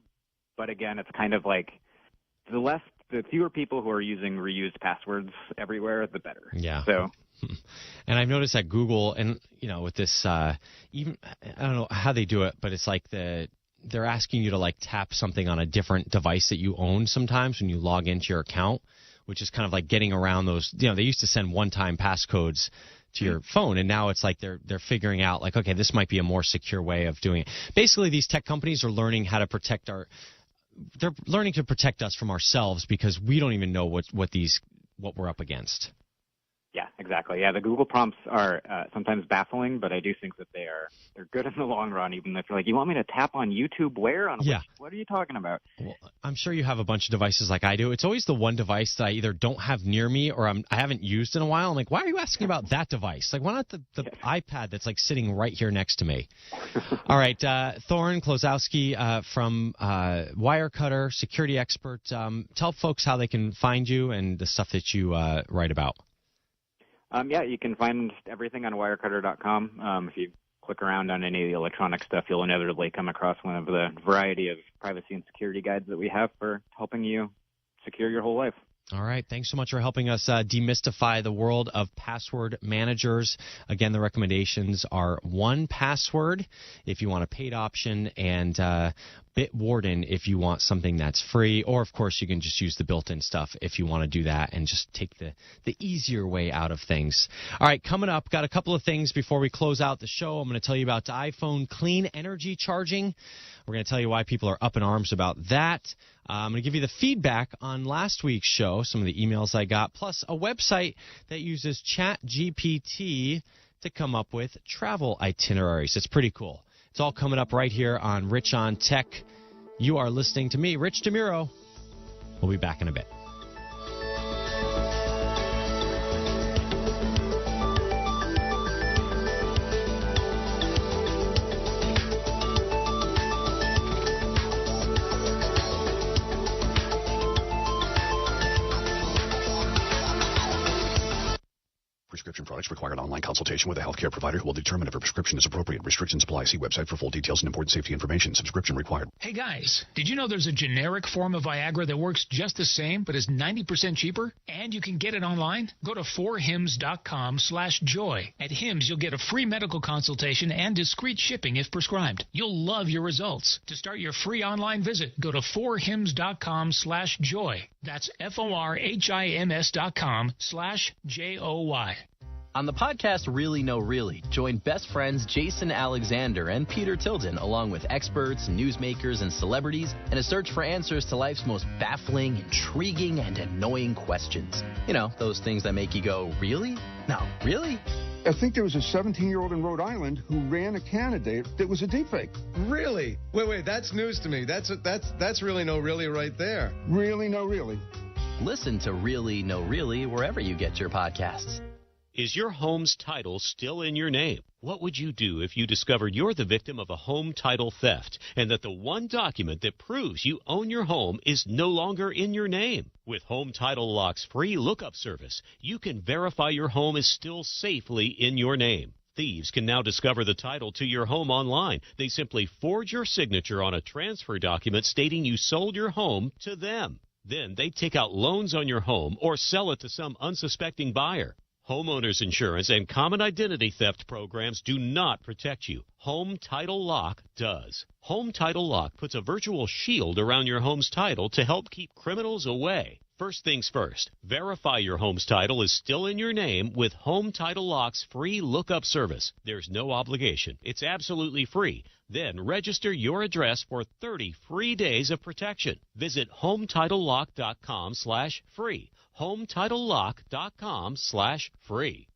But again, it's kind of like the fewer people who are using reused passwords everywhere, the better. Yeah. So. And I've noticed that Google, and with this, even I don't know how they do it, but it's like they're asking you to like tap something on a different device that you own sometimes when you log into your account, which is kind of like getting around those. They used to send one-time passcodes to your phone, and now it's like they're figuring out like, okay, this might be a more secure way of doing it. Basically, these tech companies are learning how to protect they're learning to protect us from ourselves because we don't even know what we're up against. Yeah, exactly. Yeah, the Google prompts are sometimes baffling, but I do think that they're good in the long run, even if you're like, you want me to tap on YouTube where? What are you talking about? Well, I'm sure you have a bunch of devices like I do. It's always the one device that I either don't have near me or I haven't used in a while. I'm like, why are you asking about that device? Like, why not the iPad that's like sitting right here next to me? All right, Thorin Klosowski from Wirecutter, security expert. Tell folks how they can find you and the stuff that you write about. Yeah, you can find everything on Wirecutter.com. If you click around on any of the electronic stuff, you'll inevitably come across one of the variety of privacy and security guides that we have for helping you secure your whole life. All right. Thanks so much for helping us demystify the world of password managers. Again, the recommendations are 1Password if you want a paid option and Bitwarden if you want something that's free. Or, of course, you can just use the built-in stuff if you want to do that and just take the easier way out of things. All right. Coming up, got a couple of things before we close out the show. I'm going to tell you about iPhone clean energy charging. We're going to tell you why people are up in arms about that. I'm going to give you the feedback on last week's show, some of the emails I got, plus a website that uses ChatGPT to come up with travel itineraries. It's pretty cool. It's all coming up right here on Rich on Tech. You are listening to me, Rich DeMuro. We'll be back in a bit. Prescription products require an online consultation with a healthcare provider who will determine if a prescription is appropriate. Restrictions apply. See website for full details and important safety information. Subscription required. Hey guys, did you know there's a generic form of Viagra that works just the same but is 90% cheaper? And you can get it online? Go to 4hims.com/joy. At Hims, you'll get a free medical consultation and discreet shipping if prescribed. You'll love your results. To start your free online visit, go to 4hims.com/joy. That's FORHIMS.com/JOY. On the podcast Really Know Really, join best friends Jason Alexander and Peter Tilden, along with experts, newsmakers, and celebrities, in a search for answers to life's most baffling, intriguing, and annoying questions. You know, those things that make you go, really? No, really? I think there was a 17-year-old in Rhode Island who ran a candidate that was a deepfake. Really? Wait, that's news to me. That's Really Know Really right there. Really Know Really. Listen to Really Know Really wherever you get your podcasts. Is your home's title still in your name? What would you do if you discovered you're the victim of a home title theft and that the one document that proves you own your home is no longer in your name? With Home Title Lock's free lookup service, you can verify your home is still safely in your name. Thieves can now discover the title to your home online. They simply forge your signature on a transfer document stating you sold your home to them. Then they take out loans on your home or sell it to some unsuspecting buyer. Homeowners insurance and common identity theft programs do not protect you. Home Title Lock does. Home Title Lock puts a virtual shield around your home's title to help keep criminals away. First things first, verify your home's title is still in your name with Home Title Lock's free lookup service. There's no obligation. It's absolutely free. Then register your address for 30 free days of protection. Visit HomeTitleLock.com/free. HomeTitleLock.com/free.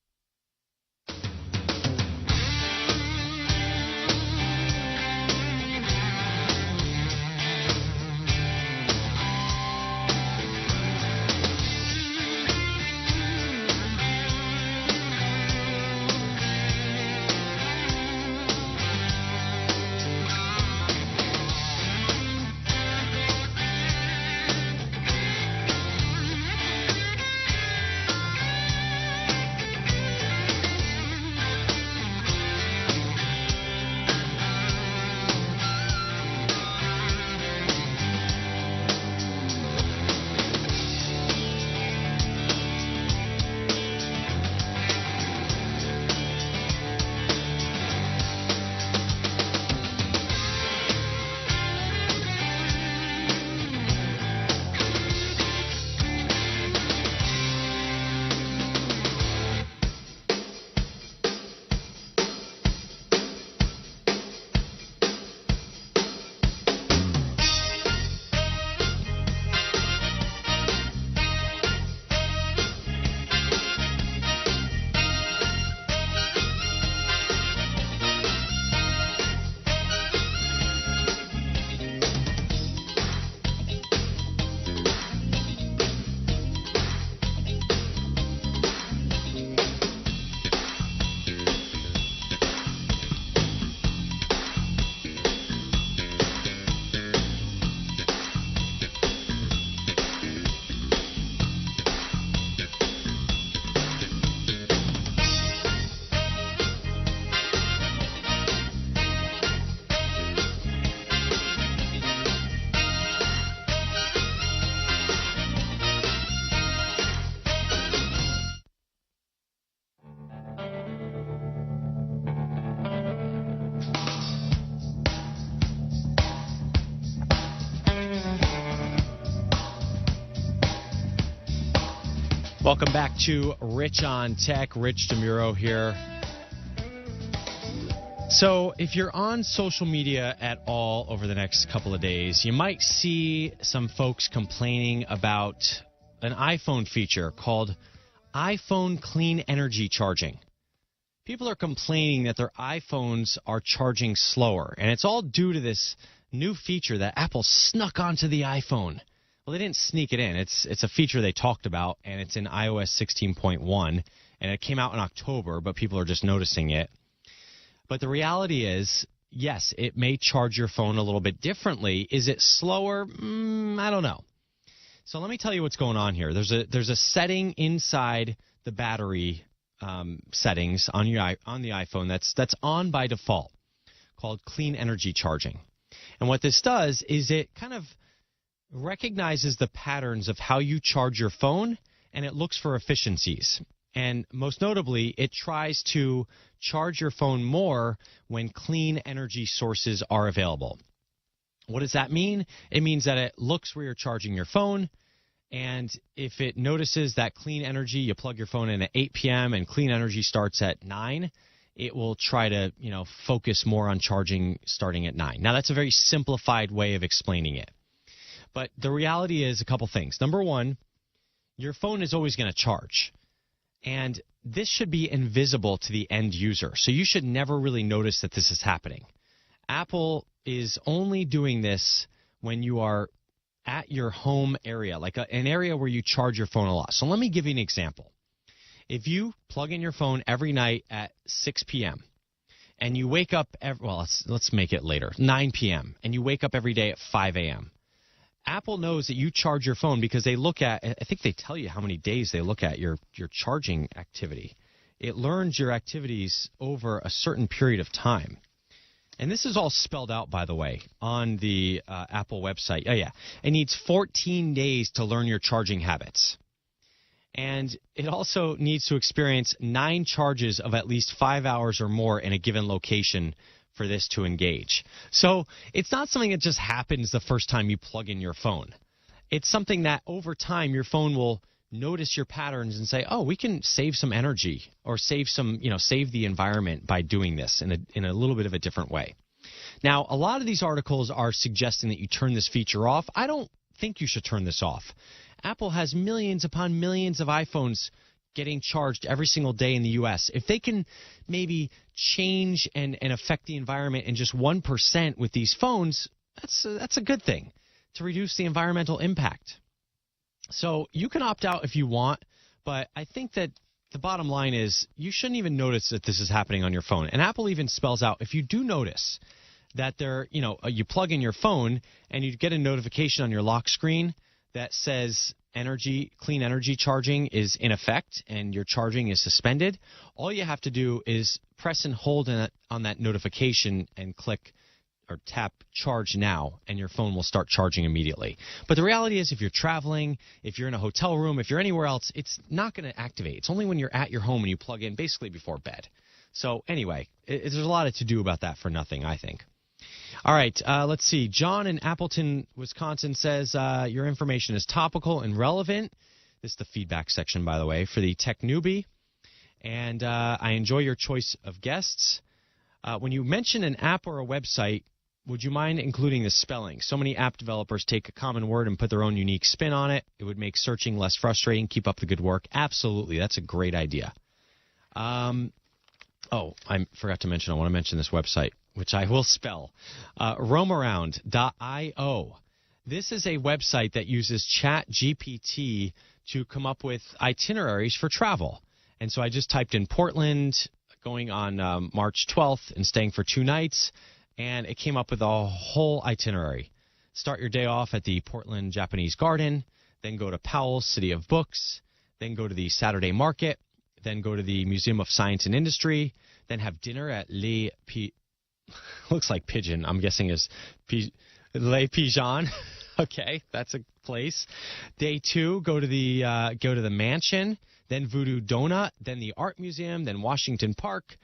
Welcome back to Rich on Tech. Rich DeMuro here. So if you're on social media at all over the next couple of days, you might see some folks complaining about an iPhone feature called iPhone Clean Energy Charging. People are complaining that their iPhones are charging slower, and it's all due to this new feature that Apple snuck onto the iPhone. Well, they didn't sneak it in. It's a feature they talked about, and it's in iOS 16.1, and it came out in October, but people are just noticing it. But the reality is, yes, it may charge your phone a little bit differently. Is it slower? I don't know. So let me tell you what's going on here. There's a setting inside the battery settings on the iPhone that's on by default called Clean Energy Charging. And what this does is it kind of recognizes the patterns of how you charge your phone, and it looks for efficiencies. And most notably, it tries to charge your phone more when clean energy sources are available. What does that mean? It means that it looks where you're charging your phone, and if it notices that clean energy, you plug your phone in at 8 p.m. and clean energy starts at 9, it will try to, focus more on charging starting at 9. Now, that's a very simplified way of explaining it. But the reality is a couple things. Number one, your phone is always going to charge. And this should be invisible to the end user. So you should never really notice that this is happening. Apple is only doing this when you are at your home area, like an area where you charge your phone a lot. So let me give you an example. If you plug in your phone every night at 6 p.m. and you wake up, let's make it later, 9 p.m., and you wake up every day at 5 a.m., Apple knows that you charge your phone because they look at, I think they tell you how many days they look at your charging activity. It learns your activities over a certain period of time. And this is all spelled out, by the way, on the Apple website. Oh, yeah. It needs 14 days to learn your charging habits. And it also needs to experience 9 charges of at least 5 hours or more in a given location for this to engage. So it's not something that just happens the first time you plug in your phone. It's something that over time your phone will notice your patterns and say, oh, we can save some energy or save the environment by doing this in a little bit of a different way. Now, a lot of these articles are suggesting that you turn this feature off. I don't think you should turn this off. Apple has millions upon millions of iPhones getting charged every single day in the U.S. If they can maybe change and affect the environment in just 1% with these phones, that's a good thing to reduce the environmental impact. So you can opt out if you want, but I think that the bottom line is you shouldn't even notice that this is happening on your phone. And Apple even spells out if you do notice that you plug in your phone and you get a notification on your lock screen that says clean energy charging is in effect and your charging is suspended, all you have to do is press and hold on that notification and click or tap charge now, and your phone will start charging immediately. But the reality is if you're traveling, if you're in a hotel room, if you're anywhere else, it's not going to activate. It's only when you're at your home and you plug in basically before bed. So anyway, there's a lot to do about that for nothing, I think. All right, let's see. John in Appleton, Wisconsin says, your information is topical and relevant. This is the feedback section, by the way, for the Tech Newbie. And I enjoy your choice of guests. When you mention an app or a website, would you mind including the spelling? So many app developers take a common word and put their own unique spin on it. It would make searching less frustrating. Keep up the good work. Absolutely. That's a great idea. I forgot to mention, I want to mention this website, which I will spell, roamaround.io. This is a website that uses ChatGPT to come up with itineraries for travel. And so I just typed in Portland, going on March 12th and staying for 2 nights, and it came up with a whole itinerary. Start your day off at the Portland Japanese Garden, then go to Powell's City of Books, then go to the Saturday Market, then go to the Museum of Science and Industry, then have dinner at looks like Pigeon, I'm guessing is Les Pigeons. Okay, that's a place. Day 2, go to the mansion, then Voodoo Donut, then the Art Museum, then Washington Park,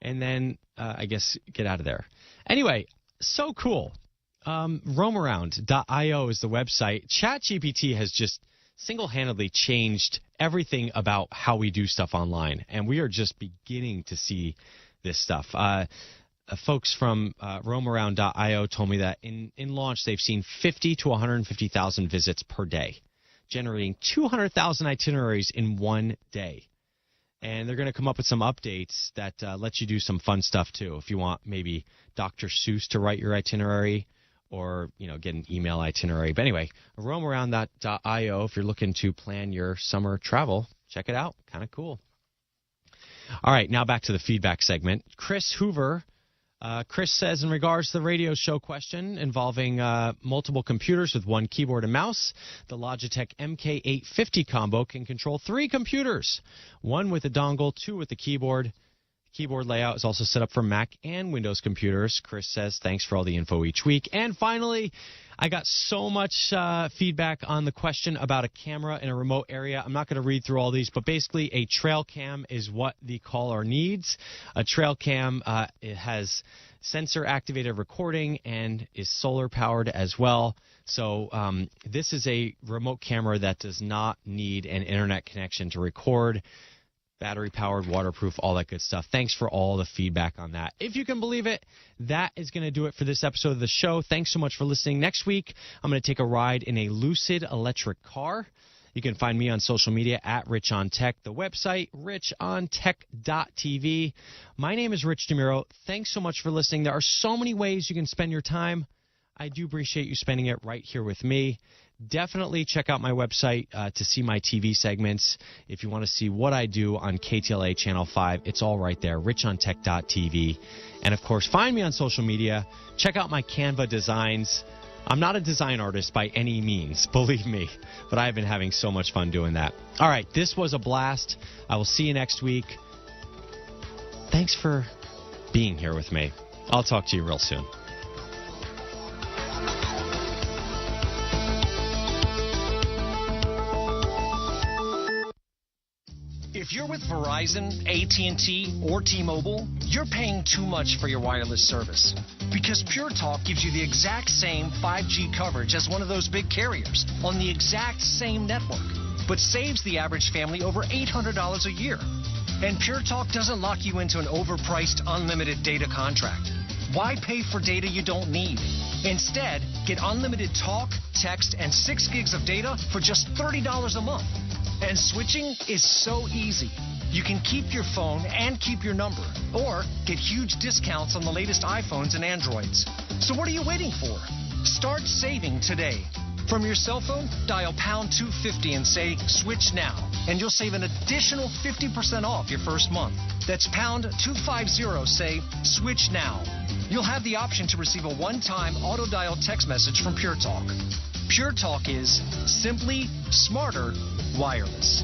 and then I guess get out of there. Anyway, so cool. Roamaround.io is the website. ChatGPT has just single-handedly changed everything about how we do stuff online, and we are just beginning to see this stuff. Folks from roamaround.io told me that in launch they've seen 50 to 150,000 visits per day, generating 200,000 itineraries in one day. And they're going to come up with some updates that let you do some fun stuff too. If you want maybe Dr. Seuss to write your itinerary, or get an email itinerary. But anyway, roamaround.io, if you're looking to plan your summer travel, check it out. Kind of cool. All right, now back to the feedback segment. Chris Hoover. Chris says, in regards to the radio show question involving multiple computers with one keyboard and mouse, the Logitech MK850 combo can control 3 computers, one with a dongle, 2 with the keyboard. Keyboard layout is also set up for Mac and Windows computers. Chris says, thanks for all the info each week. And finally, I got so much feedback on the question about a camera in a remote area. I'm not going to read through all these, but basically a trail cam is what the caller needs. A trail cam, it has sensor-activated recording and is solar-powered as well. So this is a remote camera that does not need an internet connection to record. Battery-powered, waterproof, all that good stuff. Thanks for all the feedback on that. If you can believe it, that is going to do it for this episode of the show. Thanks so much for listening. Next week, I'm going to take a ride in a Lucid electric car. You can find me on social media at RichOnTech, the website, richontech.tv. My name is Rich DeMuro. Thanks so much for listening. There are so many ways you can spend your time. I do appreciate you spending it right here with me. Definitely check out my website to see my TV segments. If you want to see what I do on KTLA Channel 5, it's all right there, richontech.tv. And, of course, find me on social media. Check out my Canva designs. I'm not a design artist by any means, believe me, but I've been having so much fun doing that. All right, this was a blast. I will see you next week. Thanks for being here with me. I'll talk to you real soon. If you're with Verizon, AT&T, or T-Mobile, you're paying too much for your wireless service. Because Pure Talk gives you the exact same 5G coverage as one of those big carriers on the exact same network, but saves the average family over $800 a year. And Pure Talk doesn't lock you into an overpriced unlimited data contract. Why pay for data you don't need? Instead, get unlimited talk, text, and 6 gigs of data for just $30 a month. And switching is so easy. You can keep your phone and keep your number, or get huge discounts on the latest iPhones and Androids. So what are you waiting for? Start saving today. From your cell phone, dial pound 250 and say, switch now. And you'll save an additional 50% off your first month. That's pound 250, say, switch now. You'll have the option to receive a one-time auto-dial text message from Pure Talk. Pure Talk is simply smarter wireless.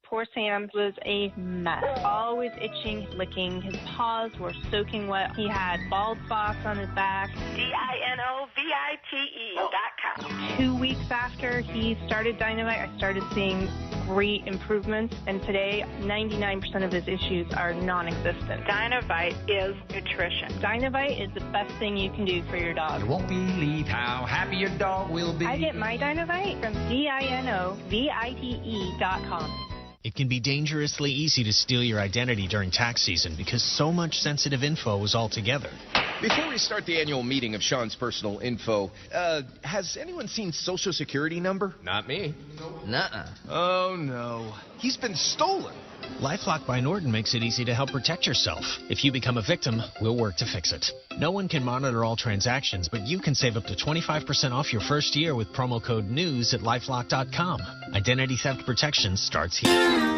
Poor Sam was a mess. Always itching, licking. His paws were soaking wet. He had bald spots on his back. DINOVITE.com. 2 weeks after he started Dynamite, I started seeing great improvements, and today 99% of his issues are non-existent. Dynamite is nutrition. Dynamite is the best thing you can do for your dog. You won't believe how happy your dog will be. I get my Dynamite from DINOVITE.com. It can be dangerously easy to steal your identity during tax season because so much sensitive info is all together. Before we start the annual meeting of Sean's personal info, has anyone seen Social Security number? Not me. Nuh-uh. Oh, no. He's been stolen. LifeLock by Norton makes it easy to help protect yourself. If you become a victim, we'll work to fix it. No one can monitor all transactions, but you can save up to 25% off your first year with promo code NEWS at LifeLock.com. Identity theft protection starts here.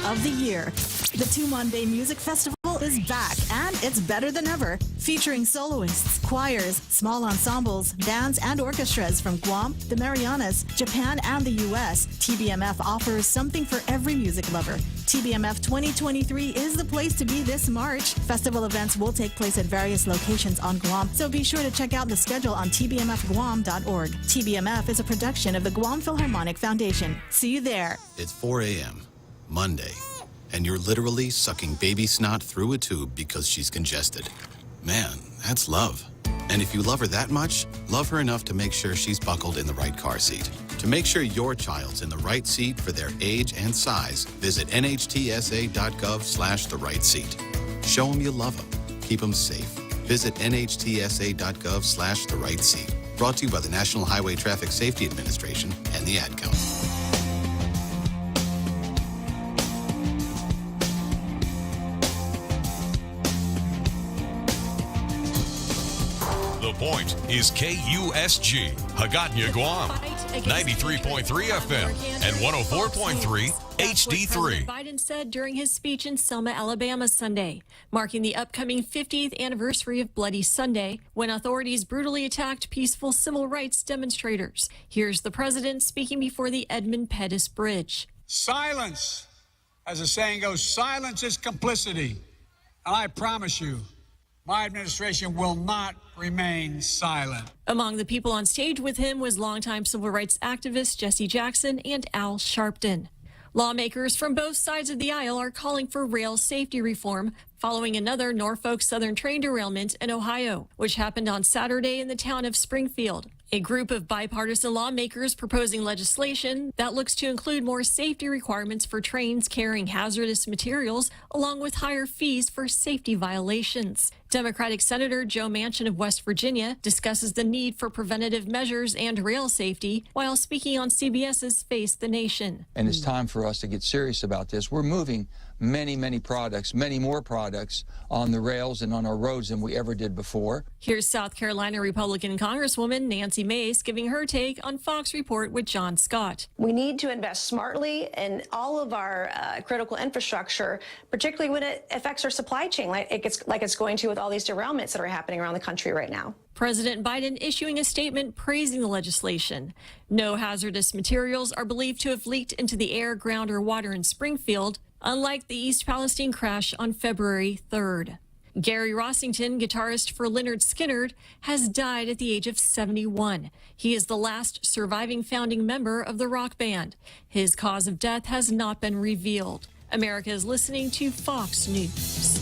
Of the year. The Two Monday Music Festival is back, and it's better than ever. Featuring soloists, choirs, small ensembles, bands, and orchestras from Guam, the Marianas, Japan, and the U.S., TBMF offers something for every music lover. TBMF 2023 is the place to be this March. Festival events will take place at various locations on Guam, so be sure to check out the schedule on tbmfguam.org. TBMF is a production of the Guam Philharmonic Foundation. See you there. It's 4 a.m., Monday, and you're literally sucking baby snot through a tube because she's congested. Man, that's love. And if you love her that much, love her enough to make sure she's buckled in the right car seat. To make sure your child's in the right seat for their age and size, visit nhtsa.gov/the right seat. Show them you love them. Keep them safe. Visit nhtsa.gov/the right seat. Brought to you by the National Highway Traffic Safety Administration and the Ad Council. The Point is KUSG, Hagåtña, Guam, 93.3 FM and 104.3 HD3. President Biden said during his speech in Selma, Alabama Sunday, marking the upcoming 50th anniversary of Bloody Sunday, when authorities brutally attacked peaceful civil rights demonstrators. Here's the president speaking before the Edmund Pettus Bridge. Silence, as the saying goes, silence is complicity. And I promise you, my administration will not remain silent. Among the people on stage with him was longtime civil rights activist Jesse Jackson and Al Sharpton. Lawmakers from both sides of the aisle are calling for rail safety reform following another Norfolk Southern train derailment in Ohio, which happened on Saturday in the town of Springfield. A group of bipartisan lawmakers proposing legislation that looks to include more safety requirements for trains carrying hazardous materials, along with higher fees for safety violations. Democratic Senator Joe Manchin of West Virginia discusses the need for preventative measures and rail safety while speaking on CBS's Face the Nation. And it's time for us to get serious about this. We're moving many products, many more products on the rails and on our roads than we ever did before. Here's South Carolina Republican Congresswoman Nancy Mace giving her take on Fox Report with John Scott. We need to invest smartly in all of our critical infrastructure, particularly when it affects our supply chain, like it's going to with all these derailments that are happening around the country right now. President Biden issuing a statement praising the legislation. No hazardous materials are believed to have leaked into the air, ground, or water in Springfield, unlike the East Palestine crash on February 3rd. Gary Rossington, guitarist for Lynyrd Skynyrd, has died at the age of 71. He is the last surviving founding member of the rock band. His cause of death has not been revealed. America is listening to Fox News.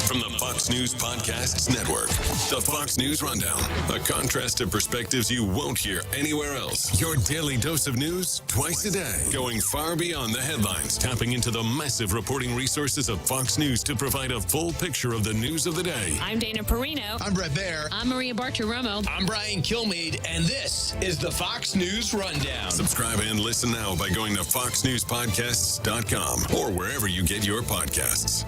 From the Fox News Podcasts Network, the Fox News Rundown, a contrast of perspectives you won't hear anywhere else. Your daily dose of news twice a day, going far beyond the headlines, tapping into the massive reporting resources of Fox News to provide a full picture of the news of the day. I'm Dana Perino. I'm Brett Baer. I'm Maria Bartiromo. I'm Brian Kilmeade, and this is the Fox News Rundown. Subscribe and listen now by going to foxnewspodcasts.com or wherever you get your podcasts.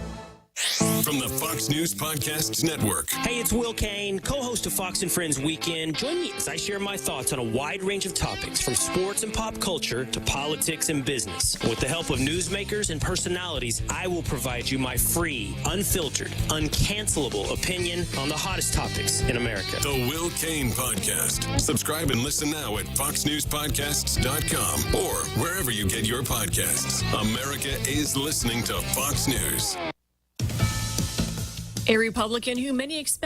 From the Fox News Podcasts Network. Hey, it's Will Kane, co-host of Fox and Friends Weekend. Join me as I share my thoughts on a wide range of topics, from sports and pop culture to politics and business. With the help of newsmakers and personalities, I will provide you my free, unfiltered, uncancelable opinion on the hottest topics in America. The Will Kane Podcast. Subscribe and listen now at foxnewspodcasts.com or wherever you get your podcasts. America is listening to Fox News. A Republican who many expect